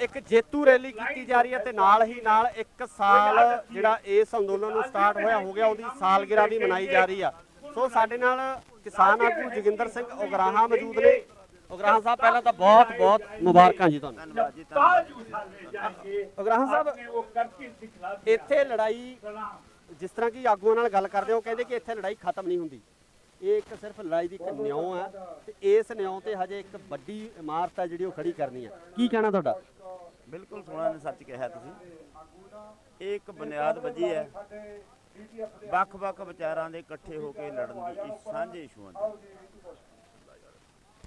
ਇੱਕ ਜੇਤੂ ਰੈਲੀ ਕੀਤੀ ਜਾ ਰਹੀ ਹੈ ਤੇ ਨਾਲ ਹੀ ਨਾਲ 1 ਸਾਲ ਜਿਹੜਾ ਇਸ ਅੰਦੋਲਨ ਨੂੰ ਸਟਾਰਟ ਹੋਇਆ ਹੋ ਗਿਆ ਉਹਦੀ ਸਾਲਗਿਰਾ ਵੀ ਮਨਾਈ ਜਾ ਰਹੀ ਆ। ਸੋ ਸਾਡੇ ਨਾਲ ਕਿਸਾਨ ਆਗੂ ਜੋਗਿੰਦਰ ਸਿੰਘ ਉਗਰਾਹਾਂ ਮੌਜੂਦ ਨੇ। ਉਗਰਾਹਾਂ ਸਾਹਿਬ, ਪਹਿਲਾਂ ਤਾਂ ਬਹੁਤ ਬਹੁਤ ਮੁਬਾਰਕਾਂ ਜੀ ਤੁਹਾਨੂੰ। ਧੰਨਵਾਦ ਜੀ, ਧੰਨਵਾਦ। ਉਗਰਾਹਾਂ ਸਾਹਿਬ, ਇੱਥੇ ਲੜਾਈ ਜਿਸ ਤਰ੍ਹਾਂ ਕਿ ਆਗੂਆਂ ਨਾਲ ਗੱਲ ਕਰਦੇ ਹੋ ਕਹਿੰਦੇ ਕਿ ਇੱਥੇ ਲੜਾਈ ਖਤਮ ਨਹੀਂ ਹੁੰਦੀ, ਇਹ ਇੱਕ ਸਿਰਫ ਲੜਾਈ ਦੀ ਇੱਕ ਨਿਉਂ ਹੈ ਤੇ ਇਸ ਨਿਉਂ ਤੇ ਹਜੇ ਇੱਕ ਵੱਡੀ ਇਮਾਰਤ ਹੈ ਜਿਹੜੀ ਉਹ ਖੜੀ ਕਰਨੀ ਹੈ। ਕੀ ਕਹਿਣਾ ਤੁਹਾਡਾ? ਬਿਲਕੁਲ ਸੋਹਣਾ ਨੇ ਸੱਚ ਕਿਹਾ ਤੁਸੀਂ। ਇਹ ਇੱਕ ਬੁਨਿਆਦ ਵੱਜੀ ਹੈ ਵੱਖ-ਵੱਖ ਵਿਚਾਰਾਂ ਦੇ ਇਕੱਠੇ ਹੋ ਕੇ ਲੜਨ ਦੀ, ਇਸ ਸਾਂਝੇ ਇਸ਼ੂਆਂ ਦੀ।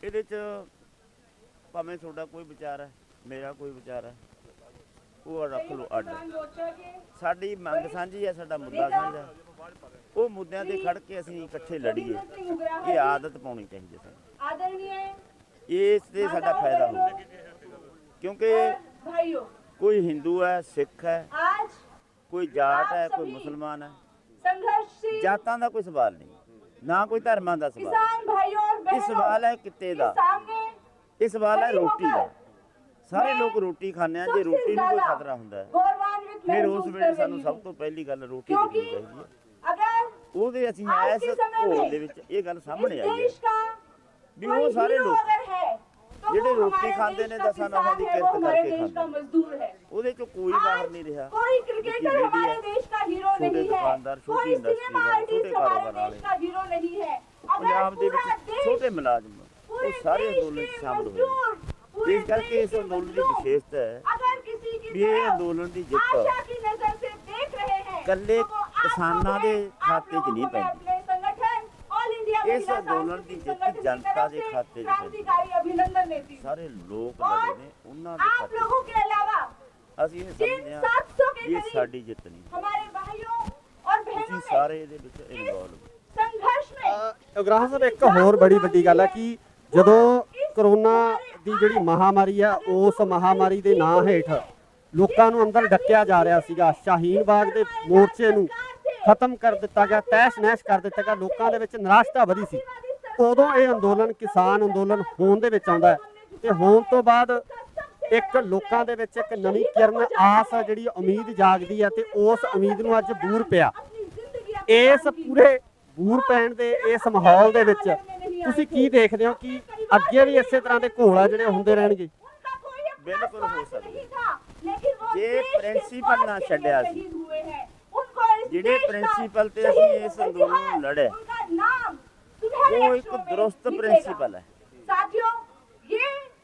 ਇਹਦੇ 'ਚ ਭਾਵੇਂ ਤੁਹਾਡਾ ਕੋਈ ਵਿਚਾਰ ਹੈ, ਮੇਰਾ ਕੋਈ ਵਿਚਾਰ ਹੈ, ਉਹ ਰੱਖ ਲਓ ਅੱਡ। ਸਾਡੀ ਮੰਗ ਸਾਂਝੀ ਹੈ, ਸਾਡਾ ਮੁੱਦਾ ਸਾਂਝਾ, ਉਹ ਮੁੱਦਿਆਂ ਤੇ ਖੜ ਕੇ ਅਸੀਂ ਇਕੱਠੇ ਲੜੀਏ। ਇਹ ਆਦਤ ਪਾਉਣੀ ਚਾਹੀਦੀ ਹੈ, ਇਸ ਤੇ ਸਾਡਾ ਫਾਇਦਾ ਹੋਊਗਾ। ਕਿਉਂਕਿ ਕੋਈ ਹਿੰਦੂ ਹੈ, ਸਿੱਖ ਹੈ, ਕੋਈ ਜਾਟ ਹੈ, ਕੋਈ ਮੁਸਲਮਾਨ ਹੈ, ਜਾਤਾਂ ਦਾ ਕੋਈ ਸਵਾਲ ਨਹੀਂ, ਨਾ ਕੋਈ ਧਰਮਾਂ ਦਾ ਸਵਾਲ। ਇਹ ਸਵਾਲ ਹੈ ਕਿੱਤੇ ਦਾ, ਇਹ ਸਵਾਲ ਹੈ ਰੋਟੀ ਦਾ। ਸਾਰੇ ਲੋਕ ਰੋਟੀ ਖਾਂਦੇ ਆ, ਜੇ ਰੋਟੀ ਨੂੰ ਕੋਈ ਖਤਰਾ ਹੁੰਦਾ ਹੈ ਫਿਰ ਉਸ ਵੇਲੇ ਸਾਨੂੰ ਸਭ ਤੋਂ ਪਹਿਲੀ ਗੱਲ ਰੋਟੀ ਦੇਖਣੀ ਚਾਹੀਦੀ ਹੈ। ਉਹਦੇ ਅਸੀਂ ਇਸ ਭੋਗ ਦੇ ਵਿੱਚ ਇਹ ਗੱਲ ਸਾਹਮਣੇ ਆਈ ਹੈ ਵੀ ਉਹ ਸਾਰੇ ਲੋਕ ਜਿਹੜੇ ਰੋਟੀ ਖਾਂਦੇ ਨੇ ਤਾਂ ਸਾਨੂੰ ਦੀ ਕਿਰਤ ਕਰਕੇ ਖਾਂਦੇ, ਉਹਦੇ ਚੋਂ ਕੋਈ ਬਾਹਰ ਨਹੀਂ ਰਿਹਾ। ਛੋਟੇ ਦੁਕਾਨਦਾਰ, ਛੋਟੀ ਇੰਡਸਟਰੀ, ਛੋਟੇ ਕਾਰੋਬਾਰ ਵਾਲੇ ਪੰਜਾਬ ਦੇ ਵਿੱਚ ਛੋਟੇ ਮੁਲਾਜ਼ਮ ਉਹ ਸਾਰੇ ਅੰਦੋਲਨ 'ਚ ਸ਼ਾਮਲ ਹੋਏ ਨੇ। ਇਸ ਕਰਕੇ ਇਸ ਅੰਦੋਲਨ ਦੀ ਵਿਸ਼ੇਸ਼ਤਾ ਹੈ ਵੀ ਇਹ ਅੰਦੋਲਨ ਦੀ ਜਿੱਤ ਇਕੱਲੇ ਕਿਸਾਨਾਂ ਦੇ ਖਾਤੇ 'ਚ ਨਹੀਂ ਪੈਂਦੀ, ਇਸ ਅੰਦੋਲਨ ਦੀ ਜਿੱਤ ਜਨਤਾ ਦੇ ਖਾਤੇ 'ਚ ਪੈਂਦੀ। ਸਾਰੇ ਲੋਕ ਲੜੇ ਨੇ ਉਹਨਾਂ ਦੇ ਖਾਤੇ 'ਚ। ਅਸੀਂ ਇਹ ਸਮਝਦੇ ਹਾਂ ਵੀ ਇਹ ਸਾਡੀ ਜਿੱਤ ਨਹੀਂ, ਤੁਸੀਂ ਸਾਰੇ ਇਹਦੇ ਵਿੱਚ ਇਨਵੋਲਵ। ਉਗਰਾਹਾਂ ਸਾਹਿਬ ਇੱਕ ਹੋਰ ਬੜੀ ਵੱਡੀ ਗੱਲ ਹੈ ਕਿ ਜਦੋਂ ਕਰੋਨਾ ਦੀ ਜਿਹੜੀ ਮਹਾਮਾਰੀ ਆ ਉਸ ਮਹਾਮਾਰੀ ਦੇ ਨਾਂ ਹੇਠ ਲੋਕਾਂ ਨੂੰ ਅੰਦਰ ਡੱਕਿਆ ਜਾ ਰਿਹਾ ਸੀਗਾ, ਸ਼ਾਹੀਨ ਬਾਗ ਦੇ ਮੋਰਚੇ ਨੂੰ ਖਤਮ ਕਰ ਦਿੱਤਾ ਗਿਆ, ਤਹਿਸ ਨਹਿਸ ਕਰ ਦਿੱਤਾ ਗਿਆ, ਲੋਕਾਂ ਦੇ ਵਿੱਚ ਨਿਰਾਸ਼ਤਾ ਵਧੀ ਸੀ। ਉਦੋਂ ਇਹ ਅੰਦੋਲਨ ਕਿਸਾਨ ਅੰਦੋਲਨ ਹੋਣ ਦੇ ਵਿੱਚ ਆਉਂਦਾ ਹੈ ਤੇ ਹੋਣ ਤੋਂ ਬਾਅਦ ਇੱਕ ਲੋਕਾਂ ਦੇ ਵਿੱਚ ਇੱਕ ਨਵੀਂ ਕਿਰਨ ਆਸ ਜਿਹੜੀ ਉਮੀਦ ਜਾਗਦੀ ਹੈ ਤੇ ਉਸ ਉਮੀਦ ਨੂੰ ਅੱਜ ਬੂਰ ਪਿਆ। ਇਸ ਪੂਰੇ ਬੂਰ ਪੈਣ ਦੇ ਇਸ ਮਾਹੌਲ ਦੇ ਵਿੱਚ ਤੁਸੀਂ ਕੀ ਦੇਖਦੇ ਹੋ ਕਿ ਅੱਗੇ ਵੀ ਇਸੇ ਤਰ੍ਹਾਂ ਦੇ ਘੋਲ ਜਿਹੜੇ ਹੁੰਦੇ ਰਹਿਣਗੇ? ਬਿਲਕੁਲ ਹੋ ਸਕਦਾ ਜੇ ਪ੍ਰਿੰਸੀਪਲ ਨਾ ਛੱਡਿਆ ਸੀ, ਜਿਹੜੇ ਪ੍ਰਿੰਸੀਪਲ ਤੇ ਅਸੀਂ ਇਸ ਅੰਦੋਲਨ ਨੂੰ ਲੜੇ ਉਹ ਇੱਕ ਦਰੁਸਤ ਪ੍ਰਿੰਸੀਪਲ ਹੈ,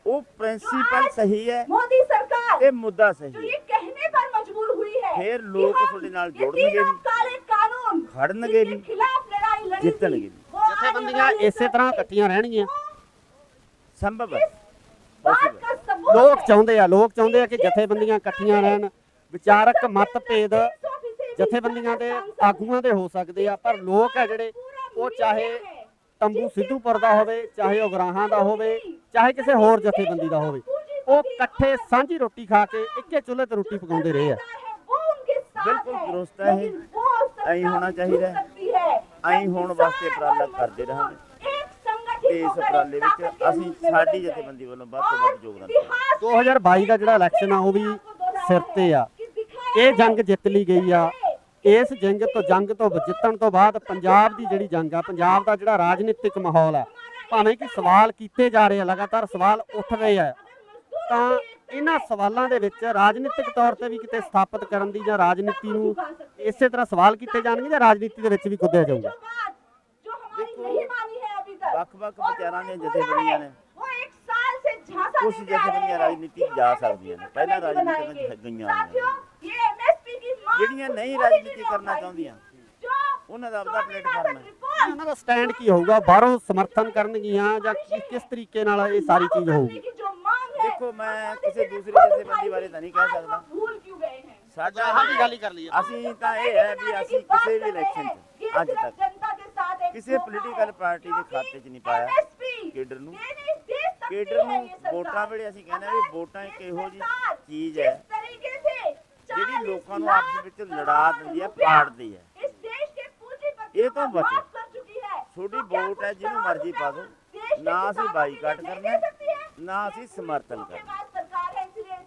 ਉਹ ਪ੍ਰਿੰਸੀਪਲ ਸਹੀ ਹੈ, मोदी सरकार ਇਹ ਮੁੱਦਾ ਸਹੀ जो ਹੈ, ये कहने पर मजबूर हुई है ਫਿਰ ਲੋਕ ਤੁਹਾਡੇ ਨਾਲ ਜੁੜਨਗੇ ਵੀ, काले कानून ਖੜਨਗੇ ਵੀ, के खिलाफ लड़ाई लड़ी ਜਿੱਤਣਗੇ ਵੀ। ਜਥੇਬੰਦੀਆਂ ਇਸੇ ਤਰ੍ਹਾਂ ਇਕੱਠੀਆਂ ਰਹਿਣਗੀਆਂ? ਸੰਭਵ ਹੈ, बात possible का सबूत ਲੋਕ ਚਾਹੁੰਦੇ ਆ ਕਿ ਜਥੇਬੰਦੀਆਂ ਇਕੱਠੀਆਂ ਰਹਿਣ। ਵਿਚਾਰਕ ਮਤਭੇਦ ਜਥੇਬੰਦੀਆਂ ਦੇ ਆਗੂਆਂ ਦੇ ਹੋ ਸਕਦੇ ਆ, ਪਰ ਲੋਕ ਆ ਜਿਹੜੇ ਉਹ ਚਾਹੇ ਤੰਬੂ ਸਿੱਧੂਪੁਰ ਦਾ ਹੋਵੇ, ਚਾਹੇ ਉਗਰਾਹਾਂ ਦਾ ਹੋਵੇ, ਚਾਹੇ ਕਿਸੇ ਹੋਰ ਜਥੇਬੰਦੀ ਦਾ ਹੋਵੇ, ਉਹ ਇਕੱਠੇ ਸਾਂਝੀ ਰੋਟੀ ਖਾ ਕੇ ਇੱਕੇ ਚੁੱਲ੍ਹੇ ਤੇ ਰੋਟੀ ਪਕਾਉਂਦੇ ਰਹੇ ਆ। ਬਿਲਕੁਲ ਦਰੁਸਤ ਹੈ ਇਹ, ਐਂ ਹੋਣਾ ਚਾਹੀਦਾ ਹੈ, ਐਂ ਹੋਣ ਵਾਸਤੇ ਉਪਰਾਲਾ ਕਰਦੇ ਰਹਾਂਗੇ ਤੇ ਇਸ ਉਪਰਾਲੇ ਵਿੱਚ ਅਸੀਂ ਸਾਡੀ ਜਥੇਬੰਦੀ ਵੱਲੋਂ ਵੱਧ ਤੋਂ ਵੱਧ ਯੋਗਦਾਨ ਦੇਵਾਂਗੇ। 2022 ਦਾ ਜਿਹੜਾ ਇਲੈਕਸ਼ਨ ਆ ਉਹ ਵੀ ਸਿਰ ਤੇ ਆ, ਇਹ ਜੰਗ ਜਿੱਤ ਲਈ ਗਈ ਆ। ਇਸ ਜੰਗ ਤੋਂ ਜਿੱਤਣ ਤੋਂ ਬਾਅਦ ਪੰਜਾਬ ਦੀ ਜਿਹੜੀ ਜੰਗ ਆ, ਪੰਜਾਬ ਦਾ ਜਿਹੜਾ ਰਾਜਨੀਤਿਕ ਮਾਹੌਲ ਆ, ਭਾਵੇਂ ਕਿ ਸਵਾਲ ਕੀਤੇ ਜਾ ਰਹੇ ਆ, ਲਗਾਤਾਰ ਸਵਾਲ ਉੱਠ ਰਹੇ ਆ, ਤਾਂ ਇਹਨਾਂ ਸਵਾਲਾਂ ਦੇ ਵਿੱਚ ਰਾਜਨੀਤਿਕ ਤੌਰ ਤੇ ਵੀ ਕਿਤੇ ਸਥਾਪਿਤ ਕਰਨ ਦੀ ਜਾਂ ਰਾਜਨੀਤੀ ਨੂੰ ਇਸੇ ਤਰ੍ਹਾਂ ਸਵਾਲ ਕੀਤੇ ਜਾਣਗੇ ਜਾਂ ਰਾਜਨੀਤੀ ਦੇ ਵਿੱਚ ਵੀ ਕੁੱਦਿਆ ਜਾਊਗਾ? ਵੱਖ-ਵੱਖ ਵਿਚਾਰਾਂ ਦੀਆਂ ਜਥੇਬੰਦੀਆਂ ਨੇ, ਕੁਝ ਜਥੇਬੰਦੀਆਂ ਰਾਜਨੀਤੀ ਜਾ ਸਕਦੀਆਂ ਨੇ, ਪਹਿਲਾਂ ਰਾਜਨੀਤੀ ਵਿੱਚ ਗਈਆਂ ਹੋਈਆਂ, ਜਿਹੜੀਆਂ ਨਹੀਂ ਰਾਜਨੀਤੀ ਕਰਨਾ ਚਾਹੁੰਦੀਆਂ ਉਹਨਾਂ ਦਾ ਆਪਦਾ ਪਲੇਟਫਾਰਮ ਹੈ। ਉਹਨਾਂ ਦਾ ਸਟੈਂਡ ਕੀ ਹੋਊਗਾ? ਬਾਹਰੋਂ ਸਮਰਥਨ ਕਰਨਗੀਆਂ ਜਾਂ ਕਿਸ ਤਰੀਕੇ ਨਾਲ ਇਹ ਸਾਰੀ ਚੀਜ਼ ਹੋਊਗੀ? ਦੇਖੋ, ਮੈਂ ਕਿਸੇ ਦੂਸਰੀ ਜਥੇਬੰਦੀ ਬਾਰੇ ਤਾਂ ਨਹੀਂ ਕਹਿ ਸਕਦਾ, ਸਾਡਾ ਗੱਲ ਹੀ ਕਰ ਲਈ। ਅਸੀਂ ਤਾਂ ਇਹ ਹੈ ਵੀ ਅਸੀਂ ਕਿਸੇ ਵੀ ਇਲੈਕਸ਼ਨ 'ਚ ਅੱਜ ਤੱਕ ਕਿਸੇ ਪੋਲੀਟੀਕਲ ਪਾਰਟੀ ਦੇ ਖਾਤੇ 'ਚ ਨਹੀਂ ਪਾਇਆ ਕੇਡਰ ਨੂੰ। ਕੇਡਰ ਨੂੰ ਵੋਟਾਂ ਵੇਲੇ ਅਸੀਂ ਕਹਿੰਦੇ ਵੀ ਵੋਟਾਂ ਇੱਕ ਇਹੋ ਜਿਹੀ ਚੀਜ਼ ਹੈ ਜਿਹੜੀ ਲੋਕਾਂ ਨੂੰ ਆਪਸ ਵਿੱਚ ਲੜਾ ਦਿੰਦੀ ਹੈ, ਪਾੜਦੀ ਹੈ। ਇਹ ਤੋਂ ਬਚੋ, ਤੁਹਾਡੀ ਵੋਟ ਹੈ, ਜਿਹਨੂੰ ਮਰਜ਼ੀ ਪਾ ਦਿਓ, ਨਾ ਅਸੀਂ ਬਾਈਕਾਟ ਕਰਨਾ ਨਾ ਅਸੀਂ ਸਮਰਥਨ ਕਰਨਾ।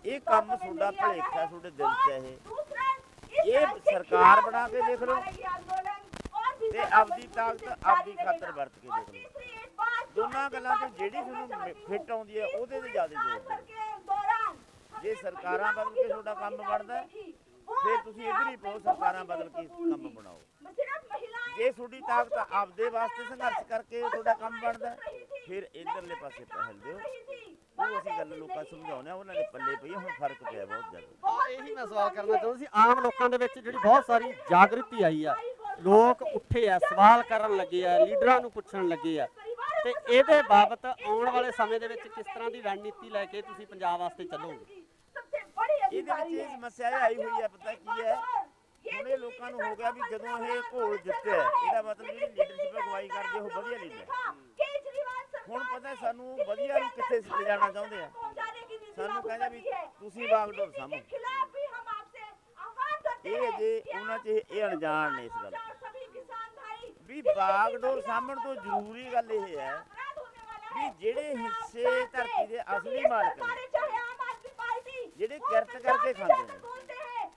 ਇਹ ਕੰਮ ਤੁਹਾਡਾ ਭਲੇਖਾ ਤੁਹਾਡੇ ਦਿਲ 'ਚ ਇਹ ਸਰਕਾਰ ਬਣਾ ਕੇ ਦੇਖ ਲਓ ਤੇ ਆਪਦੀ ਤਾਕਤ ਆਪਦੀ ਖਾਤਰ ਵਰਤ ਕੇ ਦੇਖ ਲਓ। ਦੋਨਾਂ ਗੱਲਾਂ 'ਚ ਜਿਹੜੀ ਤੁਹਾਨੂੰ ਫਿੱਟ ਆਉਂਦੀ ਹੈ ਉਹਦੇ ਤੇ ਜ਼ਿਆਦਾ ਜ਼ੋਰ ਦਿਓ। ਜੇ ਸਰਕਾਰਾਂ ਬਦਲ ਕੇ ਤੁਹਾਡਾ ਕੰਮ ਬਣਦਾ ਫਿਰ ਤੁਸੀਂ ਇੱਧਰ ਹੀ ਪਾਓ, ਸਰਕਾਰਾਂ ਬਦਲ ਕੇ ਕੰਮ ਬਣਾਓ। ਜੇ ਤੁਹਾਡੀ ਤਾਕਤ ਆਪਦੇ ਵਾਸਤੇ ਸੰਘਰਸ਼ ਕਰਕੇ ਤੁਹਾਡਾ ਕੰਮ ਬਣਦਾ ਫਿਰ ਇੱਧਰਲੇ ਪਾਸੇ ਪਹਿਲ ਦਿਓ। ਉਹ ਅਸੀਂ ਗੱਲ ਲੋਕਾਂ ਸਮਝਾਉਂਦੇ ਆ, ਉਹਨਾਂ ਦੇ ਪੱਲੇ ਪਈ ਹੁਣ ਫਰਕ ਪਿਆ ਬਹੁਤ ਜ਼ਿਆਦਾ। ਇਹੀ ਮੈਂ ਸਵਾਲ ਕਰਨਾ ਚਾਹੁੰਦਾ ਸੀ, ਆਮ ਲੋਕਾਂ ਦੇ ਵਿੱਚ ਜਿਹੜੀ ਬਹੁਤ ਸਾਰੀ ਜਾਗਰਤੀ ਆਈ ਆ, ਲੋਕ ਉੱਠੇ ਆ, ਸਵਾਲ ਕਰਨ ਲੱਗੇ ਆ, ਲੀਡਰਾਂ ਨੂੰ ਪੁੱਛਣ ਲੱਗੇ ਆ, ਤੇ ਇਹਦੇ ਬਾਬਤ ਆਉਣ ਵਾਲੇ ਸਮੇਂ ਦੇ ਵਿੱਚ ਕਿਸ ਤਰ੍ਹਾਂ ਦੀ ਰਣਨੀਤੀ ਲੈ ਕੇ ਤੁਸੀਂ ਪੰਜਾਬ ਵਾਸਤੇ ਚੱਲੋਗੇ? ਇਹਦੇ ਵਿੱਚ ਇਹ ਸਮੱਸਿਆ ਇਹ ਆਈ ਹੋਈ ਹੈ, ਪਤਾ ਕੀ ਹੈ, ਹੁਣ ਇਹ ਲੋਕਾਂ ਨੂੰ ਹੋ ਗਿਆ ਵੀ ਜਦੋਂ ਇਹ ਘੋਲ ਜਿੱਤਿਆ ਇਹਦਾ ਮਤਲਬ ਜਿਹੜੀ ਲੀਡਰਸ਼ਿਪ ਅਗਵਾਈ ਕਰਦੇ ਉਹ ਵਧੀਆ ਲੀਡਰ। ਹੁਣ ਪਤਾ ਸਾਨੂੰ ਵਧੀਆ ਨੂੰ ਕਿੱਥੇ ਲਿਜਾਣਾ ਚਾਹੁੰਦੇ ਆ, ਸਾਨੂੰ ਕਹਿੰਦੇ ਵੀ ਤੁਸੀਂ ਬਾਗਡੋਰ ਸਾਂਭੋ। ਇਹ ਅਜੇ ਉਹਨਾਂ 'ਚ ਇਹ ਅਣਜਾਣ ਨੇ ਇਸ ਗੱਲ ਵੀ ਬਾਗਡੋਰ ਸਾਂਭਣ ਤੋਂ ਜ਼ਰੂਰੀ ਗੱਲ ਇਹ ਹੈ ਵੀ ਜਿਹੜੇ ਹਿੱਸੇ ਧਰਤੀ ਦੇ ਅਸਲੀ ਮਾਲਕ ਨੇ, ਜਿਹੜੇ ਕਿਰਤ ਕਰਕੇ ਖਾਂਦੇ ਨੇ,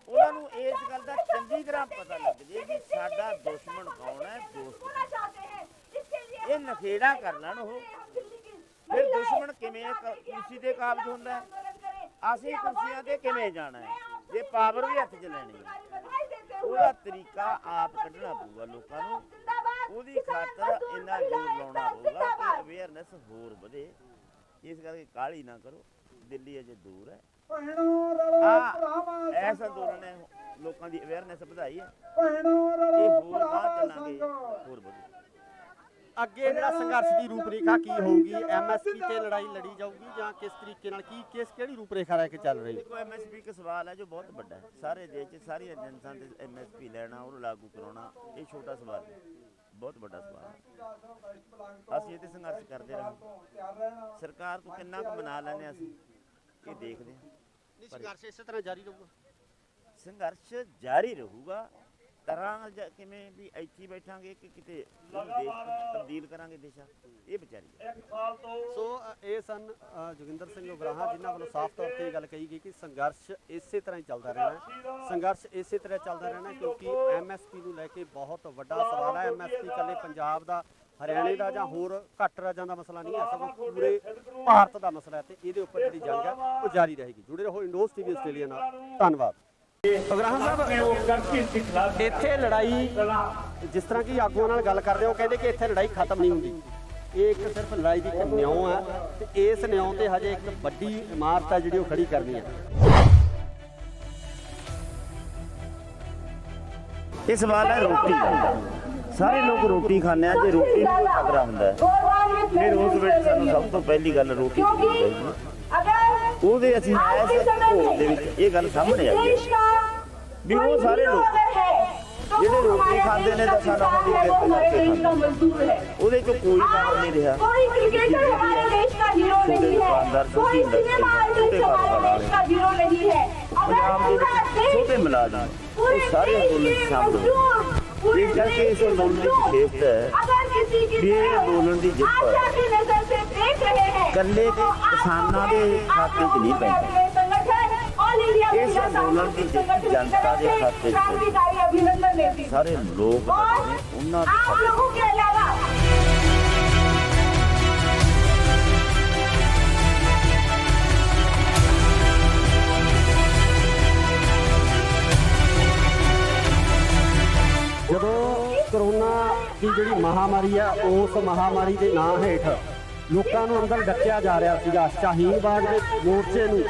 ਉਹਨਾਂ ਨੂੰ ਇਸ ਗੱਲ ਦਾ ਚੰਗੀ ਤਰ੍ਹਾਂ ਪਤਾ ਲੱਗ ਜੇ ਵੀ ਸਾਡਾ ਦੁਸ਼ਮਣ ਕੌਣ ਹੈ, ਦੋਸਤ। ਇਹ ਨਖੇੜਾ ਕਰ ਲੈਣ ਉਹ, ਫਿਰ ਦੁਸ਼ਮਣ ਕਿਵੇਂ ਕੁਰਸੀ ਤੇ ਕਾਬਜ ਹੁੰਦਾ, ਅਸੀਂ ਕੁਰਸੀਆਂ ਤੇ ਕਿਵੇਂ ਜਾਣਾ ਹੈ, ਜੇ ਪਾਵਰ ਵੀ ਹੱਥ 'ਚ ਲੈਣੀ ਹੈ। ਉਹਦਾ ਤਰੀਕਾ ਆਪ ਕੱਢਣਾ ਪਊਗਾ ਲੋਕਾਂ ਨੂੰ, ਉਹਦੀ ਖਾਤਰ ਇੰਨਾ ਜ਼ੋਰ ਲਾਉਣਾ ਹੋਊਗਾ ਕਿ ਅਵੇਅਰਨੈਸ ਹੋਰ ਵਧੇ। ਇਸ ਕਰਕੇ ਕਾਹਲੀ ਨਾ ਕਰੋ, ਦਿੱਲੀ ਅਜੇ ਦੂਰ ਹੈ। ਐਸਾ ਅੰਦੋਲਨ ਨੇ ਲੋਕਾਂ ਦੀ ਅਵੇਅਰਨੈਸ ਵਧਾਈ ਹੈ, ਇਹ ਹੋਰ ਬਾਹਰ ਚੱਲਾਂਗੇ ਹੋਰ ਵਧੇ। ਅੱਗੇ ਜਿਹੜਾ ਸੰਘਰਸ਼ ਦੀ ਰੂਪਰੇਖਾ ਕੀ ਹੋਊਗੀ? ਐਮਐਸਪੀ ਤੇ ਲੜਾਈ ਲੜੀ ਜਾਊਗੀ ਜਾਂ ਕਿਸ ਤਰੀਕੇ ਨਾਲ ਕਿਹੜੀ ਰੂਪਰੇਖਾ ਲੈ ਕੇ ਚੱਲ ਰਹੀ ਹੈ? ਦੇਖੋ ਐਮਐਸਪੀ ਇੱਕ ਸਵਾਲ ਹੈ ਜੋ ਬਹੁਤ ਵੱਡਾ ਹੈ। ਸਾਰੇ ਦੇਸ਼ 'ਚ ਸਾਰੀਆਂ ਏਜੰਸੀਆਂ ਦੇ ਐਮਐਸਪੀ ਲੈਣਾ, ਉਹਨੂੰ ਲਾਗੂ ਕਰਾਉਣਾ, ਇਹ ਛੋਟਾ ਸਵਾਲ ਹੈ, ਬਹੁਤ ਵੱਡਾ ਸਵਾਲ ਹੈ। ਅਸੀਂ ਇਹਤੇ ਸੰਘਰਸ਼ ਕਰਦੇ ਰਹਾਂਗੇ। ਸਰਕਾਰ ਤੋਂ ਕਿੰਨਾ ਕੁ ਮਨਾ ਲੈਂਦੇ ਅਸੀਂ ਇਹ ਦੇਖਦੇ ਹਾਂ। ਸੰਘਰਸ਼ ਇਸੇ ਤਰ੍ਹਾਂ ਜਾਰੀ ਰਹੂਗਾ? ਸੰਘਰਸ਼ ਜਾਰੀ ਰਹੂਗਾ। ਤਰ੍ਹਾਂ ਕਿਵੇਂ ਵੀ ਇੱਥੇ ਬੈਠਾਂਗੇ ਕਿ ਕਿਤੇ ਦੇਸ਼ ਤਬਦੀਲ ਕਰਾਂਗੇ ਦੇਸ਼ਾਂ, ਇਹ ਵਿਚਾਰੀ। ਸੋ ਇਹ ਸਨ ਜੋਗਿੰਦਰ ਸਿੰਘ ਉਗਰਾਹਾਂ, ਜਿਨ੍ਹਾਂ ਵੱਲੋਂ ਸਾਫ਼ ਤੌਰ ਤੇ ਇਹ ਗੱਲ ਕਹੀ ਗਈ ਕਿ ਸੰਘਰਸ਼ ਇਸੇ ਤਰ੍ਹਾਂ ਹੀ ਚੱਲਦਾ ਰਹਿਣਾ। ਸੰਘਰਸ਼ ਇਸੇ ਤਰ੍ਹਾਂ ਚੱਲਦਾ ਰਹਿਣਾ ਕਿਉਂਕਿ ਐਮਐਸਪੀ ਨੂੰ ਲੈ ਕੇ ਬਹੁਤ ਵੱਡਾ ਸਵਾਲ ਹੈ। ਐਮਐਸਪੀ ਇਕੱਲੇ ਪੰਜਾਬ ਦਾ, ਹਰਿਆਣੇ ਦਾ ਜਾਂ ਹੋਰ ਘੱਟ ਰਾਜਾਂ ਦਾ ਮਸਲਾ ਨਹੀਂ ਹੈ, ਸਗੋਂ ਪੂਰੇ ਭਾਰਤ ਦਾ ਮਸਲਾ ਹੈ ਤੇ ਇਹਦੇ ਉੱਪਰ ਜਿਹੜੀ ਜੰਗ ਹੈ ਉਹ ਜਾਰੀ ਰਹੇਗੀ। ਜੁੜੇ ਰਹੋ ਇੰਡੋਜ਼ ਟੀਵੀ ਆਸਟ੍ਰੇਲੀਆ ਨਾਲ। ਧੰਨਵਾਦ। ਉਗਰਾਹਾਂ ਸਾਹਿਬ, ਇੱਥੇ ਲੜਾਈ ਜਿਸ ਤਰ੍ਹਾਂ ਕਿ ਆਗੂਆਂ ਨਾਲ ਗੱਲ ਕਰਦੇ ਹੋ, ਕਹਿੰਦੇ ਕਿ ਇੱਥੇ ਲੜਾਈ ਖਤਮ ਨਹੀਂ ਹੁੰਦੀ। ਇਹ ਇੱਕ ਸਿਰਫ ਲੜਾਈ ਦੀ ਇੱਕ ਨਿਉਂ ਹੈ ਤੇ ਇਸ ਨਿਉਂ ਤੇ ਹਜੇ ਇੱਕ ਵੱਡੀ ਇਮਾਰਤ ਹੈ ਜਿਹੜੀ ਉਹ ਖੜੀ ਕਰਨੀ ਹੈ। ਇਹ ਸਵਾਲ ਹੈ ਰੋਟੀ ਦਾ। ਸਾਰੇ ਲੋਕ ਰੋਟੀ ਖਾਂਦੇ ਆ, ਜੇ ਰੋਟੀ ਨੂੰ ਖਤਰਾ ਹੁੰਦਾ ਹੈ ਫਿਰ ਉਸ ਵਿੱਚ ਸਾਨੂੰ ਸਭ ਤੋਂ ਪਹਿਲੀ ਗੱਲ ਰੋਟੀ ਚਾਹੀਦੀ ਹੈ। ਉਹਦੇ ਅਸੀਂ ਇਸ ਭੋਗ ਦੇ ਵਿੱਚ ਇਹ ਗੱਲ ਸਾਹਮਣੇ ਆਈ ਹੈ ਵੀ ਉਹ ਸਾਰੇ ਲੋਕ ਜਿਹੜੇ ਰੋਟੀ ਖਾਂਦੇ ਨੇ ਤਾਂ ਸਾਨੂੰ ਉਹਦੀ ਕਿਰਤ ਉਹਦੇ ਚੋਂ ਕੋਈ ਕੰਮ ਨਹੀਂ ਰਿਹਾ। ਛੋਟੇ ਦੁਕਾਨਦਾਰ, ਛੋਟੀ ਇੰਡਸਟਰੀ, ਛੋਟੇ ਕਾਰੋਬਾਰ ਪੰਜਾਬ ਦੇ ਵਿੱਚ ਛੋਟੇ ਮੁਲਾਜ਼ਮ, ਇਹ ਸਾਰੇ ਅੰਦੋਲਨ ਸ਼ਾਮਲ। ਇਸ ਕਰਕੇ ਇਸ ਅੰਦੋਲਨ ਦੀ ਵਿਸ਼ੇਸ਼ਤਾ ਹੈ ਵੀ ਇਹ ਅੰਦੋਲਨ ਦੀ ਜਿੱਤ ਇਕੱਲੇ ਦੇ ਕਿਸਾਨਾਂ ਦੇ ਖਾਤੇ 'ਚ ਨਹੀਂ ਪੈਂਦੀ। ਇਸ ਅੰਦੋਲਨ ਦੀ ਜਿੱਤ ਜਨਤਾ ਦੇ ਖਾਤੇ 'ਚ ਸਾਰੇ ਲੋਕ ਨੇ, ਉਹਨਾਂ ਦੇ ਜਦੋਂ ਕਰੋਨਾ ਦੀ ਜਿਹੜੀ ਮਹਾਮਾਰੀ ਆ, ਉਸ ਮਹਾਮਾਰੀ ਦੇ ਨਾਂ ਹੇਠ ਲੋਕਾਂ ਨੂੰ ਅੰਦਰ ਡੱਕਿਆ ਜਾ ਰਿਹਾ ਸੀਗਾ। ਸ਼ਾਹੀਨ ਬਾਗ ਦੇ ਮੋਰਚੇ ਨੂੰ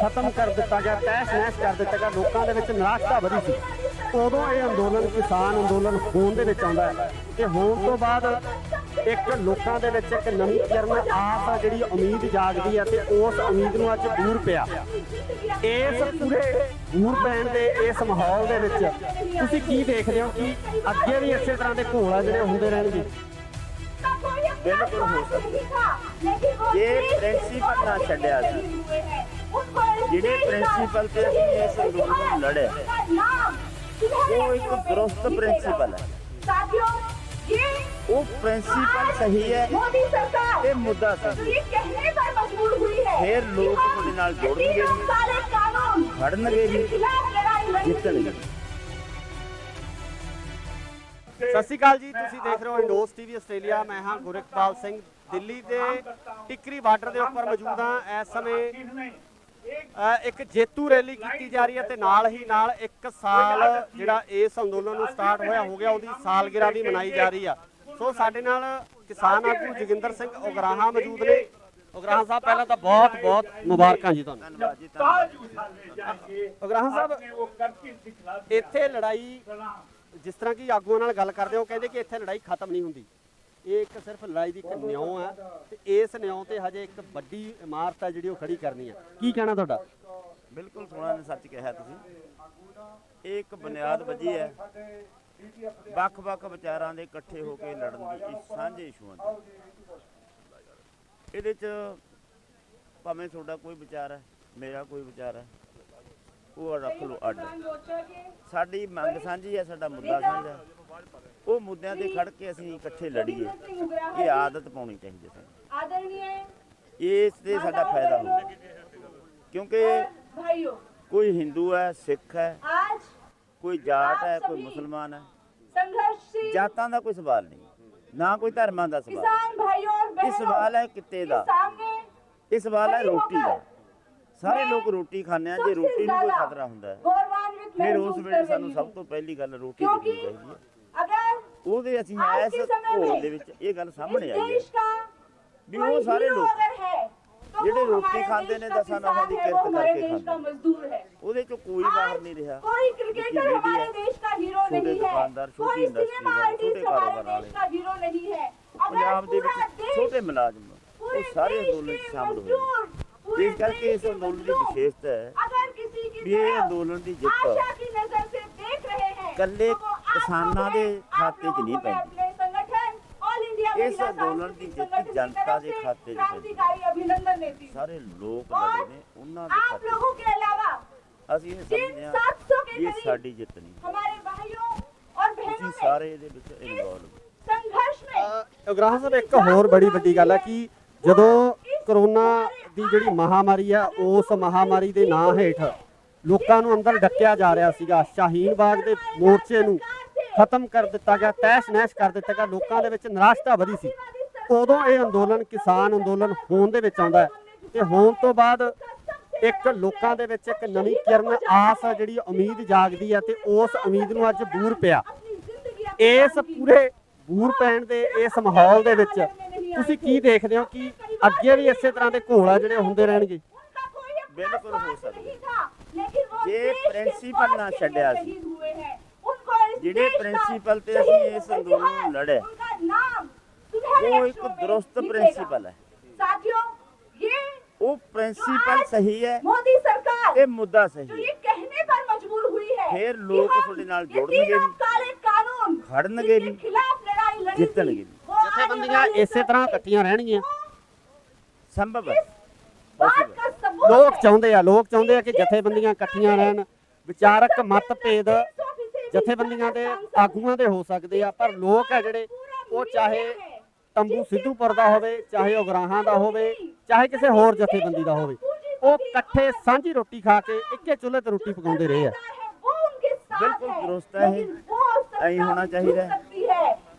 ਖਤਮ ਕਰ ਦਿੱਤਾ ਗਿਆ, ਤਹਿਸ ਨਹਿਸ ਕਰ ਦਿੱਤਾ ਗਿਆ। ਲੋਕਾਂ ਦੇ ਵਿੱਚ ਨਿਰਾਸ਼ਤਾ ਵਧੀ ਸੀ। ਉਦੋਂ ਇਹ ਅੰਦੋਲਨ ਕਿਸਾਨ ਅੰਦੋਲਨ ਹੋਣ ਦੇ ਵਿੱਚ ਆਉਂਦਾ ਹੈ ਤੇ ਹੋਣ ਤੋਂ ਬਾਅਦ ਇੱਕ ਲੋਕਾਂ ਦੇ ਵਿੱਚ ਇੱਕ ਨਵੀਂ ਕਿਰਨ ਆਸ ਆ, ਜਿਹੜੀ ਉਮੀਦ ਜਾਗਦੀ ਹੈ ਤੇ ਉਸ ਉਮੀਦ ਨੂੰ ਅੱਜ ਦੂਰ ਪਿਆ। ਇਸ ਪੂਰੇ ਦੂਰ ਪੈਣ ਦੇ ਇਸ ਮਾਹੌਲ ਦੇ ਵਿੱਚ ਤੁਸੀਂ ਕੀ ਦੇਖਦੇ ਹੋ ਕਿ ਅੱਗੇ ਵੀ ਇਸੇ ਤਰ੍ਹਾਂ ਦੇ ਘੋਲ ਆ ਜਿਹੜੇ ਹੁੰਦੇ ਰਹਿਣਗੇ? ਬਿਲਕੁਲ ਹੋ ਸਕਦਾ ਜੇ ਪ੍ਰਿੰਸੀਪਲ ਨਾ ਛੱਡਿਆ ਸੀ। ਜਿਹੜੇ ਪ੍ਰਿੰਸੀਪਲ ਤੇ ਅਸੀਂ ਇਸ ਅੰਦੋਲਨ ਨੂੰ ਲੜਿਆ ਉਹ ਇੱਕ ਦਰੁਸਤ ਪ੍ਰਿੰਸੀਪਲ ਹੈ। ਉਹ ਪ੍ਰਿੰਸੀਪਲ ਸਹੀ ਹੈ, ਇਹ ਮੁੱਦਾ ਸਹੀ ਹੈ, ਫਿਰ ਲੋਕ ਤੁਹਾਡੇ ਨਾਲ ਜੁੜਨਗੇ, ਖੜਨਗੇ ਵੀ, ਜਿੱਤਣਗੇ। ਸਤਿ ਸ਼੍ਰੀ ਅਕਾਲ ਜੀ, ਤੁਸੀਂ ਦੇਖ ਰਹੇ ਹੋ ਇੰਡੋਜ਼ ਟੀਵੀ ਆਸਟ੍ਰੇਲੀਆ। ਮੈਂ ਹਾਂ ਗੁਰਿਕਪਾਲ ਸਿੰਘ, ਦਿੱਲੀ ਦੇ ਟਿੱਕਰੀ ਬਾਰਡਰ ਦੇ ਉੱਪਰ ਮੌਜੂਦ ਹਾਂ। ਇਸ ਸਮੇਂ ਇੱਕ ਜੇਤੂ ਰੈਲੀ ਕੀਤੀ ਜਾ ਰਹੀ ਹੈ ਤੇ ਨਾਲ ਹੀ ਨਾਲ 1 ਸਾਲ ਜਿਹੜਾ ਇਸ ਅੰਦੋਲਨ ਨੂੰ ਸਟਾਰਟ ਹੋਇਆ ਹੋ ਗਿਆ, ਉਹਦੀ ਸਾਲਗਿਰਾ ਵੀ ਮਨਾਈ ਜਾ ਰਹੀ ਆ। ਸੋ ਸਾਡੇ ਨਾਲ ਕਿਸਾਨ ਆਗੂ ਜੋਗਿੰਦਰ ਸਿੰਘ ਉਗਰਾਹਾਂ ਮੌਜੂਦ ਨੇ। ਉਗਰਾਹਾਂ ਸਾਹਿਬ, ਪਹਿਲਾਂ ਤਾਂ ਬਹੁਤ ਬਹੁਤ ਮੁਬਾਰਕਾਂ ਜੀ ਤੁਹਾਨੂੰ। ਧੰਨਵਾਦ ਜੀ, ਧੰਨਵਾਦ। ਉਗਰਾਹਾਂ ਸਾਹਿਬ, ਇੱਥੇ ਲੜਾਈ ਜਿਸ ਤਰ੍ਹਾਂ ਕਿ ਆਗੂਆਂ ਨਾਲ ਗੱਲ ਕਰਦੇ ਹੋ, ਕਹਿੰਦੇ ਕਿ ਇੱਥੇ ਲੜਾਈ ਖਤਮ ਨਹੀਂ ਹੁੰਦੀ। ਇਹ ਇੱਕ ਸਿਰਫ ਲੜਾਈ ਦੀ ਇੱਕ ਨਿਉਂ ਹੈ ਤੇ ਇਸ ਨਿਉਂ ਤੇ ਹਜੇ ਇੱਕ ਵੱਡੀ ਇਮਾਰਤ ਹੈ ਜਿਹੜੀ ਉਹ ਖੜੀ ਕਰਨੀ ਹੈ। ਕੀ ਕਹਿਣਾ ਤੁਹਾਡਾ? ਬਿਲਕੁਲ ਸੋਹਣਾ ਨੇ ਸੱਚ ਕਿਹਾ ਤੁਸੀਂ। ਇਹ ਇੱਕ ਬੁਨਿਆਦ ਵੱਜੀ ਹੈ ਵੱਖ-ਵੱਖ ਵਿਚਾਰਾਂ ਦੇ ਇਕੱਠੇ ਹੋ ਕੇ ਲੜਨ ਦੀ, ਸਾਂਝੇ ਇਸ਼ੂਆਂ ਦੀ। ਇਹਦੇ 'ਚ ਭਾਵੇਂ ਤੁਹਾਡਾ ਕੋਈ ਵਿਚਾਰ ਹੈ, ਮੇਰਾ ਕੋਈ ਵਿਚਾਰ ਹੈ, ਉਹ ਰੱਖ ਲਓ ਅੱਡ। ਸਾਡੀ ਮੰਗ ਸਾਂਝੀ ਹੈ, ਸਾਡਾ ਮੁੱਦਾ ਸਾਂਝਾ। ਉਹ ਮੁੱਦਿਆਂ ਤੇ ਖੜ ਕੇ ਅਸੀਂ ਇਕੱਠੇ ਲੜੀਏ, ਇਹ ਆਦਤ ਪਾਉਣੀ ਚਾਹੀਦੀ ਹੈ। ਇਸ ਤੇ ਸਾਡਾ ਫਾਇਦਾ ਹੋਊਗਾ ਕਿਉਂਕਿ ਕੋਈ ਹਿੰਦੂ ਹੈ, ਸਿੱਖ ਹੈ, ਕੋਈ ਜਾਟ ਹੈ, ਕੋਈ ਮੁਸਲਮਾਨ ਹੈ। ਜਾਤਾਂ ਦਾ ਕੋਈ ਸਵਾਲ ਨਹੀਂ, ਨਾ ਕੋਈ ਧਰਮਾਂ ਦਾ ਸਵਾਲ। ਇਹ ਸਵਾਲ ਹੈ ਕਿੱਤੇ ਦਾ, ਇਹ ਸਵਾਲ ਹੈ ਰੋਟੀ ਦਾ। ਸਾਰੇ ਲੋਕ ਰੋਟੀ ਖਾਂਦੇ ਆ, ਜੇ ਰੋਟੀ ਨੂੰ ਕੋਈ ਖਤਰਾ ਹੁੰਦਾ ਹੈ ਫਿਰ ਉਸ ਵੇਲੇ ਸਾਨੂੰ ਸਭ ਤੋਂ ਪਹਿਲੀ ਗੱਲ ਰੋਟੀ ਦੇਣੀ ਚਾਹੀਦੀ ਹੈ। ਉਹਦੇ ਅਸੀਂ आज ਇਸ के समय ਘੋਲ में ਦੇ ਵਿੱਚ ਇਹ ਗੱਲ इस ਸਾਹਮਣੇ ਆਈ देश ਹੈ का ਵੀ कोई ਉਹ ਸਾਰੇ हीरो ਲੋਕ अगर है तो ਜਿਹੜੇ वो ਰੋਟੀ हमारे ਖਾਂਦੇ देश ਨੇ का ਦਸਾਂ ਨੌਹਾਂ ਦੀ किसान है, वो ਕਿਰਤ हमारे ਕਰਕੇ देश का ਖਾਂਦੇ मजदूर है। ਉਹਦੇ ਚੋਂ ਕੋਈ ਬਾਹਰ ਨਹੀਂ ਰਿਹਾ कोई क्रिकेटर हमारे देश का हीरो छोटे नहीं है, दुकानदार, छोटी कोई इंडस्ट्री सिनेमा वाले, आर्टिस्ट छोटे हमारे कारोबार देश का हीरो नहीं है। अगर ਪੰਜਾਬ ਦੇ पूरा ਵਿੱਚ देश, ਛੋਟੇ ਮੁਲਾਜ਼ਮ पूरे ਉਹ ਸਾਰੇ देश ਅੰਦੋਲਨ 'ਚ के ਸ਼ਾਮਲ ਹੋਏ मजदूर, पूरे ਇਸ ਕਰਕੇ देश ਇਸ के ਅੰਦੋਲਨ ਦੀ मजदूर, ਵਿਸ਼ੇਸ਼ਤਾ ਹੈ अगर किसी की ਵੀ ਇਹ तरफ ਅੰਦੋਲਨ ਦੀ ਜਿੱਤ आशा की नजर से देख रहे हैं, ਇਕੱਲੇ तो वो आप ਕਿਸਾਨਾਂ लोग ਦੇ हैं, आप ਖਾਤੇ 'ਚ लोगों ਨਹੀਂ को मैं ਪੈਂਦੀ अपने संगठन ऑल इंडिया इस महिला आंदोलन की सांस्कृतिक जित संगठन की जनता तरफ के से खाते 'ਚ क्रांतिकारी अभिनंदन देती हूँ। ਸਾਰੇ ਲੋਕ और ਲੜੇ ਨੇ ਉਹਨਾਂ ਦੇ आप ਖਾਤੇ 'ਚ। लोगों के अलावा ਅਸੀਂ ਇਹ जिन ਸਮਝਦੇ ਹਾਂ 700 के ਵੀ ਇਹ करीब ਸਾਡੀ ਜਿੱਤ ਨਹੀਂ हमारे भाइयों और ਤੁਸੀਂ बहनों ने ਸਾਰੇ ਇਹਦੇ ਵਿੱਚ ਇਨਵੋਲਵ संघर्ष में ਉਗਰਾਹਾਂ ਸਾਹਿਬ ਇੱਕ ਹੋਰ ਬੜੀ ਵੱਡੀ ਗੱਲ ਹੈ ਕਿ ਜਦੋਂ ਕਰੋਨਾ ਦੀ ਜਿਹੜੀ ਮਹਾਮਾਰੀ ਆ ਉਸ ਮਹਾਮਾਰੀ ਦੇ ਨਾਂ ਹੇਠ ਲੋਕਾਂ ਨੂੰ ਅੰਦਰ ਡੱਕਿਆ ਜਾ ਰਿਹਾ ਸੀਗਾ, ਸ਼ਾਹੀਨ ਬਾਗ ਦੇ ਮੋਰਚੇ ਨੂੰ ਖਤਮ ਕਰ ਦਿੱਤਾ ਗਿਆ, ਤਹਿਸ ਨਹਿਸ ਕਰ ਦਿੱਤਾ ਗਿਆ, ਲੋਕਾਂ ਦੇ ਵਿੱਚ ਨਿਰਾਸ਼ਤਾ ਵਧੀ ਸੀ। ਉਦੋਂ ਇਹ ਅੰਦੋਲਨ ਕਿਸਾਨ ਅੰਦੋਲਨ ਹੋਣ ਦੇ ਵਿੱਚ ਆਉਂਦਾ ਹੈ ਤੇ ਹੋਣ ਤੋਂ ਬਾਅਦ ਇੱਕ ਲੋਕਾਂ ਦੇ ਵਿੱਚ ਇੱਕ ਨਵੀਂ ਕਿਰਨ ਆਸ ਆ, ਜਿਹੜੀ ਉਮੀਦ ਜਾਗਦੀ ਹੈ ਤੇ ਉਸ ਉਮੀਦ ਨੂੰ ਅੱਜ ਬੂਰ ਪਿਆ। ਇਸ ਪੂਰੇ ਬੂਰ ਪੈਣ ਦੇ ਇਸ ਮਾਹੌਲ ਦੇ ਵਿੱਚ ਤੁਸੀਂ ਕੀ ਦੇਖਦੇ ਹੋ ਕਿ ਅੱਗੇ ਵੀ ਇਸੇ ਤਰ੍ਹਾਂ ਦੇ ਘੋਲ ਆ ਜਿਹੜੇ ਹੁੰਦੇ ਰਹਿਣਗੇ? ਬਿਲਕੁਲ ਹੋ ਸਕਦਾ ਜੇ ਪ੍ਰਿੰਸੀਪਲ ਨਾ ਛੱਡਿਆ ਸੀ, ਜਿਹੜੇ ਪ੍ਰਿੰਸੀਪਲ ਤੇ ਅਸੀਂ ਇਸ ਅੰਦੋਲਨ ਨੂੰ ਲੜੇ ਉਹ ਇੱਕ ਦਰੁਸਤ ਪ੍ਰਿੰਸੀਪਲ ਹੈ, साथियों ये ਉਹ ਪ੍ਰਿੰਸੀਪਲ ਸਹੀ ਹੈ मोदी सरकार ਤੇ ਮੁੱਦਾ जो ਸਹੀ ये ਹੈ। कहने पर मजबूर हुई है फिर कि लोग हम थोड़े नाल ये जुड़नगे तीनों भी, काले कानून खड़नगे जिनके भी, खिलाफ लड़ाई लड़ी थी, जितनगे भी। वो आने ਜਥੇਬੰਦੀਆਂ वाले ਇਸੇ ਤਰ੍ਹਾਂ समय ਇਕੱਠੀਆਂ ਰਹਿਣਗੀਆਂ। ਸੰਭਵ ਹੈ बात possible का सबूत ਲੋਕ है। ਚਾਹੁੰਦੇ ਆ ਕਿ ਜਥੇਬੰਦੀਆਂ ਇਕੱਠੀਆਂ ਰਹਿਣ, ਵਿਚਾਰਕ ਮਤਭੇਦ ਜਥੇਬੰਦੀਆਂ ਦੇ ਆਗੂਆਂ ਦੇ ਹੋ ਸਕਦੇ ਆ, ਪਰ ਲੋਕ ਆ ਜਿਹੜੇ ਉਹ ਚਾਹੇ ਤੰਬੂ ਸਿੱਧੂਪੁਰ ਦਾ ਹੋਵੇ, ਚਾਹੇ ਉਗਰਾਹਾਂ ਦਾ ਹੋਵੇ, ਚਾਹੇ ਕਿਸੇ ਹੋਰ ਜਥੇਬੰਦੀ ਦਾ ਹੋਵੇ, ਉਹ ਇਕੱਠੇ ਸਾਂਝੀ ਰੋਟੀ ਖਾ ਕੇ ਇੱਕੇ ਚੁੱਲ੍ਹੇ ਤੇ ਰੋਟੀ ਪਕਾਉਂਦੇ ਰਹੇ ਆ। ਬਿਲਕੁਲ ਦਰੁਸਤ ਹੈ ਇਹ। ਐਂ ਹੋਣਾ ਚਾਹੀਦਾ ਹੈ।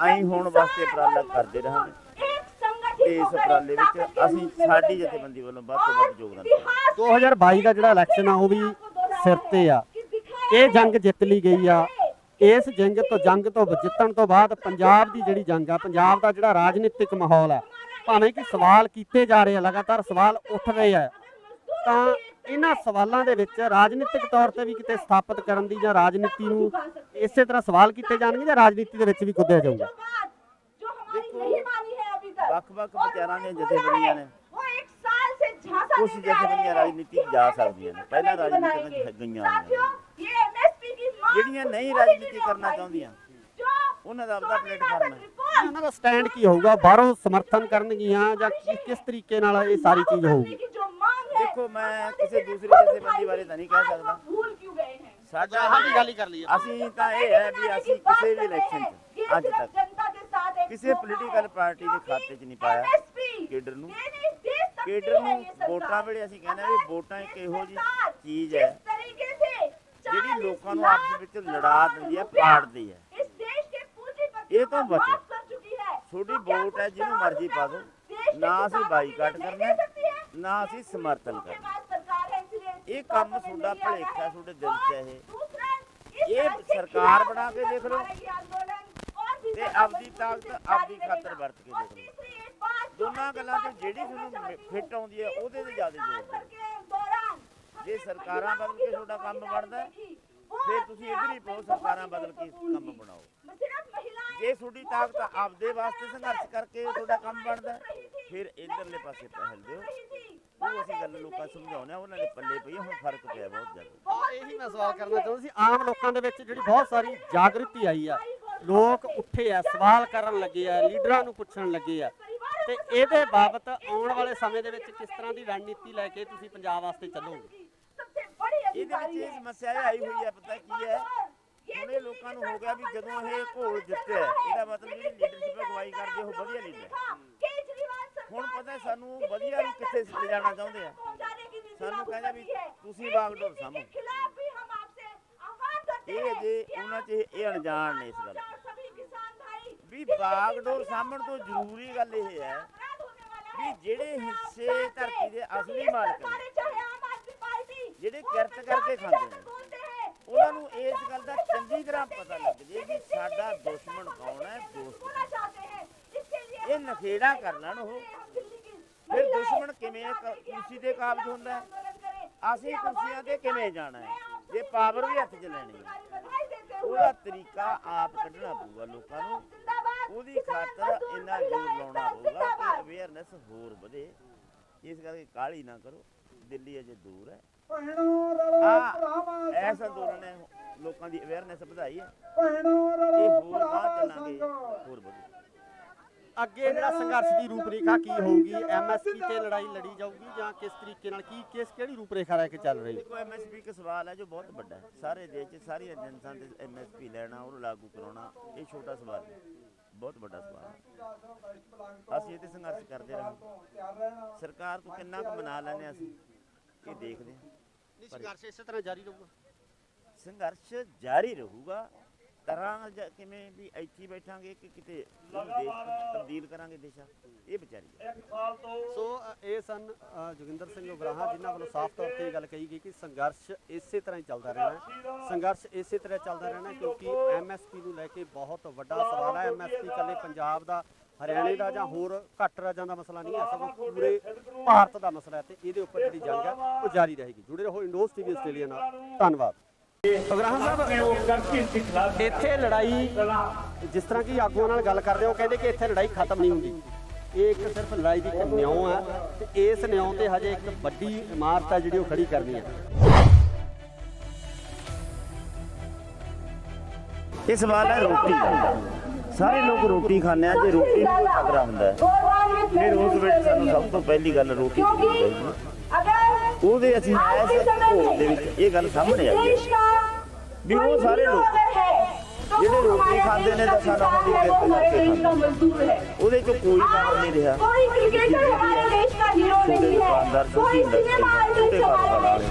ਐਂ ਹੋਣ ਵਾਸਤੇ ਉਪਰਾਲਾ ਕਰਦੇ ਰਹਾਂਗੇ ਤੇ ਇਸ ਉਪਰਾਲੇ ਵਿੱਚ ਅਸੀਂ ਸਾਡੀ ਜਥੇਬੰਦੀ ਵੱਲੋਂ ਵੱਧ ਤੋਂ ਵੱਧ ਯੋਗਦਾਨ ਦੇਵਾਂਗੇ। 2022 ਦਾ ਜਿਹੜਾ ਇਲੈਕਸ਼ਨ ਆ ਉਹ ਵੀ ਸਿਰ ਤੇ ਆ। ਇਹ ਜੰਗ ਜਿੱਤ ਲਈ ਗਈ ਆ। ਇਸ ਜੰਗ ਤੋਂ ਜਿੱਤਣ ਤੋਂ ਬਾਅਦ ਪੰਜਾਬ ਦੀ ਜਿਹੜੀ ਜੰਗ ਆ, ਪੰਜਾਬ ਦਾ ਜਿਹੜਾ ਰਾਜਨੀਤਿਕ ਮਾਹੌਲ ਆ, ਭਾਵੇਂ ਕਿ ਸਵਾਲ ਕੀਤੇ ਜਾ ਰਹੇ ਆ, ਲਗਾਤਾਰ ਸਵਾਲ ਉੱਠ ਰਹੇ ਆ, ਤਾਂ ਇਹਨਾਂ ਸਵਾਲਾਂ ਦੇ ਵਿੱਚ ਰਾਜਨੀਤਿਕ ਤੌਰ ਤੇ ਵੀ ਕਿਤੇ ਸਥਾਪਿਤ ਕਰਨ ਦੀ ਜਾਂ ਰਾਜਨੀਤੀ ਨੂੰ ਇਸੇ ਤਰ੍ਹਾਂ ਸਵਾਲ ਕੀਤੇ ਜਾਣਗੇ ਜਾਂ ਰਾਜਨੀਤੀ ਦੇ ਵਿੱਚ ਵੀ ਕੁੱਦਿਆ ਜਾਊਗਾ? ਵੱਖ-ਵੱਖ ਵਿਚਾਰਾਂ ਦੀਆਂ ਜਥੇਬੰਦੀਆਂ ਨੇ, ਕੁਝ ਜਥੇਬੰਦੀਆਂ ਰਾਜਨੀਤੀ ਜਾ ਸਕਦੀਆਂ ਨੇ, ਪਹਿਲਾਂ ਰਾਜਨੀਤੀ ਵਿੱਚ ਗਈਆਂ ਹੋਈਆਂ ਜਿਹੜੀਆਂ ਨਹੀਂ ਰਾਜਨੀਤੀ ਕਰਨਾ ਚਾਹੁੰਦੀਆਂ ਉਹਨਾਂ ਦਾ ਆਪਣਾ ਪਲੇਟਫਾਰਮ ਹੈ। ਉਹਨਾਂ ਦਾ ਸਟੈਂਡ ਕੀ ਹੋਊਗਾ? ਬਾਹਰੋਂ ਸਮਰਥਨ ਕਰਨਗੀਆਂ ਜਾਂ ਕਿਸ ਤਰੀਕੇ ਨਾਲ ਇਹ ਸਾਰੀ ਚੀਜ਼ ਹੋਊਗੀ? ਦੇਖੋ ਮੈਂ ਕਿਸੇ ਦੂਸਰੀ ਜਥੇਬੰਦੀ ਬਾਰੇ ਤਾਂ ਨਹੀਂ ਕਹਿ ਸਕਦਾ, ਸਾਡਾ ਗੱਲ ਹੀ ਕਰ ਲਈਏ। ਅਸੀਂ ਤਾਂ ਇਹ ਹੈ ਵੀ ਅਸੀਂ ਕਿਸੇ ਵੀ ਇਲੈਕਸ਼ਨ 'ਚ ਅੱਜ ਤੱਕ ਕਿਸੇ ਪੋਲੀਟੀਕਲ ਪਾਰਟੀ ਦੇ ਖਾਤੇ 'ਚ ਨਹੀਂ ਪਾਇਆ ਕੇਡਰ ਨੂੰ। ਕੇਡਰ ਨੂੰ ਵੋਟਾਂ ਵੇਲੇ ਅਸੀਂ ਕਹਿੰਦੇ ਵੀ ਵੋਟਾਂ ਇੱਕ ਇਹੋ ਜਿਹੀ ਚੀਜ਼ ਹੈ ਜਿਹੜੀ ਲੋਕਾਂ ਨੂੰ ਆਪਸ ਵਿੱਚ ਲੜਾ ਦਿੰਦੀ ਹੈ, ਪਾੜਦੀ ਹੈ। ਇਹ ਤੋਂ ਬਚੋ, ਤੁਹਾਡੀ ਵੋਟ ਹੈ ਜਿਹਨੂੰ ਮਰਜ਼ੀ ਪਾ ਦਿਓ, ਨਾ ਅਸੀਂ ਬਾਈਕਾਟ ਕਰਨਾ ਨਾ ਅਸੀਂ ਸਮਰਥਨ ਕਰਨਾ। ਇਹ ਕੰਮ ਤੁਹਾਡਾ ਭਲੇਖਾ ਤੁਹਾਡੇ ਦਿਲ 'ਚ ਹੈ। ਇਹ ਸਰਕਾਰ ਬਣਾ ਕੇ ਦੇਖ ਲਓ ਤੇ ਆਪਦੀ ਤਾਕਤ ਆਪਦੀ ਖਾਤਰ ਵਰਤ ਕੇ ਦੇਖ ਲਓ। ਦੋਨਾਂ ਗੱਲਾਂ 'ਚ ਜਿਹੜੀ ਤੁਹਾਨੂੰ ਫਿੱਟ ਆਉਂਦੀ ਹੈ ਉਹਦੇ ਤੇ ਜ਼ਿਆਦਾ ਜ਼ੋਰ ਦਿਓ। ਜੇ ਸਰਕਾਰਾਂ ਬਦਲ ਕੇ ਤੁਹਾਡਾ ਕੰਮ ਬਣਦਾ ਫਿਰ ਤੁਸੀਂ ਇੱਧਰ ਹੀ ਪਾਓ, ਸਰਕਾਰਾਂ ਬਦਲ ਕੇ ਕੰਮ ਬਣਾਓ। ਜੇ ਤੁਹਾਡੀ ਤਾਕਤ ਆਪਦੇ ਵਾਸਤੇ ਸੰਘਰਸ਼ ਕਰਕੇ ਤੁਹਾਡਾ ਕੰਮ ਬਣਦਾ ਫਿਰ ਇਧਰਲੇ ਪਾਸੇ ਪਹਿਲ ਦਿਓ। ਉਹ ਅਸੀਂ ਗੱਲ ਲੋਕਾਂ ਸਮਝਾਉਂਦੇ ਆ, ਉਹਨਾਂ ਦੇ ਪੱਲੇ ਪਈ ਹੁਣ ਫਰਕ ਪਿਆ ਬਹੁਤ ਜ਼ਿਆਦਾ। ਇਹੀ ਮੈਂ ਸਵਾਲ ਕਰਨਾ ਚਾਹੁੰਦਾ ਸੀ। ਆਮ ਲੋਕਾਂ ਦੇ ਵਿੱਚ ਜਿਹੜੀ ਬਹੁਤ ਸਾਰੀ ਜਾਗਰਤੀ ਆਈ ਆ, ਲੋਕ ਉੱਠੇ ਆ, ਸਵਾਲ ਕਰਨ ਲੱਗੇ ਆ, ਲੀਡਰਾਂ ਨੂੰ ਪੁੱਛਣ ਲੱਗੇ ਆ, ਤੇ ਇਹਦੇ ਬਾਬਤ ਆਉਣ ਵਾਲੇ ਸਮੇਂ ਦੇ ਵਿੱਚ ਕਿਸ ਤਰ੍ਹਾਂ ਦੀ ਰਣਨੀਤੀ ਲੈ ਕੇ ਤੁਸੀਂ ਪੰਜਾਬ ਵਾਸਤੇ ਚੱਲੋਗੇ? ਇਹਦੇ ਵਿੱਚ ਇਹ ਸਮੱਸਿਆ ਇਹ ਆਈ ਹੋਈ ਹੈ, ਪਤਾ ਕੀ ਹੈ, ਹੁਣ ਇਹ ਲੋਕਾਂ ਨੂੰ ਹੋ ਗਿਆ ਵੀ ਜਦੋਂ ਇਹ ਘੋਲ ਜਿੱਤਿਆ ਇਹਦਾ ਮਤਲਬ ਜਿਹੜੀ ਲੀਡਰਸ਼ਿਪ ਅਗਵਾਈ ਕਰਦੇ ਉਹ ਵਧੀਆ ਲੀਡਰ। ਹੁਣ ਪਤਾ ਸਾਨੂੰ ਵਧੀਆ ਨੂੰ ਕਿੱਥੇ ਲਿਜਾਣਾ ਚਾਹੁੰਦੇ ਆ, ਸਾਨੂੰ ਕਹਿੰਦੇ ਵੀ ਤੁਸੀਂ ਬਾਗਡੋਰ ਸਾਂਭੋ। ਇਹ ਅਜੇ ਉਹਨਾਂ 'ਚ ਇਹ ਅਣਜਾਣ ਨੇ ਇਸ ਗੱਲ ਵੀ ਬਾਗਡੋਰ ਸਾਂਭਣ ਤੋਂ ਜ਼ਰੂਰੀ ਗੱਲ ਇਹ ਹੈ ਵੀ ਜਿਹੜੇ ਹਿੱਸੇ ਧਰਤੀ ਦੇ ਅਸਲੀ ਮਾਲਕ ਨੇ, ਜਿਹੜੇ ਕਿਰਤ ਕਰਕੇ ਖਾਂਦੇ ਨੇ, ਉਹਨਾਂ ਨੂੰ ਇਸ ਗੱਲ ਦਾ ਚੰਗੀ ਤਰ੍ਹਾਂ ਪਤਾ ਲੱਗ ਜੇ ਵੀ ਸਾਡਾ ਦੁਸ਼ਮਣ ਕੌਣ ਹੈ, ਦੋਸਤ ਕੌਣ। ਇਹ ਨਖੇੜਾ ਕਰ ਲੈਣ ਉਹ, ਫਿਰ ਦੁਸ਼ਮਣ ਕਿਵੇਂ ਕੁਰਸੀ ਤੇ ਕਾਬਜ ਹੁੰਦਾ ਹੈ, ਅਸੀਂ ਕੁਰਸੀਆਂ ਤੇ ਕਿਵੇਂ ਜਾਣਾ ਹੈ, ਜੇ ਪਾਵਰ ਵੀ ਹੱਥ 'ਚ ਲੈਣੀ ਹੈ। ਉਹਦਾ ਤਰੀਕਾ ਆਪ ਕੱਢਣਾ ਪਊਗਾ ਲੋਕਾਂ ਨੂੰ, ਉਹਦੀ ਖਾਤਰ ਇੰਨਾ ਜ਼ੋਰ ਲਾਉਣਾ ਪਊਗਾ ਕਿ ਅਵੇਅਰਨੈਸ ਹੋਰ ਵਧੇ। ਇਸ ਕਰਕੇ ਕਾਹਲੀ ਨਾ ਕਰੋ, ਦਿੱਲੀ ਅਜੇ ਦੂਰ ਹੈ। ਐਸਾ ਅੰਦੋਲਨ ਨੇ ਲੋਕਾਂ ਦੀ ਅਵੇਅਰਨੈਸ ਵਧਾਈ ਹੈ, ਇਹ ਹੋਰ ਬਾਹਰ ਚੱਲਾਂਗੇ ਹੋਰ ਵਧੇ। ਅੱਗੇ ਜਿਹੜਾ ਸੰਘਰਸ਼ ਦੀ ਰੂਪਰੇਖਾ ਕੀ ਹੋਊਗੀ? ਐਮਐਸਪੀ ਤੇ ਲੜਾਈ ਲੜੀ ਜਾਊਗੀ ਜਾਂ ਕਿਸ ਤਰੀਕੇ ਨਾਲ, ਕਿਹੜੀ ਰੂਪਰੇਖਾ ਲੈ ਕੇ ਚੱਲ ਰਹੀ ਹੈ? ਦੇਖੋ ਐਮਐਸਪੀ ਇੱਕ ਸਵਾਲ ਹੈ ਜੋ ਬਹੁਤ ਵੱਡਾ ਹੈ, ਸਾਰੇ ਦੇਸ਼ 'ਚ ਸਾਰੀਆਂ ਏਜੰਸੀਆਂ ਦੇ ਐਮਐਸਪੀ ਲੈਣਾ, ਉਹਨੂੰ ਲਾਗੂ ਕਰਾਉਣਾ, ਇਹ ਛੋਟਾ ਸਵਾਲ ਹੈ, ਬਹੁਤ ਵੱਡਾ ਸਵਾਲ ਹੈ। ਅਸੀਂ ਇਹ ਤੇ ਸੰਘਰਸ਼ ਕਰਦੇ ਰਹਾਂਗੇ। ਸਰਕਾਰ ਤੋਂ ਕਿੰਨਾ ਕੁ ਮਨਾ ਲੈਂਦੇ ਅਸੀਂ ਇਹ ਦੇਖਦੇ ਹਾਂ। ਸੰਘਰਸ਼ ਇਸੇ ਤਰ੍ਹਾਂ ਜਾਰੀ ਰਹੂਗਾ? ਸੰਘਰਸ਼ ਜਾਰੀ ਰਹੂਗਾ। ਤਰ੍ਹਾਂ ਕਿਵੇਂ ਵੀ ਇੱਥੇ ਬੈਠਾਂਗੇ ਕਿ ਕਿਤੇ ਦੇਸ਼ ਤਬਦੀਲ ਕਰਾਂਗੇ ਦੇਸ਼ਾਂ, ਇਹ ਵਿਚਾਰੀ। ਸੋ ਇਹ ਸਨ ਜੋਗਿੰਦਰ ਸਿੰਘ ਉਗਰਾਹਾਂ, ਜਿਨ੍ਹਾਂ ਵੱਲੋਂ ਸਾਫ਼ ਤੌਰ ਤੇ ਇਹ ਗੱਲ ਕਹੀ ਗਈ ਕਿ ਸੰਘਰਸ਼ ਇਸੇ ਤਰ੍ਹਾਂ ਹੀ ਚੱਲਦਾ ਰਹਿਣਾ, ਸੰਘਰਸ਼ ਇਸੇ ਤਰ੍ਹਾਂ ਚੱਲਦਾ ਰਹਿਣਾ, ਕਿਉਂਕਿ ਐਮਐਸਪੀ ਨੂੰ ਲੈ ਕੇ ਬਹੁਤ ਵੱਡਾ ਸਵਾਲ ਹੈ। ਐਮਐਸਪੀ ਇਕੱਲੇ ਪੰਜਾਬ ਦਾ, ਹਰਿਆਣੇ ਦਾ ਜਾਂ ਹੋਰ ਘੱਟ ਰਾਜਾਂ ਦਾ ਮਸਲਾ ਨਹੀਂ ਹੈ, ਸਗੋਂ ਪੂਰੇ ਭਾਰਤ ਦਾ ਮਸਲਾ ਹੈ ਤੇ ਇਹਦੇ ਉੱਪਰ ਜਿਹੜੀ ਜੰਗ ਹੈ ਉਹ ਜਾਰੀ ਰਹੇਗੀ। ਜੁੜੇ ਰਹੋ ਇੰਡੋਜ਼ ਟੀਵੀ ਆਸਟ੍ਰੇਲੀਆ ਨਾਲ। ਧੰਨਵਾਦ। ਉਗਰਾਹਾਂ ਸਾਹਿਬ, ਇੱਥੇ ਲੜਾਈ, ਜਿਸ ਤਰ੍ਹਾਂ ਕਿ ਆਗੂਆਂ ਨਾਲ ਗੱਲ ਕਰਦੇ ਹੋ, ਕਹਿੰਦੇ ਕਿ ਇੱਥੇ ਲੜਾਈ ਖਤਮ ਨਹੀਂ ਹੁੰਦੀ, ਇਹ ਇੱਕ ਸਿਰਫ ਲੜਾਈ ਦੀ ਇੱਕ ਨਿਉਂ ਹੈ ਤੇ ਇਸ ਨਿਉਂ ਤੇ ਹਜੇ ਇੱਕ ਵੱਡੀ ਇਮਾਰਤ ਹੈ ਜਿਹੜੀ ਉਹ ਖੜੀ ਕਰਨੀ ਹੈ। ਇਹ ਸਵਾਲ ਹੈ ਰੋਟੀ ਦਾ। ਸਾਰੇ ਲੋਕ ਰੋਟੀ ਖਾਂਦੇ ਆ, ਜੇ ਰੋਟੀ ਨੂੰ ਖਤਰਾ ਹੁੰਦਾ ਹੈ ਫਿਰ ਉਸ ਵਿੱਚ ਸਾਨੂੰ ਸਭ ਤੋਂ ਪਹਿਲੀ ਗੱਲ ਰੋਟੀ ਚਾਹੀਦੀ ਹੈ। ਉਹਦੇ ਅਸੀਂ ਇਸ ਭੋਗ ਦੇ ਵਿੱਚ ਇਹ ਗੱਲ ਸਾਹਮਣੇ ਆਈ ਹੈ ਵੀ ਉਹ ਸਾਰੇ ਲੋਕ ਜਿਹੜੇ ਰੋਟੀ ਖਾਂਦੇ ਨੇ ਤਾਂ ਸਾਡਾ ਉਹਦੀ ਕਿਰਤ ਕਰਕੇ ਉਹਦੇ ਚੋਂ ਕੋਈ ਕੰਮ ਨਹੀਂ ਰਿਹਾ। ਛੋਟੇ ਦੁਕਾਨਦਾਰ, ਛੋਟੀ ਇੰਡਸਟਰੀ, ਛੋਟੇ ਕਾਰੋਬਾਰ ਵਾਲੇ,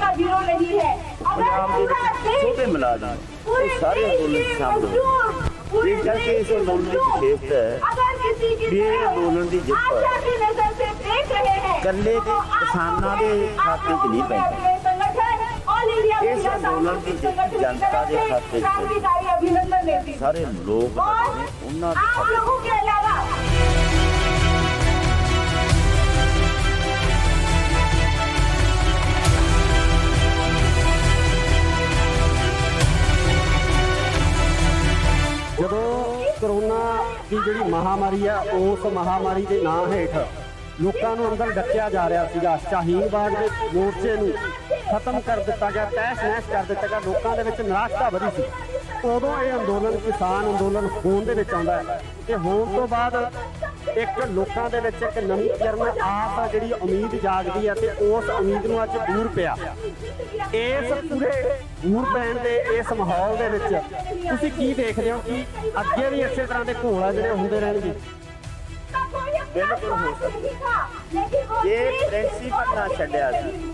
ਪੰਜਾਬ ਦੇ ਵਿੱਚ ਛੋਟੇ ਮੁਲਾਜ਼ਮ, ਇਹ ਸਾਰੇ ਅੰਦੋਲਨ ਸ਼ਾਮਲ ਹੋਏ। ਇਸ ਕਰਕੇ ਇਸ ਅੰਦੋਲਨ ਦੀ ਵਿਸ਼ੇਸ਼ਤਾ ਹੈ ਵੀ ਇਹ ਅੰਦੋਲਨ ਦੀ ਜਿੱਤ ਇਕੱਲੇ ਦੇ ਕਿਸਾਨਾਂ ਦੇ ਖਾਤੇ 'ਚ ਨਹੀਂ ਪੈਂਦੀ, ਇਸ ਅੰਦੋਲਨ ਦੀ ਜਿੱਤ ਜਨਤਾ ਦੇ ਖਾਤੇ 'ਚ ਸਾਰੇ ਲੋਕ ਨੇ ਉਹਨਾਂ ਦੇ ਖਾਤੇ। ਜਦੋਂ ਕਰੋਨਾ ਦੀ ਜਿਹੜੀ ਮਹਾਮਾਰੀ ਆ, ਉਸ ਮਹਾਮਾਰੀ ਦੇ ਨਾਂ ਹੇਠ ਲੋਕਾਂ ਨੂੰ ਅੰਦਰ ਡੱਕਿਆ ਜਾ ਰਿਹਾ ਸੀਗਾ, ਸ਼ਾਹੀਨ ਬਾਗ ਦੇ ਮੋਰਚੇ ਨੂੰ ਖਤਮ ਕਰ ਦਿੱਤਾ ਗਿਆ, ਤਹਿਸ ਨਹਿਸ ਕਰ ਦਿੱਤਾ ਗਿਆ, ਲੋਕਾਂ ਦੇ ਵਿੱਚ ਨਿਰਾਸ਼ਤਾ ਵਧੀ ਸੀ। ਉਦੋਂ ਇਹ ਅੰਦੋਲਨ ਕਿਸਾਨ ਅੰਦੋਲਨ ਹੋਣ ਦੇ ਵਿੱਚ ਆਉਂਦਾ ਹੈ ਤੇ ਹੋਣ ਤੋਂ ਬਾਅਦ ਇੱਕ ਲੋਕਾਂ ਦੇ ਵਿੱਚ ਇੱਕ ਨਵੀਂ ਕਿਰਨ ਆਸ ਆ, ਜਿਹੜੀ ਉਮੀਦ ਜਾਗਦੀ ਹੈ ਤੇ ਉਸ ਉਮੀਦ ਨੂੰ ਅੱਜ ਦੂਰ ਪਿਆ। ਇਸ ਪੂਰੇ ਦੂਰ ਪੈਣ ਦੇ ਇਸ ਮਾਹੌਲ ਦੇ ਵਿੱਚ ਤੁਸੀਂ ਕੀ ਦੇਖਦੇ ਹੋ ਕਿ ਅੱਗੇ ਵੀ ਇਸੇ ਤਰ੍ਹਾਂ ਦੇ ਘੋਲ ਆ ਜਿਹੜੇ ਹੁੰਦੇ ਰਹਿਣਗੇ? ਬਿਲਕੁਲ ਹੋ ਸਕਦਾ ਜੇ ਪ੍ਰਿੰਸੀਪਲ ਨਾ ਛੱਡਿਆ ਸੀ,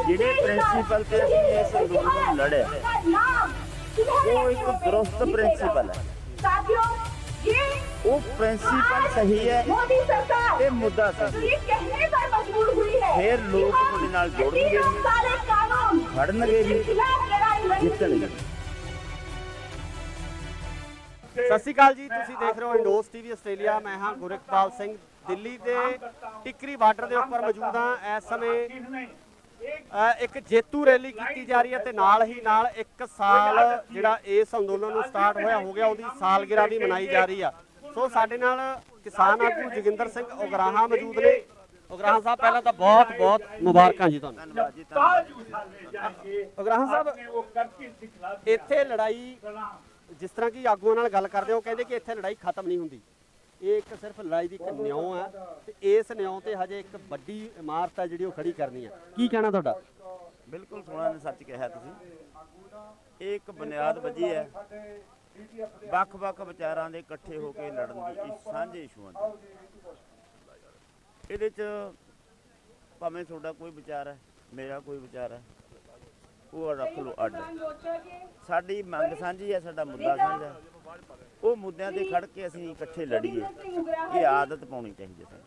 ਜਿਹੜੇ ਪ੍ਰਿੰਸੀਪਲ ਤੇ ਅਸੀਂ ਇਸ ਅੰਦੋਲਨ ਨੂੰ ਲੜਿਆ ਉਹ ਇੱਕ ਦਰੁਸਤ ਪ੍ਰਿੰਸੀਪਲ ਹੈ, ਉਹ ਪ੍ਰਿੰਸੀਪਲ ਸਹੀ ਹੈ, ਇਹ ਮੁੱਦਾ ਸਹੀ ਹੈ, ਫਿਰ ਲੋਕ ਤੁਹਾਡੇ ਨਾਲ ਜੁੜਨਗੇ, ਖੜਨਗੇ ਵੀ, ਜਿੱਤਣਗੇ। ਸਤਿ ਸ਼੍ਰੀ ਅਕਾਲ ਜੀ, ਤੁਸੀਂ ਦੇਖ ਰਹੇ ਹੋ ਇੰਡੋਜ਼ ਟੀਵੀ ਆਸਟ੍ਰੇਲੀਆ। ਮੈਂ ਹਾਂ ਗੁਰਕਪਾਲ ਸਿੰਘ, ਦਿੱਲੀ ਦੇ ਟਿੱਕਰੀ ਬਾਰਡਰ ਦੇ ਉੱਪਰ ਮੌਜੂਦ ਹਾਂ। ਇਸ ਸਮੇਂ ਇੱਕ ਜੇਤੂ ਰੈਲੀ ਕੀਤੀ ਜਾ ਰਹੀ ਹੈ ਤੇ ਨਾਲ ਹੀ ਨਾਲ 1 ਸਾਲ ਜਿਹੜਾ ਇਸ ਅੰਦੋਲਨ ਨੂੰ ਸਟਾਰਟ ਹੋਇਆ ਹੋ ਗਿਆ, ਉਹਦੀ ਸਾਲਗਿਰਾ ਵੀ ਮਨਾਈ ਜਾ ਰਹੀ ਆ। ਸੋ ਸਾਡੇ ਨਾਲ ਕਿਸਾਨ ਆਗੂ ਜੋਗਿੰਦਰ ਸਿੰਘ ਉਗਰਾਹਾਂ ਮੌਜੂਦ ਨੇ। ਉਗਰਾਹਾਂ ਸਾਹਿਬ, ਪਹਿਲਾਂ ਤਾਂ ਬਹੁਤ ਬਹੁਤ ਮੁਬਾਰਕਾਂ ਜੀ ਤੁਹਾਨੂੰ। ਧੰਨਵਾਦ ਜੀ, ਧੰਨਵਾਦ। ਉਗਰਾਹਾਂ ਸਾਹਿਬ, ਇੱਥੇ ਲੜਾਈ, ਜਿਸ ਤਰ੍ਹਾਂ ਕਿ ਆਗੂਆਂ ਨਾਲ ਗੱਲ ਕਰਦੇ ਹੋ, ਕਹਿੰਦੇ ਕਿ ਇੱਥੇ ਲੜਾਈ ਖਤਮ ਨਹੀਂ ਹੁੰਦੀ, ਇਹ ਇੱਕ ਸਿਰਫ ਲੜਾਈ ਦੀ ਇੱਕ ਨਿਉਂ ਹੈ ਤੇ ਇਸ ਨਿਉਂ ਤੇ ਹਜੇ ਇੱਕ ਵੱਡੀ ਇਮਾਰਤ ਹੈ ਜਿਹੜੀ ਉਹ ਖੜੀ ਕਰਨੀ ਹੈ। ਕੀ ਕਹਿਣਾ ਤੁਹਾਡਾ? ਬਿਲਕੁਲ ਸੋਹਣਾ ਨੇ ਸੱਚ ਕਿਹਾ ਤੁਸੀਂ। ਇਹ ਇੱਕ ਬੁਨਿਆਦ ਵੱਜੀ ਹੈ ਵੱਖ-ਵੱਖ ਵਿਚਾਰਾਂ ਦੇ ਇਕੱਠੇ ਹੋ ਕੇ ਲੜਨ ਦੀ, ਸਾਂਝੇ ਇਸ਼ੂਆਂ ਦੀ। ਇਹਦੇ 'ਚ ਭਾਵੇਂ ਤੁਹਾਡਾ ਕੋਈ ਵਿਚਾਰ ਹੈ, ਮੇਰਾ ਕੋਈ ਵਿਚਾਰ ਹੈ, ਉਹ ਰੱਖ ਲਓ ਅੱਡ। ਸਾਡੀ ਮੰਗ ਸਾਂਝੀ ਹੈ, ਸਾਡਾ ਮੁੱਦਾ ਸਾਂਝਾ ਹੈ, ਉਹ ਮੁੱਦਿਆਂ ਤੇ ਖੜ ਕੇ ਅਸੀਂ ਇਕੱਠੇ ਲੜੀਏ, ਇਹ ਆਦਤ ਪਾਉਣੀ ਚਾਹੀਦੀ ਹੈ ਸਾਨੂੰ।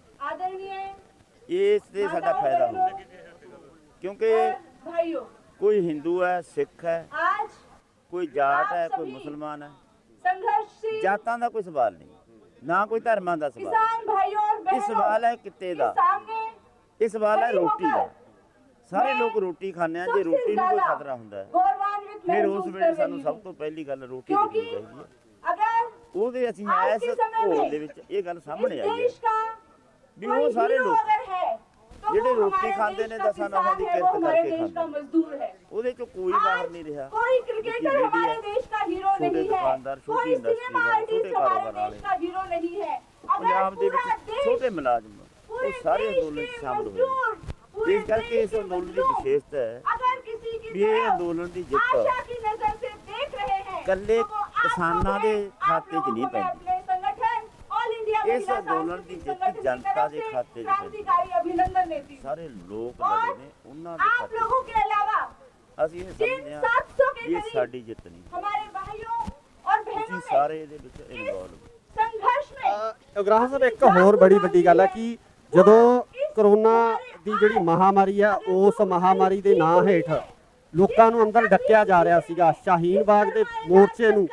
ਇਸ ਤੇ ਸਾਡਾ ਫਾਇਦਾ ਹੋਊਗਾ, ਕਿਉਂਕਿ कोई हिंदू है, सिख है, आज कोई जाट है, कोई मुसलमान है। संघर्षशील जातां दा कोई सवाल नहीं, ना कोई धर्मां दा सवाल। किसान भाइयों और ये बहनों सवाल है किते दा, सामने ये सवाल है खड़ी रोटी दा। होकर सारे मैं लोग रोटी खाने हैं, जे सबसे रोटी ਨੂੰ ਕੋਈ ज्यादा ਖਤਰਾ ਹੁੰਦਾ ਹੈ गौरवान्वित ਫਿਰ ਉਸ महसूस ਵੇਲੇ कर ਸਾਨੂੰ रही ਸਭ हूँ ਤੋਂ ਪਹਿਲੀ ਗੱਲ ਰੋਟੀ क्योंकि ਦੇਣੀ ਚਾਹੀਦੀ ਹੈ। अगर ਉਹਦੇ ਅਸੀਂ आज ਇਸ के समय ਘੋਲ में ਦੇ ਵਿੱਚ ਇਹ ਗੱਲ इस ਸਾਹਮਣੇ ਆਈ ਹੈ देश का ਵੀ कोई ਉਹ ਸਾਰੇ हीरो ਲੋਕ अगर है तो ਜਿਹੜੇ वो ਰੋਟੀ हमारे ਖਾਂਦੇ देश ਨੇ का ਤਾਂ ਸਾਨੂੰ किसान ਆਪਣੀ है, वो ਕਿਰਤ हमारे ਕਰਕੇ देश का ਖਾਂਦੇ मजदूर है। ਉਹਦੇ ਚੋਂ ਕੋਈ ਬਾਹਰ नहीं ਰਿਹਾ। कोई क्रिकेटर मीडिया, हमारे देश का हीरो छोटे नहीं है, दुकानदार, छोटी कोई इंडस्ट्री सिनेमा वाले, आर्टिस्ट छोटे हमारे कारोबार देश का हीरो नहीं है। अगर ਪੰਜਾਬ ਦੇ पूरा ਵਿੱਚ देश ਛੋਟੇ ਮੁਲਾਜ਼ਮ पूरे ਉਹ ਸਾਰੇ देश ਅੰਦੋਲਨ के 'ਚ ਸ਼ਾਮਲ ਹੋਏ मजदूर, पूरे ਇਸ ਕਰਕੇ देश ਇਸ के ਅੰਦੋਲਨ ਦੀ मजदूर, ਵਿਸ਼ੇਸ਼ਤਾ ਹੈ अगर किसी की ਵੀ ਇਹ तरफ ਅੰਦੋਲਨ ਦੀ ਜਿੱਤ आशा की नजर से देख रहे हैं ਇਕੱਲੇ तो वो आप ਕਿਸਾਨਾਂ लोग ਦੇ हैं, आप ਖਾਤੇ 'ਚ लोगों ਨਹੀਂ को मैं ਪੈਂਦੀ। अपने संगठन ऑल इंडिया इस महिला आंदोलन की सांस्कृतिक जित संगठन की जनता तरफ के से खाते 'ਚ क्रांतिकारी अभिनंदन देती हूँ। ਸਾਰੇ ਲੋਕ और ਲੜੇ ਨੇ ਉਹਨਾਂ ਦੇ आप ਖਾਤੇ 'ਚ। लोगों के अलावा ਅਸੀਂ ਇਹ जिन ਸਮਝਦੇ ਹਾਂ 700 के ਵੀ ਇਹ करीब ਸਾਡੀ ਜਿੱਤ ਨਹੀਂ, हमारे भाइयों और बहनों ਅਸੀਂ ने ਸਾਰੇ ਇਹਦੇ ਵਿੱਚ ਇਨਵੋਲਵ। संघर्ष में ਉਗਰਾਹ ਸਾਹਿਬ ਇੱਕ ਹੋਰ ਬੜੀ ਵੱਡੀ ਗੱਲ ਹੈ ਕਿ ਜਦੋਂ ਕਰੋਨਾ ਦੀ ਜਿਹੜੀ ਮਹਾਮਾਰੀ ਆ ਉਸ ਮਹਾਮਾਰੀ ਦੇ ਨਾਂ ਹੇਠ ਲੋਕਾਂ ਨੂੰ ਅੰਦਰ ਡੱਕਿਆ ਜਾ ਰਿਹਾ ਸੀਗਾ, ਸ਼ਾਹੀਨ ਬਾਗ ਦੇ ਮੋਰਚੇ ਨੂੰ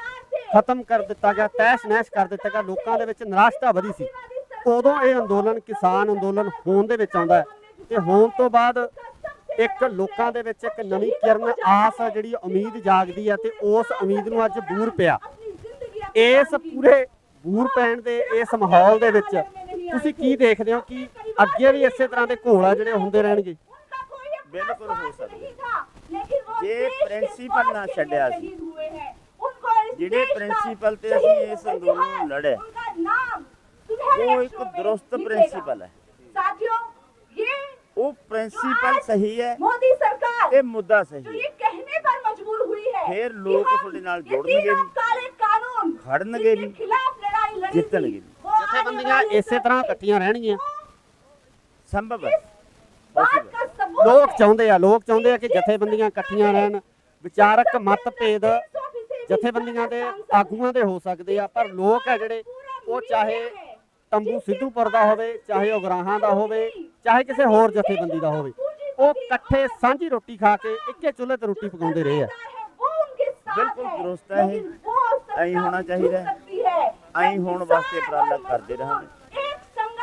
ਖਤਮ ਕਰ ਦਿੱਤਾ ਗਿਆ, ਤਹਿਸ ਨਹਿਸ ਕਰ ਦਿੱਤਾ ਗਿਆ, ਲੋਕਾਂ ਦੇ ਵਿੱਚ ਨਿਰਾਸ਼ਤਾ ਵਧੀ ਸੀ। ਉਦੋਂ ਇਹ ਅੰਦੋਲਨ ਕਿਸਾਨ ਅੰਦੋਲਨ ਹੋਣ ਦੇ ਵਿੱਚ ਆਉਂਦਾ ਹੈ ਤੇ ਹੋਣ ਤੋਂ ਬਾਅਦ ਇੱਕ ਲੋਕਾਂ ਦੇ ਵਿੱਚ ਇੱਕ ਨਵੀਂ ਕਿਰਨ ਆਸ ਆ, ਜਿਹੜੀ ਉਮੀਦ ਜਾਗਦੀ ਹੈ ਤੇ ਉਸ ਉਮੀਦ ਨੂੰ ਅੱਜ ਬੂਰ ਪਿਆ। ਇਸ ਪੂਰੇ ਬੂਰ ਪੈਣ ਦੇ ਇਸ ਮਾਹੌਲ ਦੇ ਵਿੱਚ ਤੁਸੀਂ ਕੀ ਦੇਖਦੇ ਹੋ ਕਿ ਅੱਗੇ ਵੀ ਇਸੇ ਤਰ੍ਹਾਂ ਦੇ ਘੋਲ ਆ ਜਿਹੜੇ ਹੁੰਦੇ ਰਹਿਣਗੇ? ਬਿਲਕੁਲ ਹੋ ਸਕਦਾ ਜੇ ਪ੍ਰਿੰਸੀਪਲ ਨਾ ਛੱਡਿਆ ਸੀ, ਜਿਹੜੇ ਪ੍ਰਿੰਸੀਪਲ ਤੇ ਅਸੀਂ ਇਸ ਅੰਦੋਲਨ ਨੂੰ ਲੜੇ ਉਹ ਇੱਕ ਦਰੁਸਤ ਪ੍ਰਿੰਸੀਪਲ ਹੈ। साथियों ये ਉਹ ਪ੍ਰਿੰਸੀਪਲ ਸਹੀ ਹੈ, मोदी सरकार ਇਹ ਮੁੱਦਾ जो ਸਹੀ ये ਹੈ, कहने पर मजबूर हुई है फिर कि लोग हम ਤੁਹਾਡੇ ਨਾਲ ये जुड़नगे तीनों भी, काले कानून खड़नगे जिनके भी, खिलाफ लड़ाई लड़ी थी, जितनगे भी। वो आने ਜਥੇਬੰਦੀਆਂ वाले ਇਸੇ ਤਰ੍ਹਾਂ समय ਇਕੱਠੀਆਂ ਰਹਿਣਗੀਆਂ। ਸੰਭਵ ਹੈ, बात possible का सबूत ਲੋਕ है। ਚਾਹੁੰਦੇ ਆ ਕਿ ਜਥੇਬੰਦੀਆਂ ਇਕੱਠੀਆਂ ਰਹਿਣ, ਵਿਚਾਰਕ ਮਤਭੇਦ ਜਥੇਬੰਦੀਆਂ ਦੇ ਆਗੂਆਂ ਦੇ ਹੋ ਸਕਦੇ ਆ, ਪਰ ਲੋਕ ਆ ਜਿਹੜੇ ਉਹ ਚਾਹੇ ਤੰਬੂ ਸਿੱਧੂਪੁਰ ਦਾ ਹੋਵੇ, ਚਾਹੇ ਉਗਰਾਹਾਂ ਦਾ ਹੋਵੇ, ਚਾਹੇ ਕਿਸੇ ਹੋਰ ਜਥੇਬੰਦੀ ਦਾ ਹੋਵੇ, ਉਹ ਇਕੱਠੇ ਸਾਂਝੀ ਰੋਟੀ ਖਾ ਕੇ ਇੱਕੇ ਚੁੱਲ੍ਹੇ ਤੇ ਰੋਟੀ ਪਕਾਉਂਦੇ ਰਹੇ ਆ। ਬਿਲਕੁਲ ਦਰੁਸਤ ਹੈ ਇਹ। ਐਂ ਹੋਣਾ ਚਾਹੀਦਾ ਹੈ। ਐਂ ਹੋਣ ਵਾਸਤੇ ਉਪਰਾਲਾ ਕਰਦੇ ਰਹਾਂਗੇ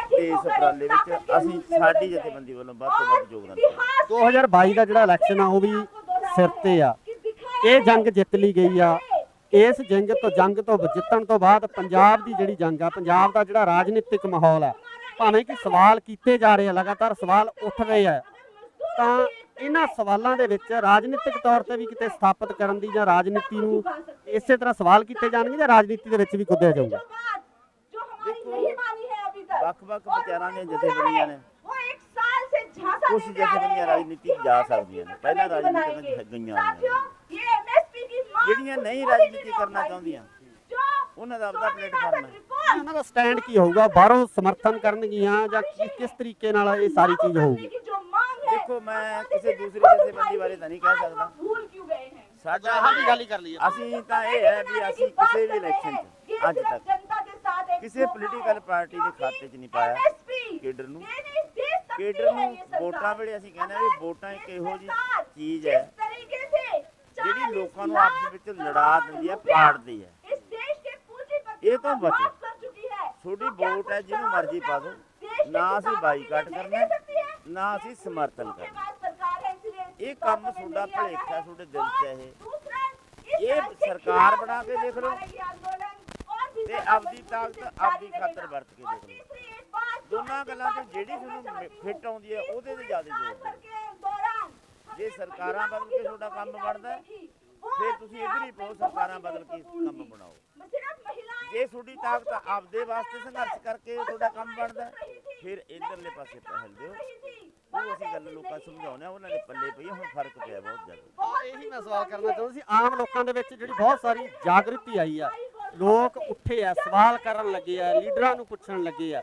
ਤੇ ਇਸ ਉਪਰਾਲੇ ਵਿੱਚ ਅਸੀਂ ਸਾਡੀ ਜਥੇਬੰਦੀ ਵੱਲੋਂ ਵੱਧ ਤੋਂ ਵੱਧ ਯੋਗਦਾਨ ਦੇਵਾਂਗੇ। 2022 ਦਾ ਜਿਹੜਾ ਇਲੈਕਸ਼ਨ ਆ ਉਹ ਵੀ ਸਿਰ ਤੇ ਆ। ਇਹ ਜੰਗ ਜਿੱਤ ਲਈ ਗਈ ਆ। ਇਸ ਜੰਗ ਤੋਂ ਜਿੱਤਣ ਤੋਂ ਬਾਅਦ ਪੰਜਾਬ ਦੀ ਜਿਹੜੀ ਜੰਗ ਆ, ਪੰਜਾਬ ਦਾ ਜਿਹੜਾ ਰਾਜਨੀਤਿਕ ਮਾਹੌਲ ਆ, ਭਾਵੇਂ ਕਿ ਸਵਾਲ ਕੀਤੇ ਜਾ ਰਹੇ ਆ, ਲਗਾਤਾਰ ਸਵਾਲ ਉੱਠ ਰਹੇ ਆ, ਤਾਂ ਇਹਨਾਂ ਸਵਾਲਾਂ ਦੇ ਵਿੱਚ ਰਾਜਨੀਤਿਕ ਤੌਰ ਤੇ ਵੀ ਕਿਤੇ ਸਥਾਪਿਤ ਕਰਨ ਦੀ ਜਾਂ ਰਾਜਨੀਤੀ ਨੂੰ ਇਸੇ ਤਰ੍ਹਾਂ ਸਵਾਲ ਕੀਤੇ ਜਾਣਗੇ ਜਾਂ ਰਾਜਨੀਤੀ ਦੇ ਵਿੱਚ ਵੀ ਕੁੱਦਿਆ ਜਾਊਗਾ? ਵੱਖ-ਵੱਖ ਵਿਚਾਰਾਂ ਦੀਆਂ ਜਥੇਬੰਦੀਆਂ ਨੇ, ਕੁਝ ਜਥੇਬੰਦੀਆਂ ਰਾਜਨੀਤੀ ਜਾ ਸਕਦੀਆਂ ਨੇ, ਪਹਿਲਾਂ ਰਾਜਨੀਤੀ ਵਿੱਚ ਗਈਆਂ ਹੋਈਆਂ ਨੇ। ਜਿਹੜੀਆਂ ਨਹੀਂ ਰਾਜਨੀਤੀ ਕਰਨਾ ਚਾਹੁੰਦੀਆਂ ਉਹਨਾਂ ਦਾ ਆਪਣਾ ਪਲੇਟਫਾਰਮ ਹੈ। ਉਹਨਾਂ ਦਾ ਸਟੈਂਡ ਕੀ ਹੋਊਗਾ? ਬਾਹਰੋਂ ਸਮਰਥਨ ਕਰਨਗੀਆਂ ਜਾਂ ਕਿਸ ਤਰੀਕੇ ਨਾਲ ਇਹ ਸਾਰੀ ਚੀਜ਼ ਹੋਊਗੀ? ਦੇਖੋ ਮੈਂ ਕਿਸੇ ਦੂਸਰੀ ਜਥੇਬੰਦੀ ਬਾਰੇ ਤਾਂ ਨਹੀਂ ਕਹਿ ਸਕਦਾ, ਸਾਡਾ ਗੱਲ ਹੀ ਕਰ ਲਈਏ। ਅਸੀਂ ਤਾਂ ਇਹ ਹੈ ਵੀ ਅਸੀਂ ਕਿਸੇ ਵੀ ਇਲੈਕਸ਼ਨ 'ਚ ਅੱਜ ਤੱਕ ਕਿਸੇ ਪੋਲੀਟੀਕਲ ਪਾਰਟੀ ਦੇ ਖਾਤੇ 'ਚ ਨਹੀਂ ਪਾਇਆ ਕੇਡਰ ਨੂੰ। ਕੇਡਰ ਨੂੰ ਵੋਟਾਂ ਵੇਲੇ ਅਸੀਂ ਕਹਿੰਦੇ ਵੀ ਵੋਟਾਂ ਇੱਕ ਇਹੋ ਜਿਹੀ ਚੀਜ਼ ਹੈ ਜਿਹੜੀ ਲੋਕਾਂ ਨੂੰ ਆਪਸ ਵਿੱਚ ਲੜਾ ਦਿੰਦੀ ਹੈ, ਪਾੜਦੀ ਹੈ। ਇਹ ਤੋਂ ਬਚੋ, ਤੁਹਾਡੀ ਵੋਟ ਹੈ ਜਿਹਨੂੰ ਮਰਜ਼ੀ ਪਾ ਦਿਓ, ਨਾ ਅਸੀਂ ਬਾਈਕਾਟ ਕਰਨਾ ਨਾ ਅਸੀਂ ਸਮਰਥਨ ਕਰਨਾ। ਇਹ ਕੰਮ ਤੁਹਾਡਾ ਭਲੇਖਾ ਤੁਹਾਡੇ ਦਿਲ 'ਚ ਹੈ। ਇਹ ਸਰਕਾਰ ਬਣਾ ਕੇ ਦੇਖ ਲਓ ਤੇ ਆਪਦੀ ਤਾਕਤ ਆਪਦੀ ਖਾਤਰ ਵਰਤ ਕੇ ਦੇਖ ਲਓ। ਦੋਨਾਂ ਗੱਲਾਂ 'ਚ ਜਿਹੜੀ ਤੁਹਾਨੂੰ ਫਿੱਟ ਆਉਂਦੀ ਹੈ ਉਹਦੇ ਤੇ ਜ਼ਿਆਦਾ ਜ਼ੋਰ ਦਿਓ। ਜੇ ਸਰਕਾਰਾਂ ਬਦਲ ਕੇ ਤੁਹਾਡਾ ਕੰਮ ਬਣਦਾ ਫਿਰ ਤੁਸੀਂ ਇੱਧਰ ਹੀ ਪਾਓ, ਸਰਕਾਰਾਂ ਬਦਲ ਕੇ ਕੰਮ ਬਣਾਓ। ਜੇ ਤੁਹਾਡੀ ਤਾਕਤ ਆਪਦੇ ਵਾਸਤੇ ਸੰਘਰਸ਼ ਕਰਕੇ ਤੁਹਾਡਾ ਕੰਮ ਬਣਦਾ ਫਿਰ ਇਧਰਲੇ ਪਾਸੇ ਪਹਿਲ ਦਿਓ। ਉਹ ਅਸੀਂ ਗੱਲ ਲੋਕਾਂ ਸਮਝਾਉਂਦੇ ਆ, ਉਹਨਾਂ ਦੇ ਪੱਲੇ ਪਈ ਹੁਣ ਫਰਕ ਪਿਆ ਬਹੁਤ ਜ਼ਿਆਦਾ। ਇਹੀ ਮੈਂ ਸਵਾਲ ਕਰਨਾ ਚਾਹੁੰਦਾ ਸੀ। ਆਮ ਲੋਕਾਂ ਦੇ ਵਿੱਚ ਜਿਹੜੀ ਬਹੁਤ ਸਾਰੀ ਜਾਗਰਤੀ ਆਈ ਆ, ਲੋਕ ਉੱਠੇ ਆ, ਸਵਾਲ ਕਰਨ ਲੱਗੇ ਆ, ਲੀਡਰਾਂ ਨੂੰ ਪੁੱਛਣ ਲੱਗੇ ਆ,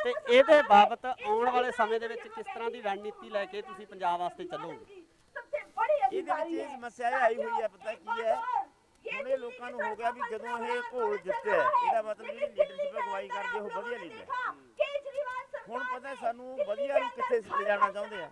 ਤੇ ਇਹਦੇ ਬਾਬਤ ਆਉਣ ਵਾਲੇ ਸਮੇਂ ਦੇ ਵਿੱਚ ਕਿਸ ਤਰ੍ਹਾਂ ਦੀ ਰਣਨੀਤੀ ਲੈ ਕੇ ਤੁਸੀਂ ਪੰਜਾਬ ਵਾਸਤੇ ਚੱਲੋਗੇ? ਇਹਦੇ ਵਿੱਚ ਇਹ ਸਮੱਸਿਆ ਇਹ ਆਈ ਹੋਈ ਹੈ, ਪਤਾ ਕੀ ਹੈ, ਹੁਣ ਇਹ ਲੋਕਾਂ ਨੂੰ ਹੋ ਗਿਆ ਵੀ ਜਦੋਂ ਇਹ ਘੋਲ ਜਿੱਤਿਆ ਇਹਦਾ ਮਤਲਬ ਜਿਹੜੀ ਲੀਡਰਸ਼ਿਪ ਅਗਵਾਈ ਕਰਦੇ ਉਹ ਵਧੀਆ ਲੀਡਰ। ਹੁਣ ਪਤਾ ਸਾਨੂੰ ਵਧੀਆ ਨੂੰ ਕਿੱਥੇ ਲਿਜਾਣਾ ਚਾਹੁੰਦੇ ਆ।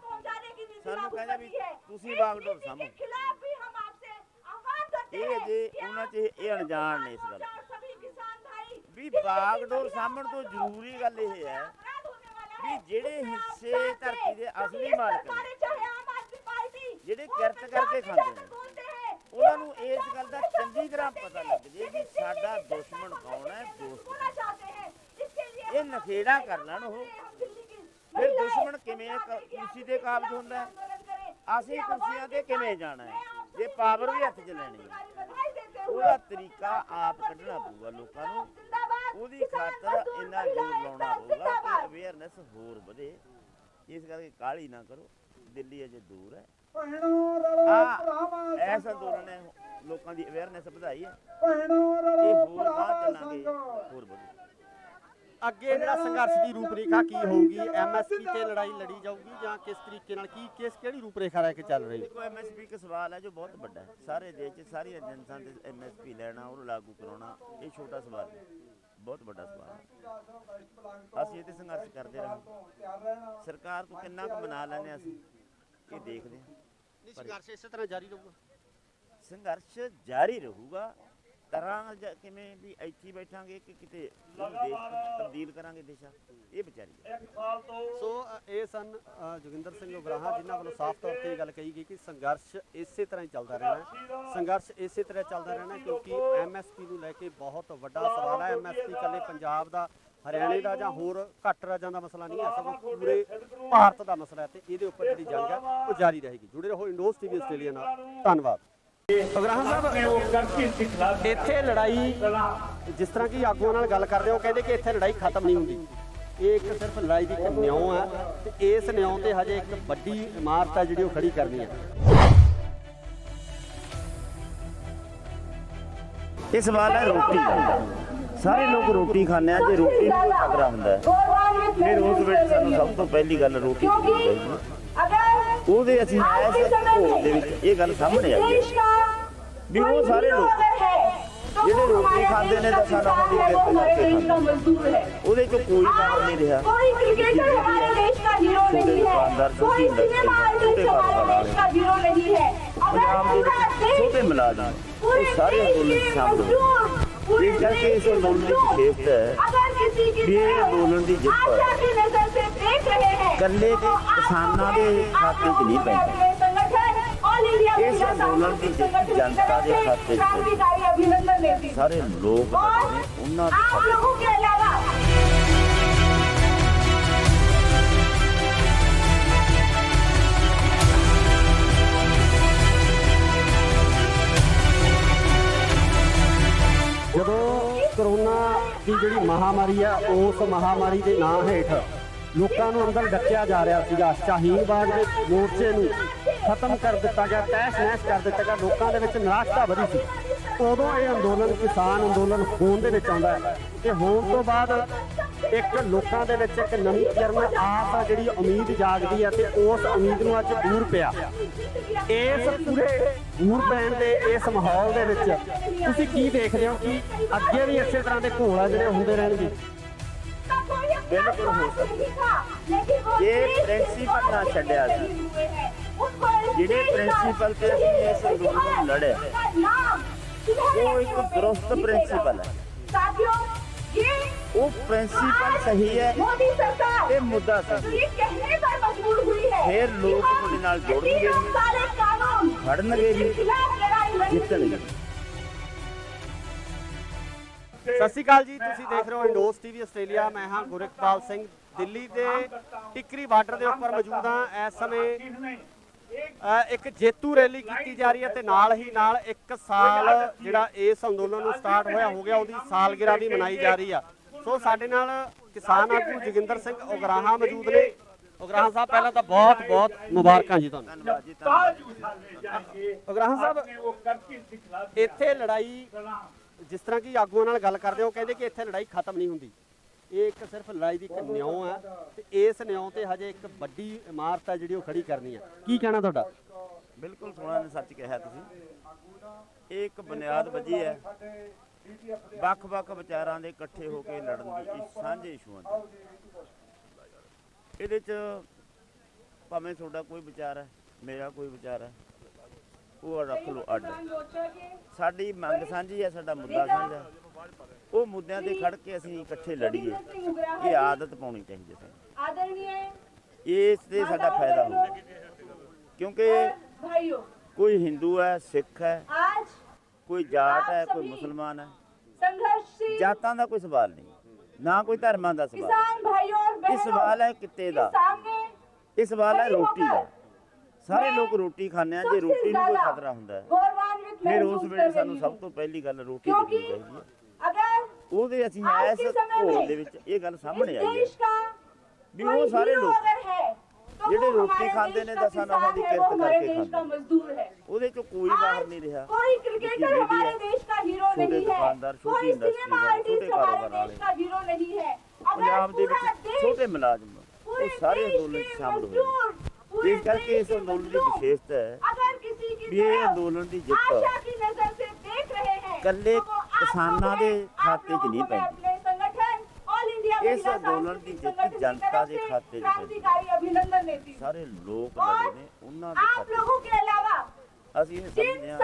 ਸਾਨੂੰ ਕਹਿੰਦੇ ਵੀ ਤੁਸੀਂ ਬਾਗਡੋਰ ਸਾਂਭੋ। खिलाफ भी हम आपसे आह्वान करते ਇਹ हैं ਜੇ कि ਉਹਨਾਂ आप 'ਚ ਇਹ अनजान ने इस गल सभी किसान भाई ਵੀ ਬਾਗਡੋਰ ਸਾਂਭਣ ਤੋਂ ਜ਼ਰੂਰੀ ਗੱਲ ਇਹ ਹੈ अपराध होने वाला ਵੀ है ਜਿਹੜੇ ਹਿੱਸੇ ਧਰਤੀ ਦੇ ਅਸਲੀ ਮਾਲਕ ਨੇ, सरकारें चाहे आम आदमी पार्टी ਜਿਹੜੇ वो ਕਿਰਤ ਕਰਕੇ पंजाब में ਖਾਂਦੇ जाकर ਨੇ, बोलते हैं ਉਹਨਾਂ ਨੂੰ ਇਸ ਗੱਲ ਦਾ ਚੰਗੀ ਤਰ੍ਹਾਂ ਪਤਾ ਲੱਗ ਜੇ ਵੀ ਸਾਡਾ ਦੁਸ਼ਮਣ ਕੌਣ ਹੈ, ਦੋਸਤ ਕੌਣ बोलना चाहते हैं इसके लिए ਹੈ। ਇਹ ਨਖੇੜਾ ਕਰ ਲੈਣ ਉਹ, हम दिल्ली की ਫਿਰ ਦੁਸ਼ਮਣ ਕਿਵੇਂ ਕੁਰਸੀ ਤੇ ਕਾਬਜ਼ ਹੁੰਦਾ ਹੈ, आंदोलन करें ਅਸੀਂ ਕੁਰਸੀਆਂ ਤੇ ਕਿਵੇਂ ਜਾਣਾ ਹੈ ਜੇ ਪਾਵਰ ਵੀ ਹੱਥ 'ਚ ਲੈਣੀ ਹੈ। बधाई देते हुए ਉਹਦਾ ਤਰੀਕਾ ਆਪ ਕੱਢਣਾ ਪਊਗਾ ਲੋਕਾਂ ਨੂੰ, जिंदाबाद ਉਹਦੀ ਖਾਤਰ ਇੰਨਾ ਜ਼ੋਰ ਲਾਉਣਾ ਪਊਗਾ ਕਿ ਅਵੇਅਰਨੈਸ ਹੋਰ ਵਧੇ। ਇਸ ਕਰਕੇ ਕਾਹਲੀ ਨਾ ਕਰੋ, ਦਿੱਲੀ ਅਜੇ ਦੂਰ ਹੈ। ਐਸ ਅੰਦੋਲਨ ਨੇ ਲੋਕਾਂ ਦੀ ਅਵੇਅਰਨੈਸ ਵਧਾਈ ਹੈ, ਇਹ ਹੋਰ ਬਾਅਦ ਚੱਲਾਂਗੇ ਹੋਰ ਵਧੇ। ਅੱਗੇ ਜਿਹੜਾ ਸੰਘਰਸ਼ ਦੀ ਰੂਪਰੇਖਾ ਕੀ ਹੋਊਗੀ? ਐਮਐਸਪੀ ਤੇ ਲੜਾਈ ਲੜੀ ਜਾਊਗੀ ਜਾਂ ਕਿਸ ਤਰੀਕੇ ਨਾਲ ਕਿਹੜੀ ਰੂਪਰੇਖਾ ਲੈ ਕੇ ਚੱਲ ਰਹੀ ਹੈ? ਦੇਖੋ ਐਮਐਸਪੀ ਇੱਕ ਸਵਾਲ ਹੈ ਜੋ ਬਹੁਤ ਵੱਡਾ ਹੈ, ਸਾਰੇ ਦੇਸ਼ 'ਚ ਸਾਰੀਆਂ ਏਜੰਸੀਆਂ ਦੇ ਐਮਐਸਪੀ ਲੈਣਾ ਉਹਨੂੰ ਲਾਗੂ ਕਰਾਉਣਾ ਇਹ ਛੋਟਾ ਸਵਾਲ ਹੈ, ਬਹੁਤ ਵੱਡਾ ਸਵਾਲ ਹੈ। ਅਸੀਂ ਇਹ ਤੇ ਸੰਘਰਸ਼ ਕਰਦੇ ਰਹਾਂਗੇ, ਸਰਕਾਰ ਤੋਂ ਕਿੰਨਾ ਕੁ ਬਣਾ ਲੈਂਦੇ ਅਸੀਂ ਇਹ ਦੇਖਦੇ ਹਾਂ। ਸੰਘਰਸ਼ ਇਸੇ ਤਰ੍ਹਾਂ ਜਾਰੀ ਰਹੂਗਾ। ਸੰਘਰਸ਼ ਜਾਰੀ ਰਹੂਗਾ, ਤਰ੍ਹਾਂ ਕਿਵੇਂ ਵੀ ਇੱਥੇ ਬੈਠਾਂਗੇ ਕਿ ਕਿਤੇ ਉਹਨੂੰ ਦੇਸ਼ ਤਬਦੀਲ ਕਰਾਂਗੇ ਦੇਸ਼ਾਂ, ਇਹ ਵਿਚਾਰੀ ਹੈ। ਸੋ ਇਹ ਸਨ ਜੋਗਿੰਦਰ ਸਿੰਘ ਉਗਰਾਹਾਂ ਜਿਨ੍ਹਾਂ ਵੱਲੋਂ ਸਾਫ਼ ਤੌਰ ਤੇ ਇਹ ਗੱਲ ਕਹੀ ਗਈ ਕਿ ਸੰਘਰਸ਼ ਇਸੇ ਤਰ੍ਹਾਂ ਹੀ ਚੱਲਦਾ ਰਹਿਣਾ ਹੈ। ਸੰਘਰਸ਼ ਇਸੇ ਤਰ੍ਹਾਂ ਚੱਲਦਾ ਰਹਿਣਾ ਕਿਉਂਕਿ ਐਮਐਸਪੀ ਨੂੰ ਲੈ ਕੇ ਬਹੁਤ ਵੱਡਾ ਸਵਾਲ ਹੈ। ਐਮਐਸਪੀ ਇਕੱਲੇ ਪੰਜਾਬ ਦਾ, ਹਰਿਆਣੇ ਦਾ ਜਾਂ ਹੋਰ ਘੱਟ ਰਾਜਾਂ ਦਾ ਮਸਲਾ ਨਹੀਂ ਹੈ, ਸਗੋਂ ਪੂਰੇ ਭਾਰਤ ਦਾ ਮਸਲਾ ਹੈ ਤੇ ਇਹਦੇ ਉੱਪਰ ਜਿਹੜੀ ਜੰਗ ਹੈ ਉਹ ਜਾਰੀ ਰਹੇਗੀ। ਜੁੜੇ ਰਹੋ ਇੰਡੋਸ ਟੀਵੀ ਆਸਟ੍ਰੇਲੀਆ ਨਾਲ। ਧੰਨਵਾਦ। ਉਗਰਾਹਾਂ ਸਾਹਿਬ, ਇੱਥੇ ਲੜਾਈ ਜਿਸ ਤਰ੍ਹਾਂ ਕਿ ਆਗੂਆਂ ਨਾਲ ਗੱਲ ਕਰਦੇ ਹੋ ਕਹਿੰਦੇ ਕਿ ਇੱਥੇ ਲੜਾਈ ਖਤਮ ਨਹੀਂ ਹੁੰਦੀ, ਇਹ ਇੱਕ ਸਿਰਫ ਲੜਾਈ ਦੀ ਇੱਕ ਨਿਉਂ ਹੈ ਤੇ ਇਸ ਨਿਉਂ ਤੇ ਹਜੇ ਇੱਕ ਵੱਡੀ ਇਮਾਰਤ ਹੈ ਜਿਹੜੀ ਉਹ ਖੜੀ ਕਰਨੀ ਹੈ। ਇਹ ਸਵਾਲ ਹੈ ਰੋਟੀ ਦਾ। ਸਾਰੇ ਲੋਕ ਰੋਟੀ ਖਾਂਦੇ ਆ, ਜੇ ਰੋਟੀ ਨੂੰ ਤਗੜਾ ਹੁੰਦਾ ਹੈ ਫਿਰ ਉਸ ਵਿੱਚ ਸਾਨੂੰ ਸਭ ਤੋਂ ਪਹਿਲੀ ਗੱਲ ਰੋਟੀ ਖਾਣੀ ਚਾਹੀਦੀ ਹੈ। ਉਹਦੇ ਅਸੀਂ ਇਸ ਭੋਗ ਦੇ ਵਿੱਚ ਇਹ ਗੱਲ ਸਾਹਮਣੇ ਆਈ ਹੈ ਵੀ ਉਹ ਸਾਰੇ ਲੋਕ ਜਿਹੜੇ ਰੋਟੀ ਖਾਂਦੇ ਨੇ ਤਾਂ ਸਾਡਾ ਉਹਦੀ ਕਿਰਤ ਕਰਕੇ ਖਾਂਦੇ, ਉਹਦੇ ਚੋਂ ਕੋਈ ਕੰਮ ਨਹੀਂ ਰਿਹਾ। कोई क्रिकेटर हमारे देश का हीरो नहीं है, कोई सिनेमा आर्टिस्ट हमारे देश का हीरो नहीं है। ਪੰਜਾਬ ਦੇ ਵਿੱਚ ਛੋਟੇ ਮੁਲਾਜ਼ਮ ਇਹ ਸਾਰੇ ਅੰਦੋਲਨ ਸਾਹਮਣੇ ਇਸ ਕਰਕੇ ਇਸ ਅੰਦੋਲਨ ਦੀ ਵਿਸ਼ੇਸ਼ਤਾ ਹੈ ਵੀ ਇਹ ਅੰਦੋਲਨ ਦੀ ਜਿੱਤ ਇਕੱਲੇ ਦੇ ਕਿਸਾਨਾਂ ਦੇ ਖਾਤੇ 'ਚ ਨਹੀਂ ਪੈਂਦੀ, ਇਸ ਅੰਦੋਲਨ ਦੀ ਜਿੱਤ ਜਨਤਾ ਦੇ ਖਾਤੇ 'ਚ ਪੈਂਦੀ। ਸਾਰੇ ਲੋਕ ਨੇ ਉਹਨਾਂ ਦੇ ਖਾਤੇ 'ਚ। ਜਦੋਂ ਕਰੋਨਾ ਦੀ ਜਿਹੜੀ ਮਹਾਮਾਰੀ ਆ ਉਸ ਮਹਾਮਾਰੀ ਦੇ ਨਾਂ ਹੇਠ ਲੋਕਾਂ ਨੂੰ ਅੰਦਰ ਡੱਕਿਆ ਜਾ ਰਿਹਾ ਸੀਗਾ, ਸ਼ਾਹੀਨ ਬਾਗ ਦੇ ਮੋਰਚੇ ਨੂੰ ਖਤਮ ਕਰ ਦਿੱਤਾ ਗਿਆ, ਤਹਿਸ ਨਹਿਸ ਕਰ ਦਿੱਤਾ ਗਿਆ, ਲੋਕਾਂ ਦੇ ਵਿੱਚ ਨਿਰਾਸ਼ਤਾ ਵਧੀ ਸੀ। ਉਦੋਂ ਇਹ ਅੰਦੋਲਨ ਕਿਸਾਨ ਅੰਦੋਲਨ ਹੋਣ ਦੇ ਵਿੱਚ ਆਉਂਦਾ ਹੈ ਤੇ ਹੋਣ ਤੋਂ ਬਾਅਦ ਇੱਕ ਲੋਕਾਂ ਦੇ ਵਿੱਚ ਇੱਕ ਨਵੀਂ ਕਿਰਨ ਆਸ ਆ ਜਿਹੜੀ ਉਮੀਦ ਜਾਗਦੀ ਹੈ ਤੇ ਉਸ ਉਮੀਦ ਨੂੰ ਅੱਜ ਦੂਰ ਪਿਆ। ਇਸ ਪੂਰੇ ਦੂਰ ਪੈਣ ਦੇ ਇਸ ਮਾਹੌਲ ਦੇ ਵਿੱਚ ਤੁਸੀਂ ਕੀ ਦੇਖਦੇ ਹੋ ਕਿ ਅੱਗੇ ਵੀ ਇਸੇ ਤਰ੍ਹਾਂ ਦੇ ਘੋਲ ਆ ਜਿਹੜੇ ਹੁੰਦੇ ਰਹਿਣਗੇ? ਬਿਲਕੁਲ ਹੋ ਸਕਦਾ ਜੇ ਪ੍ਰਿੰਸੀਪਲ ਨਾ ਛੱਡਿਆ ਸੀ, ਜਿਹੜੇ ਪ੍ਰਿੰਸੀਪਲ ਤੇ ਅਸੀਂ ਇਸ ਅੰਦੋਲਨ ਨੂੰ ਲੜਿਆ ਉਹ ਇੱਕ ਦਰੁਸਤ ਪ੍ਰਿੰਸੀਪਲ ਹੈ, ਉਹ ਪ੍ਰਿੰਸੀਪਲ ਸਹੀ ਹੈ ਤੇ ਮੁੱਦਾ ਸਹੀ ਹੈ, ਫਿਰ ਲੋਕ ਤੁਹਾਡੇ ਨਾਲ ਜੁੜਨਗੇ, ਖੜਨਗੇ ਜੀ, ਜਿੱਤਣਗੇ। ਸਤਿ ਸ਼੍ਰੀ ਅਕਾਲ ਜੀ, ਤੁਸੀਂ ਦੇਖ ਰਹੇ ਹੋ ਇੰਡੋਸ ਟੀਵੀ ਆਸਟ੍ਰੇਲੀਆ। ਮੈਂ ਹਾਂ ਗੁਰਿਕਪਾਲ ਸਿੰਘ, ਦਿੱਲੀ ਦੇ ਟਿੱਕਰੀ ਬਾਰਡਰ ਦੇ ਉੱਪਰ ਮੌਜੂਦ ਹਾਂ। ਇਸ ਸਮੇਂ ਇੱਕ ਜੇਤੂ ਰੈਲੀ ਕੀਤੀ ਜਾ ਰਹੀ ਹੈ ਤੇ ਨਾਲ ਹੀ ਨਾਲ 1 ਸਾਲ ਜਿਹੜਾ ਇਸ ਅੰਦੋਲਨ ਨੂੰ ਸਟਾਰਟ ਹੋਇਆ ਹੋ ਗਿਆ ਉਹਦੀ ਸਾਲਗਿਰਾ ਵੀ ਮਨਾਈ ਜਾ ਰਹੀ ਆ। ਸੋ ਸਾਡੇ ਨਾਲ ਕਿਸਾਨ ਆਗੂ ਜੋਗਿੰਦਰ ਸਿੰਘ ਉਗਰਾਹਾਂ ਮੌਜੂਦ ਨੇ। ਉਗਰਾਹਾਂ ਸਾਹਿਬ, ਪਹਿਲਾਂ ਤਾਂ ਬਹੁਤ ਬਹੁਤ ਮੁਬਾਰਕਾਂ ਜੀ ਤੁਹਾਨੂੰ। ਧੰਨਵਾਦ ਜੀ, ਧੰਨਵਾਦ। ਉਗਰਾਹਾਂ ਸਾਹਿਬ, ਇੱਥੇ ਲੜਾਈ ਜਿਸ ਤਰ੍ਹਾਂ ਕਿ ਆਗੂਆਂ ਨਾਲ ਗੱਲ ਕਰਦੇ ਹੋ ਕਹਿੰਦੇ ਕਿ ਇੱਥੇ ਲੜਾਈ ਖਤਮ ਨਹੀਂ ਹੁੰਦੀ, ਇਹ ਇੱਕ ਸਿਰਫ ਲੜਾਈ ਦੀ ਇੱਕ ਨਿਉਂ ਹੈ ਤੇ ਇਸ ਨਿਉਂ ਤੇ ਹਜੇ ਇੱਕ ਵੱਡੀ ਇਮਾਰਤ ਹੈ ਜਿਹੜੀ ਉਹ ਖੜੀ ਕਰਨੀ ਹੈ। ਕੀ ਕਹਿਣਾ ਤੁਹਾਡਾ? ਬਿਲਕੁਲ ਸੋਹਣਾ ਨੇ ਸੱਚ ਕਿਹਾ ਤੁਸੀਂ, ਇਹ ਇੱਕ ਬੁਨਿਆਦ ਵੱਜੀ ਹੈ ਵੱਖ-ਵੱਖ ਵਿਚਾਰਾਂ ਦੇ ਇਕੱਠੇ ਹੋ ਕੇ ਲੜਨ ਦੀ, ਸਾਂਝੇ ਇਸ਼ੂਆਂ ਦੀ। ਇਹਦੇ 'ਚ ਭਾਵੇਂ ਤੁਹਾਡਾ ਕੋਈ ਵਿਚਾਰ ਹੈ, ਮੇਰਾ ਕੋਈ ਵਿਚਾਰ ਹੈ, ਉਹ ਰੱਖ ਲਓ ਅੱਡ। ਸਾਡੀ ਮੰਗ ਸਾਂਝੀ ਹੈ, ਸਾਡਾ ਮੁੱਦਾ ਸਾਂਝਾ। ਉਹ ਮੁੱਦਿਆਂ ਤੇ ਖੜ ਕੇ ਅਸੀਂ ਇਕੱਠੇ ਲੜੀਏ, ਇਹ ਆਦਤ ਪਾਉਣੀ ਚਾਹੀਦੀ ਹੈ। ਇਸ ਤੇ ਸਾਡਾ ਫਾਇਦਾ ਹੁੰਦਾ, ਕਿਉਂਕਿ ਕੋਈ ਹਿੰਦੂ ਹੈ, ਸਿੱਖ ਹੈ, ਕੋਈ ਜਾਟ ਹੈ, ਕੋਈ ਮੁਸਲਮਾਨ ਹੈ। ਜਾਤਾਂ ਦਾ ਕੋਈ ਸਵਾਲ ਨਹੀਂ, ਨਾ ਕੋਈ ਧਰਮਾਂ ਦਾ ਸਵਾਲ। ਇਹ ਸਵਾਲ ਹੈ ਕਿੱਤੇ ਦਾ, ਇਹ ਸਵਾਲ ਹੈ ਰੋਟੀ ਦਾ। ਸਾਰੇ ਲੋਕ ਰੋਟੀ ਖਾਂਦੇ ਆ, ਜੇ ਰੋਟੀ ਨੂੰ ਕੋਈ ਖਤਰਾ ਹੁੰਦਾ ਹੈ ਫਿਰ ਉਸ ਵੇਲੇ ਸਾਨੂੰ ਸਭ ਤੋਂ ਪਹਿਲੀ ਗੱਲ ਰੋਟੀ ਦੇਖਣੀ ਚਾਹੀਦੀ ਹੈ। ਉਹਦੇ ਅਸੀਂ ਇਸ ਘੋਲ ਦੇ ਵਿੱਚ ਇਹ ਗੱਲ ਸਾਹਮਣੇ ਆਈ ਹੈ ਵੀ ਉਹ ਸਾਰੇ ਲੋਕ ਜਿਹੜੇ ਰੋਟੀ ਖਾਂਦੇ ਨੇ ਦਸਾਂ ਨੌਹਾਂ ਦੀ ਕਿਰਤ ਕਰਕੇ ਖਾਂਦੇ, ਉਹਦੇ ਚੋਂ ਕੋਈ ਬਾਹਰ ਨਹੀਂ ਰਿਹਾ। ਛੋਟੇ ਦੁਕਾਨਦਾਰ, ਛੋਟੀ ਇੰਡਸਟਰੀ ਵਾਲੇ, ਛੋਟੇ ਕਾਰੋਬਾਰ ਵਾਲੇ, ਪੰਜਾਬ ਦੇ ਵਿੱਚ ਛੋਟੇ ਮੁਲਾਜ਼ਮ, ਉਹ ਸਾਰੇ ਅੰਦੋਲਨ 'ਚ ਸ਼ਾਮਲ ਹੋਏ। ਇਸ ਕਰਕੇ ਇਸ ਅੰਦੋਲਨ ਦੀ ਵਿਸ਼ੇਸ਼ਤਾ ਹੈ ਵੀ ਇਹ ਅੰਦੋਲਨ ਦੀ ਜਿੱਤ ਇਕੱਲੇ ਕਿਸਾਨਾਂ ਦੇ ਖਾਤੇ 'ਚ ਨਹੀਂ ਪੈਂਦੀ, ਇਸ ਅੰਦੋਲਨ ਦੀ ਜਿੱਤ ਜਨਤਾ ਦੇ ਖਾਤੇ 'ਚ ਪੈਂਦੀ। ਸਾਰੇ ਲੋਕ ਲੜੇ ਨੇ, ਉਹਨਾਂ ਦੇ ਖਾਤੇ 'ਚ। ਅਸੀਂ ਇਹ ਸਮਝਦੇ ਹਾਂ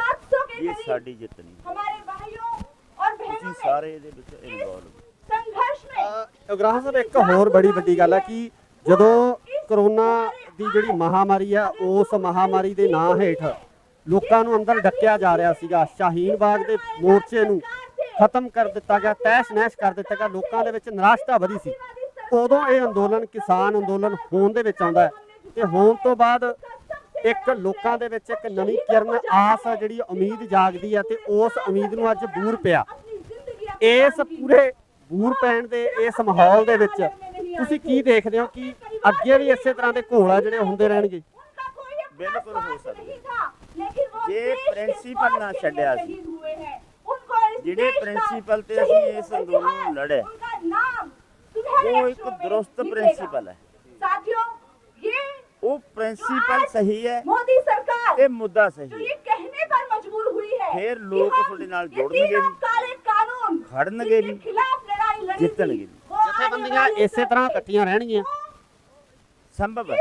ਕਿ ਇਹ ਸਾਡੀ ਜਿੱਤ ਨਹੀਂ, ਅਸੀਂ ਸਾਰੇ ਇਹਦੇ ਵਿੱਚ ਇਨਵੋਲਵ। ਉਗਰਾਹਾਂ ਸਾਹਿਬ, ਇੱਕ ਹੋਰ ਬੜੀ ਵੱਡੀ ਗੱਲ ਹੈ ਕਿ ਜਦੋਂ ਕਰੋਨਾ ਦੀ ਜਿਹੜੀ ਮਹਾਮਾਰੀ ਆ, ਉਸ ਮਹਾਮਾਰੀ ਦੇ ਨਾਂ ਹੇਠ ਲੋਕਾਂ ਨੂੰ ਅੰਦਰ ਡੱਕਿਆ ਜਾ ਰਿਹਾ ਸੀਗਾ। ਸ਼ਾਹੀਨ ਬਾਗ ਦੇ ਮੋਰਚੇ ਨੂੰ ਖਤਮ ਕਰ ਦਿੱਤਾ ਗਿਆ, ਤਹਿਸ ਨਹਿਸ ਕਰ ਦਿੱਤਾ ਗਿਆ। ਲੋਕਾਂ ਦੇ ਵਿੱਚ ਨਿਰਾਸ਼ਤਾ ਵਧੀ ਸੀ। ਉਦੋਂ ਇਹ ਅੰਦੋਲਨ ਕਿਸਾਨ ਅੰਦੋਲਨ ਹੋਣ ਦੇ ਵਿੱਚ ਆਉਂਦਾ ਹੈ ਤੇ ਹੋਣ ਤੋਂ ਬਾਅਦ ਇੱਕ ਲੋਕਾਂ ਦੇ ਵਿੱਚ ਇੱਕ ਨਵੀਂ ਕਿਰਨ, ਆਸ ਜਿਹੜੀ ਉਮੀਦ ਜਾਗਦੀ ਹੈ ਤੇ ਉਸ ਉਮੀਦ ਨੂੰ ਅੱਜ ਬੂਰ ਪਿਆ। ਇਸ ਪੂਰੇ ਬੂਰ ਪੈਣ ਦੇ ਇਸ ਮਾਹੌਲ ਦੇ ਵਿੱਚ ਤੁਸੀਂ ਕੀ ਦੇਖਦੇ ਹੋ ਕਿ ਅੱਗੇ ਵੀ ਇਸੇ ਤਰ੍ਹਾਂ ਦੇ ਘੋਲ ਜਿਹੜੇ ਹੁੰਦੇ ਰਹਿਣਗੇ? ਬਿਲਕੁਲ ਹੋ ਸਕਦਾ ਜੇ ਪ੍ਰਿੰਸੀਪਲ ਨਾ ਛੱਡਿਆ ਸੀ, ਜਿਹੜੇ ਪ੍ਰਿੰਸੀਪਲ ਤੇ ਅਸੀਂ ਇਸ ਅੰਦੋਲਨ ਨੂੰ ਲੜੇ, ਉਹ ਇੱਕ ਦਰੁਸਤ ਪ੍ਰਿੰਸੀਪਲ ਹੈ। ਉਹ ਪ੍ਰਿੰਸੀਪਲ ਸਹੀ ਹੈ, मोदी सरकार ਇਹ ਮੁੱਦਾ ਸਹੀ जो ਹੈ, ये कहने पर मजबूर हुई है ਫਿਰ ਲੋਕ ਤੁਹਾਡੇ ਨਾਲ ਜੁੜਨਗੇ ਵੀ, काले कानून ਖੜਨਗੇ ਵੀ, के खिलाफ लड़ाई लड़ी ਜਿੱਤਣਗੇ ਵੀ। ਜਥੇਬੰਦੀਆਂ ਇਸੇ ਤਰ੍ਹਾਂ ਇਕੱਠੀਆਂ ਰਹਿਣਗੀਆਂ। ਸੰਭਵ ਹੈ,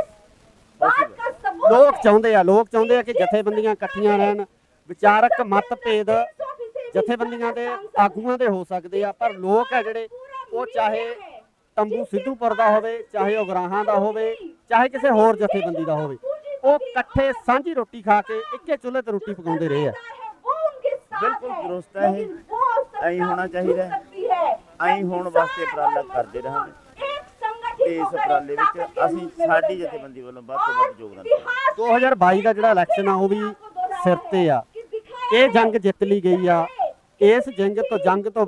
बात का सबूत ਲੋਕ ਚਾਹੁੰਦੇ ਆ ਕਿ ਜਥੇਬੰਦੀਆਂ ਇਕੱਠੀਆਂ ਰਹਿਣ। ਵਿਚਾਰਕ ਮਤਭੇਦ ਜਥੇਬੰਦੀਆਂ ਦੇ ਆਗੂਆਂ ਦੇ ਹੋ ਸਕਦੇ ਆ, ਪਰ ਲੋਕ ਆ ਜਿਹੜੇ ਉਹ ਚਾਹੇ ਤੰਬੂ ਸਿੱਧੂਪੁਰ ਦਾ ਹੋਵੇ, ਚਾਹੇ ਉਗਰਾਹਾਂ ਦਾ ਹੋਵੇ, ਚਾਹੇ ਕਿਸੇ ਹੋਰ ਜਥੇਬੰਦੀ ਦਾ ਹੋਵੇ, ਉਹ ਇਕੱਠੇ ਸਾਂਝੀ ਰੋਟੀ ਖਾ ਕੇ ਇੱਕੇ ਚੁੱਲ੍ਹੇ ਤੇ ਰੋਟੀ ਪਕਾਉਂਦੇ ਰਹੇ ਆ। ਬਿਲਕੁਲ ਦਰੁਸਤ ਹੈ ਇਹ, ਐਂ ਹੋਣਾ ਚਾਹੀਦਾ ਹੈ, ਐਂ ਹੋਣ ਵਾਸਤੇ ਉਪਰਾਲਾ ਕਰਦੇ ਰਹਾਂਗੇ। ਤੇ ਇਸ ਉਪਰਾਲੇ ਵਿੱਚ ਅਸੀਂ ਸਾਡੀ ਜਥੇਬੰਦੀ ਵੱਲੋਂ ਵੱਧ ਤੋਂ ਵੱਧ ਯੋਗਦਾਨ ਦੇਵਾਂਗੇ। 2022 ਦਾ ਜਿਹੜਾ ਇਲੈਕਸ਼ਨ ਆ ਉਹ ਵੀ ਸਿਰ ਤੇ ਆ। ਇਹ ਜੰਗ ਜਿੱਤ ਲਈ ਗਈ ਆ। ਇਸ ਜੰਗ ਤੋਂ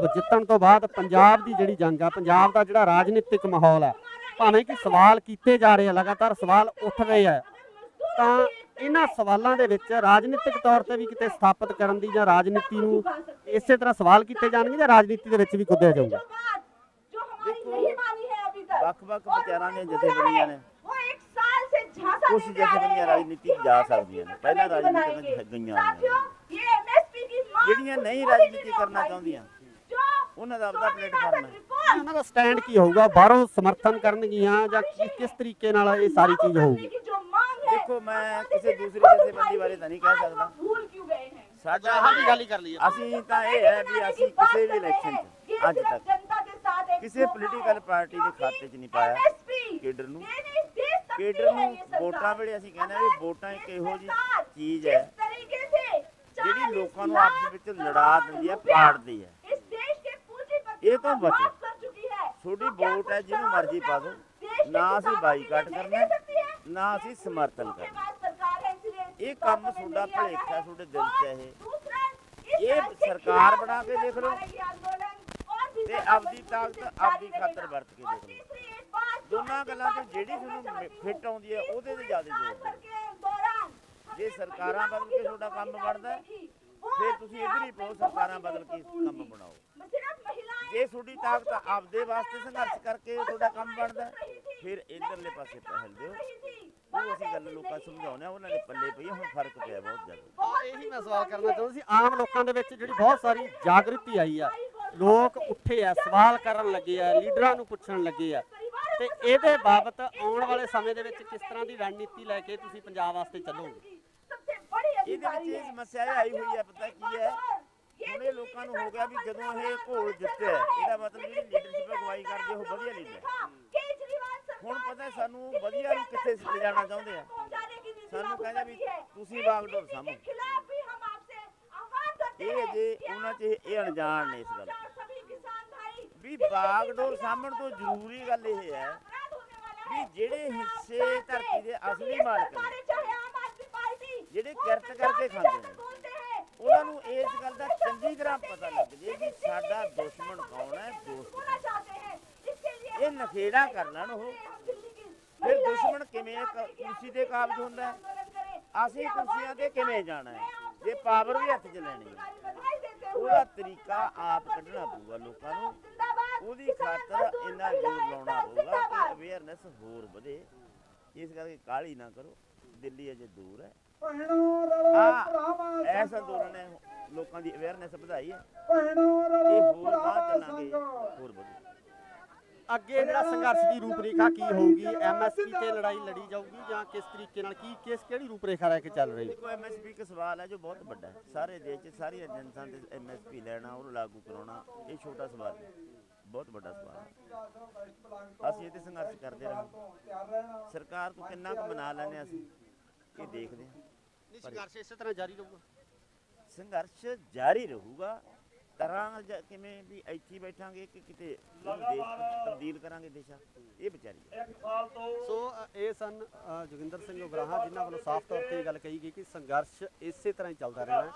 ਜਿੱਤਣ ਤੋਂ ਬਾਅਦ ਪੰਜਾਬ ਦੀ ਜਿਹੜੀ ਜੰਗ ਆ, ਪੰਜਾਬ ਦਾ ਜਿਹੜਾ ਰਾਜਨੀਤਿਕ ਮਾਹੌਲ ਆ, ਭਾਵੇਂ ਕਿ ਸਵਾਲ ਕੀਤੇ ਜਾ ਰਹੇ ਆ, ਲਗਾਤਾਰ ਸਵਾਲ ਉੱਠ ਰਹੇ ਆ, ਤਾਂ ਇਹਨਾਂ ਸਵਾਲਾਂ ਦੇ ਵਿੱਚ ਰਾਜਨੀਤਿਕ ਤੌਰ ਤੇ ਵੀ ਕਿਤੇ ਸਥਾਪਿਤ ਕਰਨ ਦੀ ਜਾਂ ਰਾਜਨੀਤੀ ਨੂੰ ਇਸੇ ਤਰ੍ਹਾਂ ਸਵਾਲ ਕੀਤੇ ਜਾਣਗੇ ਜਾਂ ਰਾਜਨੀਤੀ ਦੇ ਵਿੱਚ ਵੀ ਕੁੱਦਿਆ ਜਾਊਗਾ? ਵੱਖ-ਵੱਖ ਵਿਚਾਰਾਂ ਦੀਆਂ ਜਥੇਬੰਦੀਆਂ ਨੇ, ਕੁਝ ਜਥੇਬੰਦੀਆਂ ਰਾਜਨੀਤੀ ਜਾ ਸਕਦੀਆਂ ਨੇ, ਪਹਿਲਾਂ ਰਾਜਨੀਤੀ ਵਿੱਚ ਗਈਆਂ ਹੋਈਆਂ, ਜਿਹੜੀਆਂ ਨਹੀਂ ਰਾਜਨੀਤੀ ਕਰਨਾ ਚਾਹੁੰਦੀਆਂ ਉਹਨਾਂ ਦਾ ਆਪਣਾ ਪਲੇਟਫਾਰਮ ਹੈ। ਉਹਨਾਂ ਦਾ ਸਟੈਂਡ ਕੀ ਹੋਊਗਾ? ਬਾਹਰੋਂ ਸਮਰਥਨ ਕਰਨਗੀਆਂ ਜਾਂ ਕਿਸ ਤਰੀਕੇ ਨਾਲ ਇਹ ਸਾਰੀ ਚੀਜ਼ ਹੋਊਗੀ? ਦੇਖੋ, ਮੈਂ ਕਿਸੇ ਦੂਸਰੀ ਜਥੇਬੰਦੀ ਬਾਰੇ ਤਾਂ ਨਹੀਂ ਕਹਿ ਸਕਦਾ। ਸਾਡਾ ਗੱਲ ਹੀ ਕਰ ਲਈ। ਅਸੀਂ ਤਾਂ ਇਹ ਹੈ ਵੀ ਅਸੀਂ ਕਿਸੇ ਵੀ ਇਲੈਕਸ਼ਨ 'ਚ ਅੱਜ ਤੱਕ ਕਿਸੇ ਪੋਲੀਟੀਕਲ ਪਾਰਟੀ ਦੇ ਖਾਤੇ 'ਚ ਨਹੀਂ ਪਾਇਆ ਕੇਡਰ ਨੂੰ। ਕੇਡਰ ਨੂੰ ਵੋਟਾਂ ਵੇਲੇ ਅਸੀਂ ਕਹਿੰਦੇ ਵੀ ਵੋਟਾਂ ਇੱਕ ਇਹੋ ਜਿਹੀ ਚੀਜ਼ ਹੈ ਜਿਹੜੀ ਲੋਕਾਂ ਨੂੰ ਆਪਸ ਵਿੱਚ ਲੜਾ ਦਿੰਦੀ ਹੈ, ਪਾੜਦੀ ਹੈ। ਇਹ ਤੋਂ ਬਚੋ, ਤੁਹਾਡੀ ਵੋਟ ਹੈ, ਜਿਹਨੂੰ ਮਰਜ਼ੀ ਪਾ ਦਿਓ। ਨਾ ਅਸੀਂ ਬਾਈਕਾਟ ਕਰਨਾ, ਨਾ ਅਸੀਂ ਸਮਰਥਨ ਕਰਨਾ। ਇਹ ਕੰਮ ਤੁਹਾਡਾ ਭਲੇਖਾ ਤੁਹਾਡੇ ਦਿਲ 'ਚ ਇਹ ਸਰਕਾਰ ਬਣਾ ਕੇ ਦੇਖ ਲਓ ਤੇ ਆਪਦੀ ਤਾਕਤ ਆਪਦੀ ਖਾਤਰ ਵਰਤ ਕੇ ਦੇਖ ਲਓ। ਦੋਨਾਂ ਗੱਲਾਂ 'ਚ ਜਿਹੜੀ ਤੁਹਾਨੂੰ ਫਿੱਟ ਆਉਂਦੀ ਹੈ ਉਹਦੇ ਤੇ ਜ਼ਿਆਦਾ ਜ਼ੋਰ ਦਿਓ। ਜੇ ਸਰਕਾਰਾਂ ਬਦਲ ਕੇ ਤੁਹਾਡਾ ਕੰਮ ਬਣਦਾ ਫਿਰ ਤੁਸੀਂ ਇੱਧਰ ਹੀ ਪਾਓ, ਸਰਕਾਰਾਂ ਬਦਲ ਕੇ ਕੰਮ ਬਣਾਓ। ਜੇ ਤੁਹਾਡੀ ਤਾਕਤ ਆਪਦੇ ਵਾਸਤੇ ਸੰਘਰਸ਼ ਕਰਕੇ ਤੁਹਾਡਾ ਕੰਮ ਬਣਦਾ ਫਿਰ ਇੱਧਰਲੇ ਪਾਸੇ ਪਹਿਲ ਦਿਓ। ਉਹ ਅਸੀਂ ਗੱਲ ਲੋਕਾਂ ਸਮਝਾਉਂਦੇ ਆ, ਉਹਨਾਂ ਦੇ ਪੱਲੇ ਪਈ ਹੁਣ ਫਰਕ ਪਿਆ ਬਹੁਤ ਜ਼ਿਆਦਾ। ਇਹੀ ਮੈਂ ਸਵਾਲ ਕਰਨਾ ਚਾਹੁੰਦਾ ਸੀ। ਆਮ ਲੋਕਾਂ ਦੇ ਵਿੱਚ ਜਿਹੜੀ ਬਹੁਤ ਸਾਰੀ ਜਾਗਰਤੀ ਆਈ ਆ, ਲੋਕ ਉੱਠੇ ਆ, ਸਵਾਲ ਕਰਨ ਲੱਗੇ ਆ, ਲੀਡਰਾਂ ਨੂੰ ਪੁੱਛਣ ਲੱਗੇ ਆ ਤੇ ਇਹਦੇ ਬਾਬਤ ਆਉਣ ਵਾਲੇ ਸਮੇਂ ਦੇ ਵਿੱਚ ਕਿਸ ਤਰ੍ਹਾਂ ਦੀ ਰਣਨੀਤੀ ਲੈ ਕੇ ਤੁਸੀਂ ਪੰਜਾਬ ਵਾਸਤੇ ਚੱਲੋਗੇ? ਇਹਦੇ ਵਿੱਚ ਇਹ ਸਮੱਸਿਆ ਇਹ ਆਈ ਹੋਈ ਹੈ, ਪਤਾ ਕੀ ਹੈ, ਹੁਣ ਇਹ ਲੋਕਾਂ ਨੂੰ ਹੋ ਗਿਆ ਵੀ ਜਦੋਂ ਇਹ ਘੋਲ ਜਿੱਤਿਆ ਇਹਦਾ ਮਤਲਬ ਜਿਹੜੀ ਲੀਡਰਸ਼ਿਪ ਅਗਵਾਈ ਕਰਦੇ ਉਹ ਵਧੀਆ ਲੀਡਰ। ਹੁਣ ਪਤਾ ਸਾਨੂੰ ਵਧੀਆ ਨੂੰ ਕਿੱਥੇ ਲਿਜਾਣਾ ਚਾਹੁੰਦੇ ਆ, ਸਾਨੂੰ ਕਹਿੰਦੇ ਵੀ ਤੁਸੀਂ ਬਾਗਡੋਰ ਸਾਂਭੋ। ਇਹ ਅਜੇ ਉਹਨਾਂ 'ਚ ਇਹ ਅਣਜਾਣ ਨੇ ਇਸ ਗੱਲ ਵੀ ਬਾਗਡੋਰ ਸਾਂਭਣ ਤੋਂ ਜ਼ਰੂਰੀ ਗੱਲ ਇਹ ਹੈ ਵੀ ਜਿਹੜੇ ਹਿੱਸੇ ਧਰਤੀ ਦੇ ਅਸਲੀ ਮਾਲਕ ਨੇ, ਜਿਹੜੇ ਕਿਰਤ ਕਰਕੇ ਖਾਂਦੇ ਨੇ, ਉਹਨਾਂ ਨੂੰ ਇਸ ਗੱਲ ਦਾ ਚੰਗੀ ਤਰ੍ਹਾਂ ਪਤਾ ਲੱਗ ਜੇ ਵੀ ਸਾਡਾ ਦੁਸ਼ਮਣ ਕੌਣ ਹੈ, ਦੋਸਤ। ਇਹ ਨਖੇੜਾ ਕਰ ਲੈਣ ਉਹ, ਫਿਰ ਦੁਸ਼ਮਣ ਕਿਵੇਂ ਕੁਰਸੀ ਤੇ ਕਾਬਜ ਹੁੰਦਾ ਹੈ, ਅਸੀਂ ਕੁਰਸੀਆਂ ਤੇ ਕਿਵੇਂ ਜਾਣਾ ਹੈ, ਜੇ ਪਾਵਰ ਵੀ ਹੱਥ 'ਚ ਲੈਣੀ ਹੈ। ਉਹਦਾ ਤਰੀਕਾ ਆਪ ਕੱਢਣਾ ਪਊਗਾ ਲੋਕਾਂ ਨੂੰ, ਉਹਦੀ ਖਾਤਰ ਇੰਨਾ ਜ਼ੋਰ ਲਾਉਣਾ ਪਊਗਾ ਕਿ ਅਵੇਅਰਨੈਸ ਹੋਰ ਵਧੇ। ਇਸ ਕਰਕੇ ਕਾਹਲੀ ਨਾ ਕਰੋ, ਦਿੱਲੀ ਅਜੇ ਦੂਰ ਹੈ। ਐਸਾ ਅੰਦੋਲਨ ਨੇ ਲੋਕਾਂ ਦੀ ਅਵੇਅਰਨੈਸ ਵਧਾਈ ਹੈ, ਇਹ ਹੋਰ ਬਾਅਦ ਚੱਲਾਂਗੇ ਹੋਰ ਵਧੇ। ਅੱਗੇ ਜਿਹੜਾ ਸੰਘਰਸ਼ ਦੀ ਰੂਪਰੇਖਾ ਕੀ ਹੋਊਗੀ? ਐਮਐਸਪੀ ਤੇ ਲੜਾਈ ਲੜੀ ਜਾਊਗੀ ਜਾਂ ਕਿਸ ਤਰੀਕੇ ਨਾਲ ਕਿਹੜੀ ਰੂਪਰੇਖਾ ਲੈ ਕੇ ਚੱਲ ਰਹੀ ਹੈ? ਦੇਖੋ ਐਮਐਸਪੀ ਇੱਕ ਸਵਾਲ ਹੈ ਜੋ ਬਹੁਤ ਵੱਡਾ ਹੈ, ਸਾਰੇ ਦੇਸ਼ 'ਚ ਸਾਰੀਆਂ ਏਜੰਸੀਆਂ ਦੇ ਐਮਐਸਪੀ ਲੈਣਾ, ਉਹਨੂੰ ਲਾਗੂ ਕਰਾਉਣਾ, ਇਹ ਛੋਟਾ ਸਵਾਲ ਹੈ, ਬਹੁਤ ਵੱਡਾ ਸਵਾਲ ਹੈ। ਅਸੀਂ ਇਹ ਤੇ ਸੰਘਰਸ਼ ਕਰਦੇ ਰਹਾਂਗੇ, ਸਰਕਾਰ ਤੋਂ ਕਿੰਨਾ ਕੁ ਮਨਾ ਲੈਂਦੇ ਅਸੀਂ ਇਹ ਦੇਖਦੇ ਹਾਂ। ਸੰਘਰਸ਼ ਇਸੇ ਤਰ੍ਹਾਂ ਜਾਰੀ ਰਹੂਗਾ? ਸੰਘਰਸ਼ ਜਾਰੀ ਰਹੂਗਾ। ਤਰ੍ਹਾਂ ਕਿਵੇਂ ਵੀ ਇੱਥੇ ਬੈਠਾਂਗੇ ਕਿ ਕਿਤੇ ਦੇਸ਼ ਤਬਦੀਲ ਕਰਾਂਗੇ ਦੇਸ਼ਾਂ, ਇਹ ਵਿਚਾਰੀ। ਸੋ ਇਹ ਸਨ ਜੋਗਿੰਦਰ ਸਿੰਘ ਉਗਰਾਹਾਂ, ਜਿਨ੍ਹਾਂ ਵੱਲੋਂ ਸਾਫ਼ ਤੌਰ ਤੇ ਇਹ ਗੱਲ ਕਹੀ ਗਈ ਕਿ ਸੰਘਰਸ਼ ਇਸੇ ਤਰ੍ਹਾਂ ਹੀ ਚੱਲਦਾ ਰਹਿਣਾ,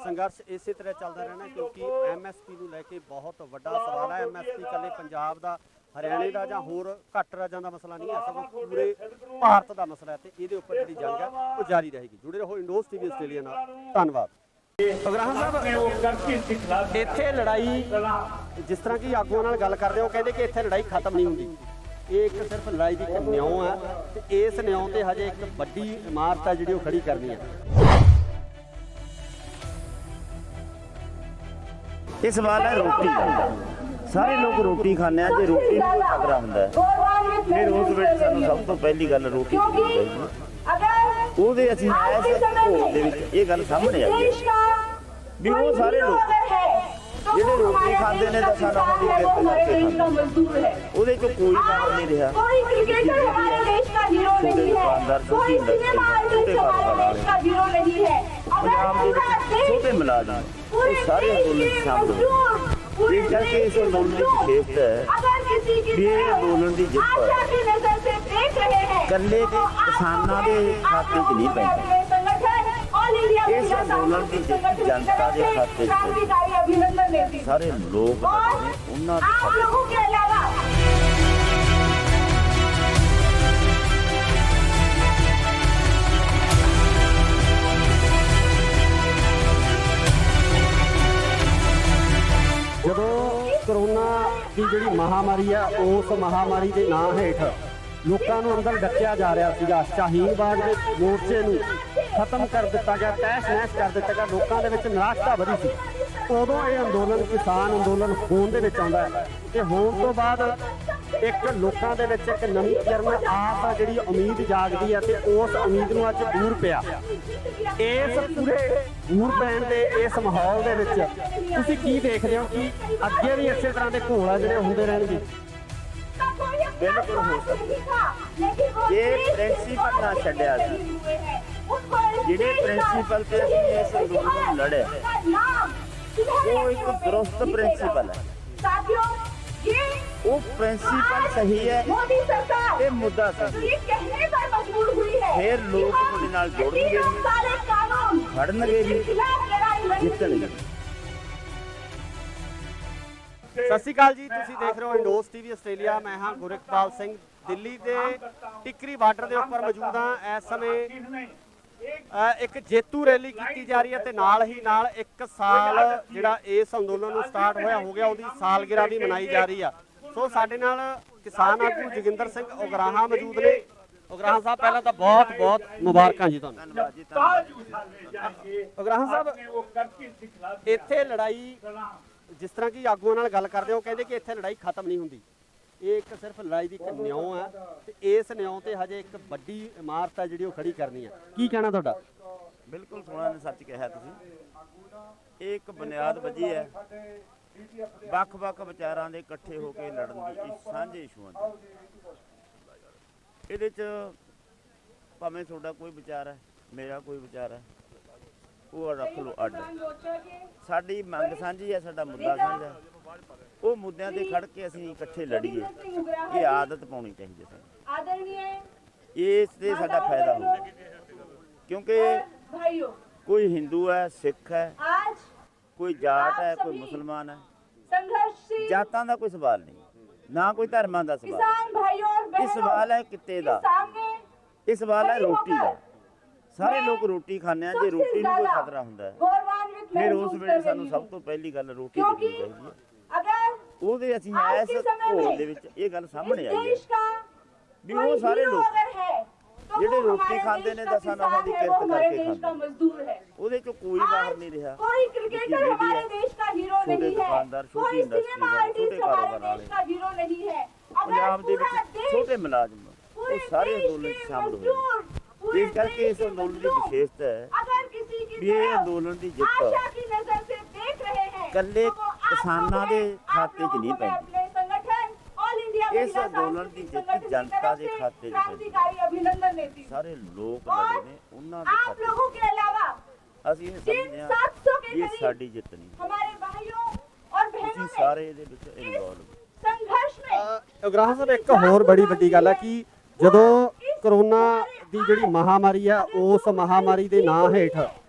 ਸੰਘਰਸ਼ ਇਸੇ ਤਰ੍ਹਾਂ ਚੱਲਦਾ ਰਹਿਣਾ, ਕਿਉਂਕਿ ਐਮਐਸਪੀ ਨੂੰ ਲੈ ਕੇ ਬਹੁਤ ਵੱਡਾ ਸਵਾਲ ਹੈ। ਐਮਐਸਪੀ ਇਕੱਲੇ ਪੰਜਾਬ ਦਾ, ਹਰਿਆਣੇ ਦਾ ਜਾਂ ਹੋਰ ਘੱਟ ਰਾਜਾਂ ਦਾ ਮਸਲਾ ਨਹੀਂ ਹੈ, ਸਗੋਂ ਪੂਰੇ ਭਾਰਤ ਦਾ ਮਸਲਾ ਹੈ ਤੇ ਇਹਦੇ ਉੱਪਰ ਜਿਹੜੀ ਜੰਗ ਹੈ ਉਹ ਜਾਰੀ ਰਹੇਗੀ। ਜੁੜੇ ਰਹੋ ਇੰਡੋਜ਼ ਟੀਵੀ ਆਸਟ੍ਰੇਲੀਆ ਨਾਲ। ਧੰਨਵਾਦ। ਉਗਰਾਹਾਂ ਸਾਹਿਬ, ਇੱਥੇ ਲੜਾਈ ਜਿਸ ਤਰ੍ਹਾਂ ਕਿ ਆਗੂਆਂ ਨਾਲ ਗੱਲ ਕਰਦੇ ਹੋ, ਕਹਿੰਦੇ ਕਿ ਇੱਥੇ ਲੜਾਈ ਖਤਮ ਨਹੀਂ ਹੁੰਦੀ, ਇਹ ਇੱਕ ਸਿਰਫ ਲੜਾਈ ਦੀ ਇੱਕ ਨਿਉਂ ਹੈ ਤੇ ਇਸ ਨਿਉਂ ਤੇ ਹਜੇ ਇੱਕ ਵੱਡੀ ਇਮਾਰਤ ਹੈ ਜਿਹੜੀ ਉਹ ਖੜੀ ਕਰਨੀ ਹੈ। ਇਹ ਸਵਾਲ ਹੈ ਰੋਟੀ ਦਾ। ਸਾਰੇ ਲੋਕ ਰੋਟੀ ਖਾਂਦੇ ਆ, ਜੇ ਰੋਟੀ ਨੂੰ ਖਤਰਾ ਹੁੰਦਾ ਹੈ ਫਿਰ ਉਸ ਵਿੱਚ ਸਾਨੂੰ ਸਭ ਤੋਂ ਪਹਿਲੀ ਗੱਲ ਰੋਟੀ ਚਾਹੀਦੀ ਹੈ। ਉਹਦੇ ਅਸੀਂ ਇਸ ਘੋਲ ਦੇ ਵਿੱਚ ਇਹ ਗੱਲ ਸਾਹਮਣੇ ਆਈ ਹੈ ਵੀ ਉਹ ਸਾਰੇ ਲੋਕ ਜਿਹੜੇ ਰੋਟੀ ਖਾਂਦੇ ਨੇ ਤਾਂ ਸਾਡਾ ਉਹਦੀ ਕਿਰਤ ਕਰਕੇ ਉਹਦੇ ਚੋਂ ਕੋਈ ਕੰਮ ਨਹੀਂ ਰਿਹਾ। ਛੋਟੇ ਦੁਕਾਨਦਾਰ, ਛੋਟੀ ਇੰਡਸਟਰੀ, ਛੋਟੇ ਕਾਰੋਬਾਰ ਵਾਲੇ, ਪੰਜਾਬ ਦੇ ਵਿੱਚ ਛੋਟੇ ਮੁਲਾਜ਼ਮ, ਇਹ ਸਾਰੇ ਅੰਦੋਲਨ ਸ਼ਾਮਲ ਹੋਏ। ਇਸ ਕਰਕੇ ਇਸ ਅੰਦੋਲਨ ਦੀ ਵਿਸ਼ੇਸ਼ਤਾ ਹੈ ਵੀ ਇਹ ਅੰਦੋਲਨ ਦੀ ਜਿੱਤ ਇਕੱਲੇ ਦੇ ਕਿਸਾਨਾਂ ਦੇ ਖਾਤੇ 'ਚ ਨਹੀਂ ਪੈਂਦੀ, ਇਸ ਅੰਦੋਲਨ ਦੀ ਜਿੱਤ ਜਨਤਾ ਦੇ ਖਾਤੇ 'ਚ ਸਾਰੇ ਲੋਕ ਨੇ, ਉਹਨਾਂ ਦੇ ਜਦੋਂ ਕਰੋਨਾ ਦੀ ਜਿਹੜੀ ਮਹਾਮਾਰੀ ਆ, ਉਸ ਮਹਾਮਾਰੀ ਦੇ ਨਾਂ ਹੇਠ ਲੋਕਾਂ ਨੂੰ ਅੰਦਰ ਡੱਕਿਆ ਜਾ ਰਿਹਾ ਸੀਗਾ, ਸ਼ਾਹੀਨ ਬਾਗ ਦੇ ਮੋਰਚੇ ਨੂੰ ਖਤਮ ਕਰ ਦਿੱਤਾ ਗਿਆ, ਤਹਿਸ ਨਹਿਸ ਕਰ ਦਿੱਤਾ ਗਿਆ, ਲੋਕਾਂ ਦੇ ਵਿੱਚ ਨਿਰਾਸ਼ਤਾ ਵਧੀ ਸੀ। ਉਦੋਂ ਇਹ ਅੰਦੋਲਨ ਕਿਸਾਨ ਅੰਦੋਲਨ ਹੋਣ ਦੇ ਵਿੱਚ ਆਉਂਦਾ ਹੈ ਤੇ ਹੋਣ ਤੋਂ ਬਾਅਦ ਇੱਕ ਲੋਕਾਂ ਦੇ ਵਿੱਚ ਇੱਕ ਨਵੀਂ ਕਿਰਨ ਆਸ ਆ, ਜਿਹੜੀ ਉਮੀਦ ਜਾਗਦੀ ਹੈ ਤੇ ਉਸ ਉਮੀਦ ਨੂੰ ਅੱਜ ਦੂਰ ਪਿਆ। ਇਸ ਪੂਰੇ ਦੂਰ ਪੈਣ ਦੇ ਇਸ ਮਾਹੌਲ ਦੇ ਵਿੱਚ ਤੁਸੀਂ ਕੀ ਦੇਖਦੇ ਹੋ ਕਿ ਅੱਗੇ ਵੀ ਇਸੇ ਤਰ੍ਹਾਂ ਦੇ ਘੋਲ ਆ ਜਿਹੜੇ ਹੁੰਦੇ ਰਹਿਣਗੇ? ਬਿਲਕੁਲ ਹੋ ਸਕਦਾ ਜੇ ਪ੍ਰਿੰਸੀਪਲ ਨਾ ਛੱਡਿਆ ਸੀ, ਜਿਹੜੇ ਪ੍ਰਿੰਸੀਪਲ ਤੇ ਅਸੀਂ ਇਸ ਅੰਦੋਲਨ ਨੂੰ ਲੜਿਆ ਉਹ ਇੱਕ ਦਰੁਸਤ ਪ੍ਰਿੰਸੀਪਲ ਹੈ, ਉਹ ਪ੍ਰਿੰਸੀਪਲ ਸਹੀ ਹੈ, ਇਹ ਮੁੱਦਾ ਸਹੀ ਹੈ, ਫਿਰ ਲੋਕ ਤੁਹਾਡੇ ਨਾਲ ਜੁੜਨਗੇ, ਖੜਨਗੇ ਵੀ, ਜਿੱਤਣਗੇ। ਸਤਿ ਸ਼੍ਰੀ ਅਕਾਲ ਜੀ, ਤੁਸੀਂ ਦੇਖ ਰਹੇ ਹੋ ਇੰਡੋਜ਼ ਟੀਵੀ ਆਸਟ੍ਰੇਲੀਆ। ਮੈਂ ਹਾਂ ਗੁਰਿਕਪਾਲ ਸਿੰਘ, ਦਿੱਲੀ ਦੇ ਟਿੱਕਰੀ ਬਾਰਡਰ ਦੇ ਉੱਪਰ ਮੌਜੂਦ ਹਾਂ। ਇਸ ਸਮੇਂ ਇੱਕ ਜੇਤੂ ਰੈਲੀ ਕੀਤੀ ਜਾ ਰਹੀ ਹੈ ਤੇ ਨਾਲ ਹੀ ਨਾਲ 1 ਸਾਲ ਜਿਹੜਾ ਇਸ ਅੰਦੋਲਨ ਨੂੰ ਸਟਾਰਟ ਹੋਇਆ ਹੋ ਗਿਆ, ਉਹਦੀ ਸਾਲਗਿਰਾ ਵੀ ਮਨਾਈ ਜਾ ਰਹੀ ਆ। ਸੋ ਸਾਡੇ ਨਾਲ ਕਿਸਾਨ ਆਗੂ ਜੋਗਿੰਦਰ ਸਿੰਘ ਉਗਰਾਹਾਂ ਮੌਜੂਦ ਨੇ। ਉਗਰਾਹਾਂ ਸਾਹਿਬ, ਪਹਿਲਾਂ ਤਾਂ ਬਹੁਤ ਬਹੁਤ ਮੁਬਾਰਕਾਂ ਜੀ ਤੁਹਾਨੂੰ। ਧੰਨਵਾਦ ਜੀ, ਉਗਰਾਹਾਂ ਸਾਹਿਬ, ਇੱਥੇ ਲੜਾਈ ਜਿਸ ਤਰ੍ਹਾਂ ਕਿ ਆਗੂਆਂ ਨਾਲ ਗੱਲ ਕਰਦੇ ਹੋ, ਕਹਿੰਦੇ ਕਿ ਇੱਥੇ ਲੜਾਈ ਖਤਮ ਨਹੀਂ ਹੁੰਦੀ, ਇਹ ਇੱਕ ਸਿਰਫ ਲੜਾਈ ਦੀ ਇੱਕ ਨਿਉ ਹੈ ਤੇ ਇਸ ਨਿਉ ਤੇ ਹਜੇ ਇੱਕ ਵੱਡੀ ਇਮਾਰਤ ਹੈ ਜਿਹੜੀ ਉਹ ਖੜੀ ਕਰਨੀ ਹੈ। ਕੀ ਕਹਿਣਾ ਤੁਹਾਡਾ? ਬਿਲਕੁਲ ਸੋਹਣਾ ਨੇ ਸੱਚ ਕਿਹਾ ਤੁਸੀਂ। ਇਹ ਇੱਕ ਬੁਨਿਆਦ ਵੱਜੀ ਹੈ ਵੱਖ-ਵੱਖ ਵਿਚਾਰਾਂ ਦੇ ਇਕੱਠੇ ਹੋ ਕੇ ਲੜਨ ਦੀ, ਇਸ ਸਾਂਝੇ ਇਸ਼ੂਆਂ ਦੀ। ਇਹਦੇ 'ਚ ਭਾਵੇਂ ਤੁਹਾਡਾ ਕੋਈ ਵਿਚਾਰ ਹੈ, ਮੇਰਾ ਕੋਈ ਵਿਚਾਰ ਹੈ, ਉਹ ਰੱਖ ਲਓ ਅੱਡ। ਸਾਡੀ ਮੰਗ ਸਾਂਝੀ ਹੈ, ਸਾਡਾ ਮੁੱਦਾ ਸਾਂਝਾ ਹੈ। ਉਹ ਮੁੱਦਿਆਂ ਤੇ ਖੜ ਕੇ ਅਸੀਂ ਇਕੱਠੇ ਲੜੀਏ, ਇਹ ਆਦਤ ਪਾਉਣੀ ਚਾਹੀਦੀ ਹੈ ਸਾਨੂੰ। ਇਸ ਤੇ ਸਾਡਾ ਫਾਇਦਾ ਹੁੰਦਾ, ਕਿਉਂਕਿ ਕੋਈ ਹਿੰਦੂ ਹੈ, ਸਿੱਖ ਹੈ, ਕੋਈ ਜਾਟ ਹੈ, ਕੋਈ ਮੁਸਲਮਾਨ ਹੈ। ਜਾਤਾਂ ਦਾ ਕੋਈ ਸਵਾਲ ਨਹੀਂ, ਨਾ ਕੋਈ ਧਰਮਾਂ ਦਾ ਸਵਾਲ। ਇਹ ਸਵਾਲ ਹੈ ਕਿੱਤੇ ਦਾ, ਇਹ ਸਵਾਲ ਹੈ ਰੋਟੀ ਦਾ। ਸਾਰੇ ਲੋਕ ਰੋਟੀ ਖਾਂਦੇ ਆ। ਜੇ ਰੋਟੀ ਨੂੰ ਕੋਈ ਖਤਰਾ ਹੁੰਦਾ ਹੈ, ਫਿਰ ਉਸ ਵੇਲੇ ਸਾਨੂੰ ਸਭ ਤੋਂ ਪਹਿਲੀ ਗੱਲ ਰੋਟੀ ਦੇਖਣੀ ਚਾਹੀਦੀ ਹੈ। ਉਹਦੇ ਅਸੀਂ ਇਸ ਘੋਲ ਦੇ ਵਿੱਚ ਇਹ ਗੱਲ ਸਾਹਮਣੇ ਆਈ ਹੈ ਵੀ ਉਹ ਸਾਰੇ ਲੋਕ ਜਿਹੜੇ ਰੋਟੀ ਖਾਂਦੇ ਨੇ ਦਸਾਂ ਨਸਾਂ ਦੀ ਕਿਰਤ ਕਰਕੇ ਖਾਂਦੇ, ਉਹਦੇ ਚੋਂ ਕੋਈ ਬਾਹਰ ਨਹੀਂ ਰਿਹਾ। ਛੋਟੇ ਦੁਕਾਨਦਾਰ, ਛੋਟੀ ਇੰਡਸਟਰੀ ਵਾਲੇ, ਛੋਟੇ ਕਾਰੋਬਾਰ ਵਾਲੇ, ਪੰਜਾਬ ਦੇ ਵਿੱਚ ਛੋਟੇ ਮੁਲਾਜ਼ਮ, ਉਹ ਸਾਰੇ ਅੰਦੋਲਨ 'ਚ ਸ਼ਾਮਲ ਹੋਏ। ਇਸ ਕਰਕੇ ਇਸ ਅੰਦੋਲਨ ਦੀ ਵਿਸ਼ੇਸ਼ਤਾ ਹੈ ਵੀ ਇਹ ਅੰਦੋਲਨ ਦੀ ਜਿੱਤ ਇਕੱਲੇ ਕਿਸਾਨਾਂ ਦੇ ਖਾਤੇ 'ਚ ਨਹੀਂ ਪੈਂਦੀ, ਇਸ ਅੰਦੋਲਨ ਦੀ ਜਿੱਤ ਜਨਤਾ ਦੇ ਖਾਤੇ 'ਚ ਪੈਂਦੀ। ਸਾਰੇ ਲੋਕ ਲੜੇ ਨੇ, ਉਹਨਾਂ ਦੇ ਖਾਤੇ 'ਚ। ਅਸੀਂ ਇਹ ਸਮਝਦੇ ਹਾਂ ਕਿ ਇਹ ਸਾਡੀ ਜਿੱਤ ਨਹੀਂ, ਤੁਸੀਂ ਸਾਰੇ ਇਹਦੇ ਵਿੱਚ ਇਨਵੋਲਵ। ਉਗਰਾਹਾਂ ਸਾਹਿਬ, ਇੱਕ ਹੋਰ ਬੜੀ ਵੱਡੀ ਗੱਲ ਹੈ ਕਿ ਜਦੋਂ ਕਰੋਨਾ ਦੀ ਜਿਹੜੀ ਮਹਾਮਾਰੀ ਹੈ, ਉਸ ਮਹਾਮਾਰੀ ਦੇ ਨਾਂ ਹੇਠ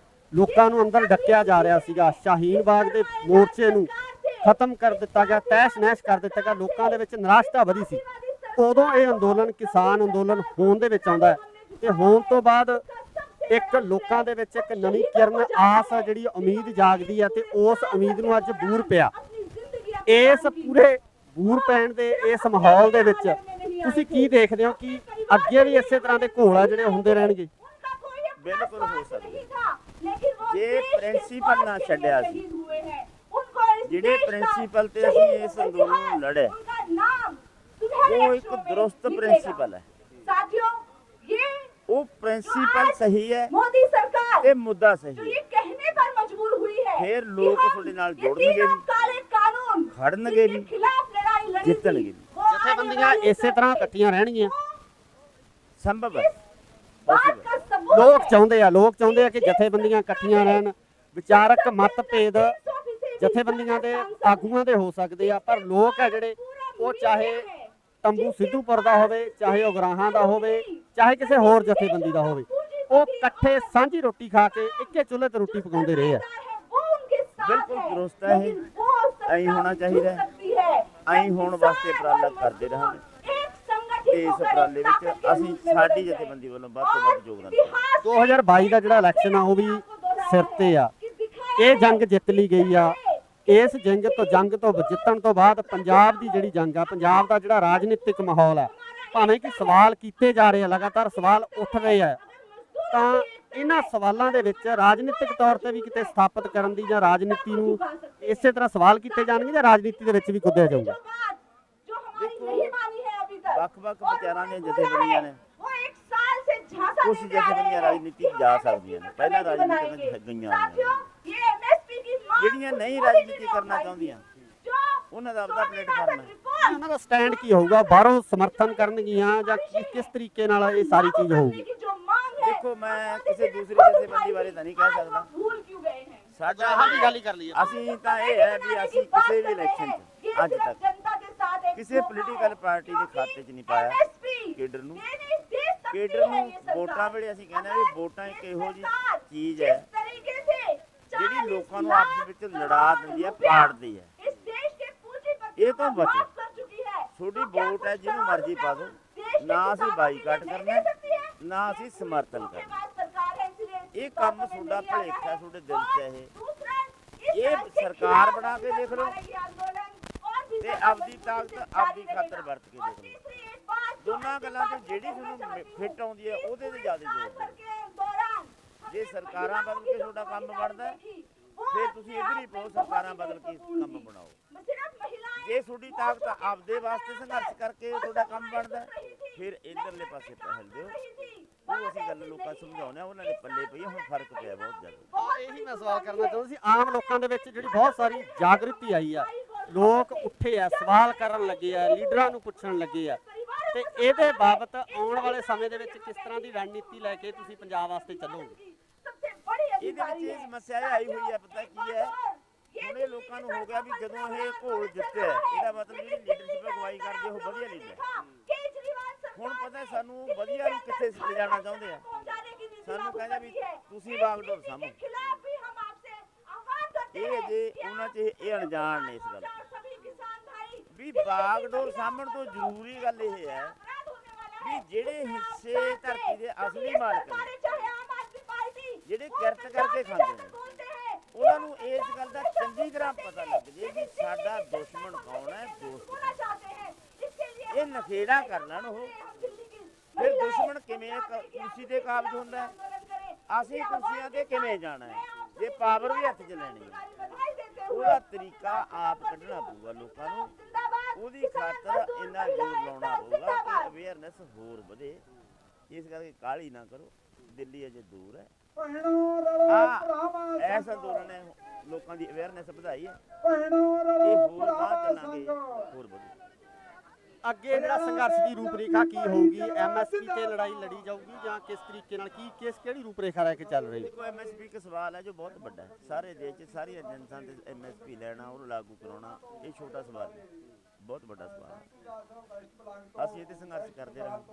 ਲੋਕਾਂ ਨੂੰ ਅੰਦਰ ਡੱਕਿਆ ਜਾ ਰਿਹਾ ਸੀਗਾ। ਸ਼ਾਹੀਨ ਬਾਗ ਦੇ ਮੋਰਚੇ ਨੂੰ ਖਤਮ ਕਰ ਦਿੱਤਾ ਗਿਆ, ਤਹਿਸ ਨਹਿਸ ਕਰ ਦਿੱਤਾ ਗਿਆ। ਲੋਕਾਂ ਦੇ ਵਿੱਚ ਨਿਰਾਸ਼ਤਾ ਵਧੀ ਸੀ। ਉਦੋਂ ਇਹ ਅੰਦੋਲਨ ਕਿਸਾਨ ਅੰਦੋਲਨ ਹੋਣ ਦੇ ਵਿੱਚ ਆਉਂਦਾ ਹੈ ਤੇ ਹੋਣ ਤੋਂ ਬਾਅਦ ਇੱਕ ਲੋਕਾਂ ਦੇ ਵਿੱਚ ਇੱਕ ਨਵੀਂ ਕਿਰਨ, ਆਸ ਜਿਹੜੀ ਉਮੀਦ ਜਾਗਦੀ ਹੈ ਤੇ ਉਸ ਉਮੀਦ ਨੂੰ ਅੱਜ ਬੂਰ ਪਿਆ। ਇਸ ਪੂਰੇ ਬੂਰ ਪੈਣ ਦੇ ਇਸ ਮਾਹੌਲ ਦੇ ਵਿੱਚ ਤੁਸੀਂ ਕੀ ਦੇਖਦੇ ਹੋ ਕਿ ਅੱਗੇ ਵੀ ਇਸੇ ਤਰ੍ਹਾਂ ਦੇ ਘੋਲ ਜਿਹੜੇ ਹੁੰਦੇ ਰਹਿਣਗੇ? ਬਿਲਕੁਲ ਹੋ ਸਕਦਾ ਜੇ ਪ੍ਰਿੰਸੀਪਲ ਨਾ ਛੱਡਿਆ ਸੀ, ਜਿਹੜੇ ਪ੍ਰਿੰਸੀਪਲ ਤੇ ਅਸੀਂ ਇਸ ਅੰਦੋਲਨ ਨੂੰ ਲੜੇ, ਉਹ ਇੱਕ ਦਰੁਸਤ ਪ੍ਰਿੰਸੀਪਲ ਹੈ। ਉਹ ਪ੍ਰਿੰਸੀਪਲ ਸਹੀ ਹੈ, मोदी सरकार ਇਹ ਮੁੱਦਾ ਸਹੀ जो ਹੈ, ये कहने पर मजबूर हुई है ਫਿਰ ਲੋਕ ਤੁਹਾਡੇ ਨਾਲ ਜੁੜਨਗੇ ਵੀ, काले कानून ਖੜਨਗੇ ਵੀ, के खिलाफ लड़ाई लड़ी ਜਿੱਤਣਗੇ ਵੀ। ਜਥੇਬੰਦੀਆਂ ਇਸੇ ਤਰ੍ਹਾਂ ਇਕੱਠੀਆਂ ਰਹਿਣਗੀਆਂ। ਸੰਭਵ ਹੈ, बात का सबूत ਲੋਕ ਚਾਹੁੰਦੇ ਆ ਕਿ ਜਥੇਬੰਦੀਆਂ ਇਕੱਠੀਆਂ ਰਹਿਣ। ਵਿਚਾਰਕ ਮਤਭੇਦ ਜਥੇਬੰਦੀਆਂ ਦੇ ਆਗੂਆਂ ਦੇ ਹੋ ਸਕਦੇ ਆ, ਪਰ ਲੋਕ ਆ ਜਿਹੜੇ ਉਹ ਚਾਹੇ ਤੰਬੂ ਸਿੱਧੂਪੁਰ ਦਾ ਹੋਵੇ, ਚਾਹੇ ਉਗਰਾਹਾਂ ਦਾ ਹੋਵੇ, ਚਾਹੇ ਕਿਸੇ ਹੋਰ ਜਥੇਬੰਦੀ ਦਾ ਹੋਵੇ, ਉਹ ਇਕੱਠੇ ਸਾਂਝੀ ਰੋਟੀ ਖਾ ਕੇ ਇੱਕੇ ਚੁੱਲ੍ਹੇ ਤੇ ਰੋਟੀ ਪਕਾਉਂਦੇ ਰਹੇ ਆ। ਬਿਲਕੁਲ ਦਰੁਸਤ ਹੈ ਇਹ। ਐਂ ਹੋਣਾ ਚਾਹੀਦਾ ਹੈ, ਐਂ ਹੋਣ ਵਾਸਤੇ ਉਪਰਾਲਾ ਕਰਦੇ ਰਹਾਂਗੇ ਤੇ ਇਸ ਉਪਰਾਲੇ ਵਿੱਚ ਅਸੀਂ ਸਾਡੀ ਜਥੇਬੰਦੀ ਵੱਲੋਂ ਵੱਧ ਤੋਂ ਵੱਧ ਯੋਗਦਾਨ ਦੇਵਾਂਗੇ। 2022 ਦਾ ਜਿਹੜਾ ਇਲੈਕਸ਼ਨ ਆ ਉਹ ਵੀ ਸਿਰ ਤੇ ਆ। ਇਹ ਜੰਗ ਜਿੱਤ ਲਈ ਗਈ ਆ। ਇਸ ਜੰਗ ਤੋਂ ਜਿੱਤਣ ਤੋਂ ਬਾਅਦ ਪੰਜਾਬ ਦੀ ਜਿਹੜੀ ਜੰਗ ਆ, ਪੰਜਾਬ ਦਾ ਜਿਹੜਾ ਰਾਜਨੀਤਿਕ ਮਾਹੌਲ ਆ, ਭਾਵੇਂ ਕਿ ਸਵਾਲ ਕੀਤੇ ਜਾ ਰਹੇ ਆ, ਲਗਾਤਾਰ ਸਵਾਲ ਉੱਠ ਰਹੇ ਆ, ਤਾਂ ਇਹਨਾਂ ਸਵਾਲਾਂ ਦੇ ਵਿੱਚ ਰਾਜਨੀਤਿਕ ਤੌਰ ਤੇ ਵੀ ਕਿਤੇ ਸਥਾਪਿਤ ਕਰਨ ਦੀ ਜਾਂ ਰਾਜਨੀਤੀ ਨੂੰ ਇਸੇ ਤਰ੍ਹਾਂ ਸਵਾਲ ਕੀਤੇ ਜਾਣਗੇ ਜਾਂ ਰਾਜਨੀਤੀ ਦੇ ਵਿੱਚ ਵੀ ਕੁੱਦਿਆ ਜਾਊਗਾ? ਵੱਖ-ਵੱਖ ਵਿਚਾਰਾਂ ਦੀਆਂ ਜਥੇਬੰਦੀਆਂ ਨੇ, ਕੁਝ ਜਥੇਬੰਦੀਆਂ ਰਾਜਨੀਤੀ ਜਾ ਸਕਦੀਆਂ ਨੇ, ਪਹਿਲਾਂ ਰਾਜਨੀਤੀ ਵਿੱਚ ਗਈਆਂ ਨੇ। ਜਿਹੜੀਆਂ ਨਹੀਂ ਰਾਜਨੀਤੀ ਕਰਨਾ ਚਾਹੁੰਦੀਆਂ, ਉਹਨਾਂ ਦਾ ਆਪਣਾ ਪਲੇਟਫਾਰਮ ਹੈ। ਉਹਨਾਂ ਦਾ ਸਟੈਂਡ ਕੀ ਹੋਊਗਾ? ਬਾਹਰੋਂ ਸਮਰਥਨ ਕਰਨਗੀਆਂ ਜਾਂ ਕਿਸ ਤਰੀਕੇ ਨਾਲ ਇਹ ਸਾਰੀ ਚੀਜ਼ ਹੋਊਗੀ? ਦੇਖੋ, ਮੈਂ ਕਿਸੇ ਦੂਸਰੀ ਜਥੇਬੰਦੀ ਬਾਰੇ ਤਾਂ ਨਹੀਂ ਕਹਿ ਸਕਦਾ। ਸਾਡਾ ਗੱਲ ਹੀ ਕਰ ਲਈਏ। ਅਸੀਂ ਤਾਂ ਇਹ ਹੈ ਵੀ ਅਸੀਂ ਕਿਸੇ ਵੀ ਇਲੈਕਸ਼ਨ 'ਚ ਅੱਜ ਤੱਕ ਕਿਸੇ ਪੋਲੀਟੀਕਲ ਪਾਰਟੀ ਦੇ ਖਾਤੇ 'ਚ ਨਹੀਂ ਪਾਇਆ ਕੇਡਰ ਨੂੰ। ਕੇਡਰ ਨੂੰ ਵੋਟਾਂ ਵੇਲੇ ਅਸੀਂ ਕਹਿੰਦੇ ਵੀ ਵੋਟਾਂ ਇੱਕ ਇਹੋ ਜਿਹੀ ਚੀਜ਼ ਹੈ ਜਿਹੜੀ ਲੋਕਾਂ ਨੂੰ ਆਪਸ ਵਿੱਚ ਲੜਾ ਦਿੰਦੀ ਹੈ, ਪਾੜਦੀ ਹੈ। ਇਹ ਤੋਂ ਬਚੋ। ਤੁਹਾਡੀ ਵੋਟ ਹੈ, ਜਿਹਨੂੰ ਮਰਜ਼ੀ ਪਾ ਦਿਓ। ਨਾ ਅਸੀਂ ਬਾਈਕਾਟ ਕਰਨਾ, ਨਾ ਅਸੀਂ ਸਮਰਥਨ ਕਰਨਾ। ਇਹ ਕੰਮ ਤੁਹਾਡਾ ਭਲੇਖਾ ਤੁਹਾਡੇ ਦਿਲ 'ਚ ਇਹ ਸਰਕਾਰ ਬਣਾ ਕੇ ਦੇਖ ਲਓ ਤੇ ਆਪਦੀ ਤਾਕਤ ਆਪਦੀ ਖਾਤਰ ਵਰਤ ਕੇ ਦੇਖ ਲਓ। ਦੋਨਾਂ ਗੱਲਾਂ 'ਚ ਜਿਹੜੀ ਤੁਹਾਨੂੰ ਫਿੱਟ ਆਉਂਦੀ ਹੈ ਉਹਦੇ ਤੇ ਜ਼ਿਆਦਾ ਜ਼ੋਰ ਦਿਓ। ਜੇ ਸਰਕਾਰਾਂ ਬਦਲ ਕੇ ਤੁਹਾਡਾ ਕੰਮ ਬਣਦਾ, ਫਿਰ ਤੁਸੀਂ ਇੱਧਰ ਹੀ ਪਾਓ, ਸਰਕਾਰਾਂ ਬਦਲ ਕੇ ਕੰਮ ਬਣਾਓ। ਜੇ ਤੁਹਾਡੀ ਤਾਕਤ ਆਪਦੇ ਵਾਸਤੇ ਸੰਘਰਸ਼ ਕਰਕੇ ਤੁਹਾਡਾ ਕੰਮ ਬਣਦਾ, ਫਿਰ ਇੱਧਰਲੇ ਪਾਸੇ ਪਹਿਲ ਦਿਓ। ਉਹ ਅਸੀਂ ਗੱਲ ਲੋਕਾਂ ਸਮਝਾਉਂਦੇ ਆ, ਉਹਨਾਂ ਦੇ ਪੱਲੇ ਪਈ ਹੁਣ ਫਰਕ ਪਿਆ ਬਹੁਤ ਜ਼ਿਆਦਾ। ਇਹੀ ਮੈਂ ਸਵਾਲ ਕਰਨਾ ਚਾਹੁੰਦਾ ਸੀ, ਆਮ ਲੋਕਾਂ ਦੇ ਵਿੱਚ ਜਿਹੜੀ ਬਹੁਤ ਸਾਰੀ ਜਾਗ੍ਰਿਤੀ ਆਈ ਆ, ਲੋਕ ਉੱਠੇ ਆ, ਸਵਾਲ ਕਰਨ ਲੱਗੇ ਆ, ਲੀਡਰਾਂ ਨੂੰ ਪੁੱਛਣ ਲੱਗੇ ਆ, ਤੇ ਇਹਦੇ ਬਾਬਤ ਆਉਣ ਵਾਲੇ ਸਮੇਂ ਦੇ ਵਿੱਚ ਕਿਸ ਤਰ੍ਹਾਂ ਦੀ ਰਣਨੀਤੀ ਲੈ ਕੇ ਤੁਸੀਂ ਪੰਜਾਬ ਵਾਸਤੇ ਚੱਲੋਗੇ? ਇਹਦੇ ਵਿੱਚ ਇਹ ਸਮੱਸਿਆ ਇਹ ਆਈ ਹੋਈ ਹੈ, ਪਤਾ ਕੀ ਹੈ, ਹੁਣ ਇਹ ਲੋਕਾਂ ਨੂੰ ਹੋ ਗਿਆ ਵੀ ਜਦੋਂ ਇਹ ਘੋਲ ਜਿੱਤਿਆ, ਇਹਦਾ ਮਤਲਬ ਜਿਹੜੀ ਲੀਡਰਸ਼ਿਪ ਅਗਵਾਈ ਕਰਦੇ ਉਹ ਵਧੀਆ ਲੀਡਰ। ਹੁਣ ਪਤਾ ਸਾਨੂੰ ਵਧੀਆ ਨੂੰ ਕਿੱਥੇ ਲਿਜਾਣਾ ਚਾਹੁੰਦੇ ਆ, ਸਾਨੂੰ ਕਹਿੰਦਾ ਵੀ ਤੁਸੀਂ ਬਾਗਡੋਰ ਸਾਂਭੋ। ਇਹ ਅਜੇ ਉਹਨਾਂ 'ਚ ਇਹ ਅਣਜਾਣ ਨੇ ਇਸ ਗੱਲ ਵੀ ਬਾਗਡੋਰ ਸਾਂਭਣ ਤੋਂ ਜ਼ਰੂਰੀ ਗੱਲ ਇਹ ਹੈ ਵੀ ਜਿਹੜੇ ਹਿੱਸੇ ਧਰਤੀ ਦੇ ਅਸਲੀ ਮਾਲਕ ਨੇ, ਜਿਹੜੇ ਕਿਰਤ ਕਰਕੇ ਖਾਂਦੇ ਨੇ, ਉਹਨਾਂ ਨੂੰ ਇਸ ਗੱਲ ਦਾ ਚੰਗੀ ਤਰ੍ਹਾਂ ਪਤਾ ਲੱਗ ਜੇ ਵੀ ਸਾਡਾ ਦੁਸ਼ਮਣ ਕੌਣ ਹੈ, ਦੋਸਤ ਕੌਣ। ਇਹ ਨਖੇੜਾ ਕਰ ਲੈਣ ਉਹ, ਫਿਰ ਦੁਸ਼ਮਣ ਕਿਵੇਂ ਕੁਰਸੀ ਤੇ ਕਾਬਜ਼ ਹੁੰਦਾ, ਅਸੀਂ ਕੁਰਸੀਆਂ ਤੇ ਕਿਵੇਂ ਜਾਣਾ ਹੈ, ਜੇ ਪਾਵਰ ਵੀ ਹੱਥ 'ਚ ਲੈਣੀ ਹੈ। ਉਹਦਾ ਤਰੀਕਾ ਆਪ ਕੱਢਣਾ ਪਊਗਾ ਲੋਕਾਂ ਨੂੰ, ਉਹਦੀ ਖਾਤਰ ਇੰਨਾ ਜ਼ੋਰ ਲਾਉਣਾ ਪਊਗਾ ਕਿ ਅਵੇਅਰਨੈਸ ਹੋਰ ਵਧੇ। ਇਸ ਕਰਕੇ ਕਾਹਲੀ ਨਾ ਕਰੋ, ਦਿੱਲੀ ਅਜੇ ਦੂਰ ਹੈ। ਐਸਾ ਅੰਦੋਲਨ ਨੇ ਲੋਕਾਂ ਦੀ ਅਵੇਅਰਨੈਸ ਵਧਾਈ ਹੈ, ਇਹ ਹੋਰ ਬਾਹਰ ਚੱਲਾਂਗੇ ਹੋਰ ਵਧੂ। ਅੱਗੇ ਜਿਹੜਾ ਸੰਘਰਸ਼ ਦੀ ਰੂਪਰੇਖਾ ਕੀ ਹੋਊਗੀ? ਐਮਐਸਪੀ ਤੇ ਲੜਾਈ ਲੜੀ ਜਾਊਗੀ ਜਾਂ ਕਿਸ ਤਰੀਕੇ ਨਾਲ, ਕਿਹੜੀ ਰੂਪਰੇਖਾ ਲੈ ਕੇ ਚੱਲ ਰਹੀ ਹੈ? ਦੇਖੋ, ਐਮਐਸਪੀ ਇੱਕ ਸਵਾਲ ਹੈ ਜੋ ਬਹੁਤ ਵੱਡਾ ਹੈ, ਸਾਰੇ ਦੇਸ਼ 'ਚ ਸਾਰੀ ਏਜੰਸੀਆਂ ਦੇ ਐਮਐਸਪੀ ਲੈਣਾ, ਉਹਨੂੰ ਲਾਗੂ ਕਰਾਉਣਾ, ਇਹ ਛੋਟਾ ਸਵਾਲ ਹੈ, ਬਹੁਤ ਵੱਡਾ ਸਵਾਲ ਹੈ। ਅਸੀਂ ਇਹ ਤੇ ਸੰਘਰਸ਼ ਕਰਦੇ ਰਹਾਂਗੇ,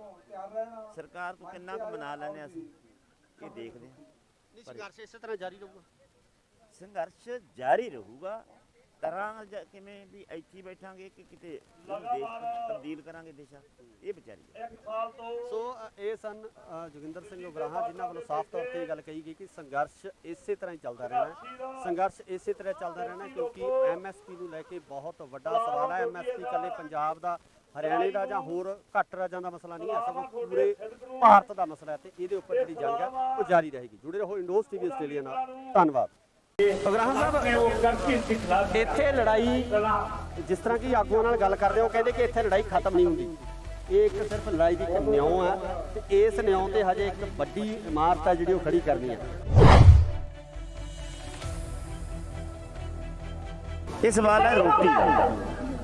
ਸਰਕਾਰ ਤੋਂ ਕਿੰਨਾ ਕੁ ਬਣਾ ਲੈਂਦੇ ਅਸੀਂ ਇਹ ਦੇਖਦੇ ਹਾਂ। ਸੰਘਰਸ਼ ਇਸੇ ਤਰ੍ਹਾਂ ਜਾਰੀ ਰਹੂਗਾ? ਸੰਘਰਸ਼ ਜਾਰੀ ਰਹੂਗਾ। ਤਰ੍ਹਾਂ ਕਿਵੇਂ ਵੀ ਇੱਥੇ ਬੈਠਾਂਗੇ ਕਿ ਕਿਤੇ ਦੇਸ਼ ਤਬਦੀਲ ਕਰਾਂਗੇ ਦੇਸ਼ਾਂ, ਇਹ ਵਿਚਾਰੀ। ਸੋ ਇਹ ਸਨ ਜੋਗਿੰਦਰ ਸਿੰਘ ਉਗਰਾਹਾਂ, ਜਿਨ੍ਹਾਂ ਵੱਲੋਂ ਸਾਫ਼ ਤੌਰ ਤੇ ਇਹ ਗੱਲ ਕਹੀ ਗਈ ਕਿ ਸੰਘਰਸ਼ ਇਸੇ ਤਰ੍ਹਾਂ ਹੀ ਚੱਲਦਾ ਰਹਿਣਾ, ਸੰਘਰਸ਼ ਇਸੇ ਤਰ੍ਹਾਂ ਚੱਲਦਾ ਰਹਿਣਾ, ਕਿਉਂਕਿ ਐਮਐਸਪੀ ਨੂੰ ਲੈ ਕੇ ਬਹੁਤ ਵੱਡਾ ਸਵਾਲ ਹੈ। ਐਮਐਸਪੀ ਇਕੱਲੇ ਪੰਜਾਬ ਦਾ, ਹਰਿਆਣੇ ਦਾ ਜਾਂ ਹੋਰ ਘੱਟ ਰਾਜਾਂ ਦਾ ਮਸਲਾ ਨਹੀਂ ਹੈ, ਸਗੋਂ ਪੂਰੇ ਭਾਰਤ ਦਾ ਮਸਲਾ ਹੈ, ਤੇ ਇਹਦੇ ਉੱਪਰ ਜਿਹੜੀ ਜੰਗ ਹੈ ਉਹ ਜਾਰੀ ਰਹੇਗੀ। ਜੁੜੇ ਰਹੋ ਇੰਡੋਜ਼ ਟੀਵੀ ਆਸਟ੍ਰੇਲੀਆ ਨਾਲ। ਧੰਨਵਾਦ। ਉਗਰਾਹਾਂ ਸਾਹਿਬ, ਇੱਥੇ ਲੜਾਈ, ਜਿਸ ਤਰ੍ਹਾਂ ਕਿ ਆਗੂਆਂ ਨਾਲ ਗੱਲ ਕਰਦੇ ਹੋ, ਕਹਿੰਦੇ ਕਿ ਇੱਥੇ ਲੜਾਈ ਖਤਮ ਨਹੀਂ ਹੁੰਦੀ, ਇਹ ਇੱਕ ਸਿਰਫ ਲੜਾਈ ਦੀ ਇੱਕ ਨਿਉਂ ਹੈ, ਤੇ ਇਸ ਨਿਉਂ ਤੇ ਹਜੇ ਇੱਕ ਵੱਡੀ ਇਮਾਰਤ ਹੈ ਜਿਹੜੀ ਉਹ ਖੜੀ ਕਰਨੀ ਹੈ। ਇਹ ਸਵਾਲ ਹੈ ਰੋਟੀ ਦਾ।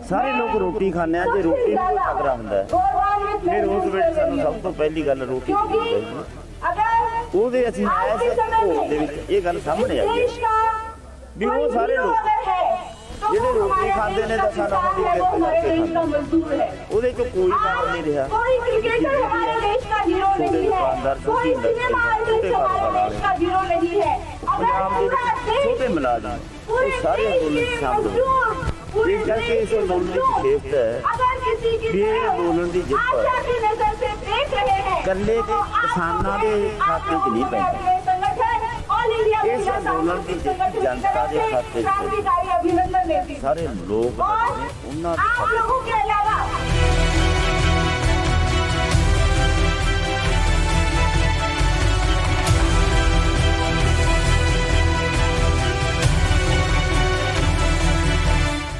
ਸਾਰੇ ਲੋਕ ਰੋਟੀ ਖਾਂਦੇ ਆ, ਜੇ ਰੋਟੀ ਨੂੰ ਖਤਰਾ ਹੁੰਦਾ ਹੈ, ਫਿਰ ਉਸ ਵਿੱਚ ਸਾਨੂੰ ਸਭ ਤੋਂ ਪਹਿਲੀ ਗੱਲ ਰੋਟੀ ਚਾਹੀਦੀ ਹੈ। ਉਹਦੇ ਅਸੀਂ ਇਸ ਘੋਲ ਦੇ ਵਿੱਚ ਇਹ ਗੱਲ ਸਾਹਮਣੇ ਆਈ ਹੈ ਵੀ ਉਹ ਸਾਰੇ ਲੋਕ ਜਿਹੜੇ ਰੋਟੀ ਖਾਂਦੇ ਨੇ ਤਾਂ ਸਾਡਾ ਉਹਦੀ ਕਿਰਤ ਕਰਕੇ ਖਾਂਦੇ, ਉਹਦੇ ਚੋਂ ਕੋਈ ਕੰਮ ਨਹੀਂ ਰਿਹਾ। ਛੋਟੇ ਦੁਕਾਨਦਾਰ, ਛੋਟੀ ਇੰਡਸਟਰੀ, ਛੋਟੇ ਕਾਰੋਬਾਰ ਵਾਲੇ, ਪੰਜਾਬ ਦੇ ਵਿੱਚ ਛੋਟੇ ਮੁਲਾਜ਼ਮ, ਇਹ ਸਾਰੇ ਅੰਦੋਲਨ ਸ਼ਾਮਲ ਹੋਏ। ਇਸ ਕਰਕੇ ਇਸ ਅੰਦੋਲਨ ਦੀ ਵਿਸ਼ੇਸ਼ਤਾ ਹੈ ਵੀ ਇਹ ਅੰਦੋਲਨ ਦੀ ਜਿੱਤ ਇਕੱਲੇ ਦੇ ਕਿਸਾਨਾਂ ਦੇ ਖਾਤੇ 'ਚ ਨਹੀਂ ਪੈਂਦੀ, ਇਸ ਅੰਦੋਲਨ ਦੀ ਜਿੱਤ ਜਨਤਾ ਦੇ ਖਾਤੇ 'ਚ ਸਾਰੇ ਲੋਕ ਨੇ, ਉਹਨਾਂ ਦੇ ਖਾਤੇ।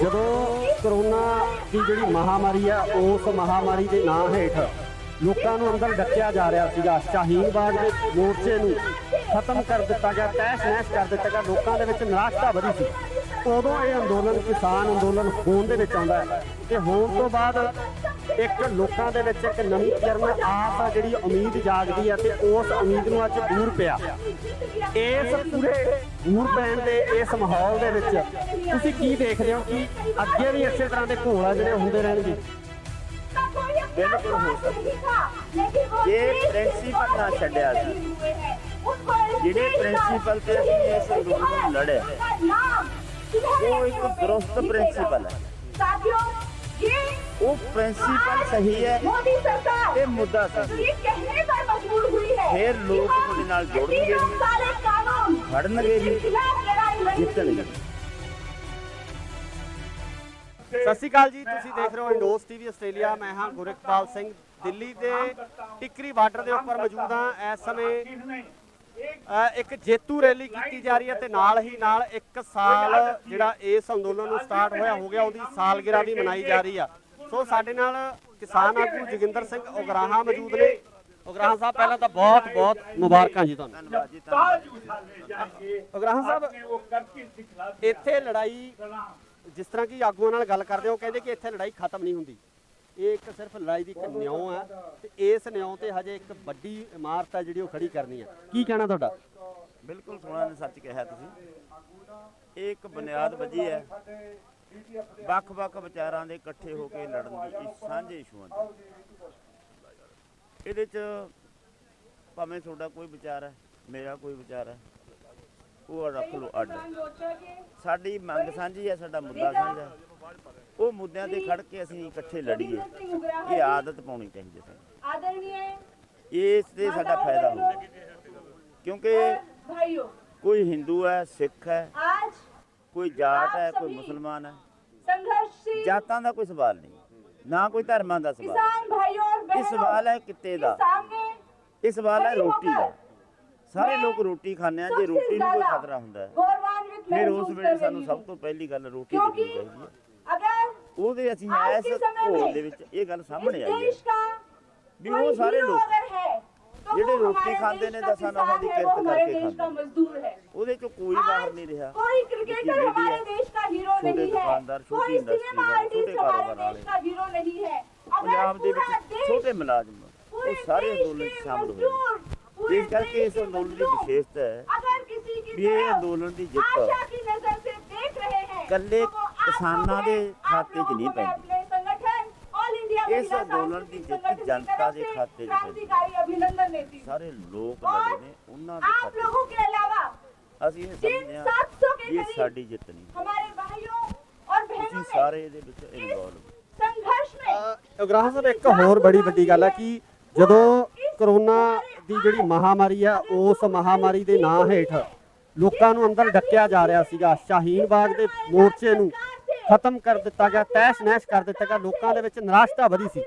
ਜਦੋਂ ਕਰੋਨਾ ਦੀ ਜਿਹੜੀ ਮਹਾਮਾਰੀ ਆ, ਉਸ ਮਹਾਮਾਰੀ ਦੇ ਨਾਂ ਹੇਠ ਲੋਕਾਂ ਨੂੰ ਅੰਦਰ ਡੱਕਿਆ ਜਾ ਰਿਹਾ ਸੀਗਾ, ਸ਼ਾਹੀਨ ਬਾਗ ਦੇ ਮੋਰਚੇ ਨੂੰ ਖਤਮ ਕਰ ਦਿੱਤਾ ਗਿਆ, ਤਹਿਸ ਨਹਿਸ ਕਰ ਦਿੱਤਾ ਗਿਆ, ਲੋਕਾਂ ਦੇ ਵਿੱਚ ਨਿਰਾਸ਼ਤਾ ਵਧੀ ਸੀ। ਉਦੋਂ ਇਹ ਅੰਦੋਲਨ ਕਿਸਾਨ ਅੰਦੋਲਨ ਹੋਣ ਦੇ ਵਿੱਚ ਆਉਂਦਾ ਹੈ, ਤੇ ਹੋਣ ਤੋਂ ਬਾਅਦ ਇੱਕ ਲੋਕਾਂ ਦੇ ਵਿੱਚ ਇੱਕ ਨਵੀਂ ਕਿਰਨ, ਆਸ ਆ ਜਿਹੜੀ ਉਮੀਦ ਜਾਗਦੀ ਹੈ, ਤੇ ਉਸ ਉਮੀਦ ਨੂੰ ਅੱਜ ਬੂਰ ਪਿਆ। ਇਸ ਪੂਰੇ ਬੂਰ ਪੈਣ ਦੇ ਇਸ ਮਾਹੌਲ ਦੇ ਵਿੱਚ ਤੁਸੀਂ ਕੀ ਦੇਖਦੇ ਹੋ ਕਿ ਅੱਗੇ ਵੀ ਇਸੇ ਤਰ੍ਹਾਂ ਦੇ ਘੋਲ ਆ ਜਿਹੜੇ ਹੁੰਦੇ ਰਹਿਣਗੇ? ਬਿਲਕੁਲ ਹੋ ਸਕਦਾ ਜੇ ਪ੍ਰਿੰਸੀਪਲ ਨਾ ਛੱਡਿਆ ਸੀ, ਜਿਹੜੇ ਪ੍ਰਿੰਸੀਪਲ ਤੇ ਅਸੀਂ ਇਸ ਅੰਦੋਲਨ ਨੂੰ ਲੜਿਆ, ਉਹ ਇੱਕ ਦਰੁਸਤ ਪ੍ਰਿੰਸੀਪਲ ਹੈ, ਉਹ ਪ੍ਰਿੰਸੀਪਲ ਸਹੀ ਹੈ, ਇਹ ਮੁੱਦਾ ਸਹੀ ਹੈ, ਫਿਰ ਲੋਕ ਤੁਹਾਡੇ ਨਾਲ ਜੁੜਨਗੇ, ਖੜਨਗੇ ਜੀ, ਜਿੱਤਣਗੇ। ਸਤਿ ਸ਼੍ਰੀ ਅਕਾਲ ਜੀ, ਤੁਸੀਂ ਦੇਖ ਰਹੇ ਹੋ ਇੰਡੋਜ਼ ਟੀਵੀ ਆਸਟ੍ਰੇਲੀਆ। ਮੈਂ ਹਾਂ ਗੁਰਿਕਪਾਲ ਸਿੰਘ, ਦਿੱਲੀ ਦੇ ਟਿੱਕਰੀ ਬਾਰਡਰ ਦੇ ਉੱਪਰ ਮੌਜੂਦ ਹਾਂ। ਇਸ ਸਮੇਂ ਇੱਕ ਜੇਤੂ ਰੈਲੀ ਕੀਤੀ ਜਾ ਰਹੀ ਹੈ ਤੇ ਨਾਲ ਹੀ ਨਾਲ 1 ਸਾਲ ਜਿਹੜਾ ਇਸ ਅੰਦੋਲਨ ਨੂੰ ਸਟਾਰਟ ਹੋਇਆ ਹੋ ਗਿਆ ਉਹਦੀ ਸਾਲਗਿਰਾ ਵੀ ਮਨਾਈ ਜਾ ਰਹੀ ਆ। ਸੋ ਸਾਡੇ ਨਾਲ ਕਿਸਾਨ ਆਗੂ ਜੋਗਿੰਦਰ ਸਿੰਘ ਉਗਰਾਹਾਂ ਮੌਜੂਦ ਨੇ। ਉਗਰਾਹਾਂ ਸਾਹਿਬ ਪਹਿਲਾਂ ਤਾਂ ਬਹੁਤ ਬਹੁਤ ਮੁਬਾਰਕਾਂ ਜੀ ਤੁਹਾਨੂੰ। ਧੰਨਵਾਦ ਜੀ, ਧੰਨਵਾਦ। ਉਗਰਾਹਾਂ ਸਾਹਿਬ, ਇੱਥੇ ਲੜਾਈ ਜਿਸ ਤਰ੍ਹਾਂ ਕਿ ਆਗੂਆਂ ਨਾਲ ਗੱਲ ਕਰਦੇ ਹੋ ਕਹਿੰਦੇ ਕਿ ਇੱਥੇ ਲੜਾਈ ਖਤਮ ਨਹੀਂ ਹੁੰਦੀ, ਇਹ ਇੱਕ ਸਿਰਫ ਲੜਾਈ ਦੀ ਇੱਕ ਨਿਉਂ ਹੈ ਤੇ ਇਸ ਨਿਉਂ ਤੇ ਹਜੇ ਇੱਕ ਵੱਡੀ ਇਮਾਰਤ ਹੈ ਜਿਹੜੀ ਉਹ ਖੜੀ ਕਰਨੀ ਹੈ। ਕੀ ਕਹਿਣਾ ਤੁਹਾਡਾ? ਬਿਲਕੁਲ ਸੋਹਣਾ ਨੇ ਸੱਚ ਕਿਹਾ ਤੁਸੀਂ। ਇਹ ਇੱਕ ਬੁਨਿਆਦ ਵੱਜੀ ਹੈ ਵੱਖ-ਵੱਖ ਵਿਚਾਰਾਂ ਦੇ ਇਕੱਠੇ ਹੋ ਕੇ ਲੜਨ ਦੀ, ਇਸ ਸਾਂਝੇ ਇਸ਼ੂਆਂ ਦੀ। ਇਹਦੇ 'ਚ ਭਾਵੇਂ ਤੁਹਾਡਾ ਕੋਈ ਵਿਚਾਰ ਹੈ, ਮੇਰਾ ਕੋਈ ਵਿਚਾਰ ਹੈ, ਉਹ ਰੱਖ ਲਓ ਅੱਡ। ਸਾਡੀ ਮੰਗ ਸਾਂਝੀ ਹੈ, ਸਾਡਾ ਮੁੱਦਾ ਸਾਂਝਾ ਹੈ। ਉਹ ਮੁੱਦਿਆਂ ਤੇ ਖੜ ਕੇ ਅਸੀਂ ਇਕੱਠੇ ਲੜੀਏ, ਇਹ ਆਦਤ ਪਾਉਣੀ ਚਾਹੀਦੀ ਹੈ। ਇਸ ਤੇ ਸਾਡਾ ਫਾਇਦਾ ਹੋਊਗਾ, ਕਿਉਂਕਿ ਕੋਈ ਹਿੰਦੂ ਹੈ, ਸਿੱਖ ਹੈ, ਕੋਈ ਜਾਟ ਹੈ, ਕੋਈ ਮੁਸਲਮਾਨ ਹੈ। ਜਾਤਾਂ ਦਾ ਕੋਈ ਸਵਾਲ ਨਹੀਂ, ਨਾ ਕੋਈ ਧਰਮਾਂ ਦਾ ਸਵਾਲ। ਇਹ ਸਵਾਲ ਹੈ ਕਿੱਤੇ ਦਾ, ਇਹ ਸਵਾਲ ਹੈ ਰੋਟੀ ਦਾ। ਸਾਰੇ ਲੋਕ ਰੋਟੀ ਖਾਂਦੇ ਆ। ਜੇ ਰੋਟੀ ਨੂੰ ਕੋਈ ਖਤਰਾ ਹੁੰਦਾ ਹੈ ਫਿਰ ਉਸ ਵੇਲੇ ਸਾਨੂੰ ਸਭ ਤੋਂ ਪਹਿਲੀ ਗੱਲ ਰੋਟੀ ਦੇਖਣੀ ਚਾਹੀਦੀ ਹੈ। ਉਹਦੇ ਅਸੀਂ ਇਸ ਘੋਲ ਦੇ ਵਿੱਚ ਇਹ ਗੱਲ ਸਾਹਮਣੇ ਆਈ ਹੈ ਵੀ ਉਹ ਸਾਰੇ ਲੋਕ ਜਿਹੜੇ ਰੋਟੀ ਖਾਂਦੇ ਨੇ ਦਸਾਂ ਨੌਹਾਂ ਦੀ ਕਿਰਤ ਕਰਕੇ ਖਾਂਦੇ, ਉਹਦੇ ਚੋਂ ਕੋਈ ਬਾਹਰ ਨਹੀਂ ਰਿਹਾ। ਛੋਟੇ ਦੁਕਾਨਦਾਰ, ਛੋਟੀ ਇੰਡਸਟਰੀ ਵਾਲੇ, ਛੋਟੇ ਕਾਰੋਬਾਰ ਵਾਲੇ, ਪੰਜਾਬ ਦੇ ਵਿੱਚ ਛੋਟੇ ਮੁਲਾਜ਼ਮ, ਉਹ ਸਾਰੇ ਅੰਦੋਲਨ 'ਚ ਸ਼ਾਮਲ ਹੋਏ। ਇਸ ਕਰਕੇ ਇਸ ਅੰਦੋਲਨ ਦੀ ਵਿਸ਼ੇਸ਼ਤਾ ਹੈ ਵੀ ਇਹ ਅੰਦੋਲਨ ਦੀ ਜਿੱਤ ਇਕੱਲੇ ਕਿਸਾਨਾਂ ਦੇ ਖਾਤੇ 'ਚ ਨਹੀਂ ਪੈਂਦੀ, ਇਸ ਅੰਦੋਲਨ ਦੀ ਜਿੱਤ ਜਨਤਾ ਦੇ ਖਾਤੇ 'ਚ ਪੈਂਦੀ। ਸਾਰੇ ਲੋਕ ਲੜੇ ਨੇ, ਉਹਨਾਂ ਦੇ ਖਾਤੇ 'ਚ। ਅਸੀਂ ਇਹ ਸਮਝਦੇ ਹਾਂ ਕਿ ਇਹ ਸਾਡੀ ਜਿੱਤ ਨਹੀਂ, ਤੁਸੀਂ ਸਾਰੇ ਇਹਦੇ ਵਿੱਚ ਇਨਵੋਲਵ। ਉਗਰਾਹਾਂ ਸਾਹਿਬ, ਇੱਕ ਹੋਰ ਬੜੀ ਵੱਡੀ ਗੱਲ ਹੈ ਕਿ ਜਦੋਂ ਕਰੋਨਾ ਦੀ ਜਿਹੜੀ ਮਹਾਮਾਰੀ ਆ, ਉਸ ਮਹਾਮਾਰੀ ਦੇ ਨਾਂ ਹੇਠ ਲੋਕਾਂ ਨੂੰ ਅੰਦਰ ਡੱਕਿਆ ਜਾ ਰਿਹਾ ਸੀਗਾ। ਸ਼ਾਹੀਨ ਬਾਗ ਦੇ ਮੋਰਚੇ ਨੂੰ ਖਤਮ ਕਰ ਦਿੱਤਾ ਗਿਆ, ਤਹਿਸ ਨਹਿਸ ਕਰ ਦਿੱਤਾ ਗਿਆ। ਲੋਕਾਂ ਦੇ ਵਿੱਚ ਨਿਰਾਸ਼ਤਾ ਵਧੀ ਸੀ।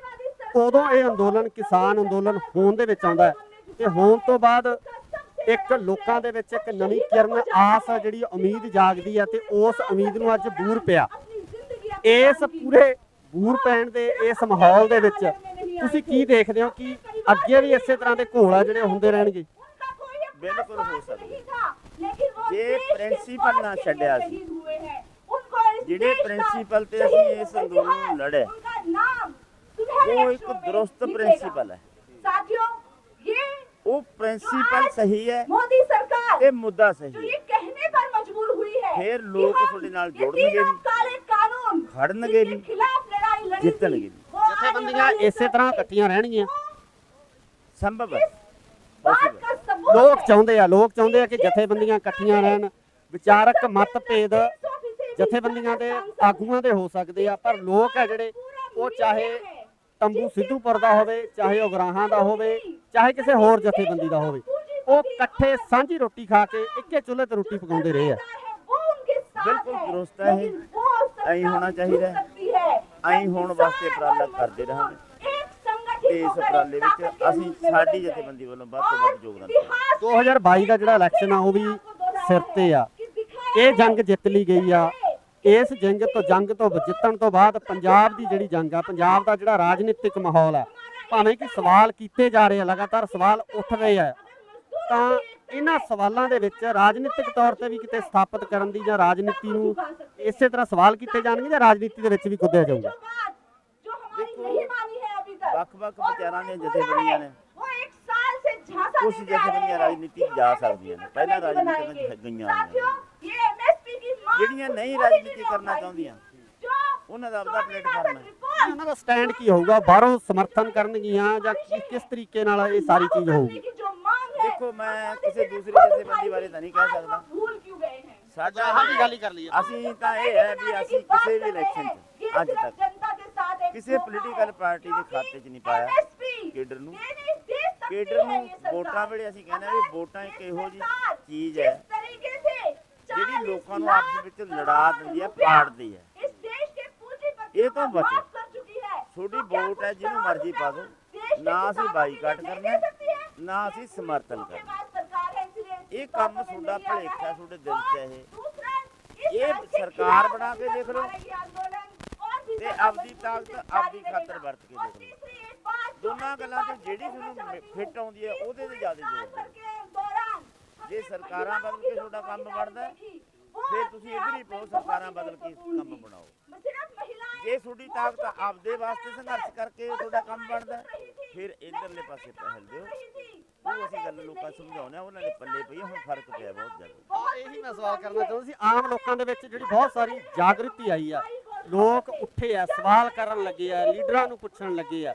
ਉਦੋਂ ਇਹ ਅੰਦੋਲਨ ਕਿਸਾਨ ਅੰਦੋਲਨ ਹੋਣ ਦੇ ਵਿੱਚ ਆਉਂਦਾ ਹੈ ਤੇ ਹੋਣ ਤੋਂ ਬਾਅਦ ਇੱਕ ਲੋਕਾਂ ਦੇ ਵਿੱਚ ਇੱਕ ਨਵੀਂ ਕਿਰਨ, ਆਸ ਜਿਹੜੀ ਉਮੀਦ ਜਾਗਦੀ ਹੈ ਤੇ ਉਸ ਉਮੀਦ ਨੂੰ ਅੱਜ ਬੂਰ ਪਿਆ। ਇਸ ਪੂਰੇ ਬੂਰ ਪੈਣ ਦੇ ਇਸ ਮਾਹੌਲ ਦੇ ਵਿੱਚ ਤੁਸੀਂ ਕੀ ਦੇਖਦੇ ਹੋ ਕਿ ਅੱਗੇ ਵੀ ਇਸੇ ਤਰ੍ਹਾਂ ਦੇ ਘੋਲ ਜਿਹੜੇ ਹੁੰਦੇ ਰਹਿਣਗੇ? ਬਿਲਕੁਲ ਹੋ ਸਕਦਾ ਜੇ ਪ੍ਰਿੰਸੀਪਲ ਨਾ ਛੱਡਿਆ ਸੀ, ਜਿਹੜੇ ਪ੍ਰਿੰਸੀਪਲ ਤੇ ਅਸੀਂ ਇਸ ਅੰਦੋਲਨ ਨੂੰ ਲੜੇ, ਉਹ ਇੱਕ ਦਰੁਸਤ ਪ੍ਰਿੰਸੀਪਲ ਹੈ। ਉਹ ਪ੍ਰਿੰਸੀਪਲ ਸਹੀ ਹੈ, मोदी सरकार ਇਹ ਮੁੱਦਾ ਸਹੀ जो ਹੈ, ये कहने पर मजबूर हुई है ਫਿਰ ਲੋਕ ਤੁਹਾਡੇ ਨਾਲ ਜੁੜਨਗੇ ਵੀ, काले कानून ਖੜਨਗੇ ਵੀ, के खिलाफ लड़ाई लड़ी ਜਿੱਤਣਗੇ ਵੀ। ਜਥੇਬੰਦੀਆਂ ਇਸੇ ਤਰ੍ਹਾਂ ਇਕੱਠੀਆਂ ਰਹਿਣਗੀਆਂ। ਸੰਭਵ ਹੈ, बात possible का सबूत ਲੋਕ ਚਾਹੁੰਦੇ ਆ ਕਿ ਜਥੇਬੰਦੀਆਂ ਇਕੱਠੀਆਂ ਰਹਿਣ। ਵਿਚਾਰਕ ਮਤਭੇਦ ਜਥੇਬੰਦੀਆਂ ਦੇ ਆਗੂਆਂ ਦੇ ਹੋ ਸਕਦੇ ਆ, ਪਰ ਲੋਕ ਆ ਜਿਹੜੇ ਉਹ ਚਾਹੇ ਤੰਬੂ ਸਿੱਧੂਪੁਰ ਦਾ ਹੋਵੇ, ਚਾਹੇ ਉਗਰਾਹਾਂ ਦਾ ਹੋਵੇ, ਚਾਹੇ ਕਿਸੇ ਹੋਰ ਜਥੇਬੰਦੀ ਦਾ ਹੋਵੇ, ਉਹ ਇਕੱਠੇ ਸਾਂਝੀ ਰੋਟੀ ਖਾ ਕੇ ਇੱਕੇ ਚੁੱਲ੍ਹੇ ਤੇ ਰੋਟੀ ਪਕਾਉਂਦੇ ਰਹੇ ਆ। ਬਿਲਕੁਲ ਦਰੁਸਤ ਹੈ ਇਹ, ਐਂ ਹੋਣਾ ਚਾਹੀਦਾ ਹੈ। ਐਂ ਹੋਣ ਵਾਸਤੇ ਉਪਰਾਲਾ ਕਰਦੇ ਰਹਾਂਗੇ ਤੇ ਇਸ ਉਪਰਾਲੇ ਵਿੱਚ ਅਸੀਂ ਸਾਡੀ ਜਥੇਬੰਦੀ ਵੱਲੋਂ ਵੱਧ ਤੋਂ ਵੱਧ ਯੋਗਦਾਨ ਦੇਵਾਂਗੇ। 2022 ਦਾ ਜਿਹੜਾ ਇਲੈਕਸ਼ਨ ਆ ਉਹ ਵੀ ਸਿਰ ਤੇ ਆ। ਇਹ ਜੰਗ ਜਿੱਤ ਲਈ ਗਈ ਆ। ਇਸ ਜੰਗ ਤੋਂ ਜਿੱਤਣ ਤੋਂ ਬਾਅਦ ਪੰਜਾਬ ਦੀ ਜਿਹੜੀ ਜੰਗ ਆ, ਪੰਜਾਬ ਦਾ ਜਿਹੜਾ ਰਾਜਨੀਤਿਕ ਮਾਹੌਲ ਆ, ਭਾਵੇਂ ਕਿ ਸਵਾਲ ਕੀਤੇ ਜਾ ਰਹੇ ਆ, ਲਗਾਤਾਰ ਸਵਾਲ ਉੱਠ ਰਹੇ ਆ, ਤਾਂ ਇਹਨਾਂ ਸਵਾਲਾਂ ਦੇ ਵਿੱਚ ਰਾਜਨੀਤਿਕ ਤੌਰ ਤੇ ਵੀ ਕਿਤੇ ਸਥਾਪਿਤ ਕਰਨ ਦੀ ਜਾਂ ਰਾਜਨੀਤੀ ਨੂੰ ਇਸੇ ਤਰ੍ਹਾਂ ਸਵਾਲ ਕੀਤੇ ਜਾਣਗੇ ਜਾਂ ਰਾਜਨੀਤੀ ਦੇ ਵਿੱਚ ਵੀ ਕੁੱਦਿਆ ਜਾਊਗਾ? ਵੱਖ-ਵੱਖ ਵਿਚਾਰਾਂ ਦੀਆਂ ਜਥੇਬੰਦੀਆਂ ਨੇ, ਕੁਝ ਜਥੇਬੰਦੀਆਂ ਰਾਜਨੀਤੀ ਜਾ ਸਕਦੀਆਂ ਨੇ, ਪਹਿਲਾਂ ਰਾਜਨੀਤੀ ਵਿੱਚ ਗਈਆਂ ਨੇ। ਜਿਹੜੀਆਂ ਨਹੀਂ ਰਾਜਨੀਤੀ ਕਰਨਾ ਚਾਹੁੰਦੀਆਂ ਉਹਨਾਂ ਦਾ ਆਪਣਾ ਪਲੇਟਫਾਰਮ ਹੈ। ਉਹਨਾਂ ਦਾ ਸਟੈਂਡ ਕੀ ਹੋਊਗਾ? ਬਾਹਰੋਂ ਸਮਰਥਨ ਕਰਨਗੀਆਂ ਜਾਂ ਕਿਸ ਤਰੀਕੇ ਨਾਲ ਇਹ ਸਾਰੀ ਚੀਜ਼ ਹੋਊਗੀ? ਦੇਖੋ, ਮੈਂ ਕਿਸੇ ਦੂਸਰੀ ਜਥੇਬੰਦੀ ਬਾਰੇ ਤਾਂ ਨਹੀਂ ਕਹਿ ਸਕਦਾ। ਸਾਡਾ ਗੱਲ ਹੀ ਕਰ ਲਈਏ। ਅਸੀਂ ਤਾਂ ਇਹ ਹੈ ਵੀ ਅਸੀਂ ਕਿਸੇ ਵੀ ਇਲੈਕਸ਼ਨ 'ਚ ਅੱਜ ਤੱਕ ਕਿਸੇ ਪੋਲੀਟੀਕਲ ਪਾਰਟੀ ਦੇ ਖਾਤੇ 'ਚ ਨਹੀਂ ਪਾਇਆ ਕੇਡਰ ਨੂੰ। ਕੇਡਰ ਨੂੰ ਵੋਟਾਂ ਵੇਲੇ ਅਸੀਂ ਕਹਿੰਦੇ ਵੀ ਵੋਟਾਂ ਇੱਕ ਇਹੋ ਜਿਹੀ ਚੀਜ਼ ਹੈ ਜਿਹੜੀ ਲੋਕਾਂ ਨੂੰ ਆਪਸ ਵਿੱਚ ਲੜਾ ਦਿੰਦੀ ਹੈ, ਪਾੜਦੀ ਹੈ। ਇਹ ਤੋਂ ਬਚੋ। ਤੁਹਾਡੀ ਵੋਟ ਹੈ, ਜਿਹਨੂੰ ਮਰਜ਼ੀ ਪਾ ਦਿਓ। ਨਾ ਅਸੀਂ ਬਾਈਕਾਟ ਕਰਨਾ, ਨਾ ਅਸੀਂ ਸਮਰਥਨ ਕਰਨਾ। ਇਹ ਕੰਮ ਤੁਹਾਡਾ ਭਲੇਖਾ ਤੁਹਾਡੇ ਦਿਲ 'ਚ ਹੈ ਇਹ ਸਰਕਾਰ ਬਣਾ ਕੇ ਦੇਖ ਲਓ ਤੇ ਆਪਦੀ ਤਾਕਤ ਆਪਦੀ ਖਾਤਰ ਵਰਤ ਕੇ ਦੇਖ ਲਓ। ਦੋਨਾਂ ਗੱਲਾਂ 'ਚ ਜਿਹੜੀ ਤੁਹਾਨੂੰ ਫਿੱਟ ਆਉਂਦੀ ਹੈ ਉਹਦੇ ਤੇ ਜ਼ਿਆਦਾ ਜ਼ੋਰ ਦਿਓ। ਜੇ ਸਰਕਾਰਾਂ ਬਦਲ ਕੇ ਤੁਹਾਡਾ ਕੰਮ ਬਣਦਾ ਫਿਰ ਤੁਸੀਂ ਇੱਧਰ ਹੀ ਪਾਓ, ਸਰਕਾਰਾਂ ਬਦਲ ਕੇ ਕੰਮ ਬਣਾਓ। ਜੇ ਤੁਹਾਡੀ ਤਾਕਤ ਆਪਦੇ ਵਾਸਤੇ ਸੰਘਰਸ਼ ਕਰਕੇ ਤੁਹਾਡਾ ਕੰਮ ਬਣਦਾ ਫਿਰ ਇਧਰਲੇ ਪਾਸੇ ਪਹਿਲ ਦਿਓ। ਉਹ ਅਸੀਂ ਗੱਲ ਲੋਕਾਂ ਸਮਝਾਉਂਦੇ ਆ, ਉਹਨਾਂ ਦੇ ਪੱਲੇ ਪਈ ਹੁਣ ਫਰਕ ਪਿਆ ਬਹੁਤ ਜ਼ਿਆਦਾ। ਇਹੀ ਮੈਂ ਸਵਾਲ ਕਰਨਾ ਚਾਹੁੰਦਾ ਸੀ। ਆਮ ਲੋਕਾਂ ਦੇ ਵਿੱਚ ਜਿਹੜੀ ਬਹੁਤ ਸਾਰੀ ਜਾਗਰਤੀ ਆਈ ਆ, ਲੋਕ ਉੱਠੇ ਆ, ਸਵਾਲ ਕਰਨ ਲੱਗੇ ਆ, ਲੀਡਰਾਂ ਨੂੰ ਪੁੱਛਣ ਲੱਗੇ ਆ,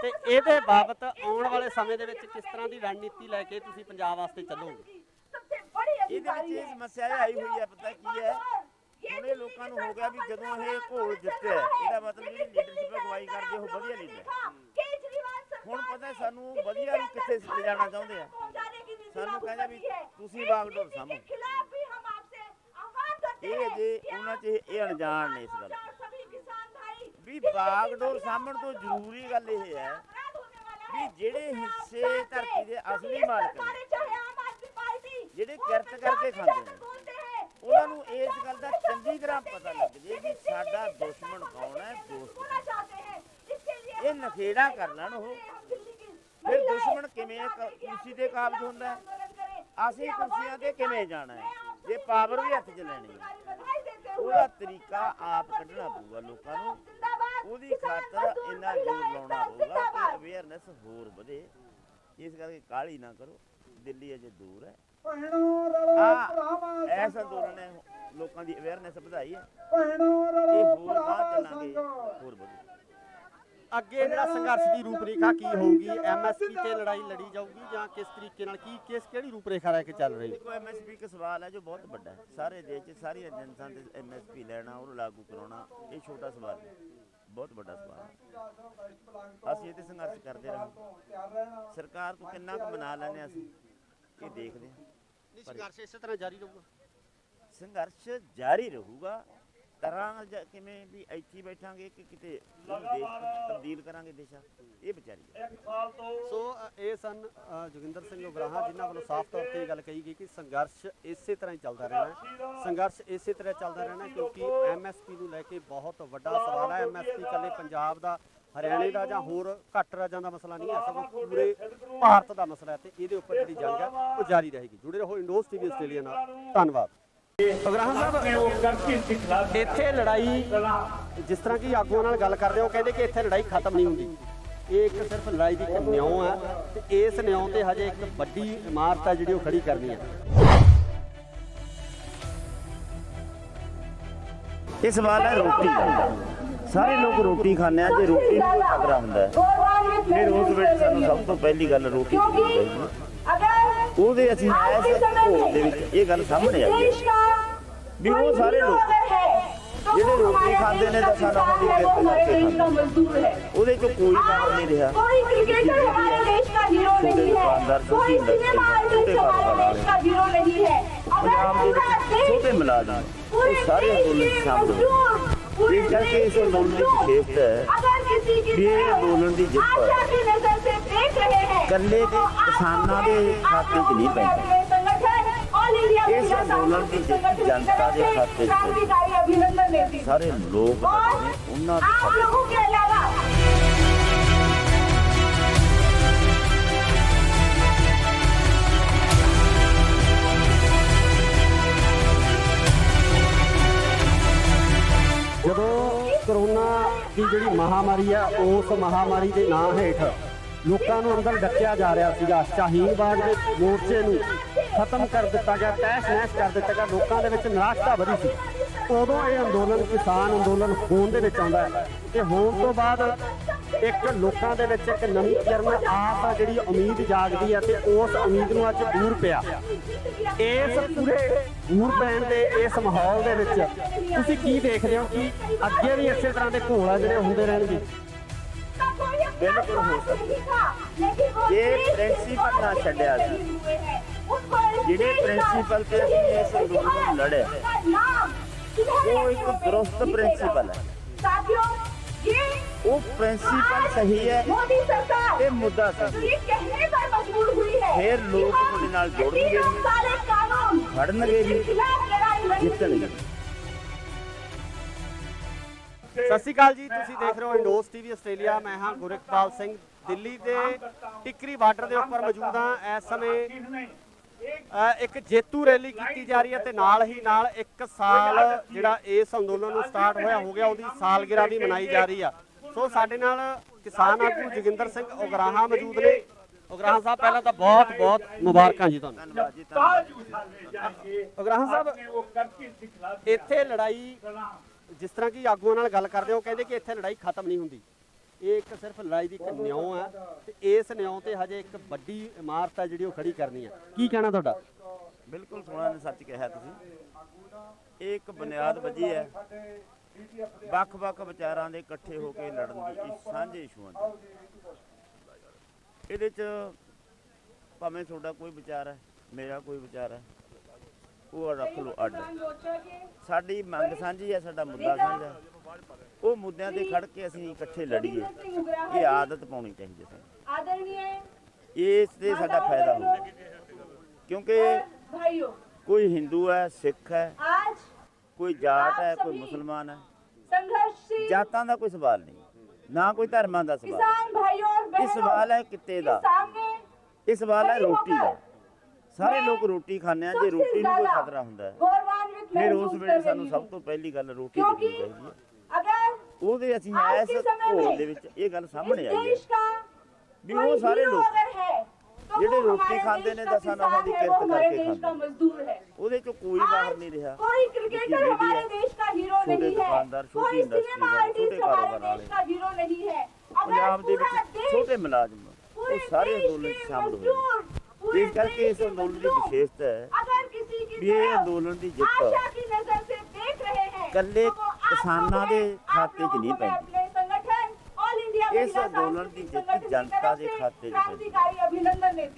ਤੇ ਇਹਦੇ ਬਾਬਤ ਆਉਣ ਵਾਲੇ ਸਮੇਂ ਦੇ ਵਿੱਚ ਕਿਸ ਤਰ੍ਹਾਂ ਦੀ ਰਣਨੀਤੀ ਲੈ ਕੇ ਤੁਸੀਂ ਪੰਜਾਬ ਵਾਸਤੇ ਚੱਲੋਗੇ? ਇਹਦੇ ਵਿੱਚ ਇਹ ਸਮੱਸਿਆ ਇਹ ਆਈ ਹੋਈ ਹੈ, ਪਤਾ ਕੀ ਹੈ, ਹੁਣ ਇਹ ਲੋਕਾਂ ਨੂੰ ਹੋ ਗਿਆ ਵੀ ਜਦੋਂ ਇਹ ਘੋਲ ਜਿੱਤਿਆ ਇਹਦਾ ਮਤਲਬ ਜਿਹੜੀ ਲੀਡਰਸ਼ਿਪ ਅਗਵਾਈ ਕਰਦੇ ਉਹ ਵਧੀਆ ਲੀਡਰ। ਹੁਣ ਪਤਾ ਸਾਨੂੰ ਵਧੀਆ ਨੂੰ ਕਿੱਥੇ ਲਿਜਾਣਾ ਚਾਹੁੰਦੇ ਆ, ਸਾਨੂੰ ਕਹਿੰਦਾ ਵੀ ਤੁਸੀਂ ਬਾਗਡੋਰ ਸਾਂਭੋ। ਇਹ ਅਜੇ ਉਹਨਾਂ 'ਚ ਇਹ ਅਣਜਾਣ ਨੇ ਇਸ ਗੱਲ ਵੀ ਬਾਗਡੋਰ ਸਾਂਭਣ ਤੋਂ ਜ਼ਰੂਰੀ ਗੱਲ ਇਹ ਹੈ ਵੀ ਜਿਹੜੇ ਹਿੱਸੇ ਧਰਤੀ ਦੇ ਅਸਲੀ ਮਾਲਕ ਨੇ, ਜਿਹੜੇ ਕਿਰਤ ਕਰਕੇ ਖਾਂਦੇ ਨੇ, ਉਹਨਾਂ ਨੂੰ ਇਸ ਗੱਲ ਦਾ ਚੰਗੀ ਤਰ੍ਹਾਂ ਪਤਾ ਲੱਗ ਜੇ ਵੀ ਸਾਡਾ ਦੁਸ਼ਮਣ ਕੌਣ ਹੈ, ਦੋਸਤ। ਇਹ ਨਖੇੜਾ ਕਰ ਲੈਣ ਉਹ, ਫਿਰ ਦੁਸ਼ਮਣ ਕਿਵੇਂ ਕੁਰਸੀ ਤੇ ਕਾਬਜ਼ ਹੁੰਦਾ, ਅਸੀਂ ਕੁਰਸੀਆਂ ਤੇ ਕਿਵੇਂ ਜਾਣਾ ਹੈ, ਜੇ ਪਾਵਰ ਵੀ ਹੱਥ 'ਚ ਲੈਣੀ ਹੈ। ਉਹਦਾ ਤਰੀਕਾ ਆਪ ਕੱਢਣਾ ਪਊਗਾ ਲੋਕਾਂ ਨੂੰ, ਉਹਦੀ ਖਾਤਰ ਇੰਨਾ ਜ਼ੋਰ ਲਾਉਣਾ ਪਊਗਾ ਕਿ ਅਵੇਅਰਨੈਸ ਹੋਰ ਵਧੇ। ਇਸ ਕਰਕੇ ਕਾਹਲੀ ਨਾ ਕਰੋ, ਦਿੱਲੀ ਅਜੇ ਦੂਰ ਹੈ। ਐਸਾ ਅੰਦੋਲਨ ਨੇ ਲੋਕਾਂ ਦੀ ਅਵੇਅਰਨੈਸ ਵਧਾਈ ਹੈ, ਇਹ ਹੋਰ ਬਾਅਦ ਚੱਲਾਂਗੇ ਹੋਰ ਵਧੂ। ਅੱਗੇ ਜਿਹੜਾ ਸੰਘਰਸ਼ ਦੀ ਰੂਪਰੇਖਾ ਕੀ ਹੋਊਗੀ? ਐਮਐਸਪੀ ਤੇ ਲੜਾਈ ਲੜੀ ਜਾਊਗੀ ਜਾਂ ਕਿਸ ਤਰੀਕੇ ਨਾਲ, ਕਿਹੜੀ ਰੂਪਰੇਖਾ ਲੈ ਕੇ ਚੱਲ ਰਹੀ ਹੈ? ਦੇਖੋ ਐਮਐਸਪੀ ਇੱਕ ਸਵਾਲ ਹੈ ਜੋ ਬਹੁਤ ਵੱਡਾ ਹੈ, ਸਾਰੇ ਦੇਸ਼ 'ਚ ਸਾਰੀ ਏਜੰਸੀਆਂ ਤੇ ਐਮਐਸਪੀ ਲੈਣਾ, ਉਹਨੂੰ ਲਾਗੂ ਕਰਾਉਣਾ, ਇਹ ਛੋਟਾ ਸਵਾਲ ਹੈ, ਬਹੁਤ ਵੱਡਾ ਸਵਾਲ ਹੈ। ਅਸੀਂ ਇਹ ਤੇ ਸੰਘਰਸ਼ ਕਰਦੇ ਰਹਾਂਗੇ, ਸਰਕਾਰ ਤੋਂ ਕਿੰਨਾ ਕੁ ਮਨਾ ਲੈਂਦੇ ਅਸੀਂ ਇਹ ਦੇਖਦੇ ਹਾਂ। ਸੰਘਰਸ਼ ਇਸੇ ਤਰ੍ਹਾਂ ਜਾਰੀ ਰਹੂਗਾ? ਸੰਘਰਸ਼ ਜਾਰੀ ਰਹੂਗਾ। ਤਰ੍ਹਾਂ ਕਿਵੇਂ ਵੀ ਇੱਥੇ ਬੈਠਾਂਗੇ ਕਿ ਕਿਤੇ ਦੇਸ਼ ਤਬਦੀਲ ਕਰਾਂਗੇ ਦੇਸ਼ਾਂ, ਇਹ ਵਿਚਾਰੀ। ਸੋ ਇਹ ਸਨ ਜੋਗਿੰਦਰ ਸਿੰਘ ਉਗਰਾਹਾਂ, ਜਿਨ੍ਹਾਂ ਵੱਲੋਂ ਸਾਫ਼ ਤੌਰ ਤੇ ਇਹ ਗੱਲ ਕਹੀ ਗਈ ਕਿ ਸੰਘਰਸ਼ ਇਸੇ ਤਰ੍ਹਾਂ ਹੀ ਚੱਲਦਾ ਰਹਿਣਾ, ਸੰਘਰਸ਼ ਇਸੇ ਤਰ੍ਹਾਂ ਚੱਲਦਾ ਰਹਿਣਾ, ਕਿਉਂਕਿ ਐਮਐਸਪੀ ਨੂੰ ਲੈ ਕੇ ਬਹੁਤ ਵੱਡਾ ਸਵਾਲ ਹੈ। ਐਮਐਸਪੀ ਇਕੱਲੇ ਪੰਜਾਬ ਦਾ, ਹਰਿਆਣੇ ਦਾ ਜਾਂ ਹੋਰ ਘੱਟ ਰਾਜਾਂ ਦਾ ਮਸਲਾ ਨਹੀਂ ਹੈ, ਸਗੋਂ ਪੂਰੇ ਭਾਰਤ ਦਾ ਮਸਲਾ ਹੈ ਤੇ ਇਹਦੇ ਉੱਪਰ ਜਿਹੜੀ ਜੰਗ ਹੈ ਉਹ ਜਾਰੀ ਰਹੇਗੀ। ਜੁੜੇ ਰਹੋ ਇੰਡੋਜ਼ ਟੀਵੀ ਆਸਟ੍ਰੇਲੀਆ ਨਾਲ। ਧੰਨਵਾਦ। ਉਗਰਾਹਾਂ ਸਾਹਿਬ, ਇੱਥੇ ਲੜਾਈ, ਜਿਸ ਤਰ੍ਹਾਂ ਕਿ ਆਗੂਆਂ ਨਾਲ ਗੱਲ ਕਰਦੇ ਹੋ, ਕਹਿੰਦੇ ਕਿ ਇੱਥੇ ਲੜਾਈ ਖਤਮ ਨਹੀਂ ਹੁੰਦੀ, ਇਹ ਇੱਕ ਸਿਰਫ ਲੜਾਈ ਦੀ ਇੱਕ ਨਿਉਂ ਹੈ ਤੇ ਇਸ ਨਿਉਂ ਤੇ ਹਜੇ ਇੱਕ ਵੱਡੀ ਇਮਾਰਤ ਹੈ ਜਿਹੜੀ ਉਹ ਖੜੀ ਕਰਨੀ ਹੈ। ਇਹ ਸਵਾਲ ਹੈ ਰੋਟੀ ਦਾ। ਸਾਰੇ ਲੋਕ ਰੋਟੀ ਖਾਂਦੇ ਆ, ਜੇ ਰੋਟੀ ਨੂੰ ਖਤਰਾ ਹੁੰਦਾ ਹੈ ਫਿਰ ਉਸ ਵਿੱਚ ਸਾਨੂੰ ਸਭ ਤੋਂ ਪਹਿਲੀ ਗੱਲ ਰੋਟੀ ਚਾਹੀਦੀ ਹੈ। ਉਹਦੇ ਅਸੀਂ ਇਸ ਘੋਲ ਦੇ ਵਿੱਚ ਇਹ ਗੱਲ ਸਾਹਮਣੇ ਆਈ ਹੈ ਵੀ ਉਹ ਸਾਰੇ ਲੋਕ ਜਿਹੜੇ ਰੋਟੀ ਖਾਂਦੇ ਨੇ ਤਾਂ ਸਾਡਾ ਉਹਦੀ ਕਿਰਤ ਕਰਕੇ ਉਹਦੇ ਚੋਂ ਕੋਈ ਕੰਮ ਨਹੀਂ ਰਿਹਾ। ਦੁਕਾਨਦਾਰ ਛੋਟੇ ਪੰਜਾਬ ਦੇ ਵਿੱਚ ਛੋਟੇ ਮੁਲਾਜ਼ਮ ਇਹ ਸਾਰੇ ਅੰਦੋਲਨ ਸ਼ਾਮਲ। ਇਸ ਕਰਕੇ ਇਸ ਅੰਦੋਲਨ ਦੀ ਵਿਸ਼ੇਸ਼ਤਾ ਹੈ ਵੀ ਇਹ ਅੰਦੋਲਨ ਦੀ ਜਿੱਤ ਇਕੱਲੇ ਦੇ ਕਿਸਾਨਾਂ ਦੇ ਖਾਤੇ 'ਚ ਨਹੀਂ ਪੈਂਦੀ, ਇਸ ਅੰਦੋਲਨ ਦੀ ਜਿੱਤ ਜਨਤਾ ਦੇ ਖਾਤੇ 'ਚ ਸਾਰੇ ਲੋਕ ਨੇ ਉਹਨਾਂ ਦੇ ਜਦੋਂ ਕਰੋਨਾ ਦੀ ਜਿਹੜੀ ਮਹਾਮਾਰੀ ਆ, ਉਸ ਮਹਾਮਾਰੀ ਦੇ ਨਾਂ ਹੇਠ ਲੋਕਾਂ ਨੂੰ ਅੰਦਰ ਡੱਕਿਆ ਜਾ ਰਿਹਾ ਸੀਗਾ, ਸ਼ਾਹੀਨ ਬਾਗ ਦੇ ਮੋਰਚੇ ਨੂੰ ਖਤਮ ਕਰ ਦਿੱਤਾ ਗਿਆ, ਤਹਿਸ ਨਹਿਸ ਕਰ ਦਿੱਤਾ ਗਿਆ, ਲੋਕਾਂ ਦੇ ਵਿੱਚ ਨਿਰਾਸ਼ਤਾ ਵਧੀ ਸੀ। ਉਦੋਂ ਇਹ ਅੰਦੋਲਨ ਕਿਸਾਨ ਅੰਦੋਲਨ ਹੋਣ ਦੇ ਵਿੱਚ ਆਉਂਦਾ ਹੈ ਤੇ ਹੋਣ ਤੋਂ ਬਾਅਦ ਇੱਕ ਲੋਕਾਂ ਦੇ ਵਿੱਚ ਇੱਕ ਨਵੀਂ ਕਿਰਨ ਆਸ ਆ, ਜਿਹੜੀ ਉਮੀਦ ਜਾਗਦੀ ਹੈ ਤੇ ਉਸ ਉਮੀਦ ਨੂੰ ਅੱਜ ਦੂਰ ਪਿਆ। ਇਸ ਪੂਰੇ ਦੂਰ ਪੈਣ ਦੇ ਇਸ ਮਾਹੌਲ ਦੇ ਵਿੱਚ ਤੁਸੀਂ ਕੀ ਦੇਖਦੇ ਹੋ ਕਿ ਅੱਗੇ ਵੀ ਇਸੇ ਤਰ੍ਹਾਂ ਦੇ ਘੋਲ ਆ ਜਿਹੜੇ ਹੁੰਦੇ ਰਹਿਣਗੇ? ਬਿਲਕੁਲ ਹੋ ਸਕਦਾ ਜੇ ਪ੍ਰਿੰਸੀਪਲ ਨਾ ਛੱਡਿਆ ਸੀ, ਜਿਹੜੇ ਪ੍ਰਿੰਸੀਪਲ ਤੇ ਅਸੀਂ ਇਸ ਅੰਦੋਲਨ ਨੂੰ ਲੜਿਆ ਉਹ ਇੱਕ ਦਰੁਸਤ ਪ੍ਰਿੰਸੀਪਲ ਹੈ। वो प्रिंसिपल सही है मोदी सरकार ये मुद्दा जो सही ये कहने पर मजबूर हुई है फिर कि लोग हम ਤੁਹਾਡੇ ਨਾਲ ਜੁੜਨਗੇ इतने ਵੀ, सारे कानून ਖੜਨਗੇ ਵੀ, इसके खिलाफ लड़ाई लड़ेंगे। ਜਿੱਤਣਗੇ। ਸਤਿ ਸ਼੍ਰੀ ਅਕਾਲ ਜੀ, ਤੁਸੀਂ ਦੇਖ ਰਹੇ ਹੋ ਇੰਡੋਸ ਟੀਵੀ ਆਸਟ੍ਰੇਲੀਆ। ਮੈਂ ਹਾਂ ਗੁਰਕਪਾਲ ਸਿੰਘ, ਦਿੱਲੀ ਦੇ ਟਿਕਰੀ ਬਾਰਡਰ ਦੇ ਉੱਪਰ ਮੌਜੂਦ ਹਾਂ। ਇਸ ਸਮੇਂ ਇੱਕ ਜੇਤੂ ਰੈਲੀ ਕੀਤੀ ਜਾ ਰਹੀ ਹੈ ਤੇ ਨਾਲ ਹੀ ਨਾਲ 1 ਸਾਲ ਜਿਹੜਾ ਇਸ ਅੰਦੋਲਨ ਨੂੰ ਸਟਾਰਟ ਹੋਇਆ ਹੋ ਗਿਆ, ਉਹਦੀ ਸਾਲਗਿਰਾ ਵੀ ਮਨਾਈ ਜਾ ਰਹੀ ਆ। ਸੋ ਸਾਡੇ ਨਾਲ ਕਿਸਾਨ ਆਗੂ ਜੋਗਿੰਦਰ ਸਿੰਘ ਉਗਰਾਹਾਂ ਮੌਜੂਦ ਨੇ। ਉਗਰਾਹਾਂ ਸਾਹਿਬ, ਪਹਿਲਾਂ ਤਾਂ ਬਹੁਤ ਬਹੁਤ ਮੁਬਾਰਕਾਂ ਜੀ ਤੁਹਾਨੂੰ। ਧੰਨਵਾਦ ਜੀ, ਧੰਨਵਾਦ। ਉਗਰਾਹਾਂ ਸਾਹਿਬ, ਇੱਥੇ ਲੜਾਈ ਜਿਸ ਤਰ੍ਹਾਂ ਕਿ ਆਗੂਆਂ ਨਾਲ ਗੱਲ ਕਰਦੇ ਹੋ, ਕਹਿੰਦੇ ਕਿ ਇੱਥੇ ਲੜਾਈ ਖਤਮ ਨਹੀਂ ਹੁੰਦੀ। ਇਹ ਇੱਕ ਸਿਰਫ ਲੜਾਈ ਦੀ ਇੱਕ ਨਿਉਂ ਹੈ ਤੇ ਇਸ ਨਿਉਂ ਤੇ ਹਜੇ ਇੱਕ ਵੱਡੀ ਇਮਾਰਤ ਹੈ ਜਿਹੜੀ ਉਹ ਖੜੀ ਕਰਨੀ ਹੈ। ਕੀ ਕਹਿਣਾ ਤੁਹਾਡਾ? ਬਿਲਕੁਲ ਸੋਹਣਾ ਨੇ ਸੱਚ ਕਿਹਾ ਤੁਸੀਂ। ਇਹ ਇੱਕ ਬੁਨਿਆਦ ਵੱਜੀ ਹੈ ਵੱਖ-ਵੱਖ ਵਿਚਾਰਾਂ ਦੇ ਇਕੱਠੇ ਹੋ ਕੇ ਲੜਨ ਦੀ, ਇਸ ਸਾਂਝੇ ਇਸ਼ੂਆਂ ਦੀ। ਇਹਦੇ 'ਚ ਭਾਵੇਂ ਤੁਹਾਡਾ ਕੋਈ ਵਿਚਾਰ ਹੈ, ਮੇਰਾ ਕੋਈ ਵਿਚਾਰ ਹੈ, ਉਹ ਰੱਖ ਲਓ ਅੱਡ। ਸਾਡੀ ਮੰਗ ਸਾਂਝੀ ਹੈ, ਸਾਡਾ ਮੁੱਦਾ ਸਾਂਝਾ ਹੈ। ਉਹ ਮੁੱਦਿਆਂ ਤੇ ਖੜ ਕੇ ਅਸੀਂ ਇਕੱਠੇ ਲੜੀਏ, ਇਹ ਆਦਤ ਪਾਉਣੀ ਚਾਹੀਦੀ ਹੈ ਸਾਨੂੰ। ਇਸ ਤੇ ਸਾਡਾ ਫਾਇਦਾ ਹੁੰਦਾ, ਕਿਉਂਕਿ ਕੋਈ ਹਿੰਦੂ ਹੈ, ਸਿੱਖ ਹੈ, ਕੋਈ ਜਾਟ ਹੈ, ਕੋਈ ਮੁਸਲਮਾਨ ਹੈ। ਜਾਤਾਂ ਦਾ ਕੋਈ ਸਵਾਲ ਨਹੀਂ, ਨਾ ਕੋਈ ਧਰਮਾਂ ਦਾ ਸਵਾਲ। ਇਹ ਸਵਾਲ ਹੈ ਕਿੱਤੇ ਦਾ, ਇਹ ਸਵਾਲ ਹੈ ਰੋਟੀ ਦਾ। ਸਾਰੇ ਲੋਕ ਰੋਟੀ ਖਾਂਦੇ ਆ। ਜੇ ਰੋਟੀ ਨੂੰ ਕੋਈ ਖਤਰਾ ਹੁੰਦਾ ਹੈ, ਫਿਰ ਉਸ ਵੇਲੇ ਸਾਨੂੰ ਸਭ ਤੋਂ ਪਹਿਲੀ ਗੱਲ ਰੋਟੀ ਦੇਖਣੀ ਚਾਹੀਦੀ ਹੈ। ਉਹਦੇ ਅਸੀਂ ਇਸ ਘੋਲ ਦੇ ਵਿੱਚ ਇਹ ਗੱਲ ਸਾਹਮਣੇ ਆਈ ਹੈ ਵੀ ਉਹ ਸਾਰੇ ਲੋਕ ਜਿਹੜੇ ਰੋਟੀ ਖਾਂਦੇ ਨੇ ਦਸਾਂ ਨੌਹਾਂ ਦੀ ਕਿਰਤ ਕਰਕੇ ਖਾਂਦੇ, ਉਹਦੇ ਚੋਂ ਕੋਈ ਬਾਹਰ ਨਹੀਂ ਰਿਹਾ। ਛੋਟੇ ਦੁਕਾਨਦਾਰ, ਛੋਟੀ ਇੰਡਸਟਰੀ ਵਾਲੇ, ਛੋਟੇ ਕਾਰੋਬਾਰ ਵਾਲੇ, ਪੰਜਾਬ ਦੇ ਵਿੱਚ ਛੋਟੇ ਮੁਲਾਜ਼ਮ, ਉਹ ਸਾਰੇ ਅੰਦੋਲਨ 'ਚ ਸ਼ਾਮਲ ਹੋਏ। ਇਸ ਕਰਕੇ ਇਸ ਅੰਦੋਲਨ ਦੀ ਵਿਸ਼ੇਸ਼ਤਾ ਹੈ ਵੀ ਇਹ ਅੰਦੋਲਨ ਦੀ ਜਿੱਤ ਇਕੱਲੇ ਕਿਸਾਨਾਂ ਦੇ ਖਾਤੇ 'ਚ ਨਹੀਂ ਪੈਂਦੀ। ਇਸ ਅੰਦੋਲਨ ਦੀ ਜਿੱਤ ਜਨਤਾ ਦੇ ਖਾਤੇ 'ਚ ਪੈਂਦੀ।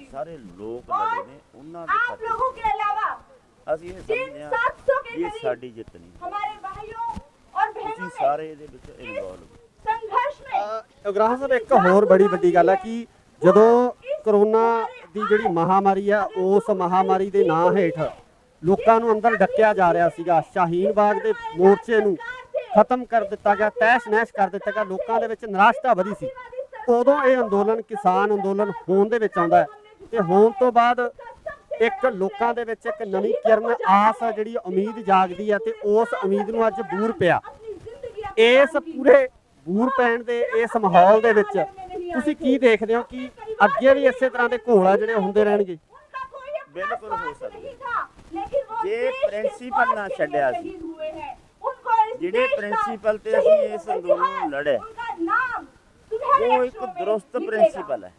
ਸਾਰੇ ਲੋਕ ਲੜੇ ਨੇ, ਉਹਨਾਂ ਦੇ ਖਾਤੇ 'ਚ। ਅਸੀਂ ਇਹ ਸਮਝਦੇ ਹਾਂ ਕਿ ਇਹ ਸਾਡੀ ਜਿੱਤ ਨਹੀਂ, ਤੁਸੀਂ ਸਾਰੇ ਇਹਦੇ ਵਿੱਚ ਇਨਵੋਲਵ। ਉਗਰਾਹਾਂ ਸਾਹਿਬ, ਇੱਕ ਹੋਰ ਬੜੀ ਵੱਡੀ ਗੱਲ ਹੈ ਕਿ ਜਦੋਂ ਕਰੋਨਾ ਦੀ ਜਿਹੜੀ ਮਹਾਮਾਰੀ ਆ, ਉਸ ਮਹਾਮਾਰੀ ਦੇ ਨਾਂ ਹੇਠ ਲੋਕਾਂ ਨੂੰ ਅੰਦਰ ਡੱਕਿਆ ਜਾ ਰਿਹਾ ਸੀਗਾ। ਸ਼ਾਹੀਨ ਬਾਗ ਦੇ ਮੋਰਚੇ ਨੂੰ ਖਤਮ ਕਰ ਦਿੱਤਾ ਗਿਆ, ਤਹਿਸ ਨਹਿਸ ਕਰ ਦਿੱਤਾ ਗਿਆ। ਲੋਕਾਂ ਦੇ ਵਿੱਚ ਨਿਰਾਸ਼ਤਾ ਵਧੀ ਸੀ। ਉਦੋਂ ਇਹ ਅੰਦੋਲਨ ਕਿਸਾਨ ਅੰਦੋਲਨ ਹੋਣ ਦੇ ਵਿੱਚ ਆਉਂਦਾ ਹੈ ਤੇ ਹੋਣ ਤੋਂ ਬਾਅਦ ਇੱਕ ਲੋਕਾਂ ਦੇ ਵਿੱਚ ਇੱਕ ਨਵੀਂ ਕਿਰਨ, ਆਸ ਜਿਹੜੀ ਉਮੀਦ ਜਾਗਦੀ ਹੈ ਤੇ ਉਸ ਉਮੀਦ ਨੂੰ ਅੱਜ ਬੂਰ ਪਿਆ। ਇਸ ਪੂਰੇ ਬੂਰ ਪੈਣ ਦੇ ਇਸ ਮਾਹੌਲ ਦੇ ਵਿੱਚ ਤੁਸੀਂ ਕੀ ਦੇਖਦੇ ਹੋ ਕਿ ਅੱਗੇ ਵੀ ਇਸੇ ਤਰ੍ਹਾਂ ਦੇ ਘੋਲ ਜਿਹੜੇ ਹੁੰਦੇ ਰਹਿਣਗੇ? ਬਿਲਕੁਲ ਹੋ ਸਕਦਾ ਜੇ ਪ੍ਰਿੰਸੀਪਲ ਨਾ ਛੱਡਿਆ ਸੀ, ਜਿਹੜੇ ਪ੍ਰਿੰਸੀਪਲ ਤੇ ਅਸੀਂ ਇਸ ਅੰਦੋਲਨ ਨੂੰ ਲੜੇ, ਉਹ ਇੱਕ ਦਰੁਸਤ ਪ੍ਰਿੰਸੀਪਲ ਹੈ।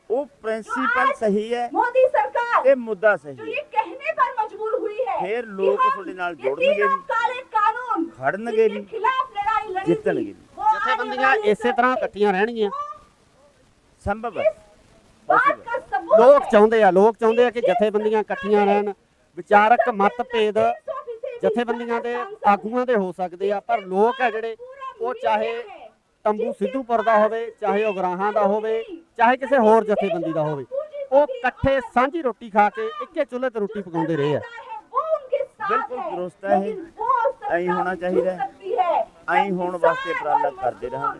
ਉਹ ਪ੍ਰਿੰਸੀਪਲ ਸਹੀ ਹੈ, मोदी सरकार ਇਹ ਮੁੱਦਾ जो ਸਹੀ ये ਹੈ। कहने पर मजबूर हुई है फिर कि लोग हम ਤੁਹਾਡੇ ਨਾਲ ये ਜੁੜਨਗੇ तीनों ਵੀ, काले कानून ਖੜਨਗੇ जिनके ਵੀ, खिलाफ लड़ाई लड़ेंगे, ਜਿੱਤਣਗੇ ਵੀ। वो आने ਜਥੇਬੰਦੀਆਂ वाले ਇਸੇ ਤਰ੍ਹਾਂ समय ਇਕੱਠੀਆਂ ਰਹਿਣਗੀਆਂ। ਸੰਭਵ ਹੈ, बात possible का सबूत ਲੋਕ है। ਚਾਹੁੰਦੇ ਆ ਕਿ ਜਥੇਬੰਦੀਆਂ ਇਕੱਠੀਆਂ ਰਹਿਣ। ਵਿਚਾਰਕ ਮਤਭੇਦ ਜਥੇਬੰਦੀਆਂ ਦੇ ਆਗੂਆਂ ਦੇ ਹੋ ਸਕਦੇ ਆ, ਪਰ ਲੋਕ ਆ ਜਿਹੜੇ ਉਹ ਚਾਹੇ ਤੰਬੂ ਸਿੱਧੂਪੁਰ ਦਾ ਹੋਵੇ, ਚਾਹੇ ਉਗਰਾਹਾਂ ਦਾ ਹੋਵੇ, ਚਾਹੇ ਕਿਸੇ ਹੋਰ ਜਥੇਬੰਦੀ ਦਾ ਹੋਵੇ, ਉਹ ਇਕੱਠੇ ਸਾਂਝੀ ਰੋਟੀ ਖਾ ਕੇ ਇੱਕੇ ਚੁੱਲ੍ਹੇ ਤੇ ਰੋਟੀ ਪਕਾਉਂਦੇ ਰਹੇ ਆ। ਬਿਲਕੁਲ ਦਰੁਸਤ ਹੈ ਇਹ। ਐਂ ਹੋਣਾ ਚਾਹੀਦਾ ਹੈ। ਐਂ ਹੋਣ ਵਾਸਤੇ ਉਪਰਾਲਾ ਕਰਦੇ ਰਹਾਂਗੇ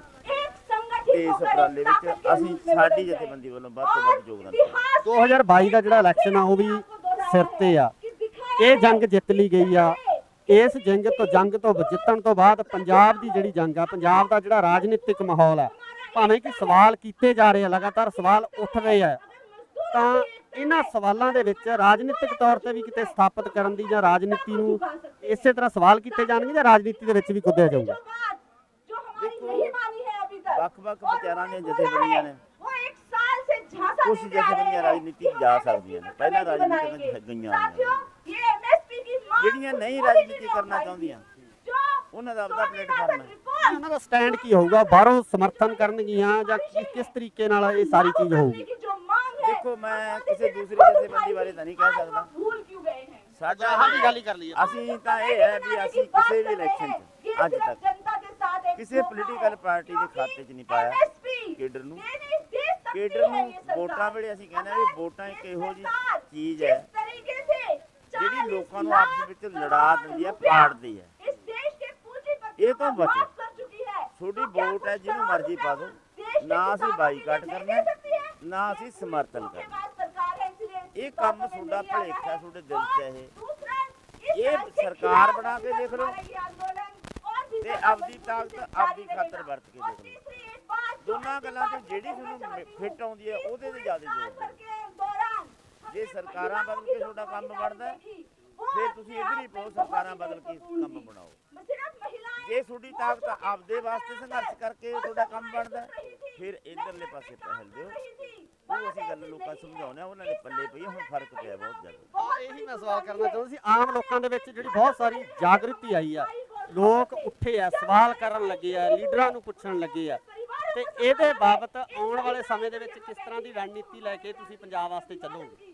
ਤੇ ਇਸ ਉਪਰਾਲੇ ਵਿੱਚ ਅਸੀਂ ਸਾਡੀ ਜਥੇਬੰਦੀ ਵੱਲੋਂ ਵੱਧ ਤੋਂ ਵੱਧ ਯੋਗਦਾਨ ਦੇਵਾਂਗੇ। 2022 ਦਾ ਜਿਹੜਾ ਇਲੈਕਸ਼ਨ ਆ ਉਹ ਵੀ ਸਿਰ ਤੇ ਆ। ਇਹ ਜੰਗ ਜਿੱਤ ਲਈ ਗਈ ਆ। ਇਸ ਜੰਗ ਤੋਂ ਜਿੱਤਣ ਤੋਂ ਬਾਅਦ ਪੰਜਾਬ ਦੀ ਜਿਹੜੀ ਜੰਗ ਆ, ਪੰਜਾਬ ਦਾ ਜਿਹੜਾ ਰਾਜਨੀਤਿਕ ਮਾਹੌਲ ਆ, ਭਾਵੇਂ ਕਿ ਸਵਾਲ ਕੀਤੇ ਜਾ ਰਹੇ ਆ, ਲਗਾਤਾਰ ਸਵਾਲ ਉੱਠ ਰਹੇ ਆ, ਤਾਂ ਇਹਨਾਂ ਸਵਾਲਾਂ ਦੇ ਵਿੱਚ ਰਾਜਨੀਤਿਕ ਤੌਰ ਤੇ ਵੀ ਕਿਤੇ ਸਥਾਪਿਤ ਕਰਨ ਦੀ ਜਾਂ ਰਾਜਨੀਤੀ ਨੂੰ ਇਸੇ ਤਰ੍ਹਾਂ ਸਵਾਲ ਕੀਤੇ ਜਾਣਗੇ ਜਾਂ ਰਾਜਨੀਤੀ ਦੇ ਵਿੱਚ ਵੀ ਕੁੱਦਿਆ ਜਾਊਗਾ? ਵੱਖ-ਵੱਖ ਵਿਚਾਰਾਂ ਦੀਆਂ ਜਥੇਬੰਦੀਆਂ ਨੇ, ਕੁਝ ਜਥੇਬੰਦੀਆਂ ਰਾਜਨੀਤੀ ਜਾ ਸਕਦੀਆਂ ਨੇ, ਪਹਿਲਾਂ ਰਾਜਨੀਤੀ ਵਿੱਚ ਗਈਆਂ ਹੋਈਆਂ। ਜਿਹੜੀਆਂ ਨਹੀਂ ਰਾਜਨੀਤੀ ਕਰਨਾ ਚਾਹੁੰਦੀਆਂ, ਉਹਨਾਂ ਦਾ ਆਪਣਾ ਪਲੇਟਫਾਰਮ ਹੈ। ਉਹਨਾਂ ਦਾ ਸਟੈਂਡ ਕੀ ਹੋਊਗਾ? ਬਾਹਰੋਂ ਸਮਰਥਨ ਕਰਨਗੀਆਂ ਜਾਂ ਕਿਸ ਤਰੀਕੇ ਨਾਲ ਇਹ ਸਾਰੀ ਚੀਜ਼ ਹੋਊਗੀ? ਦੇਖੋ, ਮੈਂ ਕਿਸੇ ਦੂਸਰੀ ਜਥੇਬੰਦੀ ਬਾਰੇ ਤਾਂ ਨਹੀਂ ਕਹਿ ਸਕਦਾ। ਸਾਡਾ ਗੱਲ ਹੀ ਕਰ ਲਈਏ। ਅਸੀਂ ਤਾਂ ਇਹ ਹੈ ਵੀ ਅਸੀਂ ਕਿਸੇ ਵੀ ਇਲੈਕਸ਼ਨ 'ਚ ਅੱਜ ਤੱਕ ਕਿਸੇ ਪੋਲੀਟੀਕਲ ਪਾਰਟੀ ਦੇ ਖਾਤੇ 'ਚ ਨਹੀਂ ਪਾਇਆ ਕੇਡਰ ਨੂੰ। ਕੇਡਰ ਨੂੰ ਵੋਟਾਂ ਵੇਲੇ ਅਸੀਂ ਕਹਿੰਦੇ ਵੀ ਵੋਟਾਂ ਇੱਕ ਇਹੋ ਜਿਹੀ ਚੀਜ਼ ਹੈ ਜਿਹੜੀ ਲੋਕਾਂ ਨੂੰ ਆਪਸ ਵਿੱਚ ਲੜਾ ਦਿੰਦੀ ਹੈ, ਪਾੜਦੀ ਹੈ। ਇਹ ਤੋਂ ਬਚੋ। ਤੁਹਾਡੀ ਵੋਟ ਹੈ, ਜਿਹਨੂੰ ਮਰਜ਼ੀ ਪਾ ਦਿਓ। ਨਾ ਅਸੀਂ ਬਾਈਕਾਟ ਕਰਨਾ, ਨਾ ਅਸੀਂ ਸਮਰਥਨ ਕਰਨਾ। ਇਹ ਕੰਮ ਤੁਹਾਡਾ ਭਲੇਖਾ ਤੁਹਾਡੇ ਦਿਲ 'ਚ ਇਹ ਸਰਕਾਰ ਬਣਾ ਕੇ ਦੇਖ ਲਓ ਤੇ ਆਪਦੀ ਤਾਕਤ ਆਪਦੀ ਖਾਤਰ ਵਰਤ ਕੇ ਦੇਖ ਲਓ। ਦੋਨਾਂ ਗੱਲਾਂ 'ਚ ਜਿਹੜੀ ਤੁਹਾਨੂੰ ਫਿੱਟ ਆਉਂਦੀ ਹੈ ਉਹਦੇ ਤੇ ਜ਼ਿਆਦਾ ਜ਼ੋਰ ਦਿਓ। ਜੇ ਸਰਕਾਰਾਂ ਬਦਲ ਕੇ ਤੁਹਾਡਾ ਕੰਮ ਬਣਦਾ ਫਿਰ ਤੁਸੀਂ ਇੱਧਰ ਹੀ ਪਾਓ, ਸਰਕਾਰਾਂ ਬਦਲ ਕੇ ਕੰਮ ਬਣਾਓ। ਜੇ ਤੁਹਾਡੀ ਤਾਕਤ ਆਪਦੇ ਵਾਸਤੇ ਸੰਘਰਸ਼ ਕਰਕੇ ਤੁਹਾਡਾ ਕੰਮ ਬਣਦਾ ਫਿਰ ਇਧਰਲੇ ਪਾਸੇ ਪਹਿਲ ਦਿਓ। ਉਹ ਅਸੀਂ ਗੱਲ ਲੋਕਾਂ ਸਮਝਾਉਂਦੇ ਆ, ਉਹਨਾਂ ਦੇ ਪੱਲੇ ਪਈ ਹੁਣ ਫਰਕ ਪਿਆ ਬਹੁਤ ਜ਼ਿਆਦਾ। ਇਹੀ ਮੈਂ ਸਵਾਲ ਕਰਨਾ ਚਾਹੁੰਦਾ ਸੀ। ਆਮ ਲੋਕਾਂ ਦੇ ਵਿੱਚ ਜਿਹੜੀ ਬਹੁਤ ਸਾਰੀ ਜਾਗਰਤੀ ਆਈ ਆ, ਲੋਕ ਉੱਠੇ ਆ, ਸਵਾਲ ਕਰਨ ਲੱਗੇ ਆ, ਲੀਡਰਾਂ ਨੂੰ ਪੁੱਛਣ ਲੱਗੇ ਆ, ਤੇ ਇਹਦੇ ਬਾਬਤ ਆਉਣ ਵਾਲੇ ਸਮੇਂ ਦੇ ਵਿੱਚ ਕਿਸ ਤਰ੍ਹਾਂ ਦੀ ਰਣਨੀਤੀ ਲੈ ਕੇ ਤੁਸੀਂ ਪੰਜਾਬ ਵਾਸਤੇ ਚੱਲੋਗੇ?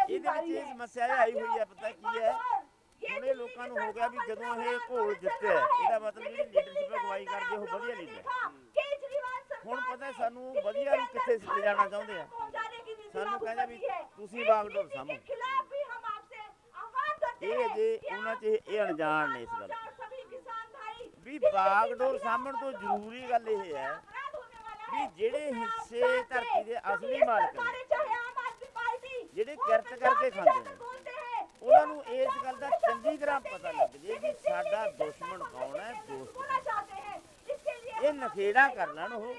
ਇਹਦੇ ਵਿੱਚ ਇਹ ਸਮੱਸਿਆ ਇਹ ਆਈ ਹੋਈ ਹੈ, ਪਤਾ ਕੀ ਹੈ, ਹੁਣ ਇਹ ਲੋਕਾਂ ਨੂੰ ਹੋ ਗਿਆ ਵੀ ਜਦੋਂ ਇਹ ਘੋਲ ਜਿੱਤਿਆ ਇਹਦਾ ਮਤਲਬ ਜਿਹੜੀ ਲੀਡਰਸ਼ਿਪ ਅਗਵਾਈ ਕਰਦੇ ਉਹ ਵਧੀਆ ਲੀਡਰ। ਹੁਣ ਪਤਾ ਸਾਨੂੰ ਵਧੀਆ ਨੂੰ ਕਿੱਥੇ ਲਿਜਾਣਾ ਚਾਹੁੰਦੇ ਆ। ਸਾਨੂੰ ਕਹਿੰਦਾ ਵੀ ਤੁਸੀਂ ਬਾਗਡੋਰ ਸਾਂਭੋ। ਇਹ ਅਜੇ ਉਹਨਾਂ 'ਚ ਇਹ ਅਣਜਾਣ ਨੇ ਇਸ ਗੱਲ ਵੀ ਬਾਗਡੋਰ ਸਾਂਭਣ ਤੋਂ ਜ਼ਰੂਰੀ ਗੱਲ ਇਹ ਹੈ ਵੀ ਜਿਹੜੇ ਹਿੱਸੇ ਧਰਤੀ ਦੇ ਅਸਲੀ ਮਾਲਕ ਨੇ, ਜਿਹੜੇ ਕਿਰਤ ਕਰਕੇ ਖਾਂਦੇ ਨੇ, ਉਹਨਾਂ ਨੂੰ ਇਸ ਗੱਲ ਦਾ ਚੰਗੀ ਤਰ੍ਹਾਂ ਪਤਾ ਲੱਗ ਜੇ ਵੀ ਸਾਡਾ ਦੁਸ਼ਮਣ ਕੌਣ ਹੈ, ਦੋਸਤ। ਇਹ ਨਖੇੜਾ ਕਰ ਲੈਣ ਉਹ,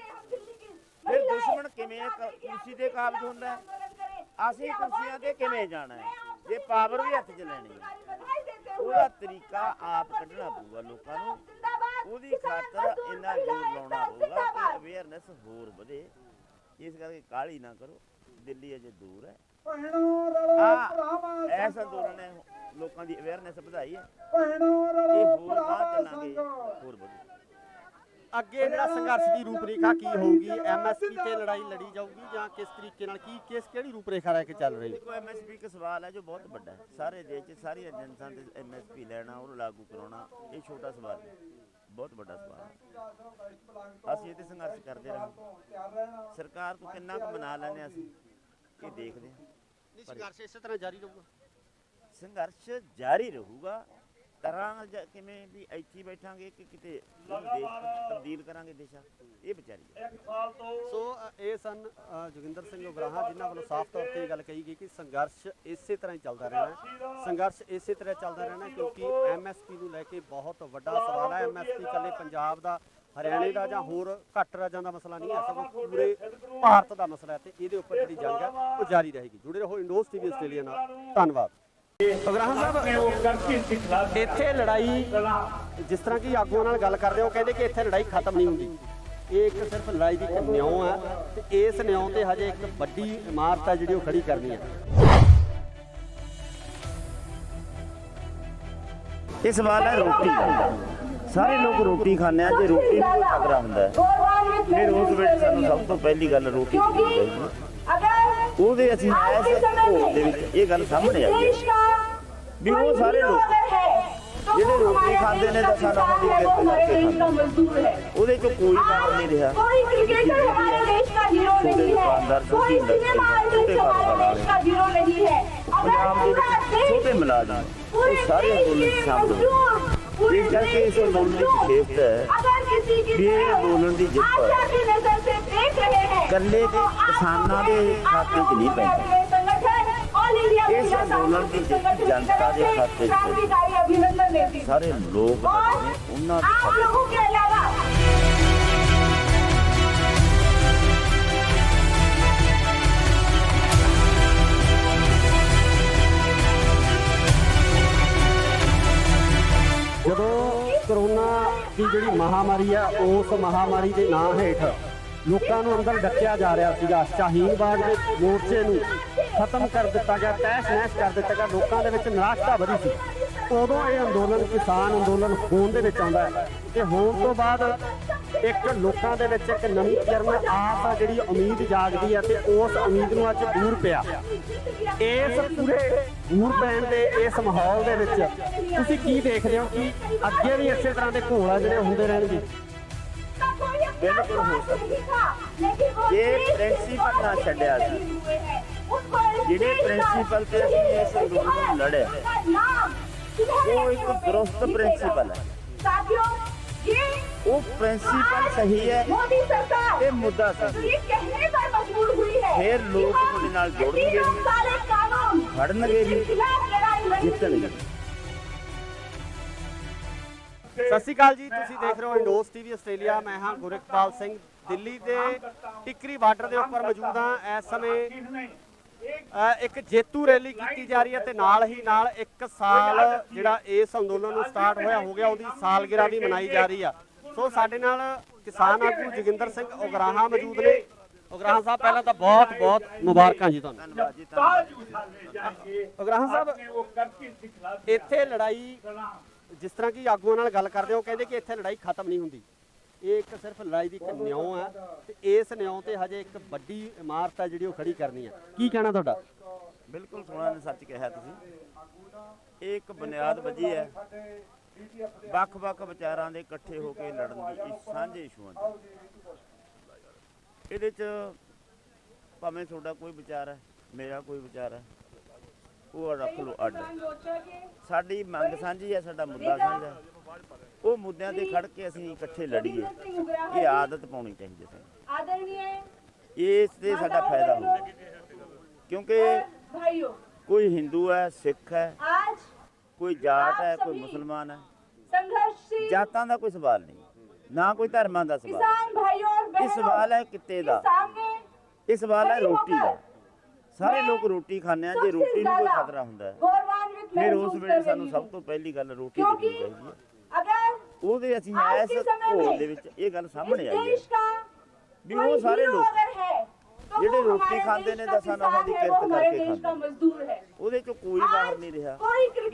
ਫਿਰ ਦੁਸ਼ਮਣ ਕਿਵੇਂ ਕੁਰਸੀ ਤੇ ਕਾਬਜ਼ ਹੁੰਦਾ, ਅਸੀਂ ਕੁਰਸੀਆਂ ਤੇ ਕਿਵੇਂ ਜਾਣਾ ਹੈ, ਜੇ ਪਾਵਰ ਵੀ ਹੱਥ 'ਚ ਲੈਣੀ ਹੈ। ਉਹਦਾ ਤਰੀਕਾ ਆਪ ਕੱਢਣਾ ਪਊਗਾ ਲੋਕਾਂ ਨੂੰ। ਉਹਦੀ ਖਾਤਰ ਇੰਨਾ ਜ਼ੋਰ ਲਾਉਣਾ ਪਊਗਾ ਕਿ ਅਵੇਅਰਨੈਸ ਹੋਰ ਵਧੇ। ਇਸ ਕਰਕੇ ਕਾਹਲੀ ਨਾ ਕਰੋ, ਦਿੱਲੀ ਅਜੇ ਦੂਰ ਹੈ। ਐਸਾ ਅੰਦੋਲਨ ਨੇ ਲੋਕਾਂ ਦੀ ਅਵੇਅਰਨੈਸ ਵਧਾਈ ਹੈ। ਇਹ ਹੋਰ ਬਾਹਰ ਚੱਲਾਂਗੇ ਹੋਰ ਵਧੇ। ਅੱਗੇ ਜਿਹੜਾ ਸੰਘਰਸ਼ ਦੀ ਰੂਪਰੇਖਾ ਕੀ ਹੋਊਗੀ? ਐਮਐਸਪੀ ਤੇ ਲੜਾਈ ਲੜੀ ਜਾਊਗੀ ਜਾਂ ਕਿਸ ਤਰੀਕੇ ਨਾਲ, ਕਿਹੜੀ ਰੂਪਰੇਖਾ ਲੈ ਕੇ ਚੱਲ ਰਹੀ ਹੈ? ਦੇਖੋ, ਐਮਐਸਪੀ ਇੱਕ ਸਵਾਲ ਹੈ ਜੋ ਬਹੁਤ ਵੱਡਾ ਹੈ। ਸਾਰੇ ਦੇਸ਼ 'ਚ ਸਾਰੀ ਏਜੰਸੀਆਂ ਦੇ ਐਮਐਸਪੀ ਲੈਣਾ, ਉਹਨੂੰ ਲਾਗੂ ਕਰਾਉਣਾ, ਇਹ ਛੋਟਾ ਸਵਾਲ ਹੈ, ਬਹੁਤ ਵੱਡਾ ਸਵਾਲ ਹੈ। ਅਸੀਂ ਇਹ ਤੇ ਸੰਘਰਸ਼ ਕਰਦੇ ਰਹਾਂਗੇ। ਸਰਕਾਰ ਤੋਂ ਕਿੰਨਾ ਕੁ ਮਨਾ ਲੈਂਦੇ ਅਸੀਂ ਇਹ ਦੇਖਦੇ ਹਾਂ। ਸੰਘਰਸ਼ ਇਸੇ ਤਰ੍ਹਾਂ ਜਾਰੀ ਰਹੂਗਾ? ਸੰਘਰਸ਼ ਜਾਰੀ ਰਹੂਗਾ। ਤਰ੍ਹਾਂ ਕਿਵੇਂ ਵੀ ਇੱਥੇ ਬੈਠਾਂਗੇ ਕਿ ਕਿਤੇ ਦੇਸ਼ ਤਬਦੀਲ ਕਰਾਂਗੇ ਦੇਸ਼ਾਂ, ਇਹ ਵਿਚਾਰੀ। ਸੋ ਇਹ ਸਨ ਜੋਗਿੰਦਰ ਸਿੰਘ ਉਗਰਾਹਾਂ, ਜਿਨ੍ਹਾਂ ਵੱਲੋਂ ਸਾਫ਼ ਤੌਰ ਤੇ ਇਹ ਗੱਲ ਕਹੀ ਗਈ ਕਿ ਸੰਘਰਸ਼ ਇਸੇ ਤਰ੍ਹਾਂ ਹੀ ਚੱਲਦਾ ਰਹਿਣਾ। ਸੰਘਰਸ਼ ਇਸੇ ਤਰ੍ਹਾਂ ਚੱਲਦਾ ਰਹਿਣਾ ਕਿਉਂਕਿ ਐਮਐਸਪੀ ਨੂੰ ਲੈ ਕੇ ਬਹੁਤ ਵੱਡਾ ਸਵਾਲ ਹੈ। ਐਮਐਸਪੀ ਇਕੱਲੇ ਪੰਜਾਬ ਦਾ, ਹਰਿਆਣੇ ਦਾ ਜਾਂ ਹੋਰ ਘੱਟ ਰਾਜਾਂ ਦਾ ਮਸਲਾ ਨਹੀਂ ਹੈ, ਸਗੋਂ ਪੂਰੇ ਭਾਰਤ ਦਾ ਮਸਲਾ ਹੈ ਤੇ ਇਹਦੇ ਉੱਪਰ ਜਿਹੜੀ ਜੰਗ ਹੈ ਉਹ ਜਾਰੀ ਰਹੇਗੀ। ਜੁੜੇ ਰਹੋ ਇੰਡੋਜ਼ ਟੀਵੀ ਆਸਟ੍ਰੇਲੀਆ ਨਾਲ। ਧੰਨਵਾਦ। ਉਗਰਾਹਾਂ ਸਾਹਿਬ, ਇੱਥੇ ਲੜਾਈ, ਜਿਸ ਤਰ੍ਹਾਂ ਕਿ ਆਗੂਆਂ ਨਾਲ ਗੱਲ ਕਰਦੇ ਹੋ, ਕਹਿੰਦੇ ਕਿ ਇੱਥੇ ਲੜਾਈ ਖਤਮ ਨਹੀਂ ਹੁੰਦੀ। ਇਹ ਇੱਕ ਸਿਰਫ ਲੜਾਈ ਦੀ ਇੱਕ ਨਿਉਂ ਹੈ ਤੇ ਇਸ ਨਿਉਂ ਤੇ ਹਜੇ ਇੱਕ ਵੱਡੀ ਇਮਾਰਤ ਹੈ ਜਿਹੜੀ ਉਹ ਖੜੀ ਕਰਨੀ ਹੈ। ਇਹ ਸਵਾਲ ਹੈ ਰੋਟੀ ਦਾ। ਸਾਰੇ ਲੋਕ ਰੋਟੀ ਖਾਂਦੇ ਆ, ਜੇ ਰੋਟੀ ਨੂੰ ਖਤਰਾ ਹੁੰਦਾ ਹੈ ਫਿਰ ਉਸ ਵਿੱਚ ਸਾਨੂੰ ਸਭ ਤੋਂ ਪਹਿਲੀ ਗੱਲ ਰੋਟੀ ਚਾਹੀਦੀ ਹੈ। ਉਹਦੇ ਅਸੀਂ ਐਸੇ ਘੋਲ ਦੇ ਵਿੱਚ ਇਹ ਗੱਲ ਸਾਹਮਣੇ ਆਈ ਹੈ ਵੀ ਉਹ ਸਾਰੇ ਲੋਕ ਜਿਹੜੇ ਰੋਟੀ ਖਾਂਦੇ ਨੇ ਤਾਂ ਸਾਡਾ ਉਹਦੀ ਕਿਰਤ ਕਰਕੇ ਉਹਦੇ ਚੋਂ ਕੋਈ ਕੰਮ ਨਹੀਂ ਰਿਹਾ। ਦੁਕਾਨਦਾਰ ਛੋਟੇ ਪੰਜਾਬ ਦੇ ਵਿੱਚ ਛੋਟੇ ਮੁਲਾਜ਼ਮ ਇਹ ਸਾਰੇ ਅੰਦੋਲਨ ਸ਼ਾਮਲ। ਇਸ ਕਰਕੇ ਇਸ ਅੰਦੋਲਨ ਦੀ ਵਿਸ਼ੇਸ਼ਤਾ ਹੈ ਵੀ ਇਹ ਅੰਦੋਲਨ ਦੀ ਜਿੱਤ ਇਕੱਲੇ ਦੇ ਕਿਸਾਨਾਂ ਦੇ ਖਾਤੇ 'ਚ ਨਹੀਂ ਪੈਂਦੀ। ਇਸ ਅੰਦੋਲਨ ਦੀ ਜਿੱਤ ਜਨਤਾ ਦੇ ਖਾਤੇ 'ਚ ਸਾਰੇ ਲੋਕ ਨੇ, ਉਹਨਾਂ ਦੇ ਜਦੋਂ ਕਰੋਨਾ ਦੀ ਜਿਹੜੀ ਮਹਾਮਾਰੀ ਆ, ਉਸ ਮਹਾਮਾਰੀ ਦੇ ਨਾਂ ਹੇਠ ਲੋਕਾਂ ਨੂੰ ਅੰਦਰ ਡੱਕਿਆ ਜਾ ਰਿਹਾ ਸੀਗਾ। ਸ਼ਾਹੀਨ ਬਾਗ ਦੇ ਮੋਰਚੇ ਨੂੰ ਖਤਮ ਕਰ ਦਿੱਤਾ ਗਿਆ, ਤਹਿਸ ਨਹਿਸ ਕਰ ਦਿੱਤਾ ਗਿਆ। ਲੋਕਾਂ ਦੇ ਵਿੱਚ ਨਿਰਾਸ਼ਤਾ ਵਧੀ ਸੀ। ਉਦੋਂ ਇਹ ਅੰਦੋਲਨ ਕਿਸਾਨ ਅੰਦੋਲਨ ਹੋਣ ਦੇ ਵਿੱਚ ਆਉਂਦਾ ਹੈ ਤੇ ਹੋਣ ਤੋਂ ਬਾਅਦ ਇੱਕ ਲੋਕਾਂ ਦੇ ਵਿੱਚ ਇੱਕ ਨਵੀਂ ਕਿਰਨ ਆਸ ਆ ਜਿਹੜੀ ਉਮੀਦ ਜਾਗਦੀ ਹੈ ਤੇ ਉਸ ਉਮੀਦ ਨੂੰ ਅੱਜ ਬੂਰ ਪਿਆ। ਇਸ ਪੂਰੇ ਬੂਰ ਪੈਣ ਦੇ ਇਸ ਮਾਹੌਲ ਦੇ ਵਿੱਚ ਤੁਸੀਂ ਕੀ ਦੇਖਦੇ ਹੋ ਕਿ ਅੱਗੇ ਵੀ ਇਸੇ ਤਰ੍ਹਾਂ ਦੇ ਘੋਲ ਆ ਜਿਹੜੇ ਹੁੰਦੇ ਰਹਿਣਗੇ? ਬਿਲਕੁਲ ਹੋ ਸਕਦਾ ਜੇ ਪ੍ਰਿੰਸੀਪਲ ਨਾ ਛੱਡਿਆ ਸੀ, ਜਿਹੜੇ ਪ੍ਰਿੰਸੀਪਲ ਤੇ ਅਸੀਂ ਇਸ ਅੰਦੋਲਨ ਨੂੰ ਲੜਿਆ ਉਹ ਇੱਕ ਦਰੁਸਤ ਪ੍ਰਿੰਸੀਪਲ ਹੈ। ਉਹ ਪ੍ਰਿੰਸੀਪਲ ਸਹੀ ਹੈ ਤੇ ਮੁੱਦਾ ਸਹੀ ਹੈ। ਫਿਰ ਲੋਕ ਤੁਹਾਡੇ ਨਾਲ ਜੁੜਨਗੇ, ਖੜਨਗੇ ਵੀ, ਜਿੱਤਣਗੇ। ਸਤਿ ਸ਼੍ਰੀ ਅਕਾਲ ਜੀ, ਤੁਸੀਂ ਦੇਖ ਰਹੇ ਹੋ ਇੰਡੋਸ ਟੀਵੀ ਆਸਟ੍ਰੇਲੀਆ। ਮੈਂ ਹਾਂ ਗੁਰਕਪਾਲ ਸਿੰਘ, ਦਿੱਲੀ ਦੇ ਟਿਕਰੀ ਬਾਰਡਰ ਦੇ ਉੱਪਰ ਮੌਜੂਦ ਹਾਂ। ਇਸ ਸਮੇਂ ਇੱਕ ਜੇਤੂ ਰੈਲੀ ਕੀਤੀ ਜਾ ਰਹੀ ਹੈ ਤੇ ਨਾਲ ਹੀ ਨਾਲ 1 ਸਾਲ ਜਿਹੜਾ ਇਸ ਅੰਦੋਲਨ ਨੂੰ ਸਟਾਰਟ ਹੋਇਆ ਹੋ ਗਿਆ ਉਹਦੀ ਸਾਲਗਿਰਾ ਵੀ ਮਨਾਈ ਜਾ ਰਹੀ ਆ। ਸੋ ਸਾਡੇ ਨਾਲ ਕਿਸਾਨ ਆਗੂ ਜੋਗਿੰਦਰ ਸਿੰਘ ਉਗਰਾਹਾਂ ਮੌਜੂਦ ਨੇ। ਉਗਰਾਹਾਂ ਸਾਹਿਬ, ਪਹਿਲਾਂ ਤਾਂ ਬਹੁਤ ਬਹੁਤ ਮੁਬਾਰਕਾਂ ਜੀ ਤੁਹਾਨੂੰ। ਧੰਨਵਾਦ ਜੀ, ਧੰਨਵਾਦ। ਉਗਰਾਹਾਂ ਸਾਹਿਬ, ਇੱਥੇ ਲੜਾਈ ਜਿਸ ਤਰ੍ਹਾਂ ਕਿ ਆਗੂਆਂ ਨਾਲ ਗੱਲ ਕਰਦੇ ਹੋ, ਕਹਿੰਦੇ ਕਿ ਇੱਥੇ ਲੜਾਈ ਖਤਮ ਨਹੀਂ ਹੁੰਦੀ। ਇਹ ਇੱਕ ਸਿਰਫ ਲੜਾਈ ਦੀ ਇੱਕ ਨਿਉਂ ਹੈ ਤੇ ਇਸ ਨਿਉਂ ਤੇ ਹਜੇ ਇੱਕ ਵੱਡੀ ਇਮਾਰਤ ਹੈ ਜਿਹੜੀ ਉਹ ਖੜੀ ਕਰਨੀ ਹੈ। ਕੀ ਕਹਿਣਾ ਤੁਹਾਡਾ? ਬਿਲਕੁਲ ਸੋਹਣਾ ਨੇ ਸੱਚ ਕਿਹਾ ਤੁਸੀਂ। ਇਹ ਇੱਕ ਬੁਨਿਆਦ ਵੱਜੀ ਹੈ ਵੱਖ-ਵੱਖ ਵਿਚਾਰਾਂ ਦੇ ਇਕੱਠੇ ਹੋ ਕੇ ਲੜਨ ਦੀ, ਸਾਂਝੇ ਇਸ਼ੂਆਂ ਦੀ। ਇਹਦੇ 'ਚ ਭਾਵੇਂ ਤੁਹਾਡਾ ਕੋਈ ਵਿਚਾਰ ਹੈ, ਮੇਰਾ ਕੋਈ ਵਿਚਾਰ ਹੈ, ਉਹ ਰੱਖ ਲਓ ਅੱਡ। ਸਾਡੀ ਮੰਗ ਸਾਂਝੀ ਹੈ, ਸਾਡਾ ਮੁੱਦਾ ਸਾਂਝਾ ਹੈ। ਉਹ ਮੁੱਦਿਆਂ ਤੇ ਖੜ ਕੇ ਅਸੀਂ ਇਕੱਠੇ ਲੜੀਏ। ਇਹ ਆਦਤ ਪਾਉਣੀ ਚਾਹੀਦੀ ਹੈ। ਇਸ ਤੇ ਸਾਡਾ ਫਾਇਦਾ ਹੁੰਦਾ, ਕਿਉਂਕਿ ਕੋਈ ਹਿੰਦੂ ਹੈ, ਸਿੱਖ ਹੈ, ਕੋਈ ਜਾਟ ਹੈ, ਕੋਈ ਮੁਸਲਮਾਨ ਹੈ। ਜਾਤਾਂ ਦਾ ਕੋਈ ਸਵਾਲ ਨਹੀਂ, ਨਾ ਕੋਈ ਧਰਮਾਂ ਦਾ ਸਵਾਲ। ਇਹ ਸਵਾਲ ਹੈ ਕਿੱਤੇ ਦਾ, ਇਹ ਸਵਾਲ ਹੈ ਰੋਟੀ ਦਾ। ਸਾਰੇ ਲੋਕ ਰੋਟੀ ਖਾਂਦੇ ਆ। ਜੇ ਰੋਟੀ ਨੂੰ ਕੋਈ ਖਤਰਾ ਹੁੰਦਾ ਹੈ ਫਿਰ ਉਸ ਵੇਲੇ ਸਾਨੂੰ ਸਭ ਤੋਂ ਪਹਿਲੀ ਗੱਲ ਰੋਟੀ ਦੇਖਣੀ ਚਾਹੀਦੀ ਹੈ। ਉਹਦੇ ਅਸੀਂ ਇਸ ਘੋਲ ਦੇ ਵਿੱਚ ਇਹ ਗੱਲ ਸਾਹਮਣੇ ਆਈ ਹੈ ਵੀ ਉਹ ਸਾਰੇ ਲੋਕ ਜਿਹੜੇ ਰੋਟੀ ਖਾਂਦੇ ਨੇ ਦਸਾਂ ਨਸਾਂ ਦੀ ਕਿਰਤ ਕਰਕੇ ਖਾਂਦੇ, ਉਹਦੇ ਚੋਂ ਕੋਈ ਬਾਹਰ ਨਹੀਂ ਰਿਹਾ। ਛੋਟੇ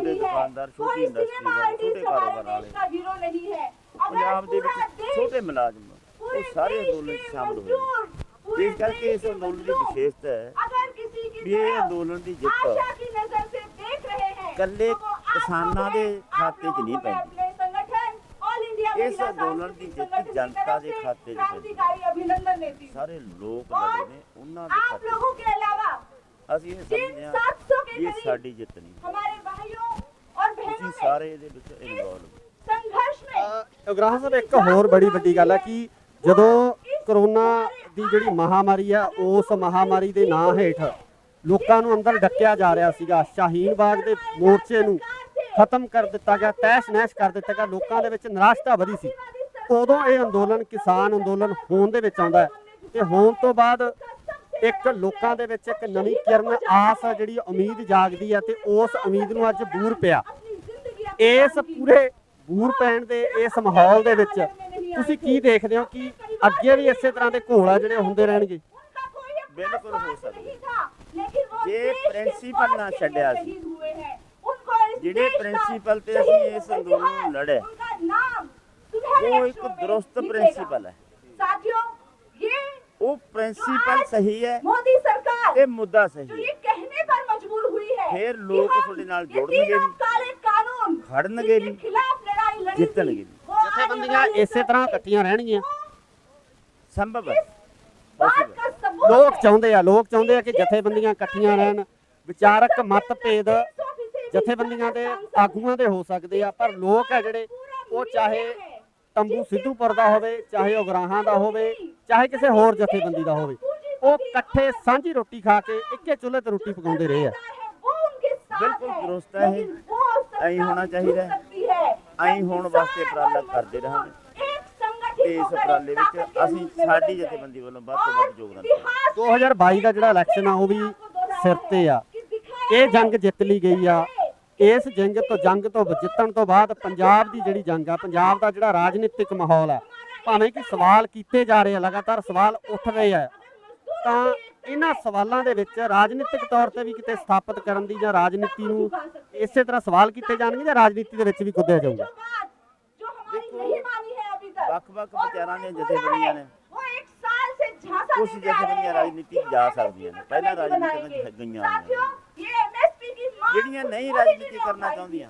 ਦੁਕਾਨਦਾਰ, ਛੋਟੀ ਇੰਡਸਟਰੀ ਵਾਲੇ, ਛੋਟੇ ਕਾਰੋਬਾਰ ਵਾਲੇ, ਪੰਜਾਬ ਦੇ ਵਿੱਚ ਛੋਟੇ ਮੁਲਾਜ਼ਮ, ਉਹ ਸਾਰੇ ਅੰਦੋਲਨ 'ਚ ਸ਼ਾਮਲ ਹੋਏ। ਇਸ ਕਰਕੇ ਇਸ ਅੰਦੋਲਨ ਦੀ ਵਿਸ਼ੇਸ਼ਤਾ ਹੈ ਵੀ ਇਹ ਅੰਦੋਲਨ ਦੀ ਜਿੱਤ ਇਕੱਲੇ ਕਿਸਾਨਾਂ ਦੇ ਖਾਤੇ 'ਚ ਨਹੀਂ ਪੈਂਦੀ। ਇਸ ਅੰਦੋਲਨ ਦੀ ਜਿੱਤ ਜਨਤਾ ਦੇ ਖਾਤੇ 'ਚ ਪੈਂਦੀ। ਸਾਰੇ ਲੋਕ ਲੜੇ ਨੇ, ਉਹਨਾਂ ਦੇ ਖਾਤੇ 'ਚ। ਅਸੀਂ ਇਹ ਸਮਝਦੇ ਹਾਂ ਕਿ ਇਹ ਸਾਡੀ ਜਿੱਤ ਨਹੀਂ, ਤੁਸੀਂ ਸਾਰੇ ਇਹਦੇ ਵਿੱਚ ਇਨਵੋਲਵ। ਉਗਰਾਹਾਂ ਸਾਹਿਬ, ਇੱਕ ਹੋਰ ਬੜੀ ਵੱਡੀ ਗੱਲ ਹੈ ਕਿ ਜਦੋਂ ਕਰੋਨਾ ਦੀ ਜਿਹੜੀ ਮਹਾਮਾਰੀ ਆ, ਉਸ ਮਹਾਮਾਰੀ ਦੇ ਨਾਂ ਹੇਠ ਲੋਕਾਂ ਨੂੰ ਅੰਦਰ ਡੱਕਿਆ ਜਾ ਰਿਹਾ ਸੀਗਾ। ਸ਼ਾਹੀਨ ਬਾਗ ਦੇ ਮੋਰਚੇ ਨੂੰ ਖਤਮ ਕਰ ਦਿੱਤਾ ਗਿਆ, ਤਹਿਸ ਨਹਿਸ ਕਰ ਦਿੱਤਾ ਗਿਆ। ਲੋਕਾਂ ਦੇ ਵਿੱਚ ਨਿਰਾਸ਼ਤਾ ਵਧੀ ਸੀ। ਉਦੋਂ ਇਹ ਅੰਦੋਲਨ ਕਿਸਾਨ ਅੰਦੋਲਨ ਹੋਣ ਦੇ ਵਿੱਚ ਆਉਂਦਾ ਹੈ ਤੇ ਹੋਣ ਤੋਂ ਬਾਅਦ ਇੱਕ ਲੋਕਾਂ ਦੇ ਵਿੱਚ ਇੱਕ ਨਵੀਂ ਕਿਰਨ ਆਸ ਆ ਜਿਹੜੀ ਉਮੀਦ ਜਾਗਦੀ ਹੈ ਤੇ ਉਸ ਉਮੀਦ ਨੂੰ ਅੱਜ ਬੂਰ ਪਿਆ। ਇਸ ਪੂਰੇ ਬੂਰ ਪੈਣ ਦੇ ਇਸ ਮਾਹੌਲ ਦੇ ਵਿੱਚ ਤੁਸੀਂ ਕੀ ਦੇਖਦੇ ਹੋ ਕਿ ਅੱਗੇ ਵੀ ਇਸੇ ਤਰ੍ਹਾਂ ਦੇ ਘੋਲ ਆ ਜਿਹੜੇ ਹੁੰਦੇ ਰਹਿਣਗੇ? ਬਿਲਕੁਲ ਹੋ ਸਕਦਾ ਜੇ ਪ੍ਰਿੰਸੀਪਲ ਨਾ ਛੱਡਿਆ ਸੀ, ਜਿਹੜੇ ਪ੍ਰਿੰਸੀਪਲ ਤੇ ਅਸੀਂ ਇਸ ਅੰਦੋਲਨ ਨੂੰ ਲੜਿਆ ਉਹ ਇੱਕ ਦਰੁਸਤ ਪ੍ਰਿੰਸੀਪਲ ਹੈ। ਉਹ ਪ੍ਰਿੰਸੀਪਲ ਸਹੀ ਹੈ ਤੇ ਮੁੱਦਾ ਸਹੀ ਹੈ। ਫਿਰ ਲੋਕ ਤੁਹਾਡੇ ਨਾਲ ਜੁੜਨਗੇ ਵੀ, ਖੜਨਗੇ ਵੀ, ਜਿੱਤਣਗੇ ਵੀ। ਜਥੇਬੰਦੀਆਂ ਇਸੇ ਤਰ੍ਹਾਂ ਇਕੱਠੀਆਂ ਰਹਿਣਗੀਆਂ? ਸੰਭਵ ਹੈ। ਲੋਕ ਚਾਹੁੰਦੇ ਆ ਕਿ ਜਥੇਬੰਦੀਆਂ ਇਕੱਠੀਆਂ ਰਹਿਣ। ਵਿਚਾਰਕ ਮਤਭੇਦ ਜਥੇਬੰਦੀਆਂ ਦੇ ਆਗੂਆਂ ਦੇ ਹੋ ਸਕਦੇ ਆ, ਪਰ ਲੋਕ ਆ ਜਿਹੜੇ ਉਹ ਚਾਹੇ ਤੰਬੂ ਸਿੱਧੂਪੁਰ ਦਾ ਹੋਵੇ, ਚਾਹੇ ਉਗਰਾਹਾਂ ਦਾ ਹੋਵੇ, ਚਾਹੇ ਕਿਸੇ ਹੋਰ ਜਥੇਬੰਦੀ ਦਾ ਹੋਵੇ, ਉਹ ਇਕੱਠੇ ਸਾਂਝੀ ਰੋਟੀ ਖਾ ਕੇ ਇੱਕੇ ਚੁੱਲ੍ਹੇ ਤੇ ਰੋਟੀ ਪਕਾਉਂਦੇ ਰਹੇ ਆ। ਬਿਲਕੁਲ ਦਰੁਸਤ ਹੈ। ਐਂ ਹੋਣਾ ਚਾਹੀਦਾ, ਐਂ ਹੋਣ ਵਾਸਤੇ ਉਪਰਾਲਾ ਕਰਦੇ ਰਹਾਂਗੇ। ਤੇ ਇਸ ਉਪਰਾਲੇ ਵਿੱਚ ਅਸੀਂ ਸਾਡੀ ਜਥੇਬੰਦੀ ਵੱਲੋਂ ਵੱਧ ਤੋਂ ਵੱਧ ਯੋਗਦਾਨ ਦੇਵਾਂਗੇ। 2022 ਦਾ ਜਿਹੜਾ ਇਲੈਕਸ਼ਨ ਆ ਉਹ ਵੀ ਸਿਰ ਤੇ ਆ। ਇਹ ਜੰਗ ਜਿੱਤ ਲਈ ਗਈ ਆ। ਇਸ ਜੰਗ ਤੋਂ ਜਿੱਤਣ ਤੋਂ ਬਾਅਦ ਪੰਜਾਬ ਦੀ ਜਿਹੜੀ ਜੰਗ ਆ, ਪੰਜਾਬ ਦਾ ਜਿਹੜਾ ਰਾਜਨੀਤਿਕ ਮਾਹੌਲ ਆ, ਭਾਵੇਂ ਕਿ ਸਵਾਲ ਕੀਤੇ ਜਾ ਰਹੇ ਆ, ਲਗਾਤਾਰ ਸਵਾਲ ਉੱਠ ਰਹੇ ਆ, ਤਾਂ ਇਹਨਾਂ ਸਵਾਲਾਂ ਦੇ ਵਿੱਚ ਰਾਜਨੀਤਿਕ ਤੌਰ ਤੇ ਵੀ ਕਿਤੇ ਸਥਾਪਿਤ ਕਰਨ ਦੀ ਜਾਂ ਰਾਜਨੀਤੀ ਨੂੰ ਇਸੇ ਤਰ੍ਹਾਂ ਸਵਾਲ ਕੀਤੇ ਜਾਣਗੇ ਜਾਂ ਰਾਜਨੀਤੀ ਦੇ ਵਿੱਚ ਵੀ ਕੁੱਦਿਆ ਜਾਊਗਾ? ਵੱਖ-ਵੱਖ ਵਿਚਾਰਾਂ ਦੀਆਂ ਜਥੇਬੰਦੀਆਂ ਨੇ वो एक साल से झांसा ਕੁਝ देते आ रहे ਜਥੇਬੰਦੀਆਂ हैं। ਰਾਜਨੀਤੀ ਜਾ ਸਕਦੀਆਂ ਨੇ ਪਹਿਲਾਂ ਰਾਜਨੀਤੀ ਵਿੱਚ ਗਈਆਂ साथियों, ਨੇ ये MSP की मांग ਜਿਹੜੀਆਂ ਨਹੀਂ पूरी ਰਾਜਨੀਤੀ नहीं हो ਕਰਨਾ पाई। ਚਾਹੁੰਦੀਆਂ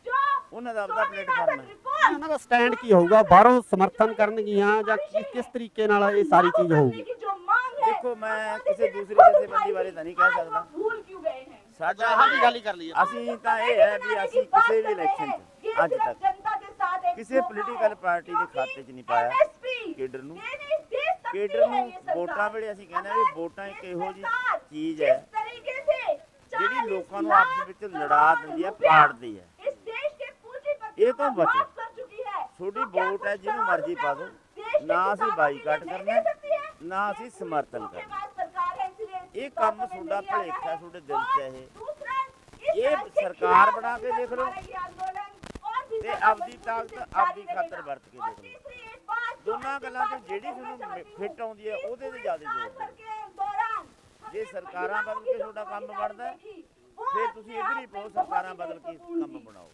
जो ਉਹਨਾਂ ਦਾ ਆਪਣਾ ਪਲੇਟਫਾਰਮ ਹੈ ਉਹਨਾਂ ਦਾ ਸਟੈਂਡ ਕੀ ਹੋਊਗਾ? ਬਾਹਰੋਂ ਸਮਰਥਨ ਕਰਨਗੀਆਂ ਜਾਂ ਕਿਸ ਤਰੀਕੇ ਨਾਲ ਇਹ ਸਾਰੀ ਚੀਜ਼ ਹੋਊਗੀ? की जो मांग है, ਦੇਖੋ ਮੈਂ आप ਕਿਸੇ देखिए, ਦੂਸਰੀ खुद ਜਥੇਬੰਦੀ ਬਾਰੇ ਤਾਂ ਨਹੀਂ ਕਹਿ आज ਸਕਦਾ हम भूल क्यों गए हैं? ਸਾਡਾ ਗੱਲ ਹੀ ਕਰ ਲਈਏ। ਅਸੀਂ ਤਾਂ ਇਹ ਹੈ ਵੀ ਅਸੀਂ ਕਿਸੇ ਵੀ ਇਲੈਕਸ਼ਨ 'ਚ ਅੱਜ ਤੱਕ जनता के साथ एक ਕਿਸੇ ਪੋਲੀਟੀਕਲ ਪਾਰਟੀ ਦੇ ਖਾਤੇ 'ਚ ਨਹੀਂ ਪਾਇਆ ਕੇਡਰ ਨੂੰ। ਕੇਡਰ ਨੂੰ ਵੋਟਾਂ ਵੇਲੇ ਅਸੀਂ ਕਹਿੰਦੇ ਆ ਵੀ ਵੋਟਾਂ ਇੱਕ ਇਹੋ ਜਿਹੀ ਚੀਜ਼ ਹੈ ਜਿਹੜੀ ਲੋਕਾਂ ਨੂੰ ਆਪਸ ਵਿੱਚ ਲੜਾ ਦਿੰਦੀ ਹੈ, ਪਾੜਦੀ ਹੈ। ਇਹ ਤੋਂ ਬਚੋ। ਤੁਹਾਡੀ ਵੋਟ ਹੈ, ਜਿਹਨੂੰ ਮਰਜ਼ੀ ਪਾ ਦਿਓ। ਨਾ ਅਸੀਂ ਬਾਈਕਾਟ ਕਰਨਾ, ਨਾ ਅਸੀਂ ਸਮਰਥਨ ਕਰਨਾ। ਇਹ ਕੰਮ ਤੁਹਾਡਾ ਭਲੇਖਾ ਤੁਹਾਡੇ ਦਿਲ 'ਚ ਹੈ। ਇਹ ਸਰਕਾਰ ਬਣਾ ਕੇ ਦੇਖ ਲਓ ਤੇ ਆਪਦੀ ਤਾਕਤ ਆਪਦੀ ਖਾਤਰ ਵਰਤ ਕੇ ਦੇਖ ਲਓ। ਦੋਨਾਂ ਗੱਲਾਂ 'ਚ ਜਿਹੜੀ ਤੁਹਾਨੂੰ ਫਿੱਟ ਆਉਂਦੀ ਹੈ ਉਹਦੇ ਤੇ ਜ਼ਿਆਦਾ ਜ਼ੋਰ ਦਿਓ। ਜੇ ਸਰਕਾਰਾਂ ਬਦਲ ਕੇ ਤੁਹਾਡਾ ਕੰਮ ਬਣਦਾ ਫਿਰ ਤੁਸੀਂ ਇੱਧਰ ਹੀ ਪਾਓ, ਸਰਕਾਰਾਂ ਬਦਲ ਕੇ ਕੰਮ ਬਣਾਓ।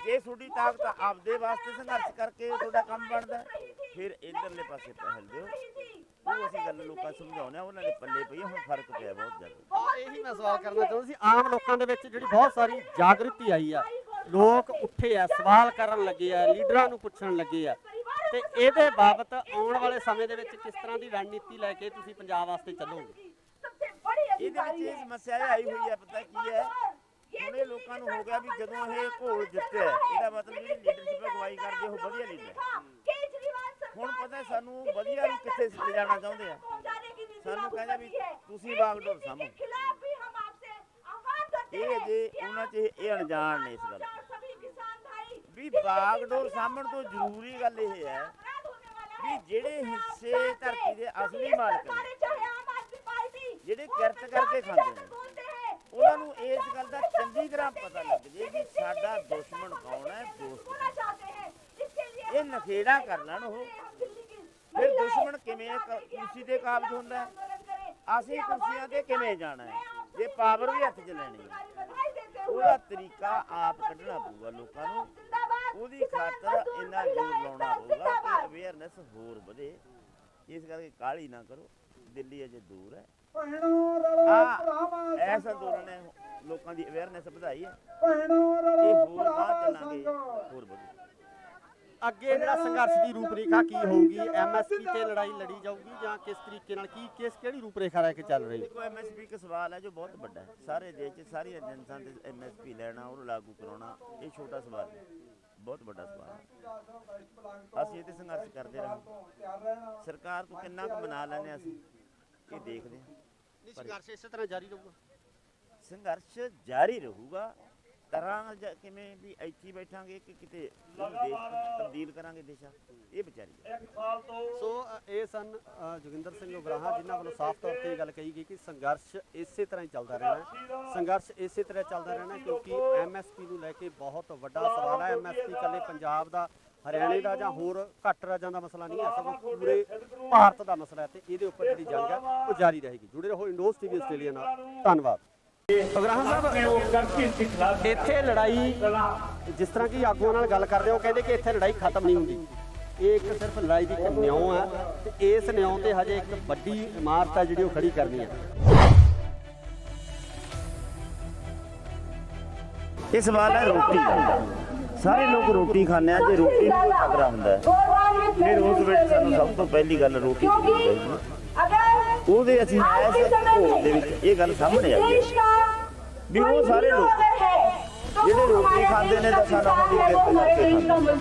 ਜੇ ਤੁਹਾਡੀ ਤਾਕਤ ਆਪਦੇ ਵਾਸਤੇ ਸੰਘਰਸ਼ ਕਰਕੇ ਤੁਹਾਡਾ ਕੰਮ ਬਣਦਾ ਫਿਰ ਇਧਰਲੇ ਪਾਸੇ ਪਹਿਲ ਦਿਓ। ਉਹ ਅਸੀਂ ਗੱਲ ਲੋਕਾਂ ਸਮਝਾਉਂਦੇ ਆ, ਉਹਨਾਂ ਦੇ ਪੱਲੇ ਪਈ ਹੁਣ ਫਰਕ ਪਿਆ ਬਹੁਤ ਜ਼ਿਆਦਾ। ਇਹੀ ਮੈਂ ਸਵਾਲ ਕਰਨਾ ਚਾਹੁੰਦਾ ਸੀ। ਆਮ ਲੋਕਾਂ ਦੇ ਵਿੱਚ ਜਿਹੜੀ ਬਹੁਤ ਸਾਰੀ ਜਾਗਰਤੀ ਆਈ ਆ, ਲੋਕ ਉੱਠੇ ਆ, ਸਵਾਲ ਕਰਨ ਲੱਗੇ ਆ, ਲੀਡਰਾਂ ਨੂੰ ਪੁੱਛਣ ਲੱਗੇ ਆ, ਤੇ ਇਹਦੇ ਬਾਬਤ ਆਉਣ ਵਾਲੇ ਸਮੇਂ ਦੇ ਵਿੱਚ ਕਿਸ ਤਰ੍ਹਾਂ ਦੀ ਰਣਨੀਤੀ ਲੈ ਕੇ ਤੁਸੀਂ ਪੰਜਾਬ ਵਾਸਤੇ ਚੱਲੋਗੇ? ਇਹਦੇ ਵਿੱਚ ਇਹ ਸਮੱਸਿਆ ਇਹ ਆਈ ਹੋਈ ਹੈ, ਪਤਾ ਕੀ ਹੈ, ਹੁਣ ਇਹ ਲੋਕਾਂ ਨੂੰ ਹੋ ਗਿਆ ਵੀ ਜਦੋਂ ਇਹ ਘੋਲ ਜਿੱਤਿਆ ਇਹਦਾ ਮਤਲਬ ਜਿਹੜੀ ਲੀਡਰਸ਼ਿਪ ਅਗਵਾਈ ਕਰਦੇ ਉਹ ਵਧੀਆ ਲੀਡਰ। ਹੁਣ ਪਤਾ ਸਾਨੂੰ ਵਧੀਆ ਨੂੰ ਕਿੱਥੇ ਲਿਜਾਣਾ ਚਾਹੁੰਦੇ ਆ। ਸਾਨੂੰ ਕਹਿੰਦਾ ਵੀ ਤੁਸੀਂ ਬਾਗਡੋਰ ਸਾਂਭੋ। ਇਹ ਅਜੇ ਉਹਨਾਂ 'ਚ ਇਹ ਅਣਜਾਣ ਨੇ ਇਸ ਗੱਲ ਵੀ ਬਾਗਡੋਰ ਸਾਂਭਣ ਤੋਂ ਜ਼ਰੂਰੀ ਗੱਲ ਇਹ ਹੈ ਵੀ ਜਿਹੜੇ ਹਿੱਸੇ ਧਰਤੀ ਦੇ ਅਸਲੀ ਮਾਲਕ ਨੇ, ਜਿਹੜੇ ਕਿਰਤ ਕਰਕੇ ਖਾਂਦੇ ਨੇ, ਉਹਨਾਂ ਨੂੰ ਇਸ ਗੱਲ ਦਾ ਚੰਗੀ ਤਰ੍ਹਾਂ ਪਤਾ ਲੱਗ ਜੇ ਵੀ ਸਾਡਾ ਦੁਸ਼ਮਣ ਕੌਣ ਹੈ, ਦੋਸਤ ਕੌਣ ਹੈ। ਇਹ ਨਖੇੜਾ ਕਰ ਲੈਣ ਉਹ, ਫਿਰ ਦੁਸ਼ਮਣ ਕਿਵੇਂ ਕੁਰਸੀ ਤੇ ਕਾਬਜ ਹੁੰਦਾ ਹੈ, ਅਸੀਂ ਕੁਰਸੀਆਂ ਤੇ ਕਿਵੇਂ ਜਾਣਾ ਹੈ, ਜੇ ਪਾਵਰ ਵੀ ਹੱਥ 'ਚ ਲੈਣੀ ਹੈ। ਉਹਦਾ ਤਰੀਕਾ ਆਪ ਕੱਢਣਾ ਪਊਗਾ ਲੋਕਾਂ ਨੂੰ। ਉਹਦੀ ਖਾਤਰ ਇੰਨਾ ਜ਼ੋਰ ਲਾਉਣਾ ਪਊਗਾ ਕਿ ਅਵੇਅਰਨੈਸ ਹੋਰ ਵਧੇ। ਇਸ ਕਰਕੇ ਕਾਹਲੀ ਨਾ ਕਰੋ, ਦਿੱਲੀ ਅਜੇ ਦੂਰ ਹੈ। ਐਸਾ ਅੰਦੋਲਨ ਨੇ ਲੋਕਾਂ ਦੀ ਅਵੇਅਰਨੈਸ ਵਧਾਈ ਹੈ। ਇਹ ਹੋਰ ਬਾਅਦ ਚੱਲਾਂਗੇ ਹੋਰ ਵਧੂ। ਅੱਗੇ ਜਿਹੜਾ ਸੰਘਰਸ਼ ਦੀ ਰੂਪਰੇਖਾ ਕੀ ਹੋਊਗੀ? ਐਮਐਸਪੀ ਤੇ ਲੜਾਈ ਲੜੀ ਜਾਊਗੀ ਜਾਂ ਕਿਸ ਤਰੀਕੇ ਨਾਲ ਕਿਹੜੀ ਰੂਪਰੇਖਾ ਲੈ ਕੇ ਚੱਲ ਰਹੀ ਹੈ? ਦੇਖੋ ਐਮਐਸਪੀ ਇੱਕ ਸਵਾਲ ਹੈ ਜੋ ਬਹੁਤ ਵੱਡਾ ਹੈ। ਸਾਰੇ ਦੇਸ਼ 'ਚ ਸਾਰੀਆਂ ਏਜੰਸੀਆਂ ਦੇ ਐਮਐਸਪੀ ਲੈਣਾ, ਉਹਨੂੰ ਲਾਗੂ ਕਰਾਉਣਾ, ਇਹ ਛੋਟਾ ਸਵਾਲ ਹੈ, ਬਹੁਤ ਵੱਡਾ ਸਵਾਲ ਹੈ। ਅਸੀਂ ਇਹ ਤੇ ਸੰਘਰਸ਼ ਕਰਦੇ ਰਹਾਂਗੇ। ਸਰਕਾਰ ਤੋਂ ਕਿੰਨਾ ਕੁ ਬਣਾ ਲੈਂਦੇ ਅਸੀਂ ਇਹ ਦੇਖਦੇ ਹਾਂ। ਸੰਘਰਸ਼ ਇਸੇ ਤਰ੍ਹਾਂ ਜਾਰੀ ਰਹੂਗਾ। ਸੰਘਰਸ਼ ਜਾਰੀ ਰਹੂਗਾ। ਤਰ੍ਹਾਂ ਕਿਵੇਂ ਵੀ ਇੱਥੇ ਬੈਠਾਂਗੇ ਕਿ ਕਿਤੇ ਦੇਸ਼ ਤਬਦੀਲ ਕਰਾਂਗੇ ਦੇਸ਼ਾਂ, ਇਹ ਵਿਚਾਰੀ। ਸੋ ਇਹ ਸਨ ਜੋਗਿੰਦਰ ਸਿੰਘ ਉਗਰਾਹਾਂ, ਜਿਨ੍ਹਾਂ ਵੱਲੋਂ ਸਾਫ਼ ਤੌਰ ਤੇ ਇਹ ਗੱਲ ਕਹੀ ਗਈ ਕਿ ਸੰਘਰਸ਼ ਇਸੇ ਤਰ੍ਹਾਂ ਹੀ ਚੱਲਦਾ ਰਹਿਣਾ। ਸੰਘਰਸ਼ ਇਸੇ ਤਰ੍ਹਾਂ ਚੱਲਦਾ ਰਹਿਣਾ ਕਿਉਂਕਿ ਐਮਐਸਪੀ ਨੂੰ ਲੈ ਕੇ ਬਹੁਤ ਵੱਡਾ ਸਵਾਲ ਹੈ। ਐਮਐਸਪੀ ਇਕੱਲੇ ਪੰਜਾਬ ਦਾ, ਹਰਿਆਣੇ ਦਾ ਜਾਂ ਹੋਰ ਘੱਟ ਰਾਜਾਂ ਦਾ ਮਸਲਾ ਨਹੀਂ ਹੈ, ਸਗੋਂ ਪੂਰੇ ਭਾਰਤ ਦਾ ਮਸਲਾ ਹੈ ਤੇ ਇਹਦੇ ਉੱਪਰ ਜਿਹੜੀ ਜੰਗ ਹੈ ਉਹ ਜਾਰੀ ਰਹੇਗੀ। ਜੁੜੇ ਰਹੋ ਇੰਡੋਜ਼ ਟੀਵੀ ਆਸਟ੍ਰੇਲੀਆ ਨਾਲ। ਧੰਨਵਾਦ। ਉਗਰਾਹਾਂ ਸਾਹਿਬ, ਇੱਥੇ ਲੜਾਈ ਜਿਸ ਤਰ੍ਹਾਂ ਕਿ ਆਗੂਆਂ ਨਾਲ ਗੱਲ ਕਰਦੇ ਹੋ, ਕਹਿੰਦੇ ਕਿ ਇੱਥੇ ਲੜਾਈ ਖਤਮ ਨਹੀਂ ਹੁੰਦੀ। ਇਹ ਇੱਕ ਸਿਰਫ ਲੜਾਈ ਦੀ ਇੱਕ ਨਿਉਂ ਹੈ ਤੇ ਇਸ ਨਿਉਂ ਤੇ ਹਜੇ ਇੱਕ ਵੱਡੀ ਇਮਾਰਤ ਹੈ ਜਿਹੜੀ ਉਹ ਖੜੀ ਕਰਨੀ ਹੈ। ਇਹ ਸਵਾਲ ਹੈ ਰੋਟੀ ਦਾ। ਸਾਰੇ ਲੋਕ ਰੋਟੀ ਖਾਂਦੇ ਆ, ਜੇ ਰੋਟੀ ਨੂੰ ਖਤਰਾ ਹੁੰਦਾ ਹੈ ਫਿਰ ਉਸ ਵਿੱਚ ਸਾਨੂੰ ਸਭ ਤੋਂ ਪਹਿਲੀ ਗੱਲ ਰੋਟੀ ਚਾਹੀਦੀ ਹੈ। ਉਹਦੇ ਅਸੀਂ ਇਸ ਘੋਲ ਦੇ ਵਿੱਚ ਇਹ ਗੱਲ ਸਾਹਮਣੇ ਆਈ ਹੈ ਵੀ ਉਹ ਸਾਰੇ ਲੋਕ ਜਿਹੜੇ ਰੋਟੀ ਖਾਂਦੇ ਨੇ ਤਾਂ ਸਾਨੂੰ ਉਹਨਾਂ ਦੀ ਕਿਰਤ ਕਰਕੇ ਖਾਂਦੇ,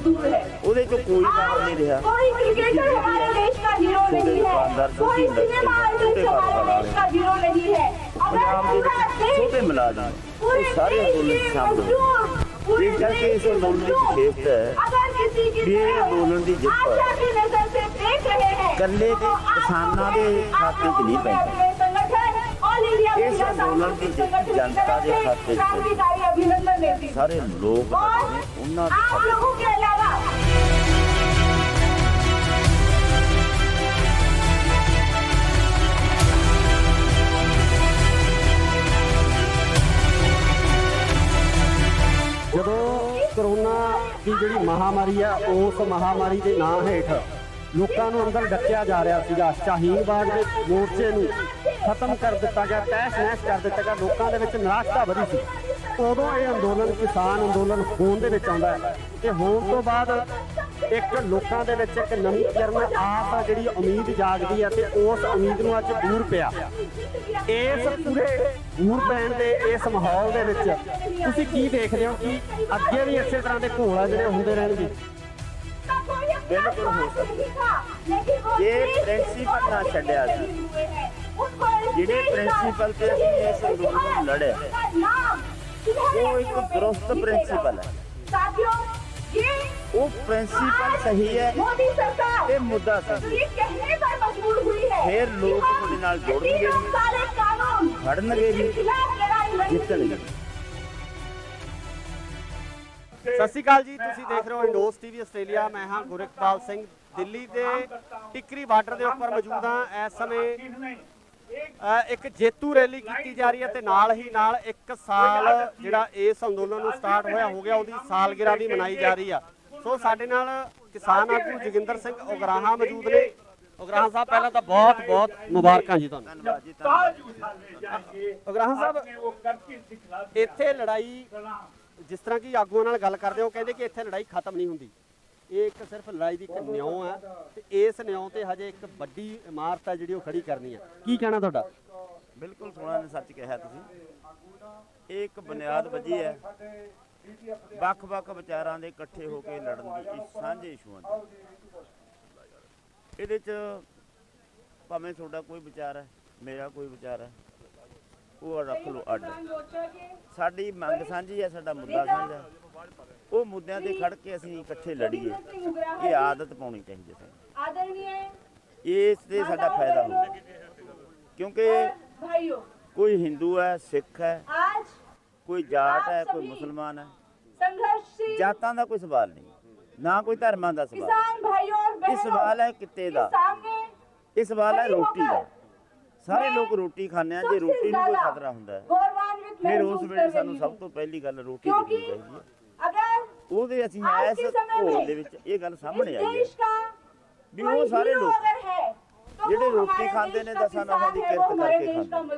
ਉਹਦੇ ਚੋਂ ਕੋਈ ਕੰਮ ਨਹੀਂ ਰਿਹਾ। ਛੋਟੇ ਦੁਕਾਨਦਾਰ, ਛੋਟੀ ਇੰਡਸਟਰੀ, ਛੋਟੇ ਕਾਰੋਬਾਰ ਵਾਲੇ, ਪੰਜਾਬ ਦੇ ਵਿੱਚ ਛੋਟੇ ਮੁਲਾਜ਼ਮ, ਇਹ ਸਾਰੇ ਅੰਦੋਲਨ ਸ਼ਾਮਲ। ਇਸ ਕਰਕੇ ਇਸ ਅੰਦੋਲਨ ਦੀ ਵਿਸ਼ੇਸ਼ਤਾ ਹੈ ਵੀ ਇਹ ਅੰਦੋਲਨ ਦੀ ਜਿੱਤ ਇਕੱਲੇ ਦੇ ਕਿਸਾਨਾਂ ਦੇ ਖਾਤੇ 'ਚ ਨਹੀਂ ਪੈਂਦੀ। ਇਸ ਅੰਦੋਲਨ ਦੀ ਜਿੱਤ ਜਨਤਾ ਦੇ ਖਾਤੇ 'ਚ ਸਾਰੇ ਲੋਕ ਨੇ, ਉਹਨਾਂ ਦੇ ਖਾਤੇ 'ਚ। ਜਦੋਂ ਕਰੋਨਾ ਦੀ ਜਿਹੜੀ ਮਹਾਮਾਰੀ ਆ ਉਸ ਮਹਾਮਾਰੀ ਦੇ ਨਾਂ ਹੇਠ ਲੋਕਾਂ ਨੂੰ ਅੰਦਰ ਡੱਕਿਆ ਜਾ ਰਿਹਾ ਸੀਗਾ। ਸ਼ਾਹੀਨ ਬਾਗ ਦੇ ਮੋਰਚੇ ਨੂੰ ਖਤਮ ਕਰ ਦਿੱਤਾ ਗਿਆ, ਤਹਿਸ ਨਹਿਸ ਕਰ ਦਿੱਤਾ ਗਿਆ। ਲੋਕਾਂ ਦੇ ਵਿੱਚ ਨਿਰਾਸ਼ਤਾ ਵਧੀ ਸੀ। ਉਦੋਂ ਇਹ ਅੰਦੋਲਨ ਕਿਸਾਨ ਅੰਦੋਲਨ ਹੋਣ ਦੇ ਵਿੱਚ ਆਉਂਦਾ ਹੈ ਤੇ ਹੋਣ ਤੋਂ ਬਾਅਦ ਇੱਕ ਲੋਕਾਂ ਦੇ ਵਿੱਚ ਇੱਕ ਨਵੀਂ ਕਿਰਨ ਆਸ ਆ, ਜਿਹੜੀ ਉਮੀਦ ਜਾਗਦੀ ਹੈ ਤੇ ਉਸ ਉਮੀਦ ਨੂੰ ਅੱਜ ਬੂਰ ਪਿਆ। ਇਸ ਪੂਰੇ ਬੂਰ ਪੈਣ ਦੇ ਇਸ ਮਾਹੌਲ ਦੇ ਵਿੱਚ ਤੁਸੀਂ ਕੀ ਦੇਖਦੇ ਹੋ ਕਿ ਅੱਗੇ ਵੀ ਇਸੇ ਤਰ੍ਹਾਂ ਦੇ ਘੋਲ ਆ ਜਿਹੜੇ ਹੁੰਦੇ ਰਹਿਣਗੇ? ਬਿਲਕੁਲ ਹੋ ਸਕਦਾ ਜੇ ਪ੍ਰਿੰਸੀਪਲ ਨਾ ਛੱਡਿਆ ਸੀ, ਜਿਹੜੇ ਪ੍ਰਿੰਸੀਪਲ ਤੇ ਅਸੀਂ ਇਸ ਅੰਦੋਲਨ ਨੂੰ ਲੜਿਆ ਉਹ ਇੱਕ ਦਰੁਸਤ ਪ੍ਰਿੰਸੀਪਲ ਹੈ। ਉਹ ਪ੍ਰਿੰਸੀਪਲ ਸਹੀ ਹੈ ਤੇ ਮੁੱਦਾ ਸਹੀ ਹੈ। ਫਿਰ ਲੋਕ ਤੁਹਾਡੇ ਨਾਲ ਜੁੜਨਗੇ, ਖੜਨਗੇ ਜੀ, ਜਿੱਤਣਗੇ। ਸਤਿ ਸ਼੍ਰੀ ਅਕਾਲ ਜੀ, ਤੁਸੀਂ ਦੇਖ ਰਹੇ ਹੋ ਇੰਡੋਸ ਟੀਵੀ ਆਸਟ੍ਰੇਲੀਆ। ਮੈਂ ਹਾਂ ਗੁਰਕਪਾਲ ਸਿੰਘ, ਦਿੱਲੀ ਦੇ ਟਿਕਰੀ ਬਾਰਡਰ ਦੇ ਉੱਪਰ ਮੌਜੂਦ ਹਾਂ। ਇਸ ਸਮੇਂ ਇੱਕ ਜੇਤੂ ਰੈਲੀ ਕੀਤੀ ਜਾ ਰਹੀ ਹੈ ਤੇ ਨਾਲ ਹੀ ਨਾਲ 1 ਸਾਲ ਜਿਹੜਾ ਇਸ ਅੰਦੋਲਨ ਨੂੰ ਸਟਾਰਟ ਹੋਇਆ ਹੋ ਗਿਆ, ਉਹਦੀ ਸਾਲਗਿਰਾ ਵੀ ਮਨਾਈ ਜਾ ਰਹੀ ਆ। ਸੋ ਸਾਡੇ ਨਾਲ ਕਿਸਾਨ ਆਗੂ ਜੋਗਿੰਦਰ ਸਿੰਘ ਉਗਰਾਹਾਂ ਮੌਜੂਦ ਨੇ। ਉਗਰਾਹਾਂ ਸਾਹਿਬ, ਪਹਿਲਾਂ ਤਾਂ ਬਹੁਤ ਬਹੁਤ ਮੁਬਾਰਕਾਂ ਜੀ ਤੁਹਾਨੂੰ। ਧੰਨਵਾਦ ਜੀ, ਧੰਨਵਾਦ। ਉਗਰਾਹਾਂ ਸਾਹਿਬ, ਇੱਥੇ ਲੜਾਈ ਜਿਸ ਤਰ੍ਹਾਂ ਕਿ ਆਗੂਆਂ ਨਾਲ ਗੱਲ ਕਰਦੇ ਹੋ, ਕਹਿੰਦੇ ਕਿ ਇੱਥੇ ਲੜਾਈ ਖਤਮ ਨਹੀਂ ਹੁੰਦੀ। ਇਹ ਇੱਕ ਸਿਰਫ ਲੜਾਈ ਦੀ ਇੱਕ ਨਿਉਂ ਹੈ ਤੇ ਇਸ ਨਿਉਂ ਤੇ ਹਜੇ ਇੱਕ ਵੱਡੀ ਇਮਾਰਤ ਹੈ ਜਿਹੜੀ ਉਹ ਖੜੀ ਕਰਨੀ ਹੈ। ਕੀ ਕਹਿਣਾ ਤੁਹਾਡਾ? ਬਿਲਕੁਲ ਸੋਹਣਾ ਨੇ ਸੱਚ ਕਿਹਾ ਤੁਸੀਂ। ਇਹ ਇੱਕ ਬੁਨਿਆਦ ਵੱਜੀ ਹੈ ਵੱਖ-ਵੱਖ ਵਿਚਾਰਾਂ ਦੇ ਇਕੱਠੇ ਹੋ ਕੇ ਲੜਨ ਦੀ, ਸਾਂਝੇ ਇਸ਼ੂਆਂ ਦੀ। ਇਹਦੇ 'ਚ ਭਾਵੇਂ ਤੁਹਾਡਾ ਕੋਈ ਵਿਚਾਰ ਹੈ, ਮੇਰਾ ਕੋਈ ਵਿਚਾਰ ਹੈ, ਉਹ ਰੱਖ ਲਓ ਅੱਡ। ਸਾਡੀ ਮੰਗ ਸਾਂਝੀ ਹੈ, ਸਾਡਾ ਮੁੱਦਾ ਸਾਂਝਾ ਹੈ। ਉਹ ਮੁੱਦਿਆਂ ਤੇ ਖੜ ਕੇ ਅਸੀਂ ਇਕੱਠੇ ਲੜੀਏ। ਇਹ ਆਦਤ ਪਾਉਣੀ ਚਾਹੀਦੀ ਹੈ। ਇਸ ਤੇ ਸਾਡਾ ਫਾਇਦਾ ਹੁੰਦਾ, ਕਿਉਂਕਿ ਕੋਈ ਹਿੰਦੂ ਹੈ, ਸਿੱਖ ਹੈ, ਕੋਈ ਜਾਟ ਹੈ, ਕੋਈ ਮੁਸਲਮਾਨ ਹੈ। ਜਾਤਾਂ ਦਾ ਕੋਈ ਸਵਾਲ ਨਹੀਂ, ਨਾ ਕੋਈ ਧਰਮਾਂ ਦਾ ਸਵਾਲ। ਇਹ ਸਵਾਲ ਹੈ ਕਿੱਤੇ ਦਾ, ਇਹ ਸਵਾਲ ਹੈ ਰੋਟੀ ਦਾ। ਸਾਰੇ ਲੋਕ ਰੋਟੀ ਖਾਂਦੇ ਆ। ਜੇ ਰੋਟੀ ਨੂੰ ਕੋਈ ਖਤਰਾ ਹੁੰਦਾ ਹੈ ਫਿਰ ਉਸ ਵੇਲੇ ਸਾਨੂੰ ਸਭ ਤੋਂ ਪਹਿਲੀ ਗੱਲ ਰੋਟੀ ਦੇਖਣੀ ਚਾਹੀਦੀ ਹੈ। ਉਹਦੇ ਅਸੀਂ ਇਸ ਘੋਲ ਦੇ ਵਿੱਚ ਇਹ ਗੱਲ ਸਾਹਮਣੇ ਆਈ ਹੈ ਵੀ ਉਹ ਸਾਰੇ ਲੋਕ ਜਿਹੜੇ ਰੋਟੀ ਖਾਂਦੇ ਨੇ ਦਸਾਂ ਨਸਾਂ ਦੀ ਕਿਰਤ ਕਰਕੇ ਖਾਂਦੇ,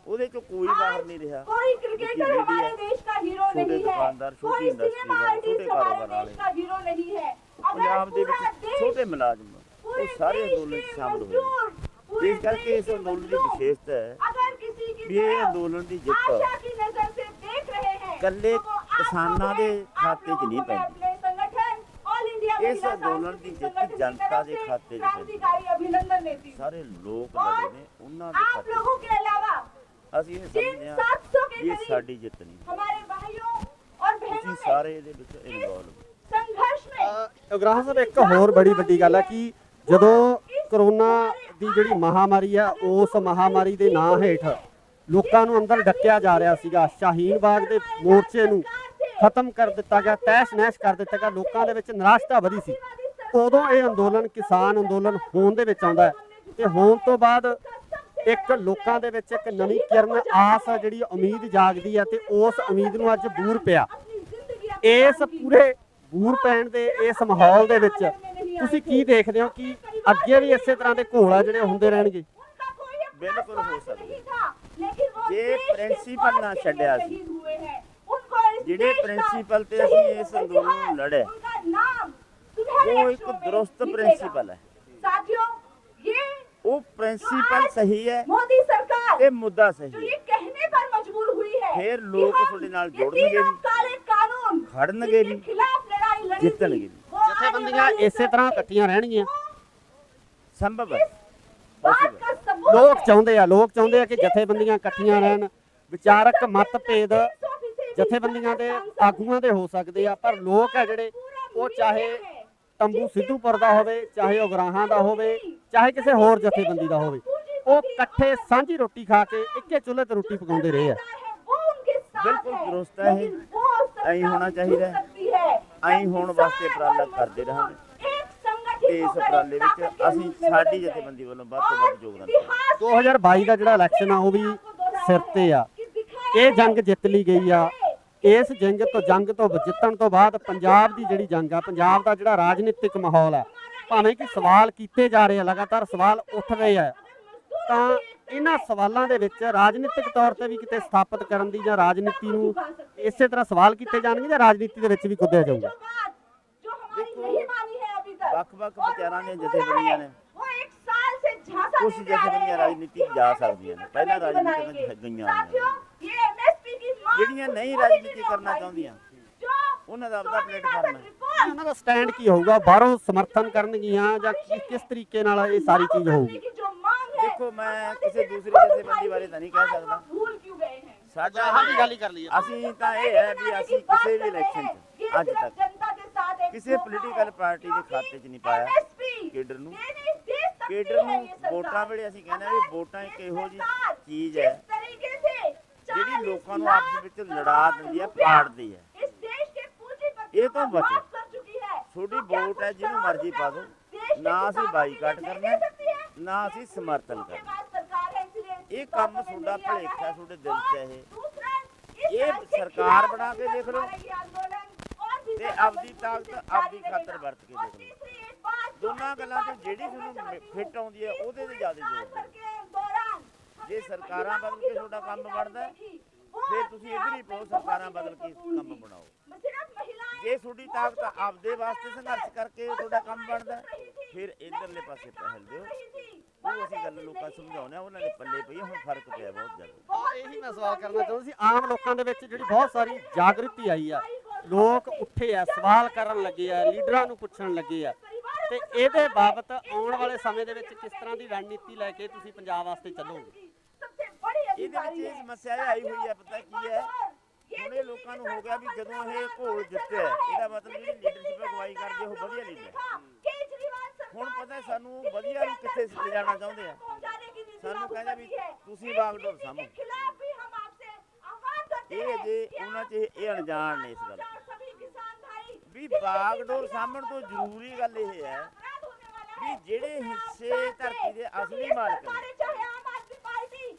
ਉਹਦੇ ਚੋਂ ਕੋਈ ਬਾਹਰ ਨਹੀਂ ਰਿਹਾ। ਛੋਟੇ ਦੁਕਾਨਦਾਰ, ਛੋਟੀ ਇੰਡਸਟਰੀ, ਛੋਟੇ ਕਾਰੋਬਾਰ ਵਾਲੇ, ਪੰਜਾਬ ਦੇ ਵਿੱਚ ਛੋਟੇ ਮੁਲਾਜ਼ਮ, ਉਹ ਸਾਰੇ ਅੰਦੋਲਨ 'ਚ ਸ਼ਾਮਲ ਹੋਏ। ਇਸ ਕਰਕੇ ਇਸ ਅੰਦੋਲਨ ਦੀ ਵਿਸ਼ੇਸ਼ਤਾ ਹੈ ਵੀ ਇਹ ਅੰਦੋਲਨ ਦੀ ਜਿੱਤ ਇਕੱਲੇ ਕਿਸਾਨਾਂ ਦੇ ਖਾਤੇ 'ਚ ਨਹੀਂ ਪੈਂਦੀ। ਇਸ ਅੰਦੋਲਨ ਦੀ ਜਿੱਤ ਜਨਤਾ ਦੇ ਖਾਤੇ 'ਚ ਪੈਂਦੀ। ਸਾਰੇ ਲੋਕ ਲੜੇ ਨੇ, ਉਹਨਾਂ ਦੇ ਖਾਤੇ 'ਚ। ਅਸੀਂ ਇਹ ਸਮਝਦੇ ਹਾਂ ਕਿ ਇਹ ਸਾਡੀ ਜਿੱਤ ਨਹੀਂ, ਅਸੀਂ ਸਾਰੇ ਇਹਦੇ ਵਿੱਚ ਇਨਵੋਲਵ। ਉਗਰਾਹਾਂ ਸਾਹਿਬ, ਇੱਕ ਹੋਰ ਬੜੀ ਵੱਡੀ ਗੱਲ ਹੈ ਕਿ ਜਦੋਂ ਕਰੋਨਾ ਦੀ ਜਿਹੜੀ ਮਹਾਮਾਰੀ ਆ ਉਸ ਮਹਾਮਾਰੀ ਦੇ ਨਾਂ ਹੇਠ ਲੋਕਾਂ ਨੂੰ ਅੰਦਰ ਡੱਕਿਆ ਜਾ ਰਿਹਾ ਸੀਗਾ। ਸ਼ਾਹੀਨ ਬਾਗ ਦੇ ਮੋਰਚੇ ਨੂੰ ਖਤਮ ਕਰ ਦਿੱਤਾ ਗਿਆ, ਤਹਿਸ ਨਹਿਸ ਕਰ ਦਿੱਤਾ ਗਿਆ। ਲੋਕਾਂ ਦੇ ਵਿੱਚ ਨਿਰਾਸ਼ਤਾ ਵਧੀ ਸੀ। ਉਦੋਂ ਇਹ ਅੰਦੋਲਨ ਕਿਸਾਨ ਅੰਦੋਲਨ ਹੋਣ ਦੇ ਵਿੱਚ ਆਉਂਦਾ ਹੈ ਤੇ ਹੋਣ ਤੋਂ ਬਾਅਦ ਇੱਕ ਲੋਕਾਂ ਦੇ ਵਿੱਚ ਇੱਕ ਨਵੀਂ ਕਿਰਨ ਆਸ ਆ, ਜਿਹੜੀ ਉਮੀਦ ਜਾਗਦੀ ਹੈ ਤੇ ਉਸ ਉਮੀਦ ਨੂੰ ਅੱਜ ਬੂਰ ਪਿਆ। ਇਸ ਪੂਰੇ ਬੂਰ ਪੈਣ ਦੇ ਇਸ ਮਾਹੌਲ ਦੇ ਵਿੱਚ ਤੁਸੀਂ ਕੀ ਦੇਖਦੇ ਹੋ ਕਿ ਅੱਗੇ ਵੀ ਇਸੇ ਤਰ੍ਹਾਂ ਦੇ ਘੋਲ ਆ ਜਿਹੜੇ ਹੁੰਦੇ ਰਹਿਣਗੇ? ਬਿਲਕੁਲ ਹੋ ਸਕਦਾ ਜੇ ਪ੍ਰਿੰਸੀਪਲ ਨਾ ਛੱਡਿਆ ਸੀ, ਜਿਹੜੇ ਪ੍ਰਿੰਸੀਪਲ ਤੇ ਅਸੀਂ ਇਸ ਅੰਦੋਲਨ ਨੂੰ ਲੜਿਆ ਉਹ ਇੱਕ ਦਰੁਸਤ ਪ੍ਰਿੰਸੀਪਲ ਹੈ। ਉਹ ਪ੍ਰਿੰਸੀਪਲ ਸਹੀ ਹੈ ਤੇ ਮੁੱਦਾ ਸਹੀ ਹੈ। ਫਿਰ ਲੋਕ ਤੁਹਾਡੇ ਨਾਲ ਜੁੜਨਗੇ ਜੀ, ਖੜਨਗੇ ਜੀ, ਜਿੱਤਣਗੇ ਜੀ। ਜਥੇਬੰਦੀਆਂ ਇਸੇ ਤਰ੍ਹਾਂ ਇਕੱਠੀਆਂ ਰਹਿਣਗੀਆਂ? ਸੰਭਵ ਹੈ। ਲੋਕ ਚਾਹੁੰਦੇ ਆ ਕਿ ਜਥੇਬੰਦੀਆਂ ਇਕੱਠੀਆਂ ਰਹਿਣ। ਵਿਚਾਰਕ ਮਤਭੇਦ ਜਥੇਬੰਦੀਆਂ ਦੇ ਆਗੂਆਂ ਦੇ ਹੋ ਸਕਦੇ ਆ, ਪਰ ਲੋਕ ਆ ਜਿਹੜੇ ਉਹ ਚਾਹੇ ਤੰਬੂ ਸਿੱਧੂਪੁਰ ਦਾ ਹੋਵੇ, ਚਾਹੇ ਉਗਰਾਹਾਂ ਦਾ ਹੋਵੇ, ਚਾਹੇ ਕਿਸੇ ਹੋਰ ਜਥੇਬੰਦੀ ਦਾ ਹੋਵੇ, ਉਹ ਇਕੱਠੇ ਸਾਂਝੀ ਰੋਟੀ ਖਾ ਕੇ ਇੱਕੇ ਚੁੱਲ੍ਹੇ ਤੇ ਰੋਟੀ ਪਕਾਉਂਦੇ ਰਹੇ ਆ। ਬਿਲਕੁਲ ਦਰੁਸਤ ਹੈ। ਐਂ ਹੋਣਾ ਚਾਹੀਦਾ, ਐਂ ਹੋਣ ਵਾਸਤੇ ਉਪਰਾਲਾ ਕਰਦੇ ਰਹਾਂਗੇ। ਤੇ ਇਸ ਉਪਰਾਲੇ ਵਿੱਚ ਅਸੀਂ ਸਾਡੀ ਜਥੇਬੰਦੀ ਵੱਲੋਂ ਵੱਧ ਤੋਂ ਵੱਧ ਯੋਗਦਾਨ ਦੇਵਾਂਗੇ। 2022 ਦਾ ਜਿਹੜਾ ਇਲੈਕਸ਼ਨ ਆ ਉਹ ਵੀ ਸਿਰ ਤੇ ਆ। ਇਹ ਜੰਗ ਜਿੱਤ ਲਈ ਗਈ ਆ। ਇਸ ਜੰਗ ਤੋਂ ਜਿੱਤਣ ਤੋਂ ਬਾਅਦ ਪੰਜਾਬ ਦੀ ਜਿਹੜੀ ਜੰਗ ਆ, ਪੰਜਾਬ ਦਾ ਜਿਹੜਾ ਰਾਜਨੀਤਿਕ ਮਾਹੌਲ ਹੈ, ਭਾਵੇਂ ਕਿ ਸਵਾਲ ਕੀਤੇ ਜਾ ਰਹੇ ਆ, ਲਗਾਤਾਰ ਸਵਾਲ ਉੱਠ ਰਹੇ ਆ, ਤਾਂ ਇਹਨਾਂ ਸਵਾਲਾਂ ਦੇ ਵਿੱਚ ਰਾਜਨੀਤਿਕ ਤੌਰ ਤੇ ਵੀ ਕਿਤੇ ਸਥਾਪਿਤ ਕਰਨ ਦੀ ਜਾਂ ਰਾਜਨੀਤੀ ਨੂੰ ਇਸੇ ਤਰ੍ਹਾਂ ਸਵਾਲ ਕੀਤੇ ਜਾਣਗੇ ਜਾਂ ਰਾਜਨੀਤੀ ਦੇ ਵਿੱਚ ਵੀ ਕੁੱਦਿਆ ਜਾਊਗਾ। ਵੱਖ-ਵੱਖ ਵਿਚਾਰਾਂ ਦੀਆਂ ਜਥੇਬੰਦੀਆਂ ਨੇ, ਕੁਝ ਜਥੇਬੰਦੀਆਂ ਰਾਜਨੀਤੀ ਜਾ ਸਕਦੀਆਂ ਨੇ, ਪਹਿਲਾਂ ਰਾਜਨੀਤੀ ਵਿੱਚ ਗਈਆਂ ਹੋਈਆਂ, ਜਿਹੜੀਆਂ ਨਹੀਂ ਰਾਜਨੀਤੀ ਕਰਨਾ ਚਾਹੁੰਦੀਆਂ ਉਹਨਾਂ ਦਾ ਆਪਦਾ ਪਲੇਟਫਾਰਮ ਹੈ। ਉਹਨਾਂ ਦਾ ਸਟੈਂਡ ਕੀ ਹੋਊਗਾ, ਬਾਹਰੋਂ ਸਮਰਥਨ ਕਰਨਗੀਆਂ ਜਾਂ ਕਿਸ ਤਰੀਕੇ ਨਾਲ ਇਹ ਸਾਰੀ ਚੀਜ਼ ਹੋਊਗੀ? ਦੇਖੋ, ਮੈਂ ਕਿਸੇ ਦੂਸਰੀ ਜਥੇਬੰਦੀ ਬਾਰੇ ਤਾਂ ਨਹੀਂ ਕਹਿ ਸਕਦਾ, ਸਾਡਾ ਗੱਲ ਹੀ ਕਰ ਲਈ। ਅਸੀਂ ਤਾਂ ਇਹ ਹੈ ਵੀ ਅਸੀਂ ਕਿਸੇ ਵੀ ਇਲੈਕਸ਼ਨ 'ਚ ਅੱਜ ਤੱਕ ਕਿਸੇ ਪੋਲੀਟੀਕਲ ਪਾਰਟੀ ਦੇ ਖਾਤੇ 'ਚ ਨਹੀਂ ਪਾਇਆ ਕੇਡਰ ਨੂੰ। ਕੇਡਰ ਨੂੰ ਵੋਟਾਂ ਵੇਲੇ ਅਸੀਂ ਕਹਿੰਦੇ ਵੀ ਵੋਟਾਂ ਇੱਕ ਇਹੋ ਜਿਹੀ ਚੀਜ਼ ਹੈ ਜਿਹੜੀ ਲੋਕਾਂ ਨੂੰ ਆਪਸ ਵਿੱਚ ਲੜਾ ਦਿੰਦੀ ਹੈ, ਪਾੜਦੀ ਹੈ। ਇਹ ਤੋਂ ਬਚੋ, ਤੁਹਾਡੀ ਵੋਟ ਹੈ, ਜਿਹਨੂੰ ਮਰਜ਼ੀ ਪਾ ਦਿਓ, ਨਾ ਅਸੀਂ ਬਾਈਕਾਟ ਕਰਨਾ ਨਾ ਅਸੀਂ ਸਮਰਥਨ ਕਰਨਾ। ਇਹ ਕੰਮ ਤੁਹਾਡਾ ਭਲੇਖਾ ਤੁਹਾਡੇ ਦਿਲ 'ਚ ਇਹ ਸਰਕਾਰ ਬਣਾ ਕੇ ਦੇਖ ਲਓ ਤੇ ਆਪਦੀ ਤਾਕਤ ਆਪਦੀ ਖਾਤਰ ਵਰਤ ਕੇ ਦੇਖ ਲਓ। ਦੋਨਾਂ ਗੱਲਾਂ 'ਚ ਜਿਹੜੀ ਤੁਹਾਨੂੰ ਫਿੱਟ ਆਉਂਦੀ ਹੈ ਉਹਦੇ ਤੇ ਜ਼ਿਆਦਾ ਜ਼ੋਰ ਦਿਓ। ਜੇ ਸਰਕਾਰਾਂ ਬਦਲ ਕੇ ਤੁਹਾਡਾ ਕੰਮ ਬਣਦਾ ਫਿਰ ਤੁਸੀਂ ਇੱਧਰ ਹੀ ਪਾਓ, ਸਰਕਾਰਾਂ ਬਦਲ ਕੇ ਕੰਮ ਬਣਾਓ। ਜੇ ਤੁਹਾਡੀ ਤਾਕਤ ਆਪਦੇ ਵਾਸਤੇ ਸੰਘਰਸ਼ ਕਰਕੇ ਤੁਹਾਡਾ ਕੰਮ ਬਣਦਾ ਫਿਰ ਇਧਰਲੇ ਪਾਸੇ ਪਹਿਲ ਦਿਓ। ਉਹ ਅਸੀਂ ਗੱਲ ਲੋਕਾਂ ਸਮਝਾਉਂਦੇ ਆ, ਉਹਨਾਂ ਦੇ ਪੱਲੇ ਪਈ ਹੁਣ ਫਰਕ ਪਿਆ ਬਹੁਤ ਜ਼ਿਆਦਾ। ਇਹੀ ਮੈਂ ਸਵਾਲ ਕਰਨਾ ਚਾਹੁੰਦਾ ਸੀ, ਆਮ ਲੋਕਾਂ ਦੇ ਵਿੱਚ ਜਿਹੜੀ ਬਹੁਤ ਸਾਰੀ ਜਾਗਰਤੀ ਆਈ ਆ, ਲੋਕ ਉੱਠੇ ਆ, ਸਵਾਲ ਕਰਨ ਲੱਗੇ ਆ, ਲੀਡਰਾਂ ਨੂੰ ਪੁੱਛਣ ਲੱਗੇ ਆ, ਤੇ ਇਹਦੇ ਬਾਬਤ ਆਉਣ ਵਾਲੇ ਸਮੇਂ ਦੇ ਵਿੱਚ ਕਿਸ ਤਰ੍ਹਾਂ ਦੀ ਰਣਨੀਤੀ ਲੈ ਕੇ ਤੁਸੀਂ ਪੰਜਾਬ ਵਾਸਤੇ ਚੱਲੋਗੇ? ਇਹਦੇ ਵਿੱਚ ਇਹ ਸਮੱਸਿਆ ਇਹ ਆਈ ਹੋਈ ਹੈ, ਪਤਾ ਕੀ ਹੈ, ਹੁਣ ਇਹ ਲੋਕਾਂ ਨੂੰ ਹੋ ਗਿਆ ਵੀ ਜਦੋਂ ਇਹ ਘੋਲ ਜਿੱਤਿਆ ਇਹਦਾ ਮਤਲਬ ਜਿਹੜੀ ਲੀਡਰਸ਼ਿਪ ਅਗਵਾਈ ਕਰਦੇ ਉਹ ਵਧੀਆ ਲੀਡਰ। ਹੁਣ ਪਤਾ ਸਾਨੂੰ ਵਧੀਆ ਨੂੰ ਕਿੱਥੇ ਲਿਜਾਣਾ ਚਾਹੁੰਦੇ ਆ, ਸਾਨੂੰ ਕਹਿੰਦਾ ਵੀ ਤੁਸੀਂ ਬਾਗਡੋਰ ਸਾਂਭੋ। ਇਹ ਅਜੇ ਉਹਨਾਂ 'ਚ ਇਹ ਅਣਜਾਣ ਨੇ ਇਸ ਗੱਲ ਵੀ ਬਾਗਡੋਰ ਸਾਂਭਣ ਤੋਂ ਜ਼ਰੂਰੀ ਗੱਲ ਇਹ ਹੈ ਵੀ ਜਿਹੜੇ ਹਿੱਸੇ ਧਰਤੀ ਦੇ ਅਸਲੀ ਮਾਲਕ ਨੇ,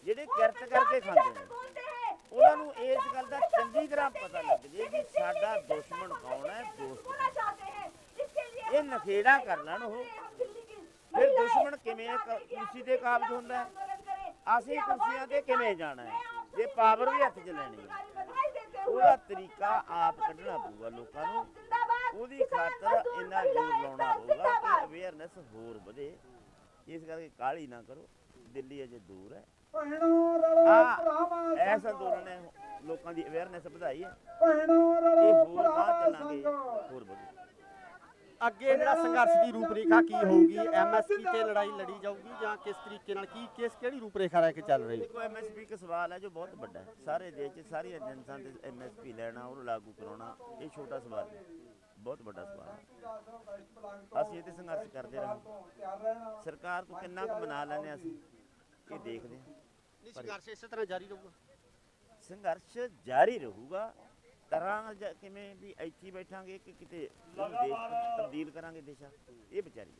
ਜਿਹੜੇ ਕਿਰਤ ਕਰਕੇ ਖਾਂਦੇ ਨੇ, ਉਹਨਾਂ ਨੂੰ ਇਸ ਗੱਲ ਦਾ ਚੰਗੀ ਤਰ੍ਹਾਂ ਪਤਾ ਲੱਗ ਜੇ ਵੀ ਸਾਡਾ ਦੁਸ਼ਮਣ ਕੌਣ ਹੈ, ਦੋਸਤ। ਇਹ ਨਖੇੜਾ ਕਰ ਲੈਣ ਉਹ, ਫਿਰ ਦੁਸ਼ਮਣ ਕਿਵੇਂ ਕੁਰਸੀ ਤੇ ਕਾਬਜ਼ ਹੁੰਦਾ, ਅਸੀਂ ਕੁਰਸੀਆਂ ਤੇ ਕਿਵੇਂ ਜਾਣਾ ਹੈ, ਜੇ ਪਾਵਰ ਵੀ ਹੱਥ 'ਚ ਲੈਣੀ ਹੈ। ਉਹਦਾ ਤਰੀਕਾ ਆਪ ਕੱਢਣਾ ਪਊਗਾ ਲੋਕਾਂ ਨੂੰ, ਉਹਦੀ ਖਾਤਰ ਇੰਨਾ ਜ਼ੋਰ ਲਾਉਣਾ ਪਊਗਾ ਕਿ ਅਵੇਅਰਨੈਸ ਹੋਰ ਵਧੇ। ਇਸ ਕਰਕੇ ਕਾਹਲੀ ਨਾ ਕਰੋ, ਦਿੱਲੀ ਅਜੇ ਦੂਰ ਹੈ। ਐਸਾ ਅੰਦੋਲਨ ਨੇ ਲੋਕਾਂ ਦੀ ਅਵੇਅਰਨੈਸ ਵਧਾਈ ਹੈ, ਇਹ ਹੋਰ ਬਾਅਦ ਚੱਲਾਂਗੇ ਹੋਰ ਵਧੇ। ਅੱਗੇ ਜਿਹੜਾ ਸੰਘਰਸ਼ ਦੀ ਰੂਪਰੇਖਾ ਕੀ ਹੋਊਗੀ? ਐਮਐਸਪੀ ਤੇ ਲੜਾਈ ਲੜੀ ਜਾਊਗੀ ਜਾਂ ਕਿਸ ਤਰੀਕੇ ਨਾਲ, ਕਿਹੜੀ ਰੂਪਰੇਖਾ ਲੈ ਕੇ ਚੱਲ ਰਹੀ ਹੈ? ਦੇਖੋ, ਐਮਐਸਪੀ ਇੱਕ ਸਵਾਲ ਹੈ ਜੋ ਬਹੁਤ ਵੱਡਾ ਹੈ, ਸਾਰੇ ਦੇਸ਼ 'ਚ ਸਾਰੀ ਏਜੰਸੀਆਂ ਦੇ ਐਮਐਸਪੀ ਲੈਣਾ, ਉਹਨੂੰ ਲਾਗੂ ਕਰਾਉਣਾ, ਇਹ ਛੋਟਾ ਸਵਾਲ ਹੈ, ਬਹੁਤ ਵੱਡਾ ਸਵਾਲ ਹੈ। ਅਸੀਂ ਇਹ ਤੇ ਸੰਘਰਸ਼ ਕਰਦੇ ਰਹਾਂਗੇ, ਸਰਕਾਰ ਤੋਂ ਕਿੰਨਾ ਕੁ ਬਣਾ ਲੈਂਦੇ ਅਸੀਂ ਇਹ ਦੇਖਦੇ ਹਾਂ। ਸੰਘਰਸ਼ ਇਸੇ ਤਰ੍ਹਾਂ ਜਾਰੀ ਰਹੂਗਾ? ਸੰਘਰਸ਼ ਜਾਰੀ ਰਹੂਗਾ। ਤਰ੍ਹਾਂ ਕਿਵੇਂ ਵੀ ਇੱਥੇ ਬੈਠਾਂਗੇ ਕਿ ਕਿਤੇ ਦੇਸ਼ ਤਬਦੀਲ ਕਰਾਂਗੇ ਦੇਸ਼ਾਂ, ਇਹ ਵਿਚਾਰੀ।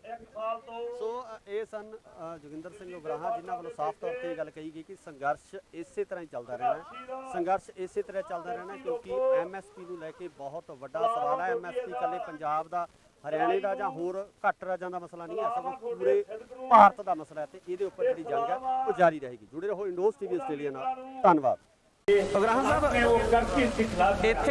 ਸੋ ਇਹ ਸਨ ਜੋਗਿੰਦਰ ਸਿੰਘ ਉਗਰਾਹਾਂ, ਜਿਨ੍ਹਾਂ ਵੱਲੋਂ ਸਾਫ਼ ਤੌਰ ਤੇ ਇਹ ਗੱਲ ਕਹੀ ਗਈ ਕਿ ਸੰਘਰਸ਼ ਇਸੇ ਤਰ੍ਹਾਂ ਹੀ ਚੱਲਦਾ ਰਹਿਣਾ, ਸੰਘਰਸ਼ ਇਸੇ ਤਰ੍ਹਾਂ ਚੱਲਦਾ ਰਹਿਣਾ, ਕਿਉਂਕਿ ਐਮਐਸਪੀ ਨੂੰ ਲੈ ਕੇ ਬਹੁਤ ਵੱਡਾ ਸਵਾਲ ਹੈ। ਐਮਐਸਪੀ ਇਕੱਲੇ ਪੰਜਾਬ ਦਾ, ਹਰਿਆਣੇ ਦਾ ਜਾਂ ਹੋਰ ਘੱਟ ਰਾਜਾਂ ਦਾ ਮਸਲਾ ਨਹੀਂ ਹੈ, ਸਗੋਂ ਪੂਰੇ ਭਾਰਤ ਦਾ ਮਸਲਾ ਹੈ ਤੇ ਇਹਦੇ ਉੱਪਰ ਜਿਹੜੀ ਜੰਗ ਹੈ ਉਹ ਜਾਰੀ ਰਹੇਗੀ। ਜੁੜੇ ਰਹੋ ਇੰਡੋਜ਼ ਟੀਵੀ ਆਸਟ੍ਰੇਲੀਆ ਨਾਲ। ਧੰਨਵਾਦ। ਉਗਰਾਹਾਂ ਸਾਹਿਬ, ਇੱਥੇ